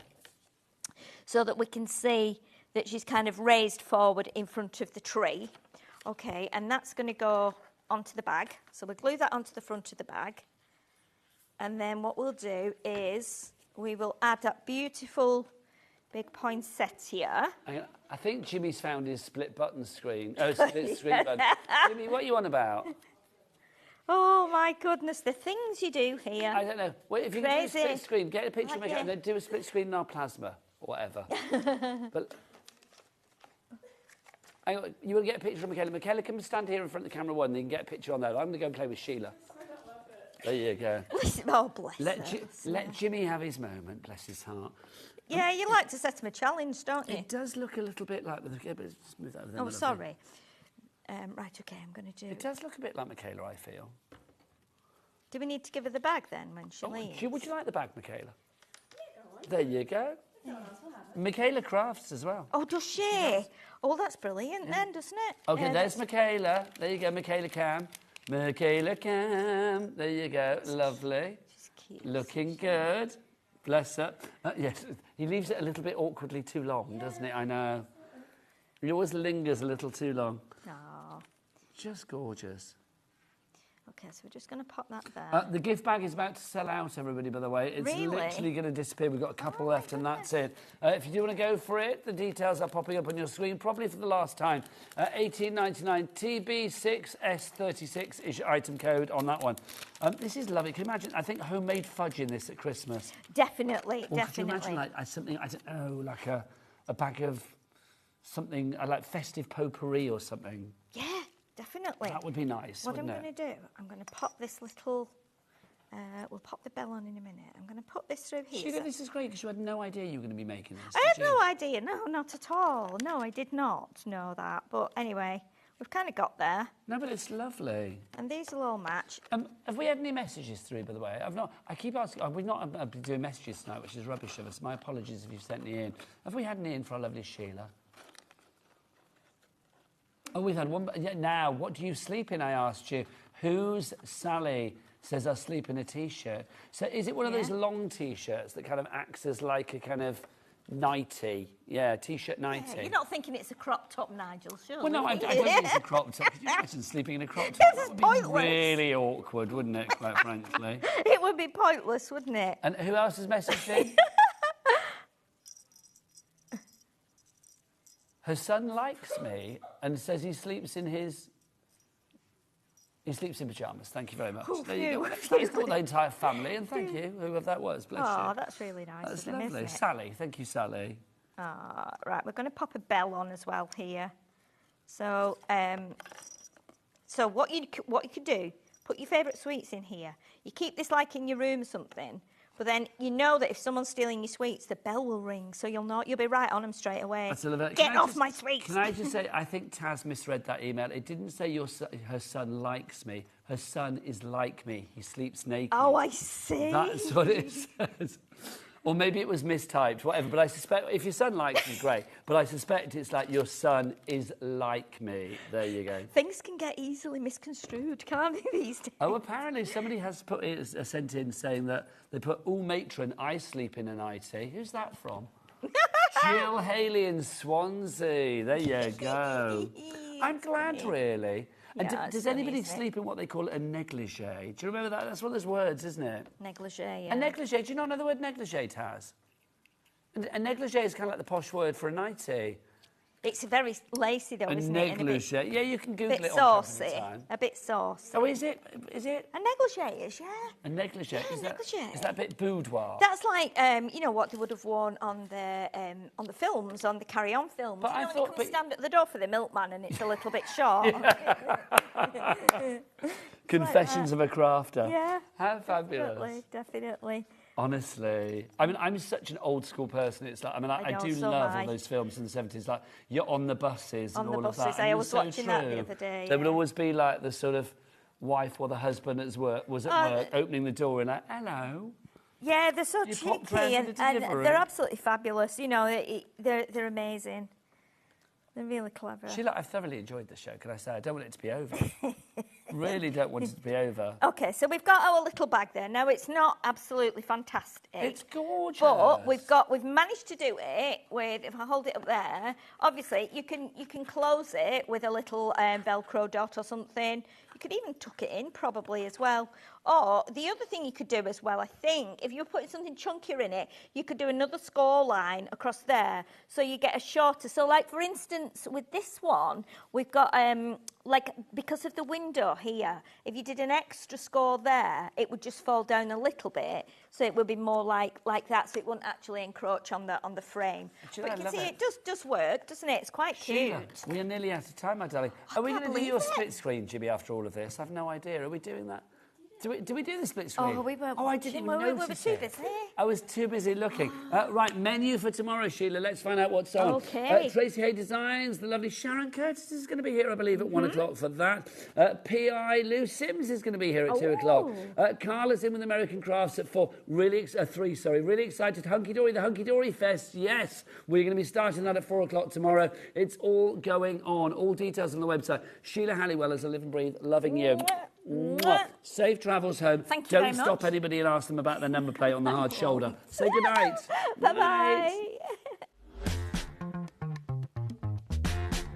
so that we can see that she's kind of raised forward in front of the tree. Okay, and that's going to go onto the bag. So we'll glue that onto the front of the bag. And then what we'll do is... we will add that beautiful big poinsettia. I think Jimmy's found his split button screen. Oh, split screen button. Jimmy, what are you on about? Oh, my goodness, the things you do here. I don't know. Well, if you can do a split screen, get a picture of me and then do a split screen in our plasma or whatever. But hang on, you want to get a picture of Michaela? Michaela, come stand here in front of the camera one, and you can get a picture on that. I'm going to go and play with Sheila. There you go. Listen, oh, bless Let Jimmy have his moment, bless his heart. Yeah, you like to set him a challenge, don't you? It does look a little bit like... Yeah, but just move that over there, Oh, my lovely. sorry. Right, OK, I'm going to do... It does look a bit like Michaela, I feel. Do we need to give her the bag then when she leaves? Would you like the bag, Michaela? There you go. Michaela crafts as well. Oh, does she? Oh, that's brilliant then, doesn't it? OK, there's Michaela. There you go, Michaela Cam. Michaela Cam. There you go. Lovely. She's cute. Looking good. Bless her. Yes, he leaves it a little bit awkwardly too long, doesn't it? I know. He always lingers a little too long. Oh. Just gorgeous. OK, so we're just going to pop that there. The gift bag is about to sell out, everybody, by the way. It's Really? literally going to disappear. We've got a couple left, and that's it. If you do want to go for it, the details are popping up on your screen, probably for the last time. $18.99 TB6S36 is your item code on that one. This is lovely. Can you imagine? I think homemade fudge in this at Christmas. Definitely, Or definitely. Could you imagine like something, I don't know, like a bag of something, like festive potpourri or something? Yeah. Definitely. That would be nice, What I'm wouldn't going to do, I'm going to pop this little... we'll pop the bell on in a minute. I'm going to put this through here. Sheila, this is great because you had no idea you were going to be making this. I had no idea. No, not at all. No, I did not know that. But anyway, we've kind of got there. No, but it's lovely. And these will all match. Have we had any messages through, by the way? I keep asking. We've not been doing messages tonight, which is rubbish of us. My apologies if you've sent any in. Have we had any in for our lovely Sheila? Oh, we've had one. Yeah, now, what do you sleep in, I asked you. Who's Sally says I sleep in a T-shirt. So is it one of those long T-shirts that kind of acts as like a kind of nightie? Yeah, T-shirt nightie. Yeah, you're not thinking it's a crop top, Nigel, sure? Well, no, I don't think it's a crop top. Could you imagine sleeping in a crop top? That would be really awkward, wouldn't it, quite frankly? It would be pointless, wouldn't it? And who else has messaged in? Her son likes me and says he sleeps in pyjamas. Thank you very much. Oh, there you go. Thanks for the entire family, and thank you, whoever that was. Bless you. Oh, that's really nice. That's of them, lovely. isn't it? Sally, thank you, Sally. Right, we're going to pop a bell on as well here. So, so what you could do, put your favourite sweets in here. You keep this like in your room or something. But then you know that if someone's stealing your sweets, the bell will ring, so you'll be right on them straight away. Get off my sweets! Can I just say, I think Taz misread that email. It didn't say her son likes me. Her son is like me. He sleeps naked. Oh, I see. That's what it says. Or maybe it was mistyped, whatever. But I suspect if your son likes me, great. But I suspect it's like your son is like me. There you go. Things can get easily misconstrued, can't they, these days? Oh, apparently somebody has sent in saying that they put, "Oh, matron, I sleep in an IT." Who's that from? Jill Haley in Swansea. There you go. I'm glad, really. And Yeah, does anybody sleep in what they call a negligee? Do you remember that? That's one of those words, isn't it? Negligee, yeah. A negligee. Do you not know the word negligee, Taz? A negligee is kind of like the posh word for a nightie. It's very lacy, though, isn't it? Negligee. Yeah, you can Google it. it A bit on saucy. time. A bit saucy. Oh, is it? Is it? A negligee is, yeah. A negligee. Yeah, Is negligee. that a bit boudoir? That's like, you know, what they would have worn on the films, on the Carry On films. But you know, I when thought- you come stand at the door for the milkman and it's a little bit short. Confessions of a Crafter. Yeah. How fabulous. Definitely. Honestly. I mean, I'm such an old school person. It's like, I mean, I know, do so love am I. all those films in the 70s, like you're on the buses On and the all of buses. that. I and was it's so watching that the true. other day, There would yeah. always be like the sort of wife or the husband was at work, opening the door and like, hello. Yeah, they're so You pop cheeky round and, to the and delivery. they're absolutely fabulous. You know, they're amazing. They're really clever. Sheila, I've thoroughly enjoyed the show, can I say? I don't want it to be over. Really don't want it to be over. Okay, so we've got our little bag there. Now, it's not absolutely fantastic. It's gorgeous. But we've managed to do it with, if I hold it up there, obviously you can close it with a little Velcro dot or something. You could even tuck it in probably as well. Or the other thing you could do as well, I think, if you're putting something chunkier in it, you could do another score line across there so you get a shorter. So like, for instance, with this one, we've got, like, because of the window here, if you did an extra score there, it would just fall down a little bit. So it would be more like that, so it wouldn't actually encroach on the frame. Sheila, But you I can love see it. it does work, doesn't it? It's quite Sheila, cute. we are nearly out of time, my darling. Are we can't going to do believe your it. split screen, Jimmy, after all of this? I've no idea. Are we doing that? Do we do the split screen? Oh, we were. Oh, I didn't even we were notice too it. busy. I was too busy looking. Right, menu for tomorrow, Sheila. Let's find out what's on. Okay. Tracy Hay Designs, the lovely Sharon Curtis is going to be here, I believe, at 1 o'clock for that. PI Lou Sims is going to be here at 2 o'clock. Carla's in with American Crafts at 4. Really excited. Hunky Dory, the Hunky Dory Fest. Yes, we're going to be starting that at 4 o'clock tomorrow. It's all going on. All details on the website. Sheila Halliwell as a Live and Breathe, loving you. Mwah. Safe travels home. Thank you Don't very much. stop anybody and ask them about their number plate on the hard shoulder. Say goodnight. Bye-bye.